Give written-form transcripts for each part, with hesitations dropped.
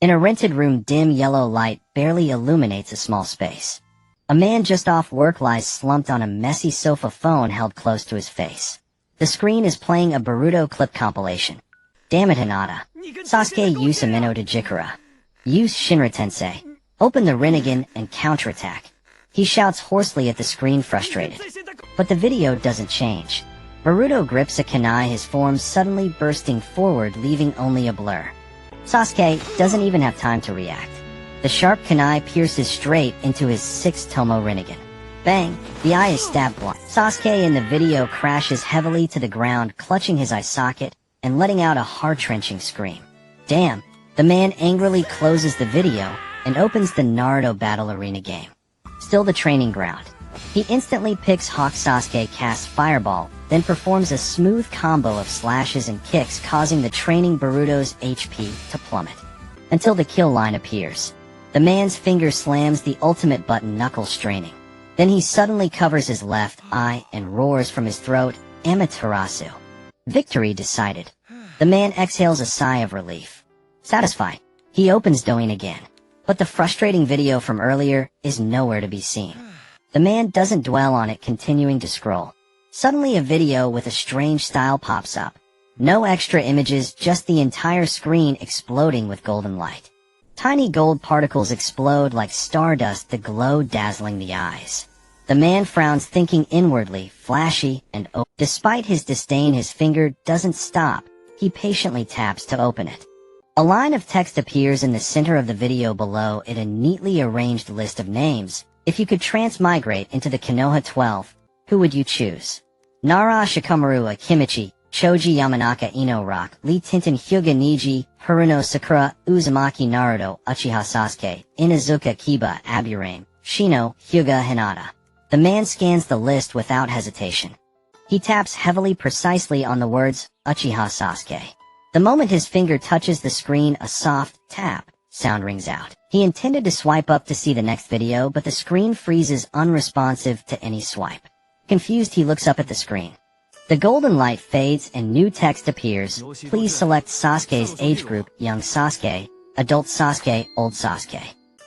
In a rented room, dim yellow light barely illuminates a small space. A man just off work lies slumped on a messy sofa, phone held close to his face. The screen is playing a Boruto clip compilation. Damn it, Hinata. Sasuke use Amino to Jikara. Use Shinra Tensei. Open the Rinnegan and counterattack. He shouts hoarsely at the screen, frustrated. But the video doesn't change. Boruto grips a kunai, his form suddenly bursting forward, leaving only a blur. Sasuke doesn't even have time to react. The sharp kunai pierces straight into his 6-tomo Rinnegan. Bang! The eye is stabbed blind. Sasuke in the video crashes heavily to the ground, clutching his eye socket and letting out a heart-wrenching scream. Damn! The man angrily closes the video and opens the Naruto Battle Arena game. Still the training ground. He instantly picks Hawk. Sasuke casts Fireball, then performs a smooth combo of slashes and kicks, causing the training Boruto's HP to plummet. Until the kill line appears. The man's finger slams the ultimate button, knuckles straining. Then he suddenly covers his left eye and roars from his throat, Amaterasu. Victory decided. The man exhales a sigh of relief. Satisfied, he opens Douyin again. But the frustrating video from earlier is nowhere to be seen. The man doesn't dwell on it, continuing to scroll. Suddenly a video with a strange style pops up. No extra images, just the entire screen exploding with golden light. Tiny gold particles explode like stardust, the glow dazzling the eyes. The man frowns, thinking inwardly, flashy and Despite his disdain, his finger doesn't stop. He patiently taps to open it. A line of text appears in the center of the video, below it a neatly arranged list of names. If you could transmigrate into the Konoha 12, who would you choose? Nara Shikamaru Akimichi, Choji Yamanaka Ino Rock, Lee Tintin Hyuga Niji, Haruno Sakura, Uzumaki Naruto, Uchiha Sasuke, Inazuka Kiba, Aburame, Shino, Hyuga Hinata. The man scans the list without hesitation. He taps heavily, precisely on the words, Uchiha Sasuke. The moment his finger touches the screen, a soft tap sound rings out. He intended to swipe up to see the next video, but the screen freezes, unresponsive to any swipe. Confused, he looks up at the screen. The golden light fades and new text appears. Please select Sasuke's age group, young Sasuke, adult Sasuke, old Sasuke.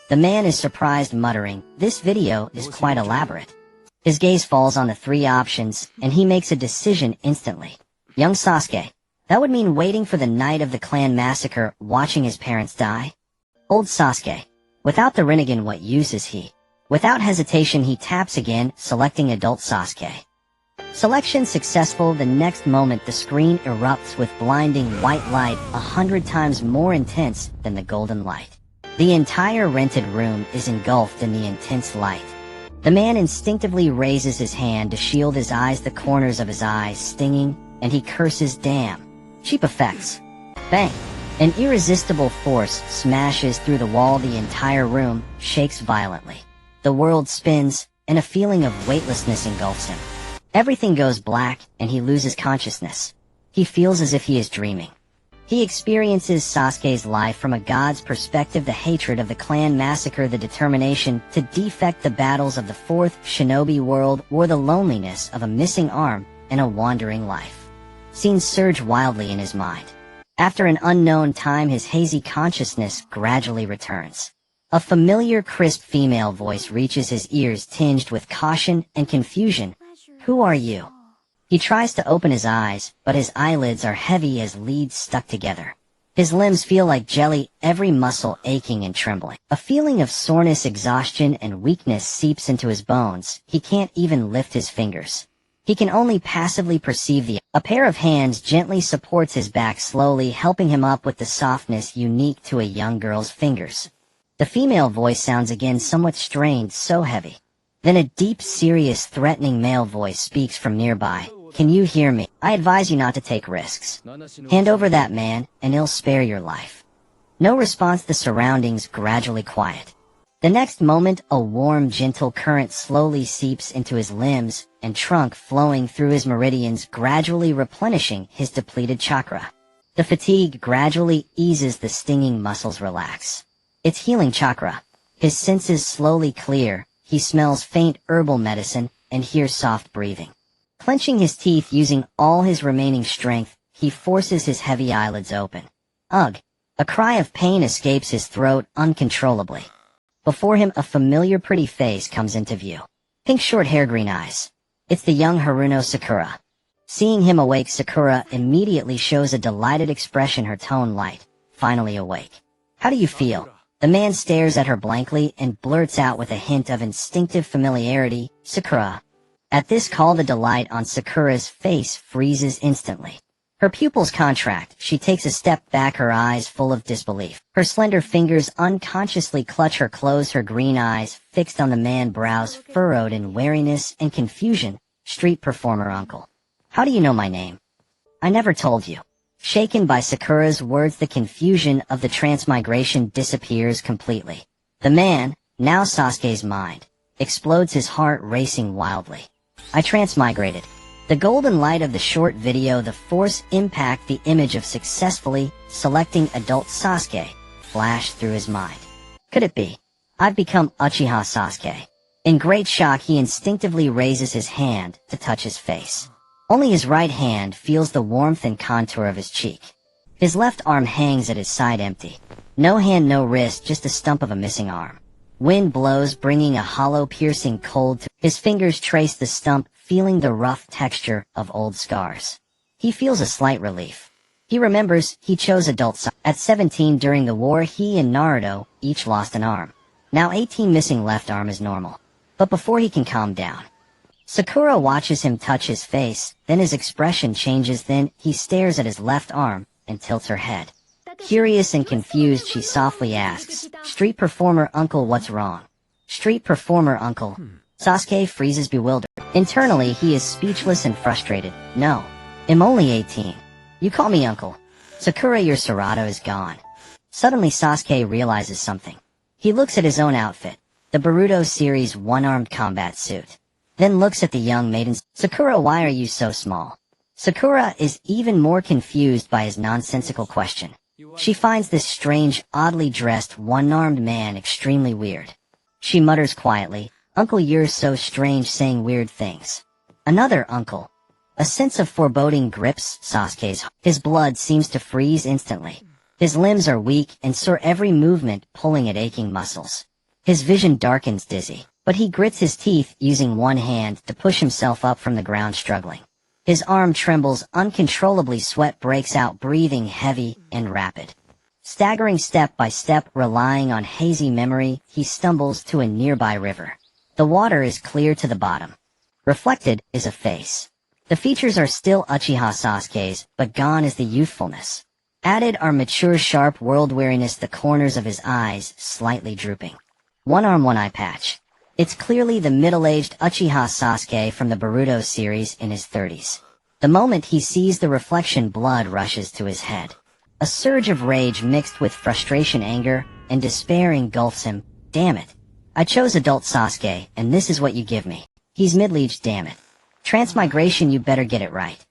The man is surprised, muttering, this video is quite elaborate. His gaze falls on the 3 options, and he makes a decision instantly. Young Sasuke. That would mean waiting for the night of the clan massacre, watching his parents die. Old Sasuke. Without the Rinnegan, what use is he? Without hesitation, he taps again, selecting adult Sasuke. Selection successful. The next moment, the screen erupts with blinding white light, 100 times more intense than the golden light. The entire rented room is engulfed in the intense light. The man instinctively raises his hand to shield his eyes, the corners of his eyes stinging, and he curses, damn. Cheap effects. Bang! An irresistible force smashes through the wall. The entire room shakes violently. The world spins, and a feeling of weightlessness engulfs him. Everything goes black, and he loses consciousness. He feels as if he is dreaming. He experiences Sasuke's life from a god's perspective, the hatred of the clan massacre, the determination to defect the battles of the 4th shinobi world, or the loneliness of a missing arm and a wandering life. Scenes surge wildly in his mind. After an unknown time, his hazy consciousness gradually returns. A familiar, crisp female voice reaches his ears, tinged with caution and confusion. Who are you? He tries to open his eyes, but his eyelids are heavy as leads stuck together. His limbs feel like jelly, every muscle aching and trembling. A feeling of soreness, exhaustion, and weakness seeps into his bones. He can't even lift his fingers. He can only passively perceive a pair of hands gently supports his back, slowly helping him up with the softness unique to a young girl's fingers. The female voice sounds again, somewhat strained, so heavy. Then a deep, serious, threatening male voice speaks from nearby. Can you hear me? I advise you not to take risks. Hand over that man, and he'll spare your life. No response. The surroundings gradually quiet. The next moment, a warm, gentle current slowly seeps into his limbs and trunk, flowing through his meridians, gradually replenishing his depleted chakra. The fatigue gradually eases, the stinging muscles relax. It's healing chakra. His senses slowly clear. He smells faint herbal medicine and hears soft breathing. Clenching his teeth, using all his remaining strength, he forces his heavy eyelids open. Ugh! A cry of pain escapes his throat uncontrollably. Before him, a familiar pretty face comes into view. Pink short hair, green eyes. It's the young Haruno Sakura. Seeing him awake, Sakura immediately shows a delighted expression, her tone light. Finally awake. How do you feel? The man stares at her blankly and blurts out with a hint of instinctive familiarity, Sakura. At this call, the delight on Sakura's face freezes instantly. Her pupils contract, she takes a step back, her eyes full of disbelief. Her slender fingers unconsciously clutch her clothes, her green eyes fixed on the man, brows furrowed in wariness and confusion. Street performer uncle. How do you know my name? I never told you. Shaken by Sakura's words, the confusion of the transmigration disappears completely. The man, now Sasuke's mind, explodes, his heart racing wildly. I transmigrated. The golden light of the short video, the force impact, the image of successfully selecting adult Sasuke flashed through his mind. Could it be? I've become Uchiha Sasuke. In great shock, he instinctively raises his hand to touch his face. Only his right hand feels the warmth and contour of his cheek. His left arm hangs at his side empty. No hand, no wrist, just a stump of a missing arm. Wind blows, bringing a hollow, piercing cold to his fingers. Trace the stump, feeling the rough texture of old scars. He feels a slight relief. He remembers he chose adult Sasuke. At 17 during the war, he and Naruto each lost an arm. Now 18, missing left arm is normal. But before he can calm down, Sakura watches him touch his face, then his expression changes, then he stares at his left arm and tilts her head. Curious and confused, she softly asks, "Street performer uncle, what's wrong?" "Street performer uncle." Sasuke freezes, bewildered. Internally, he is speechless and frustrated. "No. I'm only 18. You call me uncle." "Sakura, your Serato is gone." Suddenly Sasuke realizes something. He looks at his own outfit, the Boruto series one-armed combat suit. Then looks at the young maiden. "Sakura, why are you so small?" Sakura is even more confused by his nonsensical question. She finds this strange, oddly dressed, one-armed man extremely weird. She mutters quietly, "Uncle, you're so strange, saying weird things." "Another uncle." A sense of foreboding grips Sasuke's heart. His blood seems to freeze instantly. His limbs are weak and sore, every movement pulling at aching muscles. His vision darkens, dizzy, but he grits his teeth, using one hand to push himself up from the ground, struggling. His arm trembles uncontrollably, sweat breaks out, breathing heavy and rapid. Staggering step by step, relying on hazy memory, he stumbles to a nearby river. The water is clear to the bottom. Reflected is a face. The features are still Uchiha Sasuke's, but gone is the youthfulness. Added are mature, sharp world weariness, the corners of his eyes slightly drooping. One arm, one eye patch. It's clearly the middle-aged Uchiha Sasuke from the Boruto series in his 30s. The moment he sees the reflection, blood rushes to his head. A surge of rage mixed with frustration, anger, and despair engulfs him. Damn it. I chose adult Sasuke, and this is what you give me. He's middle-aged, damn it. Transmigration, you better get it right.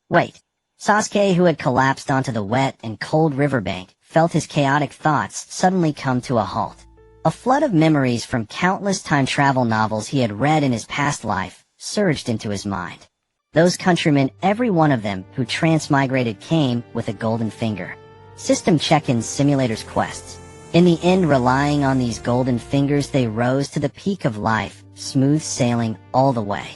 Wait. Sasuke, who had collapsed onto the wet and cold riverbank, felt his chaotic thoughts suddenly come to a halt. A flood of memories from countless time travel novels he had read in his past life surged into his mind. Those countrymen, every one of them who transmigrated, came with a golden finger. System check-ins, simulators, quests. In the end, relying on these golden fingers, they rose to the peak of life, smooth sailing all the way.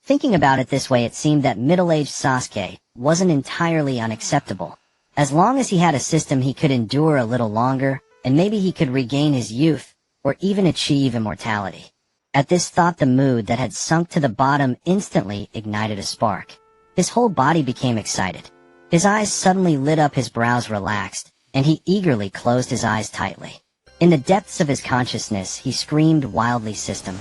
Thinking about it this way, it seemed that middle-aged Sasuke wasn't entirely unacceptable. As long as he had a system he could endure a little longer, and maybe he could regain his youth, or even achieve immortality. At this thought, the mood that had sunk to the bottom instantly ignited a spark. His whole body became excited. His eyes suddenly lit up, his brows relaxed, and he eagerly closed his eyes tightly. In the depths of his consciousness, he screamed wildly, "System,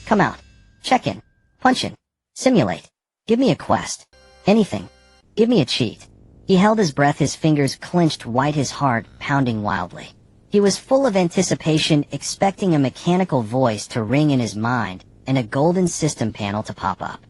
come out. Check in. Punch in. Simulate. Give me a quest. Anything. Give me a cheat." He held his breath, his fingers clenched white, his heart pounding wildly. He was full of anticipation, expecting a mechanical voice to ring in his mind and a golden system panel to pop up.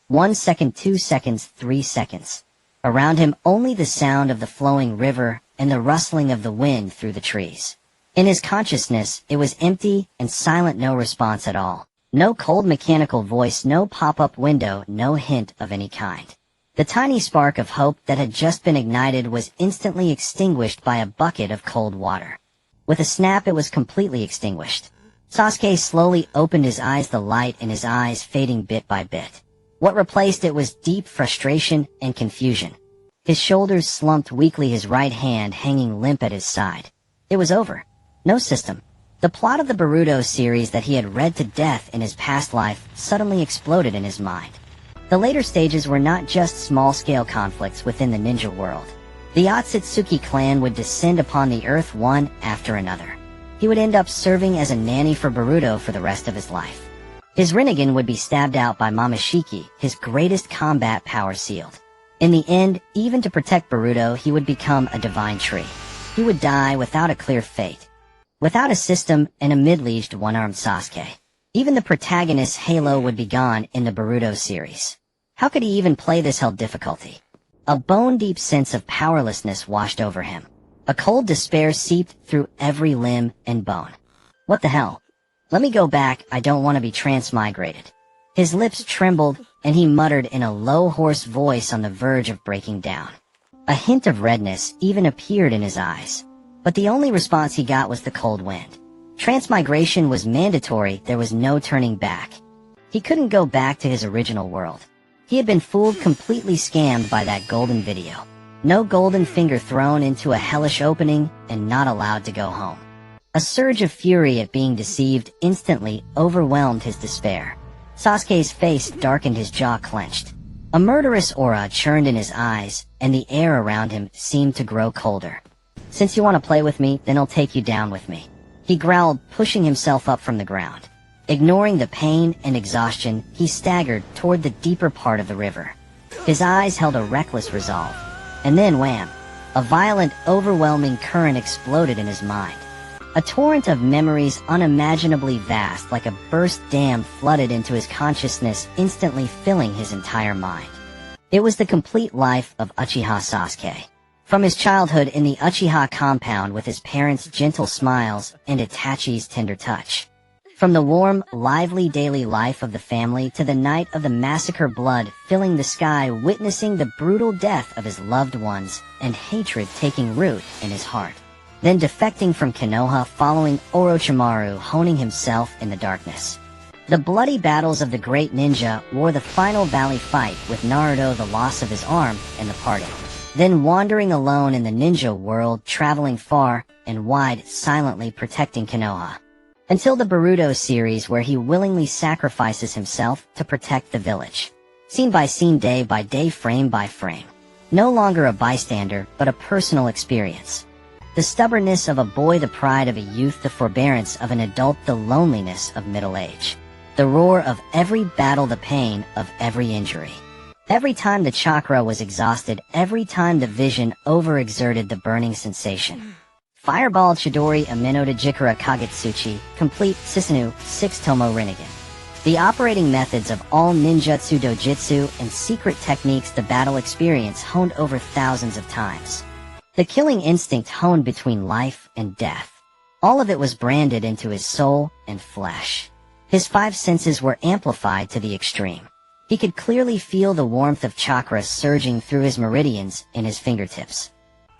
1 second, 2 seconds, 3 seconds. Around him, only the sound of the flowing river and the rustling of the wind through the trees. In his consciousness, it was empty and silent, no response at all. No cold mechanical voice, no pop-up window, no hint of any kind. The tiny spark of hope that had just been ignited was instantly extinguished by a bucket of cold water. With a snap, it was completely extinguished. Sasuke slowly opened his eyes, the light in his eyes fading bit by bit. What replaced it was deep frustration and confusion. His shoulders slumped weakly, his right hand hanging limp at his side. It was over. No system. The plot of the Boruto series that he had read to death in his past life suddenly exploded in his mind. The later stages were not just small-scale conflicts within the ninja world. The Ōtsutsuki clan would descend upon the earth one after another. He would end up serving as a nanny for Boruto for the rest of his life. His Rinnegan would be stabbed out by Momoshiki, his greatest combat power sealed. In the end, even to protect Boruto, he would become a divine tree. He would die without a clear fate. Without a system and a middle-aged one-armed Sasuke. Even the protagonist's halo would be gone in the Boruto series. How could he even play this hell difficulty? A bone-deep sense of powerlessness washed over him. A cold despair seeped through every limb and bone. What the hell? Let me go back, I don't want to be transmigrated. His lips trembled, and he muttered in a low, hoarse voice on the verge of breaking down. A hint of redness even appeared in his eyes. But the only response he got was the cold wind. Transmigration was mandatory, there was no turning back. He couldn't go back to his original world. He had been fooled, completely scammed by that golden video. No golden finger thrown into a hellish opening and not allowed to go home. A surge of fury at being deceived instantly overwhelmed his despair. Sasuke's face darkened, his jaw clenched. A murderous aura churned in his eyes, and the air around him seemed to grow colder. Since you want to play with me, then I'll take you down with me. He growled, pushing himself up from the ground. Ignoring the pain and exhaustion, he staggered toward the deeper part of the river. His eyes held a reckless resolve. And then wham! A violent, overwhelming current exploded in his mind. A torrent of memories unimaginably vast, like a burst dam, flooded into his consciousness, instantly filling his entire mind. It was the complete life of Uchiha Sasuke. From his childhood in the Uchiha compound with his parents' gentle smiles and Itachi's tender touch. From the warm, lively daily life of the family to the night of the massacre, blood filling the sky, witnessing the brutal death of his loved ones and hatred taking root in his heart. Then defecting from Konoha, following Orochimaru, honing himself in the darkness. The bloody battles of the great ninja wore the final valley fight with Naruto, the loss of his arm and the parting. Then wandering alone in the ninja world, traveling far and wide, silently protecting Konoha. Until the Boruto series, where he willingly sacrifices himself to protect the village. Scene by scene, day by day, frame by frame. No longer a bystander, but a personal experience. The stubbornness of a boy, the pride of a youth, the forbearance of an adult, the loneliness of middle age. The roar of every battle, the pain of every injury. Every time the chakra was exhausted, every time the vision overexerted the burning sensation. Fireball Chidori Aminoto Jikara Kagetsuchi, complete Susanoo, 6-tomo Rinnegan. The operating methods of all ninjutsu, dojutsu, and secret techniques, the battle experience honed over thousands of times. The killing instinct honed between life and death. All of it was branded into his soul and flesh. His 5 senses were amplified to the extreme. He could clearly feel the warmth of chakra surging through his meridians in his fingertips.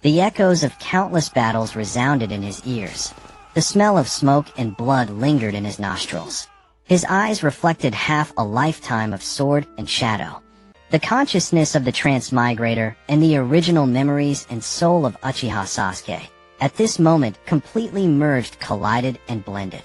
The echoes of countless battles resounded in his ears. The smell of smoke and blood lingered in his nostrils. His eyes reflected half a lifetime of sword and shadow. The consciousness of the transmigrator and the original memories and soul of Uchiha Sasuke, at this moment, completely merged, collided, and blended.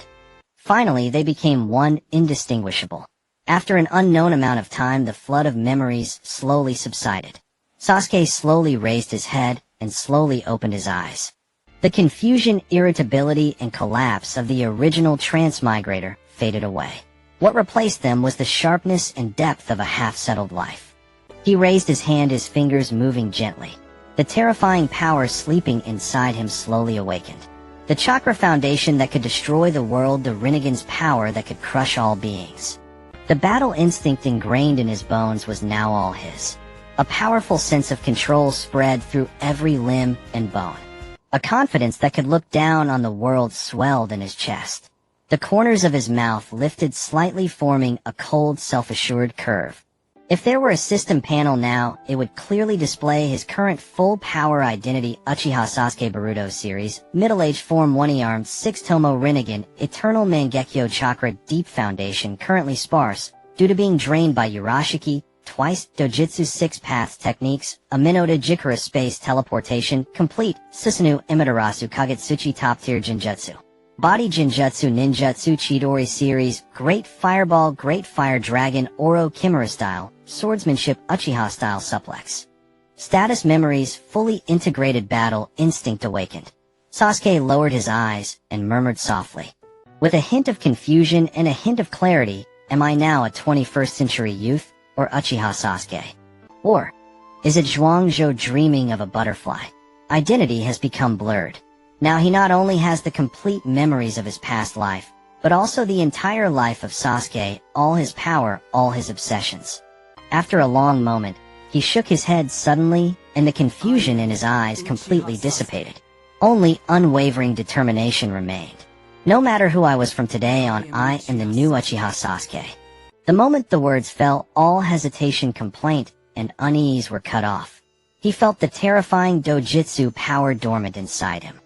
Finally, they became one, indistinguishable. After an unknown amount of time, the flood of memories slowly subsided. Sasuke slowly raised his head and slowly opened his eyes. The confusion, irritability, and collapse of the original transmigrator faded away. What replaced them was the sharpness and depth of a half-settled life. He raised his hand, his fingers moving gently. The terrifying power sleeping inside him slowly awakened. The chakra foundation that could destroy the world, the Rinnegan's power that could crush all beings. The battle instinct ingrained in his bones was now all his. A powerful sense of control spread through every limb and bone. A confidence that could look down on the world swelled in his chest. The corners of his mouth lifted slightly, forming a cold, self-assured curve. If there were a system panel now, it would clearly display his current full power identity: Uchiha Sasuke Boruto series, middle-aged form 1E-armed 6-tomo Rinnegan, eternal Mangekyo chakra, deep foundation, currently sparse, due to being drained by Urashiki, twice, dojutsu 6 paths techniques, a Minota Jikara space teleportation, complete, Susanoo Imaterasu Kagetsuchi top tier Jinjutsu. Body Jinjutsu Ninjutsu Chidori series, Great Fireball, Great Fire Dragon, Oro Kimura style, swordsmanship, Uchiha style suplex. Status memories, fully integrated battle, instinct awakened. Sasuke lowered his eyes and murmured softly. With a hint of confusion and a hint of clarity, am I now a 21st century youth, or Uchiha Sasuke? Or is it Zhuangzhou dreaming of a butterfly? Identity has become blurred. Now he not only has the complete memories of his past life, but also the entire life of Sasuke, all his power, all his obsessions. After a long moment, he shook his head suddenly, and the confusion in his eyes completely dissipated. Only unwavering determination remained. No matter who I was from today on, I am the new Uchiha Sasuke. The moment the words fell, all hesitation, complaint, and unease were cut off. He felt the terrifying dojutsu power dormant inside him.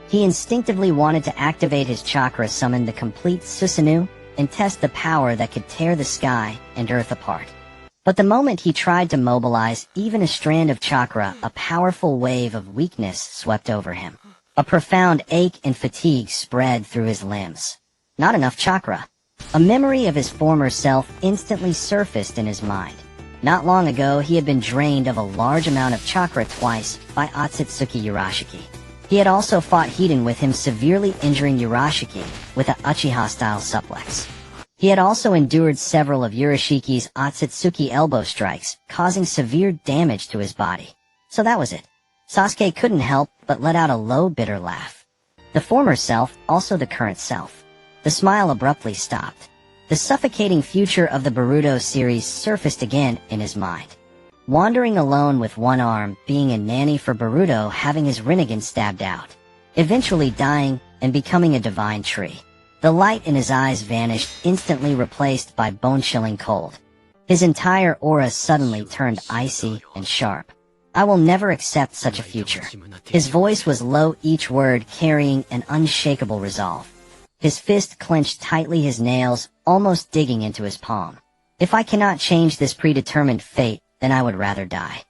He instinctively wanted to activate his chakra, summon the complete Susanoo, and test the power that could tear the sky and earth apart. But the moment he tried to mobilize even a strand of chakra, a powerful wave of weakness swept over him. A profound ache and fatigue spread through his limbs. Not enough chakra. A memory of his former self instantly surfaced in his mind. Not long ago, he had been drained of a large amount of chakra twice by Ōtsutsuki Urashiki. He had also fought Hiden with him, severely injuring Urashiki with a Uchiha-style suplex. He had also endured several of Urashiki's Ōtsutsuki elbow strikes, causing severe damage to his body. So that was it. Sasuke couldn't help but let out a low, bitter laugh. The former self, also the current self. The smile abruptly stopped. The suffocating future of the Boruto series surfaced again in his mind. Wandering alone with one arm, being a nanny for Boruto, having his Rinnegan stabbed out. Eventually dying and becoming a divine tree. The light in his eyes vanished, instantly replaced by bone-chilling cold. His entire aura suddenly turned icy and sharp. I will never accept such a future. His voice was low, each word carrying an unshakable resolve. His fist clenched tightly, his nails almost digging into his palm. If I cannot change this predetermined fate, then I would rather die.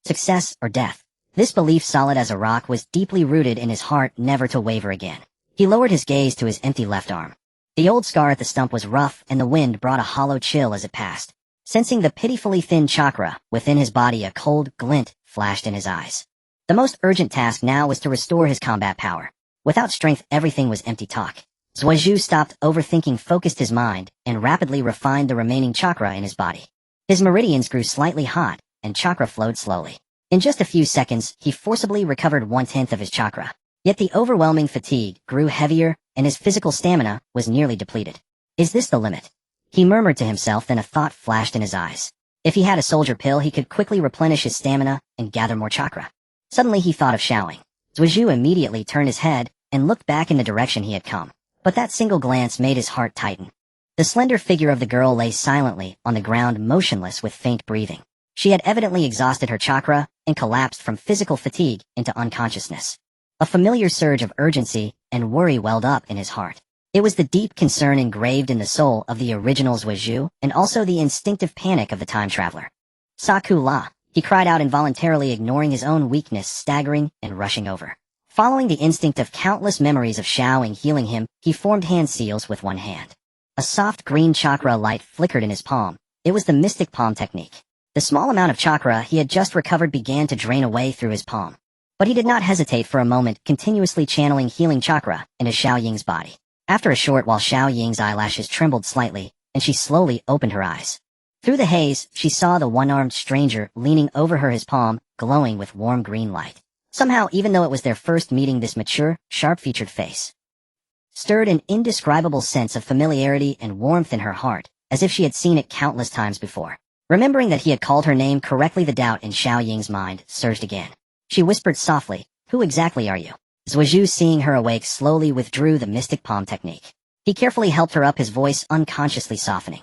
Success or death. This belief, solid as a rock, was deeply rooted in his heart, never to waver again. He lowered his gaze to his empty left arm. The old scar at the stump was rough, and the wind brought a hollow chill as it passed. Sensing the pitifully thin chakra within his body, a cold glint flashed in his eyes. The most urgent task now was to restore his combat power. Without strength, everything was empty talk. Zhuangzhou stopped overthinking, focused his mind, and rapidly refined the remaining chakra in his body. His meridians grew slightly hot, and chakra flowed slowly. In just a few seconds, he forcibly recovered 1/10 of his chakra. Yet the overwhelming fatigue grew heavier, and his physical stamina was nearly depleted. Is this the limit? He murmured to himself, then a thought flashed in his eyes. If he had a soldier pill, he could quickly replenish his stamina and gather more chakra. Suddenly he thought of Xiaoying. Zhuangzhou immediately turned his head and looked back in the direction he had come. But that single glance made his heart tighten. The slender figure of the girl lay silently on the ground, motionless with faint breathing. She had evidently exhausted her chakra and collapsed from physical fatigue into unconsciousness. A familiar surge of urgency and worry welled up in his heart. It was the deep concern engraved in the soul of the original Zhuangzhou, and also the instinctive panic of the time traveler. Sakula, he cried out involuntarily, ignoring his own weakness, staggering and rushing over. Following the instinct of countless memories of Xiaoying healing him, he formed hand seals with one hand. A soft green chakra light flickered in his palm. It was the mystic palm technique. The small amount of chakra he had just recovered began to drain away through his palm. But he did not hesitate for a moment, continuously channeling healing chakra into Xiaoying's body. After a short while, Xiaoying's eyelashes trembled slightly, and she slowly opened her eyes. Through the haze, she saw the one-armed stranger leaning over her, his palm glowing with warm green light. Somehow, even though it was their first meeting, this mature, sharp-featured face stirred an indescribable sense of familiarity and warmth in her heart, as if she had seen it countless times before. Remembering that he had called her name correctly, the doubt in Xiaoying's mind surged again. She whispered softly, "Who exactly are you?" Zhuangzhou, seeing her awake, slowly withdrew the mystic palm technique. He carefully helped her up, his voice unconsciously softening.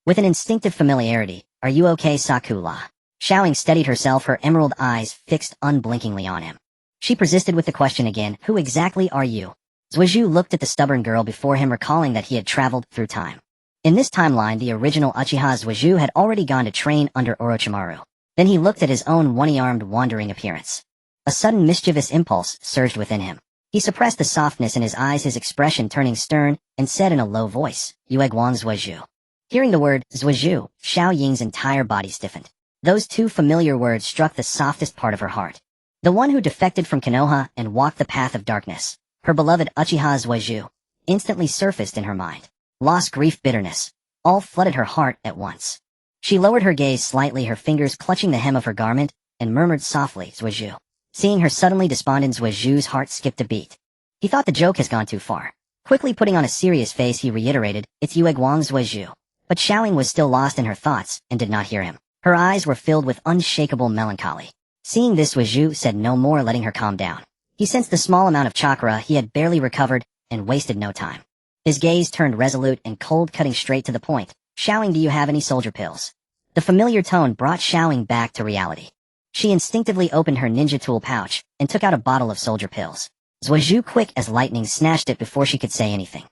With an instinctive familiarity, Are you okay, Sakura? Xiaoying steadied herself, her emerald eyes fixed unblinkingly on him. She persisted with the question again, who exactly are you? Zhuozhu looked at the stubborn girl before him, recalling that he had traveled through time. In this timeline, the original Uchiha Zhuozhu had already gone to train under Orochimaru. Then he looked at his own one-armed wandering appearance. A sudden mischievous impulse surged within him. He suppressed the softness in his eyes, his expression turning stern, and said in a low voice, Yueguang Zhuozhu. Hearing the word Zhuozhu, Xiao Ying's entire body stiffened. Those two familiar words struck the softest part of her heart. The one who defected from Konoha and walked the path of darkness, her beloved Uchiha Zhuozhu, instantly surfaced in her mind. Loss, grief, bitterness, all flooded her heart at once. She lowered her gaze slightly, her fingers clutching the hem of her garment, and murmured softly, Zhuozhu. Seeing her suddenly despondent, Zhuozhu's heart skipped a beat. He thought the joke has gone too far. Quickly putting on a serious face, he reiterated, it's Yueguang Zhuozhu. But Xiaoying was still lost in her thoughts and did not hear him. Her eyes were filled with unshakable melancholy. Seeing this, Zhuozhu said no more, letting her calm down. He sensed the small amount of chakra he had barely recovered and wasted no time. His gaze turned resolute and cold, cutting straight to the point. Xiaoying, do you have any soldier pills? The familiar tone brought Xiaoying back to reality. She instinctively opened her ninja tool pouch and took out a bottle of soldier pills. Zhuozhu, quick as lightning, snatched it before she could say anything.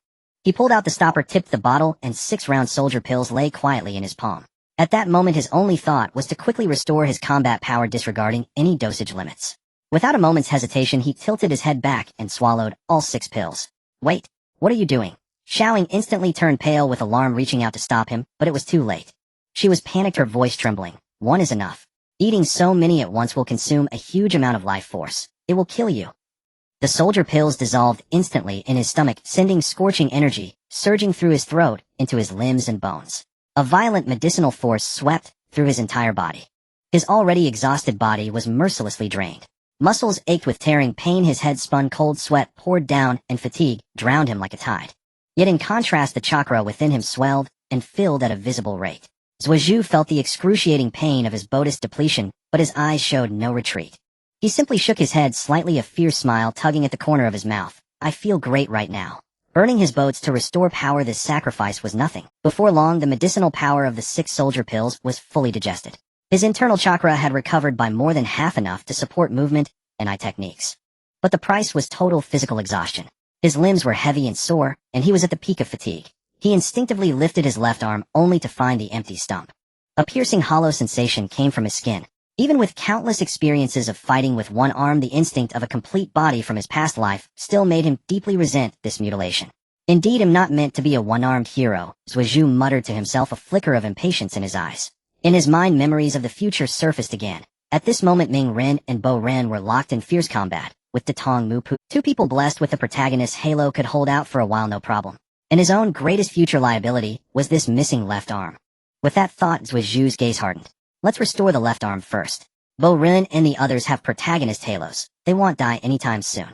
He pulled out the stopper, tipped the bottle, and 6 round soldier pills lay quietly in his palm. At that moment, his only thought was to quickly restore his combat power, disregarding any dosage limits. Without a moment's hesitation, he tilted his head back and swallowed all 6 pills. Wait, what are you doing? Xiaoying instantly turned pale with alarm, reaching out to stop him, but it was too late. She was panicked, her voice trembling. One is enough. Eating so many at once will consume a huge amount of life force. It will kill you. The soldier pills dissolved instantly in his stomach, sending scorching energy surging through his throat into his limbs and bones. A violent medicinal force swept through his entire body. His already exhausted body was mercilessly drained. Muscles ached with tearing pain, his head spun, cold sweat poured down, and fatigue drowned him like a tide. Yet in contrast, the chakra within him swelled and filled at a visible rate. Zhuozhu felt the excruciating pain of his Buddhist depletion, but his eyes showed no retreat. He simply shook his head slightly, a fierce smile tugging at the corner of his mouth. I feel great right now. Burning his boats to restore power, this sacrifice was nothing. Before long, the medicinal power of the 6 soldier pills was fully digested. His internal chakra had recovered by more than half, enough to support movement and eye techniques. But the price was total physical exhaustion. His limbs were heavy and sore, and he was at the peak of fatigue. He instinctively lifted his left arm, only to find the empty stump. A piercing hollow sensation came from his skin. Even with countless experiences of fighting with one arm, the instinct of a complete body from his past life still made him deeply resent this mutilation. Indeed, I'm not meant to be a one-armed hero, Zhuozhu muttered to himself, a flicker of impatience in his eyes. In his mind, memories of the future surfaced again. At this moment, Ming Ren and Bo Ren were locked in fierce combat with Datong Mupu. 2 people blessed with the protagonist's halo could hold out for a while, no problem. And his own greatest future liability was this missing left arm. With that thought, Zhuozhu's gaze hardened. Let's restore the left arm first. Bo Ren and the others have protagonist halos. They won't die anytime soon.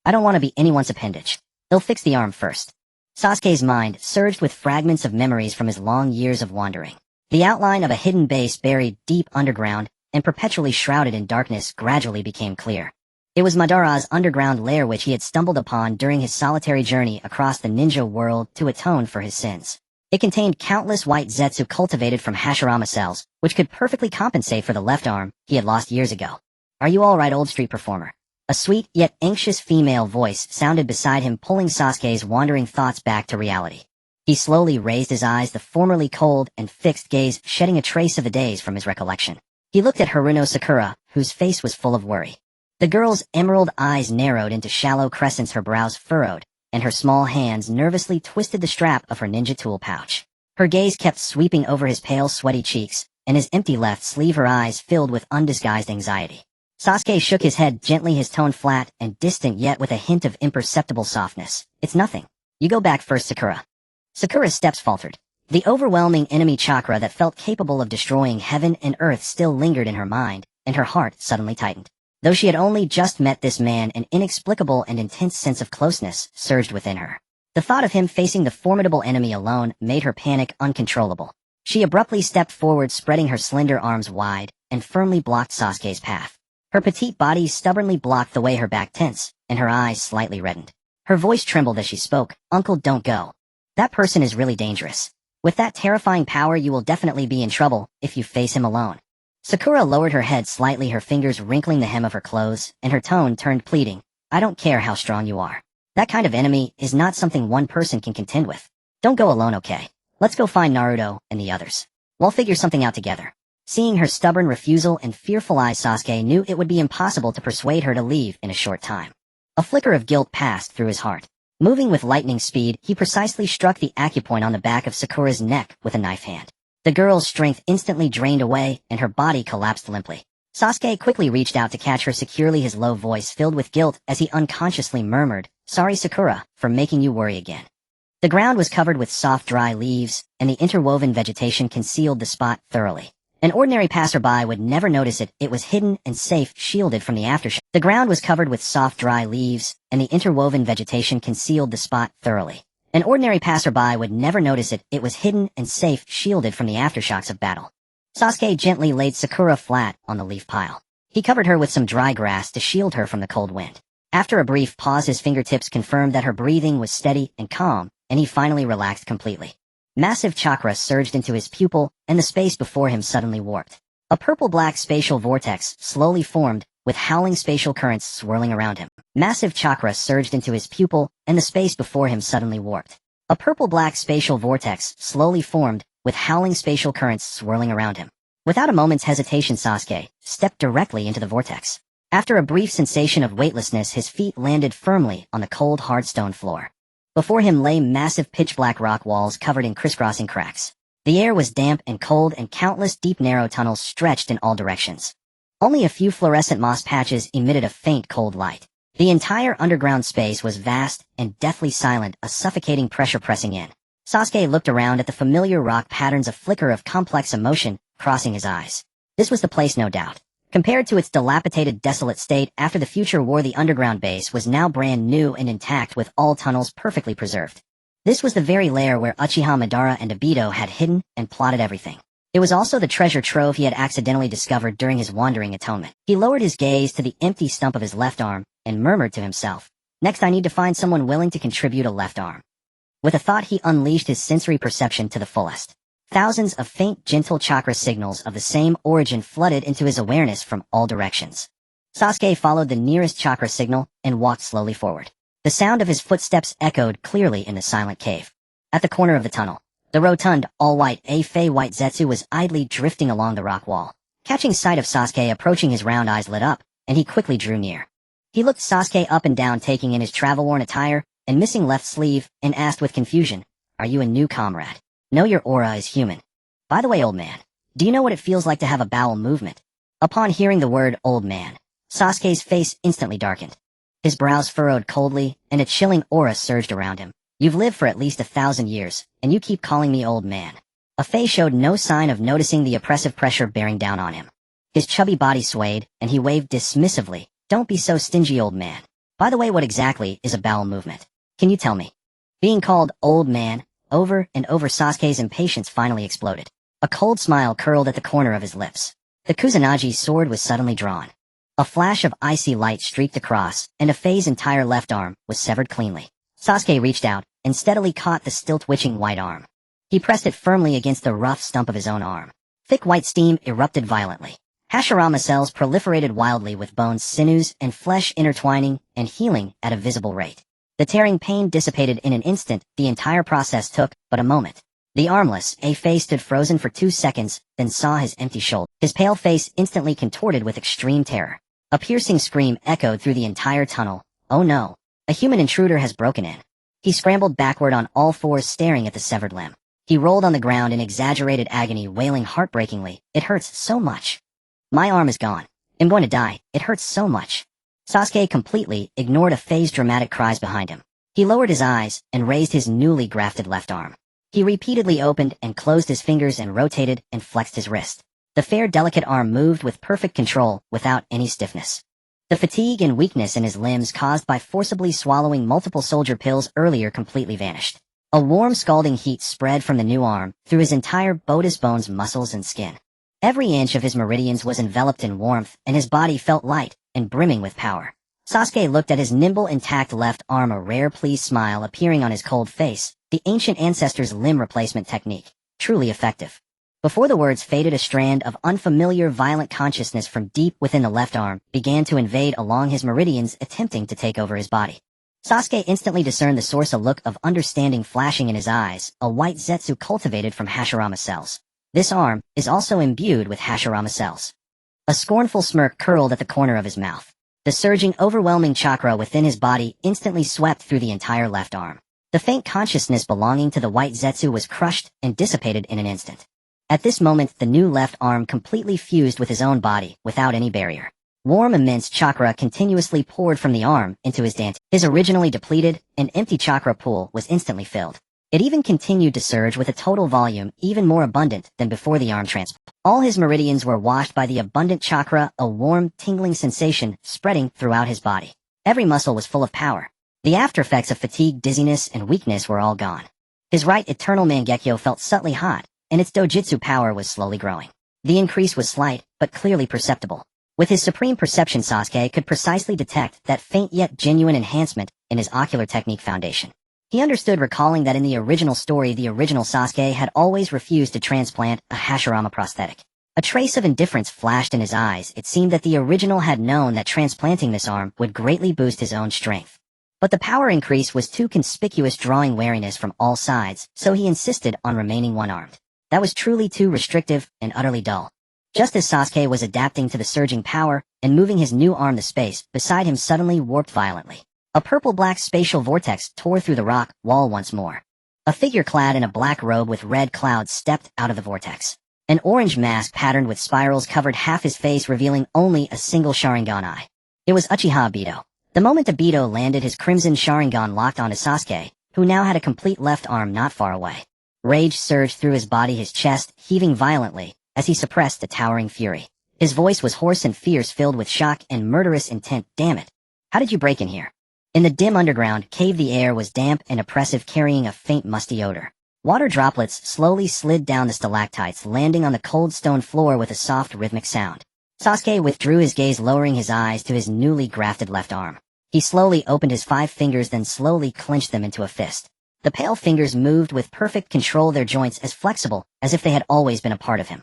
I don't want to be anyone's appendage. They'll fix the arm first. Sasuke's mind surged with fragments of memories from his long years of wandering. The outline of a hidden base buried deep underground and perpetually shrouded in darkness gradually became clear. It was Madara's underground lair, which he had stumbled upon during his solitary journey across the ninja world to atone for his sins. It contained countless white zetsu cultivated from Hashirama cells, which could perfectly compensate for the left arm he had lost years ago. Are you all right, old street performer? A sweet yet anxious female voice sounded beside him, pulling Sasuke's wandering thoughts back to reality. He slowly raised his eyes, the formerly cold and fixed gaze shedding a trace of the days from his recollection. He looked at Haruno Sakura, whose face was full of worry. The girl's emerald eyes narrowed into shallow crescents, her brows furrowed, and her small hands nervously twisted the strap of her ninja tool pouch. Her gaze kept sweeping over his pale, sweaty cheeks, and his empty left sleeve, her eyes filled with undisguised anxiety. Sasuke shook his head gently, his tone flat and distant, yet with a hint of imperceptible softness. It's nothing. You go back first, Sakura. Sakura's steps faltered. The overwhelming enemy chakra that felt capable of destroying heaven and earth still lingered in her mind, and her heart suddenly tightened. Though she had only just met this man, an inexplicable and intense sense of closeness surged within her. The thought of him facing the formidable enemy alone made her panic uncontrollable. She abruptly stepped forward, spreading her slender arms wide, and firmly blocked Sasuke's path. Her petite body stubbornly blocked the way, her back tense, and her eyes slightly reddened. Her voice trembled as she spoke. Uncle, don't go. That person is really dangerous. With that terrifying power, you will definitely be in trouble if you face him alone. Sakura lowered her head slightly, her fingers wrinkling the hem of her clothes, and her tone turned pleading. I don't care how strong you are. That kind of enemy is not something one person can contend with. Don't go alone, okay? Let's go find Naruto and the others. We'll figure something out together. Seeing her stubborn refusal and fearful eyes, Sasuke knew it would be impossible to persuade her to leave in a short time. A flicker of guilt passed through his heart. Moving with lightning speed, he precisely struck the acupoint on the back of Sakura's neck with a knife hand. The girl's strength instantly drained away, and her body collapsed limply. Sasuke quickly reached out to catch her securely, his low voice filled with guilt as he unconsciously murmured, Sorry Sakura, for making you worry again. The ground was covered with soft dry leaves, and the interwoven vegetation concealed the spot thoroughly. An ordinary passerby would never notice it. It was hidden and safe, shielded from the aftershock. The ground was covered with soft dry leaves, and the interwoven vegetation concealed the spot thoroughly. An ordinary passerby would never notice it. It was hidden and safe, shielded from the aftershocks of battle. Sasuke gently laid Sakura flat on the leaf pile. He covered her with some dry grass to shield her from the cold wind. After a brief pause, his fingertips confirmed that her breathing was steady and calm, and he finally relaxed completely. Massive chakra surged into his pupil, and the space before him suddenly warped. A purple-black spatial vortex slowly formed, with howling spatial currents swirling around him. Massive chakra surged into his pupil, and the space before him suddenly warped. A purple-black spatial vortex slowly formed, with howling spatial currents swirling around him. Without a moment's hesitation, Sasuke stepped directly into the vortex. After a brief sensation of weightlessness, his feet landed firmly on the cold, hard stone floor. Before him lay massive pitch-black rock walls covered in crisscrossing cracks. The air was damp and cold, and countless deep, narrow tunnels stretched in all directions. Only a few fluorescent moss patches emitted a faint, cold light. The entire underground space was vast and deathly silent, a suffocating pressure pressing in. Sasuke looked around at the familiar rock patterns, a flicker of complex emotion crossing his eyes. This was the place, no doubt. Compared to its dilapidated, desolate state after the future war, the underground base was now brand new and intact, with all tunnels perfectly preserved. This was the very lair where Uchiha Madara and Obito had hidden and plotted everything. It was also the treasure trove he had accidentally discovered during his wandering atonement. He lowered his gaze to the empty stump of his left arm and murmured to himself, Next, I need to find someone willing to contribute a left arm. With a thought, he unleashed his sensory perception to the fullest. Thousands of faint, gentle chakra signals of the same origin flooded into his awareness from all directions. Sasuke followed the nearest chakra signal and walked slowly forward. The sound of his footsteps echoed clearly in the silent cave. At the corner of the tunnel, the rotund, all-white, white Zetsu was idly drifting along the rock wall. Catching sight of Sasuke approaching, his round eyes lit up, and he quickly drew near. He looked Sasuke up and down, taking in his travel-worn attire and missing left sleeve, and asked with confusion, Are you a new comrade? No, your aura is human. By the way, old man, do you know what it feels like to have a bowel movement? Upon hearing the word old man, Sasuke's face instantly darkened. His brows furrowed coldly, and a chilling aura surged around him. You've lived for at least 1,000 years, and you keep calling me old man. Afei showed no sign of noticing the oppressive pressure bearing down on him. His chubby body swayed, and he waved dismissively. Don't be so stingy, old man. By the way, what exactly is a bowel movement? Can you tell me? Being called old man over and over, Sasuke's impatience finally exploded. A cold smile curled at the corner of his lips. The Kusanagi sword was suddenly drawn. A flash of icy light streaked across, and Afei's entire left arm was severed cleanly. Sasuke reached out and steadily caught the still twitching white arm. He pressed it firmly against the rough stump of his own arm. Thick white steam erupted violently. Hashirama cells proliferated wildly, with bones, sinews, and flesh intertwining and healing at a visible rate. The tearing pain dissipated in an instant. The entire process took but a moment. The armless Afei stood frozen for 2 seconds, then saw his empty shoulder. His pale face instantly contorted with extreme terror. A piercing scream echoed through the entire tunnel. Oh no! A human intruder has broken in. He scrambled backward on all fours, staring at the severed limb. He rolled on the ground in exaggerated agony, wailing heartbreakingly, It hurts so much. My arm is gone. I'm going to die. It hurts so much. Sasuke completely ignored Afei's dramatic cries behind him. He lowered his eyes and raised his newly grafted left arm. He repeatedly opened and closed his fingers and rotated and flexed his wrist. The fair, delicate arm moved with perfect control, without any stiffness. The fatigue and weakness in his limbs caused by forcibly swallowing multiple soldier pills earlier completely vanished. A warm, scalding heat spread from the new arm through his entire bodice, bones, muscles, and skin. Every inch of his meridians was enveloped in warmth, and his body felt light and brimming with power. Sasuke looked at his nimble, intact left arm, a rare, pleased smile appearing on his cold face. the ancient ancestor's limb replacement technique, truly effective. Before the words faded, a strand of unfamiliar violent consciousness from deep within the left arm began to invade along his meridians, attempting to take over his body. Sasuke instantly discerned the source, a look of understanding flashing in his eyes, a white zetsu cultivated from Hashirama cells. This arm is also imbued with Hashirama cells. A scornful smirk curled at the corner of his mouth. The surging, overwhelming chakra within his body instantly swept through the entire left arm. The faint consciousness belonging to the white zetsu was crushed and dissipated in an instant. At this moment, the new left arm completely fused with his own body, without any barrier. Warm, immense chakra continuously poured from the arm into his dance. His originally depleted and empty chakra pool was instantly filled. It even continued to surge with a total volume even more abundant than before the arm transplant. All his meridians were washed by the abundant chakra, a warm, tingling sensation spreading throughout his body. Every muscle was full of power. The aftereffects of fatigue, dizziness, and weakness were all gone. His right eternal Mangekyo felt subtly hot, and its dojutsu power was slowly growing. The increase was slight, but clearly perceptible. With his supreme perception, Sasuke could precisely detect that faint yet genuine enhancement in his ocular technique foundation. He understood, recalling that in the original story, the original Sasuke had always refused to transplant a Hashirama prosthetic. A trace of indifference flashed in his eyes. It seemed that the original had known that transplanting this arm would greatly boost his own strength. But the power increase was too conspicuous, drawing wariness from all sides, so he insisted on remaining one-armed. That was truly too restrictive and utterly dull. Just as Sasuke was adapting to the surging power and moving his new arm, the space beside him suddenly warped violently. A purple-black spatial vortex tore through the rock wall once more. A figure clad in a black robe with red clouds stepped out of the vortex. An orange mask patterned with spirals covered half his face, revealing only a single Sharingan eye. It was Uchiha Obito. The moment Obito landed, his crimson Sharingan locked onto Sasuke, who now had a complete left arm not far away. Rage surged through his body, his chest heaving violently as he suppressed the towering fury. His voice was hoarse and fierce, filled with shock and murderous intent. Damn it! How did you break in here? In the dim underground cave, the air was damp and oppressive, carrying a faint musty odor. Water droplets slowly slid down the stalactites, landing on the cold stone floor with a soft rhythmic sound. Sasuke withdrew his gaze, lowering his eyes to his newly grafted left arm. He slowly opened his 5 fingers, then slowly clenched them into a fist. The pale fingers moved with perfect control, their joints as flexible as if they had always been a part of him.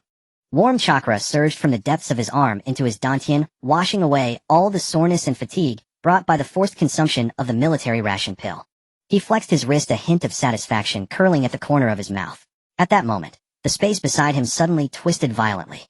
Warm chakra surged from the depths of his arm into his dantian, washing away all the soreness and fatigue brought by the forced consumption of the military ration pill. He flexed his wrist, a hint of satisfaction curling at the corner of his mouth. At that moment, the space beside him suddenly twisted violently.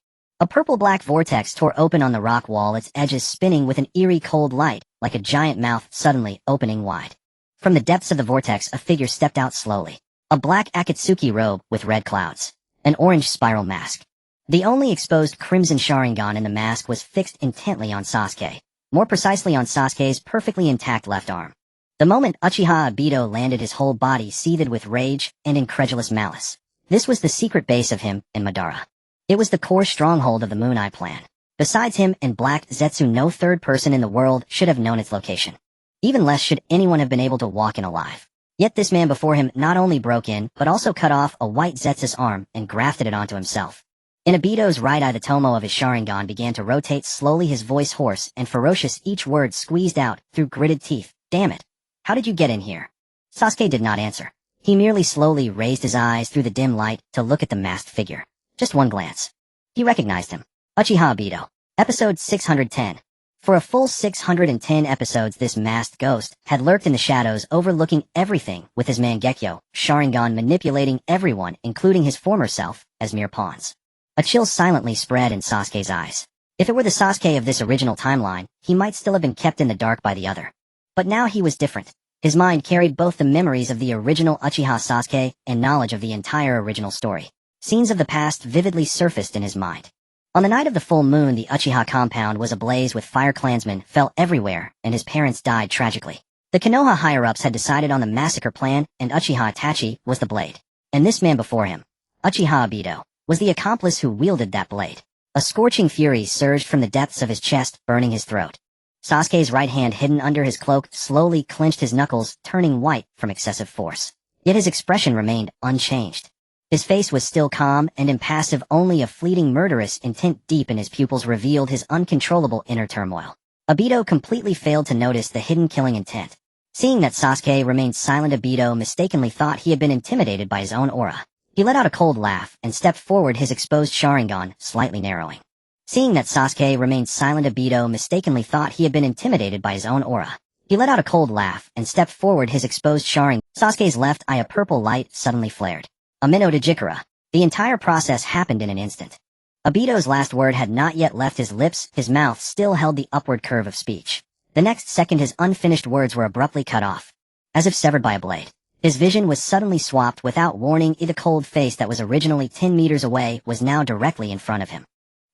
A purple-black vortex tore open on the rock wall, its edges spinning with an eerie cold light, like a giant mouth suddenly opening wide. From the depths of the vortex, a figure stepped out slowly. A black Akatsuki robe with red clouds. An orange spiral mask. The only exposed crimson Sharingan in the mask was fixed intently on Sasuke. More precisely on Sasuke's perfectly intact left arm. The moment Uchiha Obito landed, his whole body seethed with rage and incredulous malice. This was the secret base of him and Madara. It was the core stronghold of the Moon Eye Plan. Besides him and Black Zetsu, no third person in the world should have known its location. Even less should anyone have been able to walk in alive. Yet this man before him not only broke in, but also cut off a white Zetsu's arm and grafted it onto himself. In Obito's right eye, the tomo of his Sharingan began to rotate slowly, his voice hoarse and ferocious, each word squeezed out through gritted teeth. Damn it! How did you get in here? Sasuke did not answer. He merely slowly raised his eyes through the dim light to look at the masked figure. Just one glance. He recognized him. Uchiha Obito. Episode 610. For a full 610 episodes, this masked ghost had lurked in the shadows, overlooking everything with his Mangekyo, Sharingan, manipulating everyone, including his former self, as mere pawns. A chill silently spread in Sasuke's eyes. If it were the Sasuke of this original timeline, he might still have been kept in the dark by the other. But now he was different. His mind carried both the memories of the original Uchiha Sasuke and knowledge of the entire original story. Scenes of the past vividly surfaced in his mind. On the night of the full moon, the Uchiha compound was ablaze with fire. Clansmen fell everywhere, and his parents died tragically. The Konoha higher-ups had decided on the massacre plan, and Uchiha Itachi was the blade. And this man before him, Uchiha Obito, was the accomplice who wielded that blade. A scorching fury surged from the depths of his chest, burning his throat. Sasuke's right hand, hidden under his cloak, slowly clenched, his knuckles turning white from excessive force. Yet his expression remained unchanged. His face was still calm and impassive, only a fleeting murderous intent deep in his pupils revealed his uncontrollable inner turmoil. Obito completely failed to notice the hidden killing intent. Seeing that Sasuke remained silent, Obito mistakenly thought he had been intimidated by his own aura. He let out a cold laugh and stepped forward, his exposed Sharingan slightly narrowing. Seeing that Sasuke remained silent, Obito mistakenly thought he had been intimidated by his own aura. He let out a cold laugh and stepped forward, his exposed Sharingan. Sasuke's left eye, a purple light suddenly flared. Amino to Jikara. The entire process happened in an instant. Obito's last word had not yet left his lips, his mouth still held the upward curve of speech. The next second his unfinished words were abruptly cut off, as if severed by a blade. His vision was suddenly swapped without warning. The cold face that was originally 10 meters away was now directly in front of him.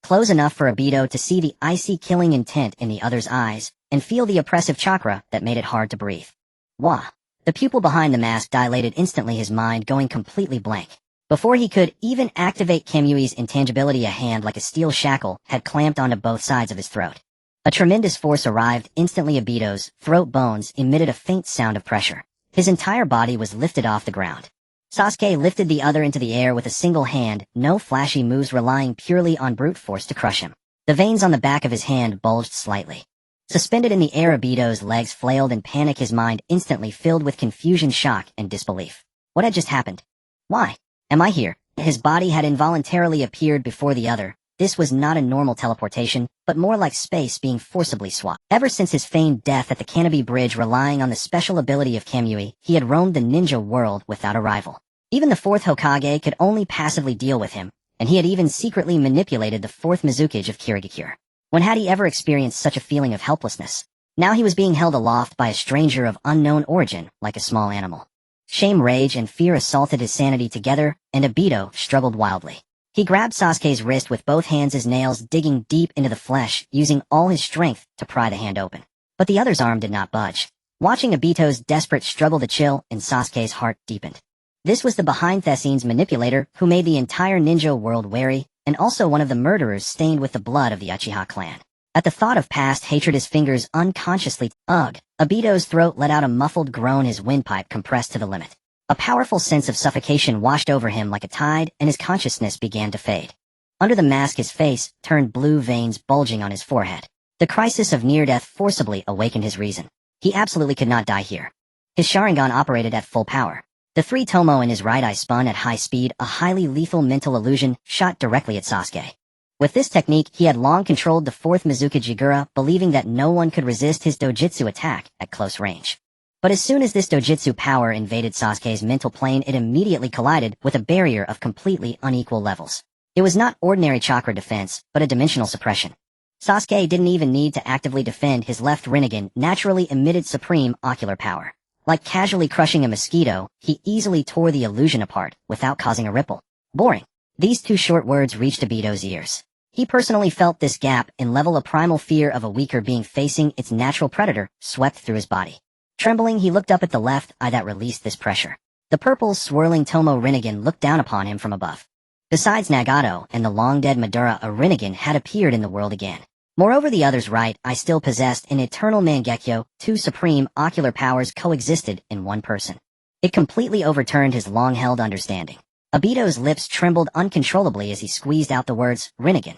Close enough for Obito to see the icy killing intent in the other's eyes, and feel the oppressive chakra that made it hard to breathe. Wah! The pupil behind the mask dilated instantly, his mind going completely blank. Before he could even activate Kamui's intangibility, a hand like a steel shackle had clamped onto both sides of his throat. A tremendous force arrived instantly. Obito's throat bones emitted a faint sound of pressure. His entire body was lifted off the ground. Sasuke lifted the other into the air with a single hand, no flashy moves, relying purely on brute force to crush him. The veins on the back of his hand bulged slightly. Suspended in the air, Obito's legs flailed in panic, his mind instantly filled with confusion, shock, and disbelief. What had just happened? Why am I here? His body had involuntarily appeared before the other. This was not a normal teleportation, but more like space being forcibly swapped. Ever since his feigned death at the Kanobi Bridge, relying on the special ability of Kamui, he had roamed the ninja world without a rival. Even the fourth Hokage could only passively deal with him, and he had even secretly manipulated the fourth Mizukage of Kirigakure. When had he ever experienced such a feeling of helplessness? Now he was being held aloft by a stranger of unknown origin, like a small animal. Shame, rage, and fear assaulted his sanity together, and Obito struggled wildly. He grabbed Sasuke's wrist with both hands, his nails digging deep into the flesh, using all his strength to pry the hand open. But the other's arm did not budge. Watching Obito's desperate struggle to chill, and Sasuke's heart deepened. This was the behind-the-scenes manipulator who made the entire ninja world wary, and also one of the murderers stained with the blood of the Uchiha clan. At the thought of past hatred, his fingers unconsciously ugh. Obito's throat let out a muffled groan, his windpipe compressed to the limit. A powerful sense of suffocation washed over him like a tide, and his consciousness began to fade. Under the mask, his face turned blue, veins bulging on his forehead. The crisis of near-death forcibly awakened his reason. He absolutely could not die here. His Sharingan operated at full power. The three tomo in his right eye spun at high speed, a highly lethal mental illusion shot directly at Sasuke. With this technique, he had long controlled the fourth Mizukage Jigura, believing that no one could resist his dojutsu attack at close range. But as soon as this dojutsu power invaded Sasuke's mental plane, it immediately collided with a barrier of completely unequal levels. It was not ordinary chakra defense, but a dimensional suppression. Sasuke didn't even need to actively defend. His left Rinnegan naturally emitted supreme ocular power. Like casually crushing a mosquito, he easily tore the illusion apart without causing a ripple. Boring. These two short words reached Obito's ears. He personally felt this gap in level, a primal fear of a weaker being facing its natural predator swept through his body. Trembling, he looked up at the left eye that released this pressure. The purple, swirling Tomo Rinnegan looked down upon him from above. Besides Nagato and the long-dead Madara, a Rinnegan had appeared in the world again. Moreover, the other's right eye still possessed an eternal Mangekyo. Two supreme ocular powers coexisted in one person. It completely overturned his long-held understanding. Obito's lips trembled uncontrollably as he squeezed out the words, Rinnegan.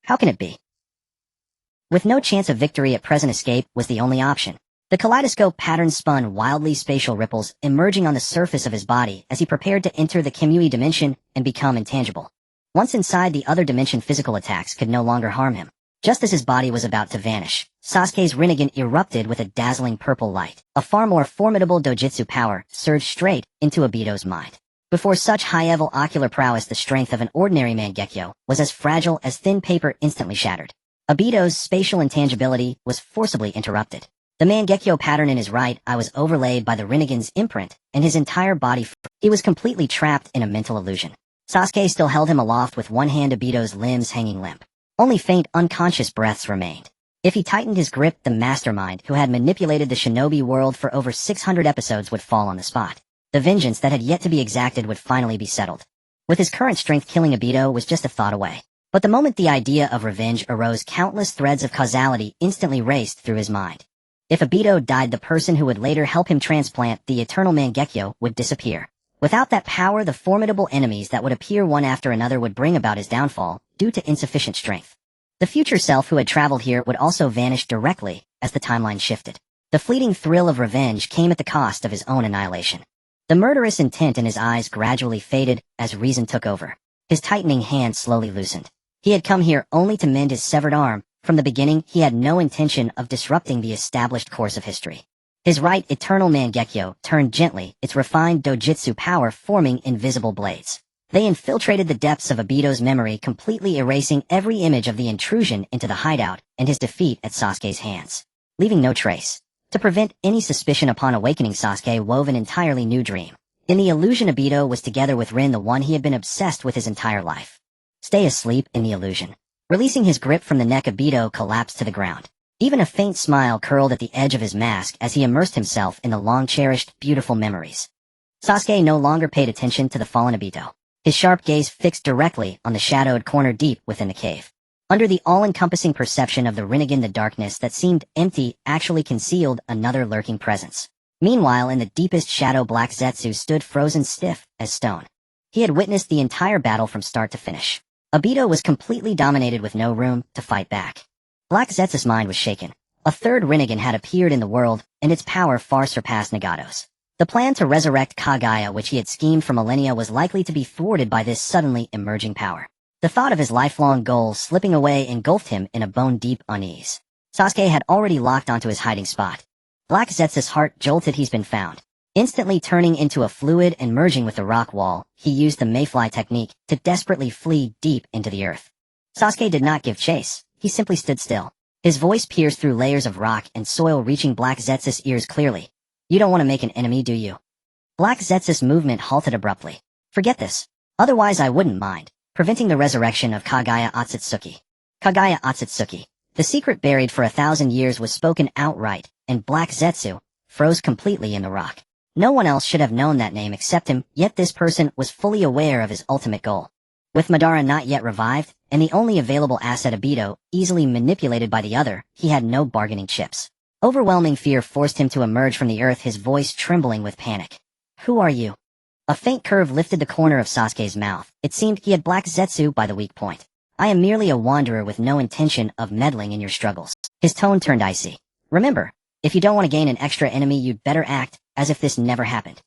How can it be? With no chance of victory at present, escape was the only option. The kaleidoscope pattern spun wildly, spatial ripples emerging on the surface of his body as he prepared to enter the Kamui dimension and become intangible. Once inside the other dimension, physical attacks could no longer harm him. Just as his body was about to vanish, Sasuke's Rinnegan erupted with a dazzling purple light. A far more formidable dojutsu power surged straight into Obito's mind. Before such high-level ocular prowess, the strength of an ordinary Mangekyo was as fragile as thin paper, instantly shattered. Obito's spatial intangibility was forcibly interrupted. The Mangekyo pattern in his right eye was overlaid by the Rinnegan's imprint, and his entire body he was completely trapped in a mental illusion. Sasuke still held him aloft with one hand, Obito's limbs hanging limp. Only faint, unconscious breaths remained. If he tightened his grip, the mastermind who had manipulated the shinobi world for over 600 episodes would fall on the spot. The vengeance that had yet to be exacted would finally be settled. With his current strength, killing Obito was just a thought away. But the moment the idea of revenge arose, countless threads of causality instantly raced through his mind. If Obito died, the person who would later help him transplant the eternal Mangekyo would disappear. Without that power, the formidable enemies that would appear one after another would bring about his downfall due to insufficient strength. The future self who had traveled here would also vanish directly as the timeline shifted. The fleeting thrill of revenge came at the cost of his own annihilation. The murderous intent in his eyes gradually faded as reason took over. His tightening hand slowly loosened. He had come here only to mend his severed arm. From the beginning, he had no intention of disrupting the established course of history. His right eternal Mangekyo turned gently, its refined dojutsu power forming invisible blades. They infiltrated the depths of Obito's memory, completely erasing every image of the intrusion into the hideout and his defeat at Sasuke's hands, leaving no trace. To prevent any suspicion upon awakening, Sasuke wove an entirely new dream. In the illusion, Obito was together with Rin, the one he had been obsessed with his entire life. Stay asleep in the illusion. Releasing his grip from the neck, Obito collapsed to the ground. Even a faint smile curled at the edge of his mask as he immersed himself in the long-cherished, beautiful memories. Sasuke no longer paid attention to the fallen Obito. His sharp gaze fixed directly on the shadowed corner deep within the cave. Under the all-encompassing perception of the Rinnegan, the darkness that seemed empty actually concealed another lurking presence. Meanwhile, in the deepest shadow, Black Zetsu stood frozen stiff as stone. He had witnessed the entire battle from start to finish. Obito was completely dominated with no room to fight back. Black Zetsu's mind was shaken. A third Rinnegan had appeared in the world, and its power far surpassed Nagato's. The plan to resurrect Kagaya, which he had schemed for millennia, was likely to be thwarted by this suddenly emerging power. The thought of his lifelong goal slipping away engulfed him in a bone-deep unease. Sasuke had already locked onto his hiding spot. Black Zetsu's heart jolted. He's been found. Instantly turning into a fluid and merging with the rock wall, he used the mayfly technique to desperately flee deep into the earth. Sasuke did not give chase. He simply stood still. His voice pierced through layers of rock and soil, reaching Black Zetsu's ears clearly. You don't want to make an enemy, do you? Black Zetsu's movement halted abruptly. Forget this. Otherwise I wouldn't mind. Preventing the resurrection of Kagaya Ōtsutsuki. Kagaya Ōtsutsuki. The secret buried for 1,000 years was spoken outright, and Black Zetsu froze completely in the rock. No one else should have known that name except him, yet this person was fully aware of his ultimate goal. With Madara not yet revived, and the only available asset Obito easily manipulated by the other, he had no bargaining chips. Overwhelming fear forced him to emerge from the earth, his voice trembling with panic. Who are you? A faint curve lifted the corner of Sasuke's mouth. It seemed he had Black Zetsu by the weak point. I am merely a wanderer with no intention of meddling in your struggles. His tone turned icy. Remember, if you don't want to gain an extra enemy, you'd better act as if this never happened.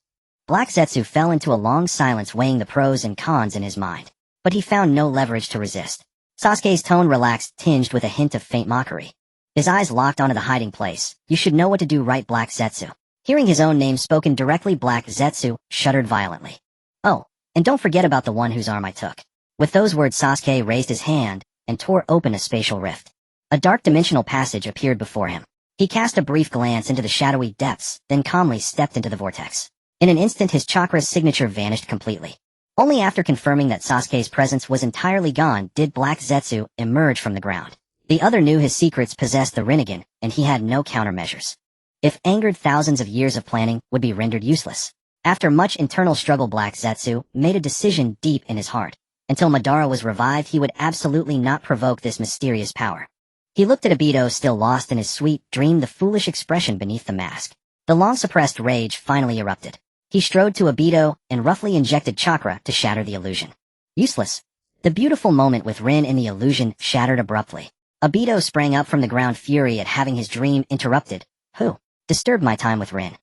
Black Zetsu fell into a long silence, weighing the pros and cons in his mind. But he found no leverage to resist. Sasuke's tone relaxed, tinged with a hint of faint mockery. His eyes locked onto the hiding place. You should know what to do, right, Black Zetsu? Hearing his own name spoken directly, Black Zetsu shuddered violently. Oh, and don't forget about the one whose arm I took. With those words, Sasuke raised his hand and tore open a spatial rift. A dark dimensional passage appeared before him. He cast a brief glance into the shadowy depths, then calmly stepped into the vortex. In an instant, his chakra signature vanished completely. Only after confirming that Sasuke's presence was entirely gone did Black Zetsu emerge from the ground. The other knew his secrets possessed the Rinnegan, and he had no countermeasures. If angered, thousands of years of planning would be rendered useless. After much internal struggle, Black Zetsu made a decision deep in his heart. Until Madara was revived, he would absolutely not provoke this mysterious power. He looked at Obito, still lost in his sweet dream, the foolish expression beneath the mask. The long-suppressed rage finally erupted. He strode to Obito and roughly injected chakra to shatter the illusion. Useless. The beautiful moment with Rin in the illusion shattered abruptly. Obito sprang up from the ground, fury at having his dream interrupted. Who disturbed my time with Rin?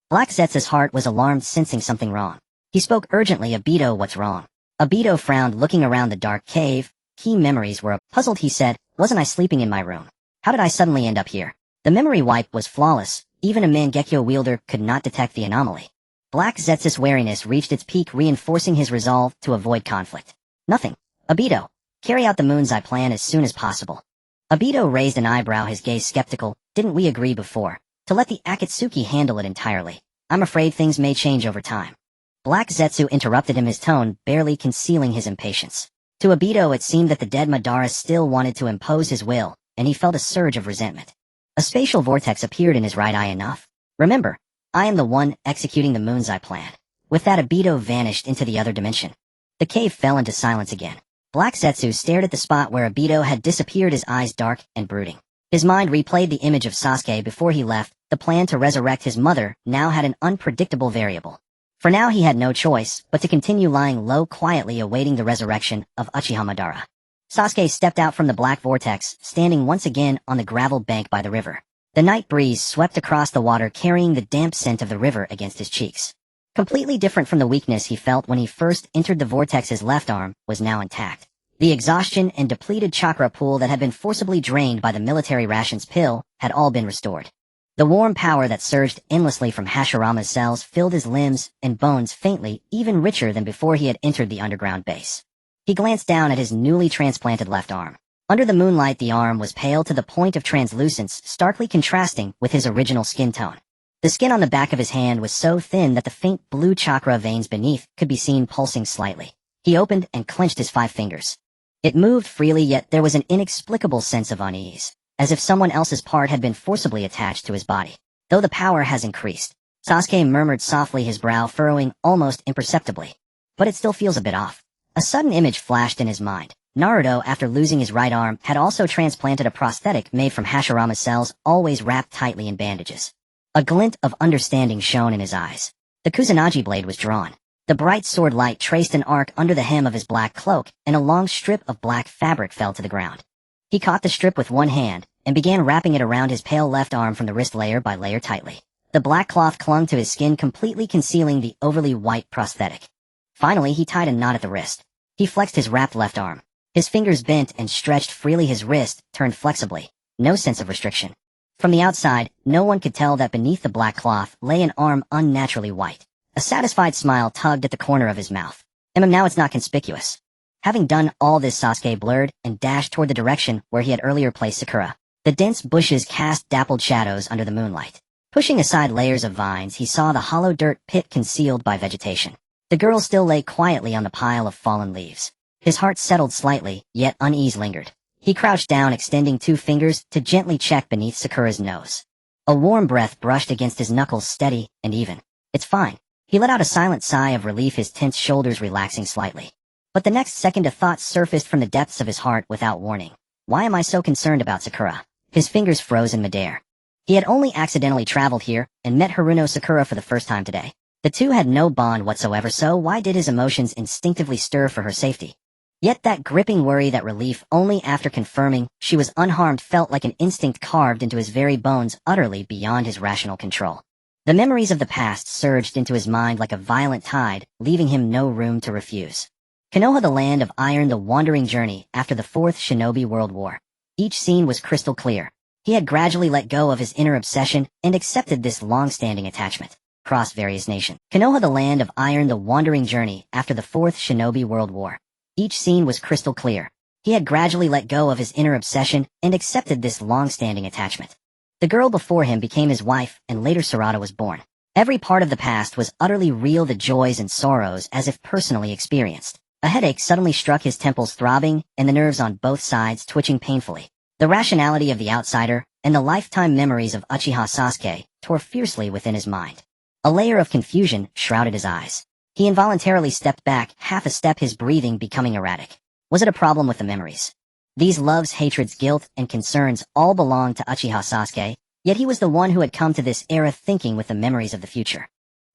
Black Zetsu's heart was alarmed, sensing something wrong. He spoke urgently. Obito, what's wrong? Obito frowned, looking around the dark cave. Key memories were puzzled, he said. Wasn't I sleeping in my room? How did I suddenly end up here? The memory wipe was flawless. Even a Mangekyo wielder could not detect the anomaly. Black Zetsu's wariness reached its peak, reinforcing his resolve to avoid conflict. Nothing. Obito, carry out the Moon's Eye plan as soon as possible. Obito raised an eyebrow, his gaze skeptical. Didn't we agree before to let the Akatsuki handle it entirely? I'm afraid things may change over time. Black Zetsu interrupted him, his tone barely concealing his impatience. To Obito it seemed that the dead Madara still wanted to impose his will, and he felt a surge of resentment. A spatial vortex appeared in his right eye. Enough. Remember, I am the one executing the Moon's Eye plan. With that, Obito vanished into the other dimension. The cave fell into silence again. Black Zetsu stared at the spot where Obito had disappeared, his eyes dark and brooding. His mind replayed the image of Sasuke before he left. The plan to resurrect his mother now had an unpredictable variable. For now he had no choice but to continue lying low, quietly awaiting the resurrection of Uchiha Madara. Sasuke stepped out from the black vortex, standing once again on the gravel bank by the river. The night breeze swept across the water, carrying the damp scent of the river against his cheeks. Completely different from the weakness he felt when he first entered the vortex, his left arm was now intact. The exhaustion and depleted chakra pool that had been forcibly drained by the military rations pill had all been restored. The warm power that surged endlessly from Hashirama's cells filled his limbs and bones faintly, even richer than before he had entered the underground base. He glanced down at his newly transplanted left arm. Under the moonlight, the arm was pale to the point of translucence, starkly contrasting with his original skin tone. The skin on the back of his hand was so thin that the faint blue chakra veins beneath could be seen pulsing slightly. He opened and clenched his 5 fingers. It moved freely, yet there was an inexplicable sense of unease, as if someone else's part had been forcibly attached to his body. Though the power has increased, Sasuke murmured softly, his brow furrowing almost imperceptibly. But it still feels a bit off. A sudden image flashed in his mind. Naruto, after losing his right arm, had also transplanted a prosthetic made from Hashirama's cells, always wrapped tightly in bandages. A glint of understanding shone in his eyes. The Kusanagi blade was drawn. The bright sword light traced an arc under the hem of his black cloak, and a long strip of black fabric fell to the ground. He caught the strip with one hand, and began wrapping it around his pale left arm from the wrist, layer by layer, tightly. The black cloth clung to his skin, completely concealing the overly white prosthetic. Finally, he tied a knot at the wrist. He flexed his wrapped left arm. His fingers bent and stretched freely, his wrist turned flexibly. No sense of restriction. From the outside, no one could tell that beneath the black cloth lay an arm unnaturally white. A satisfied smile tugged at the corner of his mouth. Now it's not conspicuous. Having done all this, Sasuke blurred and dashed toward the direction where he had earlier placed Sakura. The dense bushes cast dappled shadows under the moonlight. Pushing aside layers of vines, he saw the hollow dirt pit concealed by vegetation. The girl still lay quietly on the pile of fallen leaves. His heart settled slightly, yet unease lingered. He crouched down, extending 2 fingers to gently check beneath Sakura's nose. A warm breath brushed against his knuckles, steady and even. It's fine. He let out a silent sigh of relief, his tense shoulders relaxing slightly. But the next second a thought surfaced from the depths of his heart without warning. Why am I so concerned about Sakura? His fingers froze in midair. He had only accidentally traveled here and met Haruno Sakura for the first time today. The two had no bond whatsoever, so why did his emotions instinctively stir for her safety? Yet that gripping worry, that relief only after confirming she was unharmed, felt like an instinct carved into his very bones, utterly beyond his rational control. The memories of the past surged into his mind like a violent tide, leaving him no room to refuse. Konoha, the land of iron, the wandering journey after the 4th Shinobi World War. Each scene was crystal clear. He had gradually let go of his inner obsession and accepted this long-standing attachment. Across various nations. Konoha, the land of iron, the wandering journey after the 4th Shinobi World War. Each scene was crystal clear. He had gradually let go of his inner obsession and accepted this long-standing attachment. The girl before him became his wife, and later Sarada was born. Every part of the past was utterly real, the joys and sorrows as if personally experienced. A headache suddenly struck, his temples throbbing, and the nerves on both sides twitching painfully. The rationality of the outsider and the lifetime memories of Uchiha Sasuke tore fiercely within his mind. A layer of confusion shrouded his eyes. He involuntarily stepped back, half a step, his breathing becoming erratic. Was it a problem with the memories? These loves, hatreds, guilt, and concerns all belonged to Uchiha Sasuke, yet he was the one who had come to this era thinking with the memories of the future.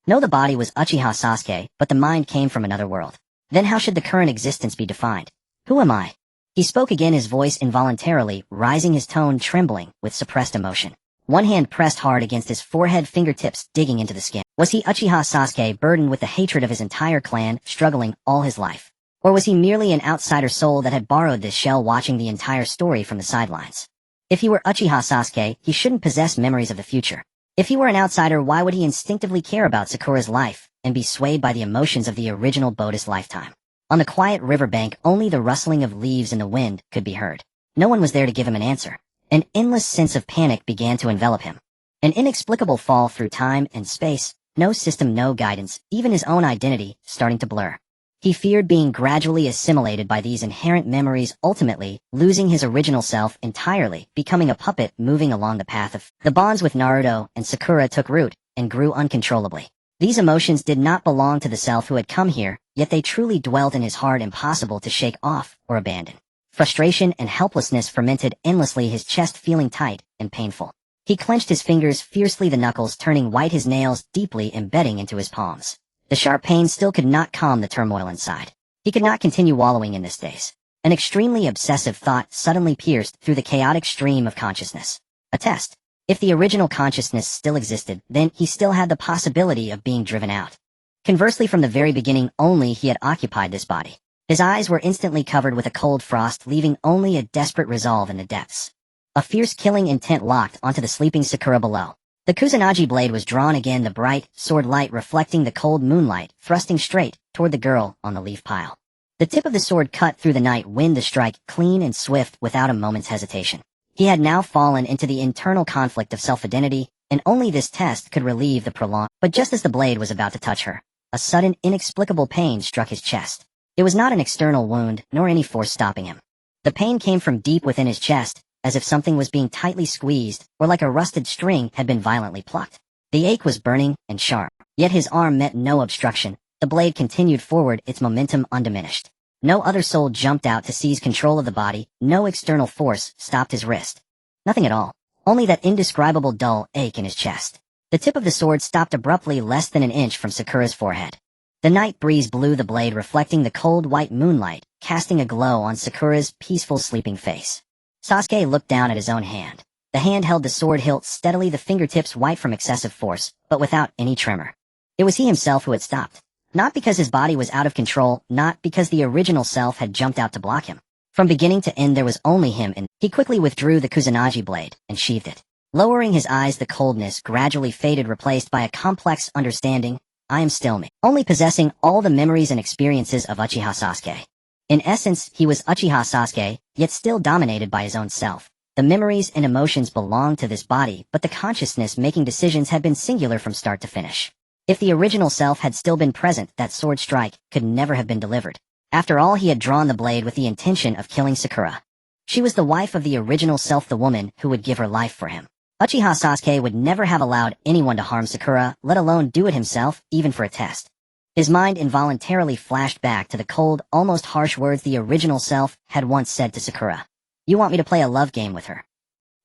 No, the body was Uchiha Sasuke, but the mind came from another world. Then how should the current existence be defined? Who am I? He spoke again, his voice involuntarily rising, his tone trembling with suppressed emotion. One hand pressed hard against his forehead, fingertips digging into the skin. Was he Uchiha Sasuke, burdened with the hatred of his entire clan, struggling all his life? Or was he merely an outsider soul that had borrowed this shell, watching the entire story from the sidelines? If he were Uchiha Sasuke, he shouldn't possess memories of the future. If he were an outsider, why would he instinctively care about Sakura's life and be swayed by the emotions of the original Boda's lifetime? On the quiet riverbank, only the rustling of leaves in the wind could be heard. No one was there to give him an answer. An endless sense of panic began to envelop him. An inexplicable fall through time and space, no system, no guidance, even his own identity starting to blur. He feared being gradually assimilated by these inherent memories, ultimately losing his original self entirely, becoming a puppet moving along the path of... The bonds with Naruto and Sakura took root and grew uncontrollably. These emotions did not belong to the self who had come here, yet they truly dwelt in his heart, impossible to shake off or abandon. Frustration and helplessness fermented endlessly, his chest feeling tight and painful. He clenched his fingers fiercely, the knuckles turning white, his nails deeply embedding into his palms. The sharp pain still could not calm the turmoil inside. He could not continue wallowing in this daze. An extremely obsessive thought suddenly pierced through the chaotic stream of consciousness. A test. If the original consciousness still existed, then he still had the possibility of being driven out. Conversely, from the very beginning only he had occupied this body. His eyes were instantly covered with a cold frost, leaving only a desperate resolve in the depths. A fierce killing intent locked onto the sleeping Sakura below. The Kusanagi blade was drawn again, the bright sword light reflecting the cold moonlight, thrusting straight toward the girl on the leaf pile. The tip of the sword cut through the night wind, the strike clean and swift without a moment's hesitation. He had now fallen into the internal conflict of self-identity, and only this test could relieve the prolonged. But just as the blade was about to touch her, a sudden, inexplicable pain struck his chest. It was not an external wound, nor any force stopping him. The pain came from deep within his chest, as if something was being tightly squeezed, or like a rusted string had been violently plucked. The ache was burning and sharp, yet his arm met no obstruction. The blade continued forward, its momentum undiminished. No other soul jumped out to seize control of the body, no external force stopped his wrist. Nothing at all, only that indescribable dull ache in his chest. The tip of the sword stopped abruptly less than an inch from Sakura's forehead. The night breeze blew the blade, reflecting the cold white moonlight, casting a glow on Sakura's peaceful sleeping face. Sasuke looked down at his own hand. The hand held the sword hilt steadily, the fingertips white from excessive force, but without any tremor. It was he himself who had stopped. Not because his body was out of control, not because the original self had jumped out to block him. From beginning to end there was only him, and he quickly withdrew the Kusanagi blade and sheathed it. Lowering his eyes, the coldness gradually faded, replaced by a complex understanding. I am still me, only possessing all the memories and experiences of Uchiha Sasuke. In essence, he was Uchiha Sasuke, yet still dominated by his own self. The memories and emotions belonged to this body, but the consciousness making decisions had been singular from start to finish. If the original self had still been present, that sword strike could never have been delivered. After all, he had drawn the blade with the intention of killing Sakura. She was the wife of the original self, the woman who would give her life for him. Uchiha Sasuke would never have allowed anyone to harm Sakura, let alone do it himself, even for a test. His mind involuntarily flashed back to the cold, almost harsh words the original self had once said to Sakura. You want me to play a love game with her?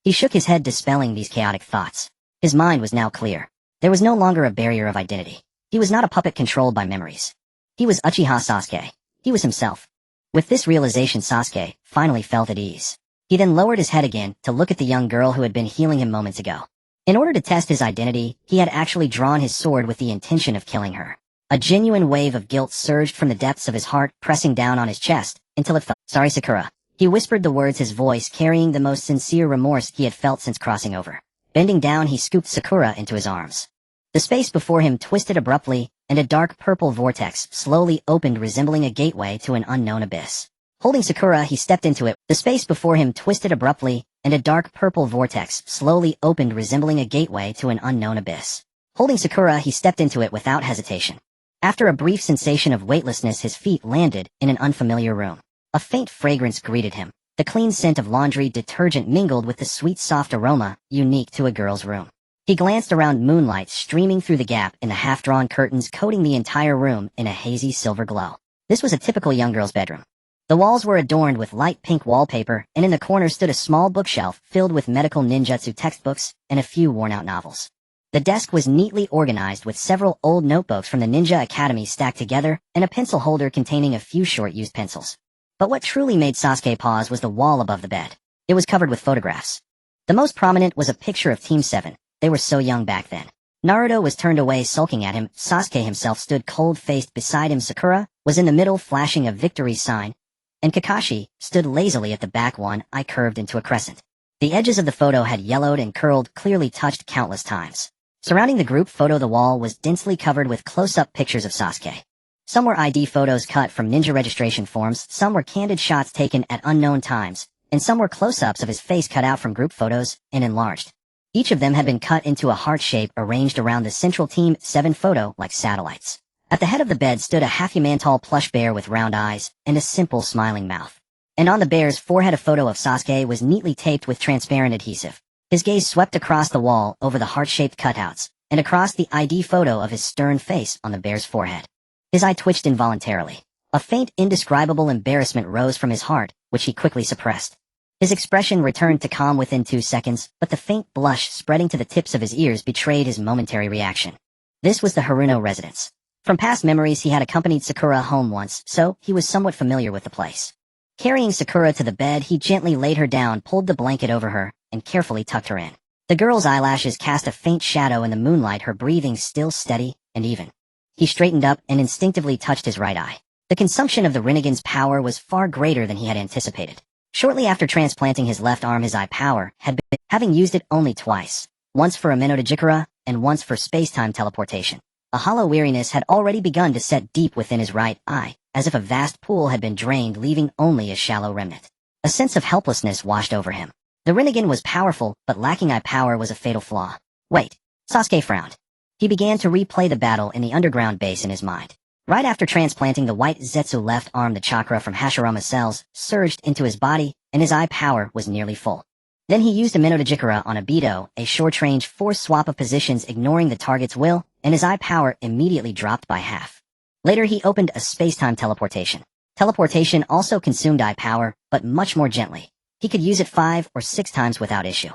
He shook his head, dispelling these chaotic thoughts. His mind was now clear. There was no longer a barrier of identity. He was not a puppet controlled by memories. He was Uchiha Sasuke. He was himself. With this realization, Sasuke finally felt at ease. He then lowered his head again to look at the young girl who had been healing him moments ago. In order to test his identity, he had actually drawn his sword with the intention of killing her. A genuine wave of guilt surged from the depths of his heart, pressing down on his chest, until it fell. Sorry, Sakura. He whispered the words, his voice carrying the most sincere remorse he had felt since crossing over. Bending down, he scooped Sakura into his arms. The space before him twisted abruptly, and a dark purple vortex slowly opened, resembling a gateway to an unknown abyss. Holding Sakura, he stepped into it. The space before him twisted abruptly, and a dark purple vortex slowly opened, resembling a gateway to an unknown abyss. Holding Sakura, he stepped into it without hesitation. After a brief sensation of weightlessness, his feet landed in an unfamiliar room. A faint fragrance greeted him. The clean scent of laundry detergent mingled with the sweet, soft aroma unique to a girl's room. He glanced around, moonlight streaming through the gap in the half-drawn curtains, coating the entire room in a hazy silver glow. This was a typical young girl's bedroom. The walls were adorned with light pink wallpaper, and in the corner stood a small bookshelf filled with medical ninjutsu textbooks and a few worn-out novels. The desk was neatly organized with several old notebooks from the Ninja Academy stacked together, and a pencil holder containing a few short-used pencils. But what truly made Sasuke pause was the wall above the bed. It was covered with photographs. The most prominent was a picture of Team 7. They were so young back then. Naruto was turned away, sulking at him. Sasuke himself stood cold-faced beside him. Sakura was in the middle, flashing a victory sign, and Kakashi stood lazily at the back, one eye curved into a crescent. The edges of the photo had yellowed and curled, clearly touched countless times. Surrounding the group photo, the wall was densely covered with close-up pictures of Sasuke. Some were ID photos cut from ninja registration forms, some were candid shots taken at unknown times, and some were close-ups of his face cut out from group photos and enlarged. Each of them had been cut into a heart shape arranged around the central Team 7 photo like satellites. At the head of the bed stood a half-human-tall plush bear with round eyes and a simple smiling mouth. And on the bear's forehead a photo of Sasuke was neatly taped with transparent adhesive. His gaze swept across the wall over the heart-shaped cutouts, and across the ID photo of his stern face on the bear's forehead. His eye twitched involuntarily. A faint, indescribable embarrassment rose from his heart, which he quickly suppressed. His expression returned to calm within 2 seconds, but the faint blush spreading to the tips of his ears betrayed his momentary reaction. This was the Haruno residence. From past memories, he had accompanied Sakura home once, so he was somewhat familiar with the place. Carrying Sakura to the bed, he gently laid her down, pulled the blanket over her, and carefully tucked her in. The girl's eyelashes cast a faint shadow in the moonlight, her breathing still steady and even. He straightened up and instinctively touched his right eye. The consumption of the Rinnegan's power was far greater than he had anticipated. Shortly after transplanting his left arm, his eye power had been, having used it only twice, once for Amenodajikara and once for space-time teleportation. A hollow weariness had already begun to set deep within his right eye, as if a vast pool had been drained, leaving only a shallow remnant. A sense of helplessness washed over him. The Rinnegan was powerful, but lacking eye power was a fatal flaw. Wait. Sasuke frowned. He began to replay the battle in the underground base in his mind. Right after transplanting the white Zetsu left arm, the chakra from Hashirama's cells surged into his body, and his eye power was nearly full. Then he used Amenodajikara on Obito, a short-range force swap of positions ignoring the target's will, and his eye power immediately dropped by half. Later he opened a space-time teleportation. Teleportation also consumed eye power, but much more gently. He could use it 5 or 6 times without issue.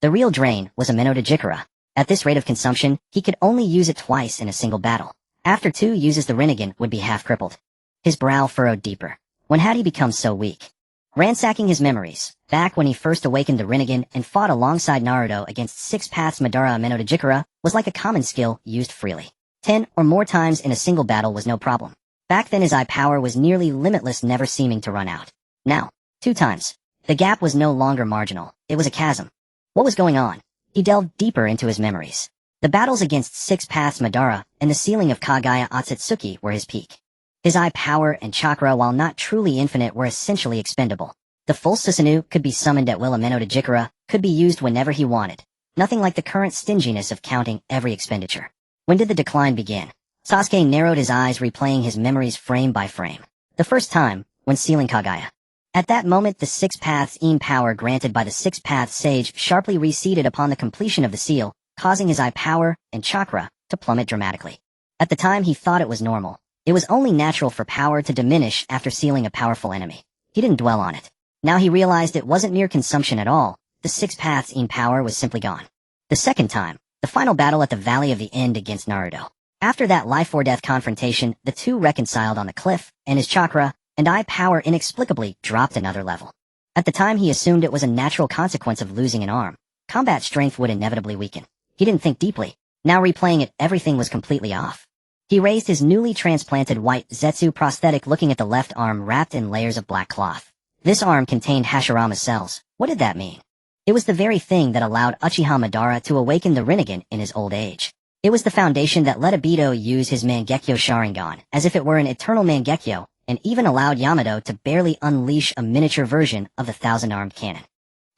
The real drain was Amenodajikara. At this rate of consumption, he could only use it twice in a single battle. After 2 uses, the Rinnegan would be half crippled. His brow furrowed deeper. When had he become so weak? Ransacking his memories, back when he first awakened the Rinnegan and fought alongside Naruto against 6 Paths, Madara Amenodajikara was like a common skill used freely. 10 or more times in a single battle was no problem. Back then his eye power was nearly limitless, never seeming to run out. Now, 2 times. The gap was no longer marginal, it was a chasm. What was going on? He delved deeper into his memories. The battles against 6 Paths, Madara and the ceiling of Kagaya Ōtsutsuki were his peak. His eye power and chakra, while not truly infinite, were essentially expendable. The full Susanoo could be summoned at will. Amenodajikara could be used whenever he wanted. Nothing like the current stinginess of counting every expenditure. When did the decline begin? Sasuke narrowed his eyes, replaying his memories frame by frame. The first time, when sealing Kagaya. At that moment, the 6 Paths Yin power granted by the 6 Paths Sage sharply receded upon the completion of the seal, causing his eye power and chakra to plummet dramatically. At the time, he thought it was normal. It was only natural for power to diminish after sealing a powerful enemy. He didn't dwell on it. Now he realized it wasn't mere consumption at all. The 6 Paths Yin power was simply gone. The second time, the final battle at the Valley of the End against Naruto. After that life-or-death confrontation, the two reconciled on the cliff, and his chakra and eye power inexplicably dropped another level. At the time, he assumed it was a natural consequence of losing an arm. Combat strength would inevitably weaken. He didn't think deeply. Now replaying it, everything was completely off. He raised his newly transplanted white Zetsu prosthetic, looking at the left arm wrapped in layers of black cloth. This arm contained Hashirama's cells. What did that mean? It was the very thing that allowed Uchiha Madara to awaken the Rinnegan in his old age. It was the foundation that let Obito use his Mangekyo Sharingan as if it were an eternal Mangekyo, and even allowed Yamato to barely unleash a miniature version of the 1,000-armed cannon.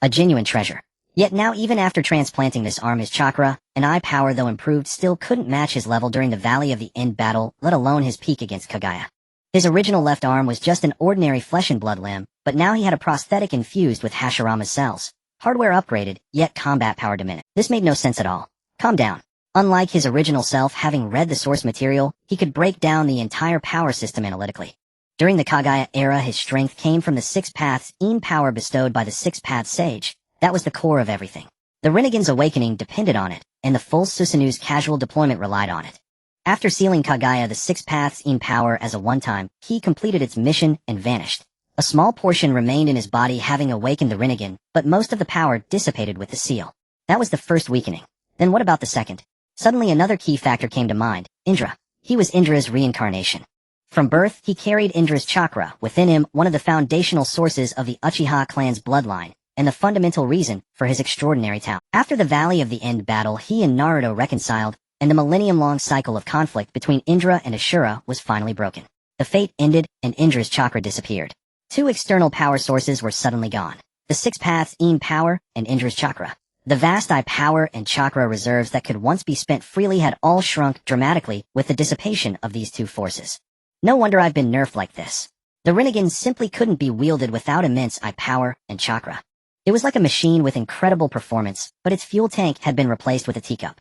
A genuine treasure. Yet now, even after transplanting this arm, his chakra and eye power, though improved, still couldn't match his level during the Valley of the End battle, let alone his peak against Kagaya. His original left arm was just an ordinary flesh and blood limb, but now he had a prosthetic infused with Hashirama's cells. Hardware upgraded, yet combat power diminished. This made no sense at all. Calm down. Unlike his original self, having read the source material, he could break down the entire power system analytically. During the Kagaya era, his strength came from the 6 Paths Yin power bestowed by the 6 Paths Sage. That was the core of everything. The Rinnegan's awakening depended on it, and the full Susanoo's casual deployment relied on it. After sealing Kagaya, the 6 Paths Yin power as a one-time, he completed its mission and vanished. A small portion remained in his body, having awakened the Rinnegan, but most of the power dissipated with the seal. That was the first weakening. Then what about the second? Suddenly another key factor came to mind, Indra. He was Indra's reincarnation. From birth, he carried Indra's chakra within him, one of the foundational sources of the Uchiha clan's bloodline, and the fundamental reason for his extraordinary talent. After the Valley of the End battle, he and Naruto reconciled, and the millennium-long cycle of conflict between Indra and Ashura was finally broken. The fate ended, and Indra's chakra disappeared. 2 external power sources were suddenly gone. The 6 Paths Yin power and Indra's chakra. The vast eye power and chakra reserves that could once be spent freely had all shrunk dramatically with the dissipation of these 2 forces. No wonder I've been nerfed like this. The Rinnegan simply couldn't be wielded without immense eye power and chakra. It was like a machine with incredible performance, but its fuel tank had been replaced with a teacup.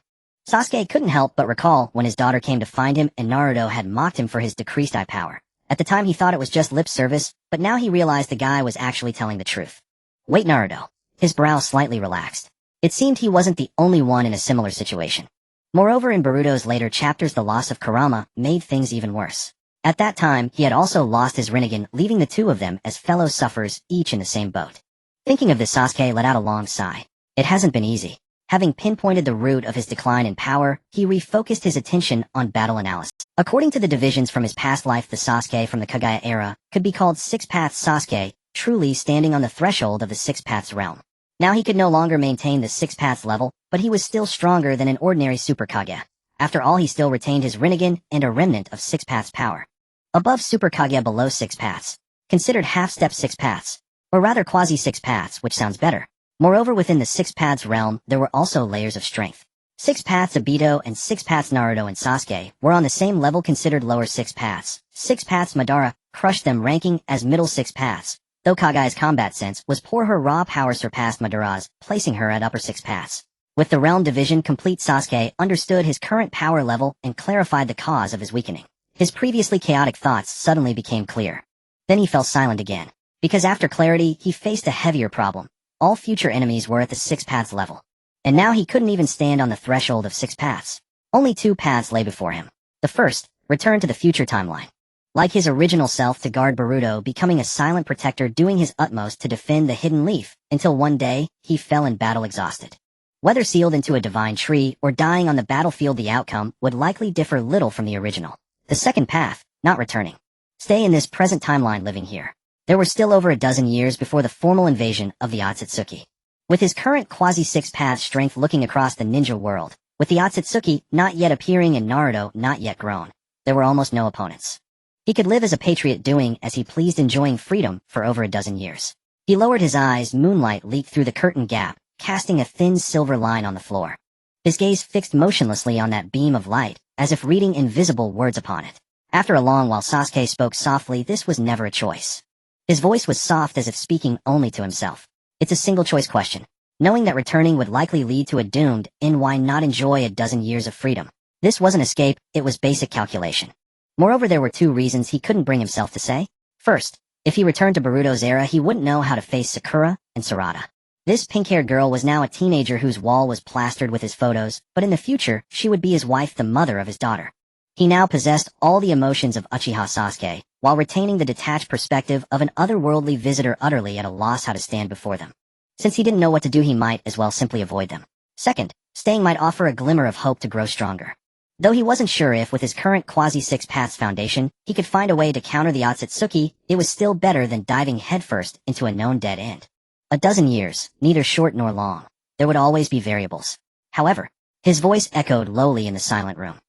Sasuke couldn't help but recall when his daughter came to find him and Naruto had mocked him for his decreased eye power. At the time he thought it was just lip service, but now he realized the guy was actually telling the truth. Wait, Naruto. His brow slightly relaxed. It seemed he wasn't the only one in a similar situation. Moreover, in Boruto's later chapters, the loss of Kurama made things even worse. At that time, he had also lost his Rinnegan, leaving the 2 of them as fellow sufferers, each in the same boat. Thinking of this, Sasuke let out a long sigh. It hasn't been easy. Having pinpointed the root of his decline in power, he refocused his attention on battle analysis. According to the divisions from his past life, the Sasuke from the Kagaya era could be called Six Paths Sasuke, truly standing on the threshold of the Six Paths realm. Now he could no longer maintain the Six Paths level, but he was still stronger than an ordinary Super Kage. After all, he still retained his Rinnegan and a remnant of Six Paths power. Above Super Kage, below Six Paths, considered half-step Six Paths, or rather quasi-Six Paths, which sounds better. Moreover, within the Six Paths realm, there were also layers of strength. Six Paths Obito and Six Paths Naruto and Sasuke were on the same level, considered lower Six Paths. Six Paths Madara crushed them, ranking as middle Six Paths. Though Kagaya's combat sense was poor, her raw power surpassed Madara's, placing her at upper Six Paths. With the realm division complete, Sasuke understood his current power level and clarified the cause of his weakening. His previously chaotic thoughts suddenly became clear. Then he fell silent again, because after clarity, he faced a heavier problem. All future enemies were at the Six Paths level. And now he couldn't even stand on the threshold of Six Paths. Only two paths lay before him. The first, return to the future timeline. Like his original self, to guard Boruto, becoming a silent protector, doing his utmost to defend the hidden leaf, until one day, he fell in battle exhausted. Whether sealed into a divine tree or dying on the battlefield, the outcome would likely differ little from the original. The second path, not returning. Stay in this present timeline, living here. There were still over a dozen years before the formal invasion of the Ōtsutsuki. With his current quasi-Six Paths strength looking across the ninja world, with the Ōtsutsuki not yet appearing and Naruto not yet grown, there were almost no opponents. He could live as a patriot, doing as he pleased, enjoying freedom for over a dozen years. He lowered his eyes, moonlight leaked through the curtain gap, casting a thin silver line on the floor. His gaze fixed motionlessly on that beam of light, as if reading invisible words upon it. After a long while, Sasuke spoke softly. This was never a choice. His voice was soft, as if speaking only to himself. It's a single-choice question. Knowing that returning would likely lead to a doomed end, why not enjoy a dozen years of freedom? This wasn't escape, it was basic calculation. Moreover, there were two reasons he couldn't bring himself to say. First, if he returned to Boruto's era, he wouldn't know how to face Sakura and Sarada. This pink-haired girl was now a teenager whose wall was plastered with his photos, but in the future, she would be his wife, the mother of his daughter. He now possessed all the emotions of Uchiha Sasuke, while retaining the detached perspective of an otherworldly visitor, utterly at a loss how to stand before them. Since he didn't know what to do, he might as well simply avoid them. Second, staying might offer a glimmer of hope to grow stronger. Though he wasn't sure if, with his current quasi-Six Paths foundation, he could find a way to counter the Ōtsutsuki, it was still better than diving headfirst into a known dead end. A dozen years, neither short nor long. There would always be variables. However, his voice echoed lowly in the silent room.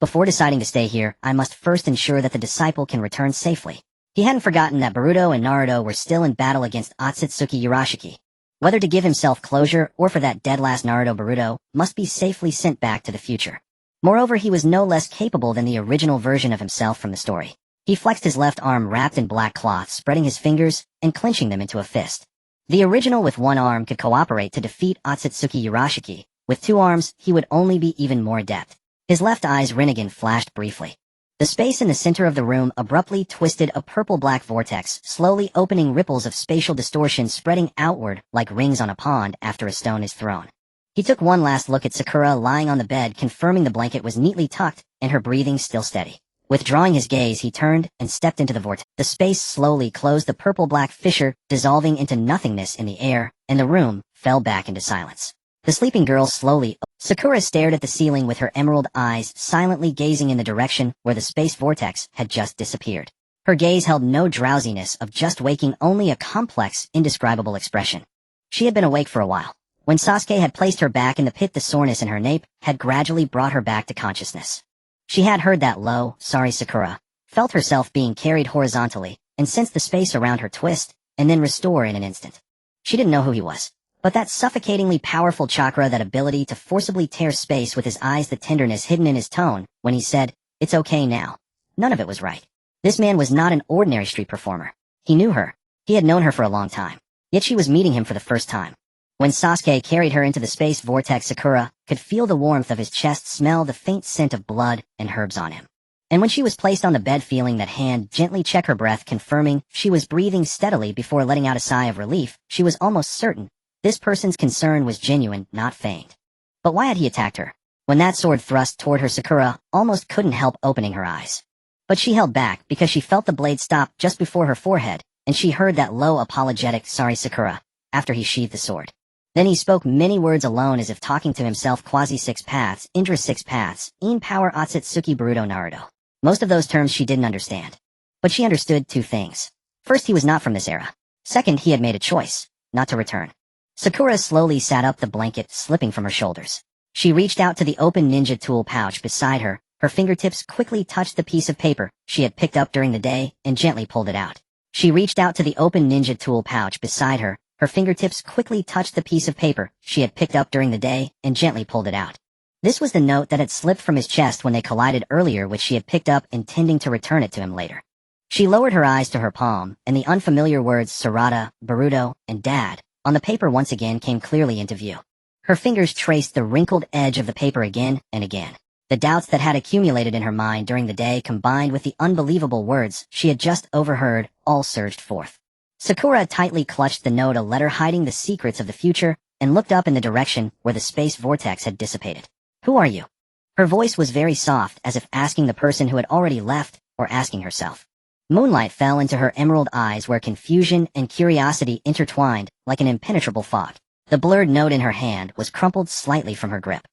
Before deciding to stay here, I must first ensure that the disciple can return safely. He hadn't forgotten that Boruto and Naruto were still in battle against Ōtsutsuki Urashiki. Whether to give himself closure or for that dead last Naruto, Boruto must be safely sent back to the future. Moreover, he was no less capable than the original version of himself from the story. He flexed his left arm wrapped in black cloth, spreading his fingers and clenching them into a fist. The original with one arm could cooperate to defeat Ōtsutsuki Urashiki. With two arms, he would only be even more adept. His left eye's Rinnegan flashed briefly. The space in the center of the room abruptly twisted, a purple-black vortex, slowly opening, ripples of spatial distortion spreading outward like rings on a pond after a stone is thrown. He took one last look at Sakura lying on the bed, confirming the blanket was neatly tucked and her breathing still steady. Withdrawing his gaze, he turned and stepped into the vortex. The space slowly closed, the purple-black fissure dissolving into nothingness in the air, and the room fell back into silence. The sleeping girl slowly... Sakura stared at the ceiling with her emerald eyes, silently gazing in the direction where the space vortex had just disappeared. Her gaze held no drowsiness of just waking, only a complex, indescribable expression. She had been awake for a while. When Sasuke had placed her back in the pit, the soreness in her nape had gradually brought her back to consciousness. She had heard that low, "Sorry, Sakura," felt herself being carried horizontally, and sensed the space around her twist, and then restore in an instant. She didn't know who he was. But that suffocatingly powerful chakra, that ability to forcibly tear space with his eyes, the tenderness hidden in his tone when he said, "It's okay now." None of it was right. This man was not an ordinary street performer. He knew her. He had known her for a long time. Yet she was meeting him for the first time. When Sasuke carried her into the space vortex, Sakura could feel the warmth of his chest, smell the faint scent of blood and herbs on him. And when she was placed on the bed, feeling that hand gently check her breath, confirming she was breathing steadily before letting out a sigh of relief, she was almost certain this person's concern was genuine, not feigned. But why had he attacked her? When that sword thrust toward her, Sakura almost couldn't help opening her eyes. But she held back because she felt the blade stop just before her forehead, and she heard that low, apologetic, "Sorry, Sakura," after he sheathed the sword. Then he spoke many words alone as if talking to himself. Quasi six paths, Indra six paths, Yin power Ōtsutsuki Boruto Naruto. Most of those terms she didn't understand. But she understood two things. First, he was not from this era. Second, he had made a choice, not to return. Sakura slowly sat up, the blanket slipping from her shoulders. She reached out to the open ninja tool pouch beside her. Her fingertips quickly touched the piece of paper she had picked up during the day and gently pulled it out. She reached out to the open ninja tool pouch beside her. Her fingertips quickly touched the piece of paper she had picked up during the day and gently pulled it out. This was the note that had slipped from his chest when they collided earlier, which she had picked up, intending to return it to him later. She lowered her eyes to her palm, and the unfamiliar words Sarada, Boruto, and Dad on the paper once again came clearly into view. Her fingers traced the wrinkled edge of the paper again and again. The doubts that had accumulated in her mind during the day, combined with the unbelievable words she had just overheard, all surged forth. Sakura tightly clutched the note, a letter hiding the secrets of the future, and looked up in the direction where the space vortex had dissipated. "Who are you?" Her voice was very soft, as if asking the person who had already left, or asking herself. Moonlight fell into her emerald eyes, where confusion and curiosity intertwined like an impenetrable fog. The blurred note in her hand was crumpled slightly from her grip.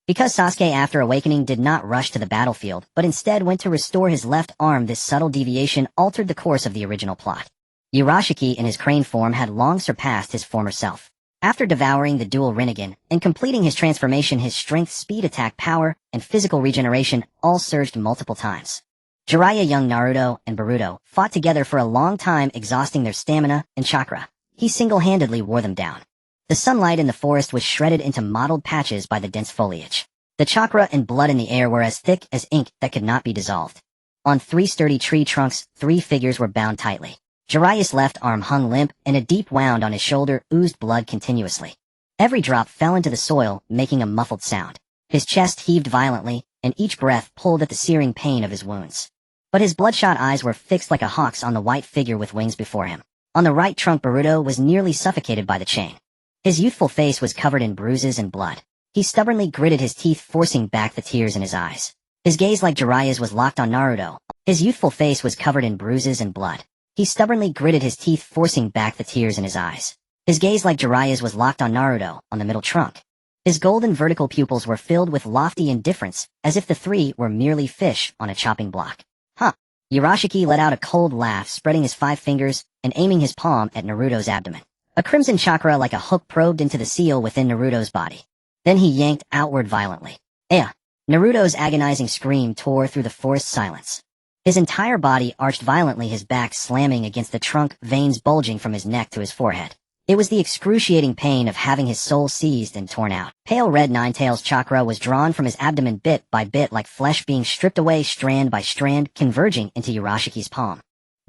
Because Sasuke, after awakening, did not rush to the battlefield, but instead went to restore his left arm, this subtle deviation altered the course of the original plot. Urashiki in his crane form had long surpassed his former self. After devouring the dual Rinnegan and completing his transformation, his strength, speed, attack power, and physical regeneration all surged multiple times. Jiraiya, young Naruto, and Boruto fought together for a long time, exhausting their stamina and chakra. He single-handedly wore them down. The sunlight in the forest was shredded into mottled patches by the dense foliage. The chakra and blood in the air were as thick as ink that could not be dissolved. On 3 sturdy tree trunks, 3 figures were bound tightly. Jiraiya's left arm hung limp, and a deep wound on his shoulder oozed blood continuously. Every drop fell into the soil, making a muffled sound. His chest heaved violently, and each breath pulled at the searing pain of his wounds. But his bloodshot eyes were fixed like a hawk's on the white figure with wings before him. On the right trunk, Boruto was nearly suffocated by the chain. His youthful face was covered in bruises and blood. He stubbornly gritted his teeth, forcing back the tears in his eyes. His gaze, like Jiraiya's, was locked on Naruto. His youthful face was covered in bruises and blood. He stubbornly gritted his teeth, forcing back the tears in his eyes. His gaze, like Jiraiya's, was locked on Naruto, on the middle trunk. His golden vertical pupils were filled with lofty indifference, as if the three were merely fish on a chopping block. "Huh." Urashiki let out a cold laugh, spreading his 5 fingers and aiming his palm at Naruto's abdomen. A crimson chakra like a hook probed into the seal within Naruto's body. Then he yanked outward violently. "Aya!" Naruto's agonizing scream tore through the forest silence. His entire body arched violently, his back slamming against the trunk, veins bulging from his neck to his forehead. It was the excruciating pain of having his soul seized and torn out. Pale red Ninetales chakra was drawn from his abdomen bit by bit, like flesh being stripped away strand by strand, converging into Urashiki's palm.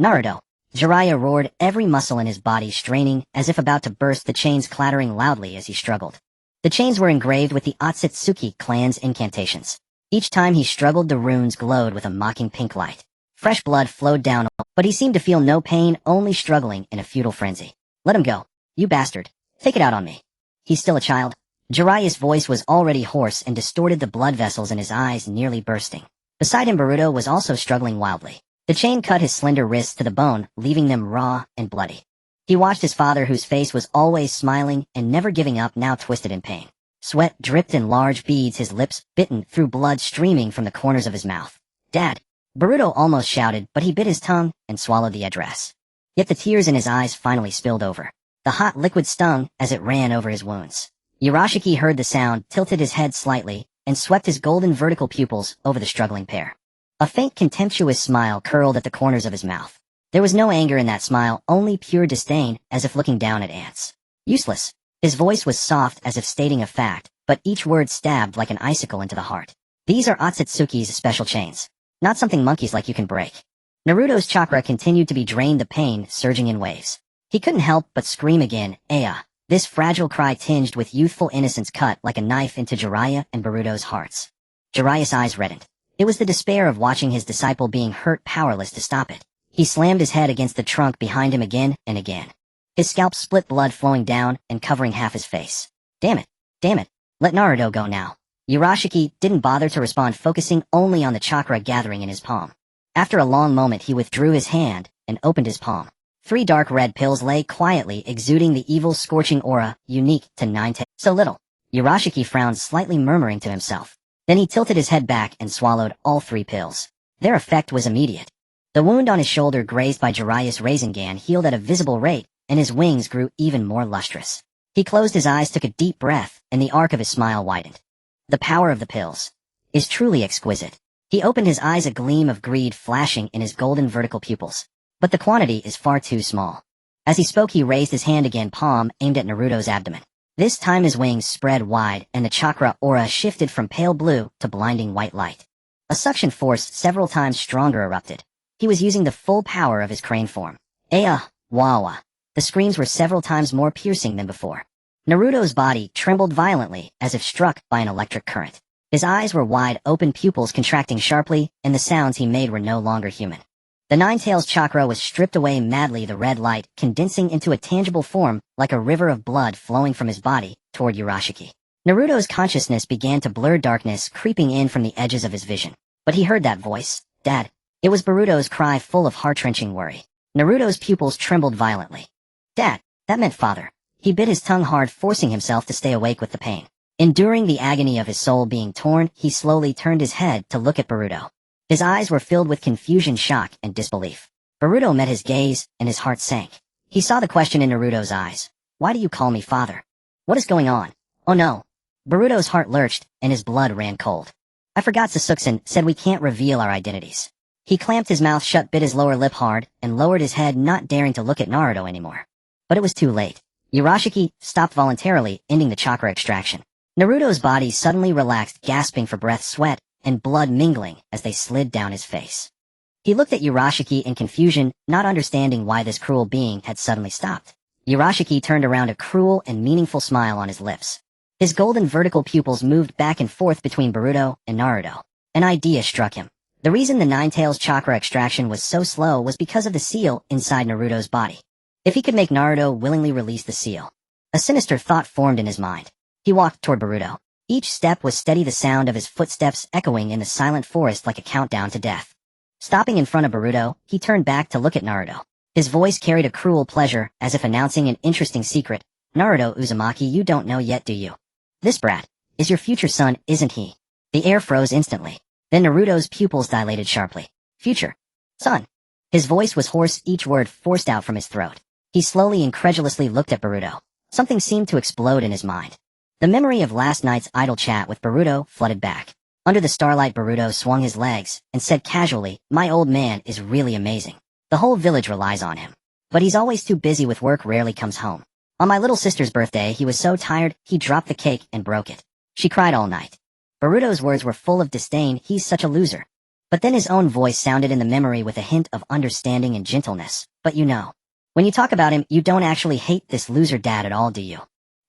"Naruto!" Jiraiya roared, every muscle in his body straining, as if about to burst, the chains clattering loudly as he struggled. The chains were engraved with the Ōtsutsuki clan's incantations. Each time he struggled, the runes glowed with a mocking pink light. Fresh blood flowed down, but he seemed to feel no pain, only struggling in a futile frenzy. "Let him go, you bastard. Take it out on me. He's still a child." Jiraiya's voice was already hoarse and distorted, the blood vessels in his eyes nearly bursting. Beside him, Boruto was also struggling wildly. The chain cut his slender wrists to the bone, leaving them raw and bloody. He watched his father, whose face was always smiling and never giving up, now twisted in pain. Sweat dripped in large beads, his lips bitten through, blood streaming from the corners of his mouth. "Dad!" Boruto almost shouted, but he bit his tongue and swallowed the address. Yet the tears in his eyes finally spilled over. The hot liquid stung as it ran over his wounds. Urashiki heard the sound, tilted his head slightly, and swept his golden vertical pupils over the struggling pair. A faint contemptuous smile curled at the corners of his mouth. There was no anger in that smile, only pure disdain, as if looking down at ants. "Useless." His voice was soft, as if stating a fact, but each word stabbed like an icicle into the heart. "These are Ōtsutsuki's special chains. Not something monkeys like you can break." Naruto's chakra continued to be drained, the pain surging in waves. He couldn't help but scream again, "Aya!" This fragile cry, tinged with youthful innocence, cut like a knife into Jiraiya and Boruto's hearts. Jiraiya's eyes reddened. It was the despair of watching his disciple being hurt, powerless to stop it. He slammed his head against the trunk behind him again and again. His scalp split, blood flowing down and covering half his face. Damn it, let Naruto go now." Urashiki didn't bother to respond, focusing only on the chakra gathering in his palm. After a long moment, he withdrew his hand and opened his palm. 3 dark red pills lay quietly, exuding the evil scorching aura unique to Nine-Tails. So little. Urashiki frowned slightly, murmuring to himself. Then he tilted his head back and swallowed all 3 pills. Their effect was immediate. The wound on his shoulder grazed by Jiraiya's Rasengan healed at a visible rate, and his wings grew even more lustrous. He closed his eyes, took a deep breath, and the arc of his smile widened. The power of the pills is truly exquisite. He opened his eyes, a gleam of greed flashing in his golden vertical pupils. But the quantity is far too small. As he spoke, he raised his hand again, palm aimed at Naruto's abdomen. This time his wings spread wide, and the chakra aura shifted from pale blue to blinding white light. A suction force several times stronger erupted. He was using the full power of his crane form. Aya, wawa. The screams were several times more piercing than before. Naruto's body trembled violently, as if struck by an electric current. His eyes were wide open, pupils contracting sharply, and the sounds he made were no longer human. The Nine-Tails chakra was stripped away madly, the red light condensing into a tangible form like a river of blood flowing from his body toward Urashiki. Naruto's consciousness began to blur, darkness creeping in from the edges of his vision. But he heard that voice. Dad. It was Boruto's cry, full of heart-wrenching worry. Naruto's pupils trembled violently. Dad. That meant father. He bit his tongue hard, forcing himself to stay awake with the pain. Enduring the agony of his soul being torn, he slowly turned his head to look at Boruto. His eyes were filled with confusion, shock, and disbelief. Boruto met his gaze, and his heart sank. He saw the question in Naruto's eyes. Why do you call me father? What is going on? Oh no. Boruto's heart lurched, and his blood ran cold. I forgot Sasuke said we can't reveal our identities. He clamped his mouth shut, bit his lower lip hard, and lowered his head, not daring to look at Naruto anymore. But it was too late. Urashiki stopped voluntarily, ending the chakra extraction. Naruto's body suddenly relaxed, gasping for breath, sweat and blood mingling as they slid down his face. He looked at Urashiki in confusion, not understanding why this cruel being had suddenly stopped. Urashiki turned around, a cruel and meaningful smile on his lips. His golden vertical pupils moved back and forth between Boruto and Naruto. An idea struck him. The reason the Nine-Tails chakra extraction was so slow was because of the seal inside Naruto's body. If he could make Naruto willingly release the seal. A sinister thought formed in his mind. He walked toward Boruto. Each step was steady, the sound of his footsteps echoing in the silent forest like a countdown to death. Stopping in front of Boruto, he turned back to look at Naruto. His voice carried a cruel pleasure, as if announcing an interesting secret. Naruto Uzumaki, you don't know yet, do you? This brat is your future son, isn't he? The air froze instantly. Then Naruto's pupils dilated sharply. Future son. His voice was hoarse, each word forced out from his throat. He slowly, incredulously looked at Boruto. Something seemed to explode in his mind. The memory of last night's idle chat with Boruto flooded back. Under the starlight, Boruto swung his legs and said casually, my old man is really amazing. The whole village relies on him. But he's always too busy with work, rarely comes home. On my little sister's birthday, he was so tired, he dropped the cake and broke it. She cried all night. Boruto's words were full of disdain, he's such a loser. But then his own voice sounded in the memory with a hint of understanding and gentleness. But you know, when you talk about him, you don't actually hate this loser dad at all, do you?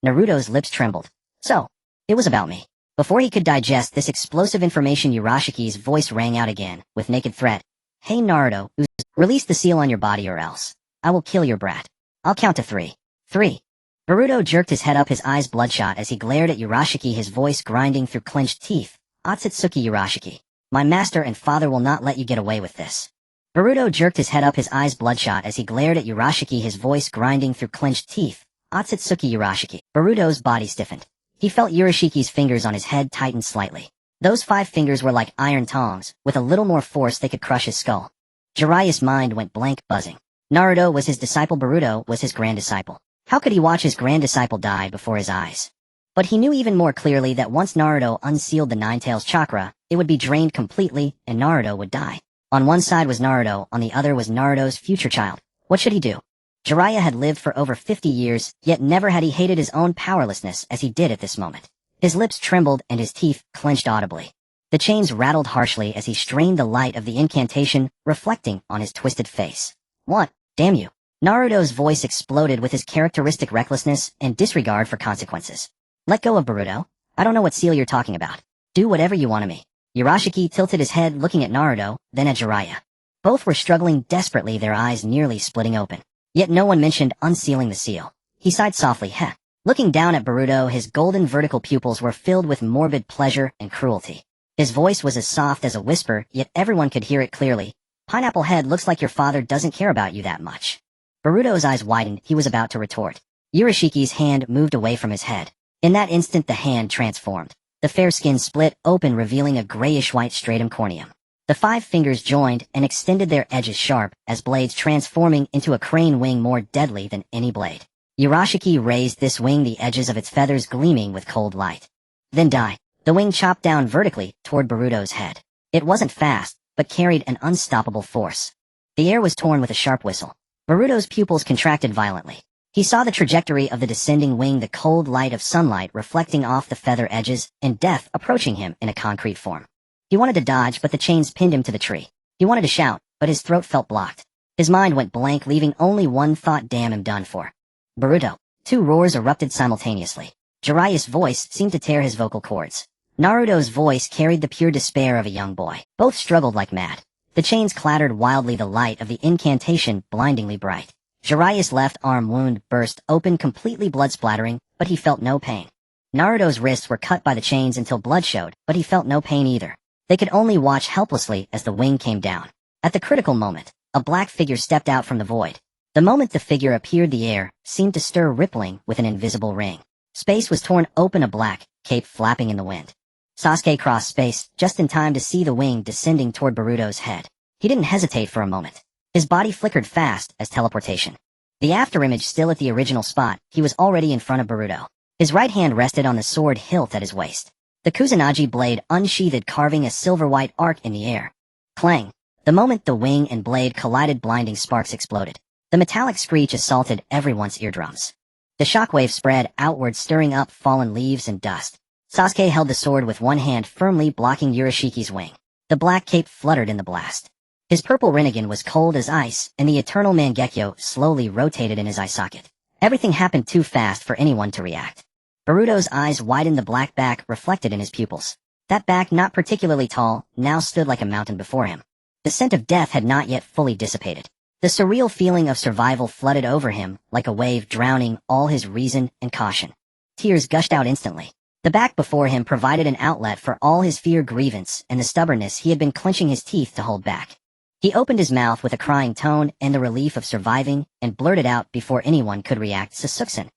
Naruto's lips trembled. So, it was about me. Before he could digest this explosive information, Urashiki's voice rang out again, with naked threat. Hey Naruto, release the seal on your body or else I will kill your brat. I'll count to 3. 3. Boruto jerked his head up, his eyes bloodshot as he glared at Urashiki, his voice grinding through clenched teeth. Ōtsutsuki Urashiki. My master and father will not let you get away with this. Boruto jerked his head up, his eyes bloodshot as he glared at Urashiki, his voice grinding through clenched teeth. Ōtsutsuki Urashiki. Boruto's body stiffened. He felt Urashiki's fingers on his head tighten slightly. Those 5 fingers were like iron tongs. With a little more force they could crush his skull. Jiraiya's mind went blank, buzzing. Naruto was his disciple, Boruto was his grand disciple. How could he watch his grand disciple die before his eyes? But he knew even more clearly that once Naruto unsealed the Nine-Tails chakra, it would be drained completely and Naruto would die. On one side was Naruto, on the other was Naruto's future child. What should he do? Jiraiya had lived for over 50 years, yet never had he hated his own powerlessness as he did at this moment. His lips trembled and his teeth clenched audibly. The chains rattled harshly as he strained the light of the incantation, reflecting on his twisted face. What? Damn you. Naruto's voice exploded with his characteristic recklessness and disregard for consequences. Let go of Boruto. I don't know what seal you're talking about. Do whatever you want of me. Urashiki tilted his head, looking at Naruto, then at Jiraiya. Both were struggling desperately, their eyes nearly splitting open. Yet no one mentioned unsealing the seal. He sighed softly, heh. Looking down at Boruto, his golden vertical pupils were filled with morbid pleasure and cruelty. His voice was as soft as a whisper, yet everyone could hear it clearly. Pineapple Head, looks like your father doesn't care about you that much. Boruto's eyes widened. He was about to retort. Urashiki's hand moved away from his head. In that instant the hand transformed. The fair skin split open, revealing a grayish-white stratum corneum. The 5 fingers joined and extended their edges sharp as blades, transforming into a crane wing more deadly than any blade. Urashiki raised this wing, the edges of its feathers gleaming with cold light. Then die. The wing chopped down vertically toward Boruto's head. It wasn't fast, but carried an unstoppable force. The air was torn with a sharp whistle. Boruto's pupils contracted violently. He saw the trajectory of the descending wing, the cold light of sunlight reflecting off the feather edges, and death approaching him in a concrete form. He wanted to dodge, but the chains pinned him to the tree. He wanted to shout, but his throat felt blocked. His mind went blank, leaving only one thought: damn, I'm done for. Boruto. 2 roars erupted simultaneously. Jiraiya's voice seemed to tear his vocal cords. Naruto's voice carried the pure despair of a young boy. Both struggled like mad. The chains clattered wildly, the light of the incantation blindingly bright. Jiraiya's left arm wound burst open, completely blood splattering, but he felt no pain. Naruto's wrists were cut by the chains until blood showed, but he felt no pain either. They could only watch helplessly as the wing came down. At the critical moment, a black figure stepped out from the void. The moment the figure appeared, the air seemed to stir, rippling with an invisible ring. Space was torn open, a black cape flapping in the wind. Sasuke crossed space just in time to see the wing descending toward Boruto's head. He didn't hesitate for a moment. His body flickered fast as teleportation. The afterimage still at the original spot, he was already in front of Boruto. His right hand rested on the sword hilt at his waist. The Kusanagi blade unsheathed, carving a silver-white arc in the air. Clang! The moment the wing and blade collided, blinding sparks exploded. The metallic screech assaulted everyone's eardrums. The shockwave spread outward, stirring up fallen leaves and dust. Sasuke held the sword with one hand, firmly blocking Urashiki's wing. The black cape fluttered in the blast. His purple Rinnegan was cold as ice, and the eternal Mangekyo slowly rotated in his eye socket. Everything happened too fast for anyone to react. Boruto's eyes widened, the black back reflected in his pupils. That back, not particularly tall, now stood like a mountain before him. The scent of death had not yet fully dissipated. The surreal feeling of survival flooded over him, like a wave drowning all his reason and caution. Tears gushed out instantly. The back before him provided an outlet for all his fear, grievance, and the stubbornness he had been clenching his teeth to hold back. He opened his mouth with a crying tone and the relief of surviving, and blurted out before anyone could react, "Sasuke."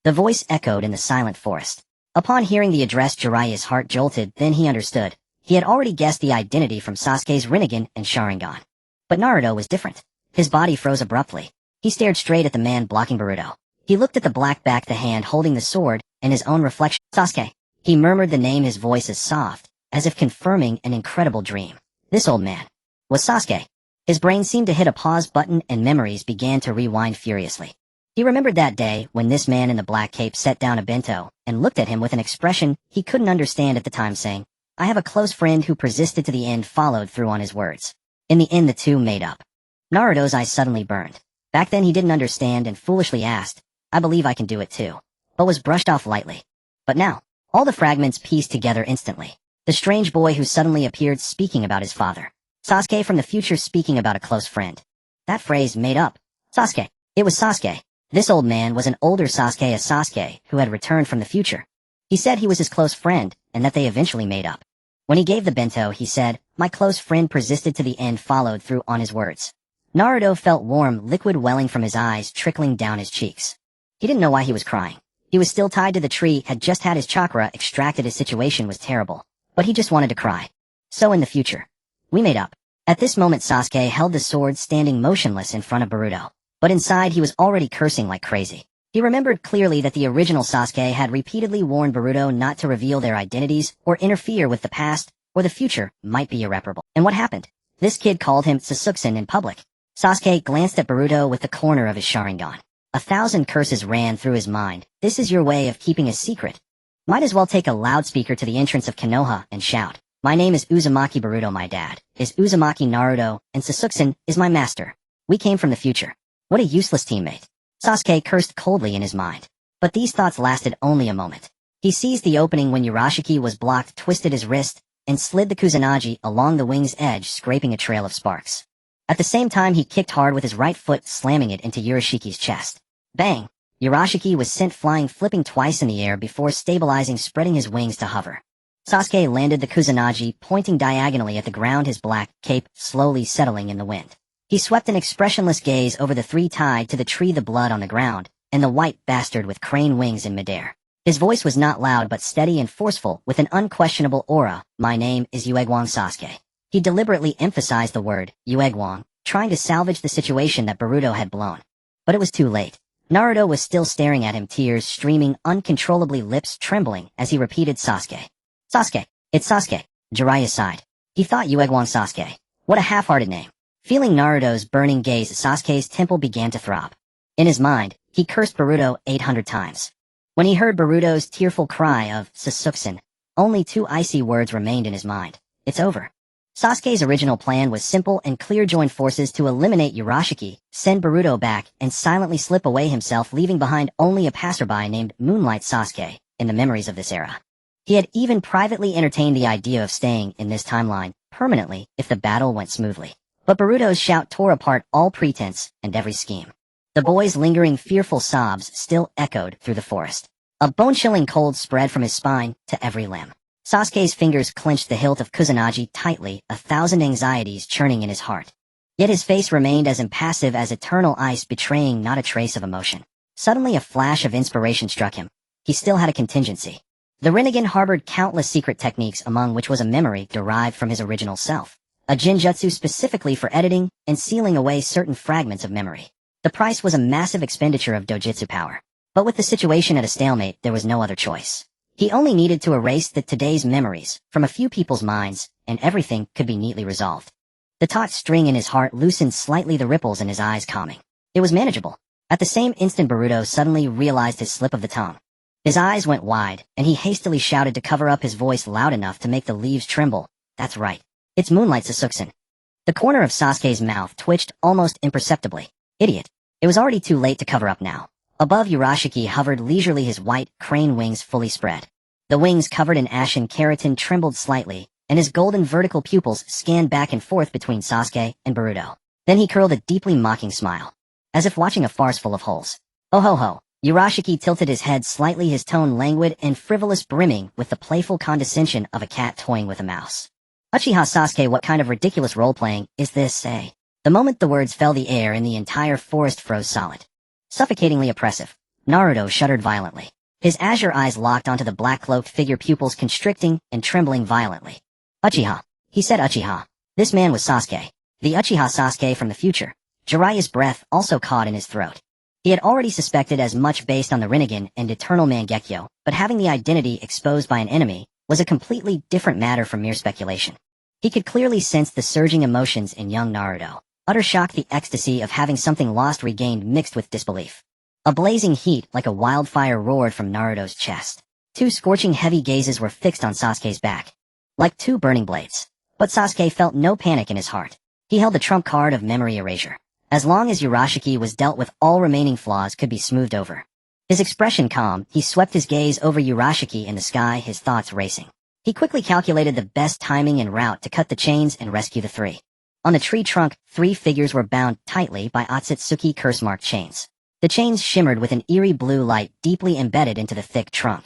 The voice echoed in the silent forest. Upon hearing the address, Jiraiya's heart jolted, then he understood. He had already guessed the identity from Sasuke's Rinnegan and Sharingan. But Naruto was different. His body froze abruptly. He stared straight at the man blocking Boruto. He looked at the black back, the hand holding the sword, and his own reflection. "Sasuke." He murmured the name, his voice as soft, as if confirming an incredible dream. This old man was Sasuke. His brain seemed to hit a pause button, and memories began to rewind furiously. He remembered that day when this man in the black cape set down a bento and looked at him with an expression he couldn't understand at the time, saying, "I have a close friend who persisted to the end," followed through on his words. In the end, the two made up. Naruto's eyes suddenly burned. Back then he didn't understand and foolishly asked, "I believe I can do it too," but was brushed off lightly. But now, all the fragments pieced together instantly. The strange boy who suddenly appeared speaking about his father. Sasuke from the future speaking about a close friend. That phrase made up. Sasuke. It was Sasuke. This old man was an older Sasuke, a Sasuke who had returned from the future. He said he was his close friend, and that they eventually made up. When he gave the bento, he said, "My close friend persisted to the end," followed through on his words. Naruto felt warm liquid welling from his eyes, trickling down his cheeks. He didn't know why he was crying. He was still tied to the tree, had just had his chakra extracted, his situation was terrible. But he just wanted to cry. So in the future, we made up. At this moment Sasuke held the sword, standing motionless in front of Boruto. But inside he was already cursing like crazy. He remembered clearly that the original Sasuke had repeatedly warned Boruto not to reveal their identities or interfere with the past, or the future might be irreparable. And what happened? This kid called him Sasuke in public. Sasuke glanced at Boruto with the corner of his Sharingan. 1,000 curses ran through his mind. This is your way of keeping a secret. Might as well take a loudspeaker to the entrance of Konoha and shout, "My name is Uzumaki Boruto, my dad is Uzumaki Naruto, and Sasuke is my master. We came from the future." What a useless teammate. Sasuke cursed coldly in his mind. But these thoughts lasted only a moment. He seized the opening when Urashiki was blocked, twisted his wrist, and slid the Kusanagi along the wing's edge, scraping a trail of sparks. At the same time he kicked hard with his right foot, slamming it into Urashiki's chest. Bang! Urashiki was sent flying, flipping twice in the air before stabilizing, spreading his wings to hover. Sasuke landed the Kusanagi, pointing diagonally at the ground, his black cape slowly settling in the wind. He swept an expressionless gaze over the three tied to the tree, the blood on the ground, and the white bastard with crane wings in midair. His voice was not loud but steady and forceful, with an unquestionable aura. My name is Ōtsutsuki Sasuke. He deliberately emphasized the word, Ōtsutsuki, trying to salvage the situation that Boruto had blown. But it was too late. Naruto was still staring at him, tears streaming uncontrollably, lips trembling, as he repeated Sasuke. Sasuke, it's Sasuke. Jiraiya sighed. He thought Ōtsutsuki Sasuke. What a half-hearted name. Feeling Naruto's burning gaze, Sasuke's temple began to throb. In his mind, he cursed Boruto 800 times. When he heard Boruto's tearful cry of Sasuke, only two icy words remained in his mind. It's over. Sasuke's original plan was simple and clear: join forces to eliminate Urashiki, send Boruto back, and silently slip away himself, leaving behind only a passerby named Moonlight Sasuke in the memories of this era. He had even privately entertained the idea of staying in this timeline permanently if the battle went smoothly. But Boruto's shout tore apart all pretense and every scheme. The boy's lingering fearful sobs still echoed through the forest. A bone-chilling cold spread from his spine to every limb. Sasuke's fingers clenched the hilt of Kusanagi tightly, 1,000 anxieties churning in his heart. Yet his face remained as impassive as eternal ice, betraying not a trace of emotion. Suddenly a flash of inspiration struck him. He still had a contingency. The Rinnegan harbored countless secret techniques, among which was a memory derived from his original self. A jinjutsu specifically for editing and sealing away certain fragments of memory. The price was a massive expenditure of dojutsu power. But with the situation at a stalemate, there was no other choice. He only needed to erase today's memories from a few people's minds, and everything could be neatly resolved. The taut string in his heart loosened slightly, the ripples in his eyes calming. It was manageable. At the same instant, Boruto suddenly realized his slip of the tongue. His eyes went wide, and he hastily shouted to cover up his voice loud enough to make the leaves tremble. That's right. It's Moonlight Sasuke. The corner of Sasuke's mouth twitched almost imperceptibly. Idiot. It was already too late to cover up now. Above Urashiki hovered leisurely, his white, crane wings fully spread. The wings covered in ashen keratin trembled slightly, and his golden vertical pupils scanned back and forth between Sasuke and Boruto. Then he curled a deeply mocking smile, as if watching a farce full of holes. Oh ho ho. Urashiki tilted his head slightly, his tone languid and frivolous, brimming with the playful condescension of a cat toying with a mouse. Uchiha Sasuke, what kind of ridiculous role-playing is this, eh? The moment the words fell, the air in the entire forest froze solid. Suffocatingly oppressive. Naruto shuddered violently. His azure eyes locked onto the black-cloaked figure, pupils constricting and trembling violently. Uchiha. He said Uchiha. This man was Sasuke. The Uchiha Sasuke from the future. Jiraiya's breath also caught in his throat. He had already suspected as much based on the Rinnegan and Eternal Mangekyo, but having the identity exposed by an enemy was a completely different matter from mere speculation. He could clearly sense the surging emotions in young Naruto. Utter shock, the ecstasy of having something lost regained, mixed with disbelief. A blazing heat like a wildfire roared from Naruto's chest. Two scorching heavy gazes were fixed on Sasuke's back, like two burning blades. But Sasuke felt no panic in his heart. He held the trump card of memory erasure. As long as Urashiki was dealt with, all remaining flaws could be smoothed over. His expression calm, he swept his gaze over Urashiki in the sky, his thoughts racing. He quickly calculated the best timing and route to cut the chains and rescue the three. On the tree trunk, three figures were bound tightly by Ōtsutsuki curse-marked chains. The chains shimmered with an eerie blue light deeply embedded into the thick trunk.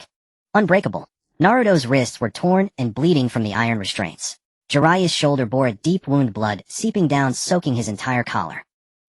Unbreakable. Naruto's wrists were torn and bleeding from the iron restraints. Jiraiya's shoulder bore a deep wound, blood seeping down, soaking his entire collar.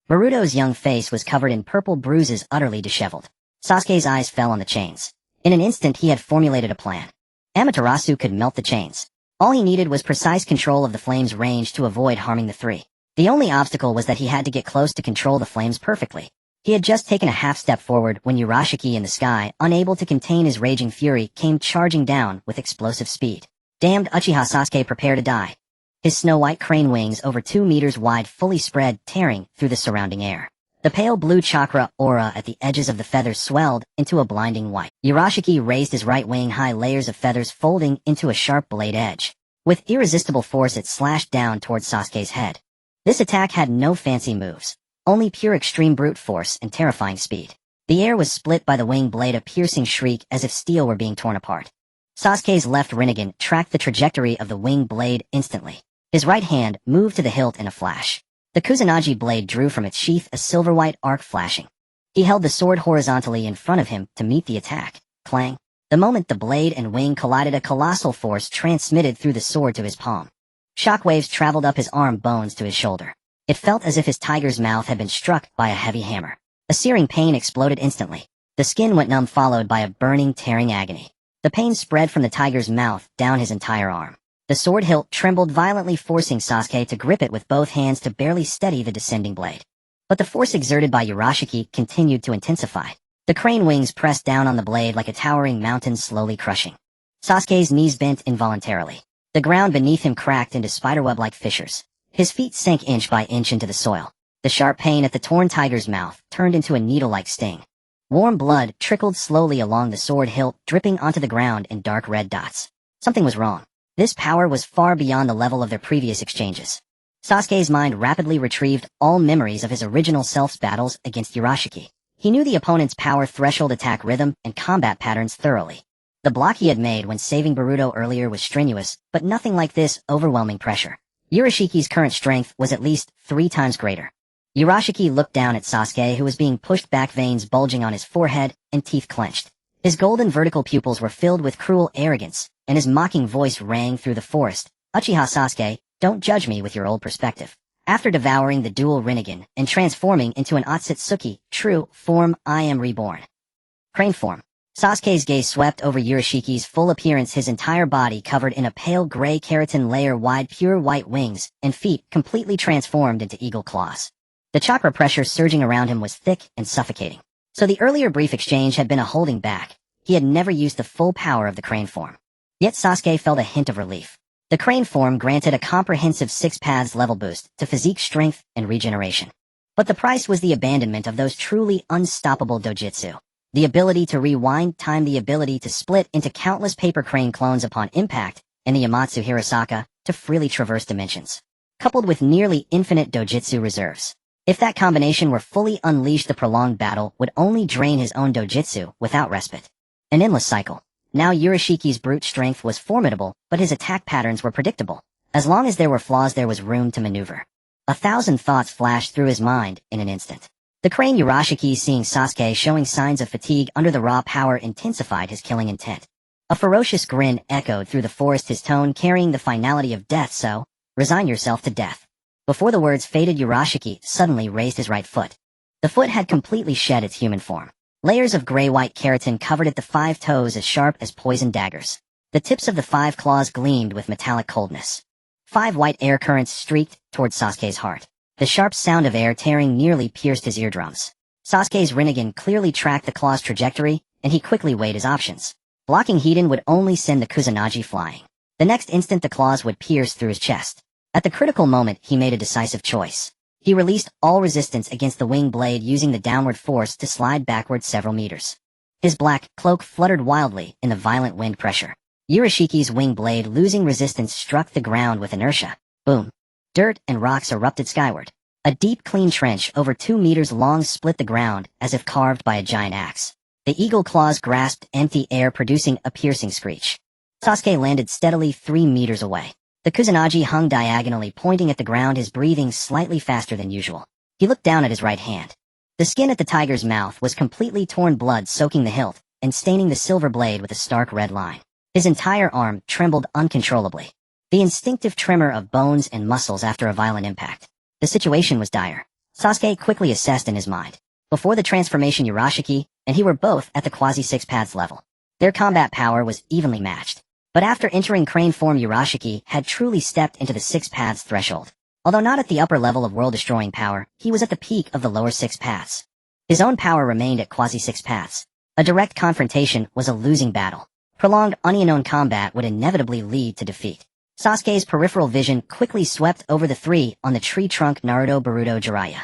Boruto's young face was covered in purple bruises, utterly disheveled. Sasuke's eyes fell on the chains. In an instant he had formulated a plan. Amaterasu could melt the chains. All he needed was precise control of the flame's range to avoid harming the three. The only obstacle was that he had to get close to control the flames perfectly. He had just taken a half step forward when Urashiki in the sky, unable to contain his raging fury, came charging down with explosive speed. Damned Uchiha Sasuke, prepare to die. His snow-white crane wings over 2 meters wide fully spread, tearing through the surrounding air. The pale blue chakra aura at the edges of the feathers swelled into a blinding white. Urashiki raised his right wing, high layers of feathers folding into a sharp blade edge. With irresistible force it slashed down towards Sasuke's head. This attack had no fancy moves, only pure extreme brute force and terrifying speed. The air was split by the wing blade, a piercing shriek as if steel were being torn apart. Sasuke's left Rinnegan tracked the trajectory of the wing blade instantly. His right hand moved to the hilt in a flash. The Kusanagi blade drew from its sheath, a silver-white arc flashing. He held the sword horizontally in front of him to meet the attack. Clang. The moment the blade and wing collided, a colossal force transmitted through the sword to his palm. Shockwaves traveled up his arm bones to his shoulder. It felt as if his tiger's mouth had been struck by a heavy hammer. A searing pain exploded instantly. The skin went numb, followed by a burning, tearing agony. The pain spread from the tiger's mouth down his entire arm. The sword hilt trembled violently, forcing Sasuke to grip it with both hands to barely steady the descending blade. But the force exerted by Urashiki continued to intensify. The crane wings pressed down on the blade like a towering mountain, slowly crushing. Sasuke's knees bent involuntarily. The ground beneath him cracked into spiderweb-like fissures. His feet sank inch by inch into the soil. The sharp pain at the torn tiger's mouth turned into a needle-like sting. Warm blood trickled slowly along the sword hilt, dripping onto the ground in dark red dots. Something was wrong. This power was far beyond the level of their previous exchanges. Sasuke's mind rapidly retrieved all memories of his original self's battles against Urashiki. He knew the opponent's power threshold, attack rhythm, and combat patterns thoroughly. The block he had made when saving Boruto earlier was strenuous, but nothing like this overwhelming pressure. Urashiki's current strength was at least 3 times greater. Urashiki looked down at Sasuke, who was being pushed back, veins bulging on his forehead and teeth clenched. His golden vertical pupils were filled with cruel arrogance, and his mocking voice rang through the forest. Uchiha Sasuke, don't judge me with your old perspective. After devouring the dual Rinnegan and transforming into an Ōtsutsuki true form, I am reborn. Crane form. Sasuke's gaze swept over Urashiki's full appearance, his entire body covered in a pale gray keratin layer, wide pure white wings, and feet completely transformed into eagle claws. The chakra pressure surging around him was thick and suffocating. So the earlier brief exchange had been a holding back. He had never used the full power of the crane form. Yet Sasuke felt a hint of relief. The crane form granted a comprehensive 6 paths level boost to physique strength and regeneration. But the price was the abandonment of those truly unstoppable dojutsu. The ability to rewind time, the ability to split into countless paper crane clones upon impact, and the Yamatsu Hirasaka to freely traverse dimensions. Coupled with nearly infinite dojutsu reserves. If that combination were fully unleashed, the prolonged battle would only drain his own dojutsu without respite. An endless cycle. Now Urashiki's brute strength was formidable, but his attack patterns were predictable. As long as there were flaws, there was room to maneuver. 1,000 thoughts flashed through his mind in an instant. The crane Urashiki, seeing Sasuke showing signs of fatigue under the raw power, intensified his killing intent. A ferocious grin echoed through the forest, his tone carrying the finality of death. So, resign yourself to death. Before the words faded, Urashiki suddenly raised his right foot. The foot had completely shed its human form. Layers of gray-white keratin covered at the 5 toes as sharp as poisoned daggers. The tips of the 5 claws gleamed with metallic coldness. 5 white air currents streaked towards Sasuke's heart. The sharp sound of air tearing nearly pierced his eardrums. Sasuke's Rinnegan clearly tracked the claw's trajectory, and he quickly weighed his options. Blocking Hiden would only send the Kusanagi flying. The next instant the claws would pierce through his chest. At the critical moment, he made a decisive choice. He released all resistance against the wing blade, using the downward force to slide backward several meters. His black cloak fluttered wildly in the violent wind pressure. Urashiki's wing blade, losing resistance, struck the ground with inertia. Boom. Dirt and rocks erupted skyward. A deep, clean trench over 2 meters long split the ground as if carved by a giant axe. The eagle claws grasped empty air, producing a piercing screech. Sasuke landed steadily 3 meters away. The Kusanagi hung diagonally, pointing at the ground, his breathing slightly faster than usual. He looked down at his right hand. The skin at the tiger's mouth was completely torn, blood soaking the hilt and staining the silver blade with a stark red line. His entire arm trembled uncontrollably. The instinctive tremor of bones and muscles after a violent impact. The situation was dire. Sasuke quickly assessed in his mind. Before the transformation, Urashiki and he were both at the quasi-6 paths level. Their combat power was evenly matched. But after entering crane form, Urashiki had truly stepped into the 6 paths threshold. Although not at the upper level of world-destroying power, he was at the peak of the lower 6 paths. His own power remained at quasi-6 paths. A direct confrontation was a losing battle. Prolonged, unknown combat would inevitably lead to defeat. Sasuke's peripheral vision quickly swept over the 3 on the tree trunk: Naruto, Boruto, Jiraiya.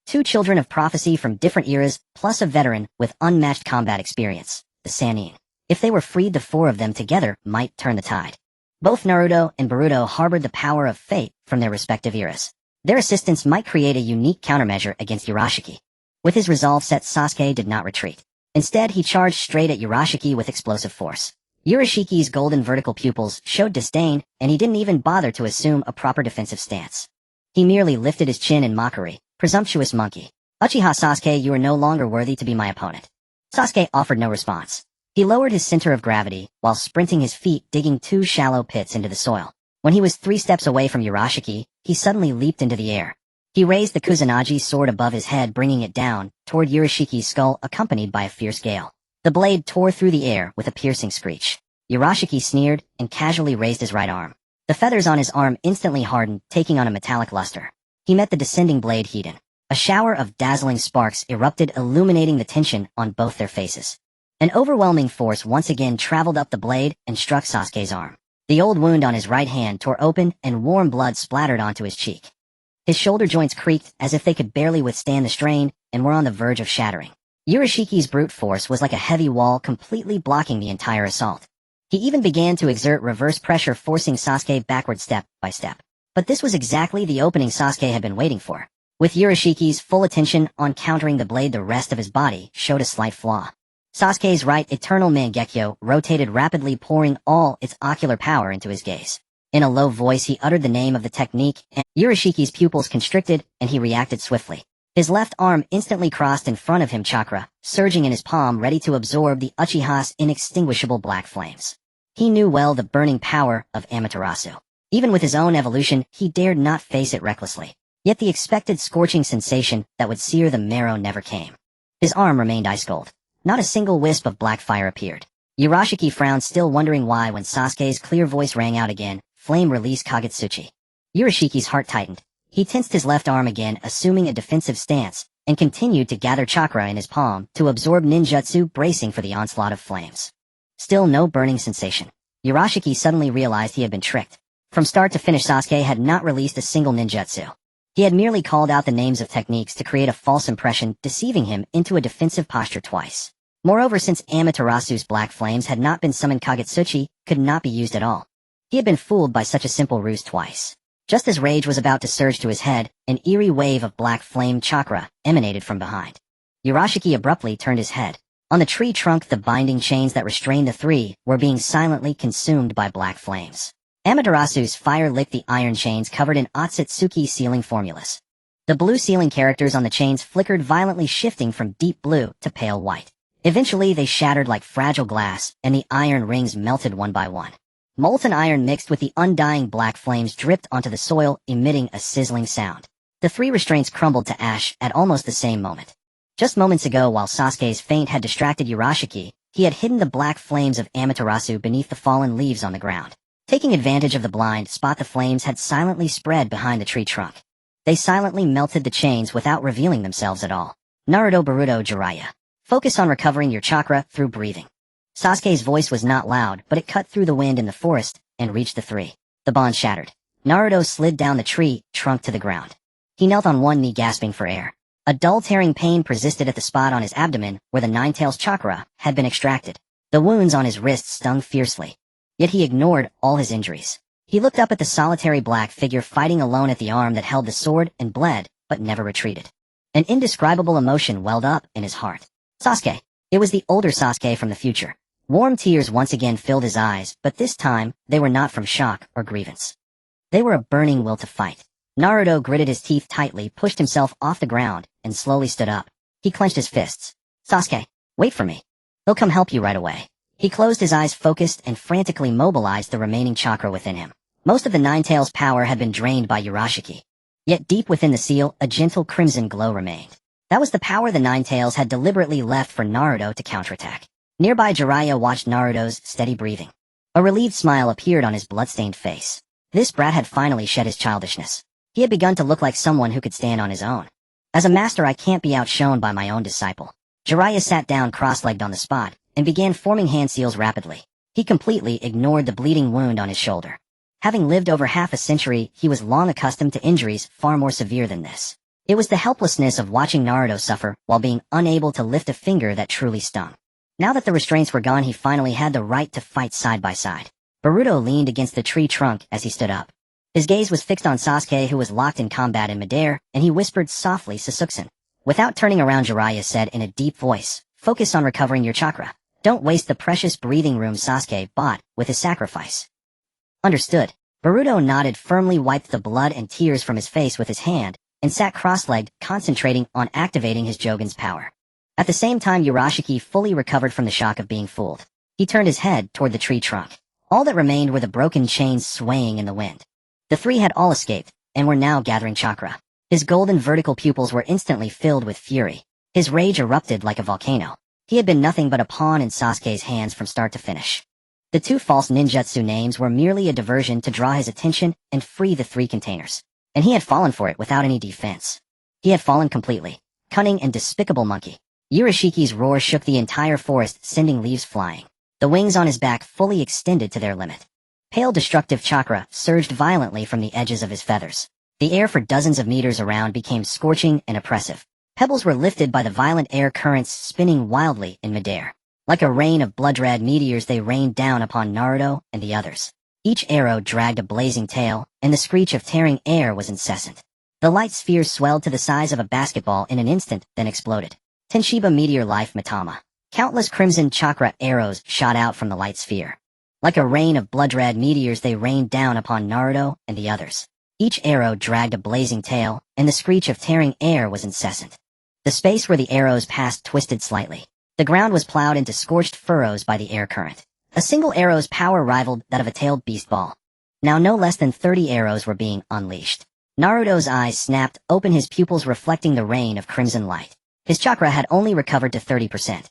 2 children of prophecy from different eras, plus a veteran with unmatched combat experience, the Sannin. If they were freed, the 4 of them together might turn the tide. Both Naruto and Boruto harbored the power of fate from their respective eras. Their assistance might create a unique countermeasure against Urashiki. With his resolve set, Sasuke did not retreat. Instead, he charged straight at Urashiki with explosive force. Urashiki's golden vertical pupils showed disdain, and he didn't even bother to assume a proper defensive stance. He merely lifted his chin in mockery. Presumptuous monkey. Uchiha Sasuke, you are no longer worthy to be my opponent. Sasuke offered no response. He lowered his center of gravity while sprinting, his feet digging 2 shallow pits into the soil. When he was 3 steps away from Urashiki, he suddenly leaped into the air. He raised the Kusanagi sword above his head, bringing it down toward Urashiki's skull, accompanied by a fierce gale. The blade tore through the air with a piercing screech. Urashiki sneered and casually raised his right arm. The feathers on his arm instantly hardened, taking on a metallic luster. He met the descending blade heat-in. A shower of dazzling sparks erupted, illuminating the tension on both their faces. An overwhelming force once again traveled up the blade and struck Sasuke's arm. The old wound on his right hand tore open and warm blood splattered onto his cheek. His shoulder joints creaked as if they could barely withstand the strain and were on the verge of shattering. Urashiki's brute force was like a heavy wall, completely blocking the entire assault. He even began to exert reverse pressure, forcing Sasuke backward step by step. But this was exactly the opening Sasuke had been waiting for. With Urashiki's full attention on countering the blade, the rest of his body showed a slight flaw. Sasuke's right eternal Mangekyo rotated rapidly, pouring all its ocular power into his gaze. In a low voice he uttered the name of the technique, and Urashiki's pupils constricted, and he reacted swiftly. His left arm instantly crossed in front of him, chakra surging in his palm, ready to absorb the Uchiha's inextinguishable black flames. He knew well the burning power of Amaterasu. Even with his own evolution, he dared not face it recklessly. Yet the expected scorching sensation that would sear the marrow never came. His arm remained ice-cold. Not a single wisp of black fire appeared. Urashiki frowned, still wondering why, when Sasuke's clear voice rang out again, "Flame release Kagutsuchi." Urashiki's heart tightened. He tensed his left arm again, assuming a defensive stance, and continued to gather chakra in his palm to absorb ninjutsu, bracing for the onslaught of flames. Still no burning sensation. Urashiki suddenly realized he had been tricked. From start to finish, Sasuke had not released a single ninjutsu. He had merely called out the names of techniques to create a false impression, deceiving him into a defensive posture twice. Moreover, since Amaterasu's black flames had not been summoned, Kagutsuchi could not be used at all. He had been fooled by such a simple ruse twice. Just as rage was about to surge to his head, an eerie wave of black flame chakra emanated from behind. Urashiki abruptly turned his head. On the tree trunk, the binding chains that restrained the three were being silently consumed by black flames. Amaterasu's fire licked the iron chains covered in Ōtsutsuki sealing formulas. The blue sealing characters on the chains flickered violently, shifting from deep blue to pale white. Eventually they shattered like fragile glass, and the iron rings melted one by one. Molten iron mixed with the undying black flames dripped onto the soil, emitting a sizzling sound. The three restraints crumbled to ash at almost the same moment. Just moments ago, while Sasuke's feint had distracted Urashiki, he had hidden the black flames of Amaterasu beneath the fallen leaves on the ground. Taking advantage of the blind spot, the flames had silently spread behind the tree trunk. They silently melted the chains without revealing themselves at all. Naruto Boruto Jiraiya. Focus on recovering your chakra through breathing. Sasuke's voice was not loud, but it cut through the wind in the forest and reached the three. The bond shattered. Naruto slid down the tree trunk to the ground. He knelt on one knee, gasping for air. A dull tearing pain persisted at the spot on his abdomen where the Nine-Tails chakra had been extracted. The wounds on his wrists stung fiercely. Yet he ignored all his injuries. He looked up at the solitary black figure fighting alone at the arm that held the sword and bled, but never retreated. An indescribable emotion welled up in his heart. Sasuke. It was the older Sasuke from the future. Warm tears once again filled his eyes, but this time they were not from shock or grievance. They were a burning will to fight. Naruto gritted his teeth tightly, pushed himself off the ground, and slowly stood up. He clenched his fists. "Sasuke, wait for me. They'll come help you right away." He closed his eyes, focused, and frantically mobilized the remaining chakra within him. Most of the Nine-Tails' power had been drained by Urashiki. Yet deep within the seal, a gentle crimson glow remained. That was the power the Nine-Tails had deliberately left for Naruto to counterattack. Nearby, Jiraiya watched Naruto's steady breathing. A relieved smile appeared on his blood-stained face. This brat had finally shed his childishness. He had begun to look like someone who could stand on his own. As a master, I can't be outshone by my own disciple. Jiraiya sat down cross-legged on the spot and began forming hand seals rapidly. He completely ignored the bleeding wound on his shoulder. Having lived over half a century, he was long accustomed to injuries far more severe than this. It was the helplessness of watching Naruto suffer while being unable to lift a finger that truly stung. Now that the restraints were gone, he finally had the right to fight side by side. Boruto leaned against the tree trunk as he stood up. His gaze was fixed on Sasuke, who was locked in combat in midair, and he whispered softly, "Sasuke." Without turning around, Jiraiya said in a deep voice, "Focus on recovering your chakra. Don't waste the precious breathing room Sasuke bought with his sacrifice." Understood. Boruto nodded, firmly wiped the blood and tears from his face with his hand, and sat cross-legged, concentrating on activating his Jogen's power. At the same time, Urashiki fully recovered from the shock of being fooled. He turned his head toward the tree trunk. All that remained were the broken chains swaying in the wind. The three had all escaped, and were now gathering chakra. His golden vertical pupils were instantly filled with fury. His rage erupted like a volcano. He had been nothing but a pawn in Sasuke's hands from start to finish. The two false ninjutsu names were merely a diversion to draw his attention and free the three containers. And he had fallen for it without any defense. He had fallen completely. Cunning and despicable monkey. Urashiki's roar shook the entire forest, sending leaves flying. The wings on his back fully extended to their limit. Pale destructive chakra surged violently from the edges of his feathers. The air for dozens of meters around became scorching and oppressive. Pebbles were lifted by the violent air currents spinning wildly in midair. Like a rain of blood-red meteors they rained down upon Naruto and the others. Each arrow dragged a blazing tail, and the screech of tearing air was incessant. The light spheres swelled to the size of a basketball in an instant, then exploded. Tenshiba Meteor Life Matama. Countless crimson chakra arrows shot out from the light sphere. Like a rain of blood-red meteors they rained down upon Naruto and the others. Each arrow dragged a blazing tail, and the screech of tearing air was incessant. The space where the arrows passed twisted slightly. The ground was plowed into scorched furrows by the air current. A single arrow's power rivaled that of a tailed beast ball. Now no less than 30 arrows were being unleashed. Naruto's eyes snapped open, his pupils reflecting the rain of crimson light. His chakra had only recovered to 30%.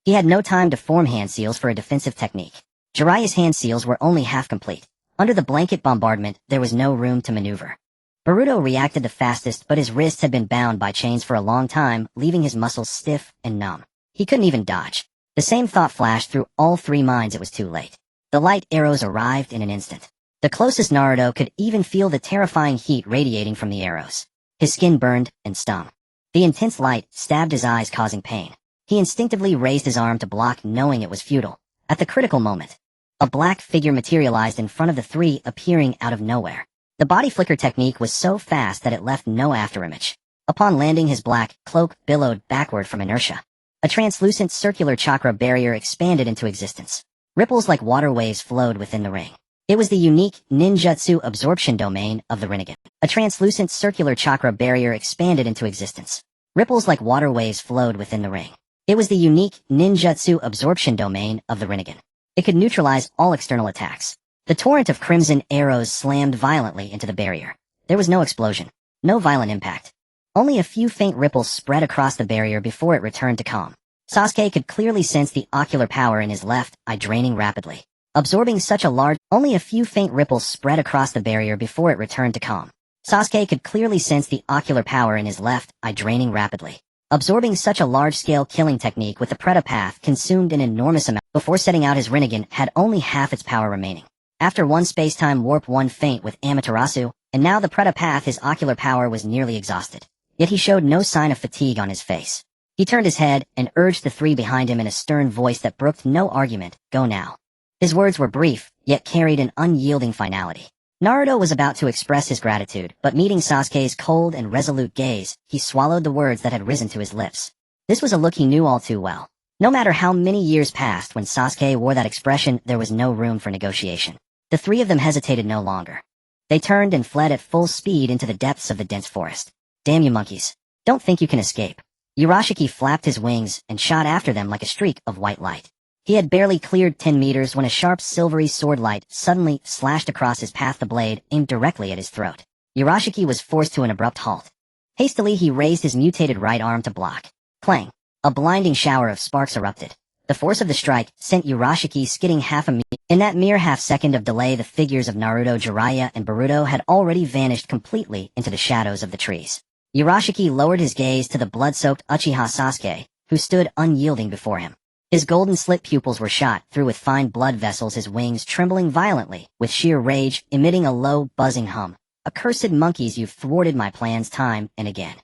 He had no time to form hand seals for a defensive technique. Jiraiya's hand seals were only half complete. Under the blanket bombardment, there was no room to maneuver. Boruto reacted the fastest, but his wrists had been bound by chains for a long time, leaving his muscles stiff and numb. He couldn't even dodge. The same thought flashed through all three minds. It was too late. The light arrows arrived in an instant. The closest Naruto could even feel the terrifying heat radiating from the arrows. His skin burned and stung. The intense light stabbed his eyes, causing pain. He instinctively raised his arm to block, knowing it was futile. At the critical moment, a black figure materialized in front of the three, appearing out of nowhere. The body flicker technique was so fast that it left no afterimage. Upon landing, his black cloak billowed backward from inertia. A translucent circular chakra barrier expanded into existence. Ripples like water waves flowed within the ring. It was the unique ninjutsu absorption domain of the Rinnegan. A translucent circular chakra barrier expanded into existence. Ripples like water waves flowed within the ring. It was the unique ninjutsu absorption domain of the Rinnegan. It could neutralize all external attacks. The torrent of crimson arrows slammed violently into the barrier. There was no explosion, no violent impact. Only a few faint ripples spread across the barrier before it returned to calm. Sasuke could clearly sense the ocular power in his left eye draining rapidly. Absorbing such a large, only a few faint ripples spread across the barrier before it returned to calm. Sasuke could clearly sense the ocular power in his left eye draining rapidly. Absorbing such a large-scale killing technique with the Preta path consumed an enormous amount. Before setting out, his Rinnegan had only half its power remaining. After one space-time warp, one faint with Amaterasu, and now the Preta path, his ocular power was nearly exhausted. Yet he showed no sign of fatigue on his face. He turned his head and urged the three behind him in a stern voice that brooked no argument, "Go now." His words were brief, yet carried an unyielding finality. Naruto was about to express his gratitude, but meeting Sasuke's cold and resolute gaze, he swallowed the words that had risen to his lips. This was a look he knew all too well. No matter how many years passed, when Sasuke wore that expression, there was no room for negotiation. The three of them hesitated no longer. They turned and fled at full speed into the depths of the dense forest. "Damn you monkeys. Don't think you can escape." Urashiki flapped his wings and shot after them like a streak of white light. He had barely cleared 10 meters when a sharp silvery sword light suddenly slashed across his path, the blade aimed directly at his throat. Urashiki was forced to an abrupt halt. Hastily he raised his mutated right arm to block. Clang! A blinding shower of sparks erupted. The force of the strike sent Urashiki skidding half a meter. In that mere half-second of delay, the figures of Naruto, Jiraiya, and Boruto had already vanished completely into the shadows of the trees. Urashiki lowered his gaze to the blood-soaked Uchiha Sasuke, who stood unyielding before him. His golden slit pupils were shot through with fine blood vessels, his wings trembling violently, with sheer rage, emitting a low, buzzing hum. "Accursed monkeys, you've thwarted my plans time and again.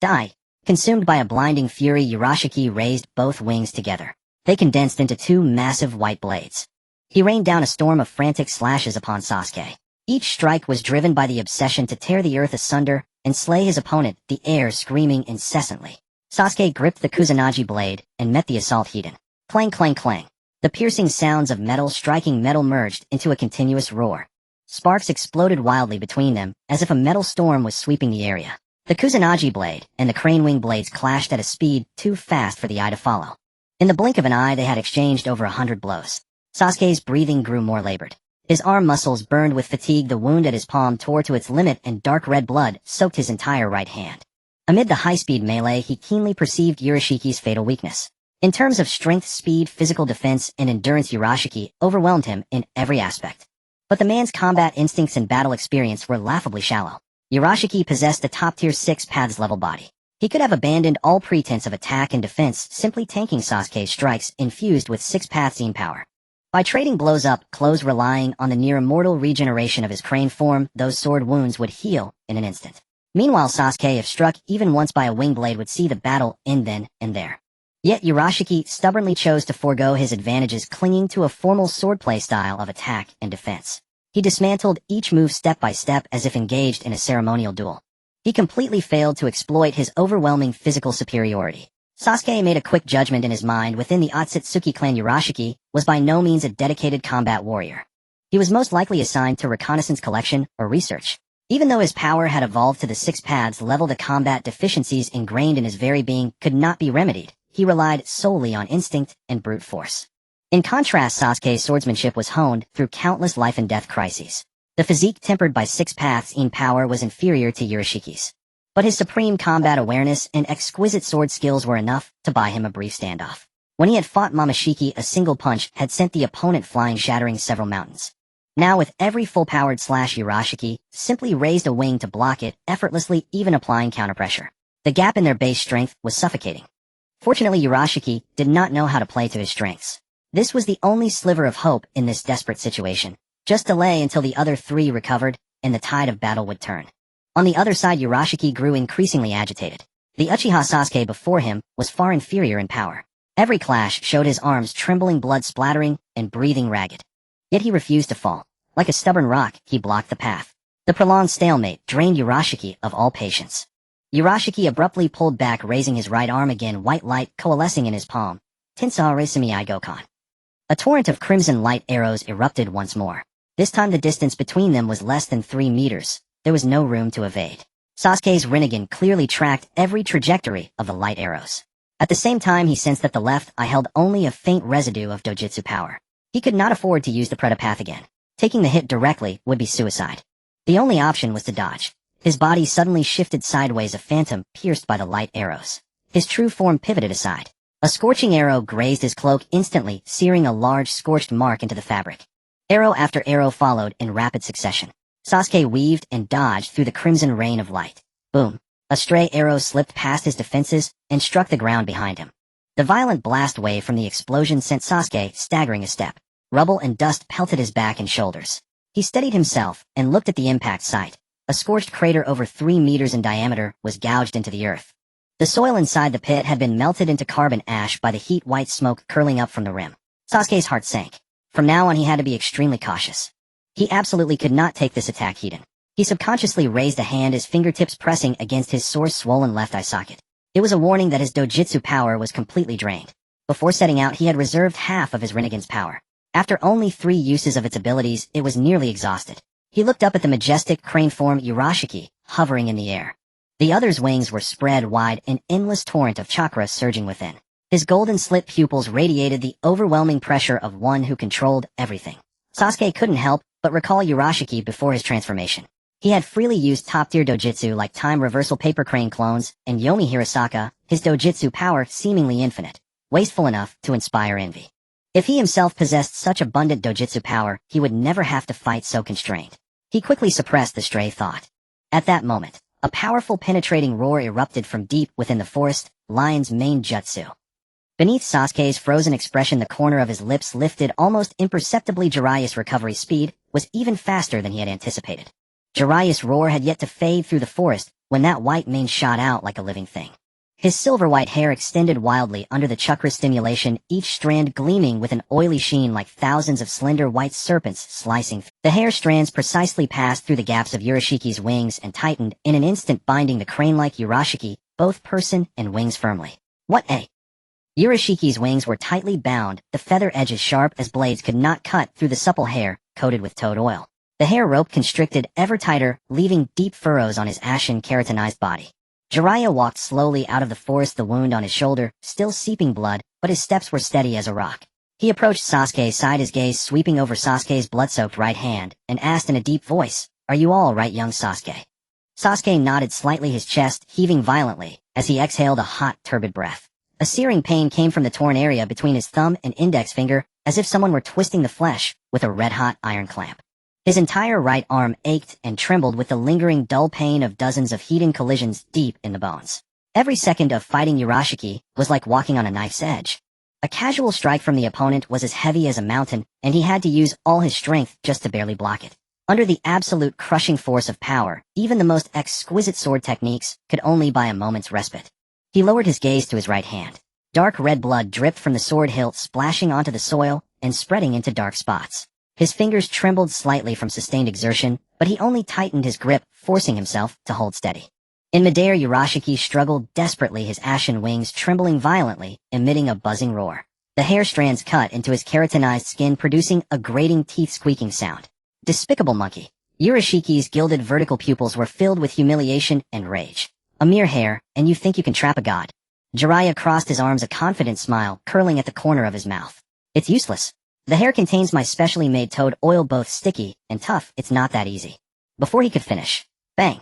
Die!" Consumed by a blinding fury, Urashiki raised both wings together. They condensed into two massive white blades. He rained down a storm of frantic slashes upon Sasuke. Each strike was driven by the obsession to tear the earth asunder and slay his opponent, the air screaming incessantly. Sasuke gripped the Kusanagi blade and met the assault heat-in. Clang, clang, clang. The piercing sounds of metal striking metal merged into a continuous roar. Sparks exploded wildly between them, as if a metal storm was sweeping the area. The Kusanagi blade and the crane wing blades clashed at a speed too fast for the eye to follow. In the blink of an eye, they had exchanged over 100 blows. Sasuke's breathing grew more labored. His arm muscles burned with fatigue, the wound at his palm tore to its limit, and dark red blood soaked his entire right hand. Amid the high-speed melee, he keenly perceived Urashiki's fatal weakness. In terms of strength, speed, physical defense, and endurance, Urashiki overwhelmed him in every aspect. But the man's combat instincts and battle experience were laughably shallow. Urashiki possessed a top-tier 6 paths level body. He could have abandoned all pretense of attack and defense, simply tanking Sasuke's strikes infused with 6 paths Yin power. By trading blows up close, relying on the near-immortal regeneration of his crane form, those sword wounds would heal in an instant. Meanwhile, Sasuke, if struck even once by a wing blade, would see the battle end then and there. Yet Urashiki stubbornly chose to forego his advantages, clinging to a formal swordplay style of attack and defense. He dismantled each move step by step as if engaged in a ceremonial duel. He completely failed to exploit his overwhelming physical superiority. Sasuke made a quick judgment in his mind. Within the Ōtsutsuki clan, Urashiki was by no means a dedicated combat warrior. He was most likely assigned to reconnaissance, collection, or research. Even though his power had evolved to the 6 paths level, the combat deficiencies ingrained in his very being could not be remedied. He relied solely on instinct and brute force. In contrast, Sasuke's swordsmanship was honed through countless life and death crises. The physique tempered by 6 paths in power was inferior to Urashiki's. But his supreme combat awareness and exquisite sword skills were enough to buy him a brief standoff. When he had fought Momoshiki, a single punch had sent the opponent flying, shattering several mountains. Now with every full-powered slash, Urashiki simply raised a wing to block it effortlessly, even applying counterpressure. The gap in their base strength was suffocating. Fortunately, Urashiki did not know how to play to his strengths. This was the only sliver of hope in this desperate situation. Just delay until the other 3 recovered, and the tide of battle would turn. On the other side, Urashiki grew increasingly agitated. The Uchiha Sasuke before him was far inferior in power. Every clash showed his arms trembling, blood splattering, and breathing ragged. Yet he refused to fall. Like a stubborn rock, he blocked the path. The prolonged stalemate drained Urashiki of all patience. Urashiki abruptly pulled back, raising his right arm again, white light coalescing in his palm. Tensai Resumi Gokan. A torrent of crimson light arrows erupted once more. This time the distance between them was less than 3 meters. There was no room to evade. Sasuke's Rinnegan clearly tracked every trajectory of the light arrows. At the same time, he sensed that the left eye held only a faint residue of dojutsu power. He could not afford to use the Preta path again. Taking the hit directly would be suicide. The only option was to dodge. His body suddenly shifted sideways, a phantom pierced by the light arrows. His true form pivoted aside. A scorching arrow grazed his cloak, instantly searing a large scorched mark into the fabric. Arrow after arrow followed in rapid succession. Sasuke weaved and dodged through the crimson rain of light. Boom. A stray arrow slipped past his defenses and struck the ground behind him. The violent blast wave from the explosion sent Sasuke staggering a step. Rubble and dust pelted his back and shoulders. He steadied himself and looked at the impact site. A scorched crater over 3 meters in diameter was gouged into the earth. The soil inside the pit had been melted into carbon ash by the heat, white smoke curling up from the rim. Sasuke's heart sank. From now on, he had to be extremely cautious. He absolutely could not take this attack hidden. He subconsciously raised a hand, his fingertips pressing against his sore, swollen left eye socket. It was a warning that his dojutsu power was completely drained. Before setting out, he had reserved half of his Rinnegan's power. After only 3 uses of its abilities, it was nearly exhausted. He looked up at the majestic crane form Urashiki, hovering in the air. The other's wings were spread wide, an endless torrent of chakra surging within. His golden slit pupils radiated the overwhelming pressure of one who controlled everything. Sasuke couldn't help but recall Urashiki before his transformation. He had freely used top-tier dojutsu like time reversal paper crane clones, and Yomi Hirasaka, his dojutsu power seemingly infinite, wasteful enough to inspire envy. If he himself possessed such abundant dojutsu power, he would never have to fight so constrained. He quickly suppressed the stray thought. At that moment, a powerful penetrating roar erupted from deep within the forest, Lion's main jutsu. Beneath Sasuke's frozen expression, the corner of his lips lifted almost imperceptibly. Jiraiya's recovery speed was even faster than he had anticipated. Jiraiya's roar had yet to fade through the forest when that white mane shot out like a living thing. His silver-white hair extended wildly under the chakra stimulation, each strand gleaming with an oily sheen like thousands of slender white serpents slicing. The hair strands precisely passed through the gaps of Urashiki's wings and tightened in an instant, binding the crane-like Urashiki, both person and wings firmly. What a... Urashiki's wings were tightly bound, the feather edges sharp as blades could not cut through the supple hair, coated with toad oil. The hair rope constricted ever tighter, leaving deep furrows on his ashen, keratinized body. Jiraiya walked slowly out of the forest, the wound on his shoulder, still seeping blood, but his steps were steady as a rock. He approached Sasuke, sighed, his gaze sweeping over Sasuke's blood-soaked right hand, and asked in a deep voice, "Are you all right, young Sasuke?" Sasuke nodded slightly, his chest heaving violently, as he exhaled a hot, turbid breath. A searing pain came from the torn area between his thumb and index finger, as if someone were twisting the flesh with a red-hot iron clamp. His entire right arm ached and trembled with the lingering dull pain of dozens of heated collisions deep in the bones. Every second of fighting Urashiki was like walking on a knife's edge. A casual strike from the opponent was as heavy as a mountain, and he had to use all his strength just to barely block it. Under the absolute crushing force of power, even the most exquisite sword techniques could only buy a moment's respite. He lowered his gaze to his right hand. Dark red blood dripped from the sword hilt, splashing onto the soil and spreading into dark spots. His fingers trembled slightly from sustained exertion, but he only tightened his grip, forcing himself to hold steady. In midair, Urashiki struggled desperately, his ashen wings trembling violently, emitting a buzzing roar. The hair strands cut into his keratinized skin, producing a grating, teeth-squeaking sound. Despicable monkey. Urashiki's gilded vertical pupils were filled with humiliation and rage. A mere hair, and you think you can trap a god? Jiraiya crossed his arms, a confident smile curling at the corner of his mouth. It's useless. The hair contains my specially made toad oil, both sticky and tough. It's not that easy. Before he could finish, bang!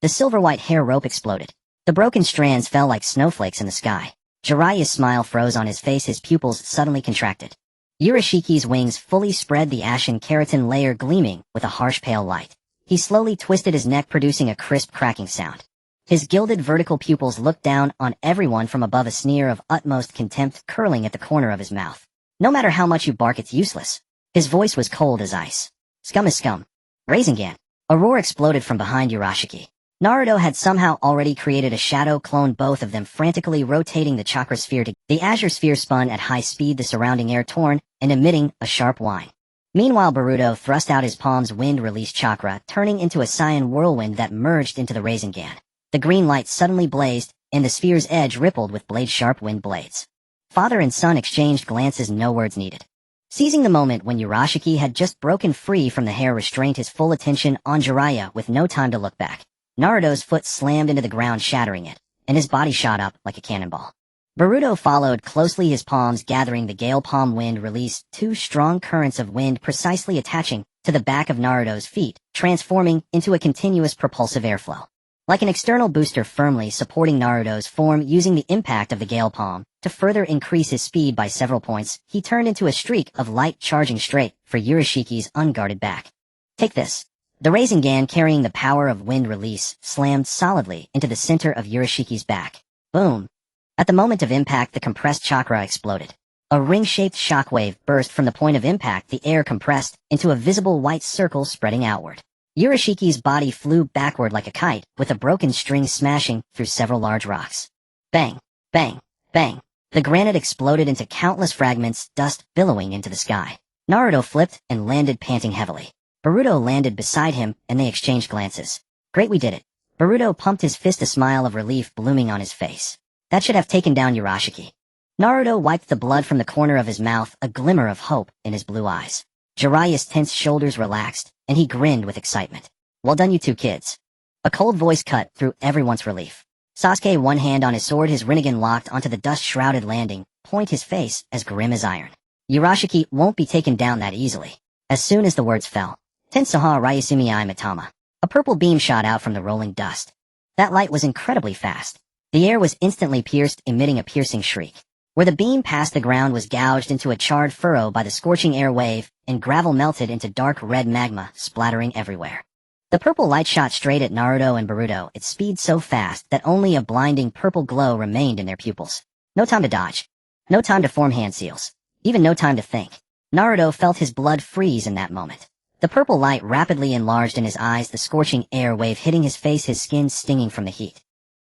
The silver-white hair rope exploded. The broken strands fell like snowflakes in the sky. Jiraiya's smile froze on his face, his pupils suddenly contracted. Urashiki's wings fully spread, the ashen keratin layer gleaming with a harsh pale light. He slowly twisted his neck, producing a crisp cracking sound. His gilded vertical pupils looked down on everyone from above, a sneer of utmost contempt curling at the corner of his mouth. No matter how much you bark, it's useless. His voice was cold as ice. Scum is scum. Rasengan. A roar exploded from behind Urashiki. Naruto had somehow already created a shadow clone, both of them frantically rotating the chakra sphere. The azure sphere spun at high speed, the surrounding air torn and emitting a sharp whine. Meanwhile, Boruto thrust out his palm's wind-release chakra, turning into a cyan whirlwind that merged into the Rasengan. The green light suddenly blazed, and the sphere's edge rippled with blade-sharp wind blades. Father and son exchanged glances, no words needed. Seizing the moment when Urashiki had just broken free from the hair restraint, his full attention on Jiraiya with no time to look back. Naruto's foot slammed into the ground, shattering it, and his body shot up like a cannonball. Boruto followed closely, his palms gathering the gale palm wind release, two strong currents of wind precisely attaching to the back of Naruto's feet, transforming into a continuous propulsive airflow. Like an external booster firmly supporting Naruto's form, using the impact of the gale palm to further increase his speed by several points, he turned into a streak of light, charging straight for Urashiki's unguarded back. Take this. The Rasengan, carrying the power of wind release, slammed solidly into the center of Urashiki's back. Boom! At the moment of impact, the compressed chakra exploded. A ring-shaped shockwave burst from the point of impact, the air compressed into a visible white circle spreading outward. Urashiki's body flew backward like a kite, with a broken string smashing through several large rocks. Bang! Bang! Bang! The granite exploded into countless fragments, dust billowing into the sky. Naruto flipped and landed, panting heavily. Boruto landed beside him, and they exchanged glances. Great, we did it. Boruto pumped his fist, a smile of relief blooming on his face. That should have taken down Urashiki. Naruto wiped the blood from the corner of his mouth, a glimmer of hope in his blue eyes. Jiraiya's tense shoulders relaxed, and he grinned with excitement. Well done, you two kids. A cold voice cut through everyone's relief. Sasuke, one hand on his sword, his Rinnegan locked onto the dust-shrouded landing point, his face as grim as iron. Urashiki won't be taken down that easily. As soon as the words fell, Tensoha Ryusumi I Matama. A purple beam shot out from the rolling dust. That light was incredibly fast. The air was instantly pierced, emitting a piercing shriek. Where the beam passed, the ground was gouged into a charred furrow by the scorching air wave, and gravel melted into dark red magma, splattering everywhere. The purple light shot straight at Naruto and Boruto, its speed so fast that only a blinding purple glow remained in their pupils. No time to dodge. No time to form hand seals. Even no time to think. Naruto felt his blood freeze in that moment. The purple light rapidly enlarged in his eyes, the scorching air wave hitting his face, his skin stinging from the heat.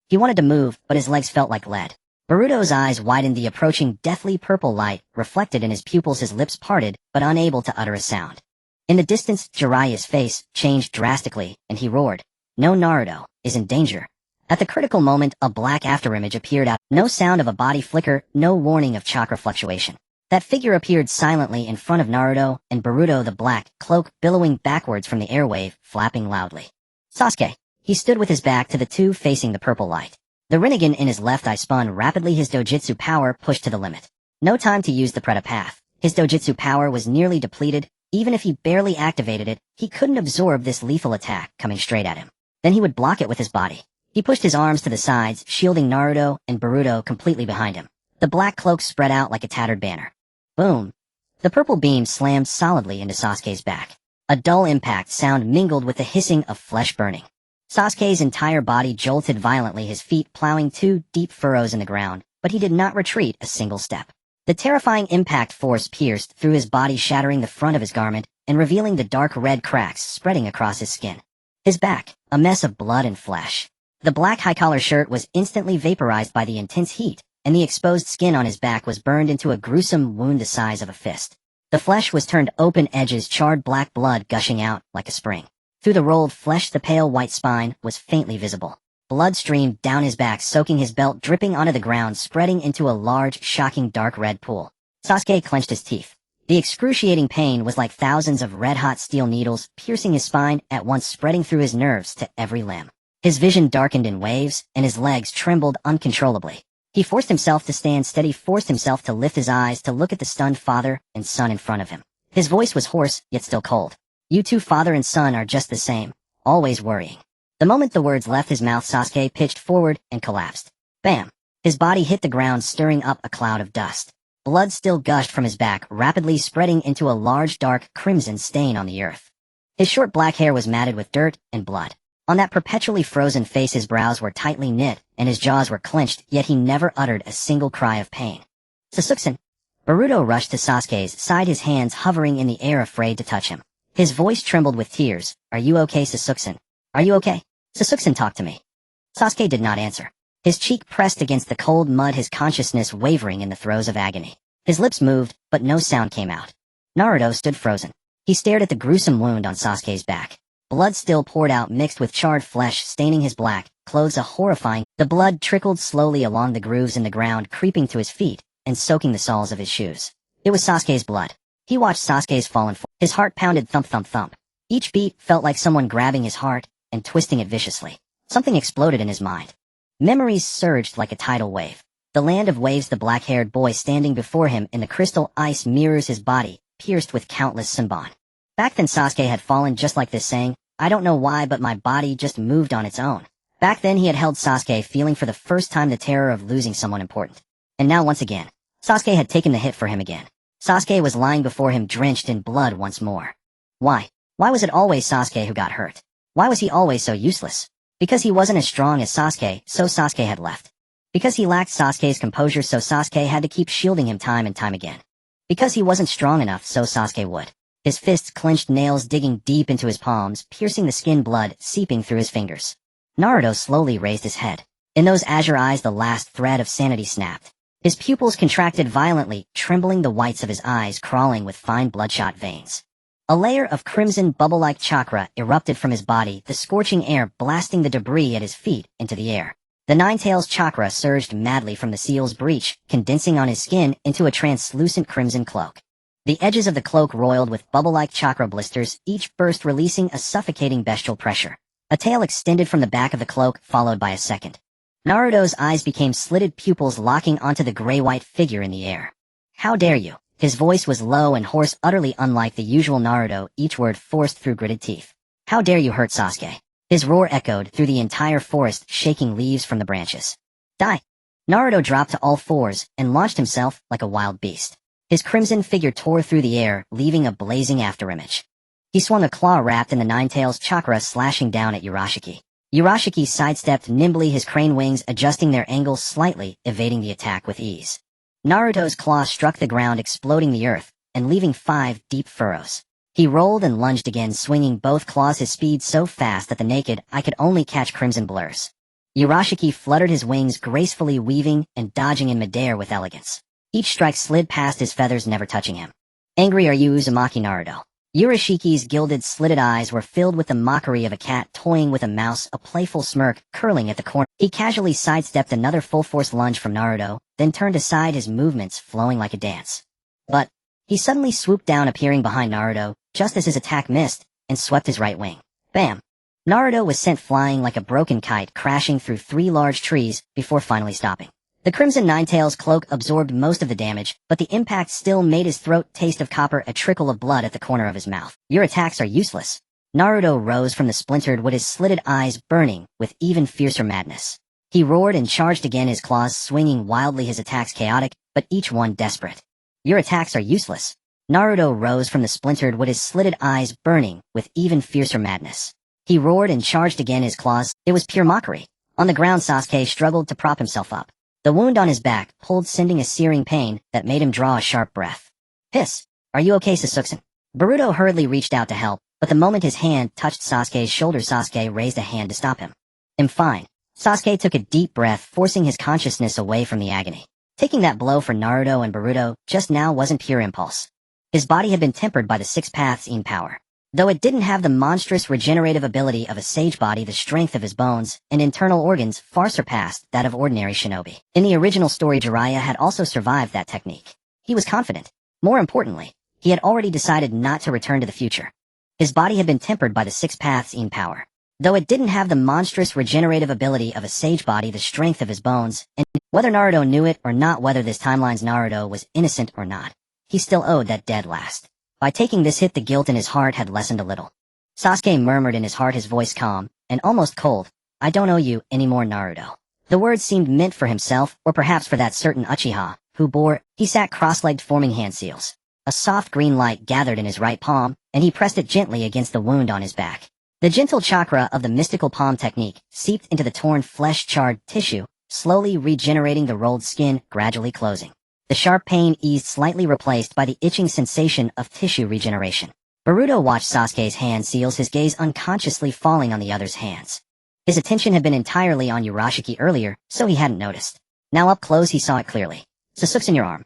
He wanted to move, but his legs felt like lead. Boruto's eyes widened, the approaching deathly purple light reflected in his pupils, his lips parted, but unable to utter a sound. In the distance, Jiraiya's face changed drastically, and he roared, "No, Naruto is in danger." At the critical moment, a black afterimage appeared out. No sound of a body flicker, no warning of chakra fluctuation. That figure appeared silently in front of Naruto and Boruto, the black cloak billowing backwards from the airwave, flapping loudly. Sasuke. He stood with his back to the two, facing the purple light. The Rinnegan in his left eye spun rapidly, his dojutsu power pushed to the limit. No time to use the Preta path. His dojutsu power was nearly depleted. Even if he barely activated it, he couldn't absorb this lethal attack coming straight at him. Then he would block it with his body. He pushed his arms to the sides, shielding Naruto and Boruto completely behind him. The black cloak spread out like a tattered banner. Boom. The purple beam slammed solidly into Sasuke's back. A dull impact sound mingled with the hissing of flesh burning. Sasuke's entire body jolted violently, his feet plowing 2 deep furrows in the ground, but he did not retreat a single step. The terrifying impact force pierced through his body, shattering the front of his garment and revealing the dark red cracks spreading across his skin. His back, a mess of blood and flesh. The black high-collar shirt was instantly vaporized by the intense heat, and the exposed skin on his back was burned into a gruesome wound the size of a fist. The flesh was turned open, edges charred, black blood gushing out like a spring. Through the rolled flesh, the pale white spine was faintly visible. Blood streamed down his back, soaking his belt, dripping onto the ground, spreading into a large, shocking dark red pool. Sasuke clenched his teeth. The excruciating pain was like thousands of red-hot steel needles piercing his spine, at once spreading through his nerves to every limb. His vision darkened in waves, and his legs trembled uncontrollably. He forced himself to stand steady, forced himself to lift his eyes to look at the stunned father and son in front of him. His voice was hoarse, yet still cold. "You two, father and son, are just the same, always worrying." The moment the words left his mouth, Sasuke pitched forward and collapsed. Bam! His body hit the ground, stirring up a cloud of dust. Blood still gushed from his back, rapidly spreading into a large dark crimson stain on the earth. His short black hair was matted with dirt and blood. On that perpetually frozen face, his brows were tightly knit, and his jaws were clenched, yet he never uttered a single cry of pain. "Sasuke-san!" Boruto rushed to Sasuke's side, his hands hovering in the air, afraid to touch him. His voice trembled with tears. "Are you okay, Sasuke-san? Are you okay? Sasuke-san, talk to me." Sasuke did not answer. His cheek pressed against the cold mud, his consciousness wavering in the throes of agony. His lips moved, but no sound came out. Naruto stood frozen. He stared at the gruesome wound on Sasuke's back. Blood still poured out, mixed with charred flesh, staining his black clothes a horrifying. The blood trickled slowly along the grooves in the ground, creeping to his feet and soaking the soles of his shoes. It was Sasuke's blood. He watched Sasuke's fallen form. His heart pounded thump, thump, thump. Each beat felt like someone grabbing his heart and twisting it viciously. Something exploded in his mind. Memories surged like a tidal wave. The land of waves, the black-haired boy standing before him in the crystal ice mirrors his body, pierced with countless senbon. Back then Sasuke had fallen just like this, saying, "I don't know why, but my body just moved on its own." Back then he had held Sasuke, feeling for the first time the terror of losing someone important. And now once again, Sasuke had taken the hit for him again. Sasuke was lying before him, drenched in blood once more. Why? Why was it always Sasuke who got hurt? Why was he always so useless? Because he wasn't as strong as Sasuke, so Sasuke had left. Because he lacked Sasuke's composure, so Sasuke had to keep shielding him time and time again. Because he wasn't strong enough, so Sasuke would. His fists clenched, nails digging deep into his palms, piercing the skin, blood seeping through his fingers. Naruto slowly raised his head. In those azure eyes the last thread of sanity snapped. His pupils contracted violently, trembling, the whites of his eyes crawling with fine bloodshot veins. A layer of crimson bubble-like chakra erupted from his body, the scorching air blasting the debris at his feet into the air. The Nine-Tails chakra surged madly from the seal's breach, condensing on his skin into a translucent crimson cloak. The edges of the cloak roiled with bubble-like chakra blisters, each burst releasing a suffocating bestial pressure. A tail extended from the back of the cloak, followed by a second. Naruto's eyes became slitted, pupils locking onto the gray-white figure in the air. "How dare you?" His voice was low and hoarse, utterly unlike the usual Naruto, each word forced through gritted teeth. "How dare you hurt Sasuke?" His roar echoed through the entire forest, shaking leaves from the branches. "Die!" Naruto dropped to all fours and launched himself like a wild beast. His crimson figure tore through the air, leaving a blazing afterimage. He swung a claw wrapped in the Nine-Tails chakra, slashing down at Urashiki. Urashiki sidestepped nimbly, his crane wings adjusting their angles slightly, evading the attack with ease. Naruto's claw struck the ground, exploding the earth, and leaving 5 deep furrows. He rolled and lunged again, swinging both claws, his speed so fast that the naked eye could only catch crimson blurs. Urashiki fluttered his wings, gracefully weaving and dodging in midair with elegance. Each strike slid past his feathers, never touching him. "Angry are you, Uzumaki Naruto?" Urashiki's gilded, slitted eyes were filled with the mockery of a cat toying with a mouse, a playful smirk curling at the corner. He casually sidestepped another full-force lunge from Naruto, then turned aside, his movements flowing like a dance. But he suddenly swooped down, appearing behind Naruto, just as his attack missed, and swept his right wing. Bam! Naruto was sent flying like a broken kite, crashing through 3 large trees before finally stopping. The Crimson Ninetales cloak absorbed most of the damage, but the impact still made his throat taste of copper, a trickle of blood at the corner of his mouth. Your attacks are useless. Naruto rose from the splintered wood, his slitted eyes burning with even fiercer madness. He roared and charged again, his claws swinging wildly, his attacks chaotic, but each one desperate. Your attacks are useless. Naruto rose from the splintered wood, his slitted eyes burning with even fiercer madness. He roared and charged again, his claws. It was pure mockery. On the ground, Sasuke struggled to prop himself up. The wound on his back pulled, sending a searing pain that made him draw a sharp breath. Hiss! Are you okay, Sasuke? Boruto hurriedly reached out to help, but the moment his hand touched Sasuke's shoulder, Sasuke raised a hand to stop him. I'm fine. Sasuke took a deep breath, forcing his consciousness away from the agony. Taking that blow for Naruto and Boruto just now wasn't pure impulse. His body had been tempered by the six paths in power. Though it didn't have the monstrous regenerative ability of a sage body, the strength of his bones and internal organs far surpassed that of ordinary shinobi. In the original story, Jiraiya had also survived that technique. He was confident. More importantly, he had already decided not to return to the future. His body had been tempered by the six paths in power. Though it didn't have the monstrous regenerative ability of a sage body, the strength of his bones, and whether Naruto knew it or not, whether this timeline's Naruto was innocent or not, he still owed that dead last. By taking this hit, the guilt in his heart had lessened a little. Sasuke murmured in his heart, his voice calm and almost cold, I don't owe you any more, Naruto. The words seemed meant for himself, or perhaps for that certain Uchiha, who bore. He sat cross-legged, forming hand seals. A soft green light gathered in his right palm, and he pressed it gently against the wound on his back. The gentle chakra of the mystical palm technique seeped into the torn flesh-charred tissue, slowly regenerating the rolled skin, gradually closing. The sharp pain eased, slightly replaced by the itching sensation of tissue regeneration. Boruto watched Sasuke's hand seals, his gaze unconsciously falling on the other's hands. His attention had been entirely on Urashiki earlier, so he hadn't noticed. Now up close he saw it clearly. Sasuke's in your arm.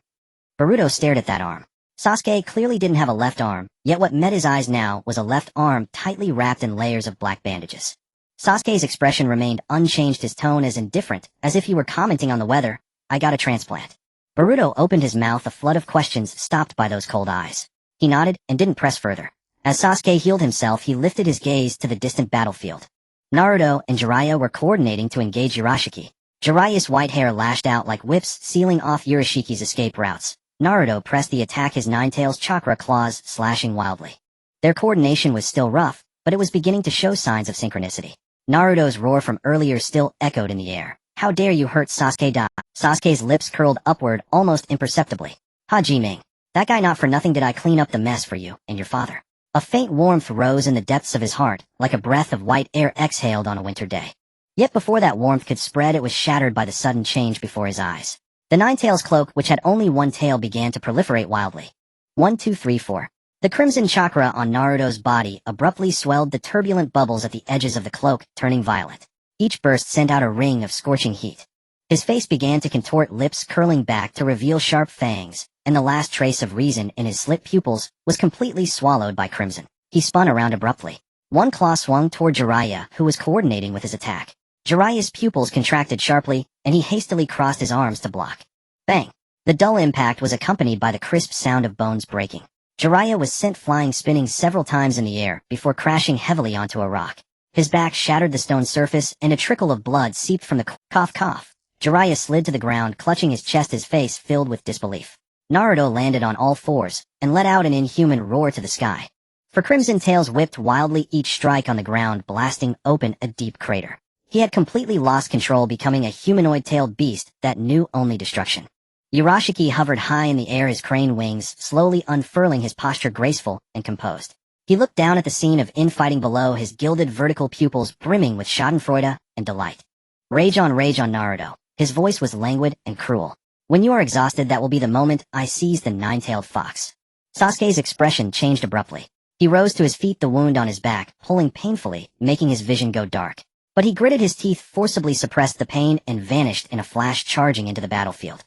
Boruto stared at that arm. Sasuke clearly didn't have a left arm, yet what met his eyes now was a left arm tightly wrapped in layers of black bandages. Sasuke's expression remained unchanged, his tone as indifferent as if he were commenting on the weather. I got a transplant. Boruto opened his mouth, a flood of questions stopped by those cold eyes. He nodded and didn't press further. As Sasuke healed himself, he lifted his gaze to the distant battlefield. Naruto and Jiraiya were coordinating to engage Urashiki. Jiraiya's white hair lashed out like whips, sealing off Urashiki's escape routes. Naruto pressed the attack, his Ninetales chakra claws slashing wildly. Their coordination was still rough, but it was beginning to show signs of synchronicity. Naruto's roar from earlier still echoed in the air. How dare you hurt Sasuke da? Sasuke's lips curled upward almost imperceptibly. Hajime. That guy, not for nothing did I clean up the mess for you and your father. A faint warmth rose in the depths of his heart, like a breath of white air exhaled on a winter day. Yet before that warmth could spread, it was shattered by the sudden change before his eyes. The Ninetales cloak, which had only one tail, began to proliferate wildly. 1, 2, 3, 4. The crimson chakra on Naruto's body abruptly swelled, the turbulent bubbles at the edges of the cloak turning violet. Each burst sent out a ring of scorching heat. His face began to contort, lips curling back to reveal sharp fangs, and the last trace of reason in his slit pupils was completely swallowed by crimson. He spun around abruptly. One claw swung toward Jiraiya, who was coordinating with his attack. Jiraiya's pupils contracted sharply, and he hastily crossed his arms to block. Bang! The dull impact was accompanied by the crisp sound of bones breaking. Jiraiya was sent flying, spinning several times in the air before crashing heavily onto a rock. His back shattered the stone surface, and a trickle of blood seeped from the cough. Jiraiya slid to the ground, clutching his chest, his face filled with disbelief. Naruto landed on all fours and let out an inhuman roar to the sky. For crimson tails whipped wildly, each strike on the ground blasting open a deep crater. He had completely lost control, becoming a humanoid-tailed beast that knew only destruction. Urashiki hovered high in the air, his crane wings slowly unfurling, his posture graceful and composed. He looked down at the scene of infighting below, his gilded vertical pupils brimming with schadenfreude and delight. Rage on Naruto. His voice was languid and cruel. When you are exhausted, that will be the moment I seize the nine-tailed fox. Sasuke's expression changed abruptly. He rose to his feet, the wound on his back pulling painfully, making his vision go dark. But he gritted his teeth, forcibly suppressed the pain, and vanished in a flash, charging into the battlefield.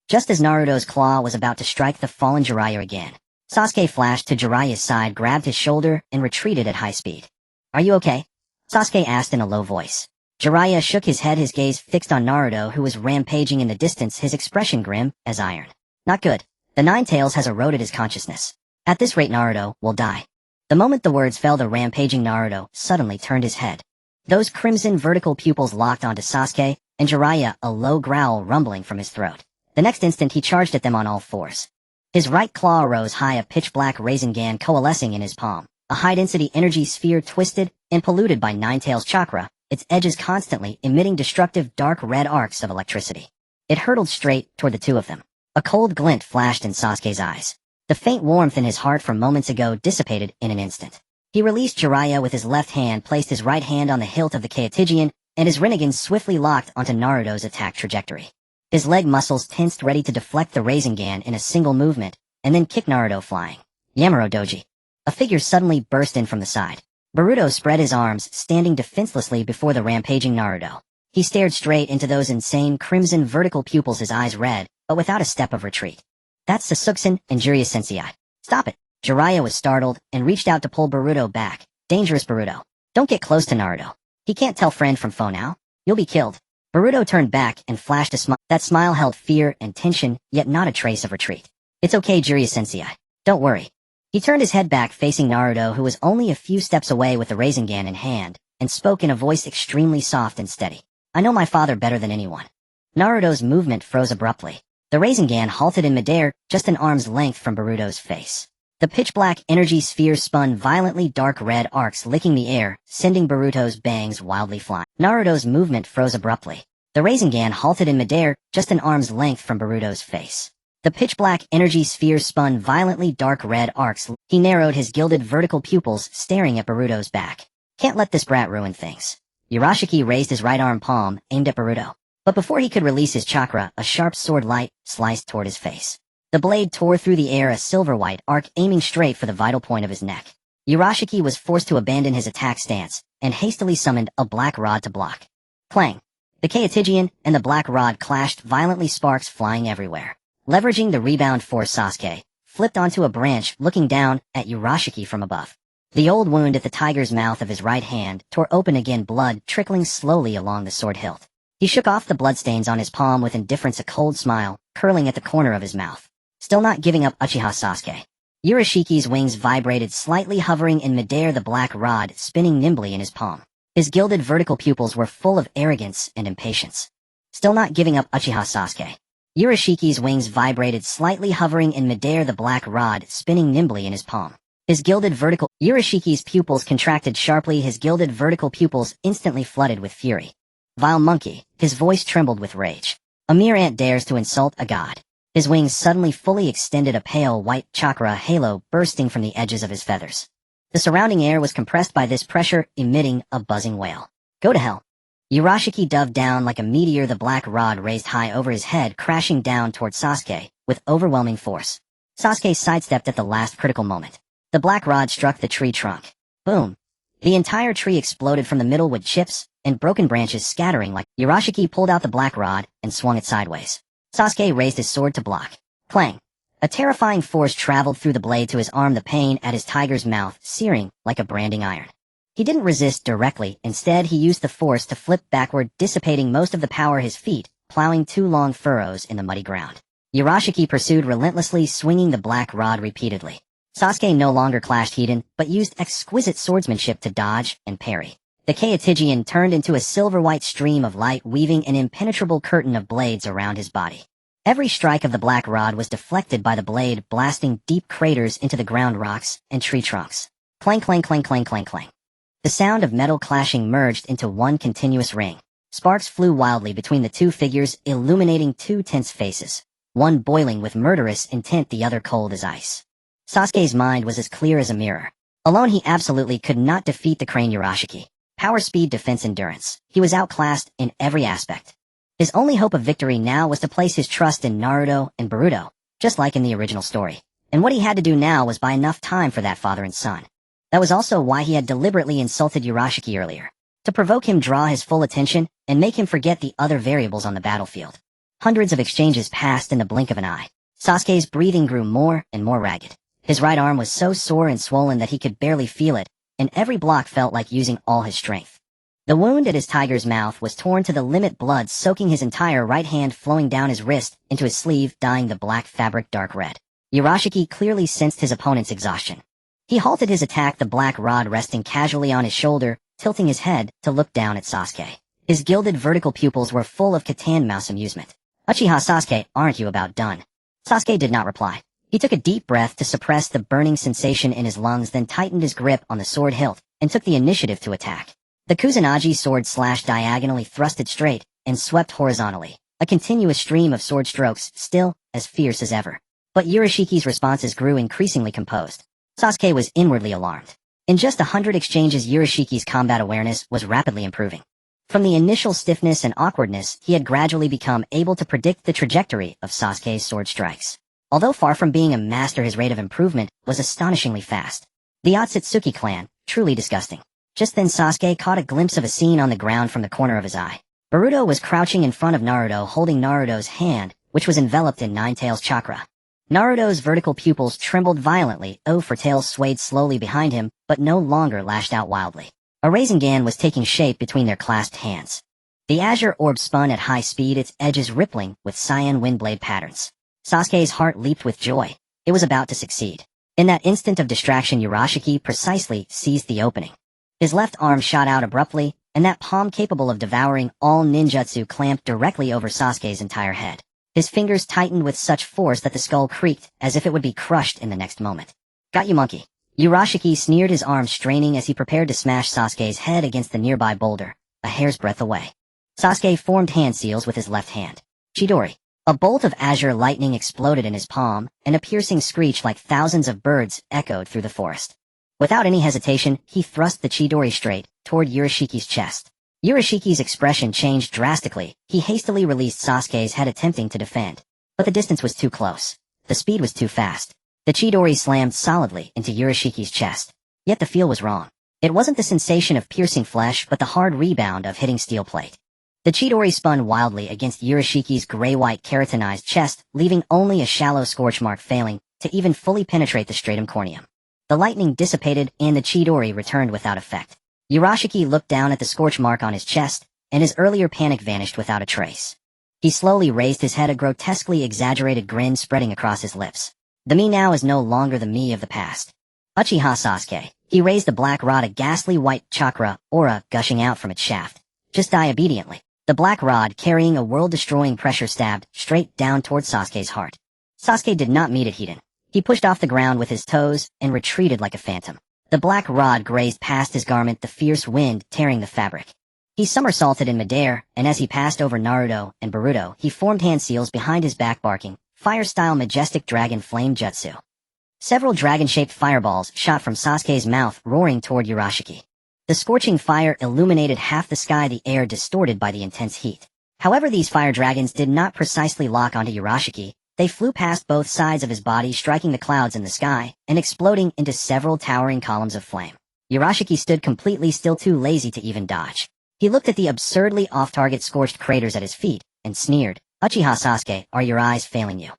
Just as Naruto's claw was about to strike the fallen Jiraiya again, Sasuke flashed to Jiraiya's side, grabbed his shoulder, and retreated at high speed. Are you okay? Sasuke asked in a low voice. Jiraiya shook his head, his gaze fixed on Naruto, who was rampaging in the distance, his expression grim as iron. Not good. The Ninetales has eroded his consciousness. At this rate, Naruto will die. The moment the words fell, the rampaging Naruto suddenly turned his head. Those crimson vertical pupils locked onto Sasuke, and Jiraiya a low growl rumbling from his throat. The next instant he charged at them on all fours. His right claw rose high, a pitch-black Rasengan coalescing in his palm, a high-density energy sphere twisted and polluted by Ninetales chakra, its edges constantly emitting destructive dark red arcs of electricity. It hurtled straight toward the two of them. A cold glint flashed in Sasuke's eyes. The faint warmth in his heart from moments ago dissipated in an instant. He released Jiraiya with his left hand, placed his right hand on the hilt of the Kaitigian, and his Rinnegan swiftly locked onto Naruto's attack trajectory. His leg muscles tensed, ready to deflect the Rasengan in a single movement, and then kick Naruto flying. Yamaro Doji. A figure suddenly burst in from the side. Boruto spread his arms, standing defenselessly before the rampaging Naruto. He stared straight into those insane crimson vertical pupils, his eyes red, but without a step of retreat. That's Sasuke and Jiraiya Sensei. Stop it. Jiraiya was startled and reached out to pull Boruto back. Dangerous, Boruto. Don't get close to Naruto. He can't tell friend from foe now. You'll be killed. Boruto turned back and flashed a smile. That smile held fear and tension, yet not a trace of retreat. It's okay, Jiraiya Sensei. Don't worry. He turned his head back, facing Naruto, who was only a few steps away with the Rasengan in hand, and spoke in a voice extremely soft and steady. I know my father better than anyone. Naruto's movement froze abruptly. The Rasengan halted in midair, just an arm's length from Boruto's face. The pitch-black energy sphere spun violently, dark red arcs licking the air, sending Boruto's bangs wildly flying. Naruto's movement froze abruptly. The Rasengan halted in midair, just an arm's length from Boruto's face. The pitch-black energy sphere spun violently, dark red arcs. He narrowed his gilded vertical pupils, staring at Boruto's back. Can't let this brat ruin things. Urashiki raised his right arm palm, aimed at Boruto. But before he could release his chakra, a sharp sword light sliced toward his face. The blade tore through the air, a silver-white arc aiming straight for the vital point of his neck. Urashiki was forced to abandon his attack stance, and hastily summoned a black rod to block. Clang! The Kaitigian and the black rod clashed violently, sparks flying everywhere. Leveraging the rebound force, Sasuke flipped onto a branch, looking down at Urashiki from above. The old wound at the tiger's mouth of his right hand tore open again, blood trickling slowly along the sword hilt. He shook off the bloodstains on his palm with indifference, a cold smile curling at the corner of his mouth. Still not giving up, Uchiha Sasuke. Urashiki's wings vibrated slightly, hovering in midair, the black rod spinning nimbly in his palm. His gilded vertical pupils were full of arrogance and impatience. Still not giving up, Uchiha Sasuke. Urashiki's wings vibrated slightly, hovering in midair, the black rod spinning nimbly in his palm. His gilded vertical... Urashiki's pupils contracted sharply, his gilded vertical pupils instantly flooded with fury. Vile monkey, his voice trembled with rage. A mere ant dares to insult a god. His wings suddenly fully extended, a pale white chakra halo bursting from the edges of his feathers. The surrounding air was compressed by this pressure, emitting a buzzing wail. Go to hell. Urashiki dove down like a meteor, the black rod raised high over his head, crashing down toward Sasuke with overwhelming force. Sasuke sidestepped at the last critical moment. The black rod struck the tree trunk. Boom. The entire tree exploded from the middle, with chips and broken branches scattering like... Urashiki pulled out the black rod and swung it sideways. Sasuke raised his sword to block. Clang! A terrifying force traveled through the blade to his arm, the pain at his tiger's mouth searing like a branding iron. He didn't resist directly, instead he used the force to flip backward, dissipating most of the power, his feet plowing two long furrows in the muddy ground. Urashiki pursued relentlessly, swinging the black rod repeatedly. Sasuke no longer clashed Hedon, but used exquisite swordsmanship to dodge and parry. The Kaitigian turned into a silver-white stream of light, weaving an impenetrable curtain of blades around his body. Every strike of the black rod was deflected by the blade, blasting deep craters into the ground, rocks and tree trunks. Clang, clang, clang, clang, clang, clang. The sound of metal clashing merged into one continuous ring. Sparks flew wildly between the two figures, illuminating two tense faces, one boiling with murderous intent, the other cold as ice. Sasuke's mind was as clear as a mirror. Alone he absolutely could not defeat the crane Urashiki. Power, speed, defense, endurance. He was outclassed in every aspect. His only hope of victory now was to place his trust in Naruto and Boruto, just like in the original story. And what he had to do now was buy enough time for that father and son. That was also why he had deliberately insulted Urashiki earlier. To provoke him, draw his full attention, and make him forget the other variables on the battlefield. Hundreds of exchanges passed in the blink of an eye. Sasuke's breathing grew more and more ragged. His right arm was so sore and swollen that he could barely feel it, and every block felt like using all his strength. The wound at his tiger's mouth was torn to the limit, blood soaking his entire right hand, flowing down his wrist into his sleeve, dyeing the black fabric dark red. Urashiki clearly sensed his opponent's exhaustion. He halted his attack, the black rod resting casually on his shoulder, tilting his head to look down at Sasuke. His gilded vertical pupils were full of cat mouse amusement. Uchiha Sasuke, aren't you about done? Sasuke did not reply. He took a deep breath to suppress the burning sensation in his lungs, then tightened his grip on the sword hilt, and took the initiative to attack. The Kusanagi sword slashed diagonally, thrusted straight, and swept horizontally, a continuous stream of sword strokes, still as fierce as ever. But Urashiki's responses grew increasingly composed. Sasuke was inwardly alarmed. In just 100 exchanges, Urashiki's combat awareness was rapidly improving. From the initial stiffness and awkwardness, he had gradually become able to predict the trajectory of Sasuke's sword strikes. Although far from being a master, his rate of improvement was astonishingly fast. The Ōtsutsuki clan, truly disgusting. Just then Sasuke caught a glimpse of a scene on the ground from the corner of his eye. Boruto was crouching in front of Naruto, holding Naruto's hand, which was enveloped in Nine-Tails chakra. Naruto's vertical pupils trembled violently, for tails swayed slowly behind him, but no longer lashed out wildly. A Rasengan was taking shape between their clasped hands. The azure orb spun at high speed, its edges rippling with cyan windblade patterns. Sasuke's heart leaped with joy. It was about to succeed. In that instant of distraction, Urashiki precisely seized the opening. His left arm shot out abruptly, and that palm capable of devouring all ninjutsu clamped directly over Sasuke's entire head. His fingers tightened with such force that the skull creaked, as if it would be crushed in the next moment. "Got you, monkey." Urashiki sneered, his arm straining as he prepared to smash Sasuke's head against the nearby boulder, a hair's breadth away. Sasuke formed hand seals with his left hand. Chidori. A bolt of azure lightning exploded in his palm, and a piercing screech like thousands of birds echoed through the forest. Without any hesitation, he thrust the Chidori straight toward Urashiki's chest. Urashiki's expression changed drastically. He hastily released Sasuke's head, attempting to defend. But the distance was too close. The speed was too fast. The Chidori slammed solidly into Urashiki's chest. Yet the feel was wrong. It wasn't the sensation of piercing flesh, but the hard rebound of hitting steel plate. The Chidori spun wildly against Urashiki's gray-white keratinized chest, leaving only a shallow scorch mark, failing to even fully penetrate the stratum corneum. The lightning dissipated, and the Chidori returned without effect. Urashiki looked down at the scorch mark on his chest, and his earlier panic vanished without a trace. He slowly raised his head, a grotesquely exaggerated grin spreading across his lips. The me now is no longer the me of the past. Uchiha Sasuke. He raised the black rod, a ghastly white chakra aura gushing out from its shaft. Just die obediently. The black rod, carrying a world-destroying pressure, stabbed straight down toward Sasuke's heart. Sasuke did not meet it heat. He pushed off the ground with his toes and retreated like a phantom. The black rod grazed past his garment, the fierce wind tearing the fabric. He somersaulted in midair, and as he passed over Naruto and Boruto, he formed hand seals behind his back, barking fire-style majestic dragon flame jutsu. Several dragon-shaped fireballs shot from Sasuke's mouth, roaring toward Urashiki. The scorching fire illuminated half the sky, the air distorted by the intense heat. However, these fire dragons did not precisely lock onto Urashiki. They flew past both sides of his body, striking the clouds in the sky, and exploding into several towering columns of flame. Urashiki stood completely still, too lazy to even dodge. He looked at the absurdly off-target scorched craters at his feet, and sneered, "Uchiha Sasuke, are your eyes failing you?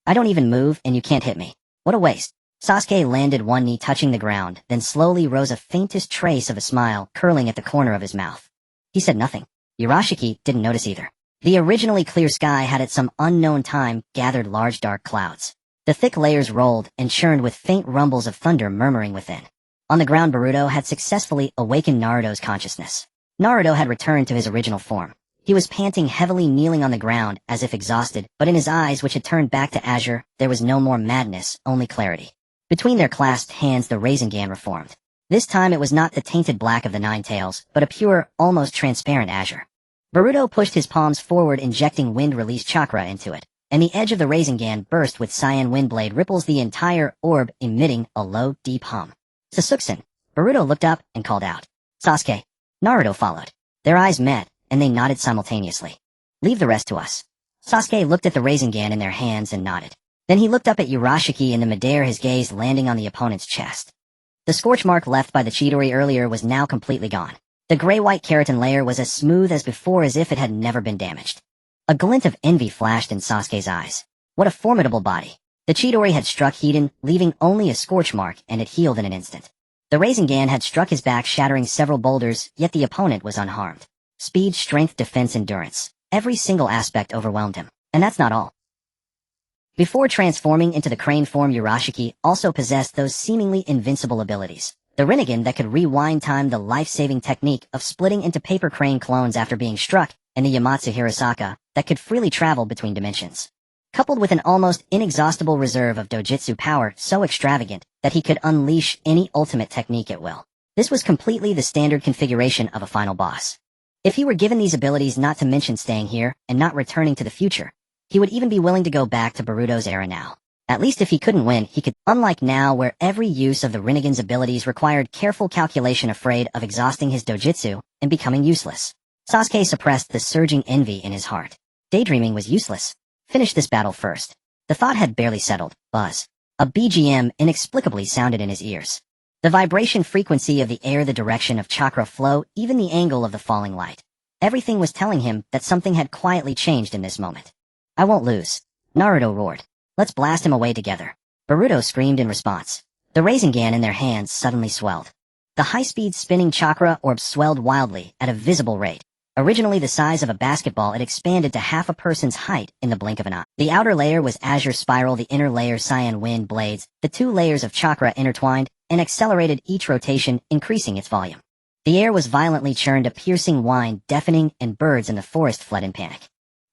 I don't even move, and you can't hit me. What a waste." Sasuke landed, one knee touching the ground, then slowly rose, a faintest trace of a smile curling at the corner of his mouth. He said nothing. Urashiki didn't notice either. The originally clear sky had at some unknown time gathered large dark clouds. The thick layers rolled and churned with faint rumbles of thunder murmuring within. On the ground, Boruto had successfully awakened Naruto's consciousness. Naruto had returned to his original form. He was panting heavily, kneeling on the ground as if exhausted, but in his eyes, which had turned back to azure, there was no more madness, only clarity. Between their clasped hands, the Rasengan reformed. This time it was not the tainted black of the Nine-Tails, but a pure, almost transparent azure. Boruto pushed his palms forward, injecting wind-release chakra into it, and the edge of the Rasengan burst with cyan windblade ripples, the entire orb emitting a low, deep hum. "Sasuke!" Boruto looked up and called out. "Sasuke." Naruto followed. Their eyes met, and they nodded simultaneously. "Leave the rest to us." Sasuke looked at the Rasengan in their hands and nodded. Then he looked up at Urashiki in the midair, his gaze landing on the opponent's chest. The scorch mark left by the Chidori earlier was now completely gone. The gray-white keratin layer was as smooth as before, as if it had never been damaged. A glint of envy flashed in Sasuke's eyes. What a formidable body. The Chidori had struck Hiden, leaving only a scorch mark, and it healed in an instant. The Rasengan had struck his back, shattering several boulders, yet the opponent was unharmed. Speed, strength, defense, endurance. Every single aspect overwhelmed him. And that's not all. Before transforming into the crane form, Urashiki also possessed those seemingly invincible abilities. The Rinnegan that could rewind time, the life-saving technique of splitting into paper crane clones after being struck, and the Yamatsu Hirasaka that could freely travel between dimensions. Coupled with an almost inexhaustible reserve of dojutsu power so extravagant that he could unleash any ultimate technique at will. This was completely the standard configuration of a final boss. If he were given these abilities, not to mention staying here and not returning to the future, he would even be willing to go back to Boruto's era now. At least if he couldn't win, he could, unlike now where every use of the Rinnegan's abilities required careful calculation, afraid of exhausting his dojutsu and becoming useless. Sasuke suppressed the surging envy in his heart. Daydreaming was useless. Finish this battle first. The thought had barely settled. Buzz. A BGM inexplicably sounded in his ears. The vibration frequency of the air, the direction of chakra flow, even the angle of the falling light. Everything was telling him that something had quietly changed in this moment. I won't lose. Naruto roared. Let's blast him away together. Boruto screamed in response. The Rasengan in their hands suddenly swelled. The high-speed spinning chakra orbs swelled wildly at a visible rate. Originally the size of a basketball, it expanded to half a person's height in the blink of an eye. The outer layer was azure spiral, the inner layer cyan wind blades, the two layers of chakra intertwined and accelerated each rotation, increasing its volume. The air was violently churned, a piercing whine, deafening, and birds in the forest fled in panic.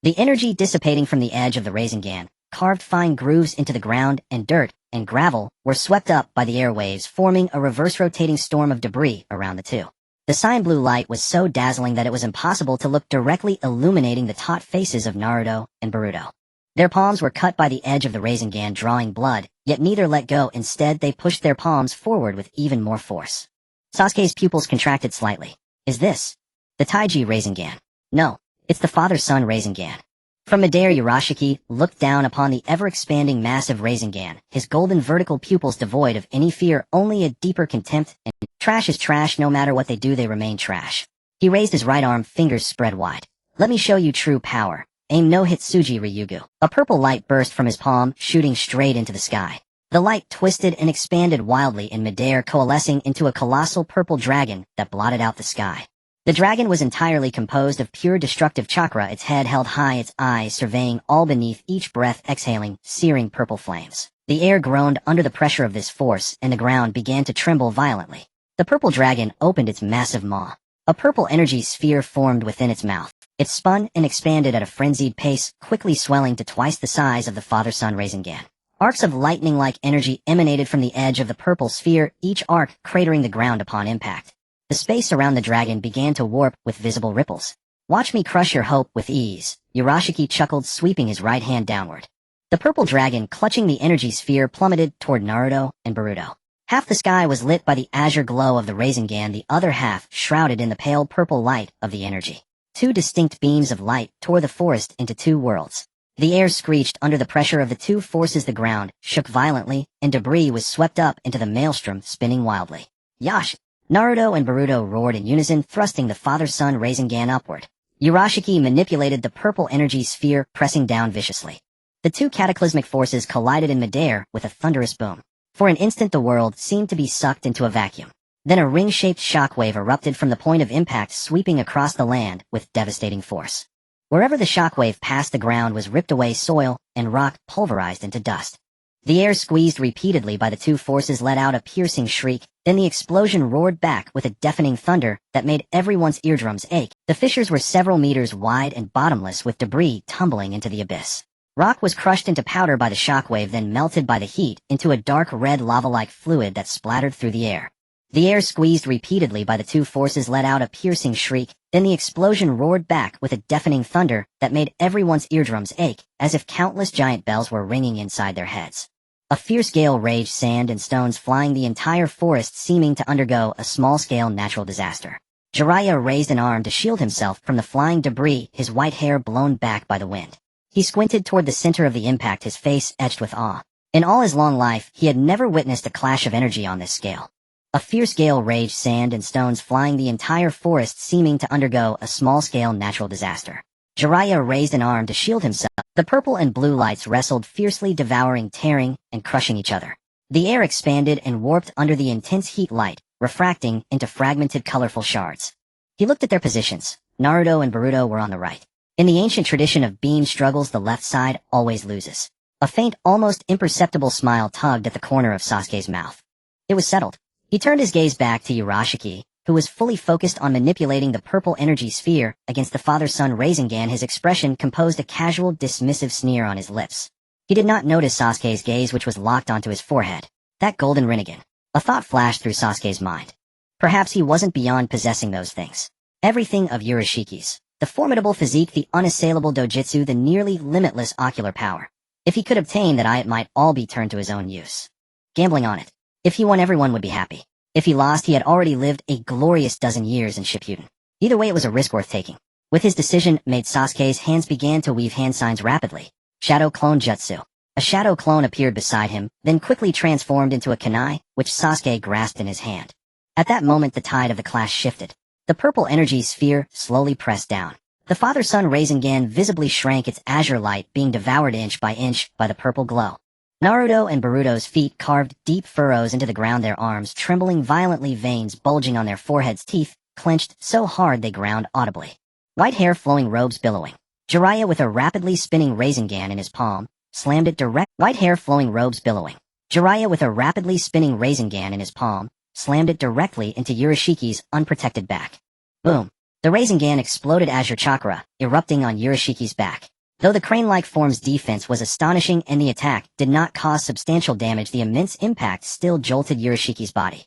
The energy dissipating from the edge of the Rasengan carved fine grooves into the ground, and dirt and gravel were swept up by the airwaves, forming a reverse-rotating storm of debris around the two. The cyan blue light was so dazzling that it was impossible to look directly, illuminating the taut faces of Naruto and Boruto. Their palms were cut by the edge of the Rasengan, drawing blood, yet neither let go. Instead, they pushed their palms forward with even more force. Sasuke's pupils contracted slightly. Is this the Taiji Rasengan? No, it's the father-son Rasengan. From midair, Urashiki looked down upon the ever-expanding massive Rasengan, his golden vertical pupils devoid of any fear, only a deeper contempt, and trash is trash. No matter what they do, they remain trash. He raised his right arm, fingers spread wide. Let me show you true power. Aim no Hitsuji Ryugu. A purple light burst from his palm, shooting straight into the sky. The light twisted and expanded wildly in midair, coalescing into a colossal purple dragon that blotted out the sky. The dragon was entirely composed of pure destructive chakra, its head held high, its eyes surveying all beneath, each breath exhaling searing purple flames. The air groaned under the pressure of this force, and the ground began to tremble violently. The purple dragon opened its massive maw. A purple energy sphere formed within its mouth. It spun and expanded at a frenzied pace, quickly swelling to twice the size of the father-son Rasengan. Arcs of lightning-like energy emanated from the edge of the purple sphere, each arc cratering the ground upon impact. The space around the dragon began to warp with visible ripples. Watch me crush your hope with ease, Urashiki chuckled, sweeping his right hand downward. The purple dragon, clutching the energy sphere, plummeted toward Naruto and Boruto. Half the sky was lit by the azure glow of the Rasengan, the other half shrouded in the pale purple light of the energy. Two distinct beams of light tore the forest into two worlds. The air screeched under the pressure of the two forces, the ground shook violently, and debris was swept up into the maelstrom, spinning wildly. Yash! Naruto and Boruto roared in unison, thrusting the father-son Rasengan upward. Urashiki manipulated the purple energy sphere, pressing down viciously. The two cataclysmic forces collided in midair with a thunderous boom. For an instant the world seemed to be sucked into a vacuum. Then a ring-shaped shockwave erupted from the point of impact, sweeping across the land with devastating force. Wherever the shockwave passed, the ground was ripped away, soil and rock pulverized into dust. The air, squeezed repeatedly by the two forces, let out a piercing shriek. Then the explosion roared back with a deafening thunder that made everyone's eardrums ache. The fissures were several meters wide and bottomless, with debris tumbling into the abyss. Rock was crushed into powder by the shockwave, then melted by the heat into a dark red lava-like fluid that splattered through the air. The air, squeezed repeatedly by the two forces, let out a piercing shriek. Then the explosion roared back with a deafening thunder that made everyone's eardrums ache, as if countless giant bells were ringing inside their heads. A fierce gale raged, sand and stones flying, the entire forest seeming to undergo a small-scale natural disaster. Jiraiya raised an arm to shield himself from the flying debris, his white hair blown back by the wind. He squinted toward the center of the impact, his face etched with awe. In all his long life, he had never witnessed a clash of energy on this scale. A fierce gale raged, sand and stones flying, the entire forest seeming to undergo a small-scale natural disaster. Jiraiya raised an arm to shield himself. The purple and blue lights wrestled fiercely, devouring, tearing, and crushing each other. The air expanded and warped under the intense heat, light refracting into fragmented, colorful shards. He looked at their positions. Naruto and Boruto were on the right. In the ancient tradition of beam struggles, the left side always loses. A faint, almost imperceptible smile tugged at the corner of Sasuke's mouth. It was settled. He turned his gaze back to Urashiki, who was fully focused on manipulating the purple energy sphere against the father-son Rasengan. His expression composed a casual, dismissive sneer on his lips. He did not notice Sasuke's gaze, which was locked onto his forehead. That golden Rinnegan. A thought flashed through Sasuke's mind. Perhaps he wasn't beyond possessing those things. Everything of Urashiki's. The formidable physique, the unassailable dojutsu, the nearly limitless ocular power. If he could obtain that, it might all be turned to his own use. Gambling on it. If he won, everyone would be happy. If he lost, he had already lived a glorious dozen years in Shippuden. Either way, it was a risk worth taking. With his decision made, Sasuke's hands began to weave hand signs rapidly. Shadow Clone Jutsu. A shadow clone appeared beside him, then quickly transformed into a kunai, which Sasuke grasped in his hand. At that moment, the tide of the clash shifted. The purple energy sphere slowly pressed down. The father-son Rasengan visibly shrank, its azure light being devoured inch by the purple glow. Naruto and Boruto's feet carved deep furrows into the ground, their arms trembling violently, veins bulging on their foreheads, teeth clenched so hard they ground audibly. White hair flowing, robes billowing. Jiraiya, with a rapidly spinning Rasengan in his palm, slammed it direct. White hair flowing, robes billowing. Jiraiya, with a rapidly spinning Rasengan in his palm, slammed it directly into Urashiki's unprotected back. Boom. The Rasengan exploded azure chakra, erupting on Urashiki's back. Though the crane-like form's defense was astonishing and the attack did not cause substantial damage, the immense impact still jolted Urashiki's body.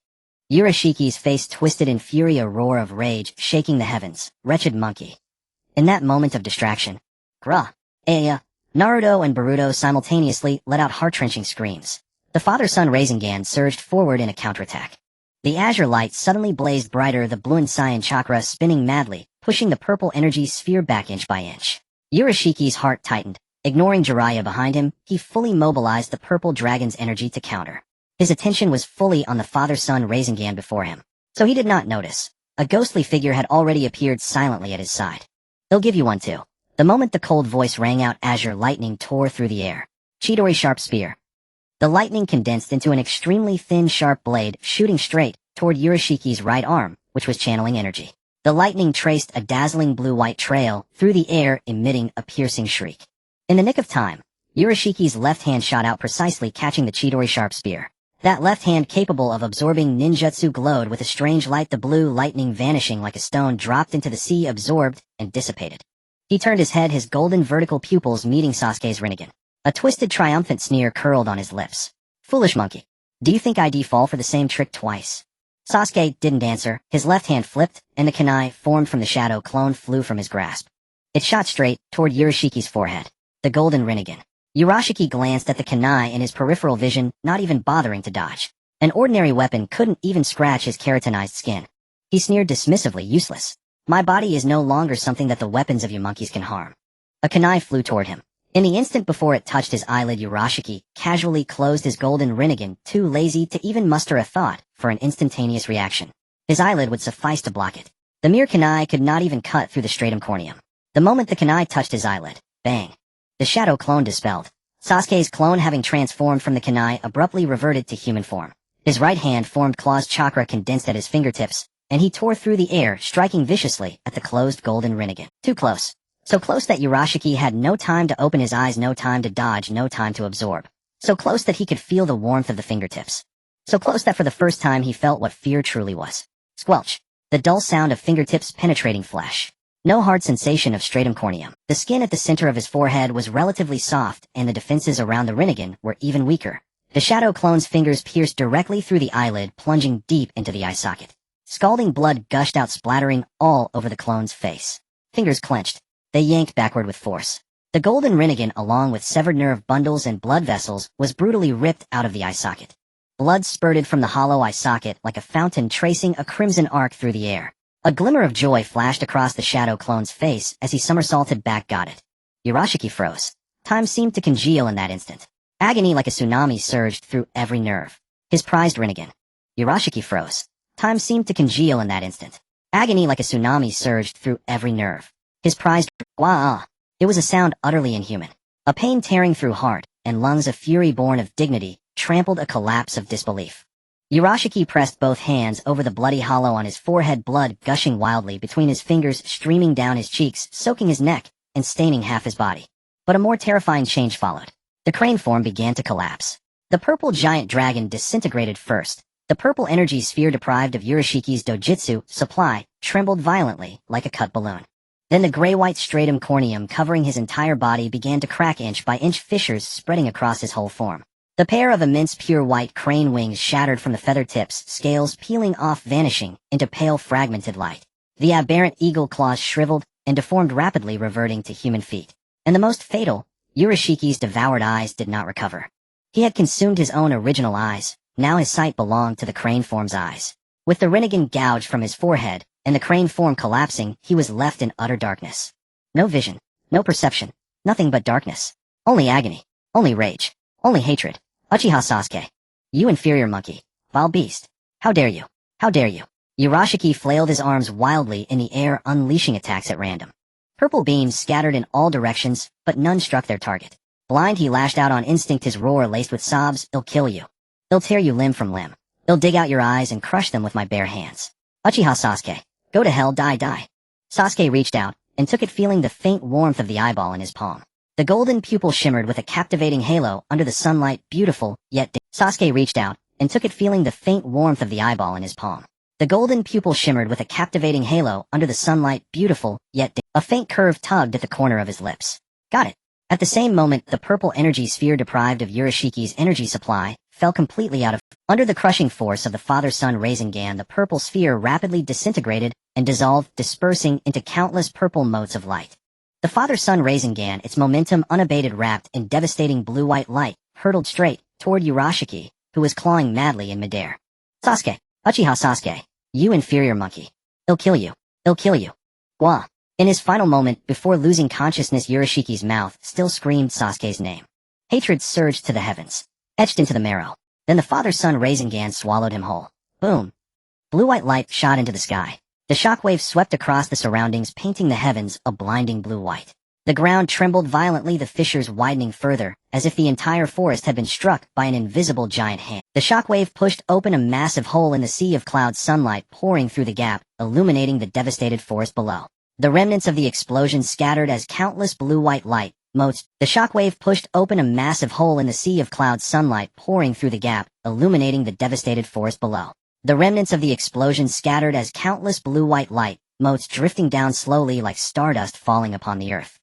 Urashiki's face twisted in fury, a roar of rage shaking the heavens. Wretched monkey. In that moment of distraction, Naruto and Boruto simultaneously let out heart-wrenching screams. The father-son Rasengan surged forward in a counterattack. The azure light suddenly blazed brighter, the blue and cyan chakra spinning madly, pushing the purple energy sphere back inch by inch. Urashiki's heart tightened. Ignoring Jiraiya behind him, he fully mobilized the purple dragon's energy to counter. His attention was fully on the father-son Rasengan before him, so he did not notice. A ghostly figure had already appeared silently at his side. "They'll give you one too." The moment the cold voice rang out, azure lightning tore through the air. Chidori sharp spear. The lightning condensed into an extremely thin, sharp blade, shooting straight toward Urashiki's right arm, which was channeling energy. The lightning traced a dazzling blue-white trail through the air, emitting a piercing shriek. In the nick of time, Urashiki's left hand shot out, precisely catching the Chidori sharp spear. That left hand, capable of absorbing ninjutsu, glowed with a strange light. The blue lightning, vanishing like a stone, dropped into the sea, absorbed and dissipated. He turned his head, his golden vertical pupils meeting Sasuke's Rinnegan. A twisted, triumphant sneer curled on his lips. "Foolish monkey. Do you think I'd fall for the same trick twice?" Sasuke didn't answer. His left hand flipped, and the kunai formed from the shadow clone flew from his grasp. It shot straight toward Urashiki's forehead. The golden Rinnegan. Urashiki glanced at the kunai in his peripheral vision, not even bothering to dodge. An ordinary weapon couldn't even scratch his keratinized skin. He sneered dismissively, "Useless. My body is no longer something that the weapons of you monkeys can harm." A kunai flew toward him. In the instant before it touched his eyelid, Urashiki casually closed his golden Rinnegan, too lazy to even muster a thought for an instantaneous reaction. His eyelid would suffice to block it. The mere kunai could not even cut through the stratum corneum. The moment the kunai touched his eyelid, bang! The shadow clone dispelled. Sasuke's clone, having transformed from the kunai, abruptly reverted to human form. His right hand formed claws, chakra condensed at his fingertips, and he tore through the air, striking viciously at the closed golden Rinnegan. Too close. So close that Urashiki had no time to open his eyes, no time to dodge, no time to absorb. So close that he could feel the warmth of the fingertips. So close that for the first time he felt what fear truly was. Squelch. The dull sound of fingertips penetrating flesh. No hard sensation of stratum corneum. The skin at the center of his forehead was relatively soft, and the defenses around the Rinnegan were even weaker. The shadow clone's fingers pierced directly through the eyelid, plunging deep into the eye socket. Scalding blood gushed out, splattering all over the clone's face. Fingers clenched. They yanked backward with force. The golden Rinnegan, along with severed nerve bundles and blood vessels, was brutally ripped out of the eye socket. Blood spurted from the hollow eye socket like a fountain, tracing a crimson arc through the air. A glimmer of joy flashed across the shadow clone's face as he somersaulted back. Got it. Urashiki froze. Time seemed to congeal in that instant. Agony like a tsunami surged through every nerve. His prized Rinnegan. Urashiki froze. Time seemed to congeal in that instant. Agony like a tsunami surged through every nerve. His prized wah. It was a sound utterly inhuman. A pain tearing through heart and lungs, a fury born of dignity, trampled a collapse of disbelief. Urashiki pressed both hands over the bloody hollow on his forehead, blood gushing wildly between his fingers, streaming down his cheeks, soaking his neck, and staining half his body. But a more terrifying change followed. The crane form began to collapse. The purple giant dragon disintegrated first. The purple energy sphere deprived of Urashiki's dojutsu supply trembled violently like a cut balloon. Then the gray-white stratum corneum covering his entire body began to crack inch by inch, fissures spreading across his whole form. The pair of immense pure white crane wings shattered from the feather tips, scales peeling off, vanishing into pale fragmented light. The aberrant eagle claws shriveled and deformed rapidly, reverting to human feet. And the most fatal, Urashiki's devoured eyes did not recover. He had consumed his own original eyes. Now his sight belonged to the crane form's eyes. With the Rinnegan gouged from his forehead, and the crane form collapsing, he was left in utter darkness. No vision, no perception, nothing but darkness. Only agony, only rage, only hatred. Uchiha Sasuke. You inferior monkey, vile beast. How dare you? How dare you? Urashiki flailed his arms wildly in the air, unleashing attacks at random. Purple beams scattered in all directions, but none struck their target. Blind, he lashed out on instinct, his roar laced with sobs. I'll kill you. I'll tear you limb from limb. I'll dig out your eyes and crush them with my bare hands. Uchiha Sasuke. Go to hell, die, die. Sasuke reached out and took it, feeling the faint warmth of the eyeball in his palm. The golden pupil shimmered with a captivating halo under the sunlight, beautiful, yet Sasuke reached out and took it, feeling the faint warmth of the eyeball in his palm. The golden pupil shimmered with a captivating halo under the sunlight, beautiful, yet a faint curve tugged at the corner of his lips. Got it. At the same moment, the purple energy sphere deprived of Urashiki's energy supply fell completely out of. Under the crushing force of the father-son Rasengan, the purple sphere rapidly disintegrated and dissolved, dispersing into countless purple motes of light. The father-son Rasengan, its momentum unabated, wrapped in devastating blue-white light, hurtled straight toward Urashiki, who was clawing madly in midair. Sasuke. Uchiha Sasuke. You inferior monkey. I'll kill you. I'll kill you. Wah. In his final moment, before losing consciousness, Urashiki's mouth still screamed Sasuke's name. Hatred surged to the heavens, etched into the marrow. Then the father-son Rasengan swallowed him whole. Boom. Blue-white light shot into the sky. The shockwave swept across the surroundings, painting the heavens a blinding blue-white. The ground trembled violently, the fissures widening further, as if the entire forest had been struck by an invisible giant hand. The shockwave pushed open a massive hole in the sea of cloud, sunlight pouring through the gap, illuminating the devastated forest below. The remnants of the explosion scattered as countless blue-white light motes. The shockwave pushed open a massive hole in the sea of cloud, sunlight pouring through the gap, illuminating the devastated forest below. The remnants of the explosion scattered as countless blue-white light motes drifting down slowly like stardust falling upon the earth.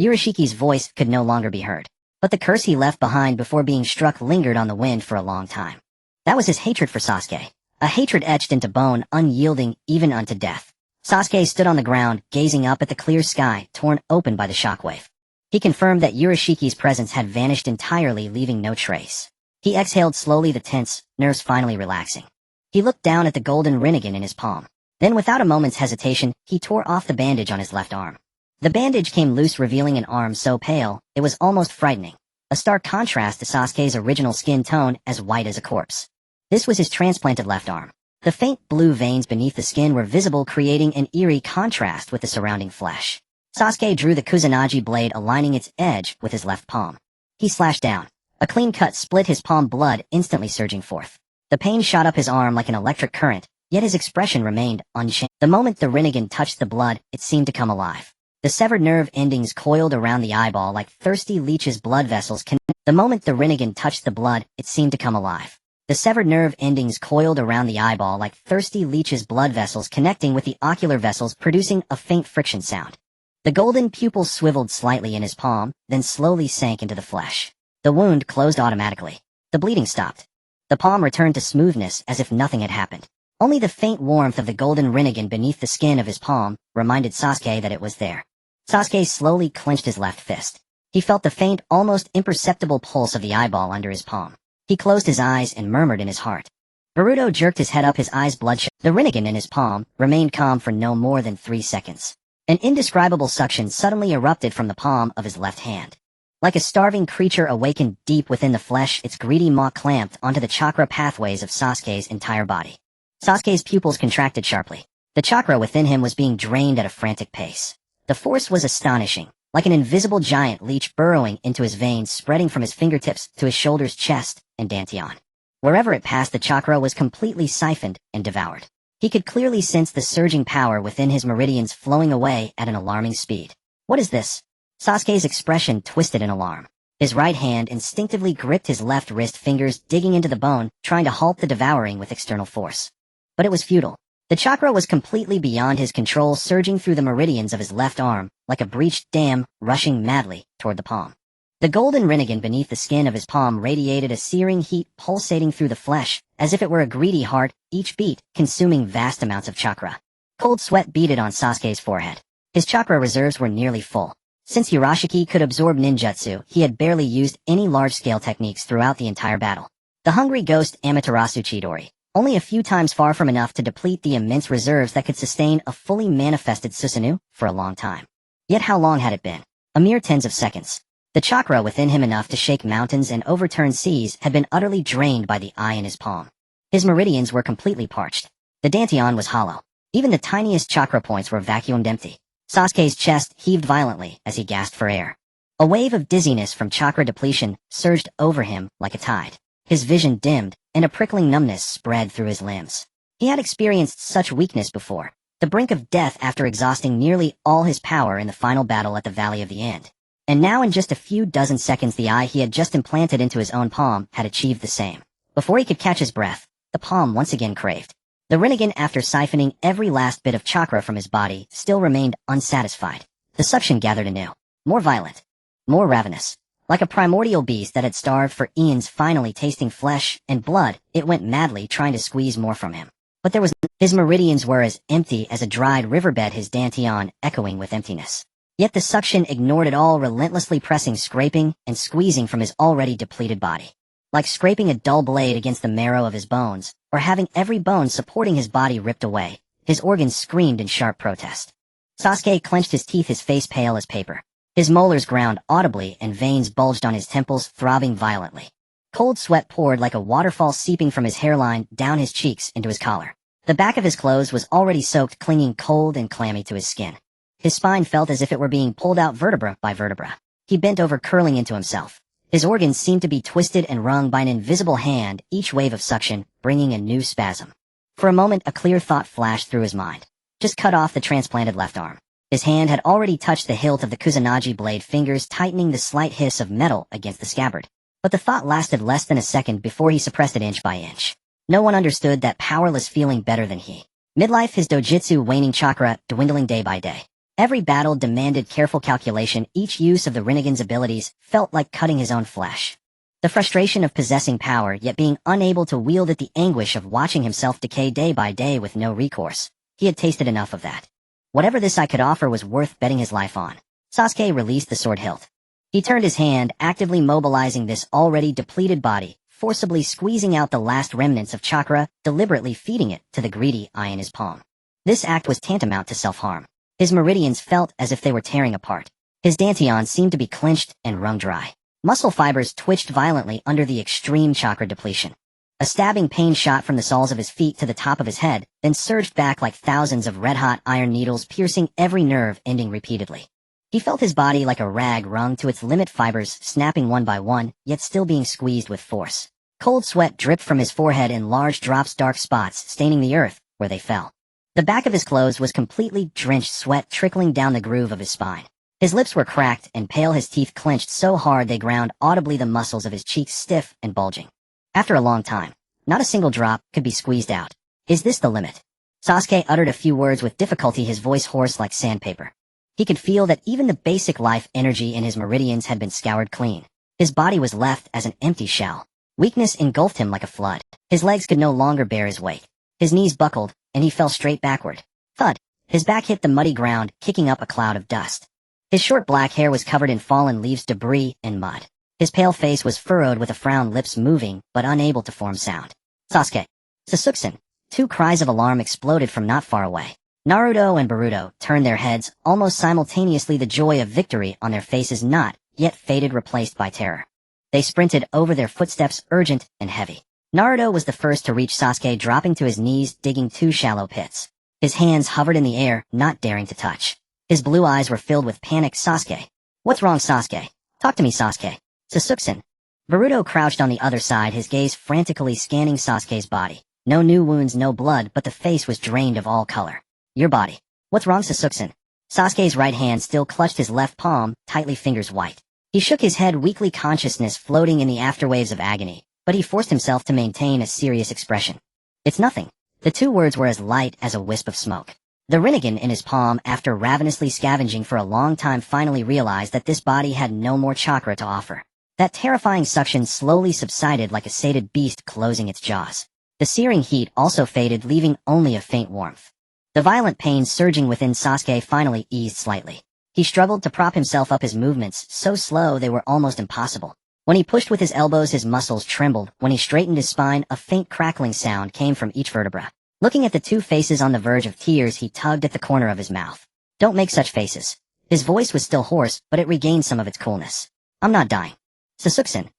Urashiki's voice could no longer be heard, but the curse he left behind before being struck lingered on the wind for a long time. That was his hatred for Sasuke, a hatred etched into bone, unyielding even unto death. Sasuke stood on the ground, gazing up at the clear sky torn open by the shockwave. He confirmed that Urashiki's presence had vanished entirely, leaving no trace. He exhaled slowly, the tense nerves finally relaxing. He looked down at the golden Rinnegan in his palm. Then, without a moment's hesitation, he tore off the bandage on his left arm. The bandage came loose, revealing an arm so pale, it was almost frightening. A stark contrast to Sasuke's original skin tone, as white as a corpse. This was his transplanted left arm. The faint blue veins beneath the skin were visible, creating an eerie contrast with the surrounding flesh. Sasuke drew the Kusanagi blade, aligning its edge with his left palm. He slashed down. A clean cut split his palm, blood instantly surging forth. The pain shot up his arm like an electric current, yet his expression remained unchanged. The moment the Rinnegan touched the blood, it seemed to come alive. The severed nerve endings coiled around the eyeball like thirsty leeches. Blood vessels The moment the Rinnegan touched the blood, it seemed to come alive. The severed nerve endings coiled around the eyeball like thirsty leeches, blood vessels connecting with the ocular vessels, producing a faint friction sound. The golden pupil swiveled slightly in his palm, then slowly sank into the flesh. The wound closed automatically. The bleeding stopped. The palm returned to smoothness as if nothing had happened. Only the faint warmth of the golden Rinnegan beneath the skin of his palm reminded Sasuke that it was there. Sasuke slowly clenched his left fist. He felt the faint, almost imperceptible pulse of the eyeball under his palm. He closed his eyes and murmured in his heart. Boruto jerked his head up, his eyes bloodshot. The Rinnegan in his palm remained calm for no more than 3 seconds. An indescribable suction suddenly erupted from the palm of his left hand. Like a starving creature awakened deep within the flesh, its greedy maw clamped onto the chakra pathways of Sasuke's entire body. Sasuke's pupils contracted sharply. The chakra within him was being drained at a frantic pace. The force was astonishing, like an invisible giant leech burrowing into his veins, spreading from his fingertips to his shoulders, chest, and dantian. Wherever it passed, the chakra was completely siphoned and devoured. He could clearly sense the surging power within his meridians flowing away at an alarming speed. What is this? Sasuke's expression twisted in alarm. His right hand instinctively gripped his left wrist, fingers digging into the bone, trying to halt the devouring with external force. But it was futile. The chakra was completely beyond his control, surging through the meridians of his left arm, like a breached dam, rushing madly toward the palm. The golden Rinnegan beneath the skin of his palm radiated a searing heat pulsating through the flesh, as if it were a greedy heart, each beat consuming vast amounts of chakra. Cold sweat beaded on Sasuke's forehead. His chakra reserves were nearly full. Since Urashiki could absorb ninjutsu, he had barely used any large-scale techniques throughout the entire battle. The hungry ghost Amaterasu Chidori, only a few times far from enough to deplete the immense reserves that could sustain a fully manifested Susanoo for a long time. Yet how long had it been? A mere tens of seconds. The chakra within him enough to shake mountains and overturn seas had been utterly drained by the eye in his palm. His meridians were completely parched. The dantian was hollow. Even the tiniest chakra points were vacuumed empty. Sasuke's chest heaved violently as he gasped for air. A wave of dizziness from chakra depletion surged over him like a tide. His vision dimmed, and a prickling numbness spread through his limbs. He had experienced such weakness before, the brink of death after exhausting nearly all his power in the final battle at the Valley of the End. And now in just a few dozen seconds the eye he had just implanted into his own palm had achieved the same. Before he could catch his breath, the palm once again craved. The Rinnegan, after siphoning every last bit of chakra from his body, still remained unsatisfied. The suction gathered anew, more violent, more ravenous. Like a primordial beast that had starved for eons, finally tasting flesh and blood, it went madly trying to squeeze more from him. But his meridians were as empty as a dried riverbed, his dantian echoing with emptiness. Yet the suction ignored it all, relentlessly pressing, scraping, and squeezing from his already depleted body. Like scraping a dull blade against the marrow of his bones, or having every bone supporting his body ripped away, his organs screamed in sharp protest. Sasuke clenched his teeth, his face pale as paper. His molars ground audibly and veins bulged on his temples, throbbing violently. Cold sweat poured like a waterfall, seeping from his hairline down his cheeks into his collar. The back of his clothes was already soaked, clinging cold and clammy to his skin. His spine felt as if it were being pulled out vertebra by vertebra. He bent over, curling into himself. His organs seemed to be twisted and wrung by an invisible hand, each wave of suction bringing a new spasm. For a moment, a clear thought flashed through his mind. Just cut off the transplanted left arm. His hand had already touched the hilt of the Kusanagi blade, fingers tightening the slight hiss of metal against the scabbard. But the thought lasted less than a second before he suppressed it inch by inch. No one understood that powerless feeling better than he. Midlife, his dojutsu waning, chakra dwindling day by day. Every battle demanded careful calculation. Each use of the Rinnegan's abilities felt like cutting his own flesh. The frustration of possessing power yet being unable to wield it, the anguish of watching himself decay day by day with no recourse. He had tasted enough of that. Whatever this I could offer was worth betting his life on. Sasuke released the sword hilt. He turned his hand, actively mobilizing this already depleted body, forcibly squeezing out the last remnants of chakra, deliberately feeding it to the greedy eye in his palm. This act was tantamount to self-harm. His meridians felt as if they were tearing apart. His dantian seemed to be clenched and wrung dry. Muscle fibers twitched violently under the extreme chakra depletion. A stabbing pain shot from the soles of his feet to the top of his head, then surged back like thousands of red-hot iron needles, piercing every nerve, ending repeatedly. He felt his body like a rag wrung to its limit, fibers snapping one by one, yet still being squeezed with force. Cold sweat dripped from his forehead in large drops, dark spots staining the earth where they fell. The back of his clothes was completely drenched, sweat trickling down the groove of his spine. His lips were cracked and pale, his teeth clenched so hard they ground audibly, the muscles of his cheeks stiff and bulging. After a long time, not a single drop could be squeezed out. Is this the limit? Sasuke uttered a few words with difficulty, his voice hoarse like sandpaper. He could feel that even the basic life energy in his meridians had been scoured clean. His body was left as an empty shell. Weakness engulfed him like a flood. His legs could no longer bear his weight. His knees buckled, and he fell straight backward. Thud! His back hit the muddy ground, kicking up a cloud of dust. His short black hair was covered in fallen leaves, debris, and mud. His pale face was furrowed with a frown, lips moving, but unable to form sound. Sasuke! Sasuke! Two cries of alarm exploded from not far away. Naruto and Boruto turned their heads almost simultaneously, the joy of victory on their faces not yet faded, replaced by terror. They sprinted over, their footsteps urgent and heavy. Naruto was the first to reach Sasuke, dropping to his knees, digging two shallow pits. His hands hovered in the air, not daring to touch. His blue eyes were filled with panic. Sasuke! What's wrong, Sasuke? Talk to me, Sasuke. Sasuke! Boruto crouched on the other side, his gaze frantically scanning Sasuke's body. No new wounds, no blood, but the face was drained of all color. Your body. What's wrong, Sasuke? Sasuke's right hand still clutched his left palm, tightly, fingers white. He shook his head, weakly, consciousness floating in the afterwaves of agony, but he forced himself to maintain a serious expression. It's nothing. The two words were as light as a wisp of smoke. The Rinnegan in his palm, after ravenously scavenging for a long time, finally realized that this body had no more chakra to offer. That terrifying suction slowly subsided like a sated beast closing its jaws. The searing heat also faded, leaving only a faint warmth. The violent pain surging within Sasuke finally eased slightly. He struggled to prop himself up, his movements so slow they were almost impossible. When he pushed with his elbows, his muscles trembled. When he straightened his spine, a faint crackling sound came from each vertebra. Looking at the two faces on the verge of tears, he tugged at the corner of his mouth. Don't make such faces. His voice was still hoarse, but it regained some of its coolness. I'm not dying. Sasuke-san.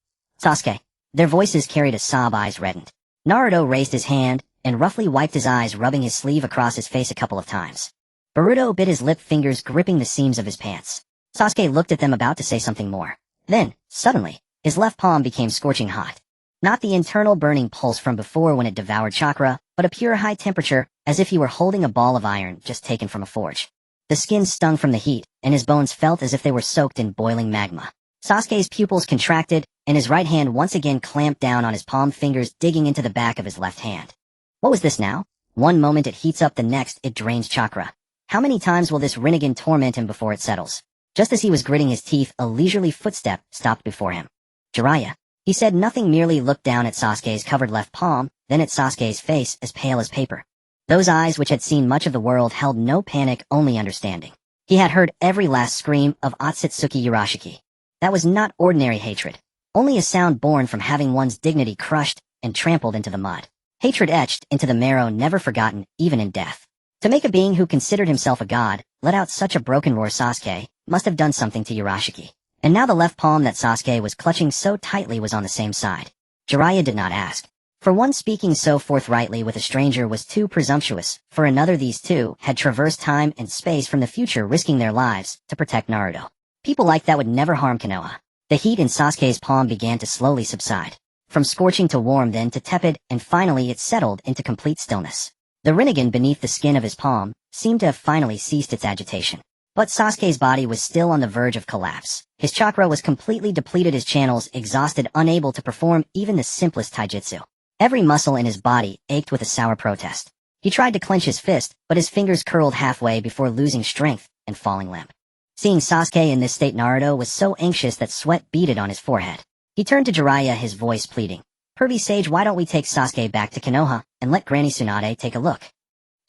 Sasuke. Their voices carried a sob, eyes reddened. Naruto raised his hand and roughly wiped his eyes, rubbing his sleeve across his face a couple of times. Boruto bit his lip, fingers gripping the seams of his pants. Sasuke looked at them, about to say something more. Then, suddenly, his left palm became scorching hot. Not the internal burning pulse from before when it devoured chakra, but a pure high temperature, as if he were holding a ball of iron just taken from a forge. The skin stung from the heat, and his bones felt as if they were soaked in boiling magma. Sasuke's pupils contracted, and his right hand once again clamped down on his palm, fingers digging into the back of his left hand. What was this now? One moment it heats up, the next it drains chakra. How many times will this Rinnegan torment him before it settles? Just as he was gritting his teeth, a leisurely footstep stopped before him. Jiraiya. He said nothing, merely looked down at Sasuke's covered left palm, then at Sasuke's face, as pale as paper. Those eyes, which had seen much of the world, held no panic, only understanding. He had heard every last scream of Ōtsutsuki Urashiki. That was not ordinary hatred, only a sound born from having one's dignity crushed and trampled into the mud. Hatred etched into the marrow, never forgotten, even in death. To make a being who considered himself a god let out such a broken roar, Sasuke must have done something to Urashiki. And now the left palm that Sasuke was clutching so tightly was on the same side. Jiraiya did not ask. For one, speaking so forthrightly with a stranger was too presumptuous. For another, these two had traversed time and space from the future, risking their lives to protect Naruto. People like that would never harm Konoha. The heat in Sasuke's palm began to slowly subside. From scorching to warm, then to tepid, and finally it settled into complete stillness. The Rinnegan beneath the skin of his palm seemed to have finally ceased its agitation. But Sasuke's body was still on the verge of collapse. His chakra was completely depleted, his channels exhausted, unable to perform even the simplest taijutsu. Every muscle in his body ached with a sour protest. He tried to clench his fist, but his fingers curled halfway before losing strength and falling limp. Seeing Sasuke in this state, Naruto was so anxious that sweat beaded on his forehead. He turned to Jiraiya, his voice pleading. Pervy sage, why don't we take Sasuke back to Konoha and let Granny Tsunade take a look?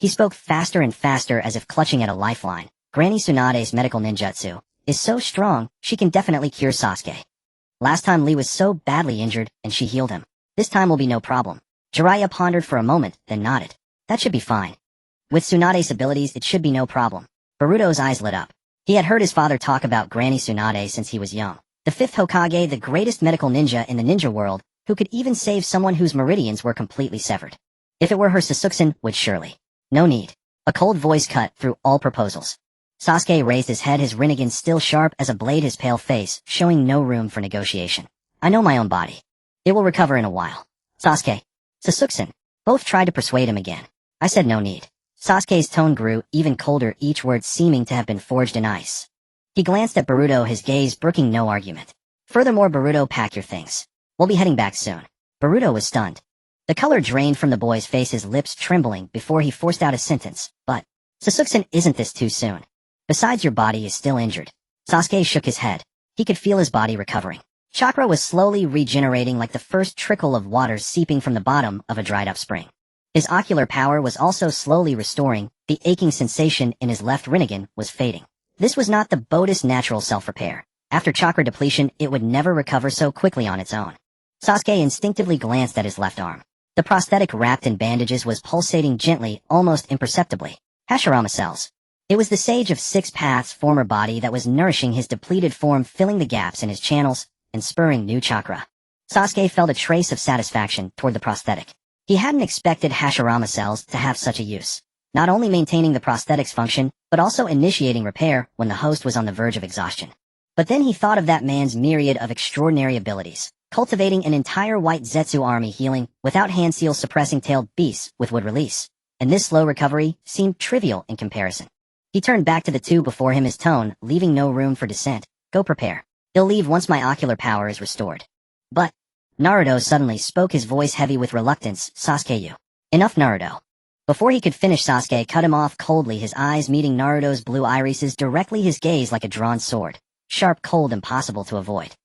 He spoke faster and faster, as if clutching at a lifeline. Granny Tsunade's medical ninjutsu is so strong, she can definitely cure Sasuke. Last time Lee was so badly injured, and she healed him. This time will be no problem. Jiraiya pondered for a moment, then nodded. That should be fine. With Tsunade's abilities, it should be no problem. Boruto's eyes lit up. He had heard his father talk about Granny Tsunade since he was young. The fifth Hokage, the greatest medical ninja in the ninja world, who could even save someone whose meridians were completely severed. If it were her, Sasuke would surely. No need. A cold voice cut through all proposals. Sasuke raised his head, his Rinnegan still sharp as a blade, his pale face showing no room for negotiation. I know my own body. It will recover in a while. Sasuke. Sasuke. Both tried to persuade him again. I said no need. Sasuke's tone grew even colder, each word seeming to have been forged in ice. He glanced at Boruto, his gaze brooking no argument. Furthermore, Boruto, pack your things. We'll be heading back soon. Boruto was stunned. The color drained from the boy's face, his lips trembling before he forced out a sentence. But, Sasuke, isn't this too soon? Besides, your body is still injured. Sasuke shook his head. He could feel his body recovering. Chakra was slowly regenerating, like the first trickle of water seeping from the bottom of a dried-up spring. His ocular power was also slowly restoring. The aching sensation in his left Rinnegan was fading. This was not the body's natural self-repair. After chakra depletion, it would never recover so quickly on its own. Sasuke instinctively glanced at his left arm. The prosthetic, wrapped in bandages, was pulsating gently, almost imperceptibly. Hashirama cells. It was the Sage of Six Paths' former body that was nourishing his depleted form, filling the gaps in his channels and spurring new chakra. Sasuke felt a trace of satisfaction toward the prosthetic. He hadn't expected Hashirama cells to have such a use, not only maintaining the prosthetic's function, but also initiating repair when the host was on the verge of exhaustion. But then he thought of that man's myriad of extraordinary abilities, cultivating an entire white Zetsu army, healing without hand seals, suppressing tailed beasts with wood release, and this slow recovery seemed trivial in comparison. He turned back to the two before him, his tone leaving no room for dissent. Go prepare. He'll leave once my ocular power is restored. But, Naruto suddenly spoke, his voice heavy with reluctance. Sasuke, you. Enough, Naruto. Before he could finish, Sasuke cut him off coldly, his eyes meeting Naruto's blue irises directly, his gaze like a drawn sword. Sharp, cold, impossible to avoid.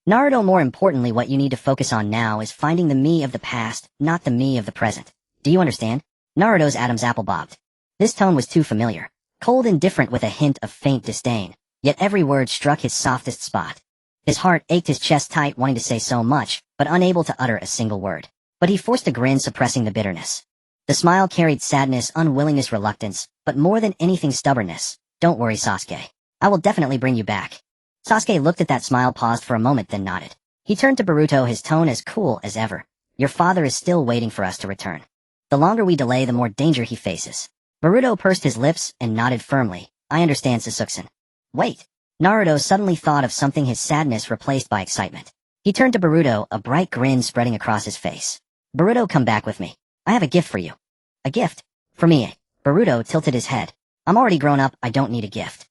Naruto, more importantly, what you need to focus on now is finding the me of the past, not the me of the present. Do you understand? Naruto's Adam's apple bobbed. This tone was too familiar. Cold and different with a hint of faint disdain. Yet every word struck his softest spot. His heart ached, his chest tight, wanting to say so much, but unable to utter a single word. But he forced a grin, suppressing the bitterness. The smile carried sadness, unwillingness, reluctance, but more than anything, stubbornness. Don't worry, Sasuke. I will definitely bring you back. Sasuke looked at that smile, paused for a moment, then nodded. He turned to Boruto, his tone as cool as ever. Your father is still waiting for us to return. The longer we delay, the more danger he faces. Boruto pursed his lips and nodded firmly. I understand, Sasuke-san. Wait. Naruto suddenly thought of something, his sadness replaced by excitement. He turned to Boruto, a bright grin spreading across his face. Boruto, come back with me. I have a gift for you. A gift? For me, eh? Boruto tilted his head. I'm already grown up, I don't need a gift.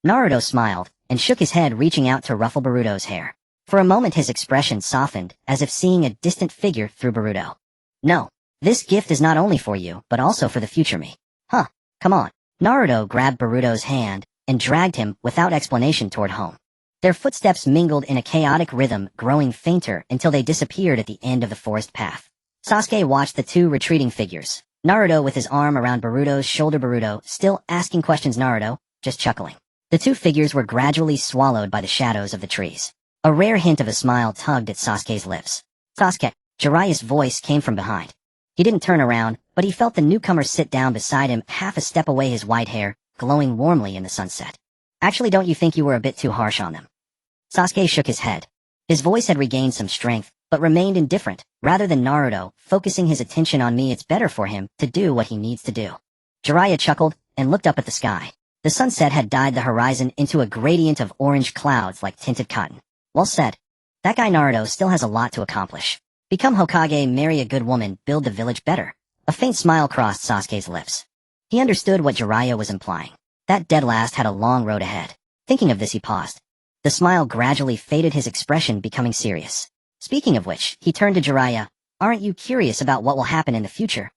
Naruto smiled, and shook his head, reaching out to ruffle Boruto's hair. For a moment his expression softened, as if seeing a distant figure through Boruto. No. This gift is not only for you, but also for the future me. Huh. Come on. Naruto grabbed Boruto's hand, and dragged him, without explanation, toward home. Their footsteps mingled in a chaotic rhythm, growing fainter until they disappeared at the end of the forest path. Sasuke watched the two retreating figures. Naruto with his arm around Boruto's shoulder, Boruto still asking questions, Naruto just chuckling. The two figures were gradually swallowed by the shadows of the trees. A rare hint of a smile tugged at Sasuke's lips. Sasuke, Jiraiya's voice came from behind. He didn't turn around, but he felt the newcomer sit down beside him, half a step away, his white hair glowing warmly in the sunset. Actually, don't you think you were a bit too harsh on them? Sasuke shook his head. His voice had regained some strength, but remained indifferent. Rather than Naruto focusing his attention on me, it's better for him to do what he needs to do. Jiraiya chuckled and looked up at the sky. The sunset had dyed the horizon into a gradient of orange clouds like tinted cotton. Well said. That guy Naruto still has a lot to accomplish. Become Hokage, marry a good woman, build the village better. A faint smile crossed Sasuke's lips. He understood what Jiraiya was implying. That dead last had a long road ahead. Thinking of this, he paused. The smile gradually faded, his expression becoming serious. Speaking of which, he turned to Jiraiya. Aren't you curious about what will happen in the future?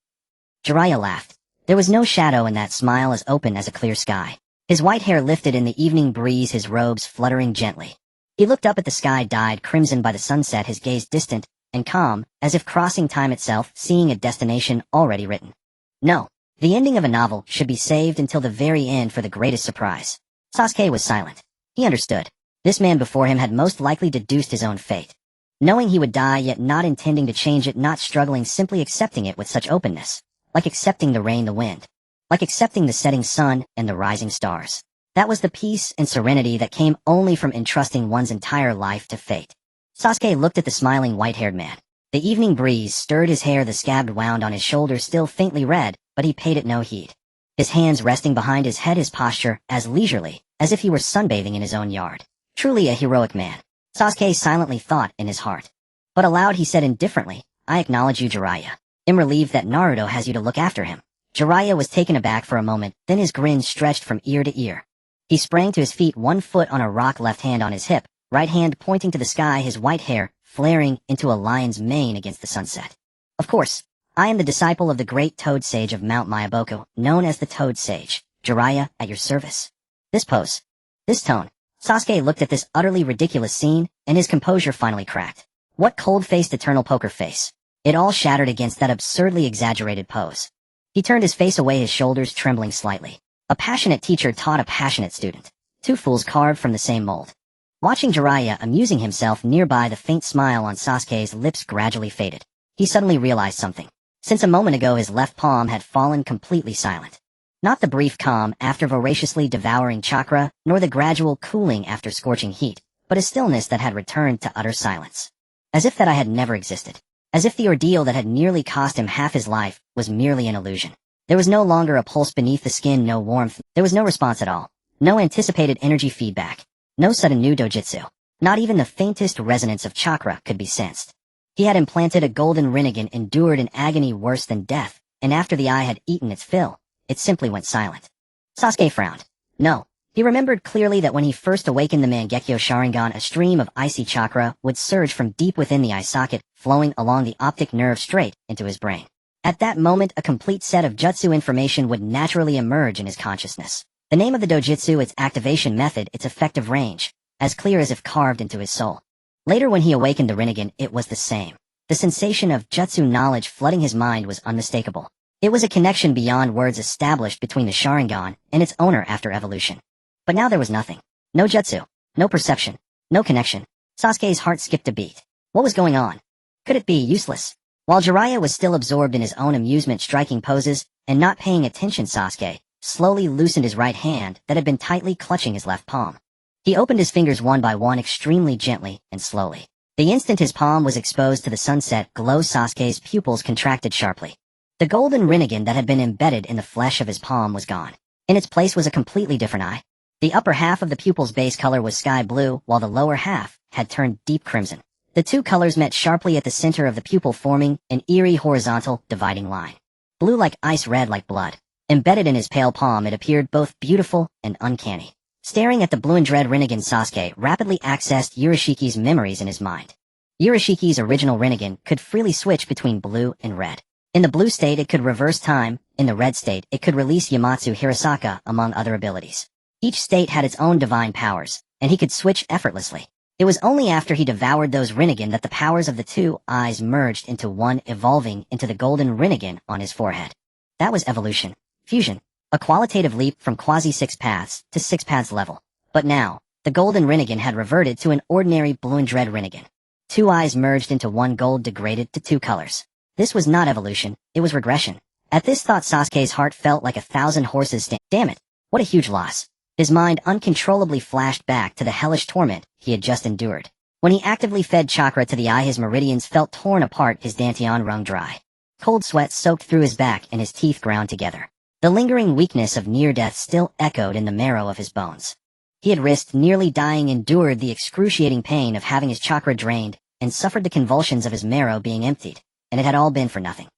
Jiraiya laughed. There was no shadow in that smile, as open as a clear sky. His white hair lifted in the evening breeze, his robes fluttering gently. He looked up at the sky dyed crimson by the sunset, his gaze distant and calm, as if crossing time itself, seeing a destination already written. No. The ending of a novel should be saved until the very end for the greatest surprise. Sasuke was silent. He understood. This man before him had most likely deduced his own fate. Knowing he would die, yet not intending to change it, not struggling, simply accepting it with such openness. Like accepting the rain, the wind. Like accepting the setting sun and the rising stars. That was the peace and serenity that came only from entrusting one's entire life to fate. Sasuke looked at the smiling white-haired man. The evening breeze stirred his hair, the scab wound on his shoulders still faintly red, but he paid it no heed. His hands resting behind his head, his posture as leisurely as if he were sunbathing in his own yard. Truly a heroic man. Sasuke silently thought in his heart. But aloud he said indifferently, I acknowledge you, Jiraiya. I'm relieved that Naruto has you to look after him. Jiraiya was taken aback for a moment, then his grin stretched from ear to ear. He sprang to his feet, one foot on a rock, left hand on his hip, right hand pointing to the sky, his white hair flaring into a lion's mane against the sunset. Of course, I am the disciple of the great Toad Sage of Mount Myaboku, known as the Toad Sage. Jiraiya, at your service. This pose. This tone. Sasuke looked at this utterly ridiculous scene, and his composure finally cracked. What cold-faced eternal poker face. It all shattered against that absurdly exaggerated pose. He turned his face away, his shoulders trembling slightly. A passionate teacher taught a passionate student. Two fools carved from the same mold. Watching Jiraiya amusing himself nearby, the faint smile on Sasuke's lips gradually faded. He suddenly realized something. Since a moment ago his left palm had fallen completely silent. Not the brief calm after voraciously devouring chakra, nor the gradual cooling after scorching heat, but a stillness that had returned to utter silence. As if that I had never existed. As if the ordeal that had nearly cost him half his life was merely an illusion. There was no longer a pulse beneath the skin, no warmth, there was no response at all. No anticipated energy feedback. No sudden new dojutsu. Not even the faintest resonance of chakra could be sensed. He had implanted a golden rinnegan, endured an agony worse than death, and after the eye had eaten its fill, it simply went silent. Sasuke frowned. No, He remembered clearly that when he first awakened the Mangekyo Sharingan, a stream of icy chakra would surge from deep within the eye socket, flowing along the optic nerve straight into his brain. At that moment, a complete set of jutsu information would naturally emerge in his consciousness. The name of the dojutsu, its activation method, its effective range, as clear as if carved into his soul. Later when he awakened the Rinnegan, it was the same. The sensation of jutsu knowledge flooding his mind was unmistakable. It was a connection beyond words established between the Sharingan and its owner after evolution. But now there was nothing. No jutsu. No perception. No connection. Sasuke's heart skipped a beat. What was going on? Could it be useless? While Jiraiya was still absorbed in his own amusement striking poses and not paying attention, Sasuke slowly loosened his right hand that had been tightly clutching his left palm. He opened his fingers one by one extremely gently and slowly. The instant his palm was exposed to the sunset glow, Sasuke's pupils contracted sharply. The golden Rinnegan that had been embedded in the flesh of his palm was gone. In its place was a completely different eye. The upper half of the pupil's base color was sky blue, while the lower half had turned deep crimson. The two colors met sharply at the center of the pupil, forming an eerie horizontal dividing line. Blue like ice, red like blood. Embedded in his pale palm, it appeared both beautiful and uncanny. Staring at the blue and red Rinnegan, Sasuke rapidly accessed Urashiki's memories in his mind. Urashiki's original Rinnegan could freely switch between blue and red. In the blue state, it could reverse time. In the red state, it could release Yamatsu Hirasaka, among other abilities. Each state had its own divine powers, and he could switch effortlessly. It was only after he devoured those Rinnegan that the powers of the two eyes merged into one, evolving into the golden Rinnegan on his forehead. That was evolution. Fusion. A qualitative leap from quasi-six paths to six paths level. But now, the golden Rinnegan had reverted to an ordinary blue and red Rinnegan. Two eyes merged into one, gold degraded to two colors. This was not evolution, it was regression. At this thought, Sasuke's heart felt like 1,000 horses. Damn it, what a huge loss. His mind uncontrollably flashed back to the hellish torment he had just endured. When he actively fed chakra to the eye, his meridians felt torn apart, his dantian wrung dry. Cold sweat soaked through his back and his teeth ground together. The lingering weakness of near death still echoed in the marrow of his bones. He had risked nearly dying, endured the excruciating pain of having his chakra drained, and suffered the convulsions of his marrow being emptied, and it had all been for nothing.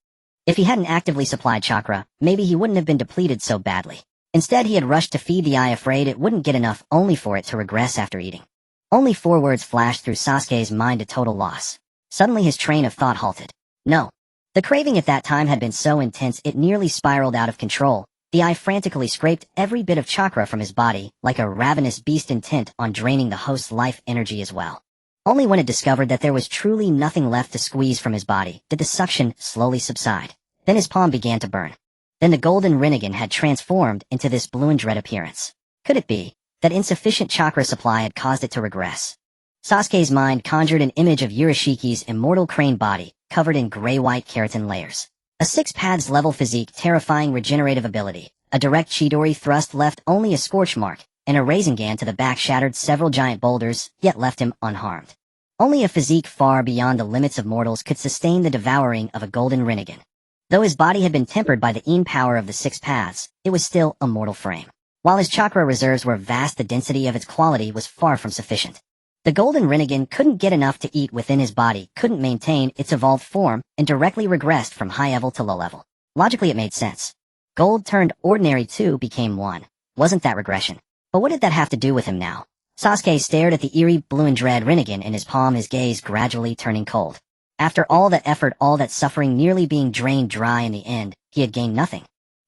If he hadn't actively supplied chakra, maybe he wouldn't have been depleted so badly. Instead, he had rushed to feed the eye, afraid it wouldn't get enough, only for it to regress after eating. Only 4 words flashed through Sasuke's mind: a total loss. Suddenly his train of thought halted. No. The craving at that time had been so intense it nearly spiraled out of control. The eye frantically scraped every bit of chakra from his body, like a ravenous beast intent on draining the host's life energy as well. Only when it discovered that there was truly nothing left to squeeze from his body did the suction slowly subside. Then his palm began to burn. Then the golden Rinnegan had transformed into this blue and red appearance. Could it be that insufficient chakra supply had caused it to regress? Sasuke's mind conjured an image of Urashiki's immortal crane body, covered in gray-white keratin layers. A 6 paths level physique, terrifying regenerative ability. A direct Chidori thrust left only a scorch mark, and a Rasengan to the back shattered several giant boulders, yet left him unharmed. Only a physique far beyond the limits of mortals could sustain the devouring of a golden Rinnegan. Though his body had been tempered by the Yin power of the 6 paths, it was still a mortal frame. While his chakra reserves were vast, the density of its quality was far from sufficient. The golden Rinnegan couldn't get enough to eat within his body, couldn't maintain its evolved form, and directly regressed from high level to low level. Logically it made sense. Gold turned ordinary 2 became 1. Wasn't that regression? But what did that have to do with him now? Sasuke stared at the eerie blue and red Rinnegan in his palm, his gaze gradually turning cold. After all that effort, all that suffering, nearly being drained dry in the end, he had gained nothing.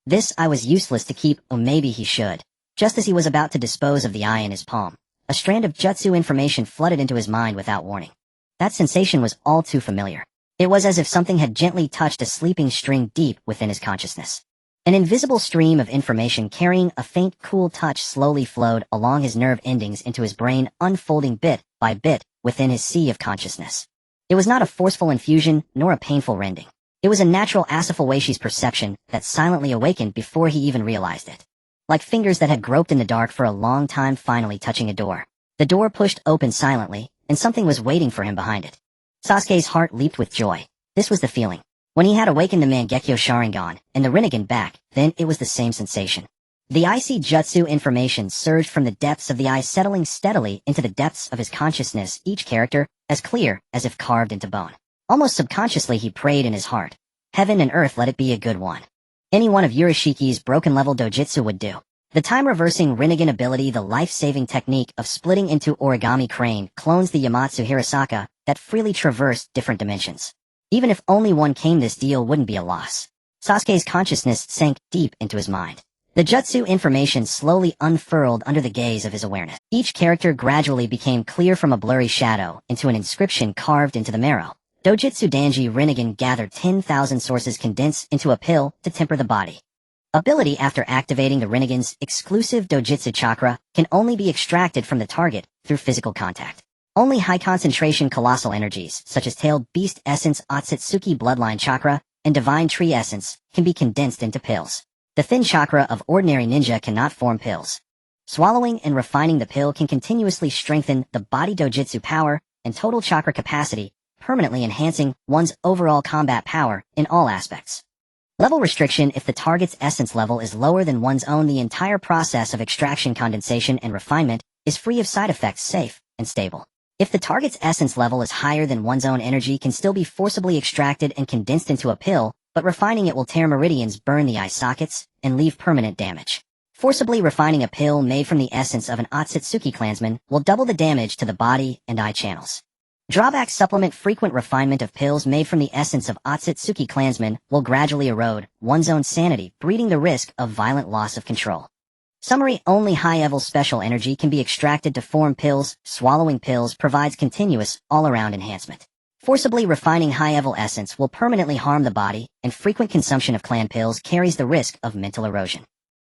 This eye was useless to keep, or maybe he should. Just as he was about to dispose of the eye in his palm, a strand of jutsu information flooded into his mind without warning. That sensation was all too familiar. It was as if something had gently touched a sleeping string deep within his consciousness. An invisible stream of information carrying a faint, cool touch slowly flowed along his nerve endings into his brain, unfolding bit by bit within his sea of consciousness. It was not a forceful infusion, nor a painful rending. It was a natural Asafuwashi's perception that silently awakened before he even realized it. Like fingers that had groped in the dark for a long time finally touching a door. The door pushed open silently, and something was waiting for him behind it. Sasuke's heart leaped with joy. This was the feeling. When he had awakened the Mangekyo Sharingan, and the Rinnegan back, then it was the same sensation. The icy jutsu information surged from the depths of the eye, settling steadily into the depths of his consciousness, each character as clear as if carved into bone. Almost subconsciously he prayed in his heart. Heaven and earth, let it be a good one. Any one of Urashiki's broken level dojutsu would do. The time-reversing Rinnegan ability, the life-saving technique of splitting into origami crane, clones the Yamatsu Hirasaka that freely traverse different dimensions. Even if only one came, this deal wouldn't be a loss. Sasuke's consciousness sank deep into his mind. The jutsu information slowly unfurled under the gaze of his awareness. Each character gradually became clear from a blurry shadow into an inscription carved into the marrow. Dojutsu Danji Rinnegan gathered 10,000 sources condensed into a pill to temper the body. Ability after activating the Rinnegan's exclusive Dojutsu chakra can only be extracted from the target through physical contact. Only high-concentration colossal energies, such as Tailed Beast Essence, Ōtsutsuki Bloodline Chakra, and Divine Tree Essence, can be condensed into pills. The thin chakra of ordinary ninja cannot form pills. Swallowing and refining the pill can continuously strengthen the body dojutsu power and total chakra capacity, permanently enhancing one's overall combat power in all aspects. Level restriction: if the target's essence level is lower than one's own, the entire process of extraction, condensation, and refinement is free of side effects, safe, and stable. If the target's essence level is higher than one's own, energy can still be forcibly extracted and condensed into a pill, but refining it will tear meridians, burn the eye sockets, and leave permanent damage. Forcibly refining a pill made from the essence of an Ōtsutsuki clansman will double the damage to the body and eye channels. Drawback: supplement: frequent refinement of pills made from the essence of Ōtsutsuki clansmen will gradually erode one's own sanity, breeding the risk of violent loss of control. Summary: only high-level special energy can be extracted to form pills. Swallowing pills provides continuous, all-around enhancement. Forcibly refining high-level essence will permanently harm the body, and frequent consumption of clan pills carries the risk of mental erosion.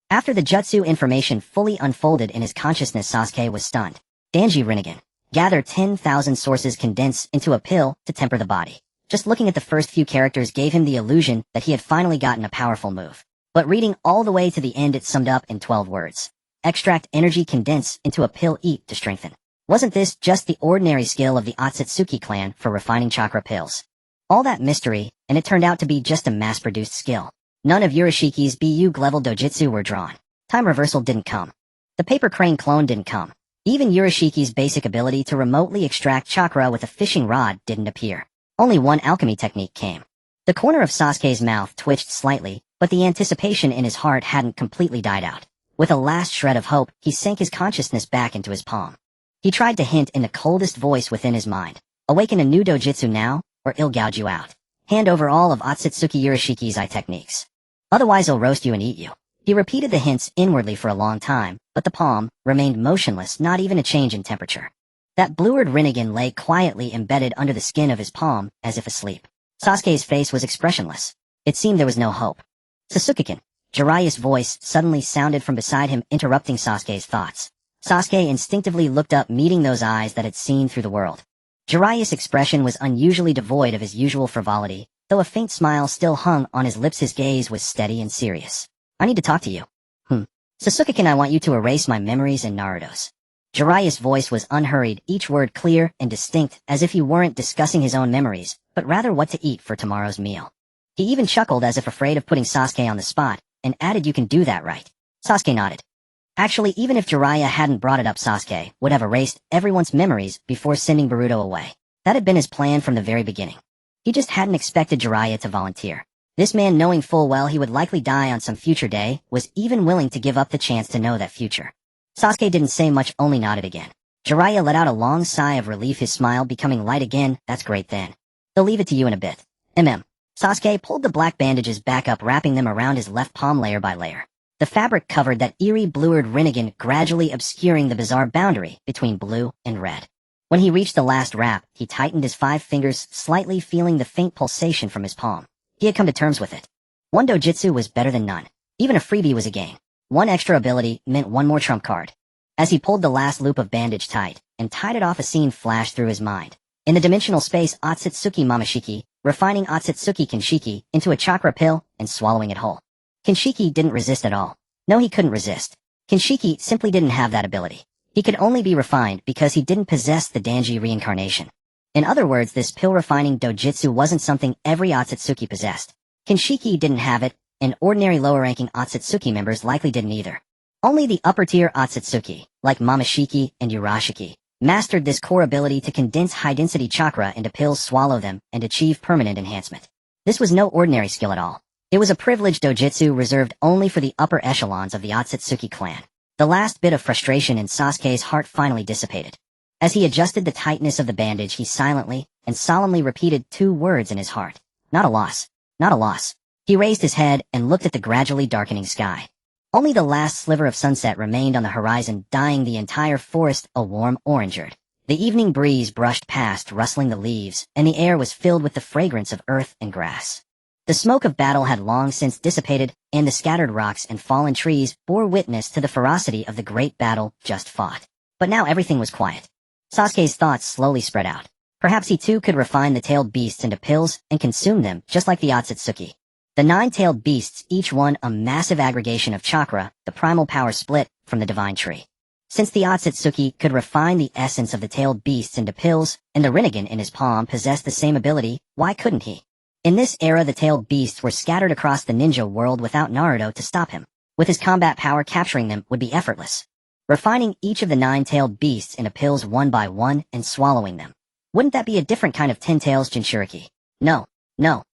After the jutsu information fully unfolded in his consciousness, Sasuke was stunned. Danji Rinnegan. Gather 10,000 sources condensed into a pill to temper the body. Just looking at the first few characters gave him the illusion that he had finally gotten a powerful move. But reading all the way to the end, it summed up in 12 words. Extract energy, condense into a pill, eat to strengthen. Wasn't this just the ordinary skill of the Ōtsutsuki clan for refining chakra pills? All that mystery, and it turned out to be just a mass-produced skill. None of Urashiki's BU-level dojutsu were drawn. Time reversal didn't come. The paper crane clone didn't come. Even Urashiki's basic ability to remotely extract chakra with a fishing rod didn't appear. Only one alchemy technique came. The corner of Sasuke's mouth twitched slightly, but the anticipation in his heart hadn't completely died out. With a last shred of hope, he sank his consciousness back into his palm. He tried to hint in the coldest voice within his mind. Awaken a new dojutsu now, or I'll gouge you out. Hand over all of Ōtsutsuki Urashiki's eye techniques. Otherwise I'll roast you and eat you. He repeated the hints inwardly for a long time, but the palm remained motionless, not even a change in temperature. That blued Rinnegan lay quietly embedded under the skin of his palm, as if asleep. Sasuke's face was expressionless. It seemed there was no hope. Sasuke-kun. Jiraiya's voice suddenly sounded from beside him, interrupting Sasuke's thoughts. Sasuke instinctively looked up, meeting those eyes that had seen through the world. Jiraiya's expression was unusually devoid of his usual frivolity, though a faint smile still hung on his lips. His gaze was steady and serious. I need to talk to you. Sasuke-kun, I want you to erase my memories and Naruto's. Jiraiya's voice was unhurried, each word clear and distinct, as if he weren't discussing his own memories, but rather what to eat for tomorrow's meal. He even chuckled as if afraid of putting Sasuke on the spot, and added, "You can do that, right?" Sasuke nodded. Actually, even if Jiraiya hadn't brought it up, Sasuke would have erased everyone's memories before sending Boruto away. That had been his plan from the very beginning. He just hadn't expected Jiraiya to volunteer. This man, knowing full well he would likely die on some future day, was even willing to give up the chance to know that future. Sasuke didn't say much, only nodded again. Jiraiya let out a long sigh of relief, his smile becoming light again. That's great then. They'll leave it to you in a bit. Sasuke pulled the black bandages back up, wrapping them around his left palm layer by layer. The fabric covered that eerie blued Rinnegan, gradually obscuring the bizarre boundary between blue and red. When he reached the last wrap, he tightened his 5 fingers slightly, feeling the faint pulsation from his palm. He had come to terms with it. One dojutsu was better than none. Even a freebie was a gain. One extra ability meant one more trump card. As he pulled the last loop of bandage tight and tied it off, a scene flashed through his mind. In the dimensional space, Ōtsutsuki Mamashiki, refining Ōtsutsuki Kinshiki into a chakra pill and swallowing it whole. Kinshiki didn't resist at all. No, he couldn't resist. Kinshiki simply didn't have that ability. He could only be refined because he didn't possess the Danji reincarnation. In other words, this pill-refining dojutsu wasn't something every Ōtsutsuki possessed. Kinshiki didn't have it, and ordinary lower-ranking Ōtsutsuki members likely didn't either. Only the upper-tier Ōtsutsuki, like Mamashiki and Urashiki, mastered this core ability to condense high-density chakra into pills, swallow them, and achieve permanent enhancement. This was no ordinary skill at all. It was a privileged dojutsu reserved only for the upper echelons of the Ōtsutsuki clan. The last bit of frustration in Sasuke's heart finally dissipated. As he adjusted the tightness of the bandage, he silently and solemnly repeated 2 words in his heart. Not a loss. Not a loss. He raised his head and looked at the gradually darkening sky. Only the last sliver of sunset remained on the horizon, dyeing the entire forest a warm orangerd. The evening breeze brushed past, rustling the leaves, and the air was filled with the fragrance of earth and grass. The smoke of battle had long since dissipated, and the scattered rocks and fallen trees bore witness to the ferocity of the great battle just fought. But now everything was quiet. Sasuke's thoughts slowly spread out. Perhaps he too could refine the tailed beasts into pills and consume them, just like the Ōtsutsuki. The 9-tailed beasts, each one a massive aggregation of chakra, the primal power split from the divine tree. Since the Ōtsutsuki could refine the essence of the tailed beasts into pills, and the Rinnegan in his palm possessed the same ability, why couldn't he? In this era, the tailed beasts were scattered across the ninja world without Naruto to stop him. With his combat power, capturing them would be effortless. Refining each of the 9-tailed beasts into pills one by one and swallowing them. Wouldn't that be a different kind of 10-tails Jinchuriki? No.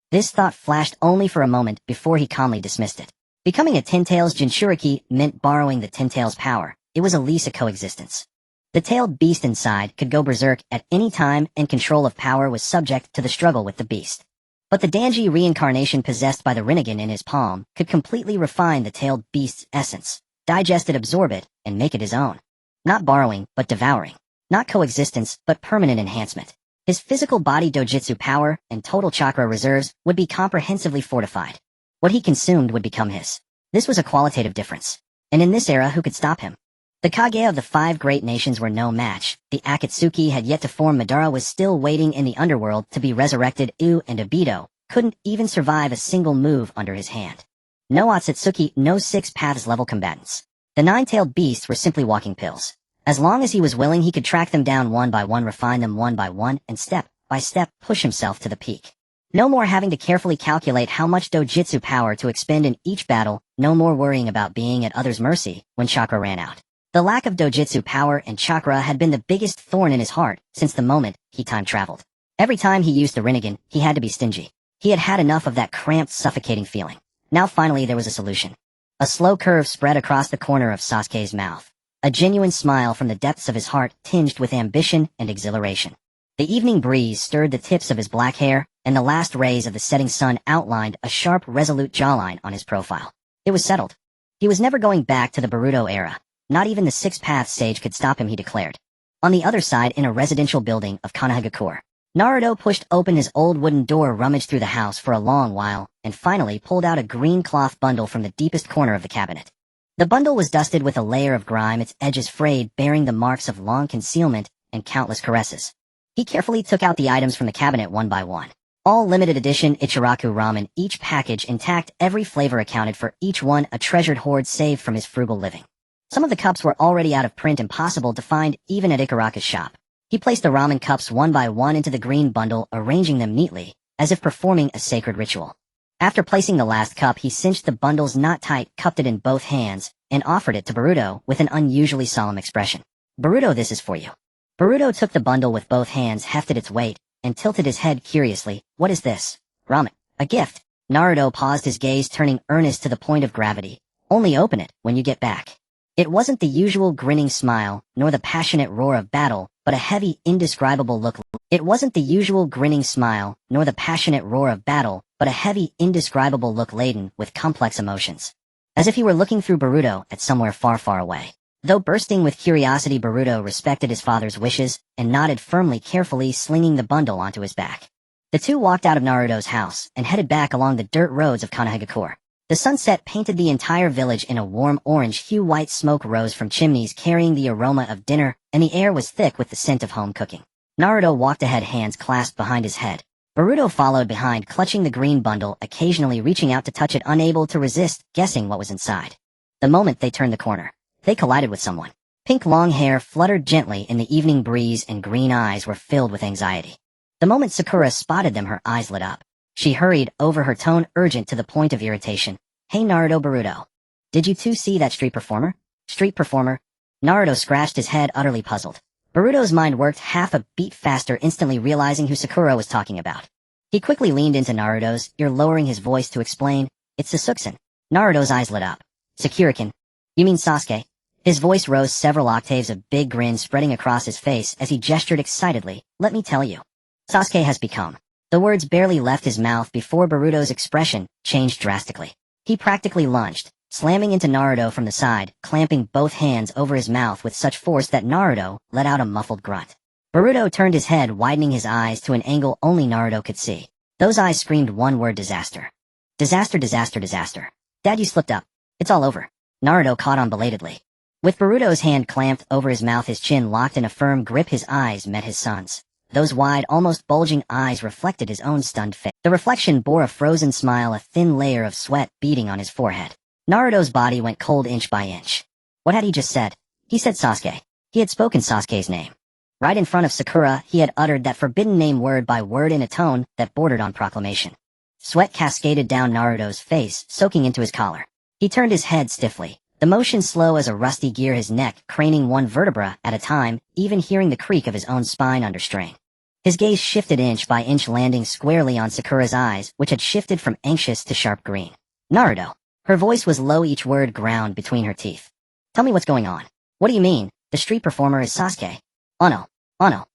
This thought flashed only for a moment before he calmly dismissed it. Becoming a 10-tails Jinchuriki meant borrowing the 10-tails power. It was a lease of coexistence. The tailed beast inside could go berserk at any time, and control of power was subject to the struggle with the beast. But the Danji reincarnation possessed by the Rinnegan in his palm could completely refine the tailed beast's essence, digest it, absorb it, and make it his own. Not borrowing, but devouring. Not coexistence, but permanent enhancement. His physical body dojutsu power and total chakra reserves would be comprehensively fortified. What he consumed would become his. This was a qualitative difference. And in this era, who could stop him? The Kage of the 5 great nations were no match. The Akatsuki had yet to form. Madara was still waiting in the underworld to be resurrected. And Obito couldn't even survive a single move under his hand. No Ōtsutsuki, no 6 paths level combatants. The 9-tailed beasts were simply walking pills. As long as he was willing, he could track them down one by one, refine them one by one, and step by step push himself to the peak. No more having to carefully calculate how much dojutsu power to expend in each battle, no more worrying about being at others' mercy when chakra ran out. The lack of dojutsu power and chakra had been the biggest thorn in his heart since the moment he time-traveled. Every time he used the Rinnegan, he had to be stingy. He had had enough of that cramped, suffocating feeling. Now finally there was a solution. A slow curve spread across the corner of Sasuke's mouth. A genuine smile from the depths of his heart, tinged with ambition and exhilaration. The evening breeze stirred the tips of his black hair, and the last rays of the setting sun outlined a sharp, resolute jawline on his profile. It was settled. He was never going back to the Boruto era. Not even the 6-path sage could stop him, he declared. On the other side, in a residential building of Konohagakure, Naruto pushed open his old wooden door, rummaged through the house for a long while, and finally pulled out a green cloth bundle from the deepest corner of the cabinet. The bundle was dusted with a layer of grime, its edges frayed, bearing the marks of long concealment and countless caresses. He carefully took out the items from the cabinet one by one. All limited edition Ichiraku ramen, each package intact, every flavor accounted for, each one a treasured hoard saved from his frugal living. Some of the cups were already out of print, impossible to find even at Ikaraku's shop. He placed the ramen cups one by one into the green bundle, arranging them neatly, as if performing a sacred ritual. After placing the last cup, he cinched the bundle's knot tight, cupped it in both hands, and offered it to Boruto with an unusually solemn expression. "Boruto, this is for you." Boruto took the bundle with both hands, hefted its weight, and tilted his head curiously. "What is this?" "Ramen. A gift." Naruto paused, his gaze turning earnest to the point of gravity. "Only open it when you get back." It wasn't the usual grinning smile, nor the passionate roar of battle, but a heavy, indescribable look. It wasn't the usual grinning smile, nor the passionate roar of battle, but a heavy, indescribable look laden with complex emotions. As if he were looking through Boruto at somewhere far, far away. Though bursting with curiosity, Boruto respected his father's wishes and nodded firmly, carefully slinging the bundle onto his back. The two walked out of Naruto's house and headed back along the dirt roads of Konohagakure. The sunset painted the entire village in a warm orange hue. White smoke rose from chimneys carrying the aroma of dinner, and the air was thick with the scent of home cooking. Naruto walked ahead, hands clasped behind his head. Boruto followed behind, clutching the green bundle, occasionally reaching out to touch it, unable to resist, guessing what was inside. The moment they turned the corner, they collided with someone. Pink long hair fluttered gently in the evening breeze, and green eyes were filled with anxiety. The moment Sakura spotted them, her eyes lit up. She hurried over, her tone urgent to the point of irritation. "Hey Naruto, Boruto. Did you two see that street performer?" "Street performer?" Naruto scratched his head, utterly puzzled. Boruto's mind worked half a beat faster, instantly realizing who Sakura was talking about. He quickly leaned into Naruto's ear, lowering his voice to explain, it's Sasuke. Naruto's eyes lit up. Sakurakin. You mean Sasuke? His voice rose several octaves, a big grin spreading across his face as he gestured excitedly. Let me tell you. Sasuke has become. The words barely left his mouth before Boruto's expression changed drastically. He practically lunged, slamming into Naruto from the side, clamping both hands over his mouth with such force that Naruto let out a muffled grunt. Boruto turned his head, widening his eyes to an angle only Naruto could see. Those eyes screamed one word: disaster. Disaster, disaster, disaster. Dad, you slipped up. It's all over. Naruto caught on belatedly. With Boruto's hand clamped over his mouth, his chin locked in a firm grip, his eyes met his son's. Those wide, almost bulging eyes reflected his own stunned face. The reflection bore a frozen smile, a thin layer of sweat beading on his forehead. Naruto's body went cold inch by inch. What had he just said? He said Sasuke. He had spoken Sasuke's name. Right in front of Sakura, he had uttered that forbidden name word by word in a tone that bordered on proclamation. Sweat cascaded down Naruto's face, soaking into his collar. He turned his head stiffly, the motion slow as a rusty gear, his neck craning one vertebra at a time, even hearing the creak of his own spine under strain. His gaze shifted inch by inch, landing squarely on Sakura's eyes, which had shifted from anxious to sharp green. Naruto. Her voice was low, each word ground between her teeth. Tell me what's going on. What do you mean? The street performer is Sasuke. Ono. Ono.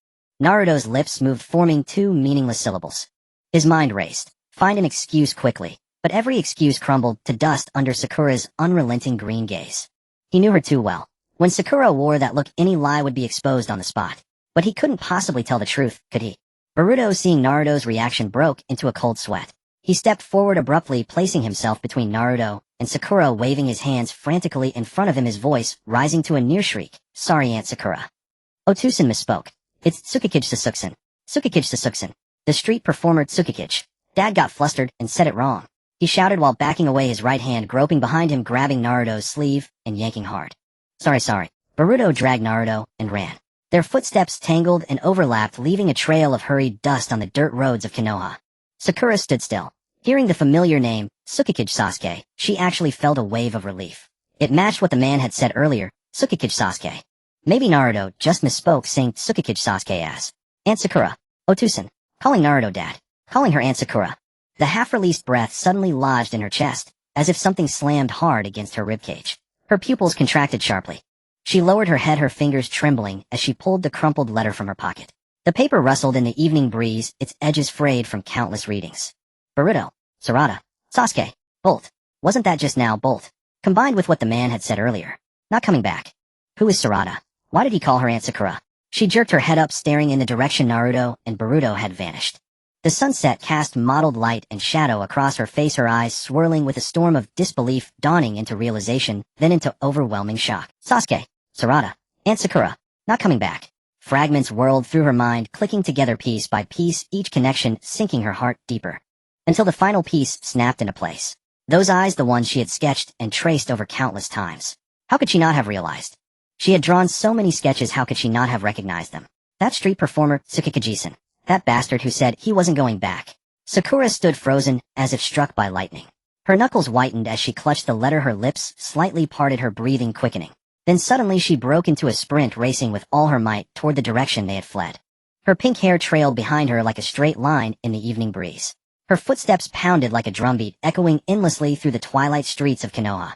Naruto's lips moved, forming two meaningless syllables. His mind raced. Find an excuse quickly. But every excuse crumbled to dust under Sakura's unrelenting green gaze. He knew her too well. When Sakura wore that look, any lie would be exposed on the spot. But he couldn't possibly tell the truth, could he? Boruto, seeing Naruto's reaction, broke into a cold sweat. He stepped forward abruptly, placing himself between Naruto and Sakura, waving his hands frantically in front of him, his voice rising to a near shriek. Sorry, Aunt Sakura. Ōtsutsuki misspoke. It's Tsukikage Sasuke. Tsukikage Sasuke. The street performer Tsukikage. Dad got flustered and said it wrong. He shouted while backing away, his right hand groping behind him, grabbing Naruto's sleeve and yanking hard. Sorry. Boruto dragged Naruto and ran. Their footsteps tangled and overlapped, leaving a trail of hurried dust on the dirt roads of Konoha. Sakura stood still. Hearing the familiar name, Tsukikage Sasuke, she actually felt a wave of relief. It matched what the man had said earlier, Tsukikage Sasuke. Maybe Naruto just misspoke, saying Tsukikage Sasuke as Aunt Sakura. Ōtsutsuki. Calling Naruto Dad. Calling her Aunt Sakura. The half-released breath suddenly lodged in her chest, as if something slammed hard against her ribcage. Her pupils contracted sharply. She lowered her head, her fingers trembling as she pulled the crumpled letter from her pocket. The paper rustled in the evening breeze, its edges frayed from countless readings. Boruto. Sarada. Sasuke. Bolt. Wasn't that just now Bolt? Combined with what the man had said earlier. Not coming back. Who is Sarada? Why did he call her Aunt Sakura? She jerked her head up, staring in the direction Naruto and Boruto had vanished. The sunset cast mottled light and shadow across her face, her eyes swirling with a storm of disbelief, dawning into realization, then into overwhelming shock. Sasuke. Sarada. Aunt Sakura. Not coming back. Fragments whirled through her mind, clicking together piece by piece, each connection sinking her heart deeper. Until the final piece snapped into place. Those eyes, the ones she had sketched and traced over countless times. How could she not have realized? She had drawn so many sketches, how could she not have recognized them? That street performer, Tsukikage-san. That bastard who said he wasn't going back. Sakura stood frozen, as if struck by lightning. Her knuckles whitened as she clutched the letter, her lips slightly parted, her breathing quickening. Then suddenly she broke into a sprint, racing with all her might toward the direction they had fled. Her pink hair trailed behind her like a straight line in the evening breeze. Her footsteps pounded like a drumbeat, echoing endlessly through the twilight streets of Konoha.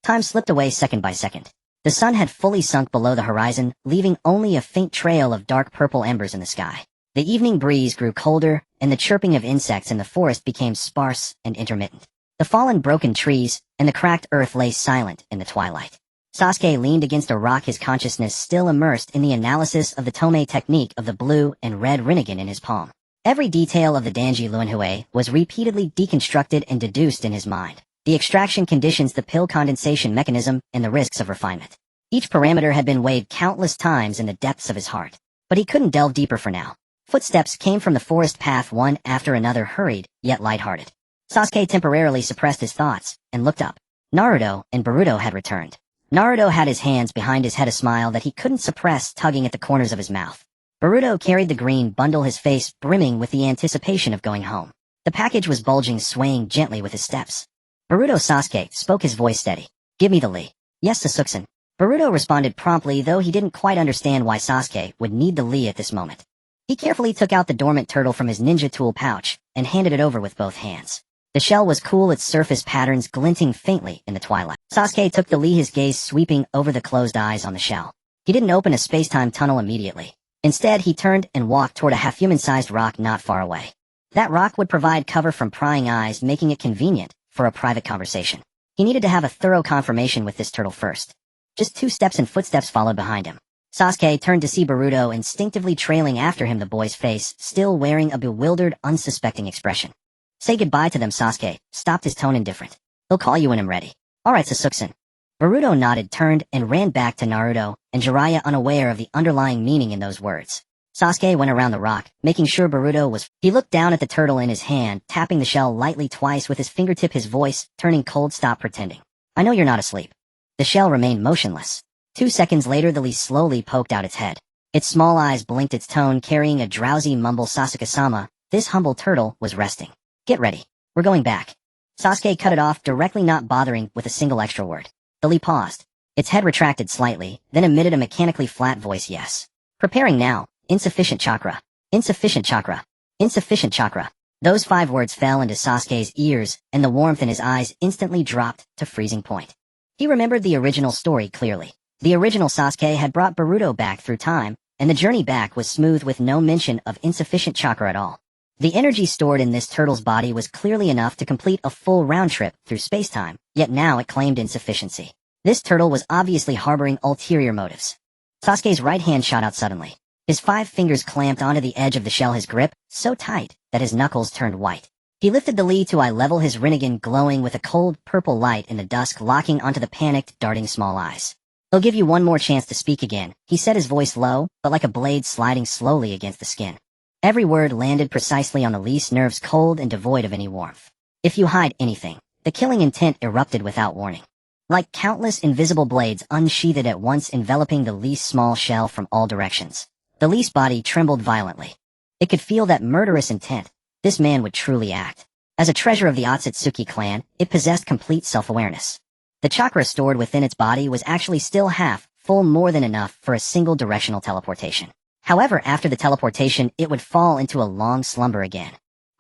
Time slipped away second by second. The sun had fully sunk below the horizon, leaving only a faint trail of dark purple embers in the sky. The evening breeze grew colder, and the chirping of insects in the forest became sparse and intermittent. The fallen broken trees and the cracked earth lay silent in the twilight. Sasuke leaned against a rock, his consciousness still immersed in the analysis of the Tomei technique of the blue and red Rinnegan in his palm. Every detail of the Danji Luanhui was repeatedly deconstructed and deduced in his mind. The extraction conditions, the pill condensation mechanism, and the risks of refinement. Each parameter had been weighed countless times in the depths of his heart. But he couldn't delve deeper for now. Footsteps came from the forest path, one after another, hurried, yet lighthearted. Sasuke temporarily suppressed his thoughts and looked up. Naruto and Boruto had returned. Naruto had his hands behind his head, a smile that he couldn't suppress tugging at the corners of his mouth. Boruto carried the green bundle, his face brimming with the anticipation of going home. The package was bulging, swaying gently with his steps. Boruto. Sasuke spoke, his voice steady. Give me the Lee. Yes, Sasuke. Boruto responded promptly, though he didn't quite understand why Sasuke would need the Lee at this moment. He carefully took out the dormant turtle from his ninja tool pouch and handed it over with both hands. The shell was cool, its surface patterns glinting faintly in the twilight. Sasuke took the lead, his gaze sweeping over the closed eyes on the shell. He didn't open a space-time tunnel immediately. Instead, he turned and walked toward a half-human-sized rock not far away. That rock would provide cover from prying eyes, making it convenient for a private conversation. He needed to have a thorough confirmation with this turtle first. Just 2 steps and footsteps followed behind him. Sasuke turned to see Boruto instinctively trailing after him, the boy's face still wearing a bewildered, unsuspecting expression. Say goodbye to them, Sasuke stopped, his tone indifferent. He'll call you when I'm ready. Alright, Sasuke-san. Boruto nodded, turned, and ran back to Naruto and Jiraiya, unaware of the underlying meaning in those words. Sasuke went around the rock, making sure Boruto was. He looked down at the turtle in his hand, tapping the shell lightly twice with his fingertip, his voice turning cold. Stop pretending. I know you're not asleep. The shell remained motionless. 2 seconds later, the leaf slowly poked out its head. Its small eyes blinked, its tone carrying a drowsy mumble. Sasuke-sama, this humble turtle was resting. Get ready. We're going back. Sasuke cut it off directly, not bothering with a single extra word. The leaf paused. Its head retracted slightly, then emitted a mechanically flat voice. Yes. Preparing now. Insufficient chakra. Insufficient chakra. Insufficient chakra. Those 5 words fell into Sasuke's ears, and the warmth in his eyes instantly dropped to freezing point. He remembered the original story clearly. The original Sasuke had brought Boruto back through time, and the journey back was smooth with no mention of insufficient chakra at all. The energy stored in this turtle's body was clearly enough to complete a full round trip through space-time, yet now it claimed insufficiency. This turtle was obviously harboring ulterior motives. Sasuke's right hand shot out suddenly. His 5 fingers clamped onto the edge of the shell, his grip so tight that his knuckles turned white. He lifted the lee to eye level, his Rinnegan glowing with a cold purple light in the dusk, locking onto the panicked, darting small eyes. He'll give you one more chance to speak again, he said, his voice low, but like a blade sliding slowly against the skin. Every word landed precisely on the least nerves, cold and devoid of any warmth. If you hide anything, the killing intent erupted without warning. Like countless invisible blades unsheathed at once, enveloping the least small shell from all directions. The least body trembled violently. It could feel that murderous intent. This man would truly act. As a treasure of the Ōtsutsuki clan, it possessed complete self-awareness. The chakra stored within its body was actually still half full, more than enough for a single directional teleportation. However, after the teleportation, it would fall into a long slumber again.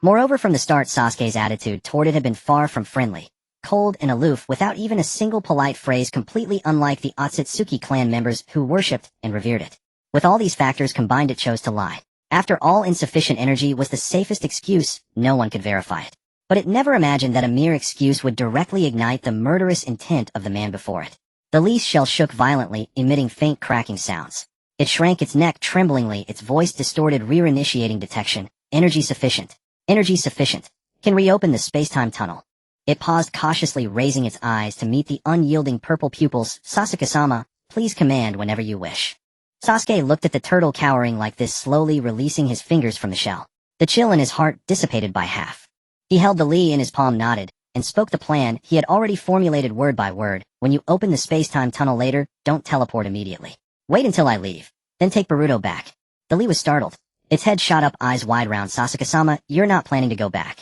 Moreover, from the start, Sasuke's attitude toward it had been far from friendly, cold and aloof, without even a single polite phrase, completely unlike the Ōtsutsuki clan members who worshipped and revered it. With all these factors combined, it chose to lie. After all, insufficient energy was the safest excuse. No one could verify it. But it never imagined that a mere excuse would directly ignite the murderous intent of the man before it. The least shell shook violently, emitting faint cracking sounds. It shrank, its neck tremblingly, its voice distorted, re-initiating detection. Energy sufficient. Energy sufficient. Can reopen the space-time tunnel. It paused, cautiously raising its eyes to meet the unyielding purple pupils. Sasuke-sama, please command whenever you wish. Sasuke looked at the turtle cowering like this, slowly releasing his fingers from the shell. The chill in his heart dissipated by half. He held the lee in his palm, nodded, and spoke the plan he had already formulated word by word. When you open the space-time tunnel later, don't teleport immediately. Wait until I leave. Then take Boruto back. The lee was startled. Its head shot up, eyes wide round. Sasuke-sama, you're not planning to go back.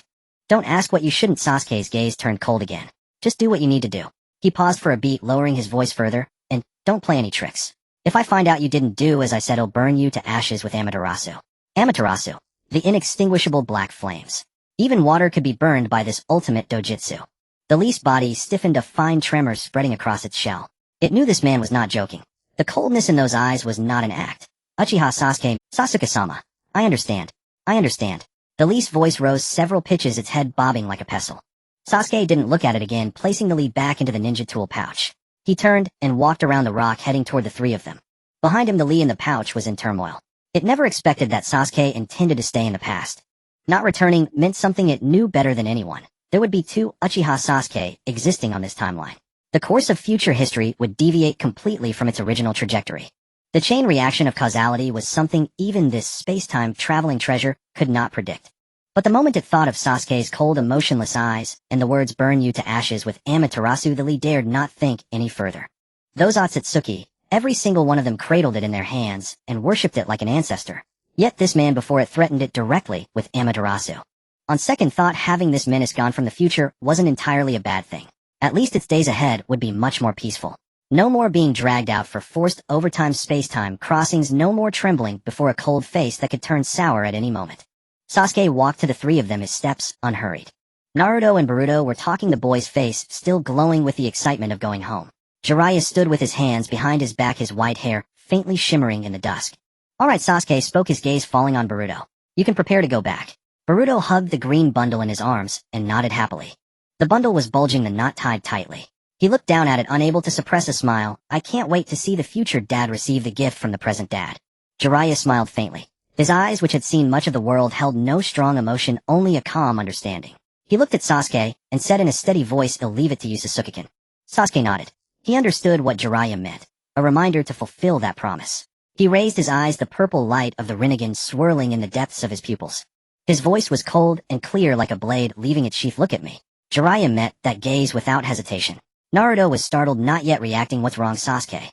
Don't ask what you shouldn't. Sasuke's gaze turned cold again. Just do what you need to do. He paused for a beat, lowering his voice further, and don't play any tricks. If I find out you didn't do as I said, I'll burn you to ashes with Amaterasu. Amaterasu. The inextinguishable black flames. Even water could be burned by this ultimate dojutsu. The least body stiffened, a fine tremor spreading across its shell. It knew this man was not joking. The coldness in those eyes was not an act. Uchiha Sasuke, Sasuke-sama. I understand. I understand. The least voice rose several pitches, its head bobbing like a pestle. Sasuke didn't look at it again, placing the lead back into the ninja tool pouch. He turned and walked around the rock, heading toward the 3 of them. Behind him, the lee in the pouch was in turmoil. It never expected that Sasuke intended to stay in the past. Not returning meant something it knew better than anyone. There would be 2 Uchiha Sasuke existing on this timeline. The course of future history would deviate completely from its original trajectory. The chain reaction of causality was something even this space-time traveling treasure could not predict. But the moment it thought of Sasuke's cold, emotionless eyes, and the words burn you to ashes with Amaterasu, the lee dared not think any further. Those Ōtsutsuki, every single one of them cradled it in their hands and worshipped it like an ancestor. Yet this man before it threatened it directly with Amaterasu. On second thought, having this menace gone from the future wasn't entirely a bad thing. At least its days ahead would be much more peaceful. No more being dragged out for forced overtime space-time crossings, no more trembling before a cold face that could turn sour at any moment. Sasuke walked to the 3 of them, his steps unhurried. Naruto and Boruto were talking, the boy's face still glowing with the excitement of going home. Jiraiya stood with his hands behind his back, his white hair faintly shimmering in the dusk. "Alright," Sasuke spoke, his gaze falling on Boruto. "You can prepare to go back." Boruto hugged the green bundle in his arms and nodded happily. The bundle was bulging, the knot tied tightly. He looked down at it, unable to suppress a smile. "I can't wait to see the future dad receive the gift from the present dad." Jiraiya smiled faintly. His eyes, which had seen much of the world, held no strong emotion, only a calm understanding. He looked at Sasuke and said in a steady voice, "I'll leave it to you, Sasuke-kun." Sasuke nodded. He understood what Jiraiya meant, a reminder to fulfill that promise. He raised his eyes, the purple light of the Rinnegan swirling in the depths of his pupils. His voice was cold and clear like a blade leaving its sheath. "Look at me." Jiraiya met that gaze without hesitation. Naruto was startled, not yet reacting. "What's wrong, Sasuke?"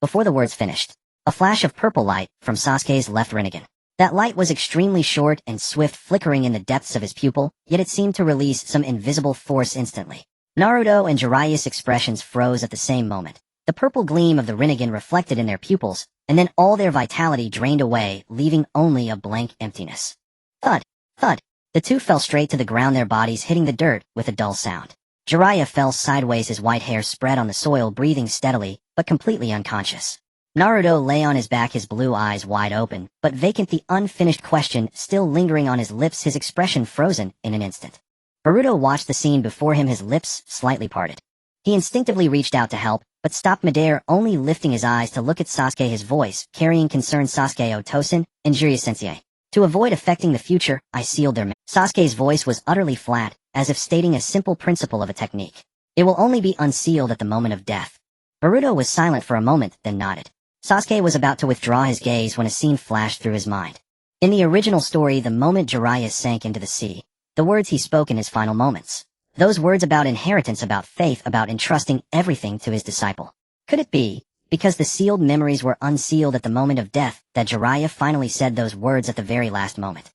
Before the words finished, a flash of purple light from Sasuke's left Rinnegan. That light was extremely short and swift, flickering in the depths of his pupil, yet it seemed to release some invisible force instantly. Naruto and Jiraiya's expressions froze at the same moment. The purple gleam of the Rinnegan reflected in their pupils, and then all their vitality drained away, leaving only a blank emptiness. Thud, thud. The two fell straight to the ground, their bodies hitting the dirt with a dull sound. Jiraiya fell sideways, his white hair spread on the soil, breathing steadily, but completely unconscious. Naruto lay on his back, his blue eyes wide open, but vacant, the unfinished question still lingering on his lips, his expression frozen in an instant. Boruto watched the scene before him, his lips slightly parted. He instinctively reached out to help, but stopped midair, only lifting his eyes to look at Sasuke, his voice carrying concern. "Sasuke Otosen, and Jiraiya-sensei. To avoid affecting the future, I sealed their Sasuke's voice was utterly flat, as if stating a simple principle of a technique. "It will only be unsealed at the moment of death." Boruto was silent for a moment, then nodded. Sasuke was about to withdraw his gaze when a scene flashed through his mind. In the original story, the moment Jiraiya sank into the sea, the words he spoke in his final moments. Those words about inheritance, about faith, about entrusting everything to his disciple. Could it be, because the sealed memories were unsealed at the moment of death, that Jiraiya finally said those words at the very last moment?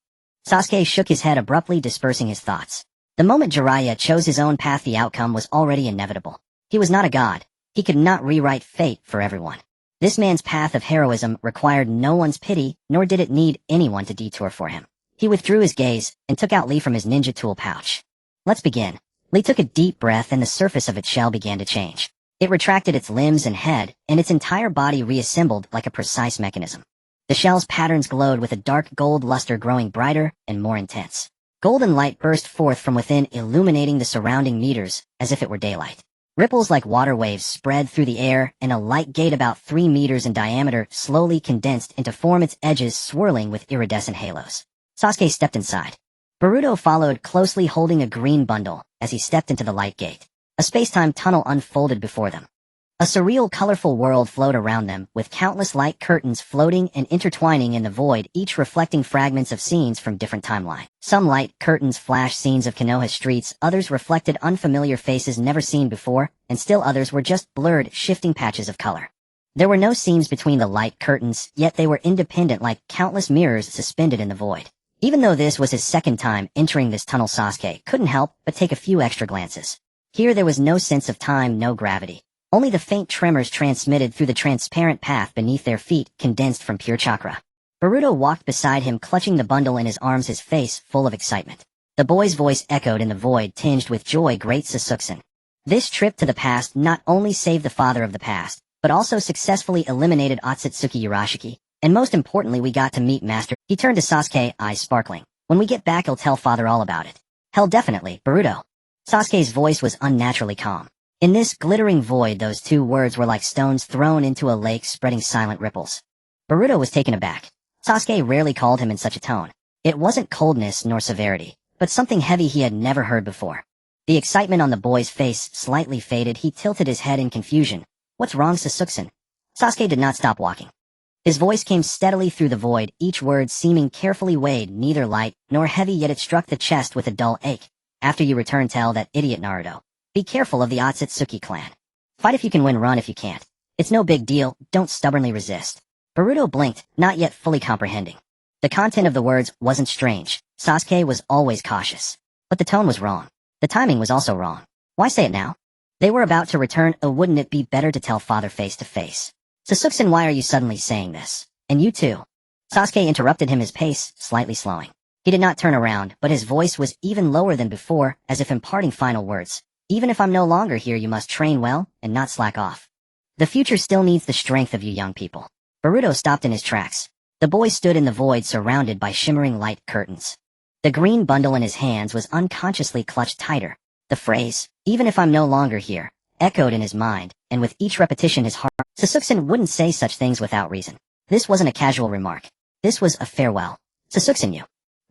Sasuke shook his head, abruptly dispersing his thoughts. The moment Jiraiya chose his own path, the outcome was already inevitable. He was not a god. He could not rewrite fate for everyone. This man's path of heroism required no one's pity, nor did it need anyone to detour for him. He withdrew his gaze and took out Lee from his ninja tool pouch. "Let's begin." Lee took a deep breath, and the surface of its shell began to change. It retracted its limbs and head, and its entire body reassembled like a precise mechanism. The shell's patterns glowed with a dark gold luster, growing brighter and more intense. Golden light burst forth from within, illuminating the surrounding meters as if it were daylight. Ripples like water waves spread through the air, and a light gate about 3 meters in diameter slowly condensed into form, its edges swirling with iridescent halos. Sasuke stepped inside. Boruto followed closely, holding a green bundle, as he stepped into the light gate. A space-time tunnel unfolded before them. A surreal, colorful world flowed around them, with countless light curtains floating and intertwining in the void, each reflecting fragments of scenes from different timelines. Some light curtains flashed scenes of Konoha streets, others reflected unfamiliar faces never seen before, and still others were just blurred, shifting patches of color. There were no seams between the light curtains, yet they were independent, like countless mirrors suspended in the void. Even though this was his second time entering this tunnel, Sasuke couldn't help but take a few extra glances. Here there was no sense of time, no gravity. Only the faint tremors transmitted through the transparent path beneath their feet, condensed from pure chakra. Boruto walked beside him, clutching the bundle in his arms, his face full of excitement. The boy's voice echoed in the void, tinged with joy. "Great Sasuke. This trip to the past not only saved the father of the past, but also successfully eliminated Ōtsutsuki Urashiki, and most importantly, we got to meet Master." He turned to Sasuke, eyes sparkling. "When we get back, I'll tell father all about it." "Hell, definitely, Boruto." Sasuke's voice was unnaturally calm. In this glittering void, those two words were like stones thrown into a lake, spreading silent ripples. Boruto was taken aback. Sasuke rarely called him in such a tone. It wasn't coldness nor severity, but something heavy he had never heard before. The excitement on the boy's face slightly faded. He tilted his head in confusion. "What's wrong, Sasuke?" Sasuke did not stop walking. His voice came steadily through the void, each word seeming carefully weighed, neither light nor heavy, yet it struck the chest with a dull ache. "After you return, tell that idiot Naruto. Be careful of the Ōtsutsuki clan. Fight if you can win, run if you can't. It's no big deal, don't stubbornly resist." Boruto blinked, not yet fully comprehending. The content of the words wasn't strange. Sasuke was always cautious. But the tone was wrong. The timing was also wrong. Why say it now? They were about to return. Oh, wouldn't it be better to tell father face to face? "Sasuke, why are you suddenly saying this? And you too?" Sasuke interrupted him, his pace slightly slowing. He did not turn around, but his voice was even lower than before, as if imparting final words. Even if I'm no longer here, you must train well and not slack off. The future still needs the strength of you young people. Boruto stopped in his tracks. The boy stood in the void surrounded by shimmering light curtains. The green bundle in his hands was unconsciously clutched tighter. The phrase, even if I'm no longer here, echoed in his mind, and with each repetition his heart— Sasuke wouldn't say such things without reason. This wasn't a casual remark. This was a farewell. Sasuke.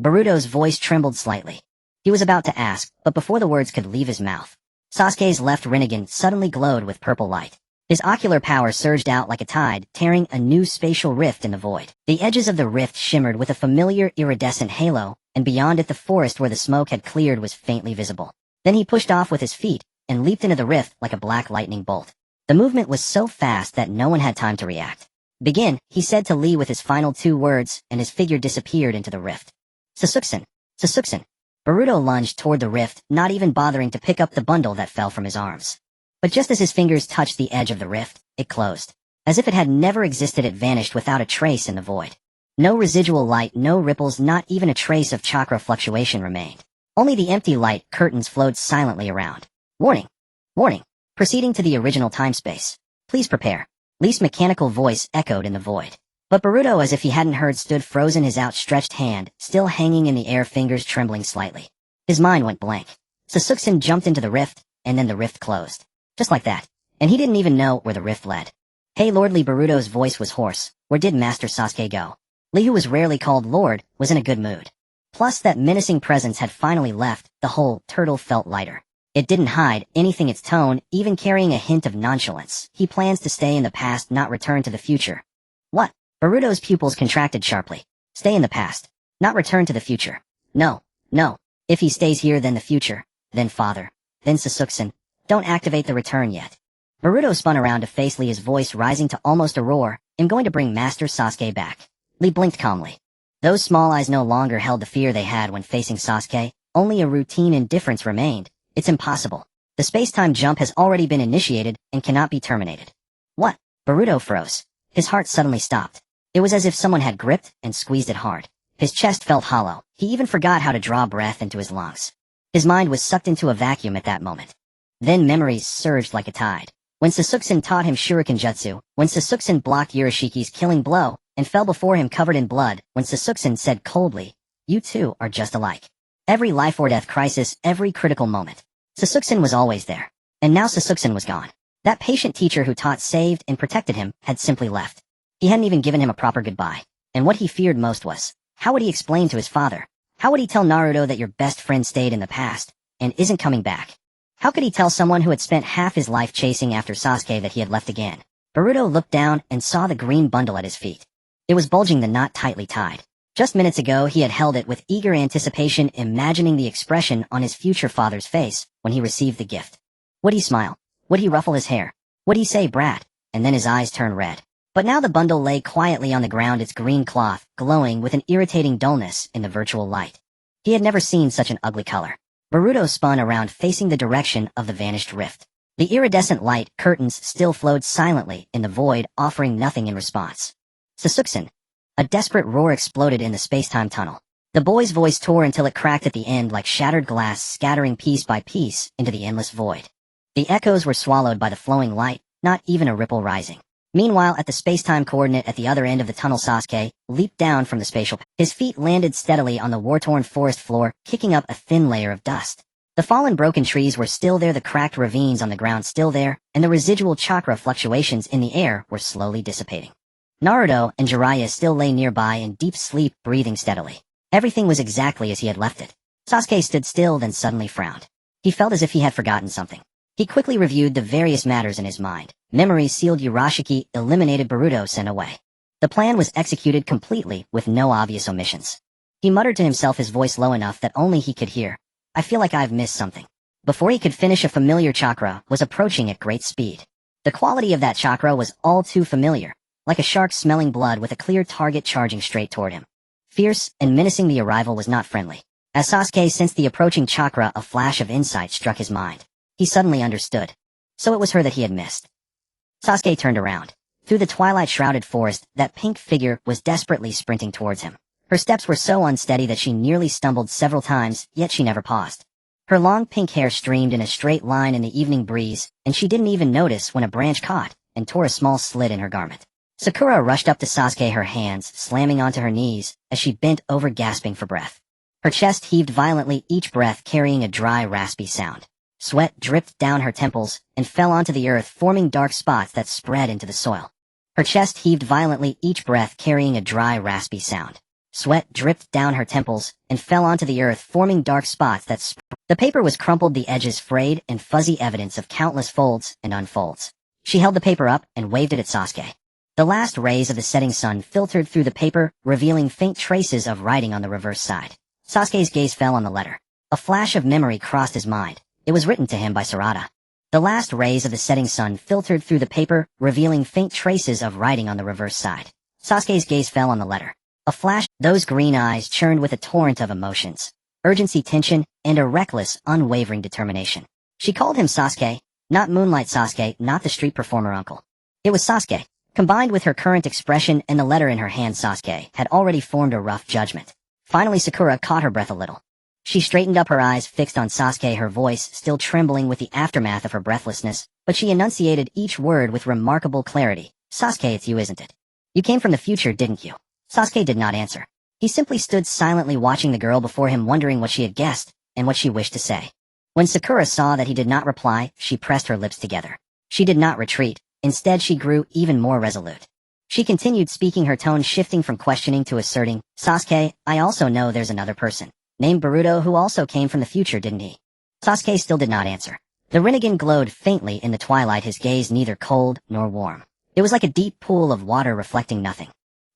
Boruto's voice trembled slightly. He was about to ask, but before the words could leave his mouth, Sasuke's left Rinnegan suddenly glowed with purple light. His ocular power surged out like a tide, tearing a new spatial rift in the void. The edges of the rift shimmered with a familiar iridescent halo, and beyond it the forest where the smoke had cleared was faintly visible. Then he pushed off with his feet, and leaped into the rift like a black lightning bolt. The movement was so fast that no one had time to react. Begin, he said to Lee with his final 2 words, and his figure disappeared into the rift. Sasuke. Sasuke. Boruto lunged toward the rift, not even bothering to pick up the bundle that fell from his arms. But just as his fingers touched the edge of the rift, it closed. As if it had never existed, it vanished without a trace in the void. No residual light, no ripples, not even a trace of chakra fluctuation remained. Only the empty light curtains flowed silently around. Warning! Warning! Proceeding to the original time-space. Please prepare. Lee's mechanical voice echoed in the void. But Boruto, as if he hadn't heard, stood frozen, his outstretched hand still hanging in the air, fingers trembling slightly. His mind went blank. Sasuke jumped into the rift, and then the rift closed. Just like that. And he didn't even know where the rift led. Hey lordly, Boruto's voice was hoarse. Where did Master Sasuke go? Lee, who was rarely called Lord, was in a good mood. Plus that menacing presence had finally left, the whole turtle felt lighter. It didn't hide anything, its tone, even carrying a hint of nonchalance. He plans to stay in the past, not return to the future. What? Boruto's pupils contracted sharply. Stay in the past. Not return to the future. No. No. If he stays here, then the future. Then father. Then Sasuke. Don't activate the return yet. Boruto spun around to face Lee, his voice rising to almost a roar. I'm going to bring Master Sasuke back. Lee blinked calmly. Those small eyes no longer held the fear they had when facing Sasuke. Only a routine indifference remained. It's impossible. The space-time jump has already been initiated and cannot be terminated. What? Boruto froze. His heart suddenly stopped. It was as if someone had gripped and squeezed it hard. His chest felt hollow. He even forgot how to draw breath into his lungs. His mind was sucked into a vacuum at that moment. Then memories surged like a tide. When Sasuke taught him Shuriken Jutsu, when Sasuke blocked Urashiki's killing blow, and fell before him covered in blood, when Sasuke said coldly, "You two are just alike." Every life or death crisis, every critical moment. Sasuke was always there. And now Sasuke was gone. That patient teacher who taught, saved, and protected him had simply left. He hadn't even given him a proper goodbye. And what he feared most was, how would he explain to his father? How would he tell Naruto that your best friend stayed in the past, and isn't coming back? How could he tell someone who had spent half his life chasing after Sasuke that he had left again? Boruto looked down and saw the green bundle at his feet. It was bulging, the knot tightly tied. Just minutes ago he had held it with eager anticipation, imagining the expression on his future father's face when he received the gift. Would he smile? Would he ruffle his hair? Would he say, "Brat"? And then his eyes turned red. But now the bundle lay quietly on the ground, its green cloth glowing with an irritating dullness in the virtual light. He had never seen such an ugly color. Boruto spun around, facing the direction of the vanished rift. The iridescent light curtains still flowed silently in the void, offering nothing in response. Sasuke. A desperate roar exploded in the space-time tunnel. The boy's voice tore until it cracked at the end like shattered glass, scattering piece by piece into the endless void. The echoes were swallowed by the flowing light, not even a ripple rising. Meanwhile, at the space-time coordinate at the other end of the tunnel, Sasuke leaped down from the spatial. His feet landed steadily on the war-torn forest floor, kicking up a thin layer of dust. The fallen broken trees were still there, the cracked ravines on the ground still there, and the residual chakra fluctuations in the air were slowly dissipating. Naruto and Jiraiya still lay nearby in deep sleep, breathing steadily. Everything was exactly as he had left it. Sasuke stood still, then suddenly frowned. He felt as if he had forgotten something. He quickly reviewed the various matters in his mind. Memories sealed, Urashiki eliminated, Boruto sent away. The plan was executed completely, with no obvious omissions. He muttered to himself, his voice low enough that only he could hear. I feel like I've missed something. Before he could finish, a familiar chakra was approaching at great speed. The quality of that chakra was all too familiar, like a shark smelling blood with a clear target charging straight toward him. Fierce and menacing, the arrival was not friendly. As Sasuke sensed the approaching chakra, a flash of insight struck his mind. He suddenly understood. So it was her that he had missed. Sasuke turned around. Through the twilight-shrouded forest, that pink figure was desperately sprinting towards him. Her steps were so unsteady that she nearly stumbled several times, yet she never paused. Her long pink hair streamed in a straight line in the evening breeze, and she didn't even notice when a branch caught and tore a small slit in her garment. Sakura rushed up to Sasuke, her hands slamming onto her knees as she bent over, gasping for breath. Her chest heaved violently, each breath carrying a dry, raspy sound. Sweat dripped down her temples and fell onto the earth, forming dark spots that spread into the soil. Her chest heaved violently, each breath carrying a dry, raspy sound. Sweat dripped down her temples and fell onto the earth, forming dark spots that The paper was crumpled, the edges frayed, and fuzzy evidence of countless folds and unfolds. She held the paper up and waved it at Sasuke. The last rays of the setting sun filtered through the paper, revealing faint traces of writing on the reverse side. Sasuke's gaze fell on the letter. A flash of memory crossed his mind. It was written to him by Sarada. The last rays of the setting sun filtered through the paper, revealing faint traces of writing on the reverse side. Sasuke's gaze fell on the letter. A flash, those green eyes churned with a torrent of emotions. Urgency, tension, and a reckless, unwavering determination. She called him Sasuke, not Moonlight Sasuke, not the street performer uncle. It was Sasuke. Combined with her current expression and the letter in her hand, Sasuke had already formed a rough judgment. Finally, Sakura caught her breath a little. She straightened up, her eyes fixed on Sasuke, her voice still trembling with the aftermath of her breathlessness, but she enunciated each word with remarkable clarity. Sasuke, it's you, isn't it? You came from the future, didn't you? Sasuke did not answer. He simply stood silently watching the girl before him, wondering what she had guessed and what she wished to say. When Sakura saw that he did not reply, she pressed her lips together. She did not retreat. Instead, she grew even more resolute. She continued speaking, her tone shifting from questioning to asserting, Sasuke, I also know there's another person, named Boruto, who also came from the future, didn't he? Sasuke still did not answer. The Rinnegan glowed faintly in the twilight, his gaze neither cold nor warm. It was like a deep pool of water reflecting nothing.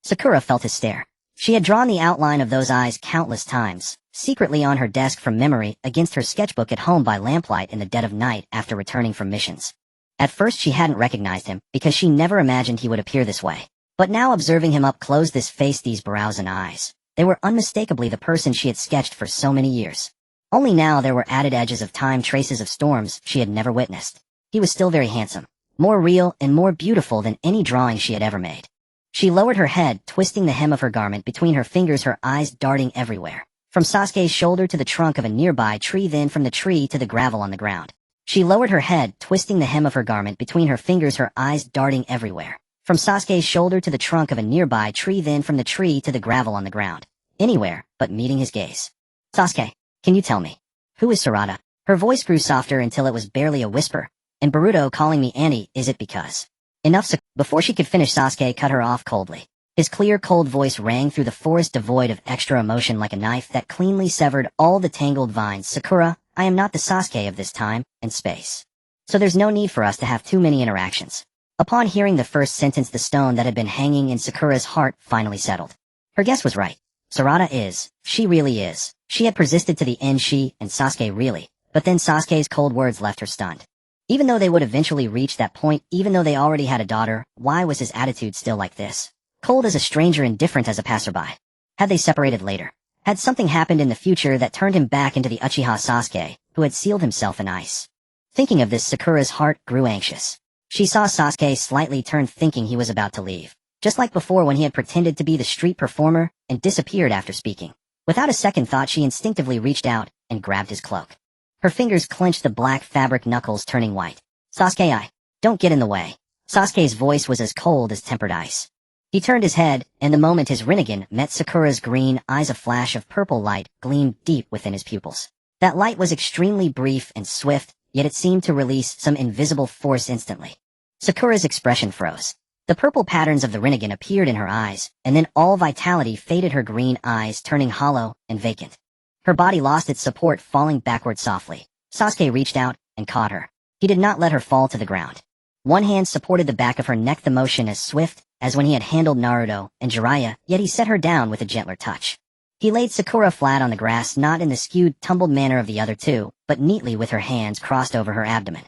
Sakura felt his stare. She had drawn the outline of those eyes countless times, secretly on her desk from memory, against her sketchbook at home by lamplight in the dead of night after returning from missions. At first she hadn't recognized him, because she never imagined he would appear this way. But now, observing him up close, this face, these brows and eyes, they were unmistakably the person she had sketched for so many years. Only now there were added edges of time, traces of storms she had never witnessed. He was still very handsome, more real and more beautiful than any drawing she had ever made. She lowered her head, twisting the hem of her garment between her fingers, her eyes darting everywhere. From Sasuke's shoulder to the trunk of a nearby tree, then from the tree to the gravel on the ground. She lowered her head, twisting the hem of her garment between her fingers, her eyes darting everywhere. From Sasuke's shoulder to the trunk of a nearby tree, then from the tree to the gravel on the ground. Anywhere but meeting his gaze. Sasuke, can you tell me, who is Sarada? Her voice grew softer until it was barely a whisper. And Boruto calling me Annie, is it because? Enough. Before she could finish, Sasuke cut her off coldly. His clear, cold voice rang through the forest, devoid of extra emotion, like a knife that cleanly severed all the tangled vines. Sakura, I am not the Sasuke of this time and space. So there's no need for us to have too many interactions. Upon hearing the first sentence, the stone that had been hanging in Sakura's heart finally settled. Her guess was right. Sarada is. She really is. She had persisted to the end, she and Sasuke really. But then Sasuke's cold words left her stunned. Even though they would eventually reach that point, even though they already had a daughter, why was his attitude still like this? Cold as a stranger, indifferent as a passerby. Had they separated later? Had something happened in the future that turned him back into the Uchiha Sasuke, who had sealed himself in ice? Thinking of this, Sakura's heart grew anxious. She saw Sasuke slightly turn, thinking he was about to leave. Just like before, when he had pretended to be the street performer and disappeared after speaking. Without a second thought, she instinctively reached out and grabbed his cloak. Her fingers clenched, the black fabric knuckles turning white. Sasuke, don't get in the way. Sasuke's voice was as cold as tempered ice. He turned his head, and the moment his Rinnegan met Sakura's green eyes, a flash of purple light gleamed deep within his pupils. That light was extremely brief and swift, yet it seemed to release some invisible force instantly. Sakura's expression froze. The purple patterns of the Rinnegan appeared in her eyes, and then all vitality faded, her green eyes turning hollow and vacant. Her body lost its support, falling backward softly. Sasuke reached out and caught her. He did not let her fall to the ground. One hand supported the back of her neck, the motion as swift as when he had handled Naruto and Jiraiya, yet he set her down with a gentler touch. He laid Sakura flat on the grass, not in the skewed, tumbled manner of the other two, but neatly with her hands crossed over her abdomen.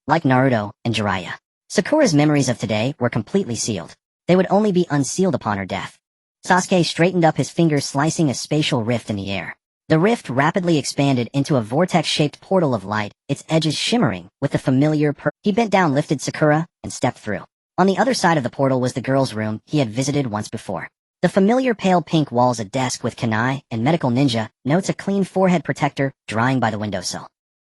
Like Naruto and Jiraiya, Sakura's memories of today were completely sealed. They would only be unsealed upon her death. Sasuke straightened up, his fingers slicing a spatial rift in the air. The rift rapidly expanded into a vortex-shaped portal of light, its edges shimmering with the familiar He bent down, lifted Sakura, and stepped through. On the other side of the portal was the girl's room he had visited once before. The familiar pale pink walls, a desk with kunai and medical ninja notes, a clean forehead protector drying by the windowsill.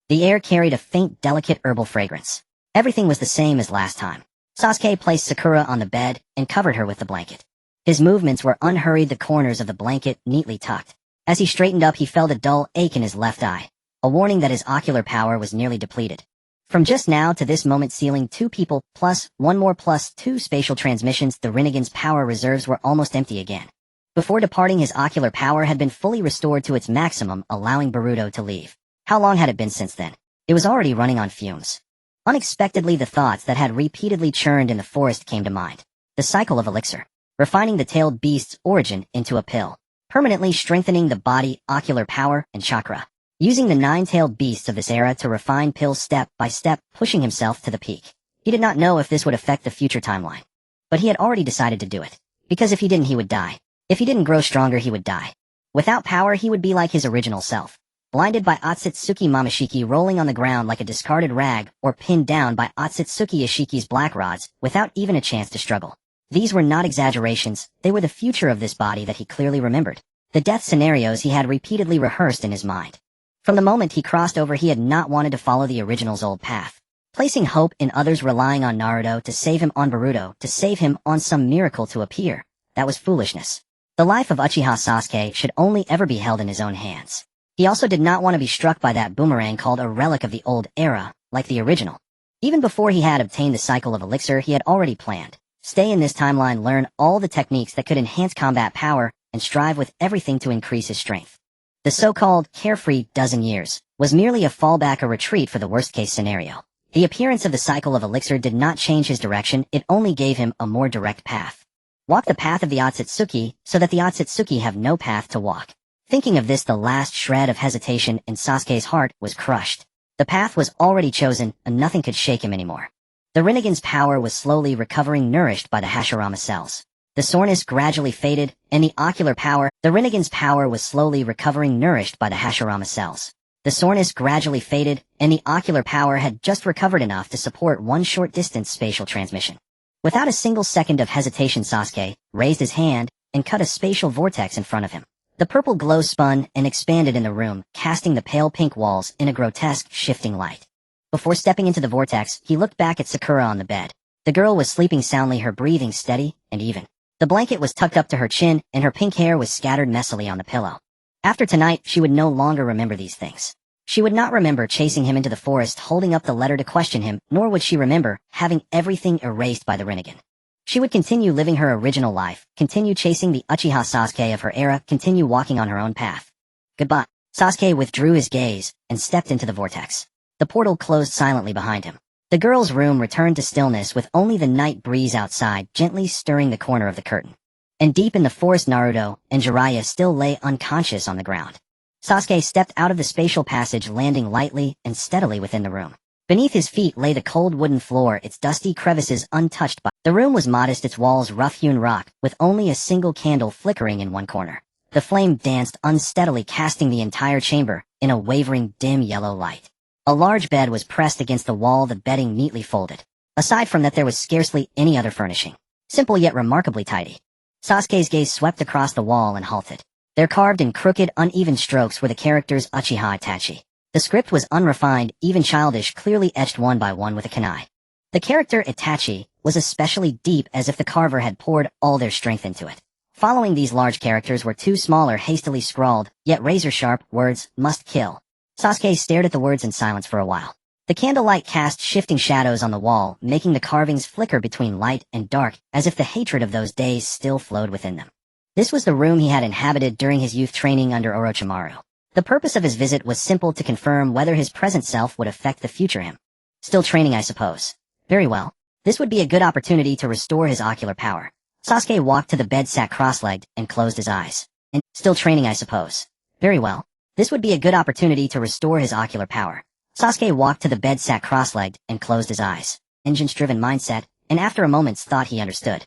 The air carried a faint, delicate herbal fragrance. Everything was the same as last time. Sasuke placed Sakura on the bed and covered her with the blanket. His movements were unhurried, the corners of the blanket neatly tucked. As he straightened up, he felt a dull ache in his left eye, a warning that his ocular power was nearly depleted. From just now to this moment, sealing 2 people plus 1 more plus 2 spatial transmissions, the Rinnegan's power reserves were almost empty again. Before departing, his ocular power had been fully restored to its maximum, allowing Boruto to leave. How long had it been since then? It was already running on fumes. Unexpectedly, the thoughts that had repeatedly churned in the forest came to mind. The cycle of elixir. Refining the tailed beast's origin into a pill. Permanently strengthening the body, ocular power, and chakra. Using the 9-tailed beasts of this era to refine pills step by step, pushing himself to the peak. He did not know if this would affect the future timeline. But he had already decided to do it. Because if he didn't, he would die. If he didn't grow stronger, he would die. Without power, he would be like his original self. Blinded by Ōtsutsuki Mamashiki, rolling on the ground like a discarded rag, or pinned down by Ōtsutsuki Ishiki's black rods, without even a chance to struggle. These were not exaggerations, they were the future of this body that he clearly remembered. The death scenarios he had repeatedly rehearsed in his mind. From the moment he crossed over, he had not wanted to follow the original's old path. Placing hope in others, relying on Naruto to save him, on Boruto to save him, on some miracle to appear. That was foolishness. The life of Uchiha Sasuke should only ever be held in his own hands. He also did not want to be struck by that boomerang called a relic of the old era, like the original. Even before he had obtained the cycle of elixir, he had already planned. Stay in this timeline, learn all the techniques that could enhance combat power, and strive with everything to increase his strength. The so-called carefree dozen years was merely a fallback, a retreat for the worst-case scenario. The appearance of the cycle of elixir did not change his direction, it only gave him a more direct path. Walk the path of the Ōtsutsuki, so that the Ōtsutsuki have no path to walk. Thinking of this, the last shred of hesitation in Sasuke's heart was crushed. The path was already chosen, and nothing could shake him anymore. The Rinnegan's power was slowly recovering, nourished by the Hashirama cells. The soreness gradually faded, and the ocular power, the Rinnegan's power was slowly recovering, nourished by the Hashirama cells. The soreness gradually faded, and the ocular power had just recovered enough to support one short-distance spatial transmission. Without a single second of hesitation, Sasuke raised his hand and cut a spatial vortex in front of him. The purple glow spun and expanded in the room, casting the pale pink walls in a grotesque, shifting light. Before stepping into the vortex, he looked back at Sakura on the bed. The girl was sleeping soundly, her breathing steady and even. The blanket was tucked up to her chin, and her pink hair was scattered messily on the pillow. After tonight, she would no longer remember these things. She would not remember chasing him into the forest, holding up the letter to question him, nor would she remember having everything erased by the Rinnegan. She would continue living her original life, continue chasing the Uchiha Sasuke of her era, continue walking on her own path. Goodbye. Sasuke withdrew his gaze and stepped into the vortex. The portal closed silently behind him. The girl's room returned to stillness, with only the night breeze outside gently stirring the corner of the curtain. And deep in the forest, Naruto and Jiraiya still lay unconscious on the ground. Sasuke stepped out of the spatial passage, landing lightly and steadily within the room. Beneath his feet lay the cold wooden floor, its dusty crevices untouched by. The room was modest, its walls rough-hewn rock, with only a single candle flickering in one corner. The flame danced unsteadily, casting the entire chamber in a wavering, dim yellow light. A large bed was pressed against the wall, the bedding neatly folded. Aside from that, there was scarcely any other furnishing. Simple yet remarkably tidy. Sasuke's gaze swept across the wall and halted. There, carved in crooked, uneven strokes, were the characters Uchiha Itachi. The script was unrefined, even childish, clearly etched one by one with a kunai. The character Itachi was especially deep, as if the carver had poured all their strength into it. Following these large characters were 2 smaller, hastily scrawled, yet razor-sharp words, "Must kill." Sasuke stared at the words in silence for a while. The candlelight cast shifting shadows on the wall, making the carvings flicker between light and dark, as if the hatred of those days still flowed within them. This was the room he had inhabited during his youth training under Orochimaru. The purpose of his visit was simple: to confirm whether his present self would affect the future him. Still training, I suppose. Very well. This would be a good opportunity to restore his ocular power. Sasuke walked to the bed, sat cross-legged, and closed his eyes. And still training, I suppose. Very well. This would be a good opportunity to restore his ocular power. Sasuke walked to the bed, sat cross-legged, and closed his eyes. Engine-driven mindset, and after a moment's thought he understood.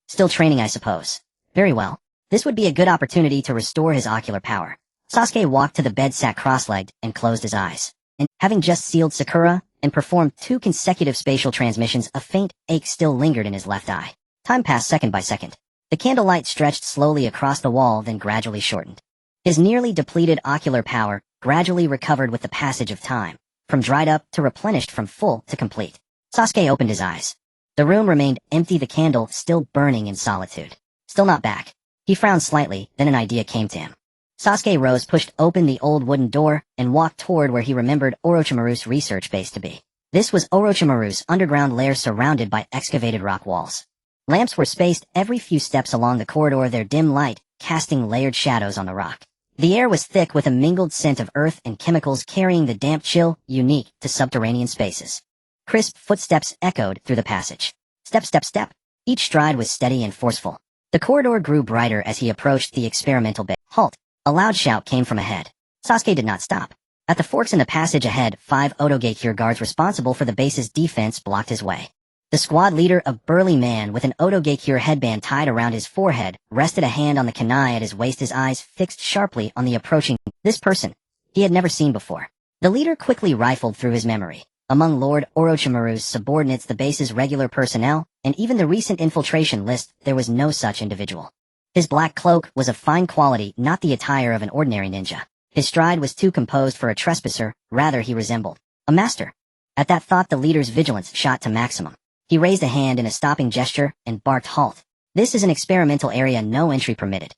Still training, I suppose. Very well. This would be a good opportunity to restore his ocular power. Sasuke walked to the bed, sat cross-legged, and closed his eyes. And, having just sealed Sakura, and performed 2 consecutive spatial transmissions, a faint ache still lingered in his left eye. Time passed second by second. The candlelight stretched slowly across the wall, then gradually shortened. His nearly depleted ocular power gradually recovered with the passage of time, from dried up to replenished, from full to complete. Sasuke opened his eyes. The room remained empty, the candle still burning in solitude. Still not back. He frowned slightly, then an idea came to him. Sasuke rose, pushed open the old wooden door, and walked toward where he remembered Orochimaru's research base to be. This was Orochimaru's underground lair surrounded by excavated rock walls. Lamps were spaced every few steps along the corridor, their dim light casting layered shadows on the rock. The air was thick with a mingled scent of earth and chemicals, carrying the damp chill unique to subterranean spaces. Crisp footsteps echoed through the passage. Step, step, step. Each stride was steady and forceful. The corridor grew brighter as he approached the experimental bay. Halt! A loud shout came from ahead. Sasuke did not stop. At the forks in the passage ahead, 5 Ōtōgekyū guards responsible for the base's defense blocked his way. The squad leader, a burly man with an Ōtōgekyū headband tied around his forehead, rested a hand on the kunai at his waist, his eyes fixed sharply on the approaching. This person he had never seen before. The leader quickly rifled through his memory. Among Lord Orochimaru's subordinates, the base's regular personnel, and even the recent infiltration list, there was no such individual. His black cloak was of fine quality, not the attire of an ordinary ninja. His stride was too composed for a trespasser, rather he resembled a master. At that thought, the leader's vigilance shot to maximum. He raised a hand in a stopping gesture and barked, "Halt! This is an experimental area, no entry permitted."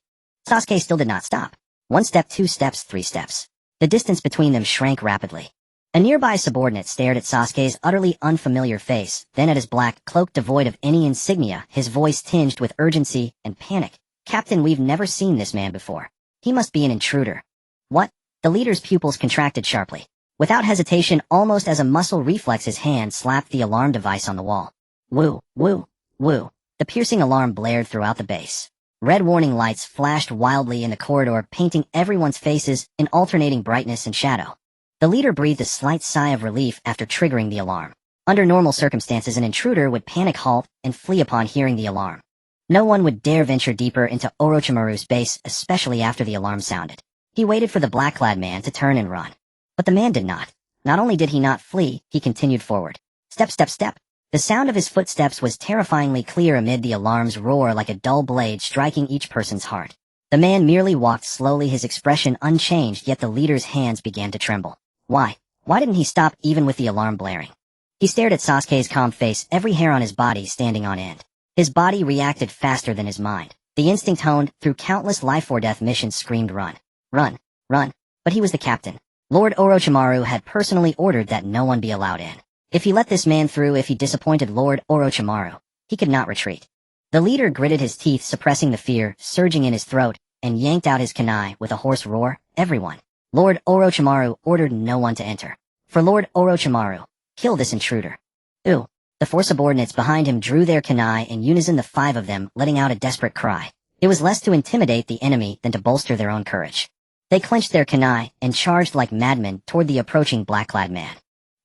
Sasuke still did not stop. 1 step, 2 steps, 3 steps. The distance between them shrank rapidly. A nearby subordinate stared at Sasuke's utterly unfamiliar face, then at his black cloak devoid of any insignia, his voice tinged with urgency and panic. "Captain, we've never seen this man before. He must be an intruder." "What?" The leader's pupils contracted sharply. Without hesitation, almost as a muscle reflex, his hand slapped the alarm device on the wall. Woo, woo, woo. The piercing alarm blared throughout the base. Red warning lights flashed wildly in the corridor, painting everyone's faces in alternating brightness and shadow. The leader breathed a slight sigh of relief after triggering the alarm. Under normal circumstances, an intruder would panic, halt, and flee upon hearing the alarm. No one would dare venture deeper into Orochimaru's base, especially after the alarm sounded. He waited for the black-clad man to turn and run. But the man did not. Not only did he not flee, he continued forward. Step, step, step. The sound of his footsteps was terrifyingly clear amid the alarm's roar, like a dull blade striking each person's heart. The man merely walked slowly, his expression unchanged, yet the leader's hands began to tremble. Why? Why didn't he stop even with the alarm blaring? He stared at Sasuke's calm face, every hair on his body standing on end. His body reacted faster than his mind. The instinct honed through countless life-or-death missions screamed, run, run, run. But he was the captain. Lord Orochimaru had personally ordered that no one be allowed in. If he let this man through, if he disappointed Lord Orochimaru, he could not retreat. The leader gritted his teeth, suppressing the fear surging in his throat, and yanked out his kunai with a hoarse roar. Everyone. Lord Orochimaru ordered no one to enter. For Lord Orochimaru, kill this intruder. Ooh. The 4 subordinates behind him drew their kunai in unison, the 5 of them letting out a desperate cry. It was less to intimidate the enemy than to bolster their own courage. They clenched their kunai and charged like madmen toward the approaching black-clad man.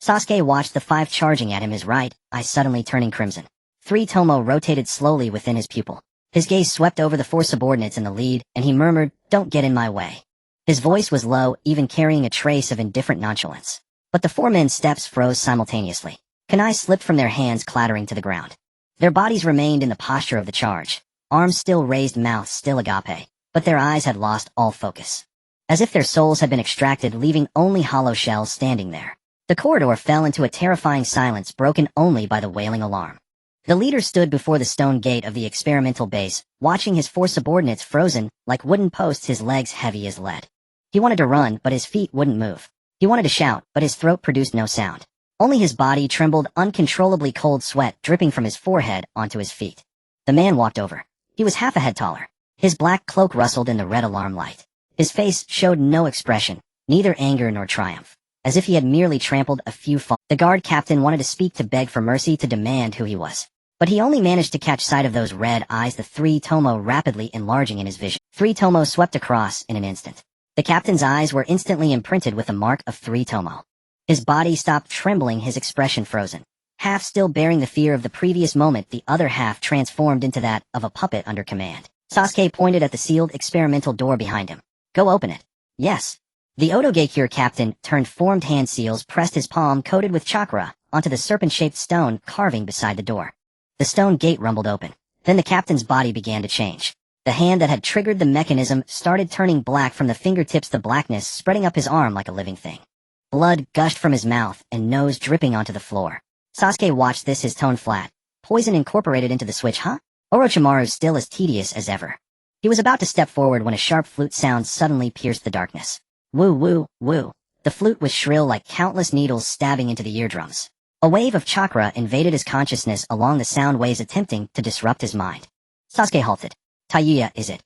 Sasuke watched the 5 charging at him, his right eye suddenly turning crimson. 3 Tomo rotated slowly within his pupil. His gaze swept over the 4 subordinates in the lead, and he murmured, "Don't get in my way." His voice was low, even carrying a trace of indifferent nonchalance. But the 4 men's steps froze simultaneously. Kunai slipped from their hands, clattering to the ground. Their bodies remained in the posture of the charge. Arms still raised, mouths still agape, but their eyes had lost all focus. As if their souls had been extracted, leaving only hollow shells standing there. The corridor fell into a terrifying silence, broken only by the wailing alarm. The leader stood before the stone gate of the experimental base, watching his 4 subordinates frozen like wooden posts, his legs heavy as lead. He wanted to run, but his feet wouldn't move. He wanted to shout, but his throat produced no sound. Only his body trembled, uncontrollably, cold sweat dripping from his forehead onto his feet. The man walked over. He was half a head taller. His black cloak rustled in the red alarm light. His face showed no expression, neither anger nor triumph, as if he had merely trampled a few falls. The guard captain wanted to speak, to beg for mercy, to demand who he was. But he only managed to catch sight of those red eyes, the 3 Tomo rapidly enlarging in his vision. 3 Tomo swept across in an instant. The captain's eyes were instantly imprinted with the mark of 3 Tomo. His body stopped trembling, his expression frozen. Half still bearing the fear of the previous moment, the other half transformed into that of a puppet under command. Sasuke pointed at the sealed experimental door behind him. Go open it. Yes. The Ōtōgekyū captain turned formed hand seals, pressed his palm coated with chakra onto the serpent-shaped stone carving beside the door. The stone gate rumbled open. Then the captain's body began to change. The hand that had triggered the mechanism started turning black from the fingertips, the blackness spreading up his arm like a living thing. Blood gushed from his mouth and nose dripping onto the floor. Sasuke watched this, his tone flat. Poison incorporated into the switch, huh? Orochimaru still as tedious as ever. He was about to step forward when a sharp flute sound suddenly pierced the darkness. Woo woo, woo. The flute was shrill like countless needles stabbing into the eardrums. A wave of chakra invaded his consciousness along the sound waves, attempting to disrupt his mind. Sasuke halted. Tayuya, is it?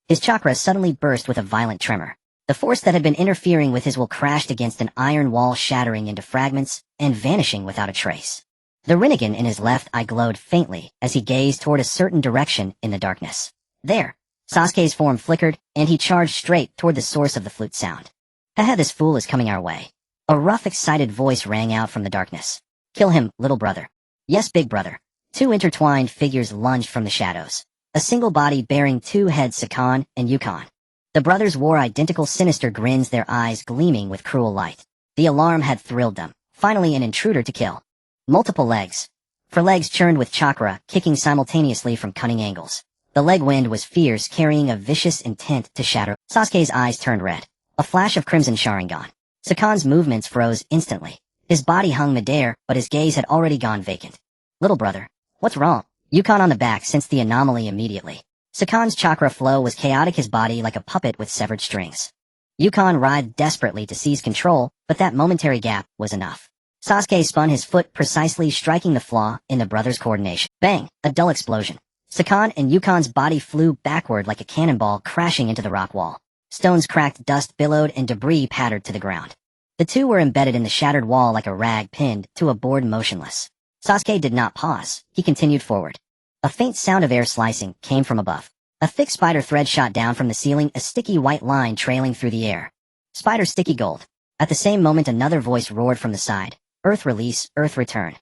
His chakra suddenly burst with a violent tremor. The force that had been interfering with his will crashed against an iron wall, shattering into fragments and vanishing without a trace. The Rinnegan in his left eye glowed faintly as he gazed toward a certain direction in the darkness. There! Sasuke's form flickered, and he charged straight toward the source of the flute sound. Haha, this fool is coming our way. A rough, excited voice rang out from the darkness. Kill him, little brother. Yes, big brother. Two intertwined figures lunged from the shadows. A single body bearing two heads, Sakon and Yukon. The brothers wore identical sinister grins, their eyes gleaming with cruel light. The alarm had thrilled them. Finally an intruder to kill. Multiple legs. For legs churned with chakra, kicking simultaneously from cunning angles. The leg wind was fierce, carrying a vicious intent to shatter. Sasuke's eyes turned red. A flash of crimson Sharingan. Sakon's movements froze instantly. His body hung midair, but his gaze had already gone vacant. Little brother, what's wrong? Yukon on the back sensed the anomaly immediately. Sakon's chakra flow was chaotic, his body like a puppet with severed strings. Yukon writhed desperately to seize control, but that momentary gap was enough. Sasuke spun his foot, precisely striking the flaw in the brothers' coordination. Bang! A dull explosion. Sakon and Yukon's body flew backward like a cannonball, crashing into the rock wall. Stones cracked, dust billowed, and debris pattered to the ground. The two were embedded in the shattered wall like a rag pinned to a board, motionless. Sasuke did not pause. He continued forward. A faint sound of air slicing came from above. A thick spider thread shot down from the ceiling, a sticky white line trailing through the air. Spider sticky gold. At the same moment another voice roared from the side. Earth release, earth return.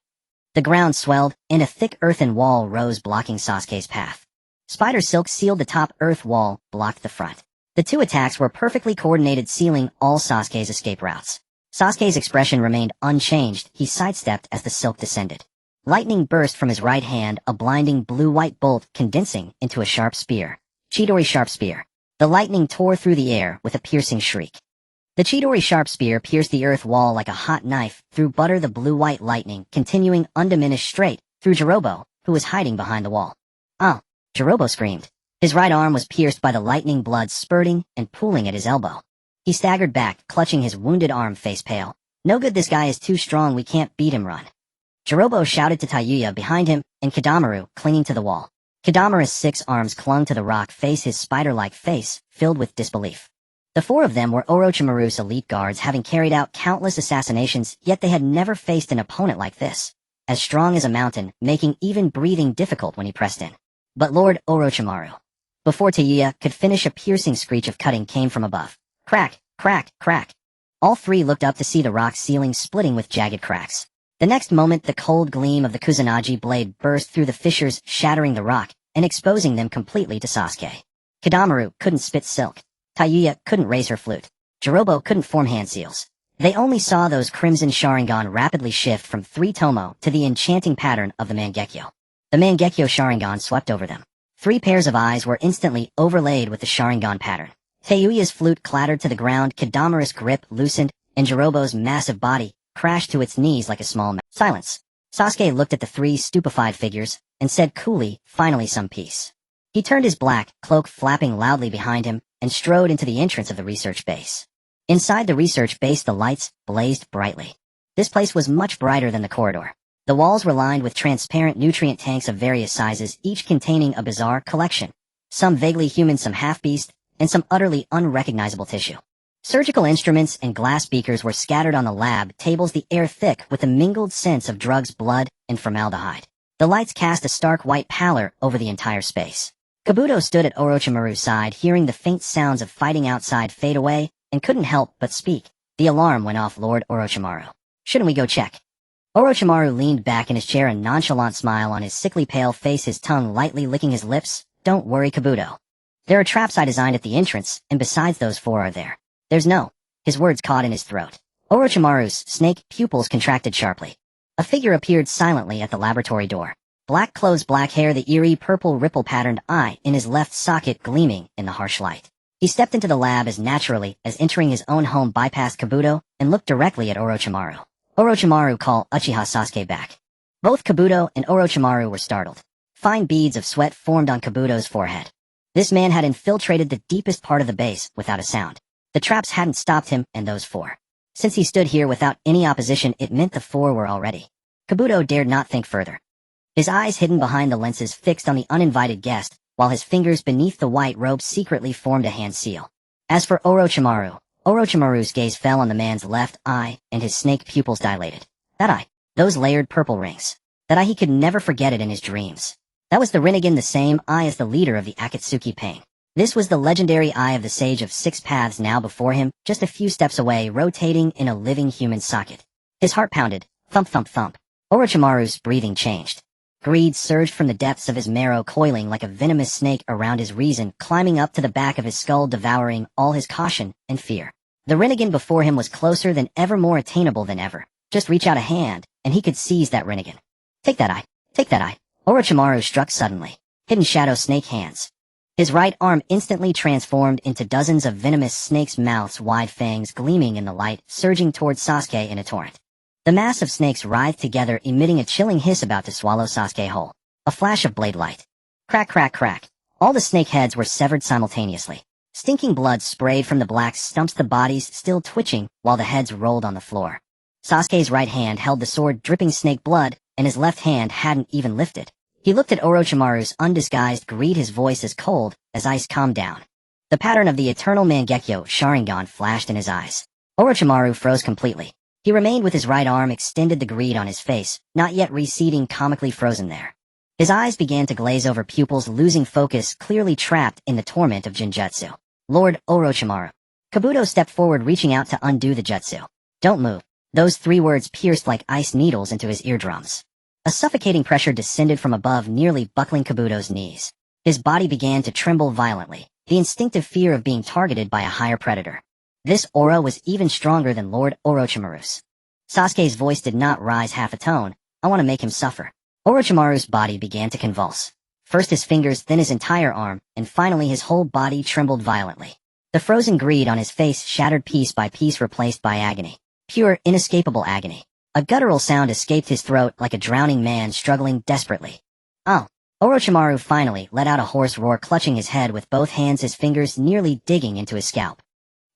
The ground swelled, and a thick earthen wall rose, blocking Sasuke's path. Spider silk sealed the top, earth wall blocked the front. The two attacks were perfectly coordinated, sealing all Sasuke's escape routes. Sasuke's expression remained unchanged. He sidestepped as the silk descended. Lightning burst from his right hand, a blinding blue-white bolt condensing into a sharp spear. Chidori sharp spear. The lightning tore through the air with a piercing shriek. The Chidori sharp spear pierced the earth wall like a hot knife, through butter the blue-white lightning, continuing undiminished straight through Jirobo, who was hiding behind the wall. Oh! Jirobo screamed. His right arm was pierced by the lightning, blood spurting and pooling at his elbow. He staggered back, clutching his wounded arm, face pale. No good, this guy is too strong, we can't beat him, run. Jirobo shouted to Tayuya behind him, and Kidamaru, clinging to the wall. Kidamaru's 6 arms clung to the rock face, his spider-like face filled with disbelief. The 4 of them were Orochimaru's elite guards, having carried out countless assassinations, yet they had never faced an opponent like this. As strong as a mountain, making even breathing difficult when he pressed in. But Lord Orochimaru. Before Tayuya could finish, a piercing screech of cutting came from above. Crack, crack, crack. All 3 looked up to see the rock ceiling splitting with jagged cracks. The next moment, the cold gleam of the Kusanagi blade burst through the fissures, shattering the rock and exposing them completely to Sasuke. Kidamaru couldn't spit silk. Tayuya couldn't raise her flute. Jirobo couldn't form hand seals. They only saw those crimson Sharingan rapidly shift from 3 Tomo to the enchanting pattern of the Mangekyo. The Mangekyo Sharingan swept over them. 3 pairs of eyes were instantly overlaid with the Sharingan pattern. Tayuya's flute clattered to the ground, Kidamaru's grip loosened, and Jirobo's massive body crashed to its knees like a small mouse. Silence. Sasuke looked at the 3 stupefied figures and said coolly, finally some peace. He turned his black cloak flapping loudly behind him and strode into the entrance of the research base. Inside the research base, the lights blazed brightly. This place was much brighter than the corridor. The walls were lined with transparent nutrient tanks of various sizes, each containing a bizarre collection. Some vaguely human, some half-beast, and some utterly unrecognizable tissue. Surgical instruments and glass beakers were scattered on the lab tables, the air thick with the mingled scents of drugs, blood, and formaldehyde. The lights cast a stark white pallor over the entire space. Kabuto stood at Orochimaru's side, hearing the faint sounds of fighting outside fade away, and couldn't help but speak. The alarm went off, Lord Orochimaru. Shouldn't we go check? Orochimaru leaned back in his chair, a nonchalant smile on his sickly pale face, his tongue lightly licking his lips. Don't worry, Kabuto. There are traps I designed at the entrance, and besides those 4 are there. There's no. His words caught in his throat. Orochimaru's snake pupils contracted sharply. A figure appeared silently at the laboratory door. Black clothes, black hair, the eerie purple ripple-patterned eye in his left socket gleaming in the harsh light. He stepped into the lab as naturally as entering his own home, bypassed Kabuto, and looked directly at Orochimaru. Orochimaru called Uchiha Sasuke back. Both Kabuto and Orochimaru were startled. Fine beads of sweat formed on Kabuto's forehead. This man had infiltrated the deepest part of the base without a sound. The traps hadn't stopped him and those four. Since he stood here without any opposition, it meant the four were already. Kabuto dared not think further. His eyes hidden behind the lenses fixed on the uninvited guest, while his fingers beneath the white robe secretly formed a hand seal. As for Orochimaru, Orochimaru's gaze fell on the man's left eye, and his snake pupils dilated. That eye, those layered purple rings. That eye, he could never forget it in his dreams. That was the Rinnegan, the same eye as the leader of the Akatsuki pain. This was the legendary eye of the Sage of Six Paths, now before him, just a few steps away, rotating in a living human socket. His heart pounded, thump thump thump. Orochimaru's breathing changed. Greed surged from the depths of his marrow, coiling like a venomous snake around his reason, climbing up to the back of his skull, devouring all his caution and fear. The Rinnegan before him was closer than ever, more attainable than ever. Just reach out a hand, and he could seize that Rinnegan. Take that eye. Take that eye. Orochimaru struck suddenly. Hidden shadow snake hands. His right arm instantly transformed into dozens of venomous snakes' mouths, wide fangs gleaming in the light, surging towards Sasuke in a torrent. The mass of snakes writhed together, emitting a chilling hiss about to swallow Sasuke whole. A flash of blade light. Crack, crack, crack. All the snake heads were severed simultaneously. Stinking blood sprayed from the black stumps, the bodies still twitching, while the heads rolled on the floor. Sasuke's right hand held the sword, dripping snake blood, and his left hand hadn't even lifted. He looked at Orochimaru's undisguised greed, his voice as cold as ice. Calm down. The pattern of the eternal Mangekyo Sharingan flashed in his eyes. Orochimaru froze completely. He remained with his right arm extended, the greed on his face, not yet receding, comically frozen there. His eyes began to glaze over, pupils losing focus, clearly trapped in the torment of Jinjutsu. Lord Orochimaru. Kabuto stepped forward, reaching out to undo the jutsu. Don't move. Those three words pierced like ice needles into his eardrums. A suffocating pressure descended from above, nearly buckling Kabuto's knees. His body began to tremble violently, the instinctive fear of being targeted by a higher predator. This aura was even stronger than Lord Orochimaru's. Sasuke's voice did not rise half a tone. I want to make him suffer. Orochimaru's body began to convulse. First his fingers, then his entire arm, and finally his whole body trembled violently. The frozen greed on his face shattered piece by piece, replaced by agony. Pure, inescapable agony. A guttural sound escaped his throat like a drowning man struggling desperately. Oh. Orochimaru finally let out a hoarse roar, clutching his head with both hands, his fingers nearly digging into his scalp.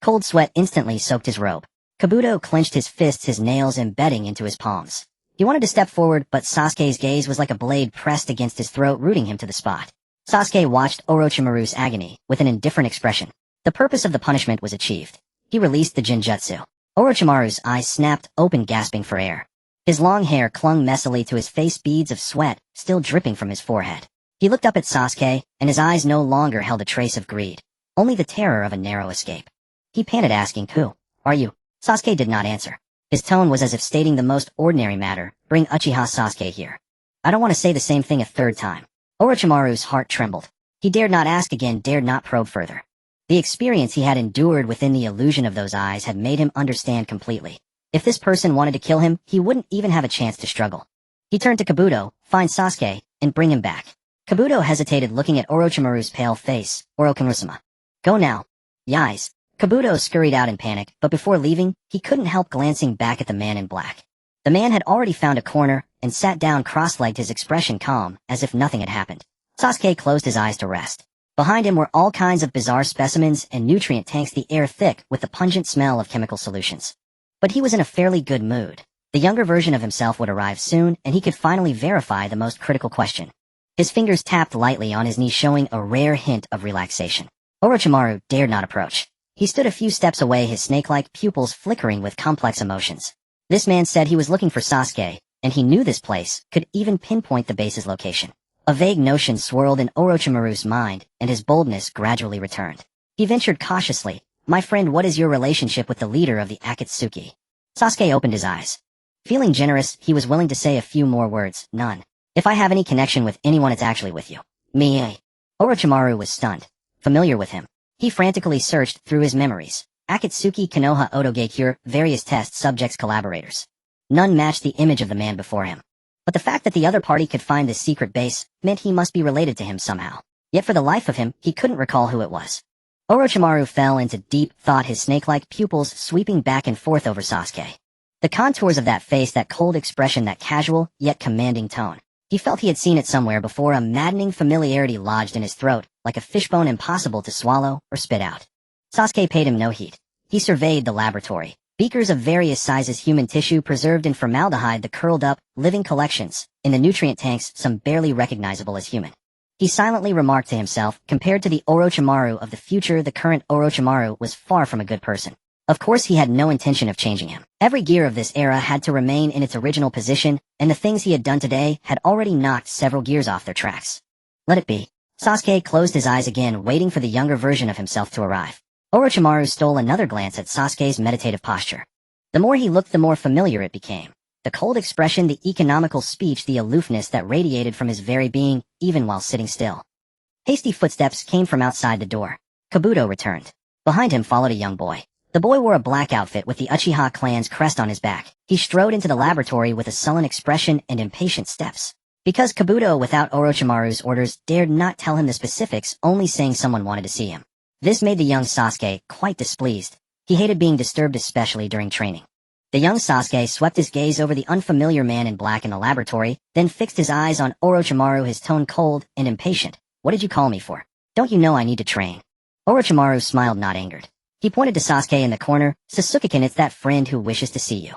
Cold sweat instantly soaked his robe. Kabuto clenched his fists, his nails embedding into his palms. He wanted to step forward, but Sasuke's gaze was like a blade pressed against his throat, rooting him to the spot. Sasuke watched Orochimaru's agony with an indifferent expression. The purpose of the punishment was achieved. He released the Jinjutsu. Orochimaru's eyes snapped open, gasping for air. His long hair clung messily to his face, beads of sweat still dripping from his forehead. He looked up at Sasuke, and his eyes no longer held a trace of greed, only the terror of a narrow escape. He panted, asking, "Who are you?" Sasuke did not answer. His tone was as if stating the most ordinary matter. "Bring Uchiha Sasuke here." I don't want to say the same thing a third time. Orochimaru's heart trembled. He dared not ask again, dared not probe further. The experience he had endured within the illusion of those eyes had made him understand completely. If this person wanted to kill him, he wouldn't even have a chance to struggle. He turned to Kabuto, "Find Sasuke, and bring him back." Kabuto hesitated, looking at Orochimaru's pale face. "Orochimaru-sama. Go now." "Yais." Kabuto scurried out in panic, but before leaving, he couldn't help glancing back at the man in black. The man had already found a corner and sat down cross-legged, his expression calm, as if nothing had happened. Sasuke closed his eyes to rest. Behind him were all kinds of bizarre specimens and nutrient tanks, the air thick with the pungent smell of chemical solutions. But he was in a fairly good mood. The younger version of himself would arrive soon, and he could finally verify the most critical question. His fingers tapped lightly on his knee, showing a rare hint of relaxation. Orochimaru dared not approach. He stood a few steps away, his snake-like pupils flickering with complex emotions. This man said he was looking for Sasuke, and he knew this place, could even pinpoint the base's location. A vague notion swirled in Orochimaru's mind, and his boldness gradually returned. He ventured cautiously, "My friend, what is your relationship with the leader of the Akatsuki?" Sasuke opened his eyes. Feeling generous, he was willing to say a few more words. "None. If I have any connection with anyone, it's actually with you." "Me?" Orochimaru was stunned. Familiar with him. He frantically searched through his memories. Akatsuki, Konoha, Otogekure, various test subjects, collaborators. None matched the image of the man before him. But the fact that the other party could find this secret base meant he must be related to him somehow. Yet for the life of him, he couldn't recall who it was. Orochimaru fell into deep thought, his snake-like pupils sweeping back and forth over Sasuke. The contours of that face, that cold expression, that casual, yet commanding tone. He felt he had seen it somewhere before, a maddening familiarity lodged in his throat, like a fishbone impossible to swallow or spit out. Sasuke paid him no heed. He surveyed the laboratory. Beakers of various sizes, human tissue preserved in formaldehyde, the curled-up, living collections. In the nutrient tanks, some barely recognizable as human. He silently remarked to himself, compared to the Orochimaru of the future, the current Orochimaru was far from a good person. Of course he had no intention of changing him. Every gear of this era had to remain in its original position, and the things he had done today had already knocked several gears off their tracks. Let it be. Sasuke closed his eyes again, waiting for the younger version of himself to arrive. Orochimaru stole another glance at Sasuke's meditative posture. The more he looked, the more familiar it became. The cold expression, the economical speech, the aloofness that radiated from his very being, even while sitting still. Hasty footsteps came from outside the door. Kabuto returned. Behind him followed a young boy. The boy wore a black outfit with the Uchiha clan's crest on his back. He strode into the laboratory with a sullen expression and impatient steps. Because Kabuto, without Orochimaru's orders, dared not tell him the specifics, only saying someone wanted to see him. This made the young Sasuke quite displeased. He hated being disturbed, especially during training. The young Sasuke swept his gaze over the unfamiliar man in black in the laboratory, then fixed his eyes on Orochimaru, his tone cold and impatient. What did you call me for? Don't you know I need to train? Orochimaru smiled, not angered. He pointed to Sasuke in the corner. Sasuke-kun, it's that friend who wishes to see you.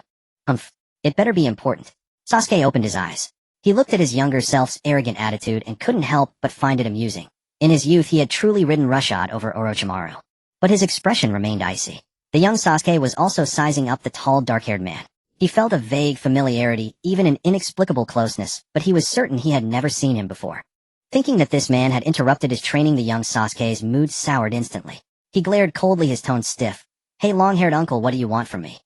It better be important. Sasuke opened his eyes. He looked at his younger self's arrogant attitude and couldn't help but find it amusing. In his youth he had truly ridden roughshod over Orochimaru. But his expression remained icy. The young Sasuke was also sizing up the tall, dark-haired man. He felt a vague familiarity, even an inexplicable closeness, but he was certain he had never seen him before. Thinking that this man had interrupted his training, the young Sasuke's mood soured instantly. He glared coldly, his tone stiff. Hey, long-haired uncle, what do you want from me?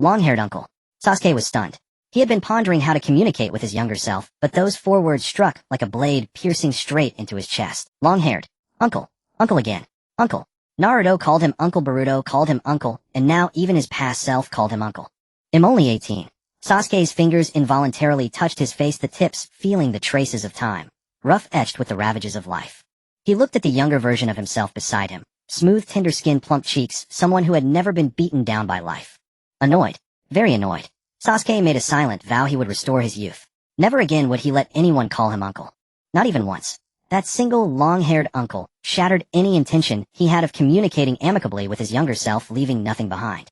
Long-haired uncle. Sasuke was stunned. He had been pondering how to communicate with his younger self, but those 4 words struck like a blade, piercing straight into his chest. Long-haired. Uncle. Uncle again. Uncle. Naruto called him Uncle, Boruto called him Uncle, and now even his past self called him Uncle. I'm only 18. Sasuke's fingers involuntarily touched his face, the tips feeling the traces of time, rough etched with the ravages of life. He looked at the younger version of himself beside him. Smooth, tender skin, plump cheeks, someone who had never been beaten down by life. Annoyed. Very annoyed. Sasuke made a silent vow he would restore his youth. Never again would he let anyone call him uncle. Not even once. That single long-haired uncle shattered any intention he had of communicating amicably with his younger self, leaving nothing behind.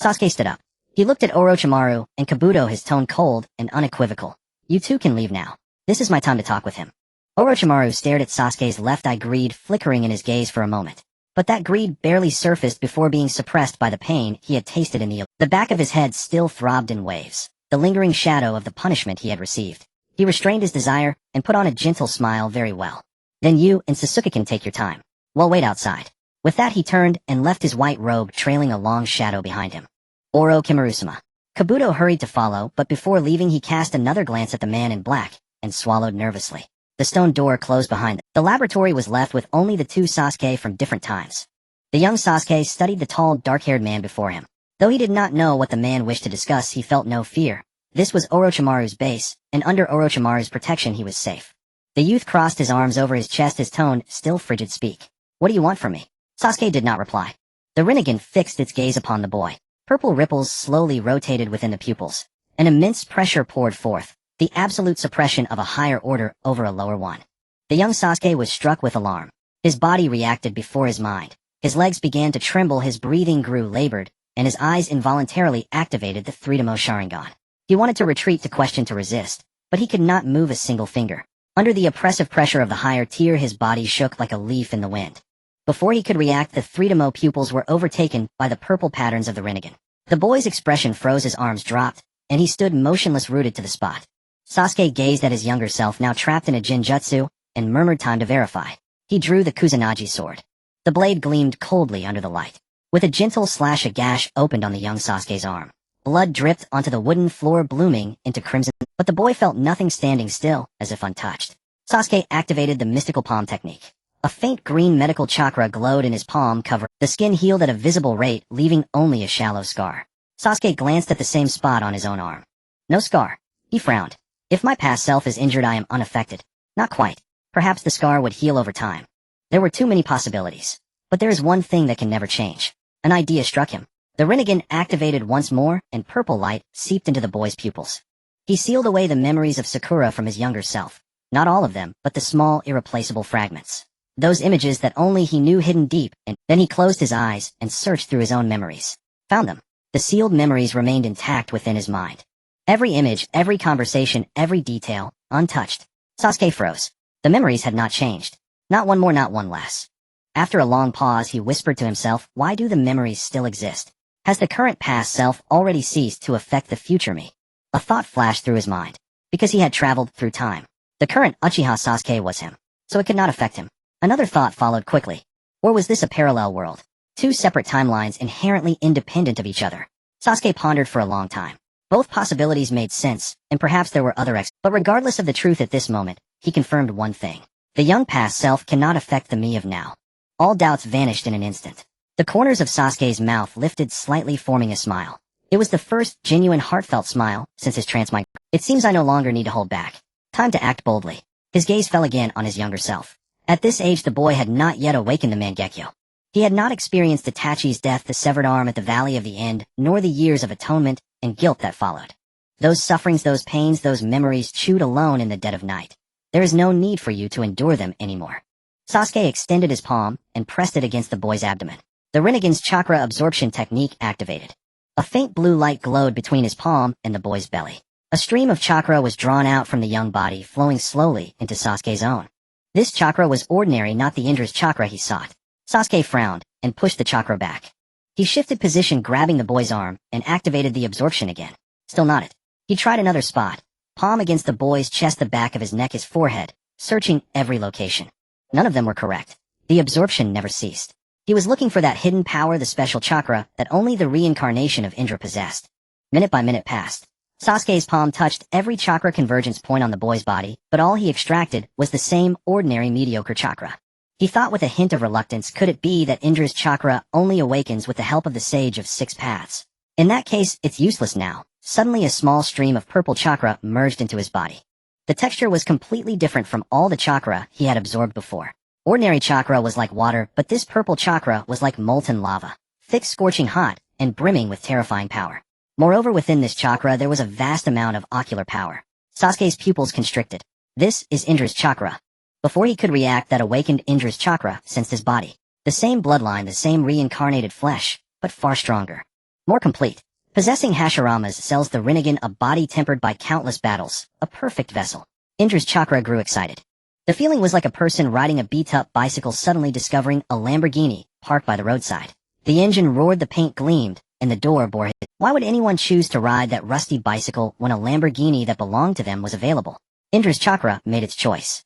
Sasuke stood up. He looked at Orochimaru and Kabuto, his tone cold and unequivocal. You two can leave now. This is my time to talk with him. Orochimaru stared at Sasuke's left eye, greed flickering in his gaze for a moment. But that greed barely surfaced before being suppressed by the pain he had tasted in the back of his head still throbbed in waves, the lingering shadow of the punishment he had received. He restrained his desire and put on a gentle smile. Very well. Then you and Sasuke can take your time. We'll wait outside. With that he turned and left his white robe trailing a long shadow behind him. Orochimaru-sama. Kabuto hurried to follow, but before leaving he cast another glance at the man in black and swallowed nervously. The stone door closed behind them. The laboratory was left with only the 2 Sasuke from different times. The young Sasuke studied the tall, dark-haired man before him. Though he did not know what the man wished to discuss, he felt no fear. This was Orochimaru's base, and under Orochimaru's protection he was safe. The youth crossed his arms over his chest, his tone still frigid. Speak. What do you want from me? Sasuke did not reply. The Rinnegan fixed its gaze upon the boy. Purple ripples slowly rotated within the pupils. An immense pressure poured forth. The absolute suppression of a higher order over a lower one. The young Sasuke was struck with alarm. His body reacted before his mind. His legs began to tremble, his breathing grew labored, and his eyes involuntarily activated the 3-Demo Sharingan. He wanted to retreat, to question, to resist, but he could not move a single finger. Under the oppressive pressure of the higher tier, his body shook like a leaf in the wind. Before he could react, the 3-Demo pupils were overtaken by the purple patterns of the Rinnegan. The boy's expression froze, his arms dropped, and he stood motionless, rooted to the spot. Sasuke gazed at his younger self, now trapped in a Jinjutsu, and murmured, time to verify. He drew the Kusanagi sword. The blade gleamed coldly under the light. With a gentle slash, a gash opened on the young Sasuke's arm. Blood dripped onto the wooden floor, blooming into crimson, but the boy felt nothing, standing still, as if untouched. Sasuke activated the mystical palm technique. A faint green medical chakra glowed in his palm, cover. The skin healed at a visible rate, leaving only a shallow scar. Sasuke glanced at the same spot on his own arm. No scar. He frowned. If my past self is injured, I am unaffected. Not quite. Perhaps the scar would heal over time. There were too many possibilities. But there is one thing that can never change. An idea struck him. The Rinnegan activated once more, and purple light seeped into the boy's pupils. He sealed away the memories of Sakura from his younger self. Not all of them, but the small, irreplaceable fragments. Those images that only he knew hidden deep, and then he closed his eyes and searched through his own memories. Found them. The sealed memories remained intact within his mind. Every image, every conversation, every detail, untouched. Sasuke froze. The memories had not changed. Not one more, not one less. After a long pause, he whispered to himself, why do the memories still exist? Has the current past self already ceased to affect the future me? A thought flashed through his mind. Because he had traveled through time. The current Uchiha Sasuke was him, so it could not affect him. Another thought followed quickly. Or was this a parallel world? Two separate timelines inherently independent of each other. Sasuke pondered for a long time. Both possibilities made sense, and perhaps there were other but regardless of the truth at this moment, he confirmed one thing. The young past self cannot affect the me of now. All doubts vanished in an instant. The corners of Sasuke's mouth lifted slightly, forming a smile. It was the first genuine heartfelt smile since his transmigration. It seems I no longer need to hold back. Time to act boldly. His gaze fell again on his younger self. At this age the boy had not yet awakened the Mangekyo. He had not experienced Itachi's death, the severed arm at the Valley of the End, nor the years of atonement and guilt that followed. Those sufferings, those pains, those memories chewed alone in the dead of night. There is no need for you to endure them anymore. Sasuke extended his palm and pressed it against the boy's abdomen. The Rinnegan's chakra absorption technique activated. A faint blue light glowed between his palm and the boy's belly. A stream of chakra was drawn out from the young body, flowing slowly into Sasuke's own. This chakra was ordinary, not the Indra's chakra he sought. Sasuke frowned and pushed the chakra back. He shifted position, grabbing the boy's arm, and activated the absorption again. Still not it. He tried another spot. Palm against the boy's chest, the back of his neck, his forehead, searching every location. None of them were correct. The absorption never ceased. He was looking for that hidden power, the special chakra that only the reincarnation of Indra possessed. Minute by minute passed. Sasuke's palm touched every chakra convergence point on the boy's body, but all he extracted was the same ordinary mediocre chakra. He thought with a hint of reluctance, could it be that Indra's chakra only awakens with the help of the Sage of Six Paths? In that case, it's useless now. Suddenly a small stream of purple chakra merged into his body. The texture was completely different from all the chakra he had absorbed before. Ordinary chakra was like water, but this purple chakra was like molten lava, thick, scorching hot, and brimming with terrifying power. Moreover, within this chakra there was a vast amount of ocular power. Sasuke's pupils constricted. This is Indra's chakra. Before he could react, that awakened Indra's chakra sensed his body. The same bloodline, the same reincarnated flesh, but far stronger. More complete. Possessing Hashirama's cells, the Rinnegan, a body tempered by countless battles, a perfect vessel. Indra's chakra grew excited. The feeling was like a person riding a beat-up bicycle suddenly discovering a Lamborghini parked by the roadside. The engine roared, the paint gleamed, and the door bore his. Why would anyone choose to ride that rusty bicycle when a Lamborghini that belonged to them was available? Indra's chakra made its choice.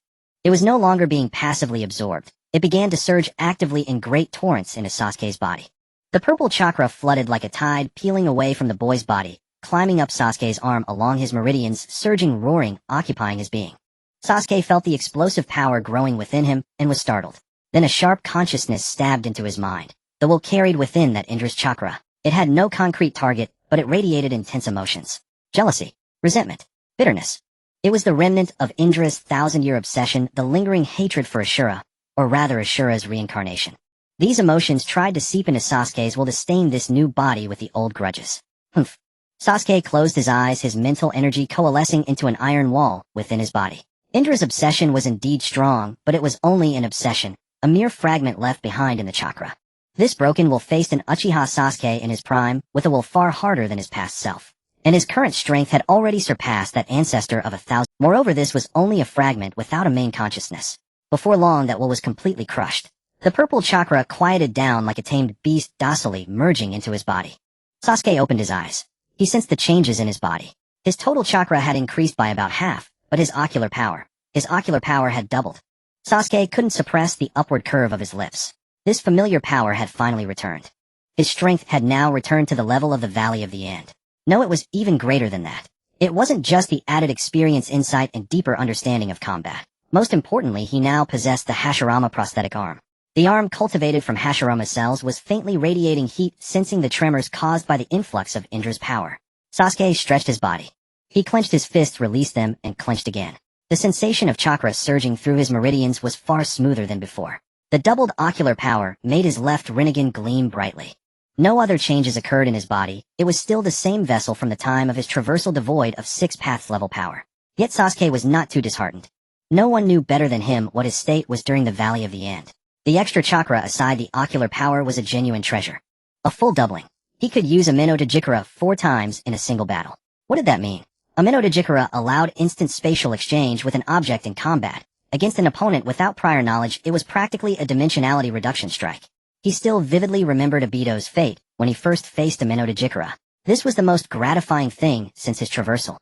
It was no longer being passively absorbed. It began to surge actively in great torrents into Sasuke's body. The purple chakra flooded like a tide, peeling away from the boy's body, climbing up Sasuke's arm along his meridians, surging, roaring, occupying his being. Sasuke felt the explosive power growing within him and was startled. Then a sharp consciousness stabbed into his mind. The will carried within that Indra's chakra. It had no concrete target, but it radiated intense emotions. Jealousy, resentment, bitterness. It was the remnant of Indra's thousand-year obsession, the lingering hatred for Ashura, or rather Ashura's reincarnation. These emotions tried to seep into Sasuke's will to stain this new body with the old grudges. Humph. Sasuke closed his eyes, his mental energy coalescing into an iron wall within his body. Indra's obsession was indeed strong, but it was only an obsession, a mere fragment left behind in the chakra. This broken will faced an Uchiha Sasuke in his prime, with a will far harder than his past self. And his current strength had already surpassed that ancestor of 1,000. Moreover, this was only a fragment without a main consciousness. Before long, that will was completely crushed. The purple chakra quieted down like a tamed beast, docilely merging into his body. Sasuke opened his eyes. He sensed the changes in his body. His total chakra had increased by about half, but his ocular power had doubled. Sasuke couldn't suppress the upward curve of his lips. This familiar power had finally returned. His strength had now returned to the level of the Valley of the End. No, it was even greater than that. It wasn't just the added experience, insight, and deeper understanding of combat. Most importantly, he now possessed the Hashirama prosthetic arm. The arm cultivated from Hashirama's cells was faintly radiating heat, sensing the tremors caused by the influx of Indra's power. Sasuke stretched his body. He clenched his fists, released them, and clenched again. The sensation of chakra surging through his meridians was far smoother than before. The doubled ocular power made his left rinnegan gleam brightly. No other changes occurred in his body. It was still the same vessel from the time of his traversal, devoid of 6 paths level power. Yet Sasuke was not too disheartened. No one knew better than him what his state was during the Valley of the End. The extra chakra aside the ocular power was a genuine treasure. A full doubling. He could use Ameno to Jikara 4 times in a single battle. What did that mean? Ameno to Jikara allowed instant spatial exchange with an object in combat. Against an opponent without prior knowledge, it was practically a dimensionality reduction strike. He still vividly remembered Obito's fate when he first faced Ameno to Jikara. This was the most gratifying thing since his traversal.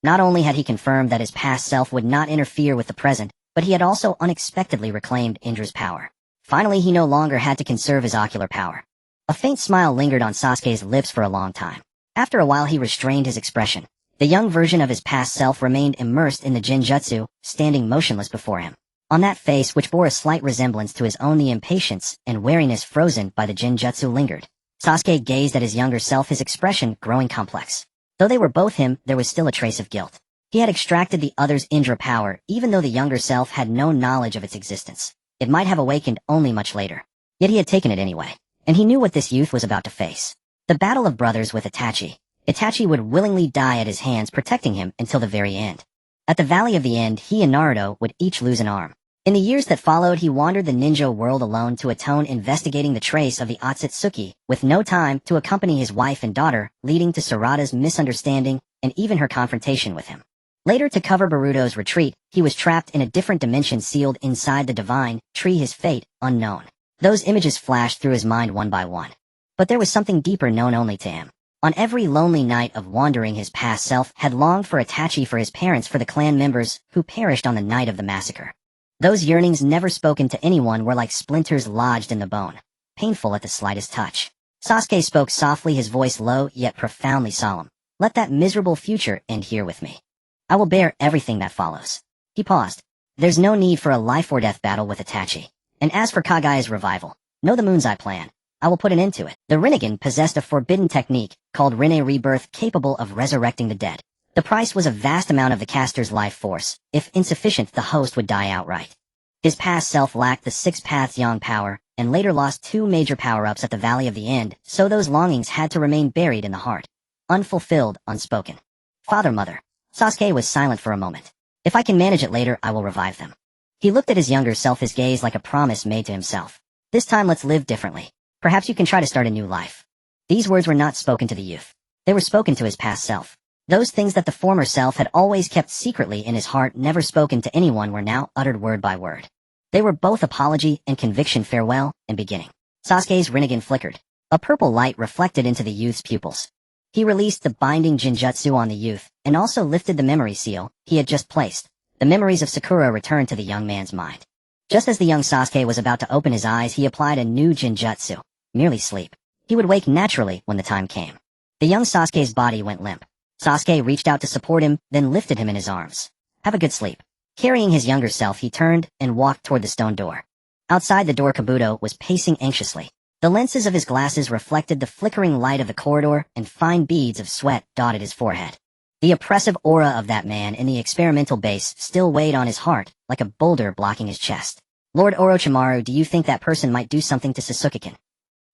Not only had he confirmed that his past self would not interfere with the present, but he had also unexpectedly reclaimed Indra's power. Finally, he no longer had to conserve his ocular power. A faint smile lingered on Sasuke's lips for a long time. After a while he restrained his expression. The young version of his past self remained immersed in the Jinjutsu, standing motionless before him. On that face, which bore a slight resemblance to his own, the impatience and wariness frozen by the Jinjutsu lingered. Sasuke gazed at his younger self, his expression growing complex. Though they were both him, there was still a trace of guilt. He had extracted the other's Indra power, even though the younger self had no knowledge of its existence. It might have awakened only much later. Yet he had taken it anyway. And he knew what this youth was about to face. The battle of brothers with Itachi. Itachi would willingly die at his hands, protecting him until the very end. At the Valley of the End, he and Naruto would each lose an arm. In the years that followed, he wandered the ninja world alone to atone, investigating the trace of the Ōtsutsuki, with no time to accompany his wife and daughter, leading to Sarada's misunderstanding and even her confrontation with him. Later, to cover Boruto's retreat, he was trapped in a different dimension, sealed inside the divine tree, his fate unknown. Those images flashed through his mind one by one. But there was something deeper known only to him. On every lonely night of wandering, his past self had longed for Itachi, for his parents, for the clan members who perished on the night of the massacre. Those yearnings, never spoken to anyone, were like splinters lodged in the bone, painful at the slightest touch. Sasuke spoke softly, his voice low yet profoundly solemn. Let that miserable future end here with me. I will bear everything that follows. He paused. There's no need for a life-or-death battle with Itachi. And as for Kagaya's revival, know the moon's eye plan. I will put an end to it. The Rinnegan possessed a forbidden technique called Rinne Rebirth, capable of resurrecting the dead. The price was a vast amount of the caster's life force. If insufficient, the host would die outright. His past self lacked the 6 paths yang power, and later lost 2 major power-ups at the Valley of the End, so those longings had to remain buried in the heart. Unfulfilled, unspoken. Father, mother. Sasuke was silent for a moment. If I can manage it later, I will revive them. He looked at his younger self, his gaze like a promise made to himself. This time let's live differently. Perhaps you can try to start a new life. These words were not spoken to the youth. They were spoken to his past self. Those things that the former self had always kept secretly in his heart, never spoken to anyone, were now uttered word by word. They were both apology and conviction, farewell and beginning. Sasuke's Rinnegan flickered. A purple light reflected into the youth's pupils. He released the binding Jinjutsu on the youth, and also lifted the memory seal he had just placed. The memories of Sakura returned to the young man's mind. Just as the young Sasuke was about to open his eyes, he applied a new Jinjutsu. Merely sleep. He would wake naturally when the time came. The young Sasuke's body went limp. Sasuke reached out to support him, then lifted him in his arms. Have a good sleep. Carrying his younger self, he turned and walked toward the stone door. Outside the door, Kabuto was pacing anxiously. The lenses of his glasses reflected the flickering light of the corridor, and fine beads of sweat dotted his forehead. The oppressive aura of that man in the experimental base still weighed on his heart, like a boulder blocking his chest. Lord Orochimaru, do you think that person might do something to Sasuke-kun?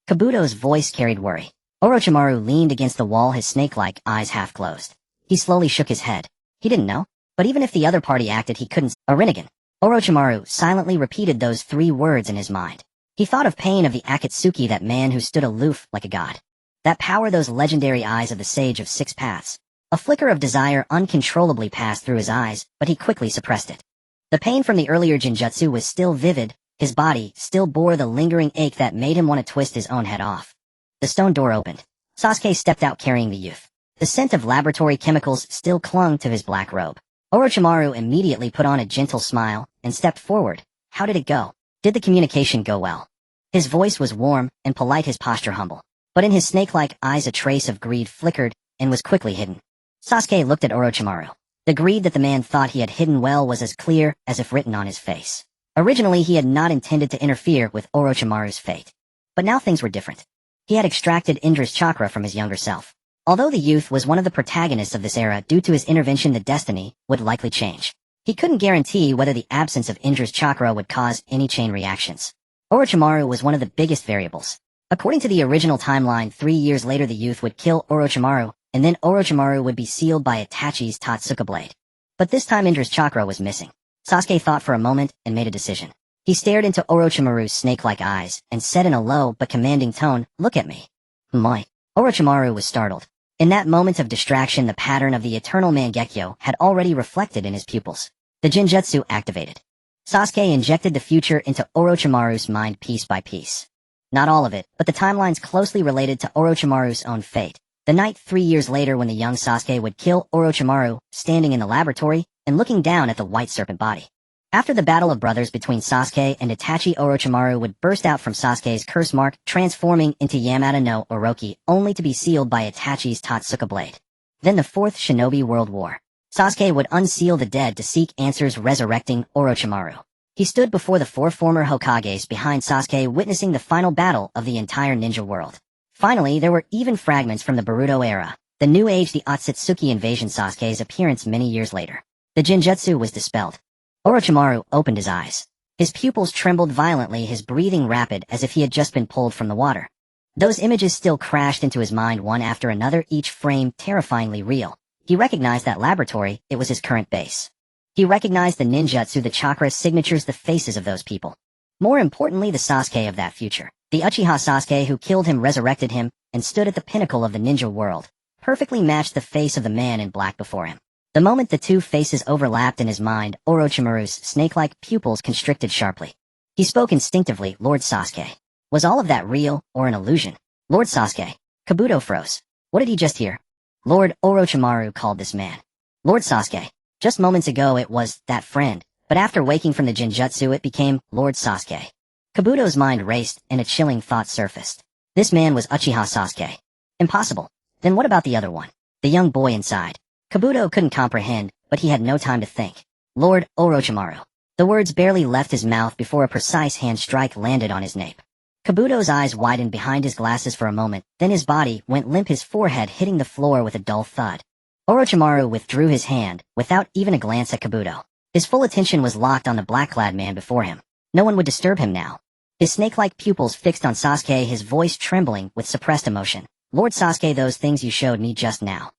Kabuto's voice carried worry. Orochimaru leaned against the wall, his snake-like eyes half closed. He slowly shook his head. He didn't know. But even if the other party acted, he couldn't. A Rinnegan. Orochimaru silently repeated those 3 words in his mind. He thought of pain, of the Akatsuki, that man who stood aloof like a god. That power, those legendary eyes of the sage of 6 paths. A flicker of desire uncontrollably passed through his eyes, but he quickly suppressed it. The pain from the earlier Jinjutsu was still vivid. His body still bore the lingering ache that made him want to twist his own head off. The stone door opened. Sasuke stepped out carrying the youth. The scent of laboratory chemicals still clung to his black robe. Orochimaru immediately put on a gentle smile and stepped forward. How did it go? Did the communication go well? His voice was warm and polite, his posture humble. But in his snake-like eyes a trace of greed flickered and was quickly hidden. Sasuke looked at Orochimaru. The greed that the man thought he had hidden well was as clear as if written on his face. Originally, he had not intended to interfere with Orochimaru's fate. But now things were different. He had extracted Indra's chakra from his younger self. Although the youth was one of the protagonists of this era due to his intervention, the destiny would likely change. He couldn't guarantee whether the absence of Indra's chakra would cause any chain reactions. Orochimaru was one of the biggest variables. According to the original timeline, 3 years later the youth would kill Orochimaru, and then Orochimaru would be sealed by Itachi's Totsuka blade. But this time Indra's chakra was missing. Sasuke thought for a moment and made a decision. He stared into Orochimaru's snake-like eyes and said in a low but commanding tone, "Look at me." "My." Orochimaru was startled. In that moment of distraction, the pattern of the eternal Mangekyo had already reflected in his pupils. The Genjutsu activated. Sasuke injected the future into Orochimaru's mind piece by piece. Not all of it, but the timelines closely related to Orochimaru's own fate. The night 3 years later when the young Sasuke would kill Orochimaru, standing in the laboratory and looking down at the white serpent body. After the battle of brothers between Sasuke and Itachi, Orochimaru would burst out from Sasuke's curse mark, transforming into Yamada no Orochi, only to be sealed by Itachi's Totsuka blade. Then the Fourth Shinobi World War. Sasuke would unseal the dead to seek answers, resurrecting Orochimaru. He stood before the 4 former Hokages behind Sasuke, witnessing the final battle of the entire ninja world. Finally, there were even fragments from the Boruto era. The New Age, the Ōtsutsuki invasion, Sasuke's appearance many years later. The Genjutsu was dispelled. Orochimaru opened his eyes. His pupils trembled violently, his breathing rapid as if he had just been pulled from the water. Those images still crashed into his mind one after another, each frame terrifyingly real. He recognized that laboratory, it was his current base. He recognized the ninjutsu, the chakra signatures, the faces of those people. More importantly, the Sasuke of that future. The Uchiha Sasuke who killed him, resurrected him, and stood at the pinnacle of the ninja world, perfectly matched the face of the man in black before him. The moment the two faces overlapped in his mind, Orochimaru's snake-like pupils constricted sharply. He spoke instinctively, "Lord Sasuke." Was all of that real, or an illusion? "Lord Sasuke." Kabuto froze. What did he just hear? Lord Orochimaru called this man. Lord Sasuke. Just moments ago it was that friend, but after waking from the Genjutsu it became Lord Sasuke. Kabuto's mind raced, and a chilling thought surfaced. This man was Uchiha Sasuke. Impossible. Then what about the other one? The young boy inside. Kabuto couldn't comprehend, but he had no time to think. Lord Orochimaru. The words barely left his mouth before a precise hand strike landed on his nape. Kabuto's eyes widened behind his glasses for a moment, then his body went limp, his forehead hitting the floor with a dull thud. Orochimaru withdrew his hand, without even a glance at Kabuto. His full attention was locked on the black-clad man before him. No one would disturb him now. His snake-like pupils fixed on Sasuke, his voice trembling with suppressed emotion. "Lord Sasuke, those things you showed me just now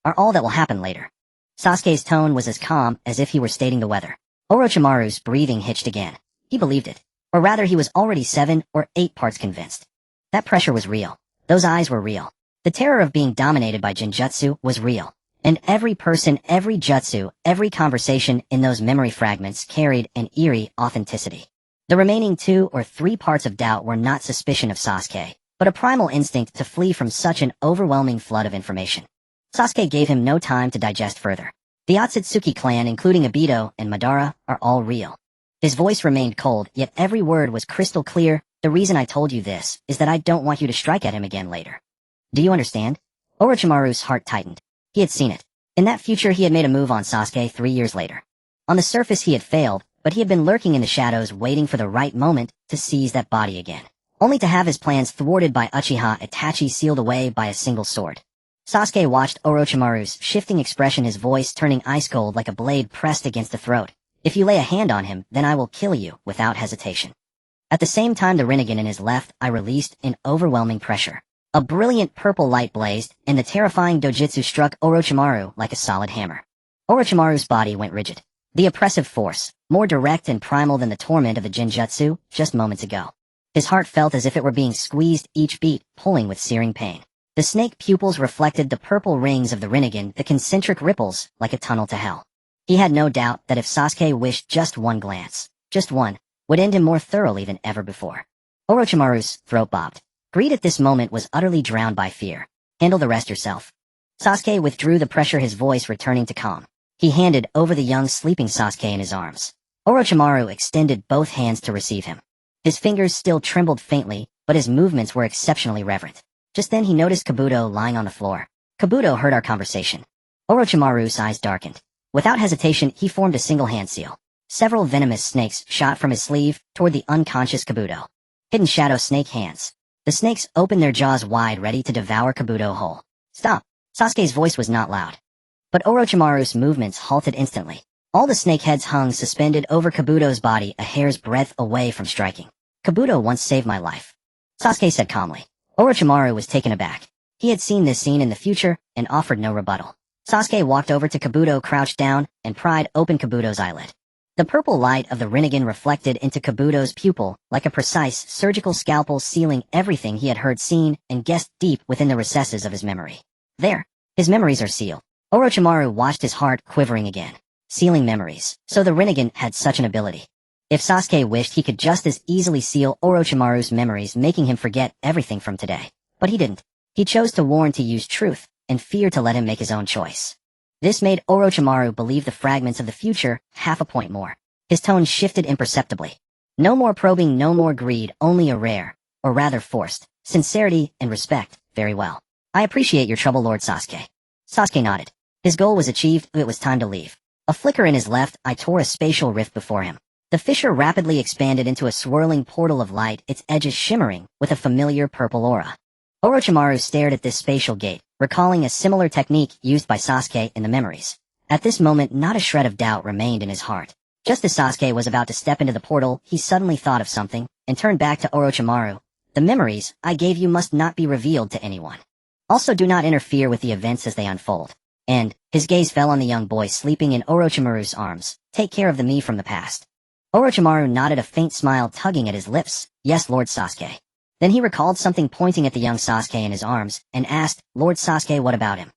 are all that will happen later." Sasuke's tone was as calm as if he were stating the weather. Orochimaru's breathing hitched again. He believed it. Or rather, he was already 7 or 8 parts convinced. That pressure was real. Those eyes were real. The terror of being dominated by Genjutsu was real. And every person, every jutsu, every conversation in those memory fragments carried an eerie authenticity. The remaining 2 or 3 parts of doubt were not suspicion of Sasuke, but a primal instinct to flee from such an overwhelming flood of information. Sasuke gave him no time to digest further. The Ōtsutsuki clan, including Obito and Madara, are all real. His voice remained cold, yet every word was crystal clear. "The reason I told you this is that I don't want you to strike at him again later. Do you understand?" Orochimaru's heart tightened. He had seen it. In that future he had made a move on Sasuke 3 years later. On the surface he had failed, but he had been lurking in the shadows waiting for the right moment to seize that body again. Only to have his plans thwarted by Uchiha Itachi, sealed away by a single sword. Sasuke watched Orochimaru's shifting expression, his voice turning ice cold like a blade pressed against the throat. "If you lay a hand on him, then I will kill you without hesitation." At the same time, the Rinnegan in his left eye released in overwhelming pressure. A brilliant purple light blazed, and the terrifying dojutsu struck Orochimaru like a solid hammer. Orochimaru's body went rigid. The oppressive force, more direct and primal than the torment of the Genjutsu just moments ago. His heart felt as if it were being squeezed, each beat pulling with searing pain. The snake pupils reflected the purple rings of the Rinnegan, the concentric ripples like a tunnel to hell. He had no doubt that if Sasuke wished, just one glance, just one, would end him more thoroughly than ever before. Orochimaru's throat bobbed. Greed at this moment was utterly drowned by fear. "Handle the rest yourself." Sasuke withdrew the pressure, his voice returning to calm. He handed over the young sleeping Sasuke in his arms. Orochimaru extended both hands to receive him. His fingers still trembled faintly, but his movements were exceptionally reverent. Just then he noticed Kabuto lying on the floor. "Kabuto heard our conversation." Orochimaru's eyes darkened. Without hesitation, he formed a single hand seal. Several venomous snakes shot from his sleeve toward the unconscious Kabuto. Hidden shadow snake hands. The snakes opened their jaws wide, ready to devour Kabuto whole. "Stop!" Sasuke's voice was not loud. But Orochimaru's movements halted instantly. All the snake heads hung suspended over Kabuto's body a hair's breadth away from striking. Kabuto once saved my life, Sasuke said calmly. Orochimaru was taken aback. He had seen this scene in the future and offered no rebuttal. Sasuke walked over to Kabuto, crouched down, and pried open Kabuto's eyelid. The purple light of the Rinnegan reflected into Kabuto's pupil like a precise surgical scalpel, sealing everything he had heard, seen, and guessed deep within the recesses of his memory. There, his memories are sealed. Orochimaru watched his heart quivering again. Sealing memories. So the Rinnegan had such an ability. If Sasuke wished, he could just as easily seal Orochimaru's memories, making him forget everything from today. But he didn't. He chose to warn, to use truth, and fear to let him make his own choice. This made Orochimaru believe the fragments of the future half a point more. His tone shifted imperceptibly. No more probing, no more greed, only a rare, or rather forced, sincerity and respect. Very well. I appreciate your trouble, Lord Sasuke. Sasuke nodded. His goal was achieved, it was time to leave. A flicker in his left eye tore a spatial rift before him. The fissure rapidly expanded into a swirling portal of light, its edges shimmering with a familiar purple aura. Orochimaru stared at this spatial gate, recalling a similar technique used by Sasuke in the memories. At this moment, not a shred of doubt remained in his heart. Just as Sasuke was about to step into the portal, he suddenly thought of something, and turned back to Orochimaru. The memories I gave you must not be revealed to anyone. Also, do not interfere with the events as they unfold. And, his gaze fell on the young boy sleeping in Orochimaru's arms. Take care of the me from the past. Orochimaru nodded, a faint smile tugging at his lips. Yes, Lord Sasuke. Then he recalled something, pointing at the young Sasuke in his arms, and asked, Lord Sasuke, what about him?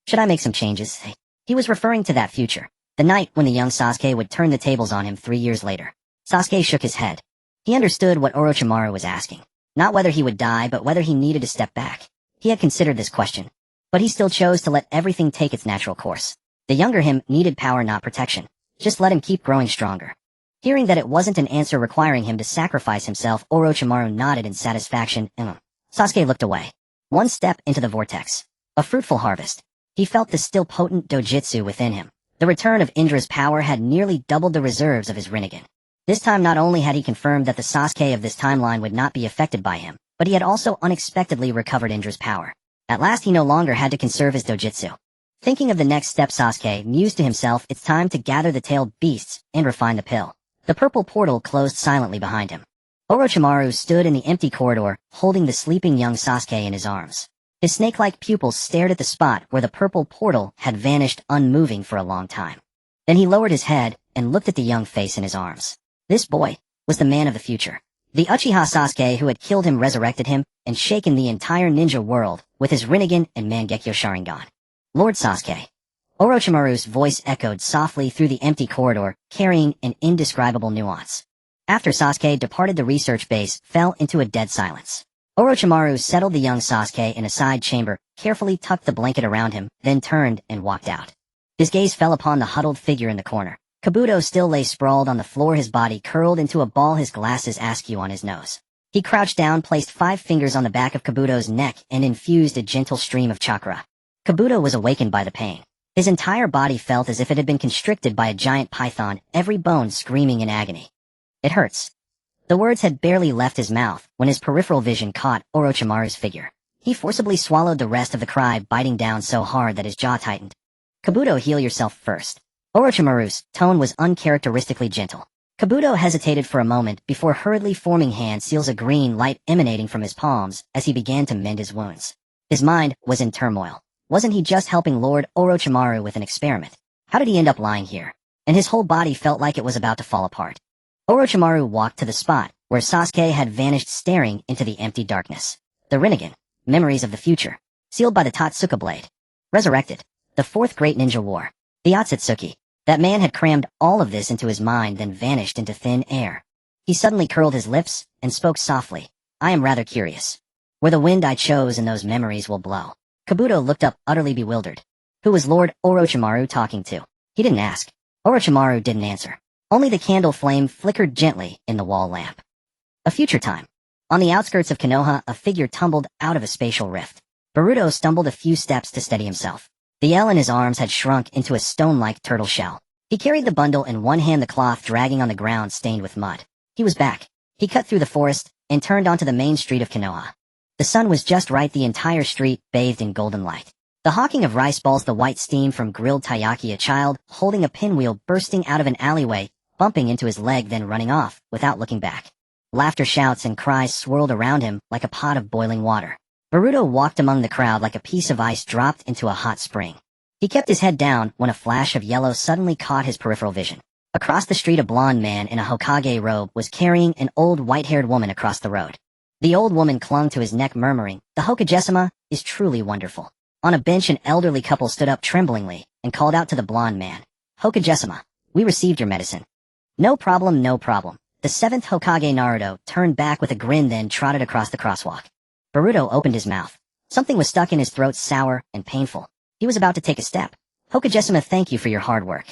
Should I make some changes? He was referring to that future. The night when the young Sasuke would turn the tables on him 3 years later. Sasuke shook his head. He understood what Orochimaru was asking. Not whether he would die, but whether he needed to step back. He had considered this question. But he still chose to let everything take its natural course. The younger him needed power, not protection. Just let him keep growing stronger. Hearing that it wasn't an answer requiring him to sacrifice himself, Orochimaru nodded in satisfaction. Sasuke looked away. One step into the vortex. A fruitful harvest. He felt the still potent dojutsu within him. The return of Indra's power had nearly doubled the reserves of his Rinnegan. This time not only had he confirmed that the Sasuke of this timeline would not be affected by him, but he had also unexpectedly recovered Indra's power. At last he no longer had to conserve his dojutsu. Thinking of the next step, Sasuke mused to himself, it's time to gather the tailed beasts and refine the pill. The purple portal closed silently behind him. Orochimaru stood in the empty corridor, holding the sleeping young Sasuke in his arms. His snake-like pupils stared at the spot where the purple portal had vanished, unmoving for a long time. Then he lowered his head and looked at the young face in his arms. This boy was the man of the future. The Uchiha Sasuke who had killed him, resurrected him, and shaken the entire ninja world with his Rinnegan and Mangekyo Sharingan. Lord Sasuke. Orochimaru's voice echoed softly through the empty corridor, carrying an indescribable nuance. After Sasuke departed, the research base fell into a dead silence. Orochimaru settled the young Sasuke in a side chamber, carefully tucked the blanket around him, then turned and walked out. His gaze fell upon the huddled figure in the corner. Kabuto still lay sprawled on the floor, his body curled into a ball, his glasses askew on his nose. He crouched down, placed 5 fingers on the back of Kabuto's neck, and infused a gentle stream of chakra. Kabuto was awakened by the pain. His entire body felt as if it had been constricted by a giant python, every bone screaming in agony. It hurts. The words had barely left his mouth when his peripheral vision caught Orochimaru's figure. He forcibly swallowed the rest of the cry, biting down so hard that his jaw tightened. Kabuto, heal yourself first. Orochimaru's tone was uncharacteristically gentle. Kabuto hesitated for a moment before hurriedly forming hand seals, a green light emanating from his palms as he began to mend his wounds. His mind was in turmoil. Wasn't he just helping Lord Orochimaru with an experiment? How did he end up lying here? And his whole body felt like it was about to fall apart. Orochimaru walked to the spot where Sasuke had vanished, staring into the empty darkness. The Rinnegan, memories of the future, sealed by the Totsuka blade. Resurrected. The 4th great ninja war. The Ōtsutsuki. That man had crammed all of this into his mind, then vanished into thin air. He suddenly curled his lips and spoke softly. I am rather curious. Where the wind I chose and those memories will blow. Kabuto looked up, utterly bewildered. Who was Lord Orochimaru talking to? He didn't ask. Orochimaru didn't answer. Only the candle flame flickered gently in the wall lamp. A future time. On the outskirts of Konoha, a figure tumbled out of a spatial rift. Boruto stumbled a few steps to steady himself. The L in his arms had shrunk into a stone-like turtle shell. He carried the bundle in one hand, the cloth dragging on the ground stained with mud. He was back. He cut through the forest and turned onto the main street of Konoha. The sun was just right, the entire street bathed in golden light. The hawking of rice balls, the white steam from grilled taiyaki, a child holding a pinwheel bursting out of an alleyway, bumping into his leg then running off, without looking back. Laughter, shouts, and cries swirled around him like a pot of boiling water. Boruto walked among the crowd like a piece of ice dropped into a hot spring. He kept his head down when a flash of yellow suddenly caught his peripheral vision. Across the street, a blonde man in a Hokage robe was carrying an old white-haired woman across the road. The old woman clung to his neck, murmuring, "The Hokage-sama is truly wonderful." On a bench, an elderly couple stood up tremblingly and called out to the blonde man, "Hokage-sama, we received your medicine." "No problem, no problem." The seventh Hokage, Naruto, turned back with a grin then trotted across the crosswalk. Boruto opened his mouth. Something was stuck in his throat, sour and painful. He was about to take a step. "Hokage-sama, thank you for your hard work."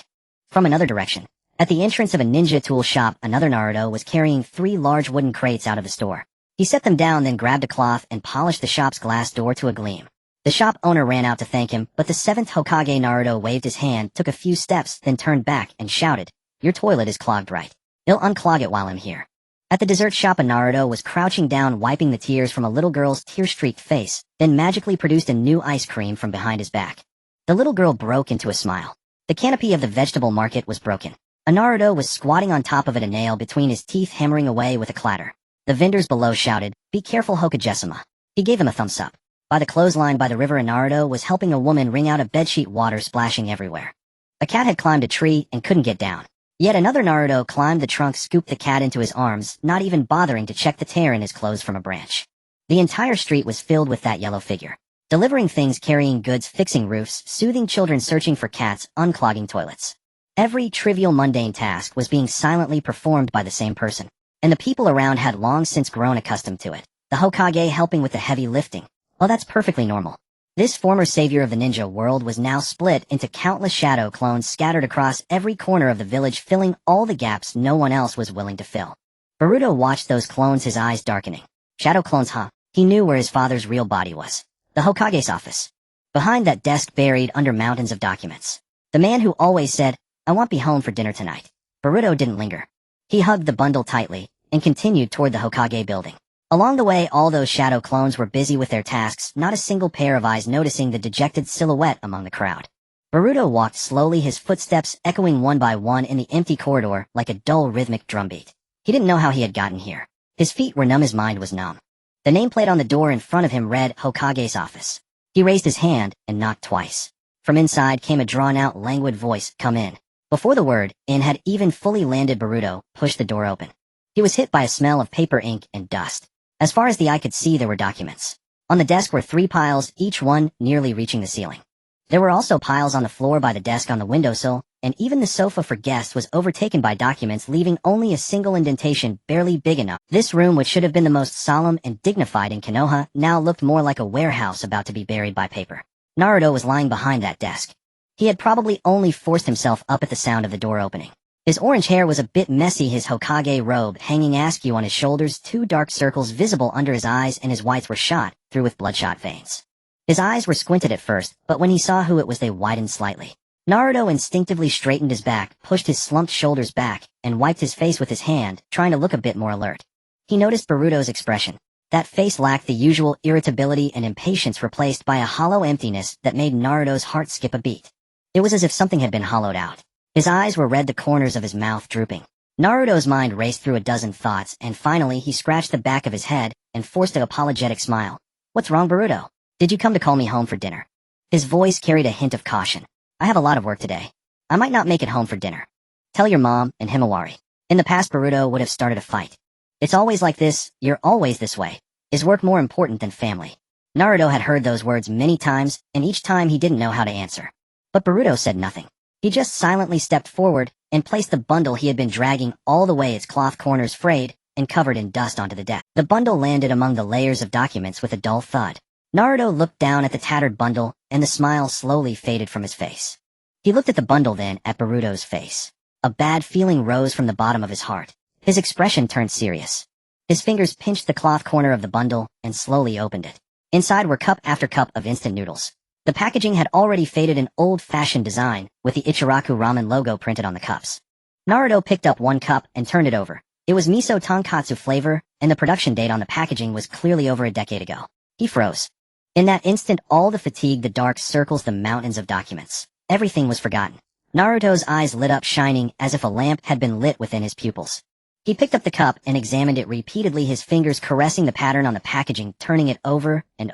From another direction, at the entrance of a ninja tool shop, another Naruto was carrying 3 large wooden crates out of the store. He set them down, then grabbed a cloth and polished the shop's glass door to a gleam. The shop owner ran out to thank him, but the 7th Hokage, Naruto, waved his hand, took a few steps, then turned back and shouted, "Your toilet is clogged, right? I'll unclog it while I'm here." At the dessert shop, a Naruto was crouching down, wiping the tears from a little girl's tear-streaked face, then magically produced a new ice cream from behind his back. The little girl broke into a smile. The canopy of the vegetable market was broken. A Naruto was squatting on top of it, a nail between his teeth, hammering away with a clatter. The vendors below shouted, "Be careful, Hokage-sama." He gave him a thumbs up. By the clothesline by the river, a Naruto was helping a woman wring out a bedsheet, water splashing everywhere. A cat had climbed a tree and couldn't get down. Yet another Naruto climbed the trunk, scooped the cat into his arms, not even bothering to check the tear in his clothes from a branch. The entire street was filled with that yellow figure. Delivering things, carrying goods, fixing roofs, soothing children, searching for cats, unclogging toilets. Every trivial, mundane task was being silently performed by the same person, and the people around had long since grown accustomed to it. The Hokage helping with the heavy lifting. Well, that's perfectly normal. This former savior of the ninja world was now split into countless shadow clones scattered across every corner of the village, filling all the gaps no one else was willing to fill. Boruto watched those clones, his eyes darkening. Shadow clones, huh? He knew where his father's real body was. The Hokage's office. Behind that desk, buried under mountains of documents. The man who always said, "I won't be home for dinner tonight." Boruto didn't linger. He hugged the bundle tightly and continued toward the Hokage building. Along the way, all those shadow clones were busy with their tasks, not a single pair of eyes noticing the dejected silhouette among the crowd. Boruto walked slowly, his footsteps echoing one by one in the empty corridor like a dull rhythmic drumbeat. He didn't know how he had gotten here. His feet were numb, his mind was numb. The nameplate on the door in front of him read, "Hokage's office." He raised his hand and knocked twice. From inside came a drawn-out, languid voice, "Come in." Before the word "in" had even fully landed, Boruto pushed the door open. He was hit by a smell of paper, ink, and dust. As far as the eye could see, there were documents. On the desk were 3 piles, each one nearly reaching the ceiling. There were also piles on the floor, by the desk, on the windowsill, and even the sofa for guests was overtaken by documents, leaving only a single indentation barely big enough. This room, which should have been the most solemn and dignified in Konoha, now looked more like a warehouse about to be buried by paper. Naruto was lying behind that desk. He had probably only forced himself up at the sound of the door opening. His orange hair was a bit messy, his Hokage robe hanging askew on his shoulders, 2 dark circles visible under his eyes, and his whites were shot through with bloodshot veins. His eyes were squinted at first, but when he saw who it was, they widened slightly. Naruto instinctively straightened his back, pushed his slumped shoulders back, and wiped his face with his hand, trying to look a bit more alert. He noticed Boruto's expression. That face lacked the usual irritability and impatience, replaced by a hollow emptiness that made Naruto's heart skip a beat. It was as if something had been hollowed out. His eyes were red, the corners of his mouth drooping. Naruto's mind raced through a dozen thoughts, and finally he scratched the back of his head and forced an apologetic smile. "What's wrong, Boruto? Did you come to call me home for dinner?" His voice carried a hint of caution. "I have a lot of work today. I might not make it home for dinner. Tell your mom and Himawari." In the past, Boruto would have started a fight. "It's always like this, you're always this way. Is work more important than family?" Naruto had heard those words many times, and each time he didn't know how to answer. But Boruto said nothing. He just silently stepped forward and placed the bundle he had been dragging all the way, its cloth corners frayed and covered in dust, onto the desk. The bundle landed among the layers of documents with a dull thud. Naruto looked down at the tattered bundle, and the smile slowly faded from his face. He looked at the bundle, then at Boruto's face. A bad feeling rose from the bottom of his heart. His expression turned serious. His fingers pinched the cloth corner of the bundle and slowly opened it. Inside were cup after cup of instant noodles. The packaging had already faded, an old-fashioned design, with the Ichiraku ramen logo printed on the cups. Naruto picked up one cup and turned it over. It was miso tonkatsu flavor, and the production date on the packaging was clearly over a decade ago. He froze. In that instant, all the fatigue, the dark circles, the mountains of documents. Everything was forgotten. Naruto's eyes lit up, shining as if a lamp had been lit within his pupils. He picked up the cup and examined it repeatedly, his fingers caressing the pattern on the packaging, turning it over, and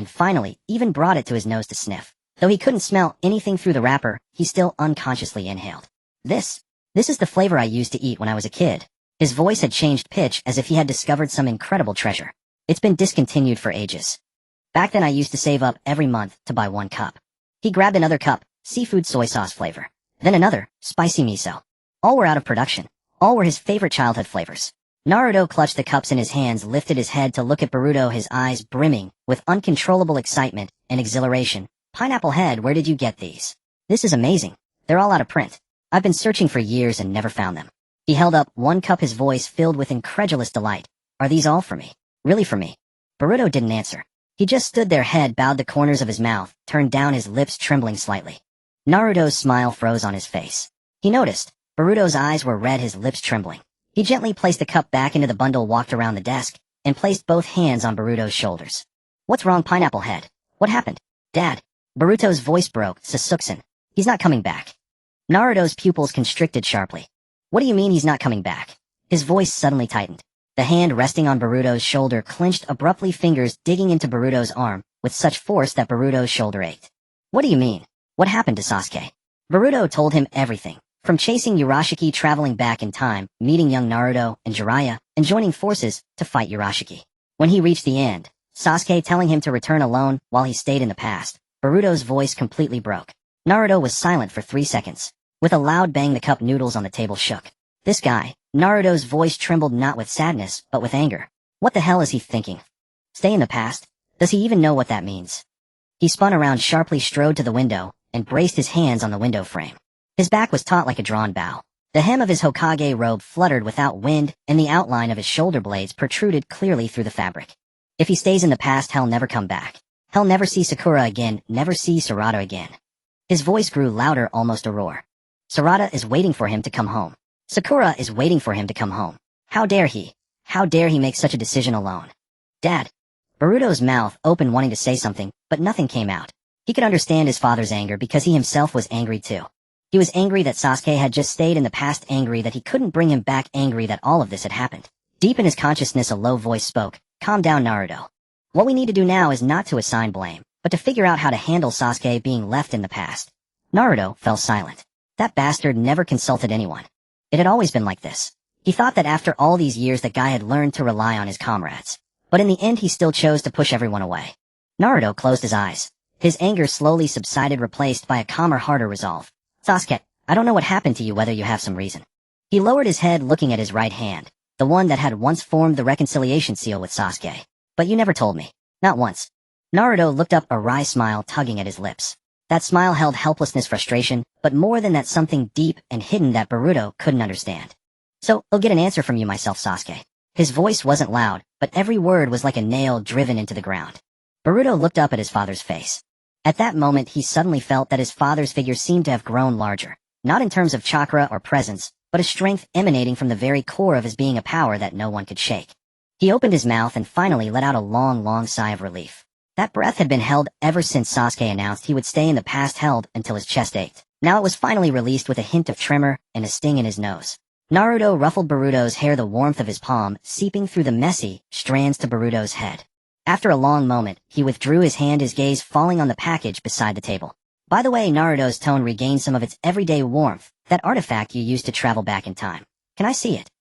finally, even brought it to his nose to sniff. Though he couldn't smell anything through the wrapper, he still unconsciously inhaled. This is the flavor I used to eat when I was a kid. His voice had changed pitch as if he had discovered some incredible treasure. It's been discontinued for ages. Back then I used to save up every month to buy one cup. He grabbed another cup, seafood soy sauce flavor. Then another, spicy miso. All were out of production. All were his favorite childhood flavors. Naruto clutched the cups in his hands, lifted his head to look at Boruto, his eyes brimming with uncontrollable excitement and exhilaration. Pineapple Head, where did you get these? This is amazing. They're all out of print. I've been searching for years and never found them. He held up one cup, his voice filled with incredulous delight. Are these all for me? Really for me? Boruto didn't answer. He just stood there, head bowed, the corners of his mouth turned down, his lips trembling slightly. Naruto's smile froze on his face. He noticed Boruto's eyes were red, his lips trembling. He gently placed the cup back into the bundle, walked around the desk, and placed both hands on Boruto's shoulders. What's wrong, Pineapple Head? What happened? Dad. Boruto's voice broke. Sasuke. He's not coming back. Naruto's pupils constricted sharply. What do you mean he's not coming back? His voice suddenly tightened. The hand resting on Boruto's shoulder clenched abruptly, fingers digging into Boruto's arm with such force that Boruto's shoulder ached. What do you mean? What happened to Sasuke? Boruto told him everything, from chasing Urashiki, traveling back in time, meeting young Naruto and Jiraiya, and joining forces to fight Urashiki. When he reached the end, Sasuke telling him to return alone while he stayed in the past, Boruto's voice completely broke. Naruto was silent for 3 seconds. With a loud bang, the cup noodles on the table shook. This guy, Naruto's voice trembled, not with sadness, but with anger. What the hell is he thinking? Stay in the past? Does he even know what that means? He spun around sharply, strode to the window, and braced his hands on the window frame. His back was taut like a drawn bow. The hem of his Hokage robe fluttered without wind, and the outline of his shoulder blades protruded clearly through the fabric. If he stays in the past, he'll never come back. He'll never see Sakura again, never see Sarada again. His voice grew louder, almost a roar. Sarada is waiting for him to come home. Sakura is waiting for him to come home. How dare he? How dare he make such a decision alone? Dad. Boruto's mouth opened, wanting to say something, but nothing came out. He could understand his father's anger because he himself was angry too. He was angry that Sasuke had just stayed in the past, angry that he couldn't bring him back, angry that all of this had happened. Deep in his consciousness, a low voice spoke. Calm down, Naruto. What we need to do now is not to assign blame, but to figure out how to handle Sasuke being left in the past. Naruto fell silent. That bastard never consulted anyone. It had always been like this. He thought that after all these years that guy had learned to rely on his comrades. But in the end he still chose to push everyone away. Naruto closed his eyes. His anger slowly subsided, replaced by a calmer, harder resolve. Sasuke, I don't know what happened to you, whether you have some reason. He lowered his head, looking at his right hand, the one that had once formed the reconciliation seal with Sasuke. But you never told me. Not once. Naruto looked up, a wry smile tugging at his lips. That smile held helplessness, frustration, but more than that, something deep and hidden that Boruto couldn't understand. So, I'll get an answer from you myself, Sasuke. His voice wasn't loud, but every word was like a nail driven into the ground. Boruto looked up at his father's face. At that moment he suddenly felt that his father's figure seemed to have grown larger, not in terms of chakra or presence, but a strength emanating from the very core of his being, a power that no one could shake. He opened his mouth and finally let out a long, long sigh of relief. That breath had been held ever since Sasuke announced he would stay in the past, held until his chest ached. Now it was finally released with a hint of tremor and a sting in his nose. Naruto ruffled Boruto's hair, the warmth of his palm seeping through the messy strands to Boruto's head. After a long moment, he withdrew his hand, his gaze falling on the package beside the table. By the way, Naruto's tone regained some of its everyday warmth, that artifact you used to travel back in time. Can I see it?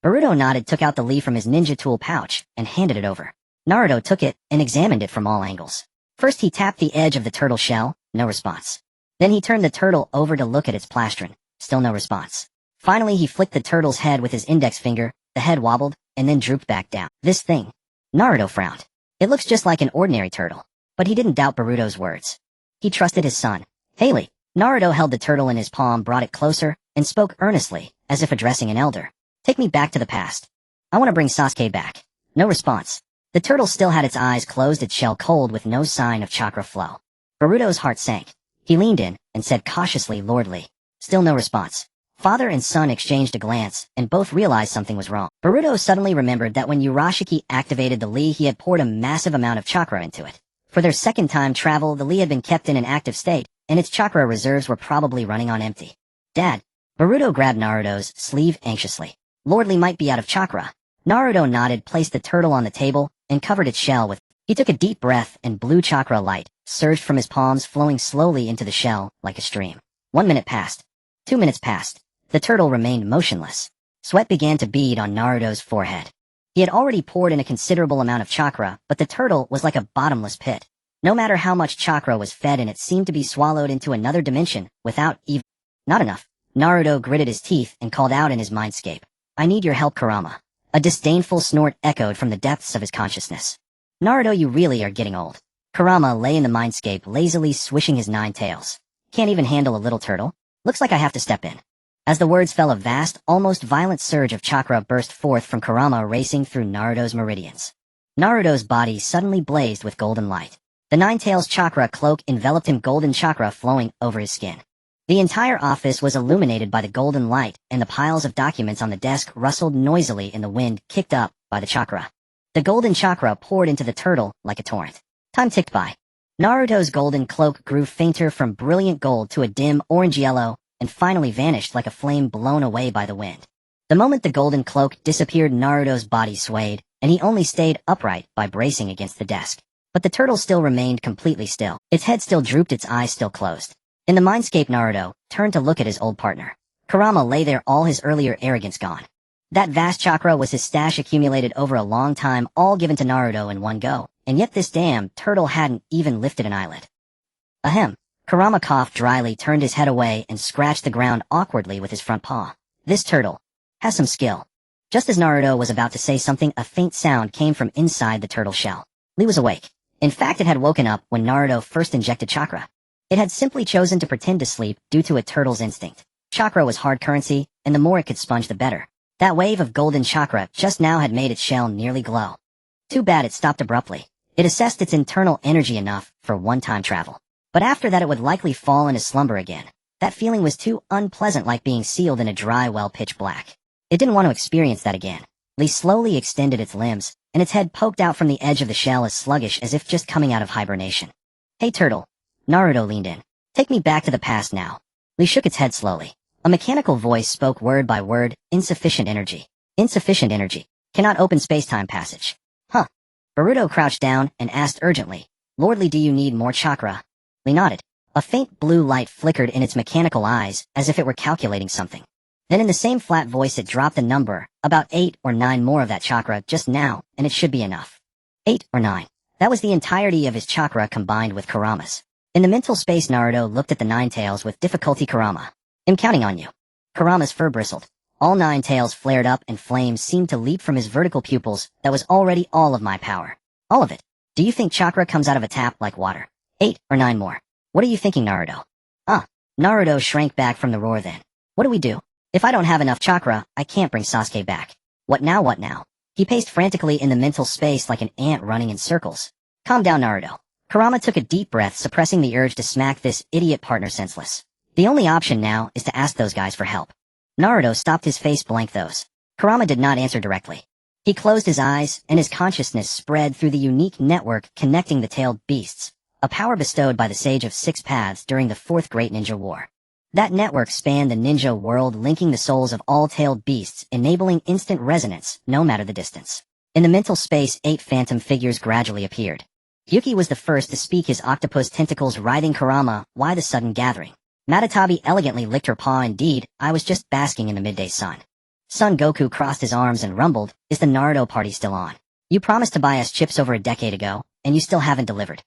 Boruto nodded, took out the leaf from his ninja tool pouch, and handed it over. Naruto took it and examined it from all angles. First he tapped the edge of the turtle shell, no response. Then he turned the turtle over to look at its plastron, still no response. Finally he flicked the turtle's head with his index finger, the head wobbled, and then drooped back down. This thing. Naruto frowned. It looks just like an ordinary turtle. But he didn't doubt Boruto's words. He trusted his son. Haley. Naruto held the turtle in his palm, brought it closer, and spoke earnestly, as if addressing an elder. Take me back to the past. I want to bring Sasuke back. No response. The turtle still had its eyes closed, its shell cold with no sign of chakra flow. Boruto's heart sank. He leaned in and said cautiously, lordly. Still no response. Father and son exchanged a glance, and both realized something was wrong. Boruto suddenly remembered that when Urashiki activated the Li, he had poured a massive amount of chakra into it. For their second time travel, the Lee had been kept in an active state, and its chakra reserves were probably running on empty. Dad. Boruto grabbed Naruto's sleeve anxiously. Lordly might be out of chakra. Naruto nodded, placed the turtle on the table, and covered its shell with... He took a deep breath, and blue chakra light surged from his palms, flowing slowly into the shell like a stream. 1 minute passed. 2 minutes passed. The turtle remained motionless. Sweat began to bead on Naruto's forehead. He had already poured in a considerable amount of chakra, but the turtle was like a bottomless pit. No matter how much chakra was fed in, it seemed to be swallowed into another dimension without even... Not enough. Naruto gritted his teeth and called out in his mindscape. I need your help, Kurama. A disdainful snort echoed from the depths of his consciousness. Naruto, you really are getting old. Kurama lay in the mindscape, lazily swishing his 9 tails. Can't even handle a little turtle? Looks like I have to step in. As the words fell, a vast, almost violent surge of chakra burst forth from Kurama, racing through Naruto's meridians. Naruto's body suddenly blazed with golden light. The 9 tails chakra cloak enveloped him, golden chakra flowing over his skin. The entire office was illuminated by the golden light, and the piles of documents on the desk rustled noisily in the wind, kicked up by the chakra. The golden chakra poured into the turtle like a torrent. Time ticked by. Naruto's golden cloak grew fainter from brilliant gold to a dim orange-yellow, and finally vanished like a flame blown away by the wind. The moment the golden cloak disappeared, Naruto's body swayed, and he only stayed upright by bracing against the desk. But the turtle still remained completely still. Its head still drooped, its eyes still closed. In the mindscape, Naruto turned to look at his old partner. Kurama lay there, all his earlier arrogance gone. That vast chakra was his stash, accumulated over a long time, all given to Naruto in one go, and yet this damn turtle hadn't even lifted an eyelid. Ahem. Kurama coughed dryly, turned his head away, and scratched the ground awkwardly with his front paw. This turtle has some skill. Just as Naruto was about to say something, a faint sound came from inside the turtle shell. Lee was awake. In fact, it had woken up when Naruto first injected chakra. It had simply chosen to pretend to sleep due to a turtle's instinct. Chakra was hard currency, and the more it could sponge, the better. That wave of golden chakra just now had made its shell nearly glow. Too bad it stopped abruptly. It assessed its internal energy enough for one-time travel. But after that, it would likely fall into slumber again. That feeling was too unpleasant, like being sealed in a dry well, pitch black. It didn't want to experience that again. Lee slowly extended its limbs, and its head poked out from the edge of the shell, as sluggish as if just coming out of hibernation. Hey, turtle. Naruto leaned in. Take me back to the past now. Lee shook its head slowly. A mechanical voice spoke word by word. Insufficient energy. Insufficient energy. Cannot open space-time passage. Huh. Boruto crouched down and asked urgently, Lordly, do you need more chakra? Lee nodded. A faint blue light flickered in its mechanical eyes, as if it were calculating something. Then in the same flat voice it dropped a number, about 8 or 9 more of that chakra just now, and it should be enough. 8 or 9. That was the entirety of his chakra combined with Kurama's. In the mental space, Naruto looked at the 9 tails with difficulty. Kurama. I'm counting on you. Kurama's fur bristled. All 9 tails flared up, and flames seemed to leap from his vertical pupils. That was already all of my power. All of it. Do you think chakra comes out of a tap like water? 8 or 9 more. What are you thinking, Naruto? Naruto shrank back from the roar. Then. What do we do? If I don't have enough chakra, I can't bring Sasuke back. What now, what now? He paced frantically in the mental space like an ant running in circles. Calm down, Naruto. Kurama took a deep breath, suppressing the urge to smack this idiot partner senseless. The only option now is to ask those guys for help. Naruto stopped, his face blank. Those. Kurama did not answer directly. He closed his eyes, and his consciousness spread through the unique network connecting the tailed beasts, a power bestowed by the Sage of 6 Paths during the 4th Great Ninja War. That network spanned the ninja world, linking the souls of all tailed beasts, enabling instant resonance, no matter the distance. In the mental space, 8 phantom figures gradually appeared. Yuki was the first to speak, his octopus tentacles writhing. Kurama, why the sudden gathering? Matatabi elegantly licked her paw. Indeed, I was just basking in the midday sun. Son Goku crossed his arms and rumbled, is the Naruto party still on? You promised to buy us chips over a decade ago, and you still haven't delivered.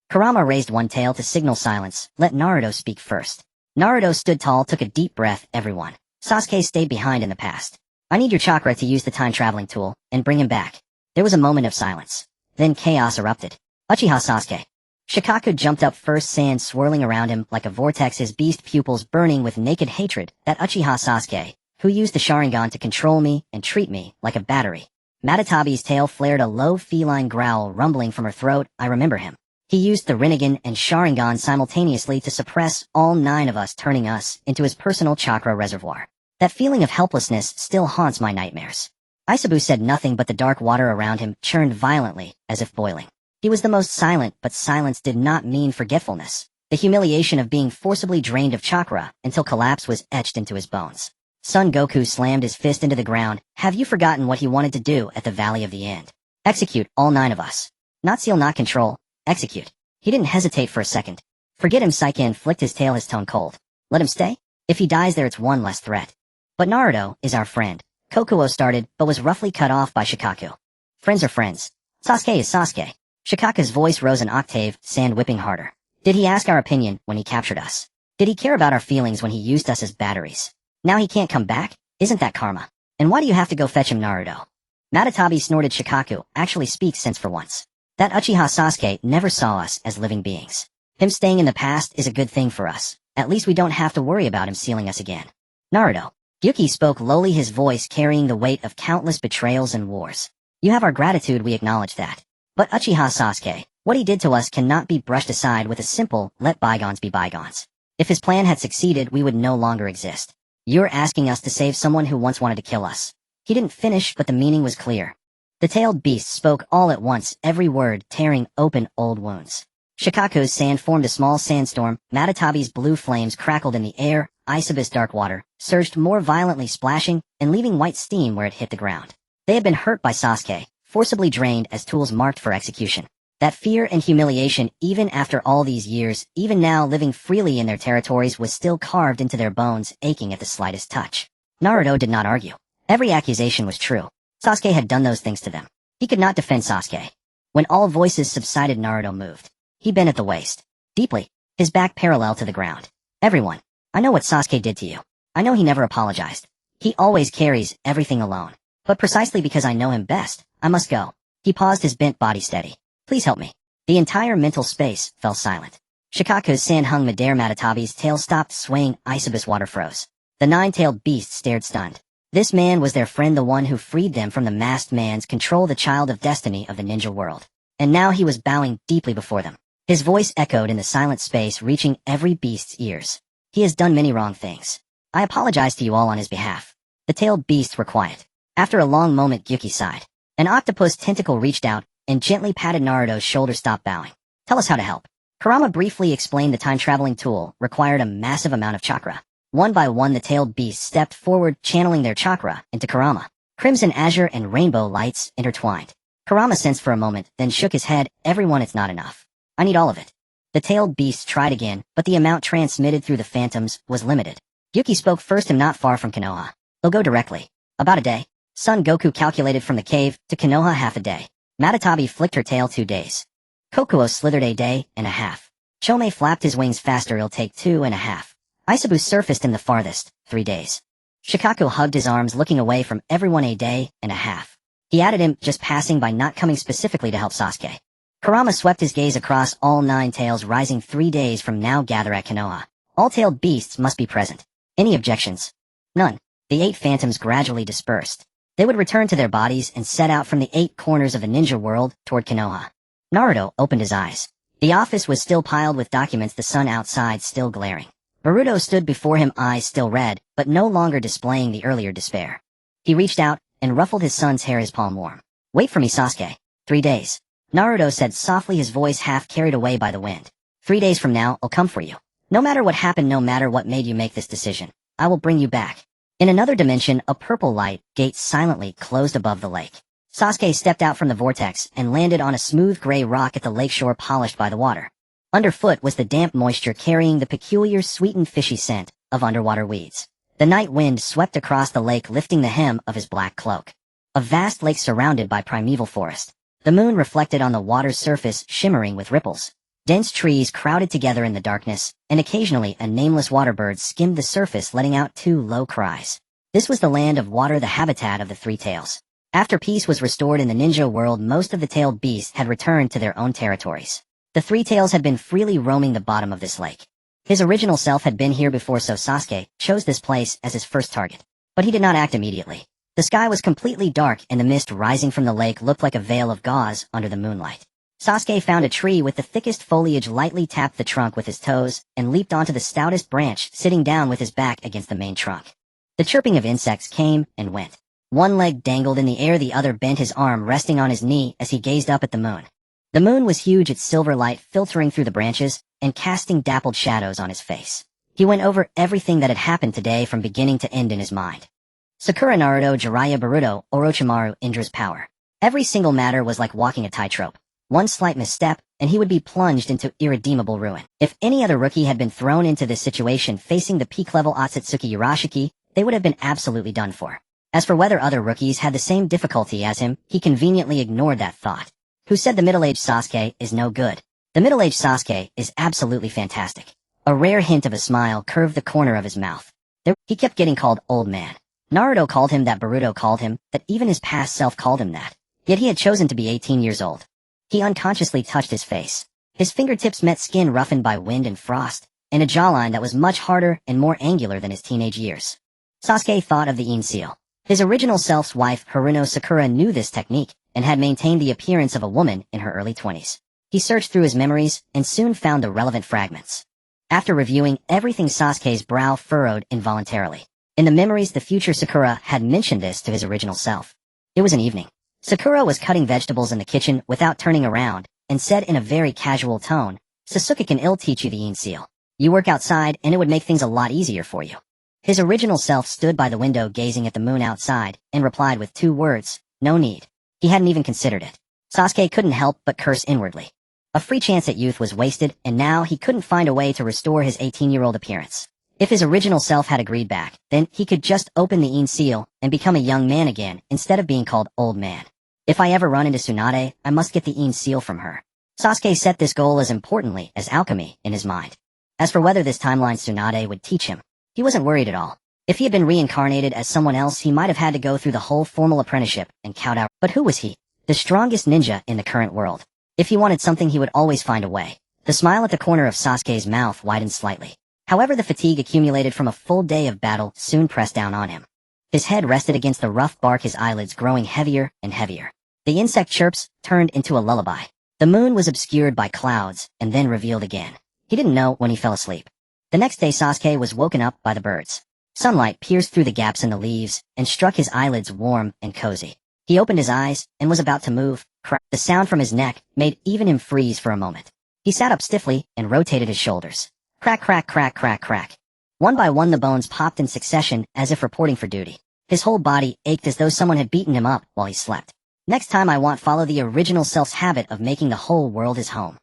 Kurama raised one tail to signal silence. Let Naruto speak first. Naruto stood tall, took a deep breath. Everyone. Sasuke stayed behind in the past. I need your chakra to use the time-traveling tool, and bring him back. There was a moment of silence. Then chaos erupted. Uchiha Sasuke. Shikaku jumped up first, sand swirling around him like a vortex, his beast pupils burning with naked hatred. That Uchiha Sasuke, who used the Sharingan to control me and treat me like a battery. Matatabi's tail flared, a low feline growl rumbling from her throat. I remember him. He used the Rinnegan and Sharingan simultaneously to suppress all 9 of us, turning us into his personal chakra reservoir. That feeling of helplessness still haunts my nightmares. Isabu said nothing, but the dark water around him churned violently, as if boiling. He was the most silent, but silence did not mean forgetfulness. The humiliation of being forcibly drained of chakra until collapse was etched into his bones. Son Goku slammed his fist into the ground. Have you forgotten what he wanted to do at the Valley of the End? Execute all 9 of us. Not seal, not control. Execute. He didn't hesitate for a second. Forget him, Saiken flicked his tail, his tone cold. Let him stay? If he dies there, it's one less threat. But Naruto is our friend. Kokuo started, but was roughly cut off by Shikaku. Friends are friends. Sasuke is Sasuke. Shikaku's voice rose an octave, sand whipping harder. Did he ask our opinion when he captured us? Did he care about our feelings when he used us as batteries? Now he can't come back? Isn't that karma? And why do you have to go fetch him, Naruto? Matatabi snorted. Shikaku actually speaks sense for once. That Uchiha Sasuke never saw us as living beings. Him staying in the past is a good thing for us. At least we don't have to worry about him sealing us again. Naruto. Gyuki spoke lowly, his voice carrying the weight of countless betrayals and wars. You have our gratitude, we acknowledge that. But Uchiha Sasuke, what he did to us cannot be brushed aside with a simple, let bygones be bygones. If his plan had succeeded, we would no longer exist. You're asking us to save someone who once wanted to kill us. He didn't finish, but the meaning was clear. The tailed beast spoke all at once, every word tearing open old wounds. Shikaku's sand formed a small sandstorm, Matatabi's blue flames crackled in the air, Isabe's dark water surged more violently, splashing and leaving white steam where it hit the ground. They had been hurt by Sasuke, forcibly drained as tools marked for execution. That fear and humiliation, even after all these years, even now living freely in their territories, was still carved into their bones, aching at the slightest touch. Naruto did not argue. Every accusation was true. Sasuke had done those things to them. He could not defend Sasuke. When all voices subsided, Naruto moved. He bent at the waist. Deeply. His back parallel to the ground. Everyone. I know what Sasuke did to you. I know he never apologized. He always carries everything alone. But precisely because I know him best, I must go. He paused, his bent body steady. Please help me. The entire mental space fell silent. Shikaku's sand hung midair, Matatabi's tail stopped swaying, Isabe's water froze. The 9-tailed beast stared stunned. This man was their friend, the one who freed them from the masked man's control, the child of destiny of the ninja world. And now he was bowing deeply before them. His voice echoed in the silent space, reaching every beast's ears. He has done many wrong things. I apologize to you all on his behalf. The tailed beasts were quiet. After a long moment, Gyuki sighed. An octopus tentacle reached out and gently patted Naruto's shoulder. Stop bowing. Tell us how to help. Kurama briefly explained the time-traveling tool required a massive amount of chakra. One by one, the tailed beasts stepped forward, channeling their chakra into Kurama. Crimson, azure, and rainbow lights intertwined. Kurama sensed for a moment, then shook his head. Everyone, it's not enough. I need all of it. The tailed beasts tried again, but the amount transmitted through the phantoms was limited. Gyuki spoke first. I'm not far from Konoha. They'll go directly. About a day. Son Goku calculated from the cave to Konoha half a day. Matatabi flicked her tail 2 days. Kokuo slithered a day and a half. Chome flapped his wings faster. It'll take 2.5. Isabu surfaced in the farthest, 3 days. Shikaku hugged his arms, looking away from everyone. A day and a half. He added him, just passing by, not coming specifically to help Sasuke. Kurama swept his gaze across all 9 tails, rising 3 days from now. Gather at Konoha. All tailed beasts must be present. Any objections? None. The 8 phantoms gradually dispersed. They would return to their bodies and set out from the 8 corners of the ninja world toward Konoha. Naruto opened his eyes. The office was still piled with documents, the sun outside still glaring. Boruto stood before him, eyes still red, but no longer displaying the earlier despair. He reached out and ruffled his son's hair, his palm warm. Wait for me, Sasuke. 3 days. Naruto said softly, his voice half carried away by the wind. 3 days from now, I'll come for you. No matter what happened, no matter what made you make this decision, I will bring you back. In another dimension, a purple light gate silently closed above the lake. Sasuke stepped out from the vortex and landed on a smooth gray rock at the lakeshore, polished by the water. Underfoot was the damp moisture carrying the peculiar sweetened fishy scent of underwater weeds. The night wind swept across the lake, lifting the hem of his black cloak. A vast lake surrounded by primeval forest. The moon reflected on the water's surface, shimmering with ripples. Dense trees crowded together in the darkness, and occasionally a nameless waterbird skimmed the surface, letting out 2 low cries. This was the land of water, the habitat of the 3 tails. After peace was restored in the ninja world, most of the tailed beasts had returned to their own territories. The 3 tails had been freely roaming the bottom of this lake. His original self had been here before, so Sasuke chose this place as his first target. But he did not act immediately. The sky was completely dark, and the mist rising from the lake looked like a veil of gauze under the moonlight. Sasuke found a tree with the thickest foliage, lightly tapped the trunk with his toes, and leaped onto the stoutest branch, sitting down with his back against the main trunk. The chirping of insects came and went. One leg dangled in the air, the other bent his arm, resting on his knee as he gazed up at the moon. The moon was huge, its silver light filtering through the branches and casting dappled shadows on his face. He went over everything that had happened today from beginning to end in his mind. Sakura, Naruto, Jiraiya, Boruto, Orochimaru, Indra's power. Every single matter was like walking a tightrope. One slight misstep, and he would be plunged into irredeemable ruin. If any other rookie had been thrown into this situation facing the peak-level Ōtsutsuki Urashiki, they would have been absolutely done for. As for whether other rookies had the same difficulty as him, he conveniently ignored that thought. Who said the middle-aged Sasuke is no good? The middle-aged Sasuke is absolutely fantastic. A rare hint of a smile curved the corner of his mouth. He kept getting called old man. Naruto called him that, Boruto called him that, even his past self called him that. Yet he had chosen to be 18 years old. He unconsciously touched his face. His fingertips met skin roughened by wind and frost, and a jawline that was much harder and more angular than his teenage years. Sasuke thought of the Yin seal. His original self's wife, Haruno Sakura, knew this technique and had maintained the appearance of a woman in her early 20s. He searched through his memories and soon found the relevant fragments. After reviewing everything, Sasuke's brow furrowed involuntarily. In the memories, the future Sakura had mentioned this to his original self. It was an evening. Sakura was cutting vegetables in the kitchen without turning around and said in a very casual tone, "Sasuke can teach you the Yin seal. You work outside and it would make things a lot easier for you." His original self stood by the window gazing at the moon outside and replied with 2 words, "No need." He hadn't even considered it. Sasuke couldn't help but curse inwardly. A free chance at youth was wasted, and now he couldn't find a way to restore his 18-year-old appearance. If his original self had agreed back, then he could just open the Yin seal and become a young man again instead of being called old man. If I ever run into Tsunade, I must get the Yin seal from her. Sasuke set this goal as importantly as alchemy in his mind. As for whether this timeline Tsunade would teach him, he wasn't worried at all. If he had been reincarnated as someone else, he might have had to go through the whole formal apprenticeship and count out. But who was he? The strongest ninja in the current world. If he wanted something, he would always find a way. The smile at the corner of Sasuke's mouth widened slightly. However, the fatigue accumulated from a full day of battle soon pressed down on him. His head rested against the rough bark, his eyelids growing heavier and heavier. The insect chirps turned into a lullaby. The moon was obscured by clouds and then revealed again. He didn't know when he fell asleep. The next day, Sasuke was woken up by the birds. Sunlight pierced through the gaps in the leaves and struck his eyelids warm and cozy. He opened his eyes and was about to move. Crack. The sound from his neck made even him freeze for a moment. He sat up stiffly and rotated his shoulders. Crack, crack, crack, crack, crack. One by one, the bones popped in succession as if reporting for duty. His whole body ached as though someone had beaten him up while he slept. Next time I want follow the original self's habit of making the whole world his home.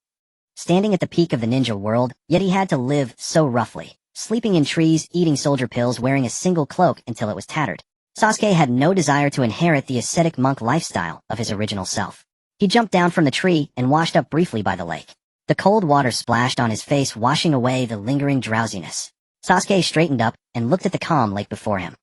Standing at the peak of the ninja world, yet he had to live so roughly. Sleeping in trees, eating soldier pills, wearing a single cloak until it was tattered. Sasuke had no desire to inherit the ascetic monk lifestyle of his original self. He jumped down from the tree and washed up briefly by the lake. The cold water splashed on his face, washing away the lingering drowsiness. Sasuke straightened up and looked at the calm lake before him.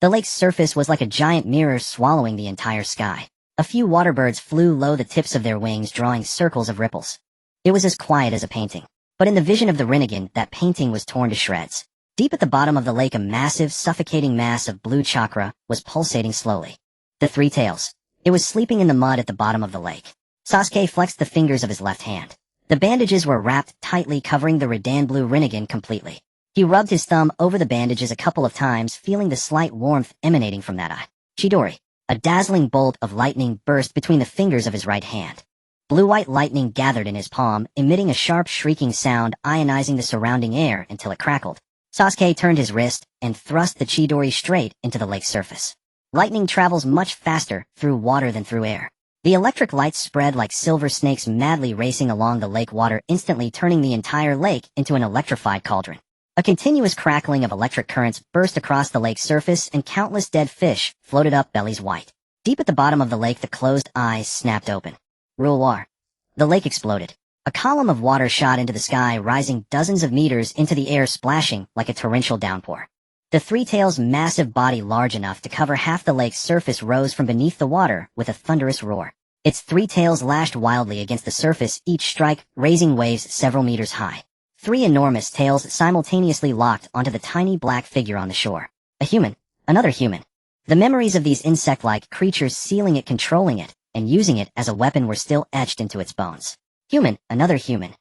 The lake's surface was like a giant mirror swallowing the entire sky. A few water birds flew low, the tips of their wings drawing circles of ripples. It was as quiet as a painting. But in the vision of the Rinnegan, that painting was torn to shreds. Deep at the bottom of the lake, a massive, suffocating mass of blue chakra was pulsating slowly. The 3 tails. It was sleeping in the mud at the bottom of the lake. Sasuke flexed the fingers of his left hand. The bandages were wrapped tightly, covering the Redan blue Rinnegan completely. He rubbed his thumb over the bandages a couple of times, feeling the slight warmth emanating from that eye. Chidori. A dazzling bolt of lightning burst between the fingers of his right hand. Blue-white lightning gathered in his palm, emitting a sharp shrieking sound, ionizing the surrounding air until it crackled. Sasuke turned his wrist and thrust the Chidori straight into the lake's surface. Lightning travels much faster through water than through air. The electric lights spread like silver snakes, madly racing along the lake water, instantly turning the entire lake into an electrified cauldron. A continuous crackling of electric currents burst across the lake's surface, and countless dead fish floated up, bellies white. Deep at the bottom of the lake, the closed eyes snapped open. Rule war. The lake exploded. A column of water shot into the sky, rising dozens of meters into the air, splashing like a torrential downpour. The 3 tails' massive body, large enough to cover half the lake's surface, rose from beneath the water with a thunderous roar. Its 3 tails lashed wildly against the surface, each strike raising waves several meters high. 3 enormous tails simultaneously locked onto the tiny black figure on the shore. A human. Another human. The memories of these insect-like creatures sealing it, controlling it, and using it as a weapon were still etched into its bones. Human. Another human.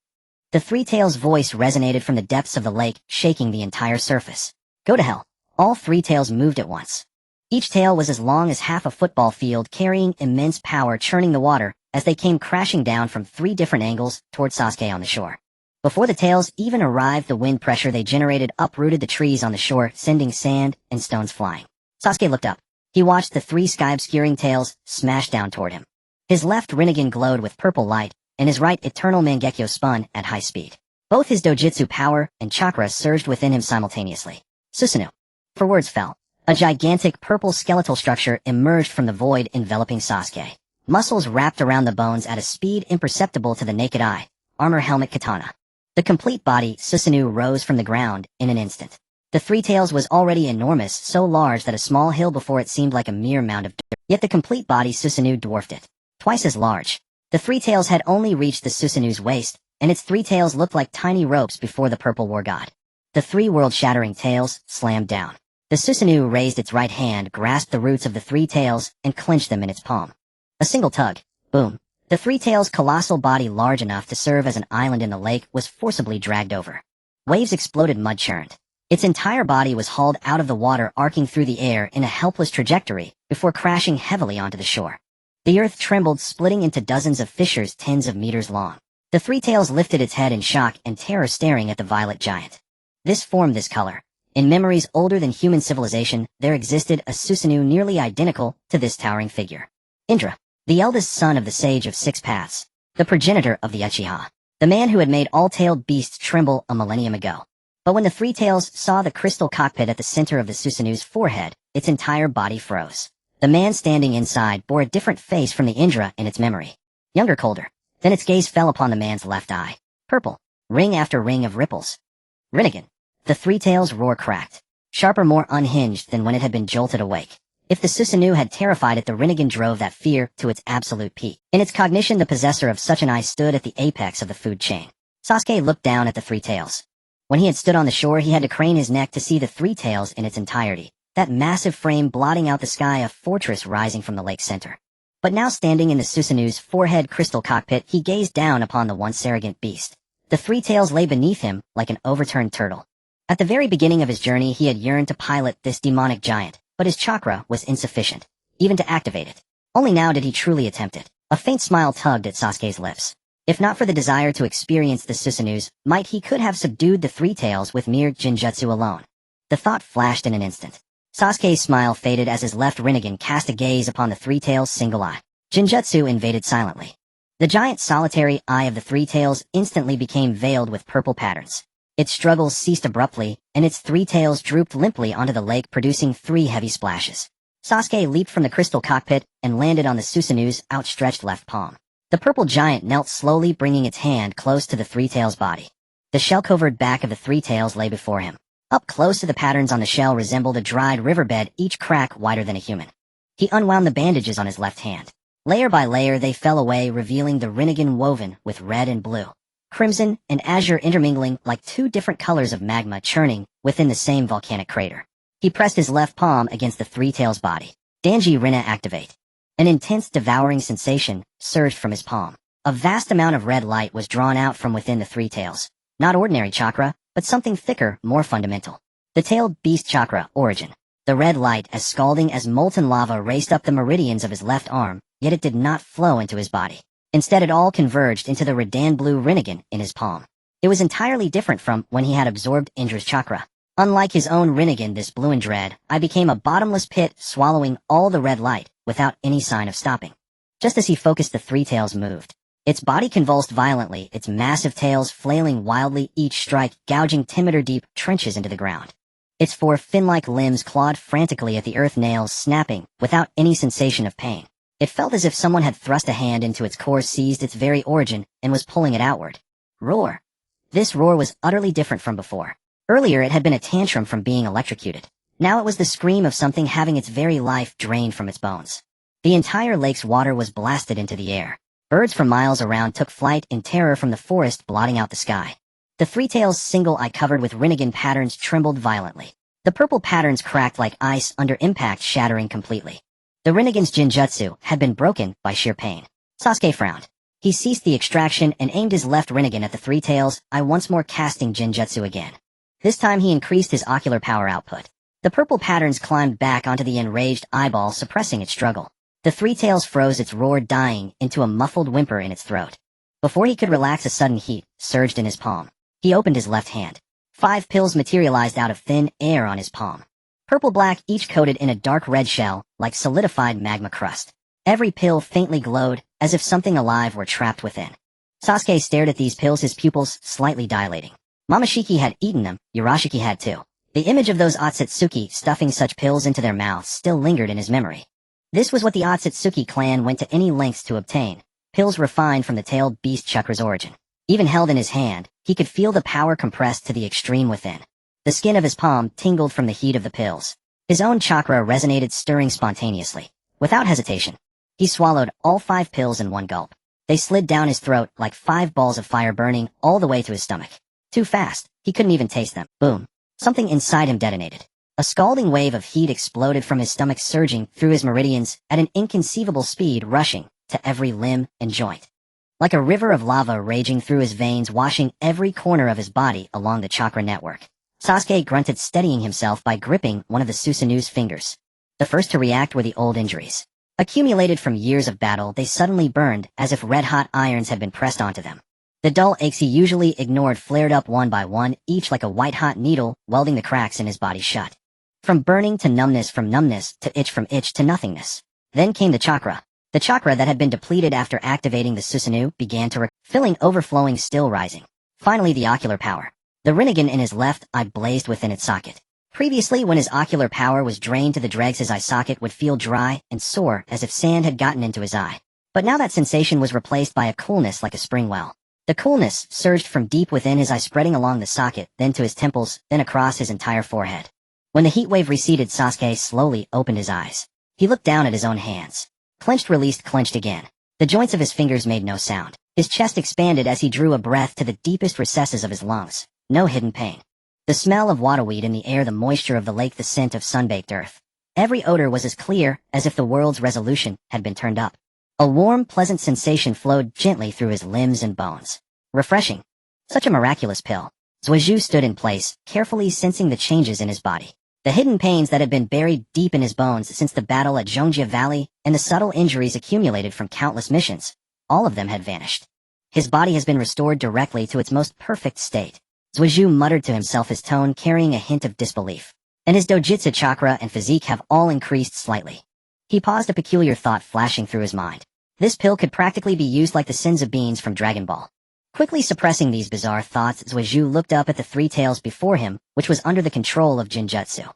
The 3 tails' voice resonated from the depths of the lake, shaking the entire surface. Go to hell. All 3 tails moved at once. Each tail was as long as half a football field, carrying immense power, churning the water as they came crashing down from 3 different angles toward Sasuke on the shore. Before the tails even arrived, the wind pressure they generated uprooted the trees on the shore, sending sand and stones flying. Sasuke looked up. He watched the 3 sky-obscuring tails smash down toward him. His left Rinnegan glowed with purple light, and his right Eternal Mangekyo spun at high speed. Both his dojutsu power and chakra surged within him simultaneously. Susanoo. For words fell. A gigantic purple skeletal structure emerged from the void enveloping Sasuke. Muscles wrapped around the bones at a speed imperceptible to the naked eye. Armor helmet katana. The complete body Susanoo rose from the ground in an instant. The 3 tails was already enormous, so large that a small hill before it seemed like a mere mound of dirt. Yet the complete body Susanoo dwarfed it. Twice as large. The 3 tails had only reached the Susanoo's waist, and its 3 tails looked like tiny ropes before the purple war god. The 3 world-shattering tails slammed down. The Susanoo raised its right hand, grasped the roots of the 3 tails, and clenched them in its palm. A single tug. Boom. The 3 tails' colossal body, large enough to serve as an island in the lake, was forcibly dragged over. Waves exploded, mud churned. Its entire body was hauled out of the water, arcing through the air in a helpless trajectory, before crashing heavily onto the shore. The earth trembled, splitting into dozens of fissures tens of meters long. The 3 tails lifted its head in shock and terror, staring at the violet giant. This form, this color. In memories older than human civilization, there existed a Susanoo nearly identical to this towering figure. Indra. The eldest son of the Sage of 6 Paths, the progenitor of the Uchiha, the man who had made all tailed beasts tremble a millennium ago. But when the 3 tails saw the crystal cockpit at the center of the Susanoo's forehead, its entire body froze. The man standing inside bore a different face from the Indra in its memory. Younger, colder. Then its gaze fell upon the man's left eye. Purple. Ring after ring of ripples. Rinnegan. The 3 tails' roar cracked. Sharper, more unhinged than when it had been jolted awake. If the Susanoo had terrified it, the Rinnegan drove that fear to its absolute peak. In its cognition, the possessor of such an eye stood at the apex of the food chain. Sasuke looked down at the 3 tails. When he had stood on the shore, he had to crane his neck to see the 3 tails in its entirety, that massive frame blotting out the sky, a fortress rising from the lake's center. But now, standing in the Susanoo's forehead crystal cockpit, he gazed down upon the once arrogant beast. The 3 tails lay beneath him like an overturned turtle. At the very beginning of his journey, he had yearned to pilot this demonic giant, but his chakra was insufficient, even to activate it. Only now did he truly attempt it. A faint smile tugged at Sasuke's lips. If not for the desire to experience the Susanoo's might, he could have subdued the 3 tails with mere Jinjutsu alone. The thought flashed in an instant. Sasuke's smile faded as his left Rinnegan cast a gaze upon the 3 tails' single eye. Jinjutsu invaded silently. The giant solitary eye of the 3 tails instantly became veiled with purple patterns. Its struggles ceased abruptly, and its 3 tails drooped limply onto the lake, producing 3 heavy splashes. Sasuke leaped from the crystal cockpit and landed on the Susanoo's outstretched left palm. The purple giant knelt slowly, bringing its hand close to the 3 tails' body. The shell-covered back of the 3 tails lay before him. Up close to the patterns on the shell resembled a dried riverbed, each crack wider than a human. He unwound the bandages on his left hand. Layer by layer they fell away, revealing the Rinnegan woven with red and blue, crimson and azure intermingling like 2 different colors of magma churning within the same volcanic crater. He pressed his left palm against the 3 tails' body. Danji Rinna activate. An intense devouring sensation surged from his palm. A vast amount of red light was drawn out from within the 3 tails. Not ordinary chakra, but something thicker, more fundamental. The tailed beast chakra, origin. The red light, as scalding as molten lava, raced up the meridians of his left arm, yet it did not flow into his body. Instead, it all converged into the Redan blue Rinnegan in his palm. It was entirely different from when he had absorbed Indra's chakra. Unlike his own Rinnegan, this blue and dread eye became a bottomless pit, swallowing all the red light, without any sign of stopping. Just as he focused, the 3 tails moved. Its body convulsed violently, its massive tails flailing wildly, each strike gouging 10-meter deep trenches into the ground. Its 4 fin-like limbs clawed frantically at the earth, nails snapping, without any sensation of pain. It felt as if someone had thrust a hand into its core, seized its very origin, and was pulling it outward. Roar. This roar was utterly different from before. Earlier it had been a tantrum from being electrocuted. Now it was the scream of something having its very life drained from its bones. The entire lake's water was blasted into the air. Birds from miles around took flight in terror from the forest, blotting out the sky. The 3 tails' single eye, covered with Rinnegan patterns, trembled violently. The purple patterns cracked like ice under impact, shattering completely. The Rinnegan's Jinjutsu had been broken by sheer pain. Sasuke frowned. He ceased the extraction and aimed his left Rinnegan at the 3 tails' eye, once more casting Jinjutsu again. This time he increased his ocular power output. The purple patterns climbed back onto the enraged eyeball, suppressing its struggle. The three tails froze its roar, dying into a muffled whimper in its throat. Before he could relax, a sudden heat surged in his palm. He opened his left hand. 5 pills materialized out of thin air on his palm. Purple-black, each coated in a dark red shell, like solidified magma crust. Every pill faintly glowed, as if something alive were trapped within. Sasuke stared at these pills, his pupils slightly dilating. Momoshiki had eaten them, Urashiki had too. The image of those Ōtsutsuki stuffing such pills into their mouths still lingered in his memory. This was what the Ōtsutsuki clan went to any lengths to obtain. Pills refined from the tailed beast chakra's origin. Even held in his hand, he could feel the power compressed to the extreme within. The skin of his palm tingled from the heat of the pills. His own chakra resonated, stirring spontaneously. Without hesitation, he swallowed all 5 pills in one gulp. They slid down his throat like 5 balls of fire, burning all the way to his stomach. Too fast, he couldn't even taste them. Boom. Something inside him detonated. A scalding wave of heat exploded from his stomach, surging through his meridians at an inconceivable speed, rushing to every limb and joint. Like a river of lava raging through his veins, washing every corner of his body along the chakra network. Sasuke grunted, steadying himself by gripping one of the Susanu's fingers. The first to react were the old injuries. Accumulated from years of battle, they suddenly burned as if red-hot irons had been pressed onto them. The dull aches he usually ignored flared up one by one, each like a white-hot needle, welding the cracks in his body shut. From burning to numbness, from numbness to itch, from itch to nothingness. Then came the chakra. The chakra that had been depleted after activating the Susanu began to filling, overflowing, still rising. Finally, the ocular power. The Rinnegan in his left eye blazed within its socket. Previously, when his ocular power was drained to the dregs, his eye socket would feel dry and sore as if sand had gotten into his eye. But now that sensation was replaced by a coolness like a spring well. The coolness surged from deep within his eye, spreading along the socket, then to his temples, then across his entire forehead. When the heat wave receded, Sasuke slowly opened his eyes. He looked down at his own hands. Clenched, released, clenched again. The joints of his fingers made no sound. His chest expanded as he drew a breath to the deepest recesses of his lungs. No hidden pain. The smell of waterweed in the air, the moisture of the lake, the scent of sun-baked earth. Every odor was as clear as if the world's resolution had been turned up. A warm, pleasant sensation flowed gently through his limbs and bones. Refreshing. Such a miraculous pill. Suiju stood in place, carefully sensing the changes in his body. The hidden pains that had been buried deep in his bones since the battle at Zhongjia Valley, and the subtle injuries accumulated from countless missions, all of them had vanished. His body has been restored directly to its most perfect state. Suiju muttered to himself, his tone carrying a hint of disbelief. And his dojutsu chakra and physique have all increased slightly. He paused, a peculiar thought flashing through his mind. This pill could practically be used like the Senzu beans from Dragon Ball. Quickly suppressing these bizarre thoughts, Suiju looked up at the 3 tails before him, which was under the control of Jinjutsu.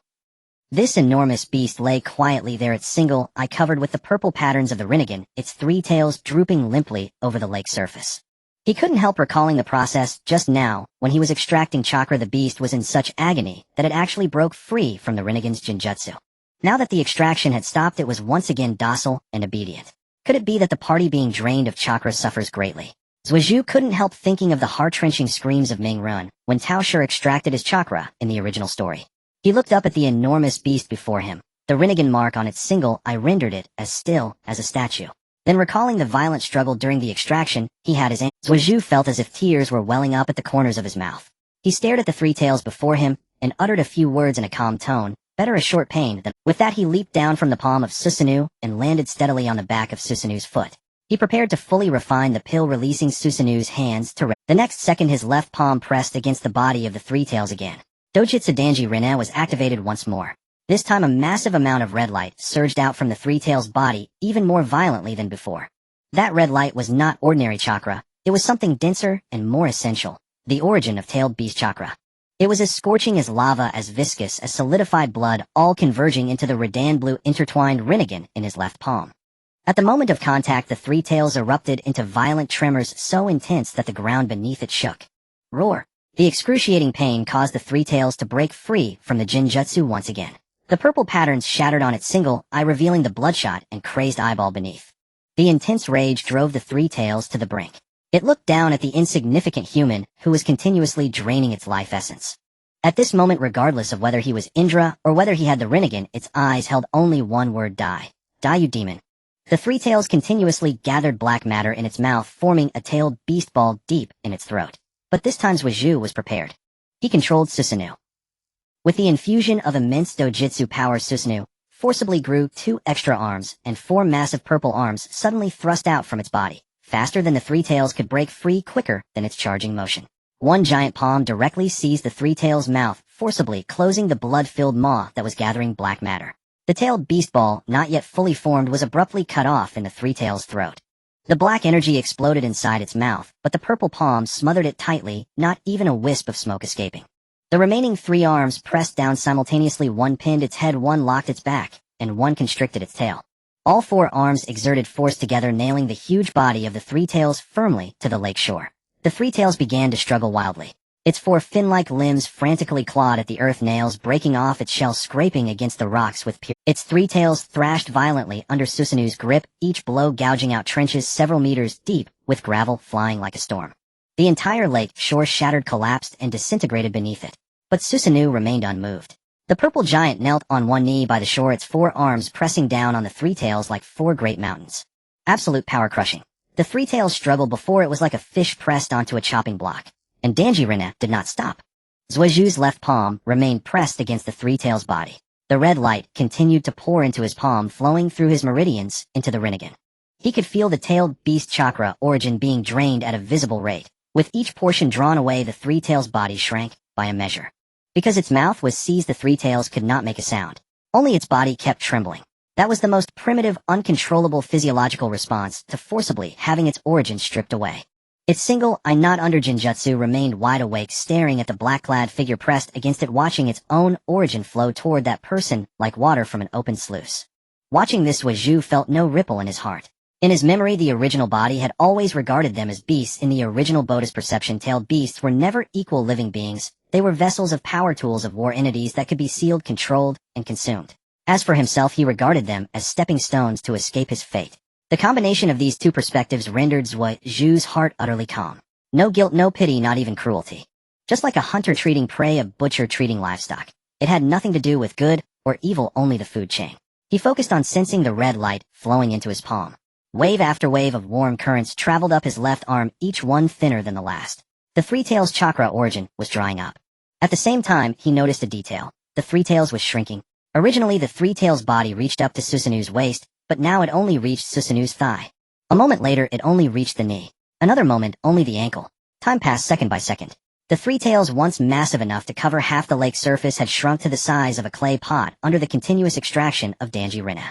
This enormous beast lay quietly there, its single eye covered with the purple patterns of the Rinnegan, its 3 tails drooping limply over the lake surface. He couldn't help recalling the process just now. When he was extracting chakra, the beast was in such agony that it actually broke free from the Rinnegan's Jinjutsu. Now that the extraction had stopped, it was once again docile and obedient. Could it be that the party being drained of chakra suffers greatly? Suiju couldn't help thinking of the heart-wrenching screams of Ming Run when Tao Shi extracted his chakra in the original story. He looked up at the enormous beast before him. The Rinnegan mark on its single eye rendered it as still as a statue. Then, recalling the violent struggle during the extraction, he had his Suiju felt as if tears were welling up at the corners of his mouth. He stared at the 3 tails before him and uttered a few words in a calm tone. Better a short pain than... With that, he leaped down from the palm of Susanoo and landed steadily on the back of Susanoo's foot. He prepared to fully refine the pill, releasing Susanoo's hands to rest. The next second, his left palm pressed against the body of the 3 tails again. Dojutsu Danji Rinne was activated once more. This time, a massive amount of red light surged out from the 3 tails' body, even more violently than before. That red light was not ordinary chakra. It was something denser and more essential. The origin of tailed beast chakra. It was as scorching as lava, as viscous as solidified blood, all converging into the Redan blue intertwined Rinnegan in his left palm. At the moment of contact, the 3 tails erupted into violent tremors so intense that the ground beneath it shook. Roar! The excruciating pain caused the 3 tails to break free from the Jinjutsu once again. The purple patterns shattered on its single eye, revealing the bloodshot and crazed eyeball beneath. The intense rage drove the 3 tails to the brink. It looked down at the insignificant human who was continuously draining its life essence. At this moment, regardless of whether he was Indra or whether he had the Rinnegan, its eyes held only one word: die. Die, you demon. The 3 tails continuously gathered black matter in its mouth, forming a tailed beast ball deep in its throat. But this time Suiju was prepared. He controlled Susanoo. With the infusion of immense dojutsu power, Susanoo forcibly grew 2 extra arms, and 4 massive purple arms suddenly thrust out from its body, faster than the three tails could break free, quicker than its charging motion. One giant palm directly seized the three tails' mouth, forcibly closing the blood-filled maw that was gathering black matter. The tailed beast ball, not yet fully formed, was abruptly cut off in the three tails' throat. The black energy exploded inside its mouth, but the purple palm smothered it tightly, not even a wisp of smoke escaping. The remaining 3 arms pressed down simultaneously. One pinned its head, one locked its back, and one constricted its tail. All 4 arms exerted force together, nailing the huge body of the three tails firmly to the lake shore. The three tails began to struggle wildly. Its 4 fin-like limbs frantically clawed at the earth, nails breaking off its shell, scraping against the rocks with its 3 tails thrashed violently under Susanu's grip, each blow gouging out trenches several meters deep, with gravel flying like a storm. The entire lake shore shattered, collapsed, and disintegrated beneath it. But Susanu remained unmoved. The purple giant knelt on one knee by the shore, its 4 arms pressing down on the three tails like 4 great mountains. Absolute power crushing. The three tails struggled before it was like a fish pressed onto a chopping block. And Danjirina did not stop. Zhuozhu's left palm remained pressed against the three tails' body. The red light continued to pour into his palm, flowing through his meridians into the Rinnegan. He could feel the tailed beast chakra origin being drained at a visible rate. With each portion drawn away, the three tails' body shrank by a measure. Because its mouth was seized, the three tails could not make a sound. Only its body kept trembling. That was the most primitive, uncontrollable physiological response to forcibly having its origin stripped away. Its single eye, not under Jinjutsu, remained wide awake, staring at the black-clad figure pressed against it, watching its own origin flow toward that person like water from an open sluice. Watching this, Zhuozhu felt no ripple in his heart. In his memory, the original body had always regarded them as beasts. In the original Buddhist perception, tailed beasts were never equal living beings. They were vessels of power, tools of war, entities that could be sealed, controlled, and consumed. As for himself, he regarded them as stepping stones to escape his fate. The combination of these two perspectives rendered Zhuozhu's heart utterly calm. No guilt, no pity, not even cruelty. Just like a hunter treating prey, a butcher treating livestock. It had nothing to do with good or evil, only the food chain. He focused on sensing the red light flowing into his palm. Wave after wave of warm currents traveled up his left arm, each one thinner than the last. The three tails' chakra origin was drying up. At the same time, he noticed a detail. The three tails was shrinking. Originally, the three tails' body reached up to Susanu's waist, but now it only reached Susanu's thigh. A moment later, it only reached the knee. Another moment, only the ankle. Time passed second by second. The three tails, once massive enough to cover half the lake's surface, had shrunk to the size of a clay pot under the continuous extraction of Danjirina.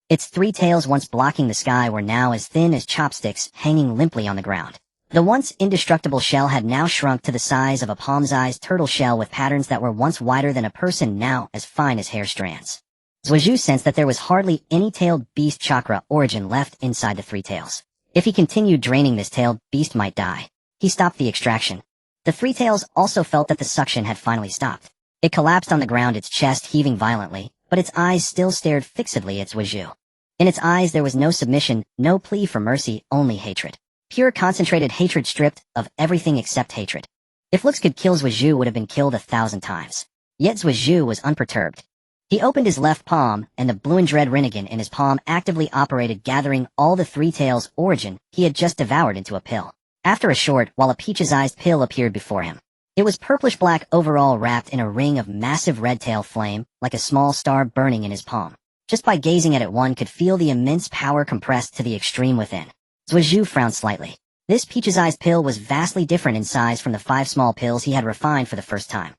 Its three tails, once blocking the sky, were now as thin as chopsticks, hanging limply on the ground. The once indestructible shell had now shrunk to the size of a palm-sized turtle shell, with patterns that were once wider than a person now as fine as hair strands. Zhuozhu sensed that there was hardly any tailed beast chakra origin left inside the three tails. If he continued draining, this tailed beast might die. He stopped the extraction. The three tails also felt that the suction had finally stopped. It collapsed on the ground, its chest heaving violently, but its eyes still stared fixedly at Zhuozhu. In its eyes there was no submission, no plea for mercy, only hatred. Pure concentrated hatred, stripped of everything except hatred. If looks could kill, Zhuozhu would have been killed 1,000 times. Yet Zhuozhu was unperturbed. He opened his left palm, and the blue and red Rinnegan in his palm actively operated, gathering all the three tails' origin he had just devoured into a pill. After a short, while a peach's-eyed pill appeared before him. It was purplish-black overall, wrapped in a ring of massive red tail flame, like a small star burning in his palm. Just by gazing at it, one could feel the immense power compressed to the extreme within. Zhuozhu frowned slightly. This peach's-eyed pill was vastly different in size from the 5 small pills he had refined for the first time.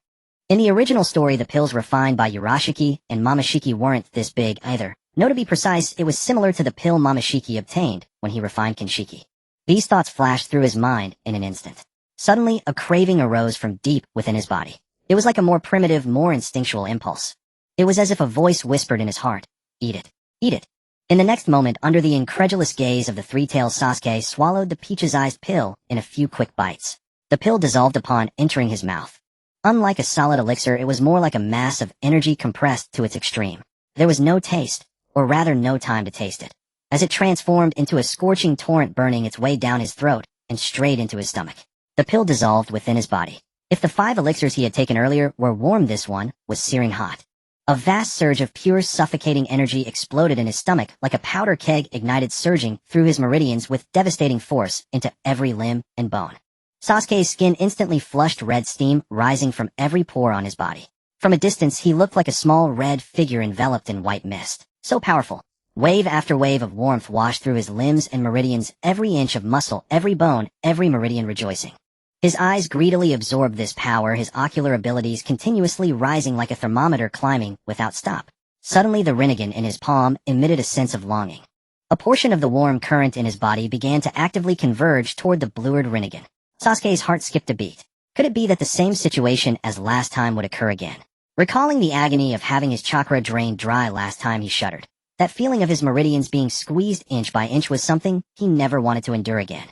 In the original story, the pills refined by Urashiki and Momoshiki weren't this big either. No, to be precise, it was similar to the pill Momoshiki obtained when he refined Kinshiki. These thoughts flashed through his mind in an instant. Suddenly, a craving arose from deep within his body. It was like a more primitive, more instinctual impulse. It was as if a voice whispered in his heart, "Eat it. Eat it." In the next moment, under the incredulous gaze of the three-tailed, Sasuke swallowed the peach's-eyed pill in a few quick bites. The pill dissolved upon entering his mouth. Unlike a solid elixir, it was more like a mass of energy compressed to its extreme. There was no taste, or rather no time to taste it, as it transformed into a scorching torrent, burning its way down his throat and straight into his stomach. The pill dissolved within his body. If the 5 elixirs he had taken earlier were warm, this one was searing hot. A vast surge of pure, suffocating energy exploded in his stomach like a powder keg, ignited, surging through his meridians with devastating force into every limb and bone. Sasuke's skin instantly flushed, red steam rising from every pore on his body. From a distance, he looked like a small red figure enveloped in white mist. So powerful. Wave after wave of warmth washed through his limbs and meridians, every inch of muscle, every bone, every meridian rejoicing. His eyes greedily absorbed this power, his ocular abilities continuously rising like a thermometer climbing without stop. Suddenly the Rinnegan in his palm emitted a sense of longing. A portion of the warm current in his body began to actively converge toward the blued Rinnegan. Sasuke's heart skipped a beat. Could it be that the same situation as last time would occur again? Recalling the agony of having his chakra drained dry last time, he shuddered. That feeling of his meridians being squeezed inch by inch was something he never wanted to endure again.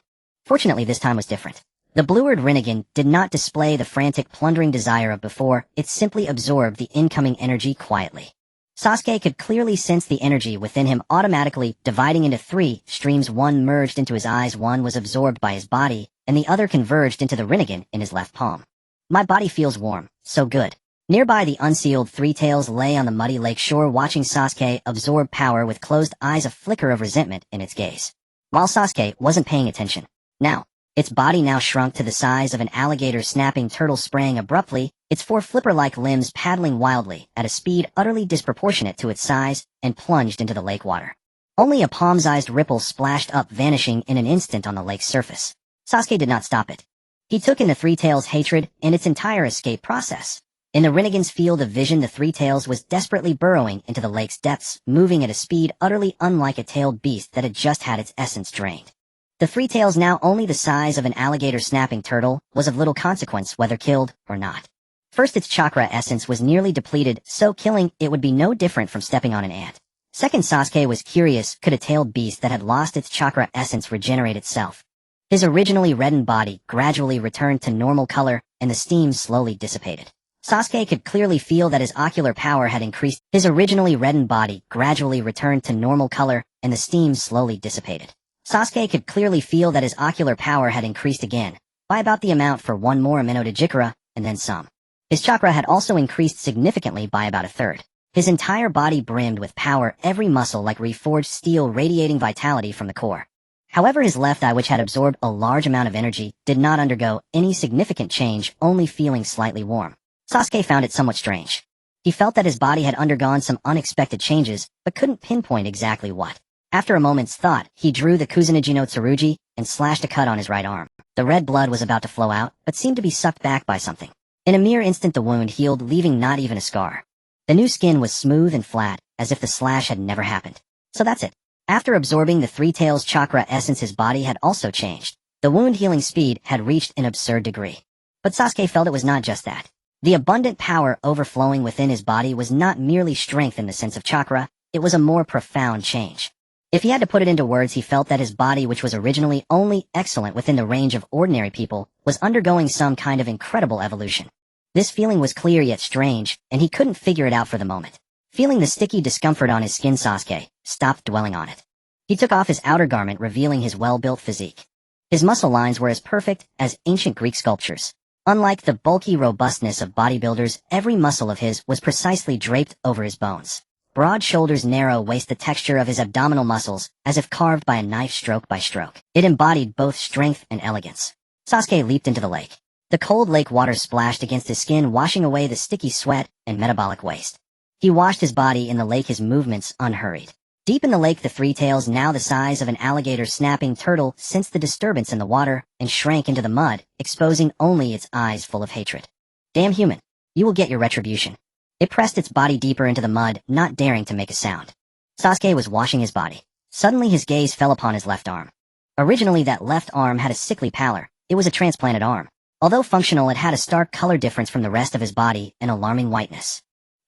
Fortunately, this time was different. The blued Rinnegan did not display the frantic plundering desire of before, it simply absorbed the incoming energy quietly. Sasuke could clearly sense the energy within him automatically dividing into three streams. One merged into his eyes, one was absorbed by his body, and the other converged into the Rinnegan in his left palm. My body feels warm, so good. Nearby, the unsealed Three Tails lay on the muddy lake shore watching Sasuke absorb power with closed eyes, a flicker of resentment in its gaze. While Sasuke wasn't paying attention. Now, its body now shrunk to the size of an alligator snapping turtle spraying abruptly, its four flipper-like limbs paddling wildly at a speed utterly disproportionate to its size, and plunged into the lake water. Only a palm-sized ripple splashed up, vanishing in an instant on the lake's surface. Sasuke did not stop it. He took in the Three Tails' hatred and its entire escape process. In the Rinnegan's field of vision, the Three Tails was desperately burrowing into the lake's depths, moving at a speed utterly unlike a tailed beast that had just had its essence drained. The Three Tails, now only the size of an alligator snapping turtle, was of little consequence whether killed or not. First, its chakra essence was nearly depleted, so killing it would be no different from stepping on an ant. Second, Sasuke was curious, could a tailed beast that had lost its chakra essence regenerate itself? His originally reddened body gradually returned to normal color, and the steam slowly dissipated. Sasuke could clearly feel that his ocular power had increased. His originally reddened body gradually returned to normal color, and the steam slowly dissipated. Sasuke could clearly feel that his ocular power had increased again, by about the amount for one more Amino and then some. His chakra had also increased significantly by about a third. His entire body brimmed with power, every muscle like reforged steel radiating vitality from the core. However, his left eye, which had absorbed a large amount of energy, did not undergo any significant change, only feeling slightly warm. Sasuke found it somewhat strange. He felt that his body had undergone some unexpected changes, but couldn't pinpoint exactly what. After a moment's thought, he drew the Kusanagi no Tsurugi and slashed a cut on his right arm. The red blood was about to flow out, but seemed to be sucked back by something. In a mere instant the wound healed, leaving not even a scar. The new skin was smooth and flat, as if the slash had never happened. So that's it. After absorbing the Three Tails chakra essence, his body had also changed. The wound healing speed had reached an absurd degree. But Sasuke felt it was not just that. The abundant power overflowing within his body was not merely strength in the sense of chakra, it was a more profound change. If he had to put it into words, he felt that his body, which was originally only excellent within the range of ordinary people, was undergoing some kind of incredible evolution. This feeling was clear yet strange, and he couldn't figure it out for the moment. Feeling the sticky discomfort on his skin, Sasuke stopped dwelling on it. He took off his outer garment, revealing his well-built physique. His muscle lines were as perfect as ancient Greek sculptures. Unlike the bulky robustness of bodybuilders, every muscle of his was precisely draped over his bones. Broad shoulders, narrow waist, the texture of his abdominal muscles, as if carved by a knife stroke by stroke. It embodied both strength and elegance. Sasuke leaped into the lake. The cold lake water splashed against his skin, washing away the sticky sweat and metabolic waste. He washed his body in the lake, his movements unhurried. Deep in the lake, the Three Tails, now the size of an alligator snapping turtle, sensed the disturbance in the water and shrank into the mud, exposing only its eyes full of hatred. Damn human. You will get your retribution. It pressed its body deeper into the mud, not daring to make a sound. Sasuke was washing his body. Suddenly his gaze fell upon his left arm. Originally that left arm had a sickly pallor. It was a transplanted arm. Although functional, it had a stark color difference from the rest of his body, an alarming whiteness.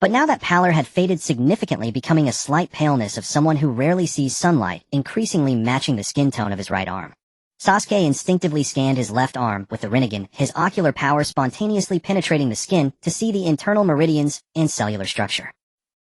But now that pallor had faded significantly, becoming a slight paleness of someone who rarely sees sunlight, increasingly matching the skin tone of his right arm. Sasuke instinctively scanned his left arm with the Rinnegan, his ocular power spontaneously penetrating the skin to see the internal meridians and cellular structure.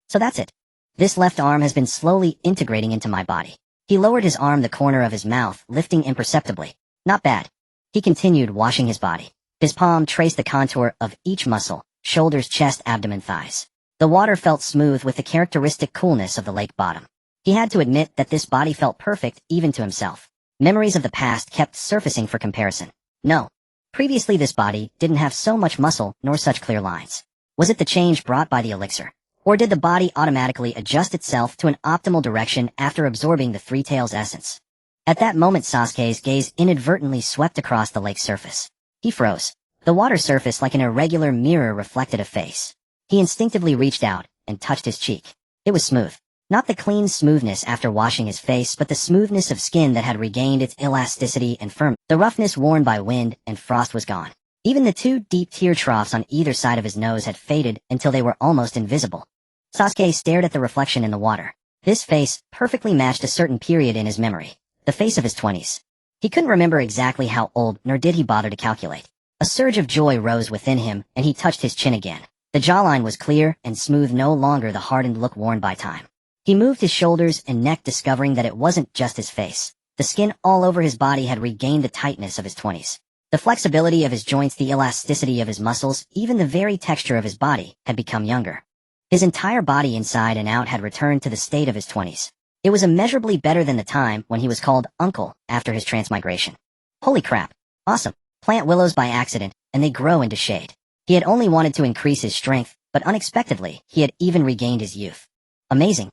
So that's it. This left arm has been slowly integrating into my body. He lowered his arm, the corner of his mouth lifting imperceptibly. Not bad. He continued washing his body. His palm traced the contour of each muscle, shoulders, chest, abdomen, thighs. The water felt smooth with the characteristic coolness of the lake bottom. He had to admit that this body felt perfect even to himself. Memories of the past kept surfacing for comparison. No. Previously this body didn't have so much muscle nor such clear lines. Was it the change brought by the elixir? Or did the body automatically adjust itself to an optimal direction after absorbing the Three Tails essence? At that moment Sasuke's gaze inadvertently swept across the lake's surface. He froze. The water surface like an irregular mirror reflected a face. He instinctively reached out and touched his cheek. It was smooth. Not the clean smoothness after washing his face, but the smoothness of skin that had regained its elasticity and firmness. The roughness worn by wind and frost was gone. Even the two deep tear troughs on either side of his nose had faded until they were almost invisible. Sasuke stared at the reflection in the water. This face perfectly matched a certain period in his memory. The face of his 20s. He couldn't remember exactly how old, nor did he bother to calculate. A surge of joy rose within him, and he touched his chin again. The jawline was clear and smooth, no longer the hardened look worn by time. He moved his shoulders and neck, discovering that it wasn't just his face. The skin all over his body had regained the tightness of his 20s. The flexibility of his joints, the elasticity of his muscles, even the very texture of his body, had become younger. His entire body inside and out had returned to the state of his 20s. It was immeasurably better than the time when he was called Uncle after his transmigration. Holy crap. Awesome. Plant willows by accident, and they grow into shade. He had only wanted to increase his strength, but unexpectedly, he had even regained his youth. Amazing.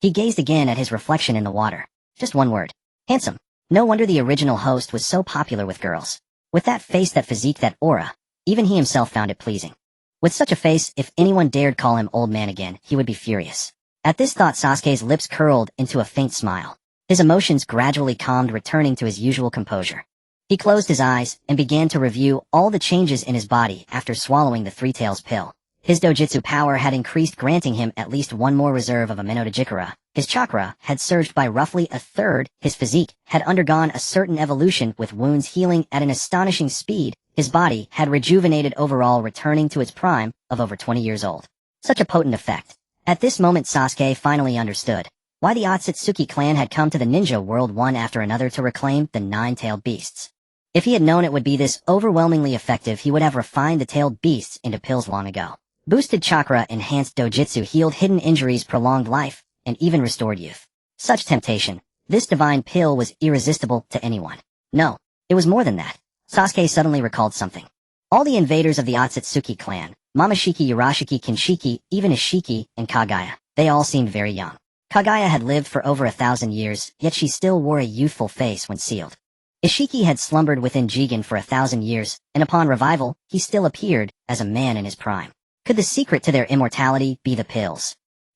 He gazed again at his reflection in the water. Just one word. Handsome. No wonder the original host was so popular with girls. With that face, that physique, that aura, even he himself found it pleasing. With such a face, if anyone dared call him old man again, he would be furious. At this thought, Sasuke's lips curled into a faint smile. His emotions gradually calmed, returning to his usual composure. He closed his eyes and began to review all the changes in his body after swallowing the Three Tails pill. His dojutsu power had increased, granting him at least one more reserve of Amino-Dojikara. His chakra had surged by roughly a third. His physique had undergone a certain evolution, with wounds healing at an astonishing speed. His body had rejuvenated overall, returning to its prime of over 20 years old. Such a potent effect. At this moment Sasuke finally understood why the Ōtsutsuki clan had come to the ninja world one after another to reclaim the nine-tailed beasts. If he had known it would be this overwhelmingly effective, he would have refined the tailed beasts into pills long ago. Boosted chakra, enhanced dojutsu, healed hidden injuries, prolonged life, and even restored youth. Such temptation. This divine pill was irresistible to anyone. No, it was more than that. Sasuke suddenly recalled something. All the invaders of the Ōtsutsuki clan, Momoshiki, Urashiki, Kinshiki, even Ishiki, and Kagaya, they all seemed very young. Kagaya had lived for over 1,000 years, yet she still wore a youthful face when sealed. Ishiki had slumbered within Jigen for 1,000 years, and upon revival, he still appeared as a man in his prime. Could the secret to their immortality be the pills?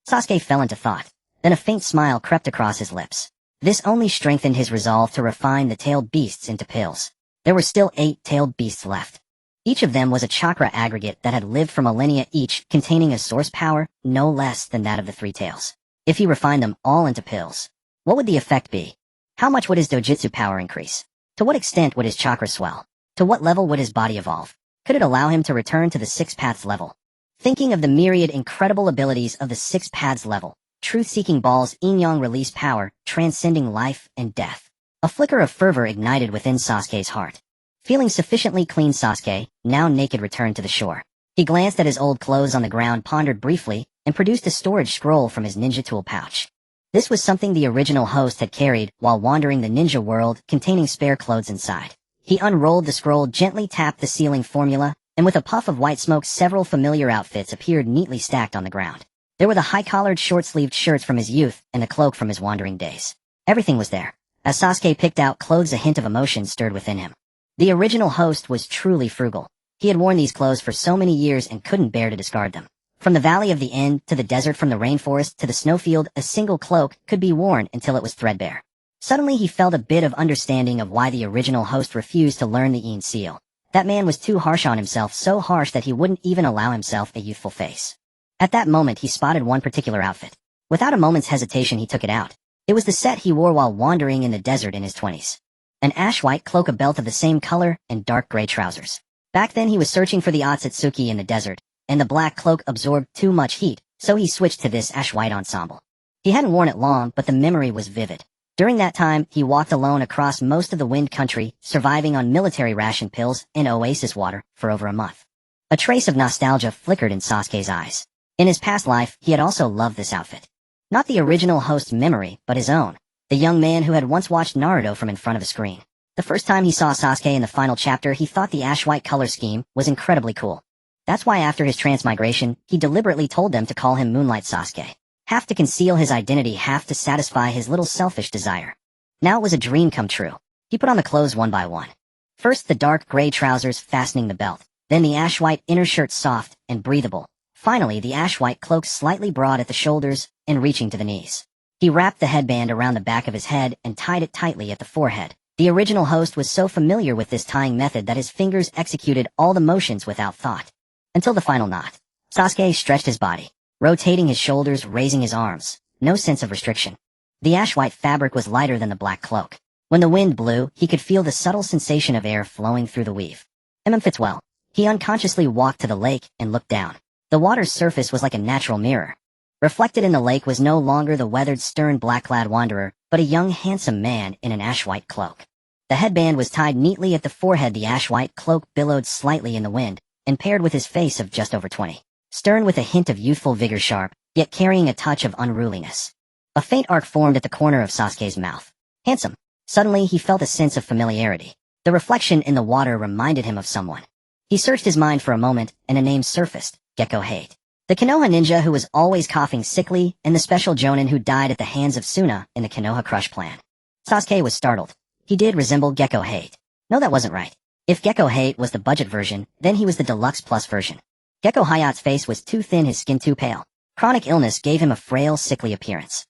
Sasuke fell into thought. Then a faint smile crept across his lips. This only strengthened his resolve to refine the tailed beasts into pills. There were still 8 tailed beasts left. Each of them was a chakra aggregate that had lived for millennia, each containing a source power no less than that of the Three Tails. If he refined them all into pills, what would the effect be? How much would his dojutsu power increase? To what extent would his chakra swell? To what level would his body evolve? Could it allow him to return to the Six Paths level? Thinking of the myriad incredible abilities of the Six Paths level, truth-seeking balls, Yin-Yang Release power, transcending life and death. A flicker of fervor ignited within Sasuke's heart. Feeling sufficiently clean, Sasuke, now naked, returned to the shore. He glanced at his old clothes on the ground, pondered briefly, and produced a storage scroll from his ninja tool pouch. This was something the original host had carried while wandering the ninja world, containing spare clothes inside. He unrolled the scroll, gently tapped the sealing formula, and with a puff of white smoke several familiar outfits appeared neatly stacked on the ground. There were the high-collared, short-sleeved shirts from his youth and the cloak from his wandering days. Everything was there. As Sasuke picked out clothes, a hint of emotion stirred within him. The original host was truly frugal. He had worn these clothes for so many years and couldn't bear to discard them. From the valley of the End to the desert, from the rainforest to the snowfield, a single cloak could be worn until it was threadbare. Suddenly he felt a bit of understanding of why the original host refused to learn the Yin seal. That man was too harsh on himself, so harsh that he wouldn't even allow himself a youthful face. At that moment he spotted one particular outfit. Without a moment's hesitation he took it out. It was the set he wore while wandering in the desert in his 20s. An ash-white cloak, a belt of the same color, and dark gray trousers. Back then he was searching for the Ōtsutsuki in the desert, and the black cloak absorbed too much heat, so he switched to this ash-white ensemble. He hadn't worn it long, but the memory was vivid. During that time, he walked alone across most of the Wind Country, surviving on military ration pills and oasis water for over a month. A trace of nostalgia flickered in Sasuke's eyes. In his past life, he had also loved this outfit. Not the original host's memory, but his own. The young man who had once watched Naruto from in front of a screen. The first time he saw Sasuke in the final chapter, he thought the ash-white color scheme was incredibly cool. That's why after his transmigration, he deliberately told them to call him Moonlight Sasuke. Half to conceal his identity, half to satisfy his little selfish desire. Now it was a dream come true. He put on the clothes one by one. First the dark gray trousers fastening the belt, then the ash-white inner shirt soft and breathable. Finally the ash-white cloak slightly broad at the shoulders and reaching to the knees. He wrapped the headband around the back of his head and tied it tightly at the forehead. The original host was so familiar with this tying method that his fingers executed all the motions without thought. Until the final knot. Sasuke stretched his body, rotating his shoulders, raising his arms. No sense of restriction. The ash-white fabric was lighter than the black cloak. When the wind blew, he could feel the subtle sensation of air flowing through the weave. Fits well. He unconsciously walked to the lake and looked down. The water's surface was like a natural mirror. Reflected in the lake was no longer the weathered, stern, black-clad wanderer, but a young, handsome man in an ash-white cloak. The headband was tied neatly at the forehead. The ash-white cloak billowed slightly in the wind, and paired with his face of just over 20. Stern with a hint of youthful vigor, sharp, yet carrying a touch of unruliness. A faint arc formed at the corner of Sasuke's mouth. Handsome. Suddenly he felt a sense of familiarity. The reflection in the water reminded him of someone. He searched his mind for a moment, and a name surfaced, Gekko Hate. The Konoha ninja who was always coughing sickly, and the special jonin who died at the hands of Suna in the Konoha Crush plan. Sasuke was startled. He did resemble Gekko Hate. No, that wasn't right. If Gekko Hate was the budget version, then he was the deluxe plus version. Gekko Hayate's face was too thin, his skin too pale. Chronic illness gave him a frail, sickly appearance.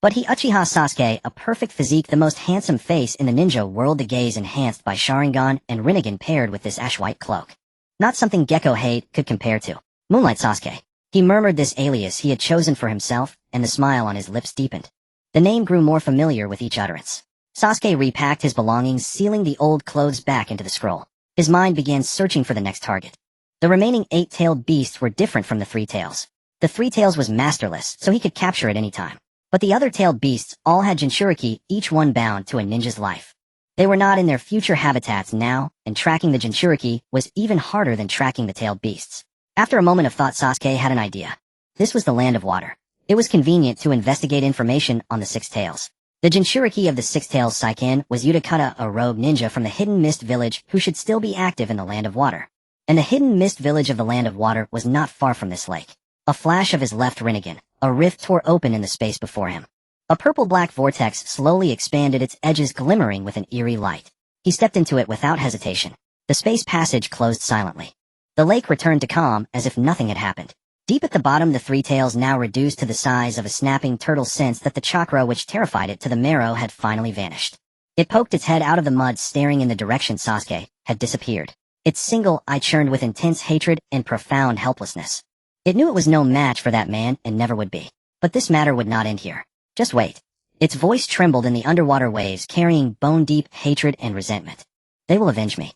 But he Uchiha Sasuke, a perfect physique, the most handsome face in the ninja world, the gaze enhanced by Sharingan and Rinnegan paired with this ash-white cloak. Not something Gekko Hate could compare to. Moonlight Sasuke. He murmured this alias he had chosen for himself, and the smile on his lips deepened. The name grew more familiar with each utterance. Sasuke repacked his belongings, sealing the old clothes back into the scroll. His mind began searching for the next target. The remaining 8-tailed beasts were different from the 3 tails. The 3 tails was masterless, so he could capture at any time. But the other tailed beasts all had Jinchuriki, each one bound to a ninja's life. They were not in their future habitats now, and tracking the Jinchuriki was even harder than tracking the tailed beasts. After a moment of thought, Sasuke had an idea. This was the land of water. It was convenient to investigate information on the 6 tails. The Jinchuriki of the 6 tails Saiken was Utakata, a rogue ninja from the Hidden Mist Village who should still be active in the Land of Water. And the Hidden Mist Village of the Land of Water was not far from this lake. A flash of his left Rinnegan, a rift tore open in the space before him. A purple-black vortex slowly expanded, its edges glimmering with an eerie light. He stepped into it without hesitation. The space passage closed silently. The lake returned to calm as if nothing had happened. Deep at the bottom, the 3 tails, now reduced to the size of a snapping turtle, sensed that the chakra which terrified it to the marrow had finally vanished. It poked its head out of the mud, staring in the direction Sasuke had disappeared. Its single eye churned with intense hatred and profound helplessness. It knew it was no match for that man and never would be. But this matter would not end here. Just wait. Its voice trembled in the underwater waves, carrying bone-deep hatred and resentment. They will avenge me.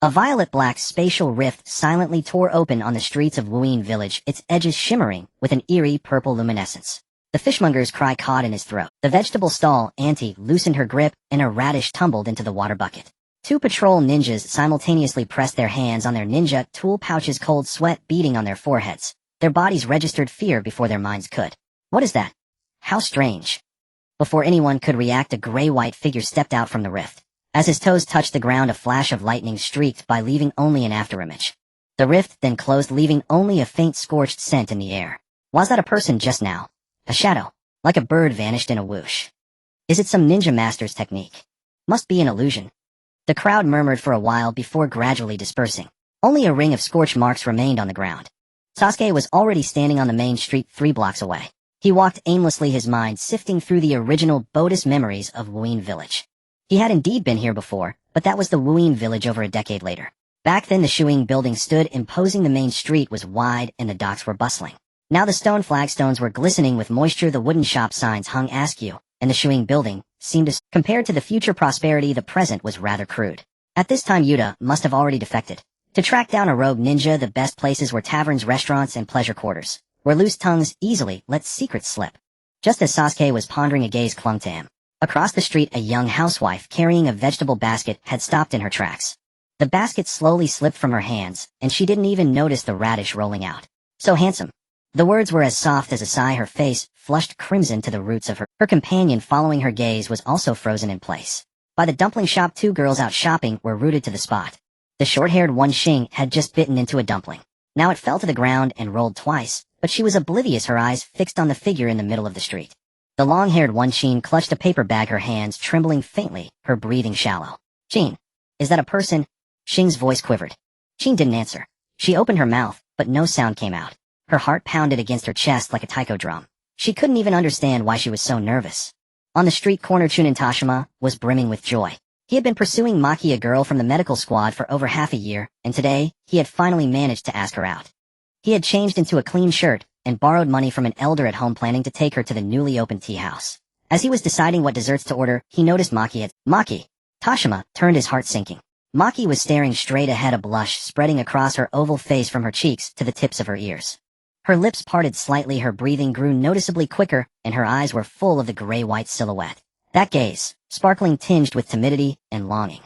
A violet-black spatial rift silently tore open on the streets of Wuyin Village, its edges shimmering with an eerie purple luminescence. The fishmonger's cry caught in his throat. The vegetable stall auntie loosened her grip, and a radish tumbled into the water bucket. 2 patrol ninjas simultaneously pressed their hands on their ninja tool pouches, cold sweat beading on their foreheads. Their bodies registered fear before their minds could. What is that? How strange. Before anyone could react, a gray-white figure stepped out from the rift. As his toes touched the ground, a flash of lightning streaked by, leaving only an afterimage. The rift then closed, leaving only a faint scorched scent in the air. Was that a person just now? A shadow, like a bird, vanished in a whoosh. Is it some ninja master's technique? Must be an illusion. The crowd murmured for a while before gradually dispersing. Only a ring of scorch marks remained on the ground. Sasuke was already standing on the main street 3 blocks away. He walked aimlessly, his mind sifting through the original Buddhist memories of Wuyin Village. He had indeed been here before, but that was the Wuyin Village over a decade later. Back then the Shuing building stood imposing, the main street was wide, and the docks were bustling. Now the stone flagstones were glistening with moisture, the wooden shop signs hung askew, and the Shuing building seemed to, compared to the future prosperity, the present was rather crude. At this time Yuta must have already defected. To track down a rogue ninja, the best places were taverns, restaurants, and pleasure quarters, where loose tongues easily let secrets slip. Just as Sasuke was pondering, a gaze clung to him. Across the street, a young housewife carrying a vegetable basket had stopped in her tracks. The basket slowly slipped from her hands, and she didn't even notice the radish rolling out. So handsome. The words were as soft as a sigh. Her face flushed crimson to the roots of her companion following her gaze was also frozen in place. By the dumpling shop, 2 girls out shopping were rooted to the spot. The short-haired one Xing had just bitten into a dumpling. Now it fell to the ground and rolled twice, but she was oblivious, her eyes fixed on the figure in the middle of the street. The long-haired one Xing clutched a paper bag, her hands trembling faintly, her breathing shallow. Xing, is that a person? Xing's voice quivered. Xing didn't answer. She opened her mouth, but no sound came out. Her heart pounded against her chest like a taiko drum. She couldn't even understand why she was so nervous. On the street corner, Chunin Tashima was brimming with joy. He had been pursuing Maki, a girl from the medical squad, for over half a year, and today, he had finally managed to ask her out. He had changed into a clean shirt and borrowed money from an elder at home, planning to take her to the newly opened tea house. As he was deciding what desserts to order, he noticed Maki. Tashima turned, his heart sinking. Maki was staring straight ahead, a blush spreading across her oval face from her cheeks to the tips of her ears. Her lips parted slightly, her breathing grew noticeably quicker, and her eyes were full of the gray-white silhouette. That gaze, sparkling, tinged with timidity and longing.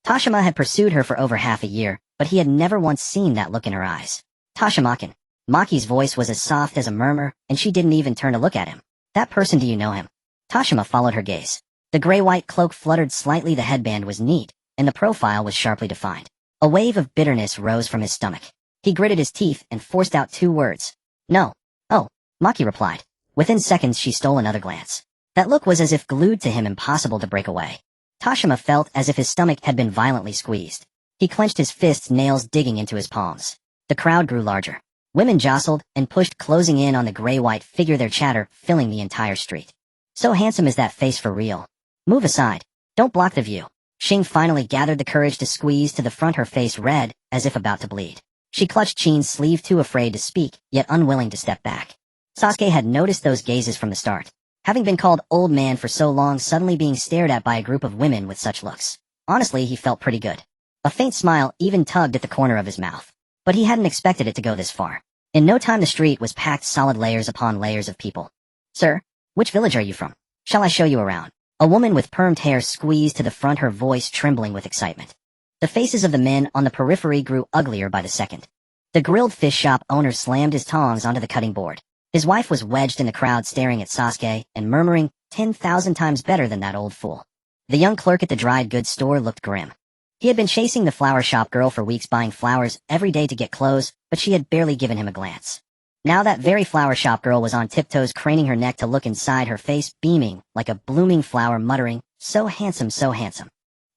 Tashima had pursued her for over half a year, but he had never once seen that look in her eyes. Tashima-kun. Maki's voice was as soft as a murmur, and she didn't even turn to look at him. That person, do you know him? Tashima followed her gaze. The gray-white cloak fluttered slightly, the headband was neat, and the profile was sharply defined. A wave of bitterness rose from his stomach. He gritted his teeth and forced out two words. No. Oh, Maki replied. Within seconds she stole another glance. That look was as if glued to him, impossible to break away. Tashima felt as if his stomach had been violently squeezed. He clenched his fists, nails digging into his palms. The crowd grew larger. Women jostled and pushed, closing in on the gray-white figure, their chatter filling the entire street. So handsome is that face for real. Move aside. Don't block the view. Xing finally gathered the courage to squeeze to the front, her face red, as if about to bleed. She clutched Qin's sleeve, too afraid to speak, yet unwilling to step back. Sasuke had noticed those gazes from the start. Having been called old man for so long, suddenly being stared at by a group of women with such looks. Honestly, he felt pretty good. A faint smile even tugged at the corner of his mouth. But he hadn't expected it to go this far. In no time the street was packed, solid layers upon layers of people. Sir, which village are you from? Shall I show you around? A woman with permed hair squeezed to the front, her voice trembling with excitement. The faces of the men on the periphery grew uglier by the second. The grilled fish shop owner slammed his tongs onto the cutting board. His wife was wedged in the crowd, staring at Sasuke and murmuring, 10,000 times better than that old fool. The young clerk at the dried goods store looked grim. He had been chasing the flower shop girl for weeks, buying flowers every day to get clothes, but she had barely given him a glance. Now that very flower shop girl was on tiptoes, craning her neck to look inside, her face beaming like a blooming flower, muttering, so handsome, so handsome.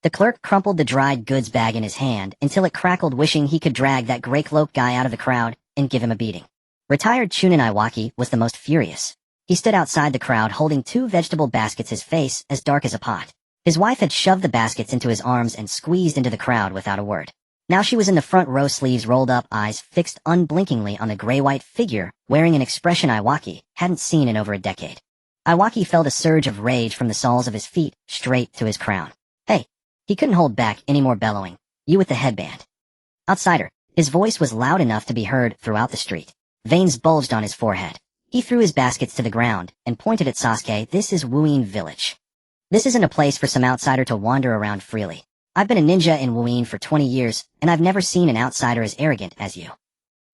The clerk crumpled the dried goods bag in his hand until it crackled, wishing he could drag that gray-cloaked guy out of the crowd and give him a beating. Retired Chunin Iwaki was the most furious. He stood outside the crowd holding two vegetable baskets, his face as dark as a pot. His wife had shoved the baskets into his arms and squeezed into the crowd without a word. Now she was in the front row, sleeves rolled up, eyes fixed unblinkingly on the gray-white figure, wearing an expression Iwaki hadn't seen in over a decade. Iwaki felt a surge of rage from the soles of his feet, straight to his crown. Hey! He couldn't hold back any more, bellowing. You with the headband. Outsider. His voice was loud enough to be heard throughout the street. Veins bulged on his forehead. He threw his baskets to the ground and pointed at Sasuke. This is Wuyin Village. This isn't a place for some outsider to wander around freely. I've been a ninja in Wuyin for 20 years, and I've never seen an outsider as arrogant as you.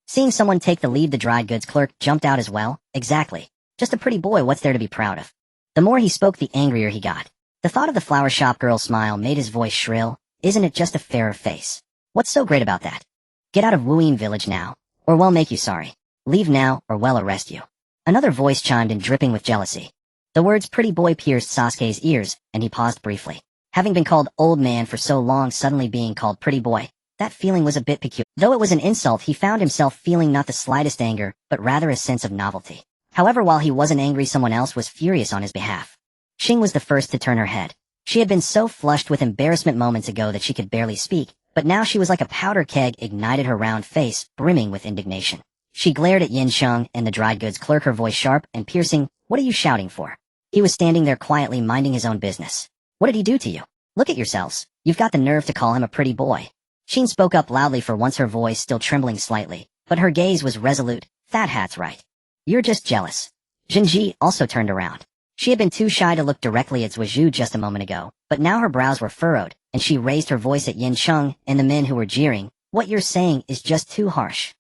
Seeing someone take the lead, the dried goods clerk jumped out as well. Exactly. Just a pretty boy, what's there to be proud of? The more he spoke, the angrier he got. The thought of the flower shop girl's smile made his voice shrill. Isn't it just a fairer face? What's so great about that? Get out of Wuyin Village now, or we'll make you sorry. Leave now, or we'll arrest you. Another voice chimed in, dripping with jealousy. The words pretty boy pierced Sasuke's ears, and he paused briefly. Having been called old man for so long, suddenly being called pretty boy, that feeling was a bit peculiar. Though it was an insult, he found himself feeling not the slightest anger, but rather a sense of novelty. However, while he wasn't angry, someone else was furious on his behalf. Xing was the first to turn her head. She had been so flushed with embarrassment moments ago that she could barely speak, but now she was like a powder keg ignited, her round face brimming with indignation. She glared at Yin Sheng and the dried goods clerk, her voice sharp and piercing. What are you shouting for? He was standing there quietly, minding his own business. What did he do to you? Look at yourselves. You've got the nerve to call him a pretty boy. Xing spoke up loudly, for once her voice still trembling slightly, but her gaze was resolute. That hat's right. You're just jealous. Jinji also turned around. She had been too shy to look directly at Zhuju just a moment ago, but now her brows were furrowed, and she raised her voice at Yin Sheng and the men who were jeering. What you're saying is just too harsh.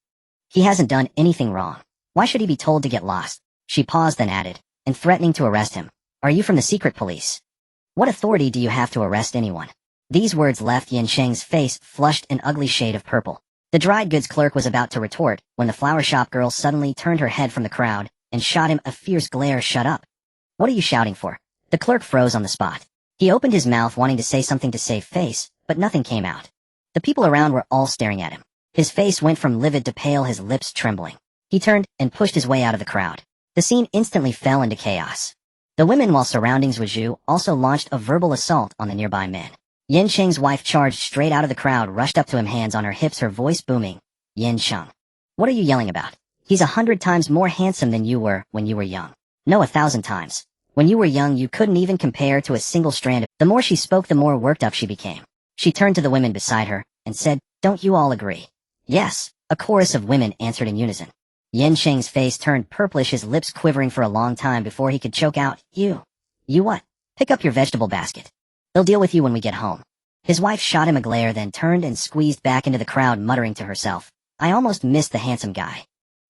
He hasn't done anything wrong. Why should he be told to get lost? She paused, then added, and threatening to arrest him. Are you from the secret police? What authority do you have to arrest anyone? These words left Yin Sheng's face flushed an ugly shade of purple. The dried goods clerk was about to retort when the flower shop girl suddenly turned her head from the crowd and shot him a fierce glare. Shut up. What are you shouting for? The clerk froze on the spot. He opened his mouth wanting to say something to save face, but nothing came out. The people around were all staring at him. His face went from livid to pale, his lips trembling. He turned and pushed his way out of the crowd. The scene instantly fell into chaos. The women, while surrounding Zhuozhu, also launched a verbal assault on the nearby men. Yin Sheng's wife charged straight out of the crowd, rushed up to him, hands on her hips, her voice booming. Yin Sheng. What are you yelling about? He's 100 times more handsome than you were when you were young. No, 1,000 times. When you were young, you couldn't even compare to a single strand. The more she spoke, the more worked up she became. She turned to the women beside her and said, "Don't you all agree?" Yes, a chorus of women answered in unison. Yin Sheng's face turned purplish, his lips quivering for a long time before he could choke out, You what? Pick up your vegetable basket. They'll deal with you when we get home." His wife shot him a glare, then turned and squeezed back into the crowd, muttering to herself, "I almost missed the handsome guy."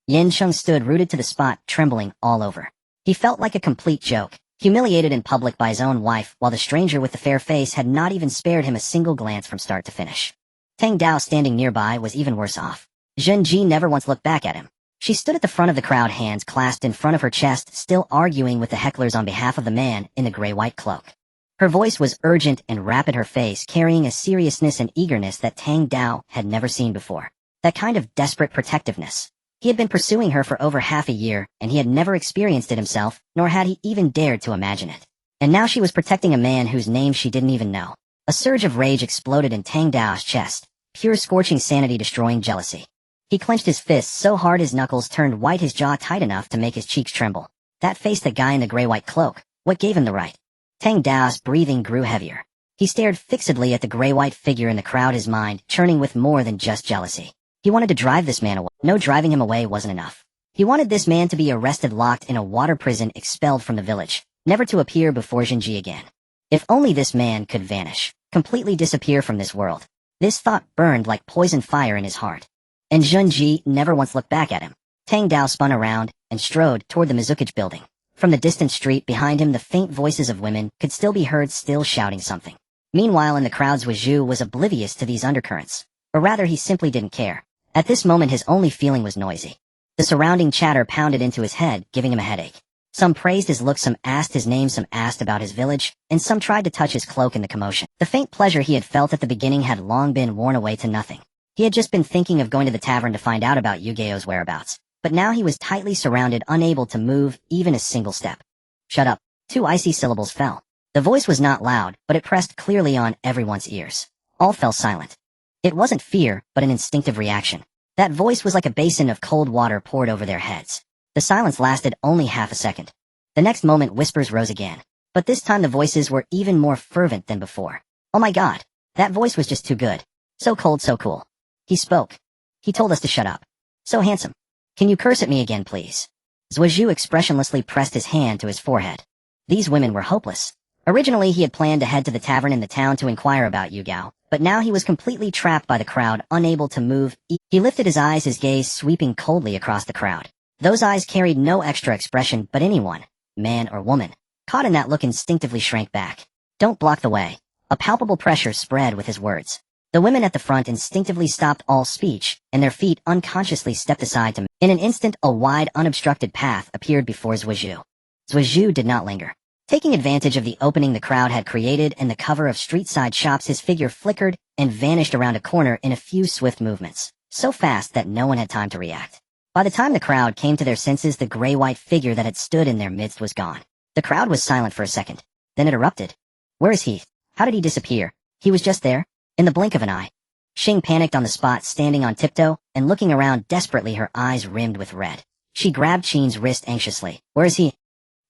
Yin Sheng stood rooted to the spot, trembling all over. He felt like a complete joke, humiliated in public by his own wife, while the stranger with the fair face had not even spared him a single glance from start to finish. Tang Dao, standing nearby, was even worse off. Zhenji never once looked back at him. She stood at the front of the crowd, hands clasped in front of her chest, still arguing with the hecklers on behalf of the man in the gray-white cloak. Her voice was urgent and rapid, her face carrying a seriousness and eagerness that Tang Dao had never seen before. That kind of desperate protectiveness. He had been pursuing her for over half a year, and he had never experienced it himself, nor had he even dared to imagine it. And now she was protecting a man whose name she didn't even know. A surge of rage exploded in Tang Dao's chest, pure scorching sanity-destroying jealousy. He clenched his fists so hard his knuckles turned white, his jaw tight enough to make his cheeks tremble. That faced the guy in the gray-white cloak. What gave him the right? Tang Dao's breathing grew heavier. He stared fixedly at the gray-white figure in the crowd, his mind churning with more than just jealousy. He wanted to drive this man away. No, driving him away wasn't enough. He wanted this man to be arrested, locked in a water prison, expelled from the village, never to appear before Zhenji again. If only this man could vanish, completely disappear from this world. This thought burned like poison fire in his heart. And Zhenji never once looked back at him. Tang Dao spun around and strode toward the Mizukage building. From the distant street behind him, the faint voices of women could still be heard, still shouting something. Meanwhile, in the crowds, Zhuozhu was oblivious to these undercurrents. Or rather, he simply didn't care. At this moment, his only feeling was noisy. The surrounding chatter pounded into his head, giving him a headache. Some praised his looks, some asked his name, some asked about his village, and some tried to touch his cloak in the commotion. The faint pleasure he had felt at the beginning had long been worn away to nothing. He had just been thinking of going to the tavern to find out about Yu-Gi-Oh's whereabouts. But now he was tightly surrounded, unable to move even a single step. "Shut up." 2 icy syllables fell. The voice was not loud, but it pressed clearly on everyone's ears. All fell silent. It wasn't fear, but an instinctive reaction. That voice was like a basin of cold water poured over their heads. The silence lasted only half a second. The next moment, whispers rose again. But this time the voices were even more fervent than before. "Oh my God. That voice was just too good. So cold, so cool. He spoke. He told us to shut up. So handsome. Can you curse at me again, please?" Zhuozhu expressionlessly pressed his hand to his forehead. These women were hopeless. Originally, he had planned to head to the tavern in the town to inquire about Yu-Gao, but now he was completely trapped by the crowd, unable to move. He lifted his eyes, his gaze sweeping coldly across the crowd. Those eyes carried no extra expression, but anyone, man or woman, caught in that look instinctively shrank back. "Don't block the way." A palpable pressure spread with his words. The women at the front instinctively stopped all speech, and their feet unconsciously stepped aside to. In an instant, a wide, unobstructed path appeared before Zhuozhu. Zhuozhu did not linger. Taking advantage of the opening the crowd had created and the cover of street-side shops, his figure flickered and vanished around a corner in a few swift movements, so fast that no one had time to react. By the time the crowd came to their senses, the gray-white figure that had stood in their midst was gone. The crowd was silent for a second. Then it erupted. "Where is he? How did he disappear? He was just there? In the blink of an eye." Xing panicked on the spot, standing on tiptoe and looking around desperately, her eyes rimmed with red. She grabbed Qin's wrist anxiously. "Where is he?"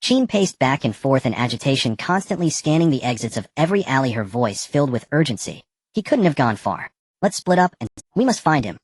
Qin paced back and forth in agitation, constantly scanning the exits of every alley, her voice filled with urgency. "He couldn't have gone far. Let's split up and we must find him."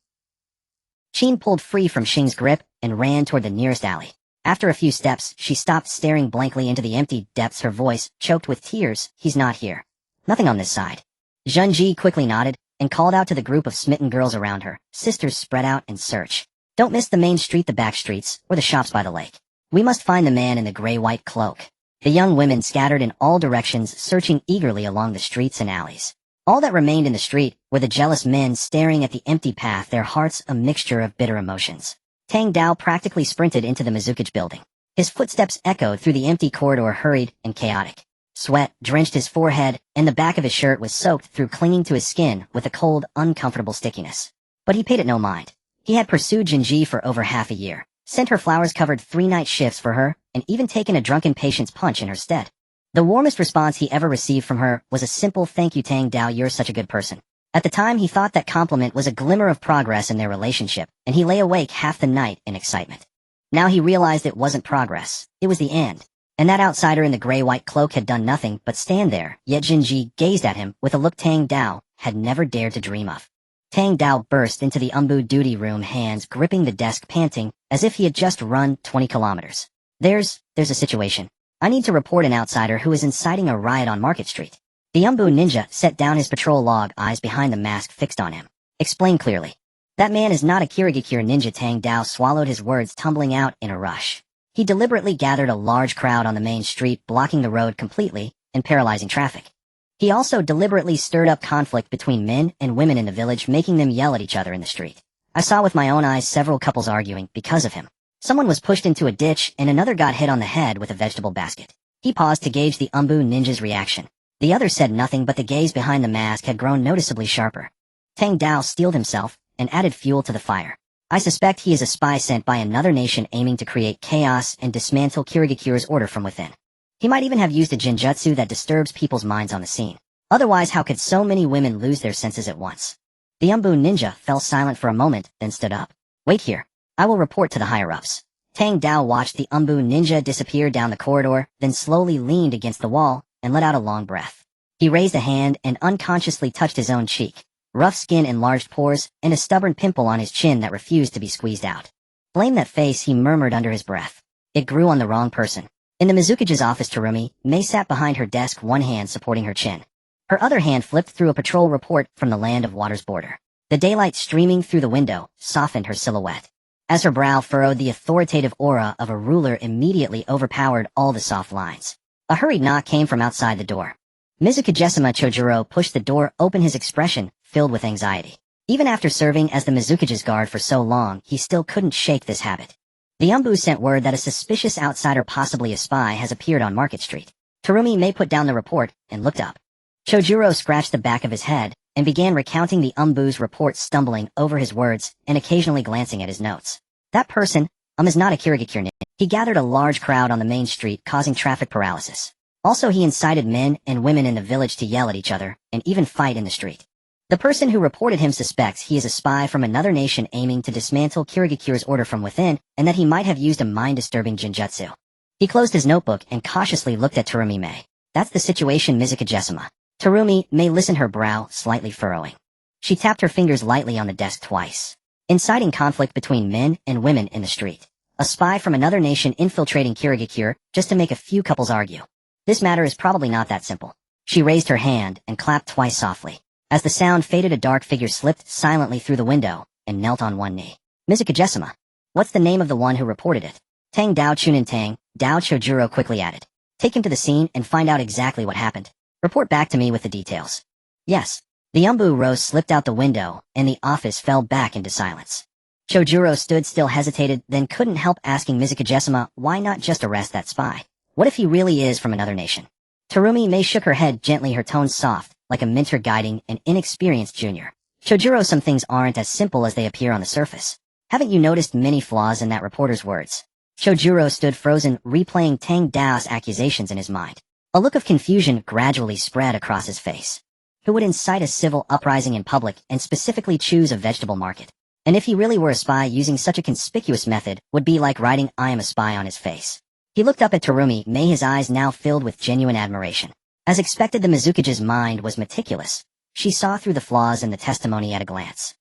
Qin pulled free from Xing's grip and ran toward the nearest alley. After a few steps, she stopped, staring blankly into the empty depths, her voice choked with tears. "He's not here. Nothing on this side." Zhenji quickly nodded and called out to the group of smitten girls around her. "Sisters, spread out and search. Don't miss the main street, the back streets, or the shops by the lake. We must find the man in the gray-white cloak." The young women scattered in all directions, searching eagerly along the streets and alleys. All that remained in the street were the jealous men staring at the empty path, their hearts a mixture of bitter emotions. Tang Dao practically sprinted into the Mizukage building. His footsteps echoed through the empty corridor, hurried and chaotic. Sweat drenched his forehead, and the back of his shirt was soaked through, clinging to his skin with a cold, uncomfortable stickiness. But he paid it no mind. He had pursued Jinji for over half a year, sent her flowers-covered 3-night shifts for her, and even taken a drunken patient's punch in her stead. The warmest response he ever received from her was a simple "Thank you, Tang Dao, you're such a good person." At the time, he thought that compliment was a glimmer of progress in their relationship, and he lay awake half the night in excitement. Now he realized it wasn't progress, it was the end. And that outsider in the gray-white cloak had done nothing but stand there, yet Jinji gazed at him with a look Tang Dao had never dared to dream of. Tang Dao burst into the Umbu duty room, hands gripping the desk, panting, as if he had just run 20 kilometers. There's a situation. I need to report an outsider who is inciting a riot on Market Street. The Umbu ninja set down his patrol log, eyes behind the mask fixed on him. Explain clearly. That man is not a Kirigakure ninja. Tang Dao swallowed his words, tumbling out in a rush. He deliberately gathered a large crowd on the main street, blocking the road completely and paralyzing traffic. He also deliberately stirred up conflict between men and women in the village, making them yell at each other in the street. I saw with my own eyes several couples arguing because of him. Someone was pushed into a ditch and another got hit on the head with a vegetable basket. He paused to gauge the Umbu ninja's reaction. The other said nothing, but the gaze behind the mask had grown noticeably sharper. Tang Dao steeled himself and added fuel to the fire. I suspect he is a spy sent by another nation aiming to create chaos and dismantle Kirigakure's order from within. He might even have used a genjutsu that disturbs people's minds on the scene. Otherwise, how could so many women lose their senses at once? The Umbu ninja fell silent for a moment, then stood up. Wait here. I will report to the higher-ups. Tang Dao watched the Umbu ninja disappear down the corridor, then slowly leaned against the wall and let out a long breath. He raised a hand and unconsciously touched his own cheek. Rough skin, enlarged pores, and a stubborn pimple on his chin that refused to be squeezed out. Blame that face, he murmured under his breath. It grew on the wrong person. In the Mizukage's office, Terumi May sat behind her desk, one hand supporting her chin. Her other hand flipped through a patrol report from the Land of Water's border. The daylight streaming through the window softened her silhouette. As her brow furrowed, the authoritative aura of a ruler immediately overpowered all the soft lines. A hurried knock came from outside the door. Mizukagesima Chojuro pushed the door open, his expression filled with anxiety. Even after serving as the Mizukage's guard for so long, he still couldn't shake this habit. The Umbu sent word that a suspicious outsider, possibly a spy, has appeared on Market Street. Terumi May put down the report and looked up. Chojuro scratched the back of his head and began recounting the Umbu's report, stumbling over his words and occasionally glancing at his notes. That person, is not a Kirigakure ninja. He gathered a large crowd on the main street, causing traffic paralysis. Also, he incited men and women in the village to yell at each other and even fight in the street. The person who reported him suspects he is a spy from another nation aiming to dismantle Kirigakure's order from within, and that he might have used a mind-disturbing genjutsu. He closed his notebook and cautiously looked at Terumi May. That's the situation, Mizukagesima. Terumi May listened, her brow slightly furrowing. She tapped her fingers lightly on the desk twice. Inciting conflict between men and women in the street. A spy from another nation infiltrating Kirigakure just to make a few couples argue. This matter is probably not that simple. She raised her hand and clapped twice softly. As the sound faded, a dark figure slipped silently through the window and knelt on one knee. Mizukagesima. What's the name of the one who reported it? Tang Dao Chunin. Tang Dao Chojuro quickly added. Take him to the scene and find out exactly what happened. Report back to me with the details. Yes. The Umbu rose, slipped out the window, and the office fell back into silence. Chojuro stood still, hesitated, then couldn't help asking Mizukagesima, why not just arrest that spy? What if he really is from another nation? Terumi May shook her head gently, her tones soft, like a mentor guiding an inexperienced junior. Chojuro, some things aren't as simple as they appear on the surface. Haven't you noticed many flaws in that reporter's words? Chojuro stood frozen, replaying Tang Dao's accusations in his mind. A look of confusion gradually spread across his face. Who would incite a civil uprising in public and specifically choose a vegetable market? And if he really were a spy, using such a conspicuous method would be like writing "I am a spy" on his face. He looked up at Terumi May, his eyes now filled with genuine admiration. As expected, the Mizukage's mind was meticulous. She saw through the flaws in the testimony at a glance.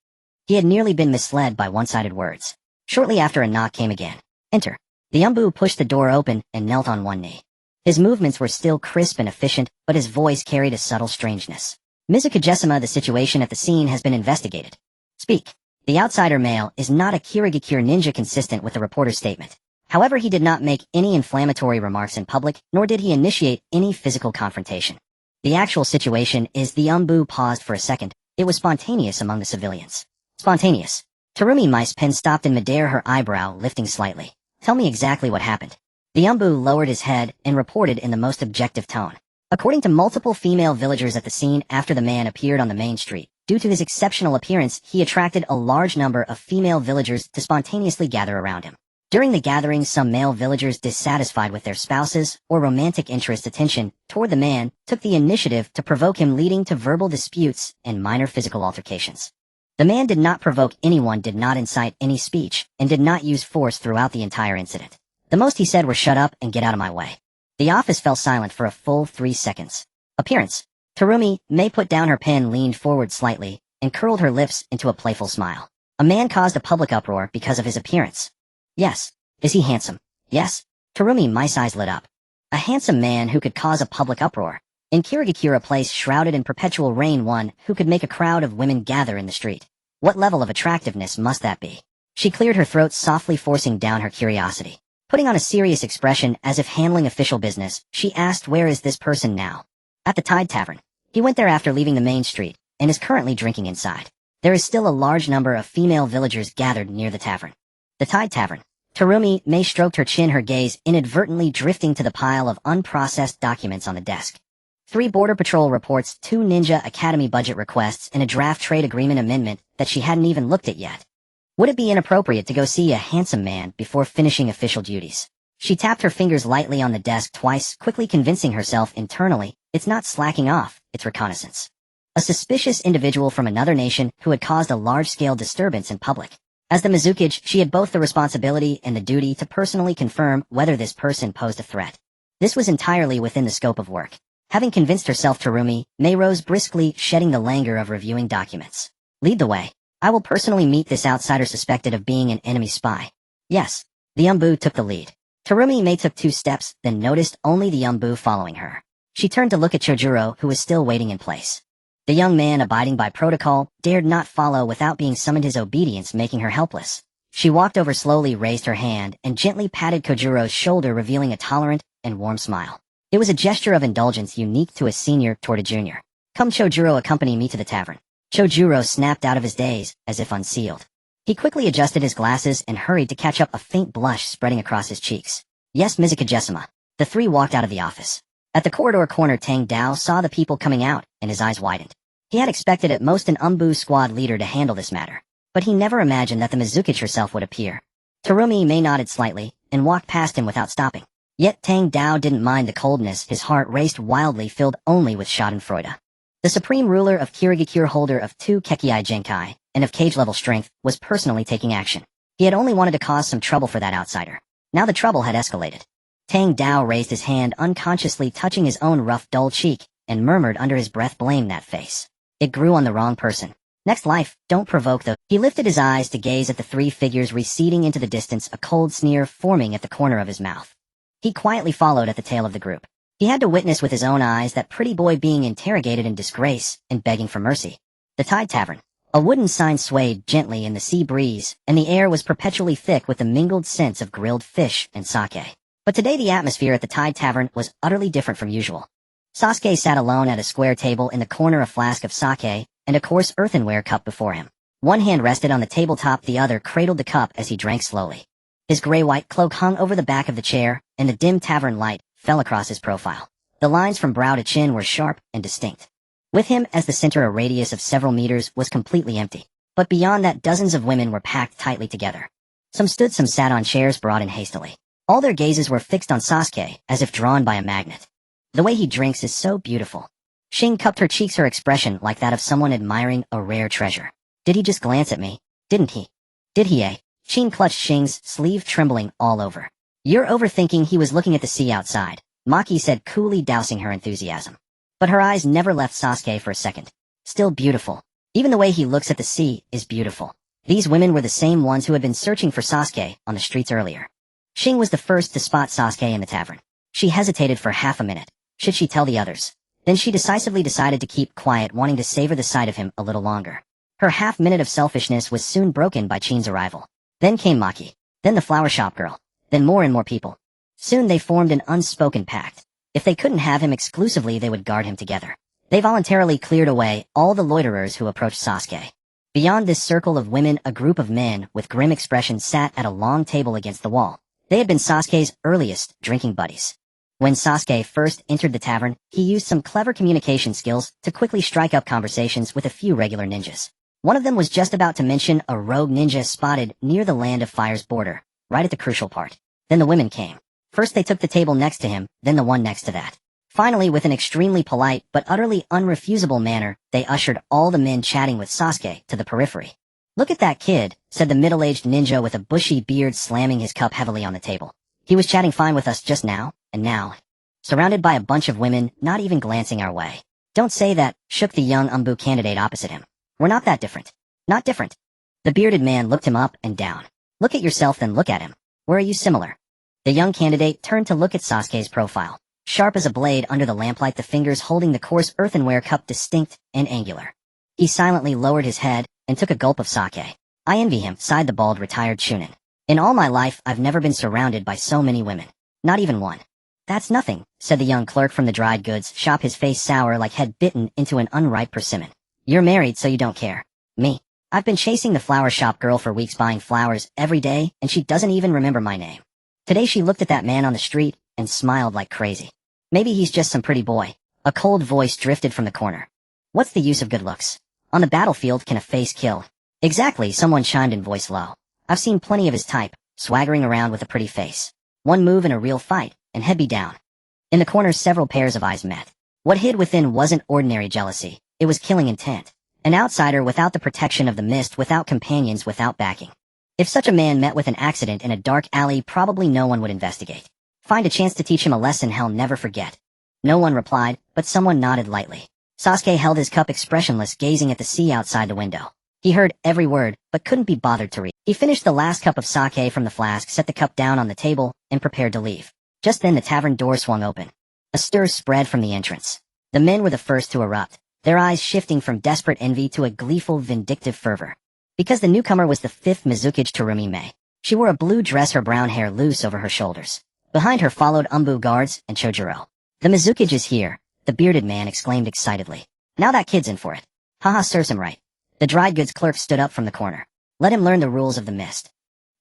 He had nearly been misled by one-sided words. Shortly after, a knock came again. Enter. The Umbu pushed the door open and knelt on one knee. His movements were still crisp and efficient, but his voice carried a subtle strangeness. Mizukagesima, the situation at the scene has been investigated. Speak. The outsider male is not a Kirigakure ninja, consistent with the reporter's statement. However, he did not make any inflammatory remarks in public, nor did he initiate any physical confrontation. The actual situation is the Umbu paused for a second. It was spontaneous among the civilians. Spontaneous. Terumi Mice Pen stopped in midair, her eyebrow lifting slightly. Tell me exactly what happened. The Umbu lowered his head and reported in the most objective tone. According to multiple female villagers at the scene after the man appeared on the main street, due to his exceptional appearance, he attracted a large number of female villagers to spontaneously gather around him. During the gathering, some male villagers dissatisfied with their spouses or romantic interest attention toward the man took the initiative to provoke him, leading to verbal disputes and minor physical altercations. The man did not provoke anyone, did not incite any speech, and did not use force throughout the entire incident. The most he said were "shut up and get out of my way." The office fell silent for a full 3 seconds. Appearance. Terumi May put down her pen, leaned forward slightly, and curled her lips into a playful smile. A man caused a public uproar because of his appearance. Yes. Is he handsome? Yes. Terumi Mai's eyes lit up. A handsome man who could cause a public uproar. In Kirigakura, a place shrouded in perpetual rain, one who could make a crowd of women gather in the street. What level of attractiveness must that be? She cleared her throat softly, forcing down her curiosity. Putting on a serious expression as if handling official business, she asked, "Where is this person now?" "At the Tide Tavern. He went there after leaving the main street, and is currently drinking inside." There is still a large number of female villagers gathered near the tavern. The Tide Tavern. Terumi May stroked her chin, her gaze inadvertently drifting to the pile of unprocessed documents on the desk. 3 Border Patrol reports, 2 Ninja Academy budget requests, and a draft trade agreement amendment that she hadn't even looked at yet. Would it be inappropriate to go see a handsome man before finishing official duties? She tapped her fingers lightly on the desk twice, quickly convincing herself internally, it's not slacking off, it's reconnaissance. A suspicious individual from another nation who had caused a large-scale disturbance in public. As the Mizukage, she had both the responsibility and the duty to personally confirm whether this person posed a threat. This was entirely within the scope of work. Having convinced herself, Terumi May rose briskly, shedding the languor of reviewing documents. "Lead the way. I will personally meet this outsider suspected of being an enemy spy." "Yes." The Umbu took the lead. Terumi May took 2 steps, then noticed only the Umbu following her. She turned to look at Chojuro, who was still waiting in place. The young man, abiding by protocol, dared not follow without being summoned, his obedience making her helpless. She walked over slowly, raised her hand, and gently patted Kojuro's shoulder, revealing a tolerant and warm smile. It was a gesture of indulgence unique to a senior toward a junior. "Come, Chojuro, accompany me to the tavern." Chojuro snapped out of his daze, as if unsealed. He quickly adjusted his glasses and hurried to catch up, a faint blush spreading across his cheeks. "Yes, Mizukage-sama." The 3 walked out of the office. At the corridor corner, Tang Dao saw the people coming out, and his eyes widened. He had expected at most an Umbu squad leader to handle this matter, but he never imagined that the Mizukage herself would appear. Terumi May nodded slightly, and walked past him without stopping. Yet Tang Dao didn't mind the coldness. His heart raced wildly, filled only with schadenfreude. The supreme ruler of Kirigakura, holder of 2 Kekei Genkai, and of cage-level strength, was personally taking action. He had only wanted to cause some trouble for that outsider. Now the trouble had escalated. Tang Dao raised his hand, unconsciously touching his own rough, dull cheek, and murmured under his breath, "Blame that face. It grew on the wrong person. Next life, don't provoke the—" He lifted his eyes to gaze at the 3 figures receding into the distance, a cold sneer forming at the corner of his mouth. He quietly followed at the tail of the group. He had to witness with his own eyes that pretty boy being interrogated in disgrace and begging for mercy. The Tide Tavern. A wooden sign swayed gently in the sea breeze, and the air was perpetually thick with the mingled scents of grilled fish and sake. But today the atmosphere at the Tide Tavern was utterly different from usual. Sasuke sat alone at a square table, in the corner, a flask of sake and a coarse earthenware cup before him. One hand rested on the tabletop, the other cradled the cup as he drank slowly. His gray-white cloak hung over the back of the chair, and the dim tavern light fell across his profile. The lines from brow to chin were sharp and distinct. With him as the center, a radius of several meters was completely empty. But beyond that, dozens of women were packed tightly together. Some stood, some sat on chairs brought in hastily. All their gazes were fixed on Sasuke, as if drawn by a magnet. "The way he drinks is so beautiful." Shing cupped her cheeks, her expression like that of someone admiring a rare treasure. "Did he just glance at me? Didn't he? Did he, eh?" Shing clutched Shing's sleeve, trembling all over. "You're overthinking. He was looking at the sea outside," Maki said, coolly dousing her enthusiasm. But her eyes never left Sasuke for a second. "Still beautiful. Even the way he looks at the sea is beautiful." These women were the same ones who had been searching for Sasuke on the streets earlier. Shing was the first to spot Sasuke in the tavern. She hesitated for half a minute. Should she tell the others? Then she decisively decided to keep quiet, wanting to savor the sight of him a little longer. Her half-minute of selfishness was soon broken by Chin's arrival. Then came Maki. Then the flower shop girl. Then more and more people. Soon they formed an unspoken pact. If they couldn't have him exclusively, they would guard him together. They voluntarily cleared away all the loiterers who approached Sasuke. Beyond this circle of women, a group of men with grim expressions sat at a long table against the wall. They had been Sasuke's earliest drinking buddies. When Sasuke first entered the tavern, he used some clever communication skills to quickly strike up conversations with a few regular ninjas. One of them was just about to mention a rogue ninja spotted near the Land of Fire's border, right at the crucial part. Then the women came. First they took the table next to him, then the one next to that. Finally, with an extremely polite but utterly unrefusable manner, they ushered all the men chatting with Sasuke to the periphery. "Look at that kid," said the middle-aged ninja with a bushy beard, slamming his cup heavily on the table. "He was chatting fine with us just now, and now, surrounded by a bunch of women, not even glancing our way." "Don't say that," shook the young Umbu candidate opposite him. "We're not that different." "Not different." The bearded man looked him up and down. "Look at yourself, then look at him. Where are you similar?" The young candidate turned to look at Sasuke's profile. Sharp as a blade under the lamplight, the fingers holding the coarse earthenware cup distinct and angular. He silently lowered his head and took a gulp of sake. "I envy him," sighed the bald retired Chunin. "In all my life, I've never been surrounded by so many women. Not even one." "That's nothing," said the young clerk from the dried goods shop, his face sour like head bitten into an unripe persimmon. "You're married, so you don't care." "Me? I've been chasing the flower shop girl for weeks, buying flowers every day, and she doesn't even remember my name. Today she looked at that man on the street and smiled like crazy. Maybe he's just some pretty boy." A cold voice drifted from the corner. "What's the use of good looks? On the battlefield, can a face kill?" "Exactly," someone chimed in, voice low. "I've seen plenty of his type, swaggering around with a pretty face. One move in a real fight, and he'd be down." In the corner, several pairs of eyes met. What hid within wasn't ordinary jealousy, it was killing intent. An outsider without the protection of the mist, without companions, without backing. If such a man met with an accident in a dark alley, probably no one would investigate. Find a chance to teach him a lesson he'll never forget. No one replied, but someone nodded lightly. Sasuke held his cup expressionless, gazing at the sea outside the window. He heard every word, but couldn't be bothered to read. He finished the last cup of sake from the flask, set the cup down on the table, and prepared to leave. Just then the tavern door swung open. A stir spread from the entrance. The men were the first to erupt, their eyes shifting from desperate envy to a gleeful, vindictive fervor. Because the newcomer was the fifth Mizukage Terumi Mei. She wore a blue dress, her brown hair loose over her shoulders. Behind her followed Umbu guards and Chojuro. "The Mizukage is here," the bearded man exclaimed excitedly. "Now that kid's in for it. Haha, serves him right." The dried goods clerk stood up from the corner. "Let him learn the rules of the mist."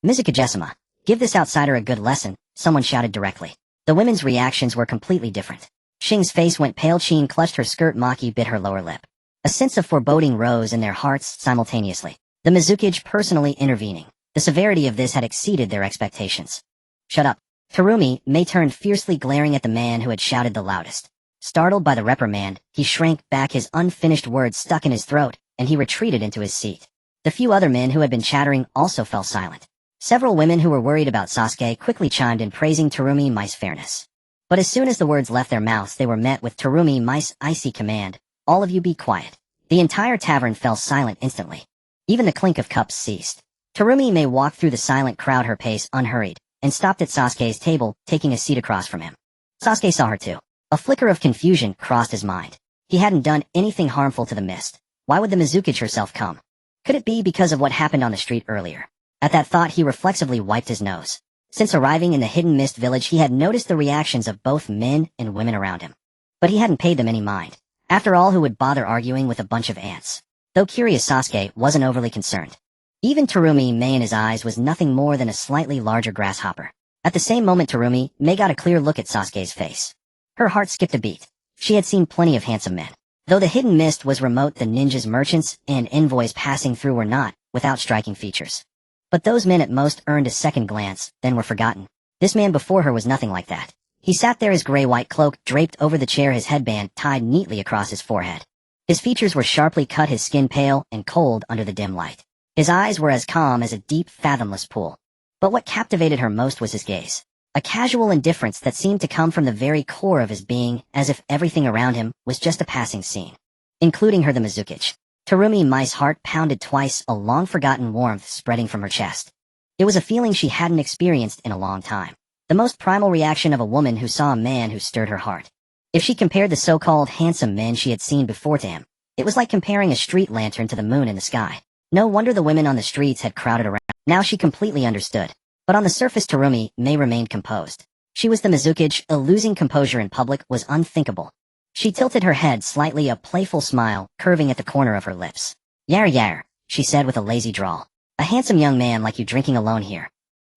"Mizukage-sama, give this outsider a good lesson," someone shouted directly. The women's reactions were completely different. Xing's face went pale, Chin clutched her skirt, Maki bit her lower lip. A sense of foreboding rose in their hearts simultaneously. The Mizukage personally intervening. The severity of this had exceeded their expectations. "Shut up." Terumi Mei turned fiercely, glaring at the man who had shouted the loudest. Startled by the reprimand, he shrank back, his unfinished words stuck in his throat, and he retreated into his seat. The few other men who had been chattering also fell silent. Several women who were worried about Sasuke quickly chimed in, praising Terumi Mei's fairness. But as soon as the words left their mouths, they were met with Terumi Mei's icy command: "All of you be quiet." The entire tavern fell silent instantly. Even the clink of cups ceased. Terumi Mei walked through the silent crowd, her pace unhurried, and stopped at Sasuke's table, taking a seat across from him. Sasuke saw her too. A flicker of confusion crossed his mind. He hadn't done anything harmful to the mist. Why would the Mizukage herself come? Could it be because of what happened on the street earlier? At that thought, he reflexively wiped his nose. Since arriving in the hidden mist village, he had noticed the reactions of both men and women around him. But he hadn't paid them any mind. After all, who would bother arguing with a bunch of ants? Though curious, Sasuke wasn't overly concerned. Even Terumi Mei in his eyes was nothing more than a slightly larger grasshopper. At the same moment, Terumi Mei got a clear look at Sasuke's face. Her heart skipped a beat. She had seen plenty of handsome men. Though the hidden mist was remote, the ninjas, merchants, and envoys passing through were not without striking features. But those men at most earned a second glance, then were forgotten. This man before her was nothing like that. He sat there, his gray-white cloak draped over the chair, his headband tied neatly across his forehead. His features were sharply cut, his skin pale and cold under the dim light. His eyes were as calm as a deep, fathomless pool. But what captivated her most was his gaze. A casual indifference that seemed to come from the very core of his being, as if everything around him was just a passing scene. Including her, the Mizukage. Terumi Mei's heart pounded twice, a long-forgotten warmth spreading from her chest. It was a feeling she hadn't experienced in a long time. The most primal reaction of a woman who saw a man who stirred her heart. If she compared the so-called handsome men she had seen before to him, it was like comparing a street lantern to the moon in the sky. No wonder the women on the streets had crowded around. Now she completely understood. But on the surface, Terumi Mei remained composed. She was the Mizukage, losing composure in public was unthinkable. She tilted her head slightly, a playful smile curving at the corner of her lips. Yar yar, she said with a lazy drawl. A handsome young man like you drinking alone here.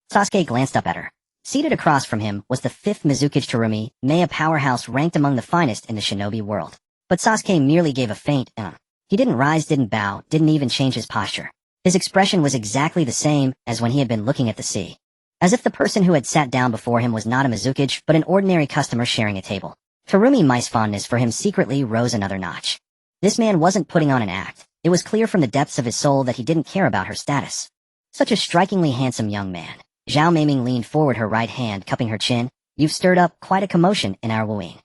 Sasuke glanced up at her. Seated across from him was the 5th Mizukage Terumi, a powerhouse ranked among the finest in the shinobi world. But Sasuke merely gave a faint, He didn't rise, didn't bow, didn't even change his posture. His expression was exactly the same as when he had been looking at the sea. As if the person who had sat down before him was not a Mizukage, but an ordinary customer sharing a table. Terumi Mai's fondness for him secretly rose another notch. This man wasn't putting on an act. It was clear from the depths of his soul that he didn't care about her status. Such a strikingly handsome young man. Zhao Meiming leaned forward, her right hand cupping her chin. You've stirred up quite a commotion in our wooing.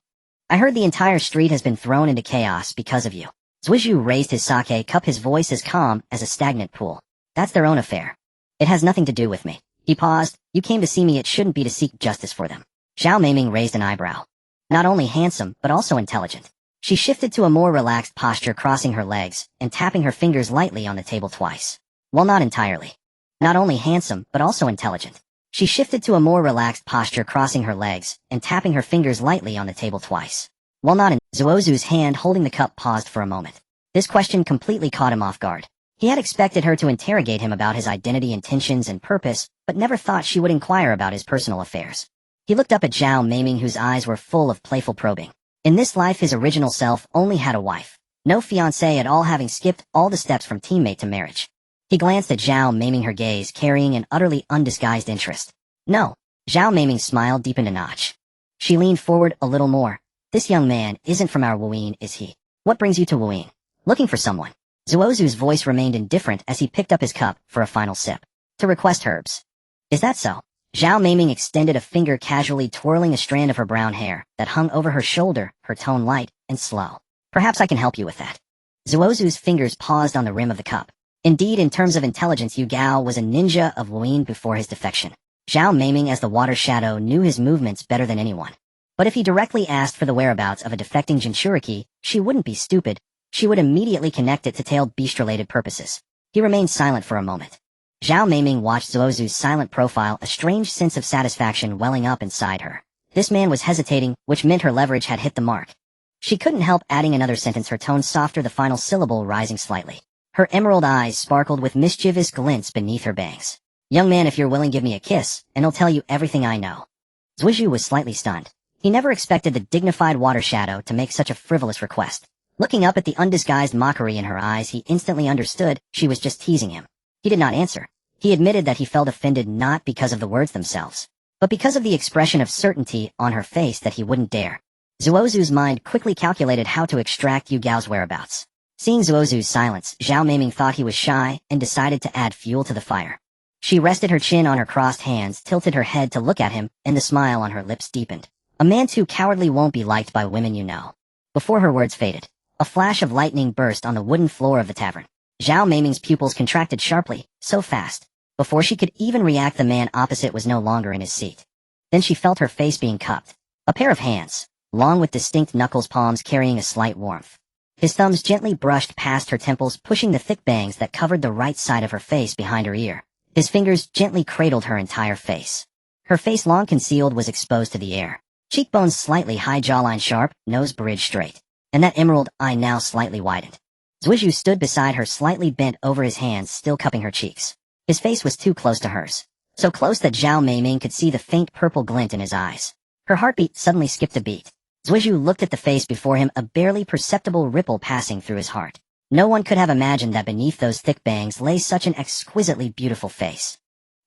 I heard the entire street has been thrown into chaos because of you. Zuizhu raised his sake cup, his voice as calm as a stagnant pool. That's their own affair. It has nothing to do with me. He paused. You came to see me, it shouldn't be to seek justice for them. Zhao Meiming raised an eyebrow. Not only handsome, but also intelligent. She shifted to a more relaxed posture, crossing her legs and tapping her fingers lightly on the table twice. Well, not entirely. Not only handsome, but also intelligent. She shifted to a more relaxed posture, crossing her legs and tapping her fingers lightly on the table twice. Well, not in. Zuozu's hand holding the cup paused for a moment. This question completely caught him off guard. He had expected her to interrogate him about his identity, intentions, and purpose, but never thought she would inquire about his personal affairs. He looked up at Zhao Meiming, whose eyes were full of playful probing. In this life, his original self only had a wife. No fiancé at all, having skipped all the steps from teammate to marriage. He glanced at Zhao Meiming, her gaze carrying an utterly undisguised interest. No. Zhao Meiming's smile deepened a notch. She leaned forward a little more. This young man isn't from our wooing, is he? What brings you to wooing? Looking for someone. Zuozu's voice remained indifferent as he picked up his cup for a final sip. To request herbs. Is that so? Zhao Meiming extended a finger, casually twirling a strand of her brown hair that hung over her shoulder, her tone light and slow. Perhaps I can help you with that. Zuozu's fingers paused on the rim of the cup. Indeed, in terms of intelligence, Yu Gao was a ninja of wooing before his defection. Zhao Meiming, as the water shadow, knew his movements better than anyone. But if he directly asked for the whereabouts of a defecting Jinchuriki, she wouldn't be stupid. She would immediately connect it to tailed beast-related purposes. He remained silent for a moment. Zhao Meiming watched Zuozu's silent profile, a strange sense of satisfaction welling up inside her. This man was hesitating, which meant her leverage had hit the mark. She couldn't help adding another sentence, her tone softer, the final syllable rising slightly. Her emerald eyes sparkled with mischievous glints beneath her bangs. Young man, if you're willing, give me a kiss, and I'll tell you everything I know. Zuizhu was slightly stunned. He never expected the dignified water shadow to make such a frivolous request. Looking up at the undisguised mockery in her eyes, he instantly understood she was just teasing him. He did not answer. He admitted that he felt offended not because of the words themselves, but because of the expression of certainty on her face that he wouldn't dare. Zuozu's mind quickly calculated how to extract Yu Gao's whereabouts. Seeing Zuozu's silence, Zhao Meiming thought he was shy and decided to add fuel to the fire. She rested her chin on her crossed hands, tilted her head to look at him, and the smile on her lips deepened. A man too cowardly won't be liked by women, you know. Before her words faded, a flash of lightning burst on the wooden floor of the tavern. Zhao Meiming's pupils contracted sharply, so fast. Before she could even react, the man opposite was no longer in his seat. Then she felt her face being cupped. A pair of hands, long with distinct knuckles, palms carrying a slight warmth. His thumbs gently brushed past her temples, pushing the thick bangs that covered the right side of her face behind her ear. His fingers gently cradled her entire face. Her face, long concealed, was exposed to the air. Cheekbones slightly high, jawline sharp, nose bridge straight. And that emerald eye now slightly widened. Zuizhu stood beside her, slightly bent over, his hands still cupping her cheeks. His face was too close to hers. So close that Zhao Meiming could see the faint purple glint in his eyes. Her heartbeat suddenly skipped a beat. Zuizhu looked at the face before him, a barely perceptible ripple passing through his heart. No one could have imagined that beneath those thick bangs lay such an exquisitely beautiful face.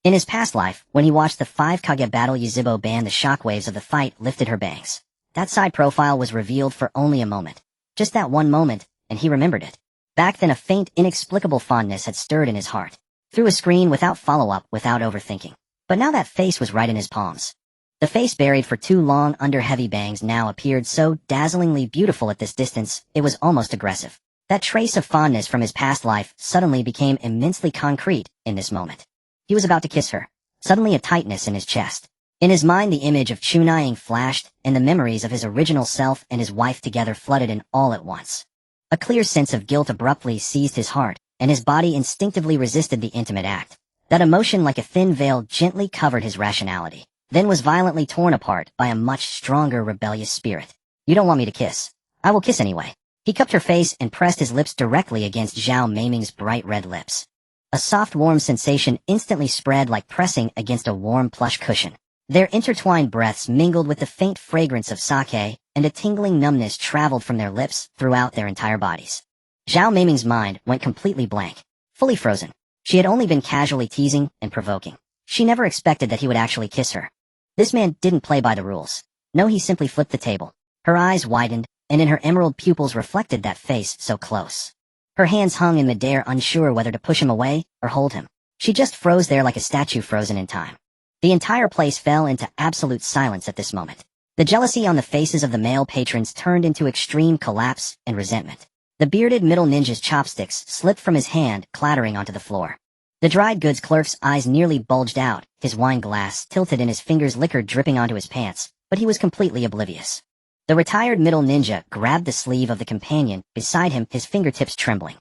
In his past life, when he watched the 5 Kage battle Yuzhibo band, the shockwaves of the fight lifted her bangs. That side profile was revealed for only a moment. Just that one moment, and he remembered it. Back then, a faint, inexplicable fondness had stirred in his heart. Through a screen, without follow-up, without overthinking. But now that face was right in his palms. The face buried for too long under heavy bangs now appeared so dazzlingly beautiful at this distance, it was almost aggressive. That trace of fondness from his past life suddenly became immensely concrete in this moment. He was about to kiss her. Suddenly a tightness in his chest. In his mind, the image of Chunai flashed, and the memories of his original self and his wife together flooded in all at once. A clear sense of guilt abruptly seized his heart, and his body instinctively resisted the intimate act. That emotion, like a thin veil, gently covered his rationality. then was violently torn apart by a much stronger rebellious spirit. You don't want me to kiss. I will kiss anyway. He cupped her face and pressed his lips directly against Zhao Meiming's bright red lips. A soft warm sensation instantly spread like pressing against a warm plush cushion. Their intertwined breaths mingled with the faint fragrance of sake, and a tingling numbness traveled from their lips throughout their entire bodies. Zhao Meiming's mind went completely blank, fully frozen. She had only been casually teasing and provoking. She never expected that he would actually kiss her. This man didn't play by the rules. No, he simply flipped the table. Her eyes widened, and in her emerald pupils reflected that face so close. Her hands hung in midair, unsure whether to push him away or hold him. She just froze there like a statue frozen in time. The entire place fell into absolute silence at this moment. The jealousy on the faces of the male patrons turned into extreme collapse and resentment. The bearded middle ninja's chopsticks slipped from his hand, clattering onto the floor. The dried goods clerk's eyes nearly bulged out, his wine glass tilted in his fingers, liquor dripping onto his pants, but he was completely oblivious. The retired middle ninja grabbed the sleeve of the companion beside him, his fingertips trembling.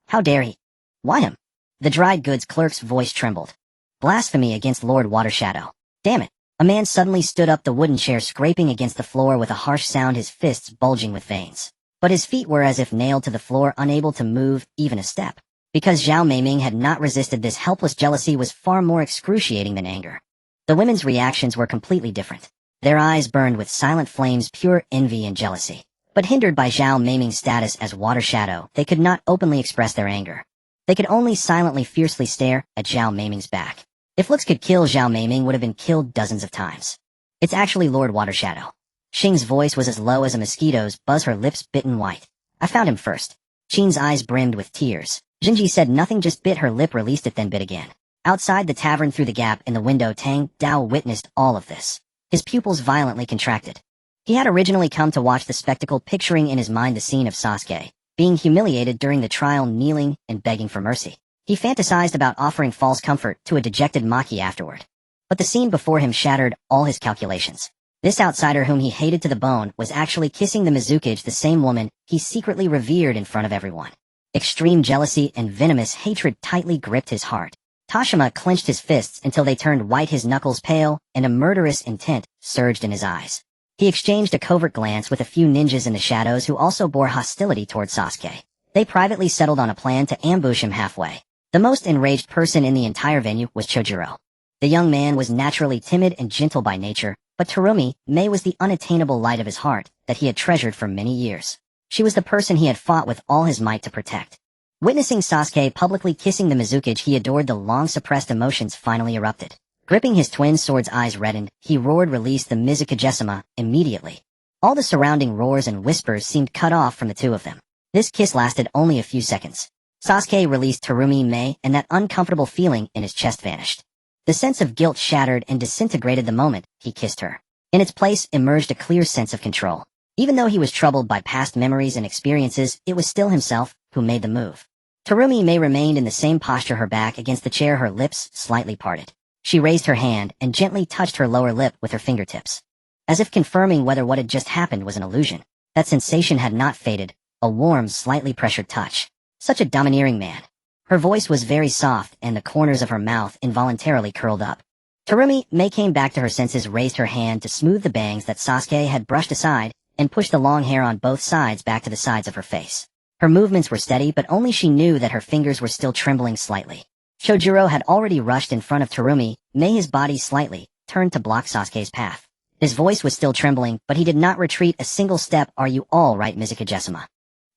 How dare he? Why him? The dried goods clerk's voice trembled. Blasphemy against Lord Watershadow. Damn it. A man suddenly stood up, the wooden chair scraping against the floor with a harsh sound, his fists bulging with veins. But his feet were as if nailed to the floor, unable to move even a step. Because Zhao Meiming had not resisted this helpless jealousy was far more excruciating than anger. The women's reactions were completely different. Their eyes burned with silent flames, pure envy and jealousy. But hindered by Zhao Meiming's status as Water Shadow, they could not openly express their anger. They could only silently, fiercely stare at Zhao Meiming's back. If looks could kill, Zhao Meiming would have been killed dozens of times. It's actually Lord Water Shadow. Xing's voice was as low as a mosquito's buzz, her lips bitten white. I found him first. Qin's eyes brimmed with tears. Jinji said nothing, just bit her lip, released it, then bit again. Outside the tavern, through the gap in the window, Tang Dao witnessed all of this. His pupils violently contracted. He had originally come to watch the spectacle, picturing in his mind the scene of Sasuke being humiliated during the trial, kneeling and begging for mercy. He fantasized about offering false comfort to a dejected Maki afterward. But the scene before him shattered all his calculations. This outsider whom he hated to the bone was actually kissing the Mizukage, the same woman he secretly revered in front of everyone. Extreme jealousy and venomous hatred tightly gripped his heart. Tashima clenched his fists until they turned white, his knuckles pale, and a murderous intent surged in his eyes. He exchanged a covert glance with a few ninjas in the shadows who also bore hostility toward Sasuke. They privately settled on a plan to ambush him halfway. The most enraged person in the entire venue was Chojuro. The young man was naturally timid and gentle by nature, but Terumi Mei was the unattainable light of his heart that he had treasured for many years. She was the person he had fought with all his might to protect. Witnessing Sasuke publicly kissing the Mizukage he adored, the long-suppressed emotions finally erupted. Gripping his twin sword's eyes reddened, he roared, "Release the Mizukage-sama immediately." All the surrounding roars and whispers seemed cut off from the two of them. This kiss lasted only a few seconds. Sasuke released Terumi Mei, and that uncomfortable feeling in his chest vanished. The sense of guilt shattered and disintegrated the moment he kissed her. In its place emerged a clear sense of control. Even though he was troubled by past memories and experiences, it was still himself who made the move. Terumi Mei remained in the same posture, her back against the chair, her lips slightly parted. She raised her hand and gently touched her lower lip with her fingertips, as if confirming whether what had just happened was an illusion. That sensation had not faded, a warm, slightly pressured touch. Such a domineering man. Her voice was very soft, and the corners of her mouth involuntarily curled up. Terumi Mei came back to her senses, raised her hand to smooth the bangs that Sasuke had brushed aside, and pushed the long hair on both sides back to the sides of her face. Her movements were steady, but only she knew that her fingers were still trembling slightly. Chojuro had already rushed in front of Terumi Mei, his body slightly turned to block Sasuke's path. His voice was still trembling, but he did not retreat a single step. "Are you all right, Mizukage-sama?"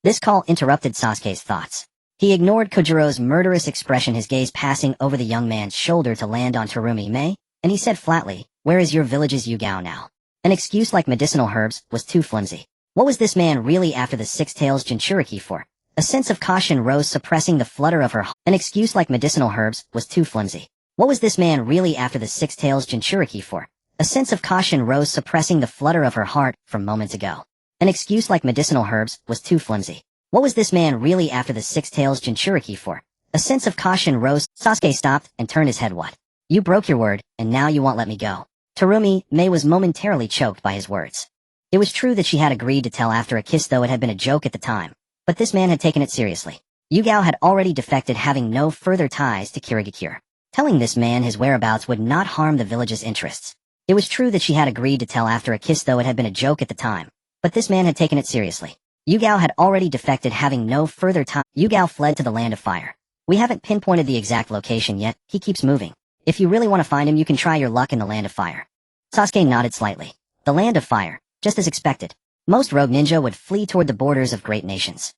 This call interrupted Sasuke's thoughts. He ignored Kojuro's murderous expression, his gaze passing over the young man's shoulder to land on Terumi Mei, and he said flatly, "Where is your village's Yugao now?" An excuse like medicinal herbs was too flimsy. What was this man really after the Six Tails Jinchuriki for? A sense of caution rose, suppressing the flutter of her heart. An excuse like medicinal herbs was too flimsy. What was this man really after the Six Tails Jinchuriki for? A sense of caution rose, suppressing the flutter of her heart from moments ago. An excuse like medicinal herbs was too flimsy. What was this man really after the Six Tails Jinchuriki for? A sense of caution rose. Sasuke stopped and turned his head. "What? You broke your word, and now you won't let me go." Terumi Mei was momentarily choked by his words. It was true that she had agreed to tell after a kiss, though it had been a joke at the time. But this man had taken it seriously. Yugao had already defected, having no further ties to Kirigakure. Telling this man his whereabouts would not harm the village's interests. It was true that she had agreed to tell after a kiss, though it had been a joke at the time. But this man had taken it seriously. Yugao had already defected, having no further time. Yugao fled to the Land of Fire. We haven't pinpointed the exact location yet, he keeps moving. If you really want to find him, you can try your luck in the Land of Fire. Sasuke nodded slightly. The Land of Fire, just as expected. Most rogue ninja would flee toward the borders of great nations.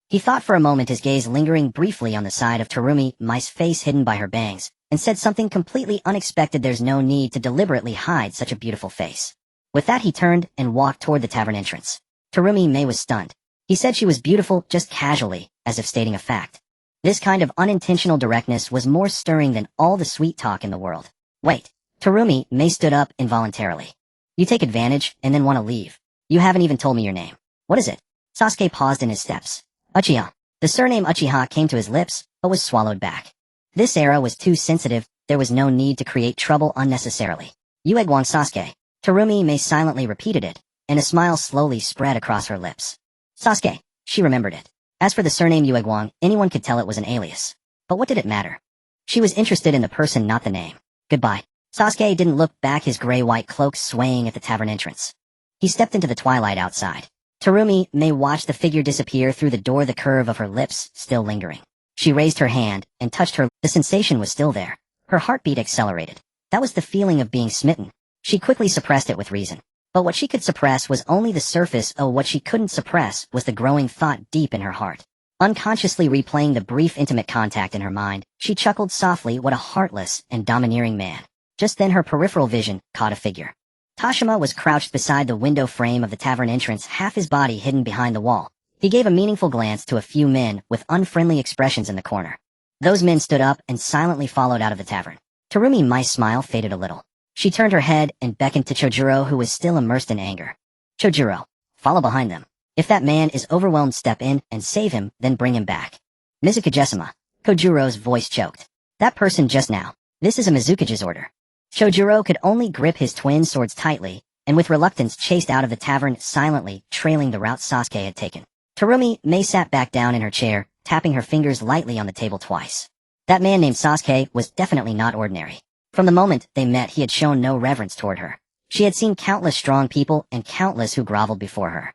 He thought for a moment, his gaze lingering briefly on the side of Terumi Mai's face hidden by her bangs, and said something completely unexpected. There's no need to deliberately hide such a beautiful face. With that, he turned and walked toward the tavern entrance. Terumi Mai was stunned. He said she was beautiful just casually, as if stating a fact. This kind of unintentional directness was more stirring than all the sweet talk in the world. Wait. Terumi Mai stood up involuntarily. You take advantage and then want to leave. You haven't even told me your name. What is it? Sasuke paused in his steps. Uchiha. The surname Uchiha came to his lips, but was swallowed back. This era was too sensitive, there was no need to create trouble unnecessarily. Uegwang Sasuke. Terumi Mai silently repeated it, and a smile slowly spread across her lips. Sasuke. She remembered it. As for the surname Uegwang, anyone could tell it was an alias. But what did it matter? She was interested in the person, not the name. Goodbye. Sasuke didn't look back, his gray-white cloak swaying at the tavern entrance. He stepped into the twilight outside. Terumi Mai watched the figure disappear through the door, the curve of her lips still lingering. She raised her hand and touched her. The sensation was still there. Her heartbeat accelerated. That was the feeling of being smitten. She quickly suppressed it with reason. But what she could suppress was only the surface. Oh, what she couldn't suppress was the growing thought deep in her heart. Unconsciously replaying the brief intimate contact in her mind, she chuckled softly. What a heartless and domineering man. Just then her peripheral vision caught a figure. Tashima was crouched beside the window frame of the tavern entrance, half his body hidden behind the wall. He gave a meaningful glance to a few men with unfriendly expressions in the corner. Those men stood up and silently followed out of the tavern. Terumi Mai's smile faded a little. She turned her head and beckoned to Chojuro, who was still immersed in anger. Chojuro, follow behind them. If that man is overwhelmed, step in and save him, then bring him back. Mizukagesima. Kojuro's voice choked. That person just now. This is a Mizukage's order. Chojuro could only grip his twin swords tightly, and with reluctance chased out of the tavern, silently trailing the route Sasuke had taken. Terumi Mai sat back down in her chair, tapping her fingers lightly on the table twice. That man named Sasuke was definitely not ordinary. From the moment they met, he had shown no reverence toward her. She had seen countless strong people and countless who groveled before her.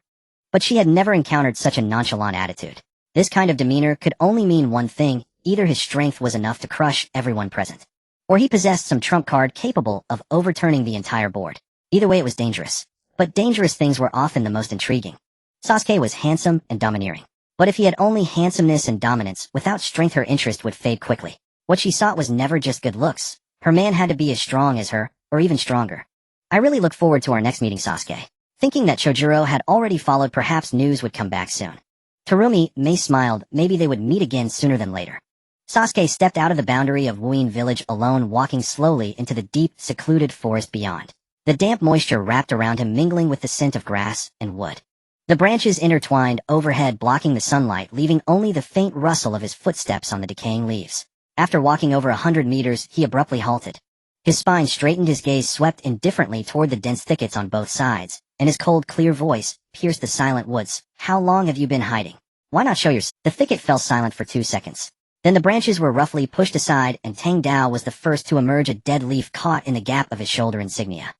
But she had never encountered such a nonchalant attitude. This kind of demeanor could only mean one thing: either his strength was enough to crush everyone present, or he possessed some trump card capable of overturning the entire board. Either way, it was dangerous. But dangerous things were often the most intriguing. Sasuke was handsome and domineering. But if he had only handsomeness and dominance, without strength, her interest would fade quickly. What she sought was never just good looks. Her man had to be as strong as her, or even stronger. I really look forward to our next meeting, Sasuke. Thinking that Chojuro had already followed, perhaps news would come back soon. Terumi Mai smiled. Maybe they would meet again sooner than later. Sasuke stepped out of the boundary of Wuin village alone, walking slowly into the deep, secluded forest beyond. The damp moisture wrapped around him, mingling with the scent of grass and wood. The branches intertwined overhead, blocking the sunlight, leaving only the faint rustle of his footsteps on the decaying leaves. After walking over 100 meters, he abruptly halted. His spine straightened, his gaze swept indifferently toward the dense thickets on both sides, and his cold, clear voice pierced the silent woods. How long have you been hiding? Why not show yourself? The thicket fell silent for 2 seconds. Then the branches were roughly pushed aside, and Tang Dao was the first to emerge, a dead leaf caught in the gap of his shoulder insignia.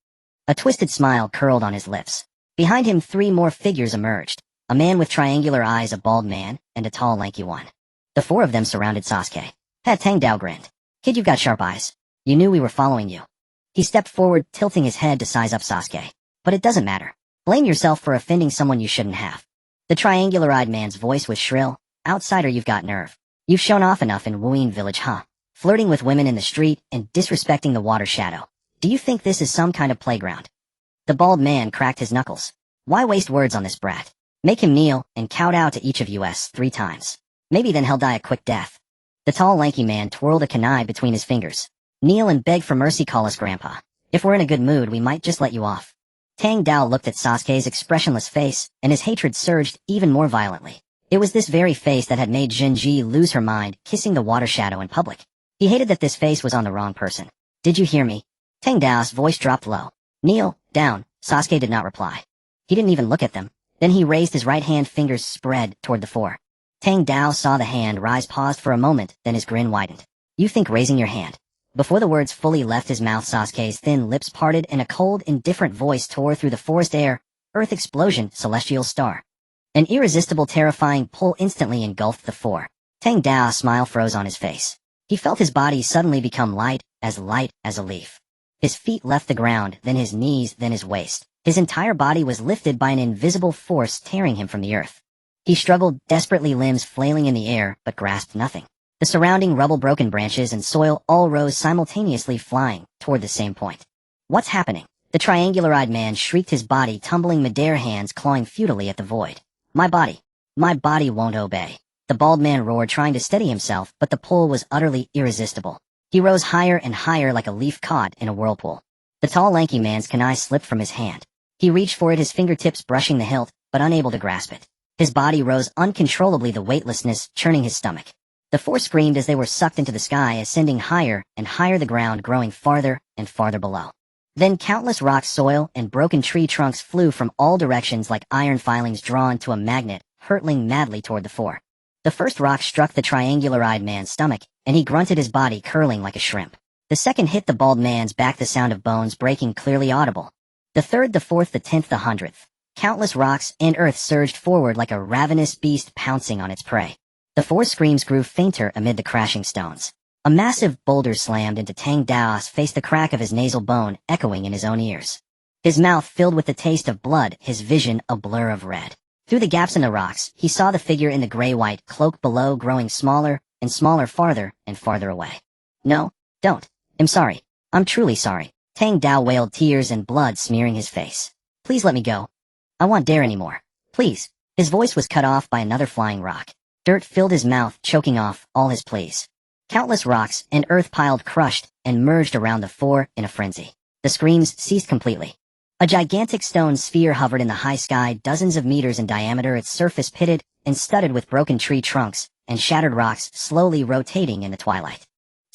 A twisted smile curled on his lips. Behind him, 3 more figures emerged. A man with triangular eyes, a bald man, and a tall, lanky one. The 4 of them surrounded Sasuke. Tang Dao grinned. Kid, you've got sharp eyes. You knew we were following you. He stepped forward, tilting his head to size up Sasuke. But it doesn't matter. Blame yourself for offending someone you shouldn't have. The triangular-eyed man's voice was shrill. Outsider, you've got nerve. You've shown off enough in Wuin village, huh? Flirting with women in the street and disrespecting the water shadow. Do you think this is some kind of playground? The bald man cracked his knuckles. Why waste words on this brat? Make him kneel and kowtow to each of us 3 times. Maybe then he'll die a quick death. The tall, lanky man twirled a kunai between his fingers. Kneel and beg for mercy, call us grandpa. If we're in a good mood, we might just let you off. Tang Dao looked at Sasuke's expressionless face, and his hatred surged even more violently. It was this very face that had made Jinji lose her mind, kissing the water shadow in public. He hated that this face was on the wrong person. Did you hear me? Tang Dao's voice dropped low. Kneel down. Sasuke did not reply. He didn't even look at them. Then he raised his right hand, fingers spread toward the 4. Tang Dao saw the hand rise, paused for a moment, then his grin widened. You think raising your hand Before the words fully left his mouth, Sasuke's thin lips parted and a cold, indifferent voice tore through the forest air. Earth explosion, celestial star. An irresistible, terrifying pull instantly engulfed the four. Tang Dao's smile froze on his face. He felt his body suddenly become light as a leaf. His feet left the ground, then his knees, then his waist. His entire body was lifted by an invisible force tearing him from the earth. He struggled desperately, limbs flailing in the air, but grasped nothing. The surrounding rubble, broken branches, and soil all rose simultaneously, flying toward the same point. What's happening? The triangular-eyed man shrieked, his body tumbling midair, hands clawing futilely at the void. My body won't obey. The bald man roared, trying to steady himself, but the pull was utterly irresistible. He rose higher and higher like a leaf caught in a whirlpool. The tall, lanky man's kunai slipped from his hand. He reached for it, his fingertips brushing the hilt, but unable to grasp it. His body rose uncontrollably, the weightlessness churning his stomach. The four screamed as they were sucked into the sky, ascending higher and higher, the ground growing farther and farther below. Then countless rocks, soil, and broken tree trunks flew from all directions like iron filings drawn to a magnet, hurtling madly toward the four. The first rock struck the triangular-eyed man's stomach, and he grunted, his body curling like a shrimp. The second hit the bald man's back, the sound of bones breaking clearly audible. The third, the fourth, the 10th, the 100th. Countless rocks and earth surged forward like a ravenous beast pouncing on its prey. The four screams grew fainter amid the crashing stones. A massive boulder slammed into Tang Dao's face, the crack of his nasal bone echoing in his own ears. His mouth filled with the taste of blood, his vision a blur of red. Through the gaps in the rocks, he saw the figure in the gray-white cloak below growing smaller and smaller, farther and farther away. No, don't. I'm sorry. I'm truly sorry. Tang Dao wailed, tears and blood smearing his face. Please let me go. I won't dare anymore. Please. His voice was cut off by another flying rock. Dirt filled his mouth, choking off all his pleas. Countless rocks and earth piled, crushed, and merged around the four in a frenzy. The screams ceased completely. A gigantic stone sphere hovered in the high sky, dozens of meters in diameter, its surface pitted and studded with broken tree trunks and shattered rocks slowly rotating in the twilight.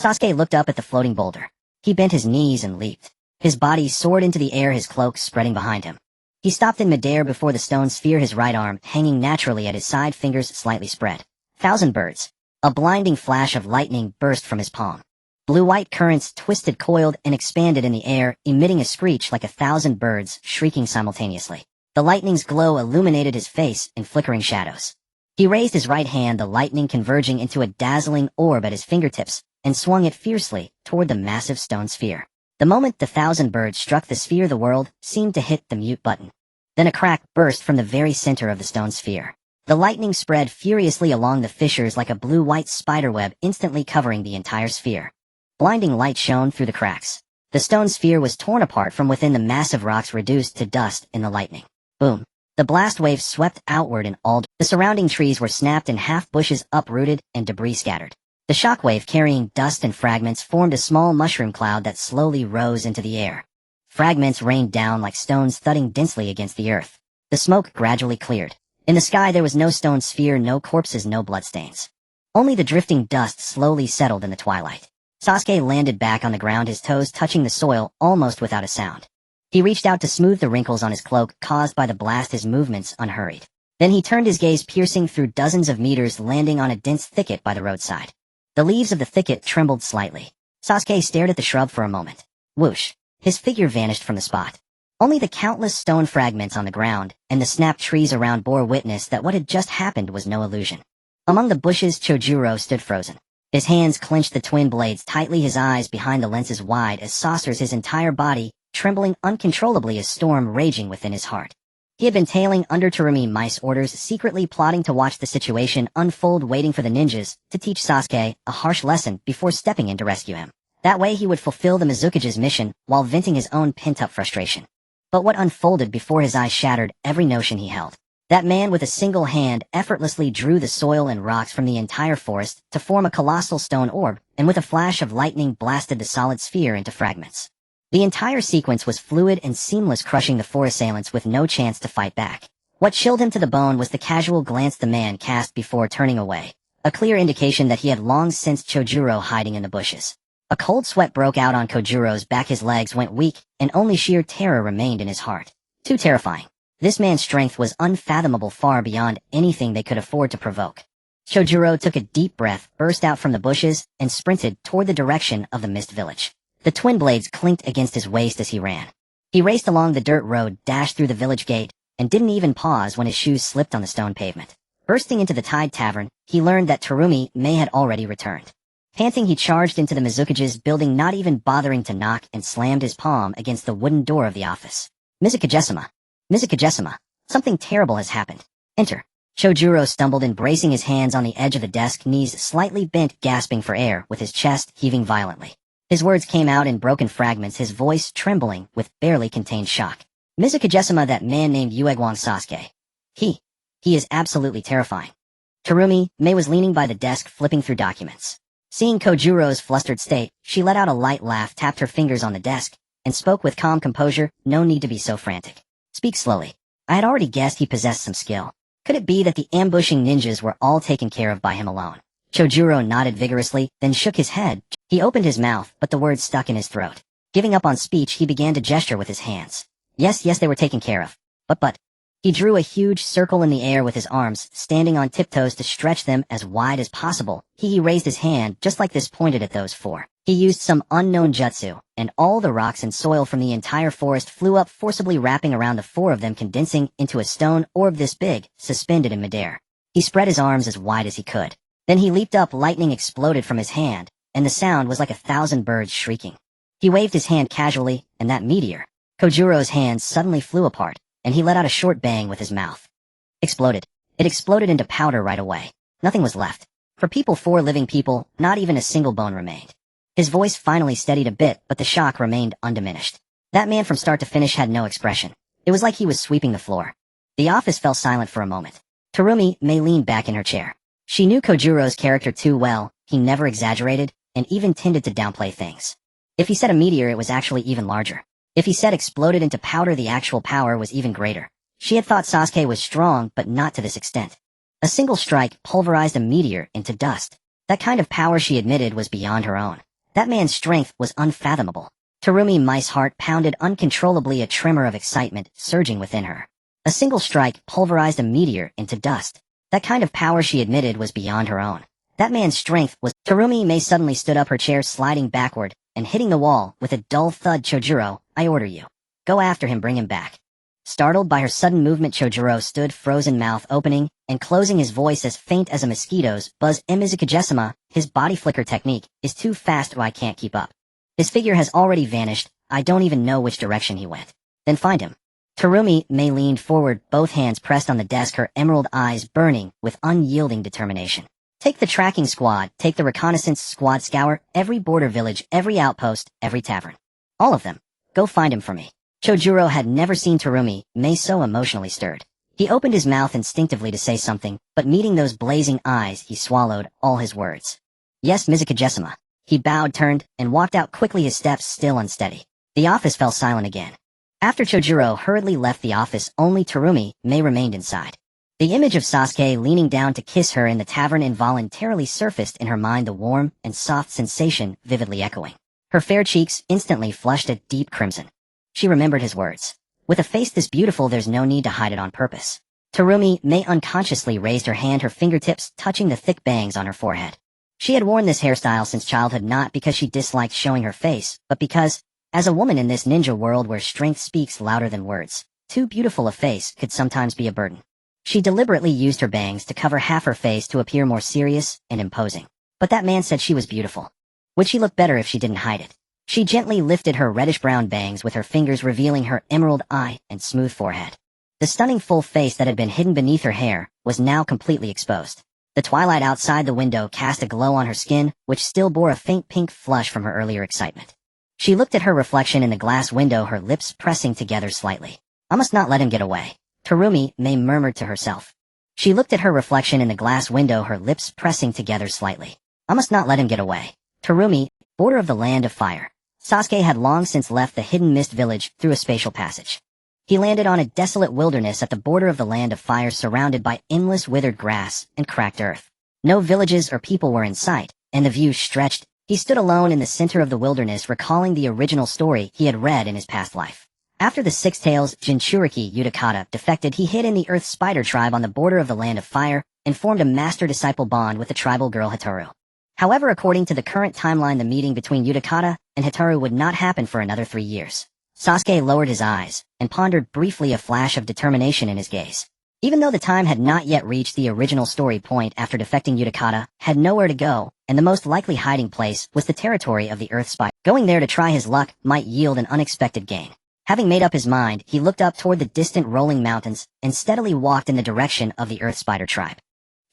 Sasuke looked up at the floating boulder. He bent his knees and leaped. His body soared into the air, his cloak spreading behind him. He stopped in midair before the stone sphere, his right arm hanging naturally at his side, fingers slightly spread. 1,000 birds. A blinding flash of lightning burst from his palm. Blue-white currents twisted, coiled, and expanded in the air, emitting a screech like 1,000 birds shrieking simultaneously. The lightning's glow illuminated his face in flickering shadows. He raised his right hand, the lightning converging into a dazzling orb at his fingertips, and swung it fiercely toward the massive stone sphere. The moment the 1,000 birds struck the sphere, the world seemed to hit the mute button. Then a crack burst from the very center of the stone sphere. The lightning spread furiously along the fissures like a blue-white spiderweb, instantly covering the entire sphere. Blinding light shone through the cracks. The stone sphere was torn apart from within, the massive rocks reduced to dust in the lightning. Boom. The blast wave swept outward in all. The surrounding trees were snapped in half, bushes uprooted, and debris scattered. The shockwave, carrying dust and fragments, formed a small mushroom cloud that slowly rose into the air. Fragments rained down like stones, thudding densely against the earth. The smoke gradually cleared. In the sky there was no stone sphere, no corpses, no bloodstains. Only the drifting dust slowly settled in the twilight. Sasuke landed back on the ground, his toes touching the soil almost without a sound. He reached out to smooth the wrinkles on his cloak caused by the blast, his movements unhurried. Then he turned, his gaze piercing through dozens of meters, landing on a dense thicket by the roadside. The leaves of the thicket trembled slightly. Sasuke stared at the shrub for a moment. Whoosh! His figure vanished from the spot. Only the countless stone fragments on the ground and the snapped trees around bore witness that what had just happened was no illusion. Among the bushes, Chojuro stood frozen. His hands clenched the twin blades tightly, his eyes behind the lenses wide as saucers, his entire body trembling uncontrollably, a storm raging within his heart. He had been tailing under Terumi Mice orders, secretly plotting to watch the situation unfold, waiting for the ninjas to teach Sasuke a harsh lesson before stepping in to rescue him. That way he would fulfill the Mizukage's mission while venting his own pent-up frustration. But what unfolded before his eyes shattered every notion he held. That man with a single hand effortlessly drew the soil and rocks from the entire forest to form a colossal stone orb, and with a flash of lightning blasted the solid sphere into fragments. The entire sequence was fluid and seamless, crushing the four assailants with no chance to fight back. What chilled him to the bone was the casual glance the man cast before turning away, a clear indication that he had long sensed Chojuro hiding in the bushes. A cold sweat broke out on Kojuro's back, his legs went weak, and only sheer terror remained in his heart. Too terrifying. This man's strength was unfathomable, far beyond anything they could afford to provoke. Chojuro took a deep breath, burst out from the bushes, and sprinted toward the direction of the mist village. The twin blades clinked against his waist as he ran. He raced along the dirt road, dashed through the village gate, and didn't even pause when his shoes slipped on the stone pavement. Bursting into the Tide Tavern, he learned that Terumi May had already returned. Panting, he charged into the Mizukage's building, not even bothering to knock, and slammed his palm against the wooden door of the office. Mizukage-sama. Mizukage-sama. Something terrible has happened. Enter. Chojuro stumbled in, bracing his hands on the edge of the desk, knees slightly bent, gasping for air, with his chest heaving violently. His words came out in broken fragments, his voice trembling with barely contained shock. Mizukage-sama, that man named Yin-Yang Sasuke. He is absolutely terrifying. Terumi May was leaning by the desk, flipping through documents. Seeing Kojuro's flustered state, she let out a light laugh, tapped her fingers on the desk, and spoke with calm composure. No need to be so frantic. Speak slowly. I had already guessed he possessed some skill. Could it be that the ambushing ninjas were all taken care of by him alone? Chojuro nodded vigorously, then shook his head. He opened his mouth, but the words stuck in his throat. Giving up on speech, he began to gesture with his hands. Yes, they were taken care of. But. He drew a huge circle in the air with his arms, standing on tiptoes to stretch them as wide as possible. He raised his hand, just like this, pointed at those four. He used some unknown jutsu, and all the rocks and soil from the entire forest flew up, forcibly wrapping around the four of them, condensing into a stone orb this big, suspended in midair. He spread his arms as wide as he could. Then he leaped up, lightning exploded from his hand, and the sound was like 1,000 birds shrieking. He waved his hand casually, and that meteor, Kojuro's hands, suddenly flew apart, and he let out a short bang with his mouth. Exploded. It exploded into powder right away. Nothing was left. For people, 4 living people, not even a single bone remained. His voice finally steadied a bit, but the shock remained undiminished. That man from start to finish had no expression. It was like he was sweeping the floor. The office fell silent for a moment. Terumi May leaned back in her chair. She knew Kojuro's character too well. He never exaggerated, and even tended to downplay things. If he said a meteor, it was actually even larger. If he said exploded into powder, the actual power was even greater. She had thought Sasuke was strong, but not to this extent. A single strike pulverized a meteor into dust. That kind of power, she admitted, was beyond her own. That man's strength was unfathomable. Terumi May's heart pounded uncontrollably, a tremor of excitement surging within her. A single strike pulverized a meteor into dust. That kind of power, she admitted, was beyond her own. That man's strength was... Terumi May suddenly stood up, her chair sliding backward and hitting the wall with a dull thud. Chojuro, I order you. Go after him, bring him back. Startled by her sudden movement, Chojuro stood, frozen, mouth opening and closing, his voice as faint as a mosquito's buzz. Mizukage-sama, his body flicker technique is too fast, or I can't keep up. His figure has already vanished. I don't even know which direction he went. Then find him. Terumi May leaned forward, both hands pressed on the desk, her emerald eyes burning with unyielding determination. Take the tracking squad, take the reconnaissance squad, scour every border village, every outpost, every tavern. All of them. Go find him for me. Chojuro had never seen Terumi May so emotionally stirred. He opened his mouth instinctively to say something, but meeting those blazing eyes, he swallowed all his words. Yes, Mizukage-sama. He bowed, turned, and walked out quickly, his steps still unsteady. The office fell silent again. After Chojuro hurriedly left the office, only Terumi May remained inside. The image of Sasuke leaning down to kiss her in the tavern involuntarily surfaced in her mind, the warm and soft sensation vividly echoing. Her fair cheeks instantly flushed a deep crimson. She remembered his words. With a face this beautiful, there's no need to hide it on purpose. Terumi May unconsciously raised her hand, her fingertips touching the thick bangs on her forehead. She had worn this hairstyle since childhood, not because she disliked showing her face, but because, as a woman in this ninja world where strength speaks louder than words, too beautiful a face could sometimes be a burden. She deliberately used her bangs to cover half her face to appear more serious and imposing. But that man said she was beautiful. Would she look better if she didn't hide it? She gently lifted her reddish-brown bangs with her fingers, revealing her emerald eye and smooth forehead. The stunning full face that had been hidden beneath her hair was now completely exposed. The twilight outside the window cast a glow on her skin, which still bore a faint pink flush from her earlier excitement. She looked at her reflection in the glass window, her lips pressing together slightly. I must not let him get away. Terumi May murmured to herself. She looked at her reflection in the glass window, her lips pressing together slightly. I must not let him get away. Terumi, border of the Land of Fire. Sasuke had long since left the hidden mist village through a spatial passage. He landed on a desolate wilderness at the border of the Land of Fire, surrounded by endless withered grass and cracked earth. No villages or people were in sight, and the view stretched. He stood alone in the center of the wilderness, recalling the original story he had read in his past life. After the Six Tails Jinchuriki Utakata defected, he hid in the Earth Spider tribe on the border of the Land of Fire, and formed a master-disciple bond with the tribal girl Hitoru. However, according to the current timeline, the meeting between Utakata and Hitoru would not happen for another 3 years. Sasuke lowered his eyes and pondered briefly, a flash of determination in his gaze. Even though the time had not yet reached, the original story point after defecting, Utakata had nowhere to go, and the most likely hiding place was the territory of the Earth Spider. Going there to try his luck might yield an unexpected gain. Having made up his mind, he looked up toward the distant rolling mountains and steadily walked in the direction of the Earth Spider tribe.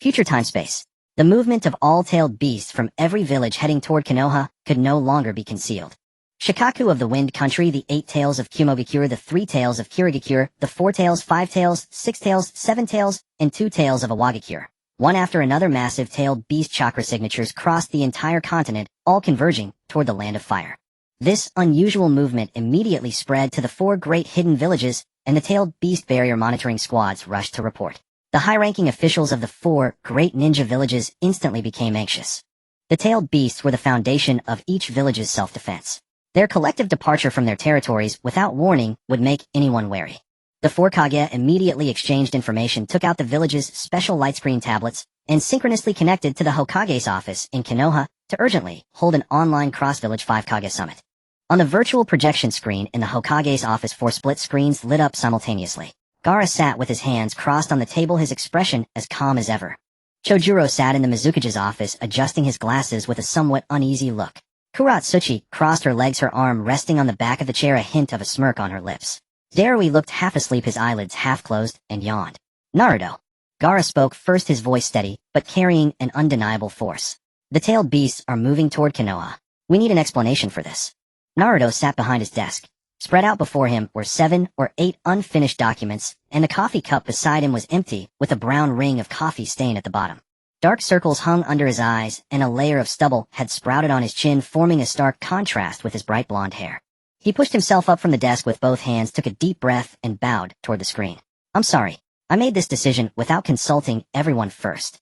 Future time-space. The movement of all tailed beasts from every village heading toward Konoha could no longer be concealed. Shikaku of the Wind Country, the 8 tails of Kumogakure, the 3 tails of Kirigakure, the 4 tails, 5 tails, 6 tails, 7 tails, and 2 tails of Awagakure. One after another, massive tailed beast chakra signatures crossed the entire continent, all converging toward the Land of Fire. This unusual movement immediately spread to the 4 great hidden villages, and the tailed beast barrier monitoring squads rushed to report. The high-ranking officials of the 4 great ninja villages instantly became anxious. The tailed beasts were the foundation of each village's self-defense. Their collective departure from their territories without warning would make anyone wary. The 4 Kage immediately exchanged information, took out the village's special light screen tablets, and synchronously connected to the Hokage's office in Konoha to urgently hold an online cross-village 5 Kage summit. On the virtual projection screen in the Hokage's office, 4 split screens lit up simultaneously. Gaara sat with his hands crossed on the table, his expression as calm as ever. Chojuro sat in the Mizukage's office, adjusting his glasses with a somewhat uneasy look. Kuratsuchi crossed her legs, her arm resting on the back of the chair, a hint of a smirk on her lips. Darui looked half asleep, his eyelids half closed, and yawned. Naruto. Gaara spoke first, his voice steady, but carrying an undeniable force. The tailed beasts are moving toward Konoha. We need an explanation for this. Naruto sat behind his desk. Spread out before him were 7 or 8 unfinished documents, and the coffee cup beside him was empty, with a brown ring of coffee stain at the bottom. Dark circles hung under his eyes, and a layer of stubble had sprouted on his chin, forming a stark contrast with his bright blonde hair. He pushed himself up from the desk with both hands, took a deep breath, and bowed toward the screen. I'm sorry. I made this decision without consulting everyone first.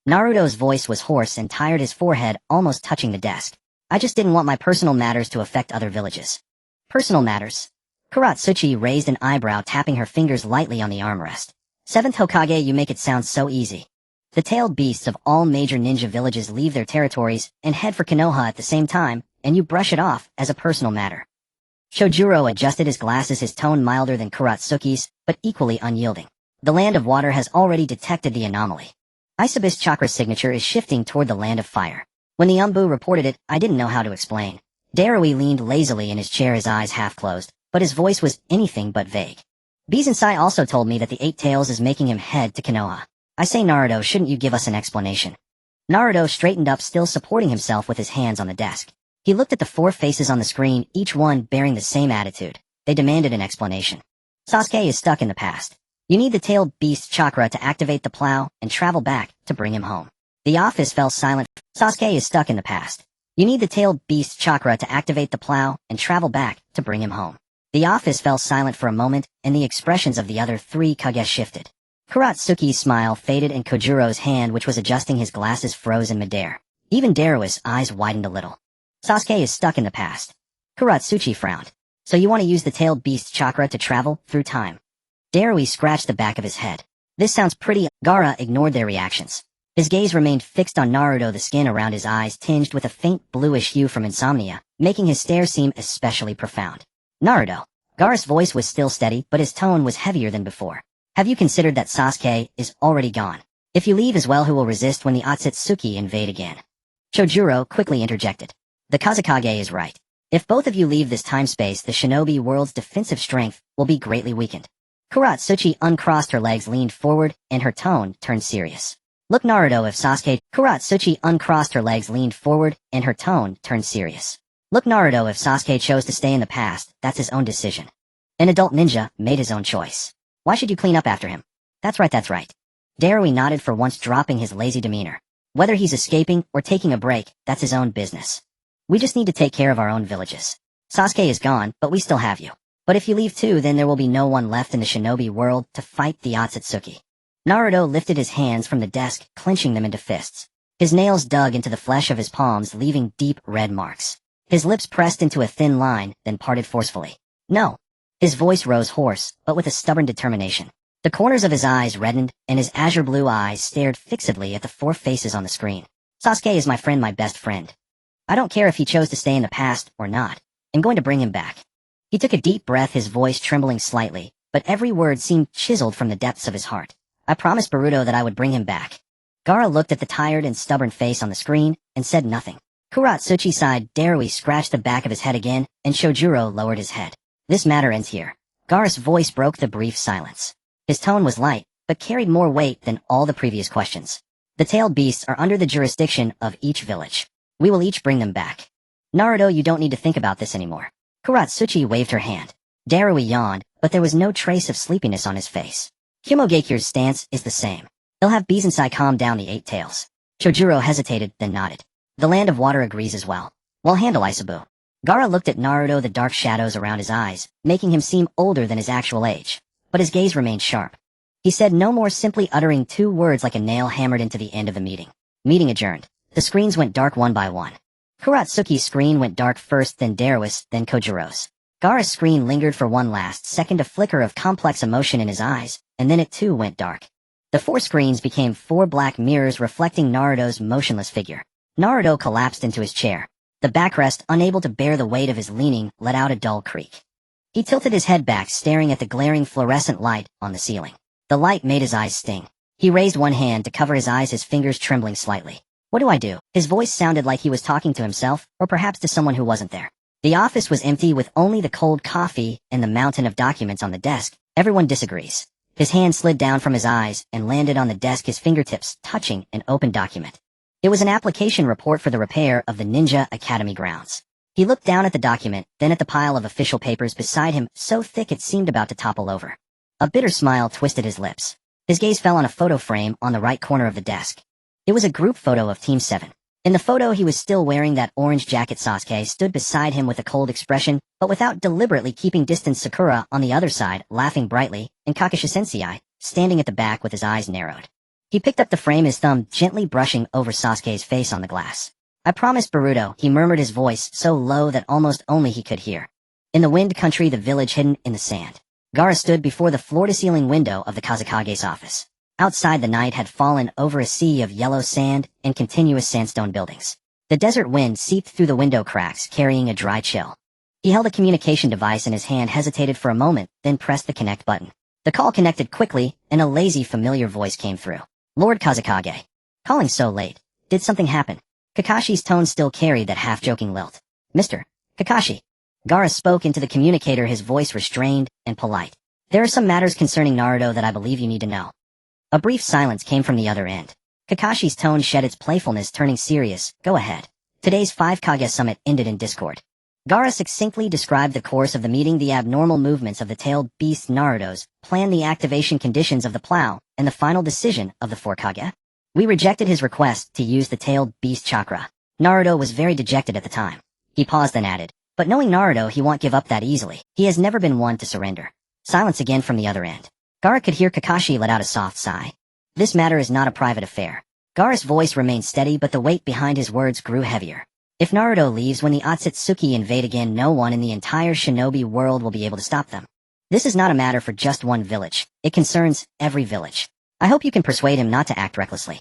Naruto's voice was hoarse and tired, his forehead almost touching the desk. I just didn't want my personal matters to affect other villages. Personal matters? Kuratsuchi raised an eyebrow, tapping her fingers lightly on the armrest. 7th Hokage, you make it sound so easy. The tailed beasts of all major ninja villages leave their territories and head for Konoha at the same time, and you brush it off as a personal matter. Chojuro adjusted his glasses, his tone milder than Kuratsuki's, but equally unyielding. The Land of Water has already detected the anomaly. Isabe's chakra signature is shifting toward the Land of Fire. When the Umbu reported it, I didn't know how to explain. Darui leaned lazily in his chair, his eyes half closed, but his voice was anything but vague. Bizensai also told me that the 8 Tails is making him head to Konoha. I say, Naruto, shouldn't you give us an explanation? Naruto straightened up, still supporting himself with his hands on the desk. He looked at the 4 faces on the screen, each one bearing the same attitude. They demanded an explanation. Sasuke is stuck in the past. You need the tailed beast chakra to activate the plow and travel back to bring him home. The office fell silent. Sasuke is stuck in the past. You need the tailed beast chakra to activate the plow and travel back to bring him home. The office fell silent for a moment, and the expressions of the other 3 Kage shifted. Kuratsuki's smile faded, and Kojuro's hand, which was adjusting his glasses, froze in midair. Even Darui's eyes widened a little. Sasuke is stuck in the past. Kuratsuchi frowned. So you want to use the tailed beast chakra to travel through time? Darui scratched the back of his head. This sounds pretty. Gaara ignored their reactions. His gaze remained fixed on Naruto, the skin around his eyes tinged with a faint bluish hue from insomnia, making his stare seem especially profound. Naruto. Gaara's voice was still steady, but his tone was heavier than before. Have you considered that Sasuke is already gone? If you leave as well, who will resist when the Ōtsutsuki invade again? Chojuro quickly interjected. The Kazekage is right. If both of you leave this time-space, the shinobi world's defensive strength will be greatly weakened. Kuratsuchi uncrossed her legs, leaned forward, and her tone turned serious. Look, Naruto, if Sasuke... Kuratsuchi uncrossed her legs, leaned forward, and her tone turned serious. Look, Naruto, if Sasuke chose to stay in the past, that's his own decision. An adult ninja made his own choice. Why should you clean up after him? That's right, that's right. Darui nodded, for once dropping his lazy demeanor. Whether he's escaping or taking a break, that's his own business. We just need to take care of our own villages. Sasuke is gone, but we still have you. But if you leave too, then there will be no one left in the shinobi world to fight the Ōtsutsuki. Naruto lifted his hands from the desk, clenching them into fists. His nails dug into the flesh of his palms, leaving deep red marks. His lips pressed into a thin line, then parted forcefully. No. His voice rose hoarse, but with a stubborn determination. The corners of his eyes reddened, and his azure blue eyes stared fixedly at the four faces on the screen. Sasuke is my friend, my best friend. I don't care if he chose to stay in the past or not. I'm going to bring him back. He took a deep breath, his voice trembling slightly, but every word seemed chiseled from the depths of his heart. I promised Boruto that I would bring him back. Gaara looked at the tired and stubborn face on the screen and said nothing. Ōtsutsuki sighed, Darui scratched the back of his head again, and Shojuro lowered his head. This matter ends here. Gaara's voice broke the brief silence. His tone was light, but carried more weight than all the previous questions. The tailed beasts are under the jurisdiction of each village. We will each bring them back. Naruto, you don't need to think about this anymore. Ōtsutsuki waved her hand. Darui yawned, but there was no trace of sleepiness on his face. Kumogakure's stance is the same. He'll have Bizensai calm down the eight tails. Shojuro hesitated, then nodded. The land of water agrees as well. We'll handle Isabu. Gaara looked at Naruto, the dark shadows around his eyes, making him seem older than his actual age. But his gaze remained sharp. He said no more, simply uttering two words like a nail hammered into the end of the meeting. Meeting adjourned. The screens went dark one by one. Ōtsutsuki's screen went dark first, then Darui's, then Kojiro's. Gaara's screen lingered for one last second, a flicker of complex emotion in his eyes, and then it too went dark. The four screens became four black mirrors reflecting Naruto's motionless figure. Naruto collapsed into his chair. The backrest, unable to bear the weight of his leaning, let out a dull creak. He tilted his head back, staring at the glaring fluorescent light on the ceiling. The light made his eyes sting. He raised one hand to cover his eyes, his fingers trembling slightly. What do I do? His voice sounded like he was talking to himself, or perhaps to someone who wasn't there. The office was empty, with only the cold coffee and the mountain of documents on the desk. Everyone disagrees. His hand slid down from his eyes and landed on the desk, his fingertips touching an open document. It was an application report for the repair of the Ninja Academy grounds. He looked down at the document, then at the pile of official papers beside him, so thick it seemed about to topple over. A bitter smile twisted his lips. His gaze fell on a photo frame on the right corner of the desk. It was a group photo of Team 7. In the photo, he was still wearing that orange jacket. Sasuke stood beside him with a cold expression, but without deliberately keeping distance. Sakura, on the other side, laughing brightly, and Kakashi Sensei, standing at the back with his eyes narrowed. He picked up the frame, his thumb gently brushing over Sasuke's face on the glass. I promised Boruto, he murmured, his voice so low that almost only he could hear. In the wind country, the village hidden in the sand. Gaara stood before the floor-to-ceiling window of the Kazekage's office. Outside, the night had fallen over a sea of yellow sand and continuous sandstone buildings. The desert wind seeped through the window cracks, carrying a dry chill. He held a communication device in his hand, hesitated for a moment, then pressed the connect button. The call connected quickly, and a lazy, familiar voice came through. Lord Kazekage. Calling so late. Did something happen? Kakashi's tone still carried that half-joking lilt. Mr. Kakashi. Gaara spoke into the communicator, his voice restrained and polite. There are some matters concerning Naruto that I believe you need to know. A brief silence came from the other end. Kakashi's tone shed its playfulness, turning serious. Go ahead. Today's 5 Kage summit ended in discord. Gaara succinctly described the course of the meeting, the abnormal movements of the tailed beast Naruto's plan, the activation conditions of the plow, and the final decision of the 4 Kage. We rejected his request to use the tailed beast chakra. Naruto was very dejected at the time. He paused, then added, but knowing Naruto, he won't give up that easily. He has never been one to surrender. Silence again from the other end. Gaara could hear Kakashi let out a soft sigh. This matter is not a private affair. Gaara's voice remained steady, but the weight behind his words grew heavier. If Naruto leaves when the Ōtsutsuki invade again, no one in the entire shinobi world will be able to stop them. This is not a matter for just one village. It concerns every village. I hope you can persuade him not to act recklessly.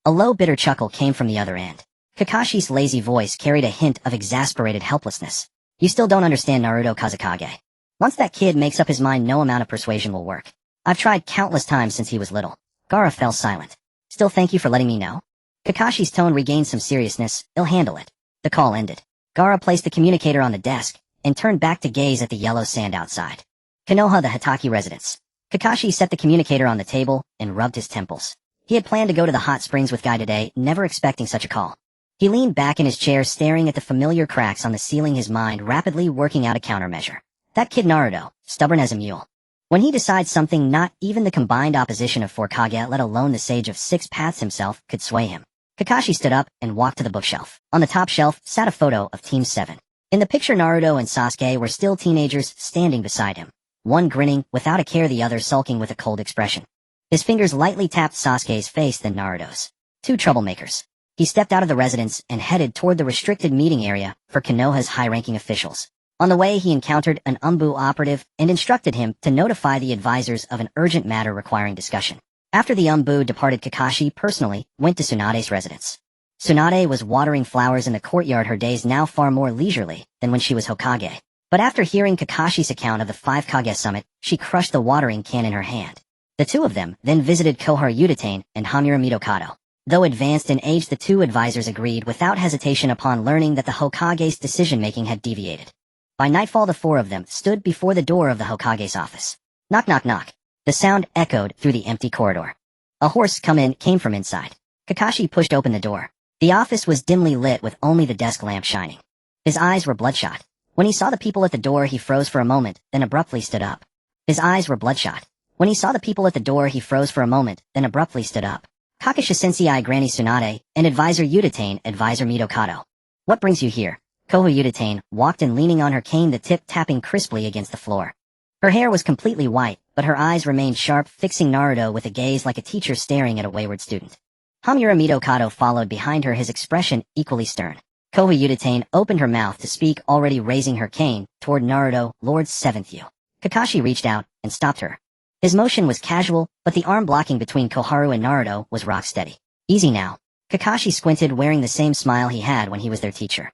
A low, bitter chuckle came from the other end. Kakashi's lazy voice carried a hint of exasperated helplessness. You still don't understand Naruto Kazekage. Once that kid makes up his mind, no amount of persuasion will work. I've tried countless times since he was little. Gaara fell silent. Still, thank you for letting me know. Kakashi's tone regained some seriousness. He'll handle it. The call ended. Gaara placed the communicator on the desk and turned back to gaze at the yellow sand outside. Konoha, the Hitaki residence. Kakashi set the communicator on the table and rubbed his temples. He had planned to go to the hot springs with Guy today, never expecting such a call. He leaned back in his chair, staring at the familiar cracks on the ceiling, his mind rapidly working out a countermeasure. That kid Naruto, stubborn as a mule. When he decides something, not even the combined opposition of 4 Kage, let alone the Sage of 6 Paths himself, could sway him. Kakashi stood up and walked to the bookshelf. On the top shelf sat a photo of Team 7. In the picture, Naruto and Sasuke were still teenagers, standing beside him. One grinning without a care, the other sulking with a cold expression. His fingers lightly tapped Sasuke's face, then Naruto's. 2 troublemakers. He stepped out of the residence and headed toward the restricted meeting area for Konoha's high-ranking officials. On the way, he encountered an Umbu operative and instructed him to notify the advisors of an urgent matter requiring discussion. After the Umbu departed, Kakashi personally went to Tsunade's residence. Tsunade was watering flowers in the courtyard, her days now far more leisurely than when she was Hokage. But after hearing Kakashi's account of the 5 Kage summit, she crushed the watering can in her hand. The two of them then visited Koharu Udatane and Hamura Midokado. Though advanced in age, the two advisors agreed without hesitation upon learning that the Hokage's decision-making had deviated. By nightfall, the four of them stood before the door of the Hokage's office. Knock, knock, knock. The sound echoed through the empty corridor. A horse came from inside. Kakashi pushed open the door. The office was dimly lit with only the desk lamp shining. His eyes were bloodshot. When he saw the people at the door, he froze for a moment, then abruptly stood up. His eyes were bloodshot. When he saw the people at the door, he froze for a moment, then abruptly stood up. Kakashi Sensei, Granny Tsunade, and Advisor Udatane, Advisor Midokado. What brings you here? Koharu Udatane walked in, leaning on her cane, the tip tapping crisply against the floor. Her hair was completely white, but her eyes remained sharp, fixing Naruto with a gaze like a teacher staring at a wayward student. Hamura Midokado followed behind her, his expression equally stern. Koharu Udatane opened her mouth to speak, already raising her cane toward Naruto, Lord 7th U. Kakashi reached out and stopped her. His motion was casual, but the arm blocking between Koharu and Naruto was rock steady. Easy now. Kakashi squinted, wearing the same smile he had when he was their teacher.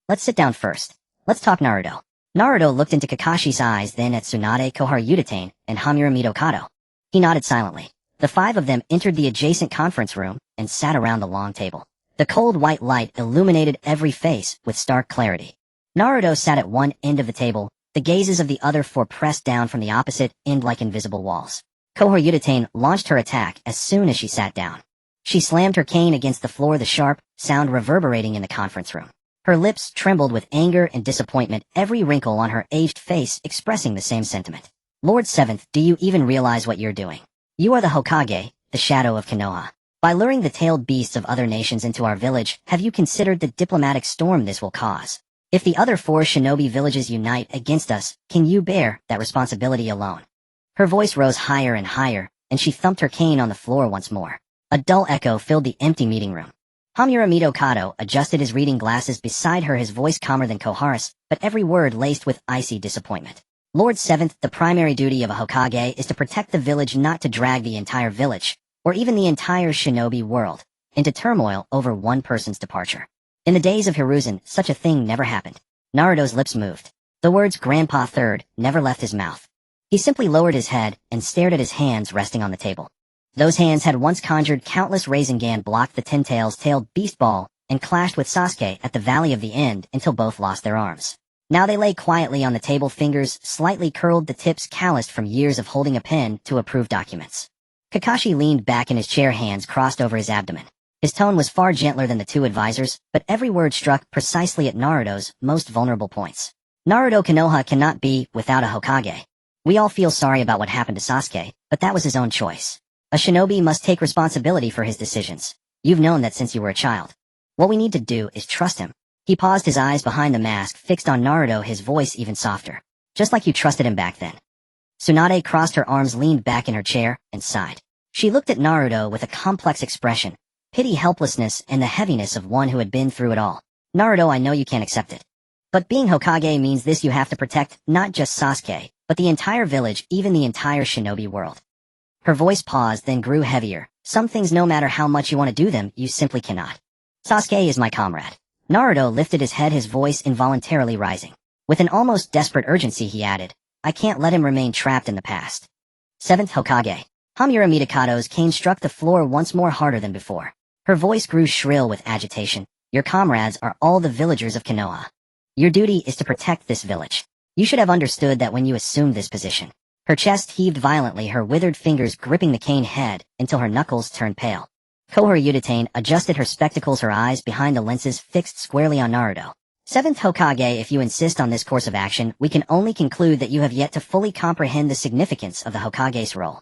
Let's sit down first. Let's talk, Naruto. Naruto looked into Kakashi's eyes, then at Tsunade, Koharu Udatane, and Hamura Midokado. He nodded silently. The five of them entered the adjacent conference room and sat around the long table. The cold white light illuminated every face with stark clarity. Naruto sat at one end of the table, the gazes of the other four pressed down from the opposite end like invisible walls. Koharu Udatane launched her attack as soon as she sat down. She slammed her cane against the floor, the sharp sound reverberating in the conference room. Her lips trembled with anger and disappointment, every wrinkle on her aged face expressing the same sentiment. Lord 7th, do you even realize what you're doing? You are the Hokage, the shadow of Konoha. By luring the tailed beasts of other nations into our village, have you considered the diplomatic storm this will cause? If the other 4 shinobi villages unite against us, can you bear that responsibility alone? Her voice rose higher and higher, and she thumped her cane on the floor once more. A dull echo filled the empty meeting room. Hamura Midokado adjusted his reading glasses beside her, his voice calmer than Koharu's, but every word laced with icy disappointment. Lord 7th, the primary duty of a Hokage is to protect the village, not to drag the entire village, or even the entire shinobi world, into turmoil over one person's departure. In the days of Hiruzen, such a thing never happened. Naruto's lips moved. The words Grandpa Third never left his mouth. He simply lowered his head and stared at his hands resting on the table. Those hands had once conjured countless Rasengan, blocked the Ten-Tails tailed beast ball, and clashed with Sasuke at the Valley of the End until both lost their arms. Now they lay quietly on the table, fingers slightly curled, the tips calloused from years of holding a pen to approve documents. Kakashi leaned back in his chair, hands crossed over his abdomen. His tone was far gentler than the two advisors, but every word struck precisely at Naruto's most vulnerable points. Naruto Konoha cannot be without a Hokage. We all feel sorry about what happened to Sasuke, but that was his own choice. A shinobi must take responsibility for his decisions. You've known that since you were a child. What we need to do is trust him. He paused, his eyes behind the mask fixed on Naruto, his voice even softer. Just like you trusted him back then. Tsunade crossed her arms, leaned back in her chair, and sighed. She looked at Naruto with a complex expression, pity, helplessness, and the heaviness of one who had been through it all. Naruto, I know you can't accept it. But being Hokage means this: you have to protect not just Sasuke, but the entire village, even the entire shinobi world. Her voice paused, then grew heavier. Some things, no matter how much you want to do them, you simply cannot. Sasuke is my comrade. Naruto lifted his head, his voice involuntarily rising. With an almost desperate urgency, he added, I can't let him remain trapped in the past. 7th Hokage. Hamura Midokado's cane struck the floor once more, harder than before. Her voice grew shrill with agitation. Your comrades are all the villagers of Konoha. Your duty is to protect this village. You should have understood that when you assumed this position. Her chest heaved violently, her withered fingers gripping the cane head until her knuckles turned pale. Koharu Udatane adjusted her spectacles, her eyes behind the lenses fixed squarely on Naruto. 7th Hokage, if you insist on this course of action, we can only conclude that you have yet to fully comprehend the significance of the Hokage's role.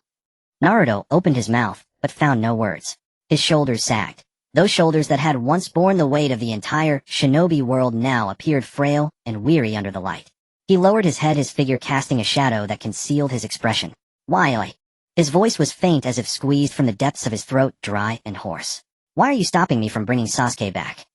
Naruto opened his mouth, but found no words. His shoulders sagged. Those shoulders that had once borne the weight of the entire shinobi world now appeared frail and weary under the light. He lowered his head, his figure casting a shadow that concealed his expression. Why? His voice was faint, as if squeezed from the depths of his throat, dry and hoarse. Why are you stopping me from bringing Sasuke back?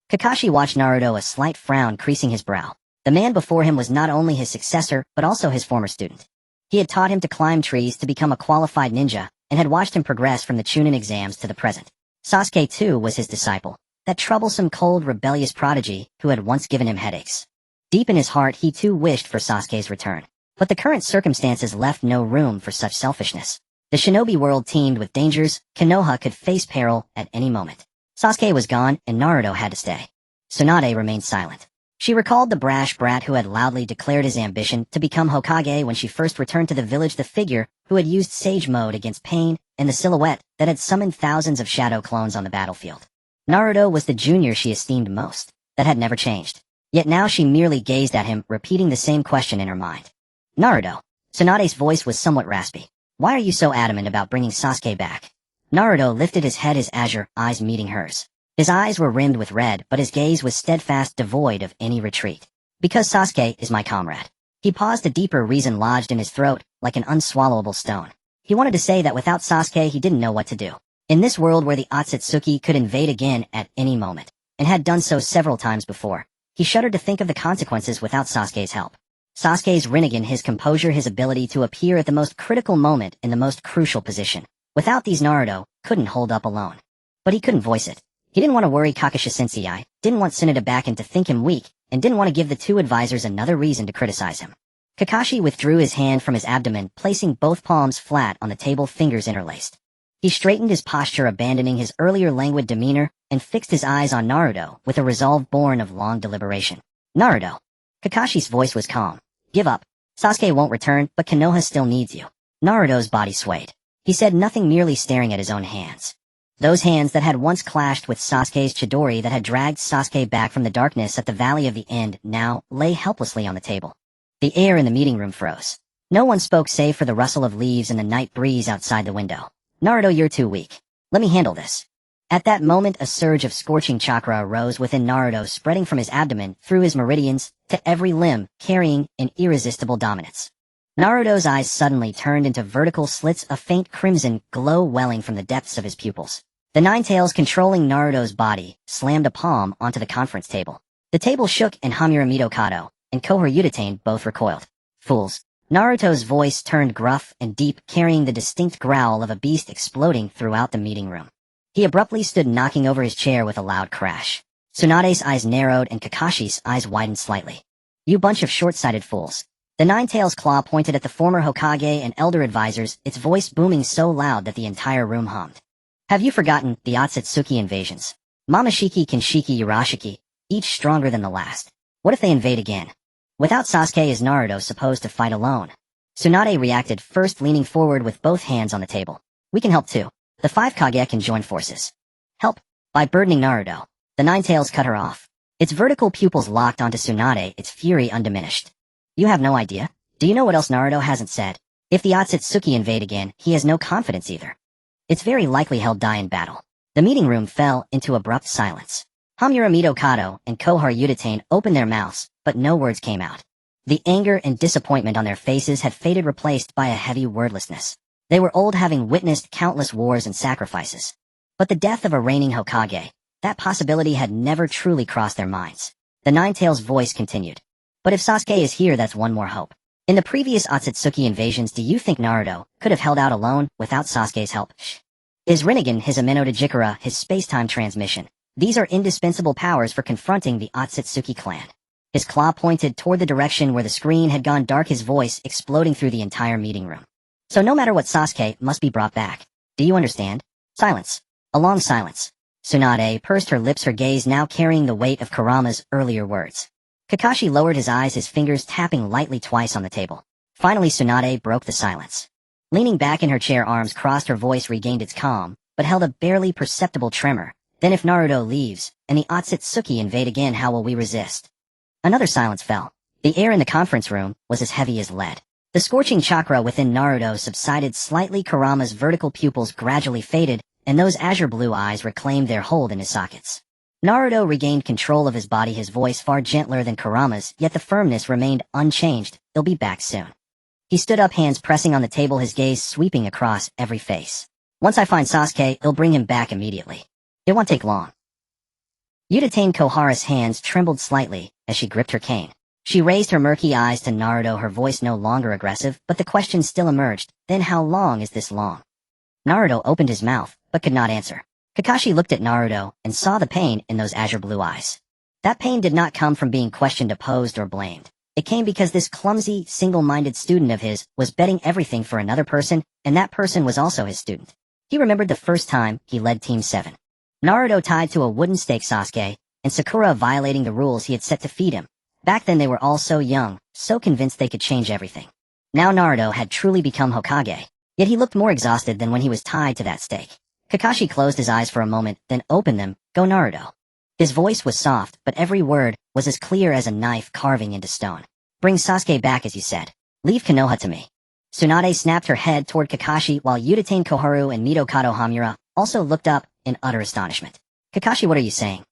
Kakashi watched Naruto, a slight frown creasing his brow. The man before him was not only his successor, but also his former student. He had taught him to climb trees to become a qualified ninja, and had watched him progress from the Chunin exams to the present. Sasuke, too, was his disciple, that troublesome, cold, rebellious prodigy who had once given him headaches. Deep in his heart, he too wished for Sasuke's return. But the current circumstances left no room for such selfishness. The shinobi world teemed with dangers. Konoha could face peril at any moment. Sasuke was gone, and Naruto had to stay. Tsunade remained silent. She recalled the brash brat who had loudly declared his ambition to become Hokage when she first returned to the village, the figure who had used sage mode against pain, and the silhouette that had summoned thousands of shadow clones on the battlefield. Naruto was the junior she esteemed most. That had never changed. Yet now she merely gazed at him, repeating the same question in her mind. Naruto. Tsunade's voice was somewhat raspy. Why are you so adamant about bringing Sasuke back? Naruto lifted his head, his azure eyes meeting hers. His eyes were rimmed with red, but his gaze was steadfast, devoid of any retreat. Because Sasuke is my comrade. He paused, a deeper reason lodged in his throat, like an unswallowable stone. He wanted to say that without Sasuke he didn't know what to do. In this world where the Ōtsutsuki could invade again at any moment, and had done so several times before, he shuddered to think of the consequences without Sasuke's help. Sasuke's Rinnegan, his composure, his ability to appear at the most critical moment in the most crucial position. Without these, Naruto couldn't hold up alone. But he couldn't voice it. He didn't want to worry Kakashi Sensei, didn't want Tsunade back and to think him weak, and didn't want to give the two advisors another reason to criticize him. Kakashi withdrew his hand from his abdomen, placing both palms flat on the table, fingers interlaced. He straightened his posture, abandoning his earlier languid demeanor, and fixed his eyes on Naruto with a resolve born of long deliberation. Naruto. Kakashi's voice was calm. Give up. Sasuke won't return, but Konoha still needs you. Naruto's body swayed. He said nothing, merely staring at his own hands. Those hands that had once clashed with Sasuke's Chidori, that had dragged Sasuke back from the darkness at the Valley of the End, now lay helplessly on the table. The air in the meeting room froze. No one spoke save for the rustle of leaves and the night breeze outside the window. Naruto, you're too weak. Let me handle this. At that moment, a surge of scorching chakra arose within Naruto, spreading from his abdomen, through his meridians, to every limb, carrying an irresistible dominance. Naruto's eyes suddenly turned into vertical slits, a faint crimson glow welling from the depths of his pupils. The nine tails controlling Naruto's body slammed a palm onto the conference table. The table shook, and Hamiura Kato and Kohor Udatane both recoiled. Fools. Naruto's voice turned gruff and deep, carrying the distinct growl of a beast exploding throughout the meeting room. He abruptly stood, knocking over his chair with a loud crash. Tsunade's eyes narrowed and Kakashi's eyes widened slightly. You bunch of short-sighted fools. The nine-tails claw pointed at the former Hokage and elder advisors, its voice booming so loud that the entire room hummed. Have you forgotten the Ōtsutsuki invasions? Momoshiki, Kinshiki, Urashiki, each stronger than the last. What if they invade again? Without Sasuke, is Naruto supposed to fight alone? Tsunade reacted, first leaning forward with both hands on the table. We can help too. The five Kage can join forces. Help? By burdening Naruto. The nine-tails cut her off. Its vertical pupils locked onto Tsunade, its fury undiminished. You have no idea? Do you know what else Naruto hasn't said? If the Ōtsutsuki invade again, he has no confidence either. It's very likely he'll die in battle. The meeting room fell into abrupt silence. Hamiura Kato and Kohor Udatane opened their mouths, but no words came out. The anger and disappointment on their faces had faded, replaced by a heavy wordlessness. They were old, having witnessed countless wars and sacrifices. But the death of a reigning Hokage, that possibility had never truly crossed their minds. The nine-tails voice continued. But if Sasuke is here, that's one more hope. In the previous Ōtsutsuki invasions, do you think Naruto could have held out alone without Sasuke's help? His Rinnegan, his Ameno-Jikara, his space-time transmission. These are indispensable powers for confronting the Ōtsutsuki clan. His claw pointed toward the direction where the screen had gone dark, his voice exploding through the entire meeting room. So no matter what, Sasuke must be brought back. Do you understand? Silence. A long silence. Tsunade pursed her lips, her gaze now carrying the weight of Kurama's earlier words. Kakashi lowered his eyes, his fingers tapping lightly twice on the table. Finally, Tsunade broke the silence. Leaning back in her chair, arms crossed, her voice regained its calm, but held a barely perceptible tremor. Then if Naruto leaves, and the Ōtsutsuki invade again, how will we resist? Another silence fell. The air in the conference room was as heavy as lead. The scorching chakra within Naruto subsided slightly, Kurama's vertical pupils gradually faded, and those azure blue eyes reclaimed their hold in his sockets. Naruto regained control of his body, his voice far gentler than Kurama's, yet the firmness remained unchanged. He'll be back soon. He stood up, hands pressing on the table, his gaze sweeping across every face. Once I find Sasuke, I'll bring him back immediately. It won't take long. Udatane Kohara's hands trembled slightly as she gripped her cane. She raised her murky eyes to Naruto, her voice no longer aggressive, but the question still emerged. Then how long is this long? Naruto opened his mouth, but could not answer. Kakashi looked at Naruto and saw the pain in those azure blue eyes. That pain did not come from being questioned, opposed, or blamed. It came because this clumsy, single-minded student of his was betting everything for another person, and that person was also his student. He remembered the first time he led Team 7. Naruto tied to a wooden stake Sasuke, and Sakura violating the rules he had set to feed him. Back then they were all so young, so convinced they could change everything. Now Naruto had truly become Hokage, yet he looked more exhausted than when he was tied to that stake. Kakashi closed his eyes for a moment, then opened them. Go Naruto. His voice was soft, but every word was as clear as a knife carving into stone. Bring Sasuke back as you said. Leave Konoha to me. Tsunade snapped her head toward Kakashi while Uchiha Koharu and Midokado Hamura also looked up in utter astonishment. Kakashi, what are you saying?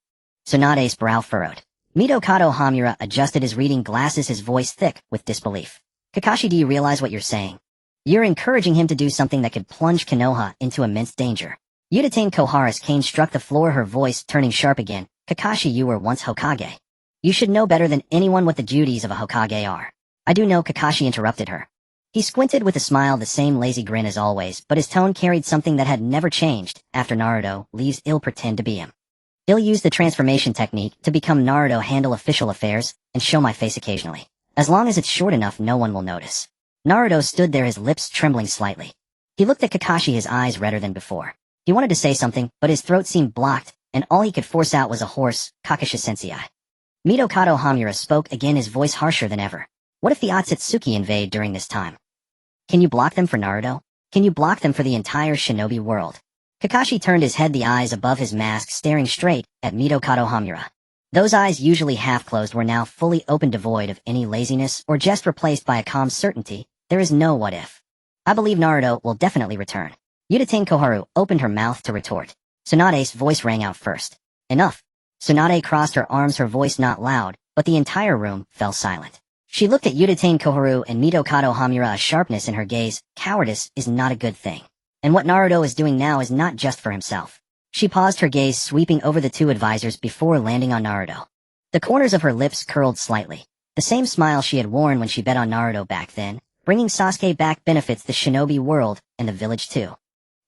Tsunade's brow furrowed. Midokado Hamura adjusted his reading glasses, his voice thick with disbelief. Kakashi, do you realize what you're saying? You're encouraging him to do something that could plunge Konoha into immense danger. Uchiha Koharu's cane struck the floor, her voice turning sharp again. Kakashi, you were once Hokage. You should know better than anyone what the duties of a Hokage are. I do know, Kakashi interrupted her. He squinted with a smile, the same lazy grin as always, but his tone carried something that had never changed. After Naruto leaves, he'll pretend to be him. He'll use the transformation technique to become Naruto, handle official affairs, and show my face occasionally. As long as it's short enough, no one will notice. Naruto stood there, his lips trembling slightly. He looked at Kakashi, his eyes redder than before. He wanted to say something, but his throat seemed blocked, and all he could force out was a hoarse, Kakashi sensei. Midokado Hamura spoke again, his voice harsher than ever. What if the Ōtsutsuki invade during this time? Can you block them for Naruto? Can you block them for the entire shinobi world? Kakashi turned his head, the eyes above his mask staring straight at Midokado Hamura. Those eyes, usually half-closed, were now fully open, devoid of any laziness or just replaced by a calm certainty. There is no what if. I believe Naruto will definitely return. Uchiha Koharu opened her mouth to retort. Tsunade's voice rang out first. Enough. Tsunade crossed her arms, her voice not loud, but the entire room fell silent. She looked at Uchiha Koharu and Midokado Hamura, a sharpness in her gaze. Cowardice is not a good thing. And what Naruto is doing now is not just for himself. She paused, her gaze sweeping over the two advisors before landing on Naruto. The corners of her lips curled slightly. The same smile she had worn when she bet on Naruto back then. Bringing Sasuke back benefits the shinobi world and the village too.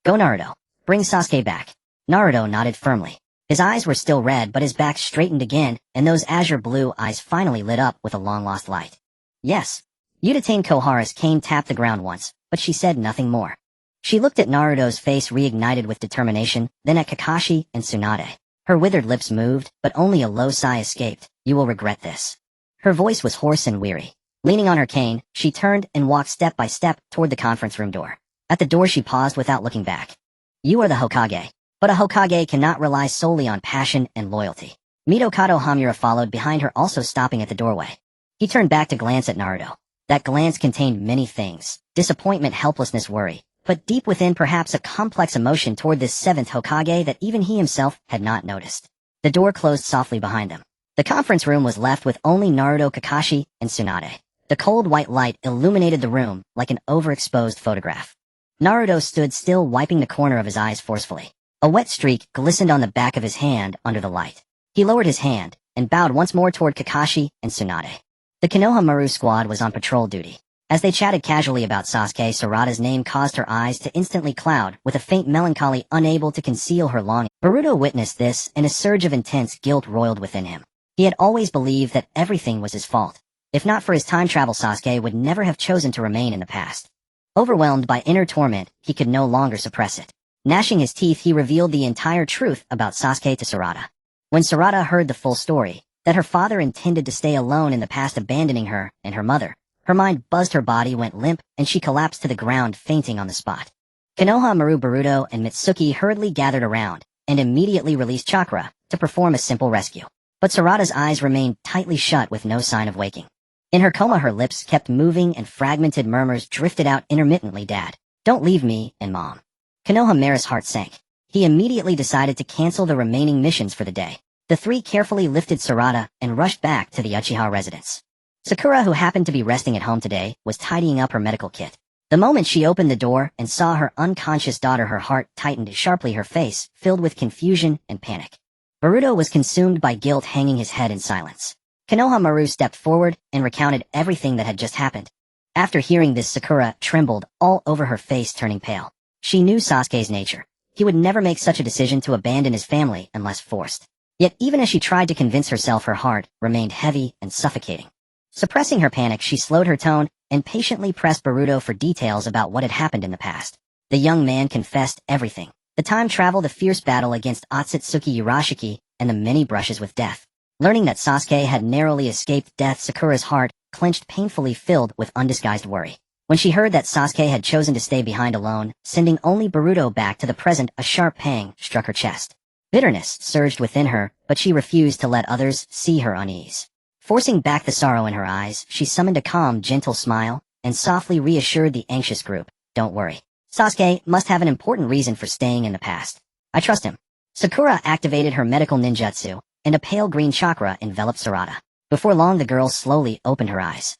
Go Naruto. Bring Sasuke back. Naruto nodded firmly. His eyes were still red, but his back straightened again, and those azure blue eyes finally lit up with a long-lost light. Yes. Uchiha Koharu's cane tapped the ground once, but she said nothing more. She looked at Naruto's face, reignited with determination, then at Kakashi and Tsunade. Her withered lips moved, but only a low sigh escaped. You will regret this. Her voice was hoarse and weary. Leaning on her cane, she turned and walked step by step toward the conference room door. At the door she paused without looking back. You are the Hokage. But a Hokage cannot rely solely on passion and loyalty. Midokado Hamura followed behind her, also stopping at the doorway. He turned back to glance at Naruto. That glance contained many things. Disappointment, helplessness, worry. But deep within, perhaps a complex emotion toward this seventh Hokage that even he himself had not noticed. The door closed softly behind them. The conference room was left with only Naruto, Kakashi, and Tsunade. The cold white light illuminated the room like an overexposed photograph. Naruto stood still, wiping the corner of his eyes forcefully. A wet streak glistened on the back of his hand under the light. He lowered his hand and bowed once more toward Kakashi and Tsunade. The Konohamaru squad was on patrol duty. As they chatted casually about Sasuke, Sarada's name caused her eyes to instantly cloud with a faint melancholy, unable to conceal her longing. Boruto witnessed this, and a surge of intense guilt roiled within him. He had always believed that everything was his fault. If not for his time travel, Sasuke would never have chosen to remain in the past. Overwhelmed by inner torment, he could no longer suppress it. Gnashing his teeth, he revealed the entire truth about Sasuke to Sarada. When Sarada heard the full story, that her father intended to stay alone in the past, abandoning her and her mother, her mind buzzed, her body went limp, and she collapsed to the ground, fainting on the spot. Konohamaru, Boruto, and Mitsuki hurriedly gathered around, and immediately released chakra to perform a simple rescue. But Sarada's eyes remained tightly shut with no sign of waking. In her coma, her lips kept moving and fragmented murmurs drifted out intermittently. Dad, don't leave me, and Mom. Konohamaru's heart sank. He immediately decided to cancel the remaining missions for the day. The three carefully lifted Sarada and rushed back to the Uchiha residence. Sakura, who happened to be resting at home today, was tidying up her medical kit. The moment she opened the door and saw her unconscious daughter, her heart tightened sharply, her face filled with confusion and panic. Boruto was consumed by guilt, hanging his head in silence. Konohamaru stepped forward and recounted everything that had just happened. After hearing this, Sakura trembled all over her face, turning pale. She knew Sasuke's nature. He would never make such a decision to abandon his family unless forced. Yet even as she tried to convince herself, her heart remained heavy and suffocating. Suppressing her panic, she slowed her tone and patiently pressed Boruto for details about what had happened in the past. The young man confessed everything. The time travel, the fierce battle against Ōtsutsuki Urashiki, and the many brushes with death. Learning that Sasuke had narrowly escaped death, Sakura's heart clenched, painfully filled with undisguised worry. When she heard that Sasuke had chosen to stay behind alone, sending only Boruto back to the present, a sharp pang struck her chest. Bitterness surged within her, but she refused to let others see her unease. Forcing back the sorrow in her eyes, she summoned a calm, gentle smile and softly reassured the anxious group. Don't worry. Sasuke must have an important reason for staying in the past. I trust him. Sakura activated her medical ninjutsu, and a pale green chakra enveloped Sarada. Before long, the girl slowly opened her eyes.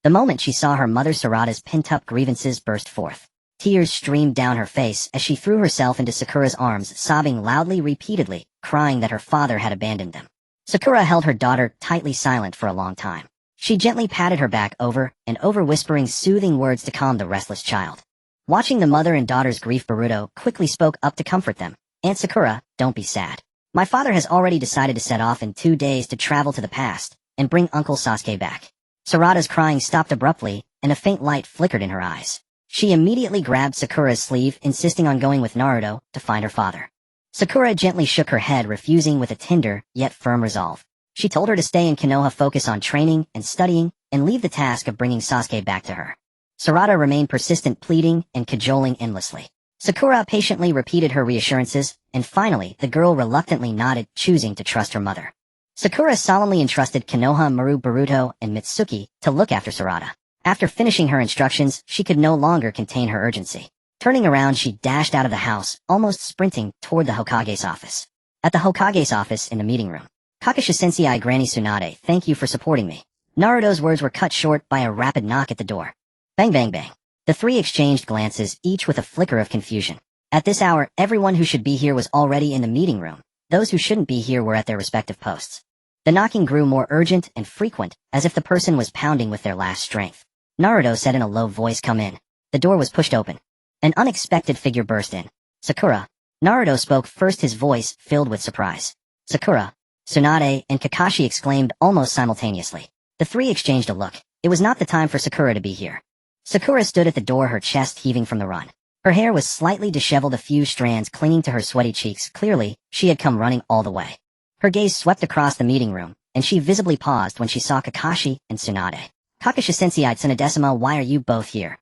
The moment she saw her mother, Sarada's pent-up grievances burst forth. Tears streamed down her face as she threw herself into Sakura's arms, sobbing loudly, repeatedly, crying that her father had abandoned them. Sakura held her daughter tightly, silent for a long time. She gently patted her back over and over, whispering soothing words to calm the restless child. Watching the mother and daughter's grief, Boruto quickly spoke up to comfort them. Aunt Sakura, don't be sad. My father has already decided to set off in 2 days to travel to the past and bring Uncle Sasuke back. Sarada's crying stopped abruptly, and a faint light flickered in her eyes. She immediately grabbed Sakura's sleeve, insisting on going with Naruto to find her father. Sakura gently shook her head, refusing with a tender yet firm resolve. She told her to stay in Konoha, focus on training and studying, and leave the task of bringing Sasuke back to her. Sarada remained persistent, pleading and cajoling endlessly. Sakura patiently repeated her reassurances, and finally the girl reluctantly nodded, choosing to trust her mother. Sakura solemnly entrusted Konohamaru, Boruto, and Mitsuki to look after Sarada. After finishing her instructions, she could no longer contain her urgency. Turning around, she dashed out of the house, almost sprinting toward the Hokage's office. At the Hokage's office, in the meeting room, Kakashi-sensei, Granny Tsunade, thank you for supporting me. Naruto's words were cut short by a rapid knock at the door. Bang bang bang. The three exchanged glances, each with a flicker of confusion. At this hour, everyone who should be here was already in the meeting room. Those who shouldn't be here were at their respective posts. The knocking grew more urgent and frequent, as if the person was pounding with their last strength. Naruto said in a low voice, come in. The door was pushed open. An unexpected figure burst in. Sakura. Naruto spoke first, his voice filled with surprise. Sakura. Tsunade and Kakashi exclaimed almost simultaneously. The three exchanged a look. It was not the time for Sakura to be here. Sakura stood at the door, her chest heaving from the run. Her hair was slightly disheveled, a few strands clinging to her sweaty cheeks. Clearly, she had come running all the way. Her gaze swept across the meeting room, and she visibly paused when she saw Kakashi and Tsunade. Kakashi-sensei, Tsunadesima, why are you both here?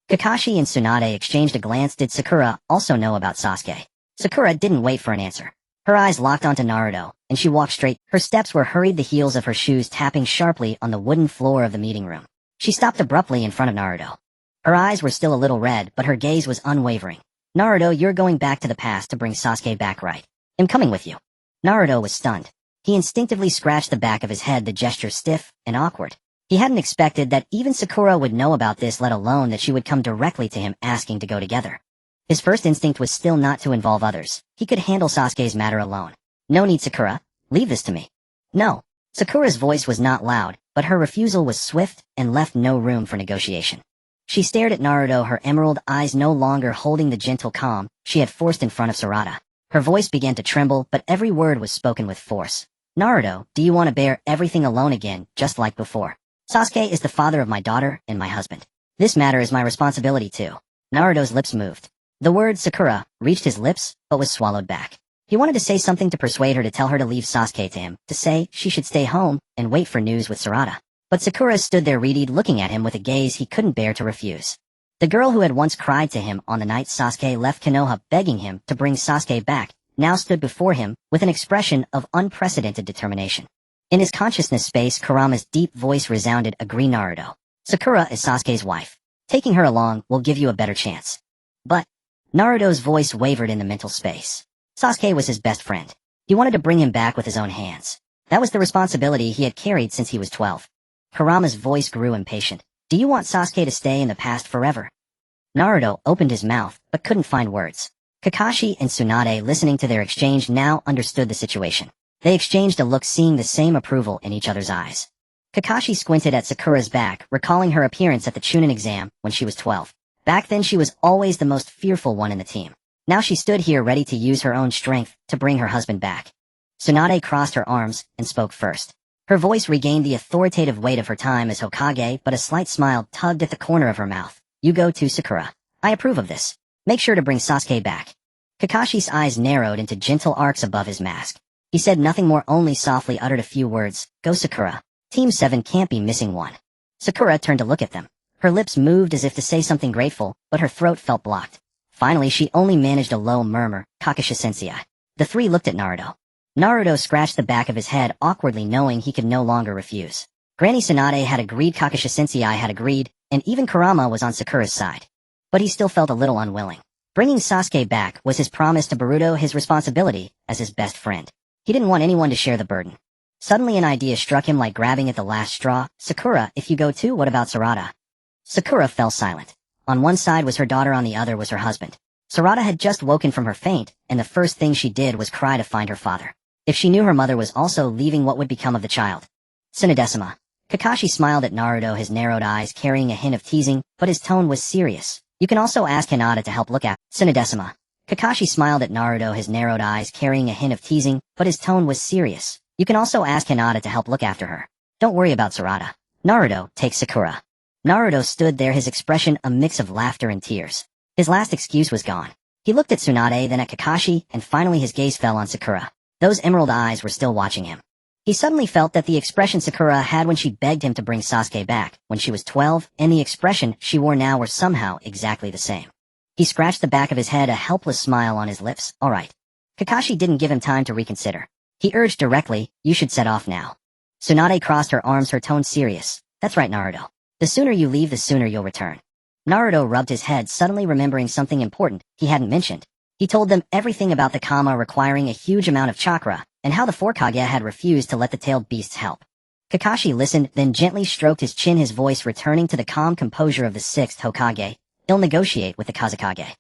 Kakashi and Tsunade exchanged a glance. Did Sakura also know about Sasuke? Sakura didn't wait for an answer. Her eyes locked onto Naruto, and she walked straight. Her steps were hurried, the heels of her shoes tapping sharply on the wooden floor of the meeting room. She stopped abruptly in front of Naruto. Her eyes were still a little red, but her gaze was unwavering. Naruto, you're going back to the past to bring Sasuke back, right? I'm coming with you. Naruto was stunned. He instinctively scratched the back of his head, the gesture stiff and awkward. He hadn't expected that even Sakura would know about this, let alone that she would come directly to him asking to go together. His first instinct was still not to involve others. He could handle Sasuke's matter alone. No need, Sakura. Leave this to me. No. Sakura's voice was not loud, but her refusal was swift and left no room for negotiation. She stared at Naruto, her emerald eyes no longer holding the gentle calm she had forced in front of Sarada. Her voice began to tremble, but every word was spoken with force. Naruto, do you want to bear everything alone again, just like before? Sasuke is the father of my daughter and my husband. This matter is my responsibility too. Naruto's lips moved. The word Sakura reached his lips, but was swallowed back. He wanted to say something to persuade her to tell her to leave Sasuke to him, to say she should stay home and wait for news with Sarada. But Sakura stood there readied, looking at him with a gaze he couldn't bear to refuse. The girl who had once cried to him on the night Sasuke left Konoha, begging him to bring Sasuke back, now stood before him with an expression of unprecedented determination. In his consciousness space, Kurama's deep voice resounded, agree Naruto. Sakura is Sasuke's wife. Taking her along will give you a better chance. But Naruto's voice wavered in the mental space. Sasuke was his best friend. He wanted to bring him back with his own hands. That was the responsibility he had carried since he was 12. Kurama's voice grew impatient. Do you want Sasuke to stay in the past forever? Naruto opened his mouth, but couldn't find words. Kakashi and Tsunade, listening to their exchange, now understood the situation. They exchanged a look, seeing the same approval in each other's eyes. Kakashi squinted at Sakura's back, recalling her appearance at the Chunin exam when she was 12. Back then she was always the most fearful one in the team. Now she stood here ready to use her own strength to bring her husband back. Tsunade crossed her arms and spoke first. Her voice regained the authoritative weight of her time as Hokage, but a slight smile tugged at the corner of her mouth. You go to Sakura. I approve of this. Make sure to bring Sasuke back. Kakashi's eyes narrowed into gentle arcs above his mask. He said nothing more, only softly uttered a few words. Go Sakura. Team 7 can't be missing one. Sakura turned to look at them. Her lips moved as if to say something grateful, but her throat felt blocked. Finally, she only managed a low murmur, Kakashi-sensei. The three looked at Naruto. Naruto scratched the back of his head awkwardly, knowing he could no longer refuse. Granny Tsunade had agreed, Kakashi-sensei had agreed, and even Kurama was on Sakura's side. But he still felt a little unwilling. Bringing Sasuke back was his promise to Boruto, his responsibility as his best friend. He didn't want anyone to share the burden. Suddenly an idea struck him like grabbing at the last straw. Sakura, if you go too, what about Sarada? Sakura fell silent. On one side was her daughter, on the other was her husband. Sarada had just woken from her faint, and the first thing she did was cry to find her father. If she knew her mother was also leaving, what would become of the child? Tsunadesima. Kakashi smiled at Naruto, his narrowed eyes carrying a hint of teasing, but his tone was serious. You can also ask Hinata to help look after Tsunadesima. Kakashi smiled at Naruto, his narrowed eyes carrying a hint of teasing, but his tone was serious. You can also ask Hinata to help look after her. Don't worry about Sarada. Naruto, take Sakura. Naruto stood there, his expression a mix of laughter and tears. His last excuse was gone. He looked at Tsunade, then at Kakashi, and finally his gaze fell on Sakura. Those emerald eyes were still watching him. He suddenly felt that the expression Sakura had when she begged him to bring Sasuke back when she was 12 and the expression she wore now were somehow exactly the same. He scratched the back of his head, a helpless smile on his lips. All right. Kakashi didn't give him time to reconsider. He urged directly, you should set off now. Tsunade crossed her arms, her tone serious. That's right, Naruto. The sooner you leave, the sooner you'll return. Naruto rubbed his head, suddenly remembering something important he hadn't mentioned. He told them everything about the Kama requiring a huge amount of chakra, and how the four Kage had refused to let the tailed beasts help. Kakashi listened, then gently stroked his chin, his voice returning to the calm composure of the 6th Hokage. He'll negotiate with the Kazekage.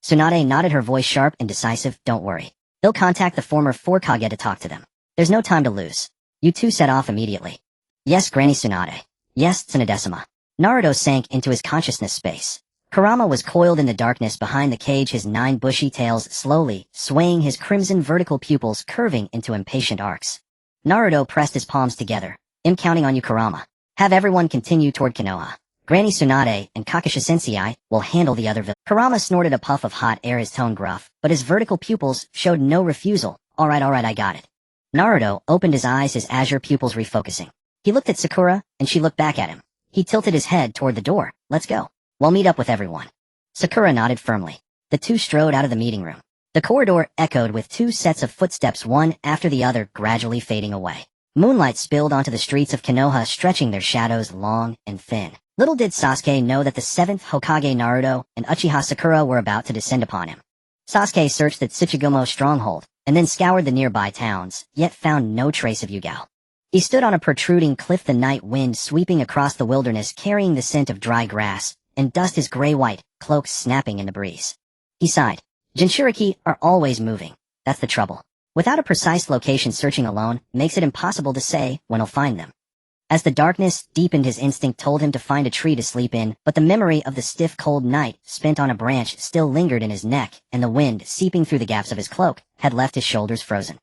Tsunade nodded, her voice sharp and decisive. Don't worry. He'll contact the former 4 Kage to talk to them. There's no time to lose. You two set off immediately. Yes, Granny Tsunade. Yes, Tsunadesima. Naruto sank into his consciousness space. Kurama was coiled in the darkness behind the cage, his 9 bushy tails slowly swaying, his crimson vertical pupils curving into impatient arcs. Naruto pressed his palms together. I'm counting on you, Kurama. Have everyone continue toward Konoha. Granny Tsunade and Kakashi-sensei will handle the other villains. Kurama snorted a puff of hot air, his tone gruff, but his vertical pupils showed no refusal. All right, I got it. Naruto opened his eyes, his azure pupils refocusing. He looked at Sakura, and she looked back at him. He tilted his head toward the door. Let's go. We'll meet up with everyone. Sakura nodded firmly. The two strode out of the meeting room. The corridor echoed with 2 sets of footsteps, one after the other, gradually fading away. Moonlight spilled onto the streets of Konoha, stretching their shadows long and thin. Little did Sasuke know that the 7th Hokage Naruto and Uchiha Sakura were about to descend upon him. Sasuke searched the Tsuchigumo stronghold, and then scoured the nearby towns, yet found no trace of Yugao. He stood on a protruding cliff, the night wind sweeping across the wilderness, carrying the scent of dry grass and dust, his gray-white cloak snapping in the breeze. He sighed. Jinchuriki are always moving. That's the trouble. Without a precise location, searching alone makes it impossible to say when he'll find them. As the darkness deepened, his instinct told him to find a tree to sleep in, but the memory of the stiff cold night spent on a branch still lingered in his neck, and the wind, seeping through the gaps of his cloak, had left his shoulders frozen.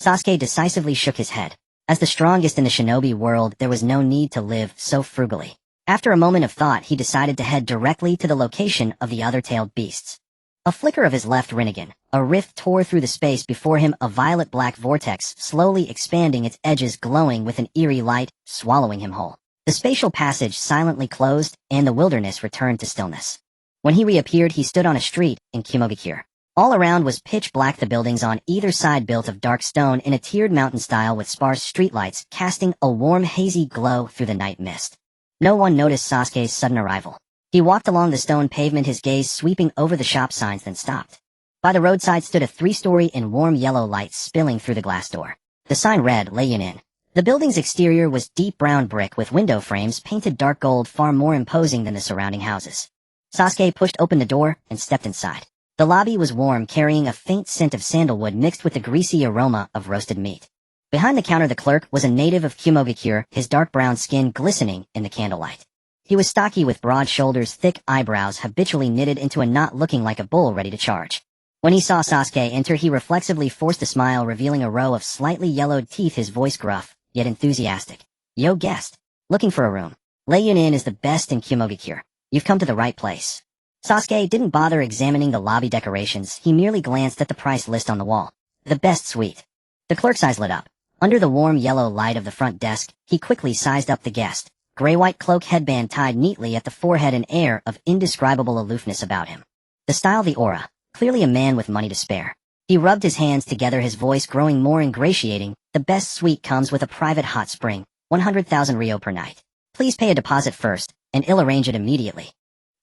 Sasuke decisively shook his head. As the strongest in the shinobi world, there was no need to live so frugally. After a moment of thought, he decided to head directly to the location of the other tailed beasts. A flicker of his left Rinnegan, a rift tore through the space before him, a violet-black vortex slowly expanding, its edges glowing with an eerie light, swallowing him whole. The spatial passage silently closed, and the wilderness returned to stillness. When he reappeared, he stood on a street in Kimogakure. All around was pitch black, the buildings on either side built of dark stone in a tiered mountain style with sparse streetlights casting a warm hazy glow through the night mist. No one noticed Sasuke's sudden arrival. He walked along the stone pavement, his gaze sweeping over the shop signs, then stopped. By the roadside stood a 3-story in warm yellow light spilling through the glass door. The sign read, "Lay in." The building's exterior was deep brown brick with window frames painted dark gold, far more imposing than the surrounding houses. Sasuke pushed open the door and stepped inside. The lobby was warm, carrying a faint scent of sandalwood mixed with the greasy aroma of roasted meat. Behind the counter the clerk was a native of Kumogakure, his dark brown skin glistening in the candlelight. He was stocky with broad shoulders, thick eyebrows habitually knitted into a knot, looking like a bull ready to charge. When he saw Sasuke enter, he reflexively forced a smile, revealing a row of slightly yellowed teeth, his voice gruff, yet enthusiastic. Yo, guest. Looking for a room. Layunin is the best in Kumogakure. You've come to the right place. Sasuke didn't bother examining the lobby decorations, he merely glanced at the price list on the wall. The best suite. The clerk's eyes lit up. Under the warm yellow light of the front desk, he quickly sized up the guest. Gray-white cloak, headband tied neatly at the forehead, an air of indescribable aloofness about him. The style, the aura. Clearly a man with money to spare. He rubbed his hands together, his voice growing more ingratiating. The best suite comes with a private hot spring, 100,000 ryo per night. Please pay a deposit first, and I'll arrange it immediately.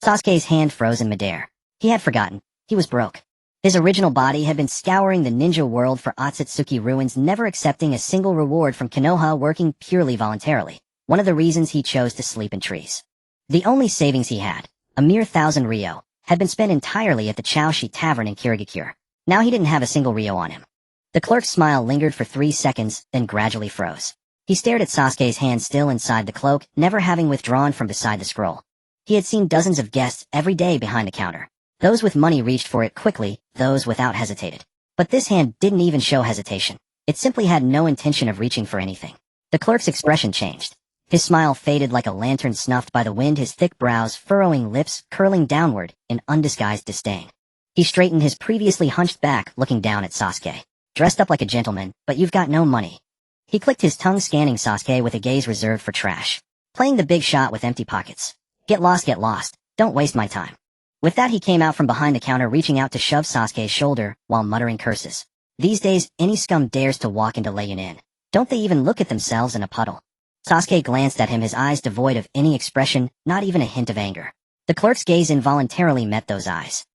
Sasuke's hand froze in midair. He had forgotten. He was broke. His original body had been scouring the ninja world for Ōtsutsuki ruins, never accepting a single reward from Konoha, working purely voluntarily. One of the reasons he chose to sleep in trees. The only savings he had, a mere 1,000 ryo, had been spent entirely at the Chaoshi Tavern in Kirigakure. Now he didn't have a single ryo on him. The clerk's smile lingered for 3 seconds, then gradually froze. He stared at Sasuke's hand still inside the cloak, never having withdrawn from beside the scroll. He had seen dozens of guests every day behind the counter. Those with money reached for it quickly, those without hesitated. But this hand didn't even show hesitation. It simply had no intention of reaching for anything. The clerk's expression changed. His smile faded like a lantern snuffed by the wind, his thick brows, furrowing lips, curling downward in undisguised disdain. He straightened his previously hunched back, looking down at Sasuke. Dressed up like a gentleman, but you've got no money. He clicked his tongue, scanning Sasuke with a gaze reserved for trash. Playing the big shot with empty pockets. Get lost, don't waste my time. With that he came out from behind the counter, reaching out to shove Sasuke's shoulder, while muttering curses. These days, any scum dares to walk into Layunin. Don't they even look at themselves in a puddle? Sasuke glanced at him, his eyes devoid of any expression, not even a hint of anger. The clerk's gaze involuntarily met those eyes.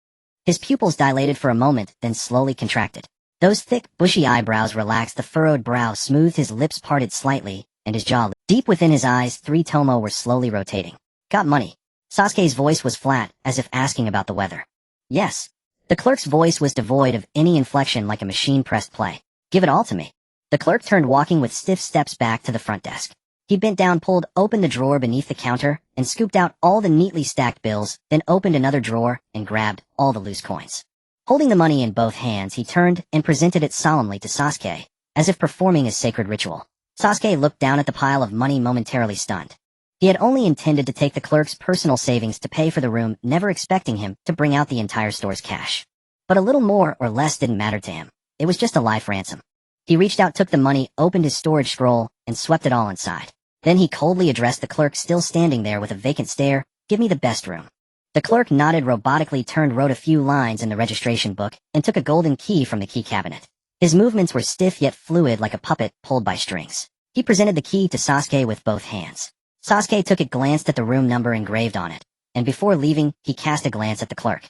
His pupils dilated for a moment, then slowly contracted. Those thick, bushy eyebrows relaxed, the furrowed brow smoothed, his lips parted slightly, and his jaw, deep within his eyes, 3 tomo were slowly rotating. Got money? Sasuke's voice was flat, as if asking about the weather. Yes. The clerk's voice was devoid of any inflection, like a machine-pressed play. Give it all to me. The clerk turned, walking with stiff steps back to the front desk. He bent down, pulled open the drawer beneath the counter, and scooped out all the neatly stacked bills, then opened another drawer and grabbed all the loose coins. Holding the money in both hands, he turned and presented it solemnly to Sasuke, as if performing a sacred ritual. Sasuke looked down at the pile of money, momentarily stunned. He had only intended to take the clerk's personal savings to pay for the room, never expecting him to bring out the entire store's cash. But a little more or less didn't matter to him. It was just a life ransom. He reached out, took the money, opened his storage scroll, and swept it all inside. Then he coldly addressed the clerk, still standing there with a vacant stare. Give me the best room. The clerk nodded, robotically turned, wrote a few lines in the registration book, and took a golden key from the key cabinet. His movements were stiff yet fluid, like a puppet pulled by strings. He presented the key to Sasuke with both hands. Sasuke took it, glanced at the room number engraved on it, and before leaving, he cast a glance at the clerk.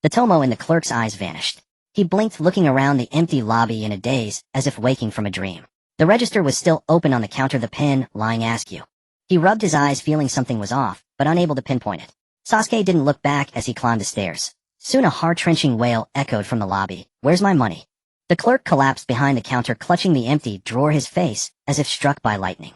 The tomo in the clerk's eyes vanished. He blinked, looking around the empty lobby in a daze, as if waking from a dream. The register was still open on the counter, the pen lying askew. He rubbed his eyes, feeling something was off, but unable to pinpoint it. Sasuke didn't look back as he climbed the stairs. Soon a heart-wrenching wail echoed from the lobby. Where's my money? The clerk collapsed behind the counter, clutching the empty drawer, his face as if struck by lightning.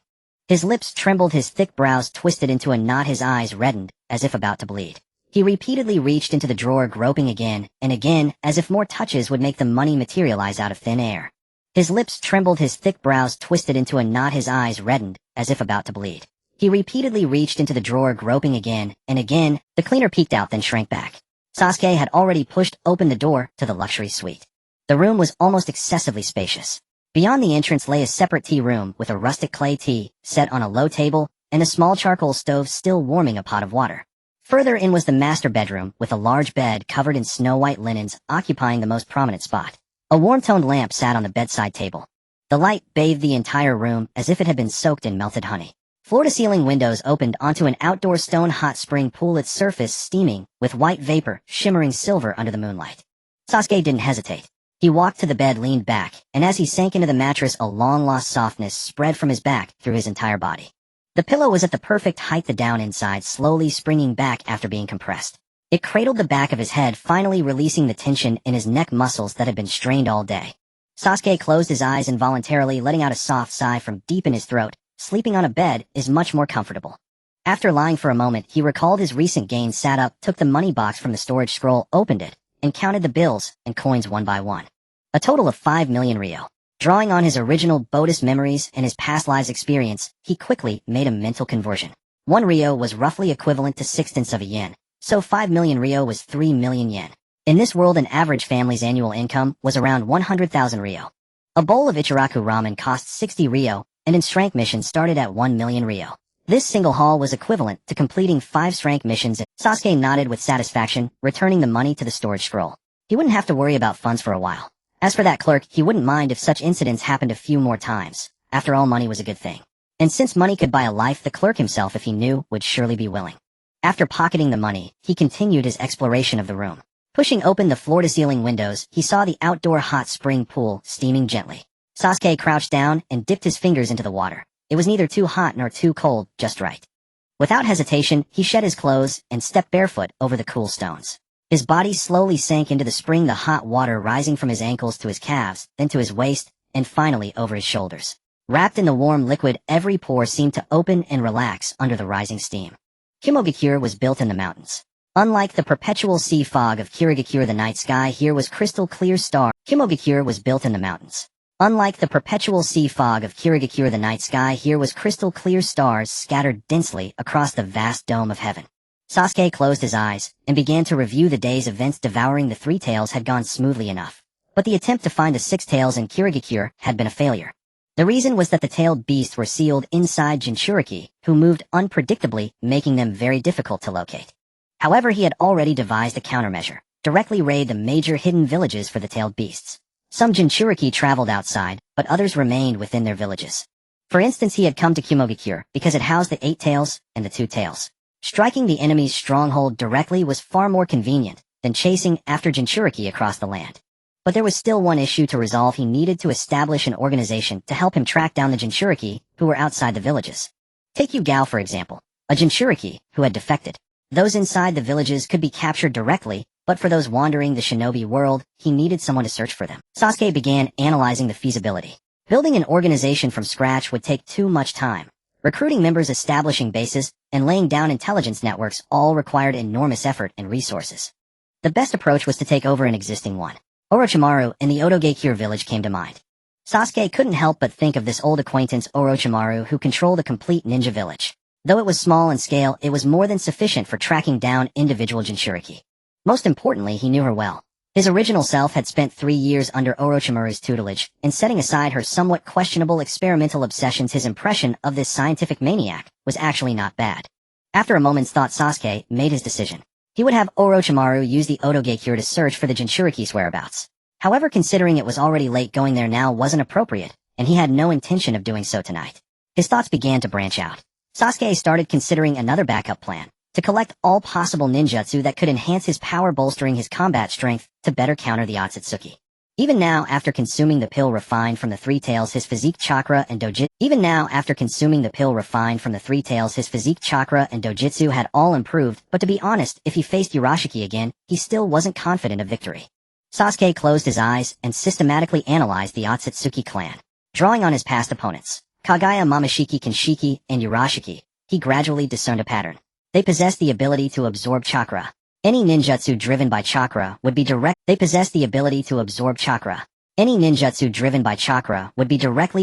His lips trembled, his thick brows twisted into a knot, his eyes reddened, as if about to bleed. He repeatedly reached into the drawer, groping again and again, as if more touches would make the money materialize out of thin air. His lips trembled, his thick brows twisted into a knot, his eyes reddened, as if about to bleed. He repeatedly reached into the drawer, groping again and again. The cleaner peeked out, then shrank back. Sasuke had already pushed open the door to the luxury suite. The room was almost excessively spacious. Beyond the entrance lay a separate tea room with a rustic clay tea set on a low table and a small charcoal stove still warming a pot of water. Further in was the master bedroom, with a large bed covered in snow-white linens occupying the most prominent spot. A warm-toned lamp sat on the bedside table. The light bathed the entire room as if it had been soaked in melted honey. Floor-to-ceiling windows opened onto an outdoor stone hot spring pool, its surface steaming, with white vapor shimmering silver under the moonlight. Sasuke didn't hesitate. He walked to the bed, leaned back, and as he sank into the mattress, a long-lost softness spread from his back through his entire body. The pillow was at the perfect height, the down inside slowly springing back after being compressed. It cradled the back of his head, finally releasing the tension in his neck muscles that had been strained all day. Sasuke closed his eyes involuntarily, letting out a soft sigh from deep in his throat. Sleeping on a bed is much more comfortable. After lying for a moment, he recalled his recent gains, sat up, took the money box from the storage scroll, opened it, and counted the bills and coins one by one. A total of 5 million ryo. Drawing on his original Buddhist memories and his past lives experience, he quickly made a mental conversion. 1 ryo was roughly equivalent to 1/6 of a yen, so 5 million ryo was 3 million yen. In this world, an average family's annual income was around 100,000 ryo. A bowl of Ichiraku ramen cost 60 ryo, and in strength missions started at 1 million ryo. This single haul was equivalent to completing 5 strength missions. Sasuke nodded with satisfaction, returning the money to the storage scroll. He wouldn't have to worry about funds for a while. As for that clerk, he wouldn't mind if such incidents happened a few more times. After all, money was a good thing. And since money could buy a life, the clerk himself, if he knew, would surely be willing. After pocketing the money, he continued his exploration of the room. Pushing open the floor-to-ceiling windows, he saw the outdoor hot spring pool steaming gently. Sasuke crouched down and dipped his fingers into the water. It was neither too hot nor too cold, just right. Without hesitation, he shed his clothes and stepped barefoot over the cool stones. His body slowly sank into the spring, the hot water rising from his ankles to his calves, then to his waist, and finally over his shoulders. Wrapped in the warm liquid, every pore seemed to open and relax under the rising steam. Kimogakure was built in the mountains. Unlike the perpetual sea fog of Kirigakure, the night sky here was crystal clear star. Kimogakure was built in the mountains. Unlike the perpetual sea fog of Kirigakure, the night sky here was crystal clear stars scattered densely across the vast dome of heaven. Sasuke closed his eyes and began to review the day's events. Devouring the 3 tails had gone smoothly enough, but the attempt to find the 6 tails in Kirigakure had been a failure. The reason was that the tailed beasts were sealed inside Jinchuriki, who moved unpredictably, making them very difficult to locate. However, he had already devised a countermeasure: directly raid the major hidden villages for the tailed beasts. Some Jinchuriki traveled outside, but others remained within their villages. For instance, he had come to Kimogakure because it housed the 8 tails and the 2 tails. Striking the enemy's stronghold directly was far more convenient than chasing after Jinchuriki across the land. But there was still one issue to resolve. He needed to establish an organization to help him track down the Jinchuriki who were outside the villages. Take Yugao, for example, a Jinchuriki who had defected. Those inside the villages could be captured directly, but for those wandering the shinobi world, he needed someone to search for them. Sasuke began analyzing the feasibility. Building an organization from scratch would take too much time. Recruiting members, establishing bases, and laying down intelligence networks all required enormous effort and resources. The best approach was to take over an existing one. Orochimaru in the Odogakure village came to mind. Sasuke couldn't help but think of this old acquaintance Orochimaru, who controlled a complete ninja village. Though it was small in scale, it was more than sufficient for tracking down individual Jinchuriki. Most importantly, he knew her well. His original self had spent 3 years under Orochimaru's tutelage, and setting aside her somewhat questionable experimental obsessions, his impression of this scientific maniac was actually not bad. After a moment's thought, Sasuke made his decision. He would have Orochimaru use the Odogakure to search for the Jinchuriki's whereabouts. However, considering it was already late, going there now wasn't appropriate, and he had no intention of doing so tonight. His thoughts began to branch out. Sasuke started considering another backup plan: to collect all possible ninjutsu that could enhance his power, bolstering his combat strength to better counter the Ōtsutsuki. Even now, after consuming the pill refined from the 3 tails, his physique, chakra, and dojitsu had all improved, but to be honest, if he faced Urashiki again, he still wasn't confident of victory. Sasuke closed his eyes and systematically analyzed the Ōtsutsuki clan. Drawing on his past opponents, Kagaya, Momoshiki, Kinshiki, and Urashiki, he gradually discerned a pattern. They possessed the ability to absorb chakra. Any ninjutsu driven by chakra would be directly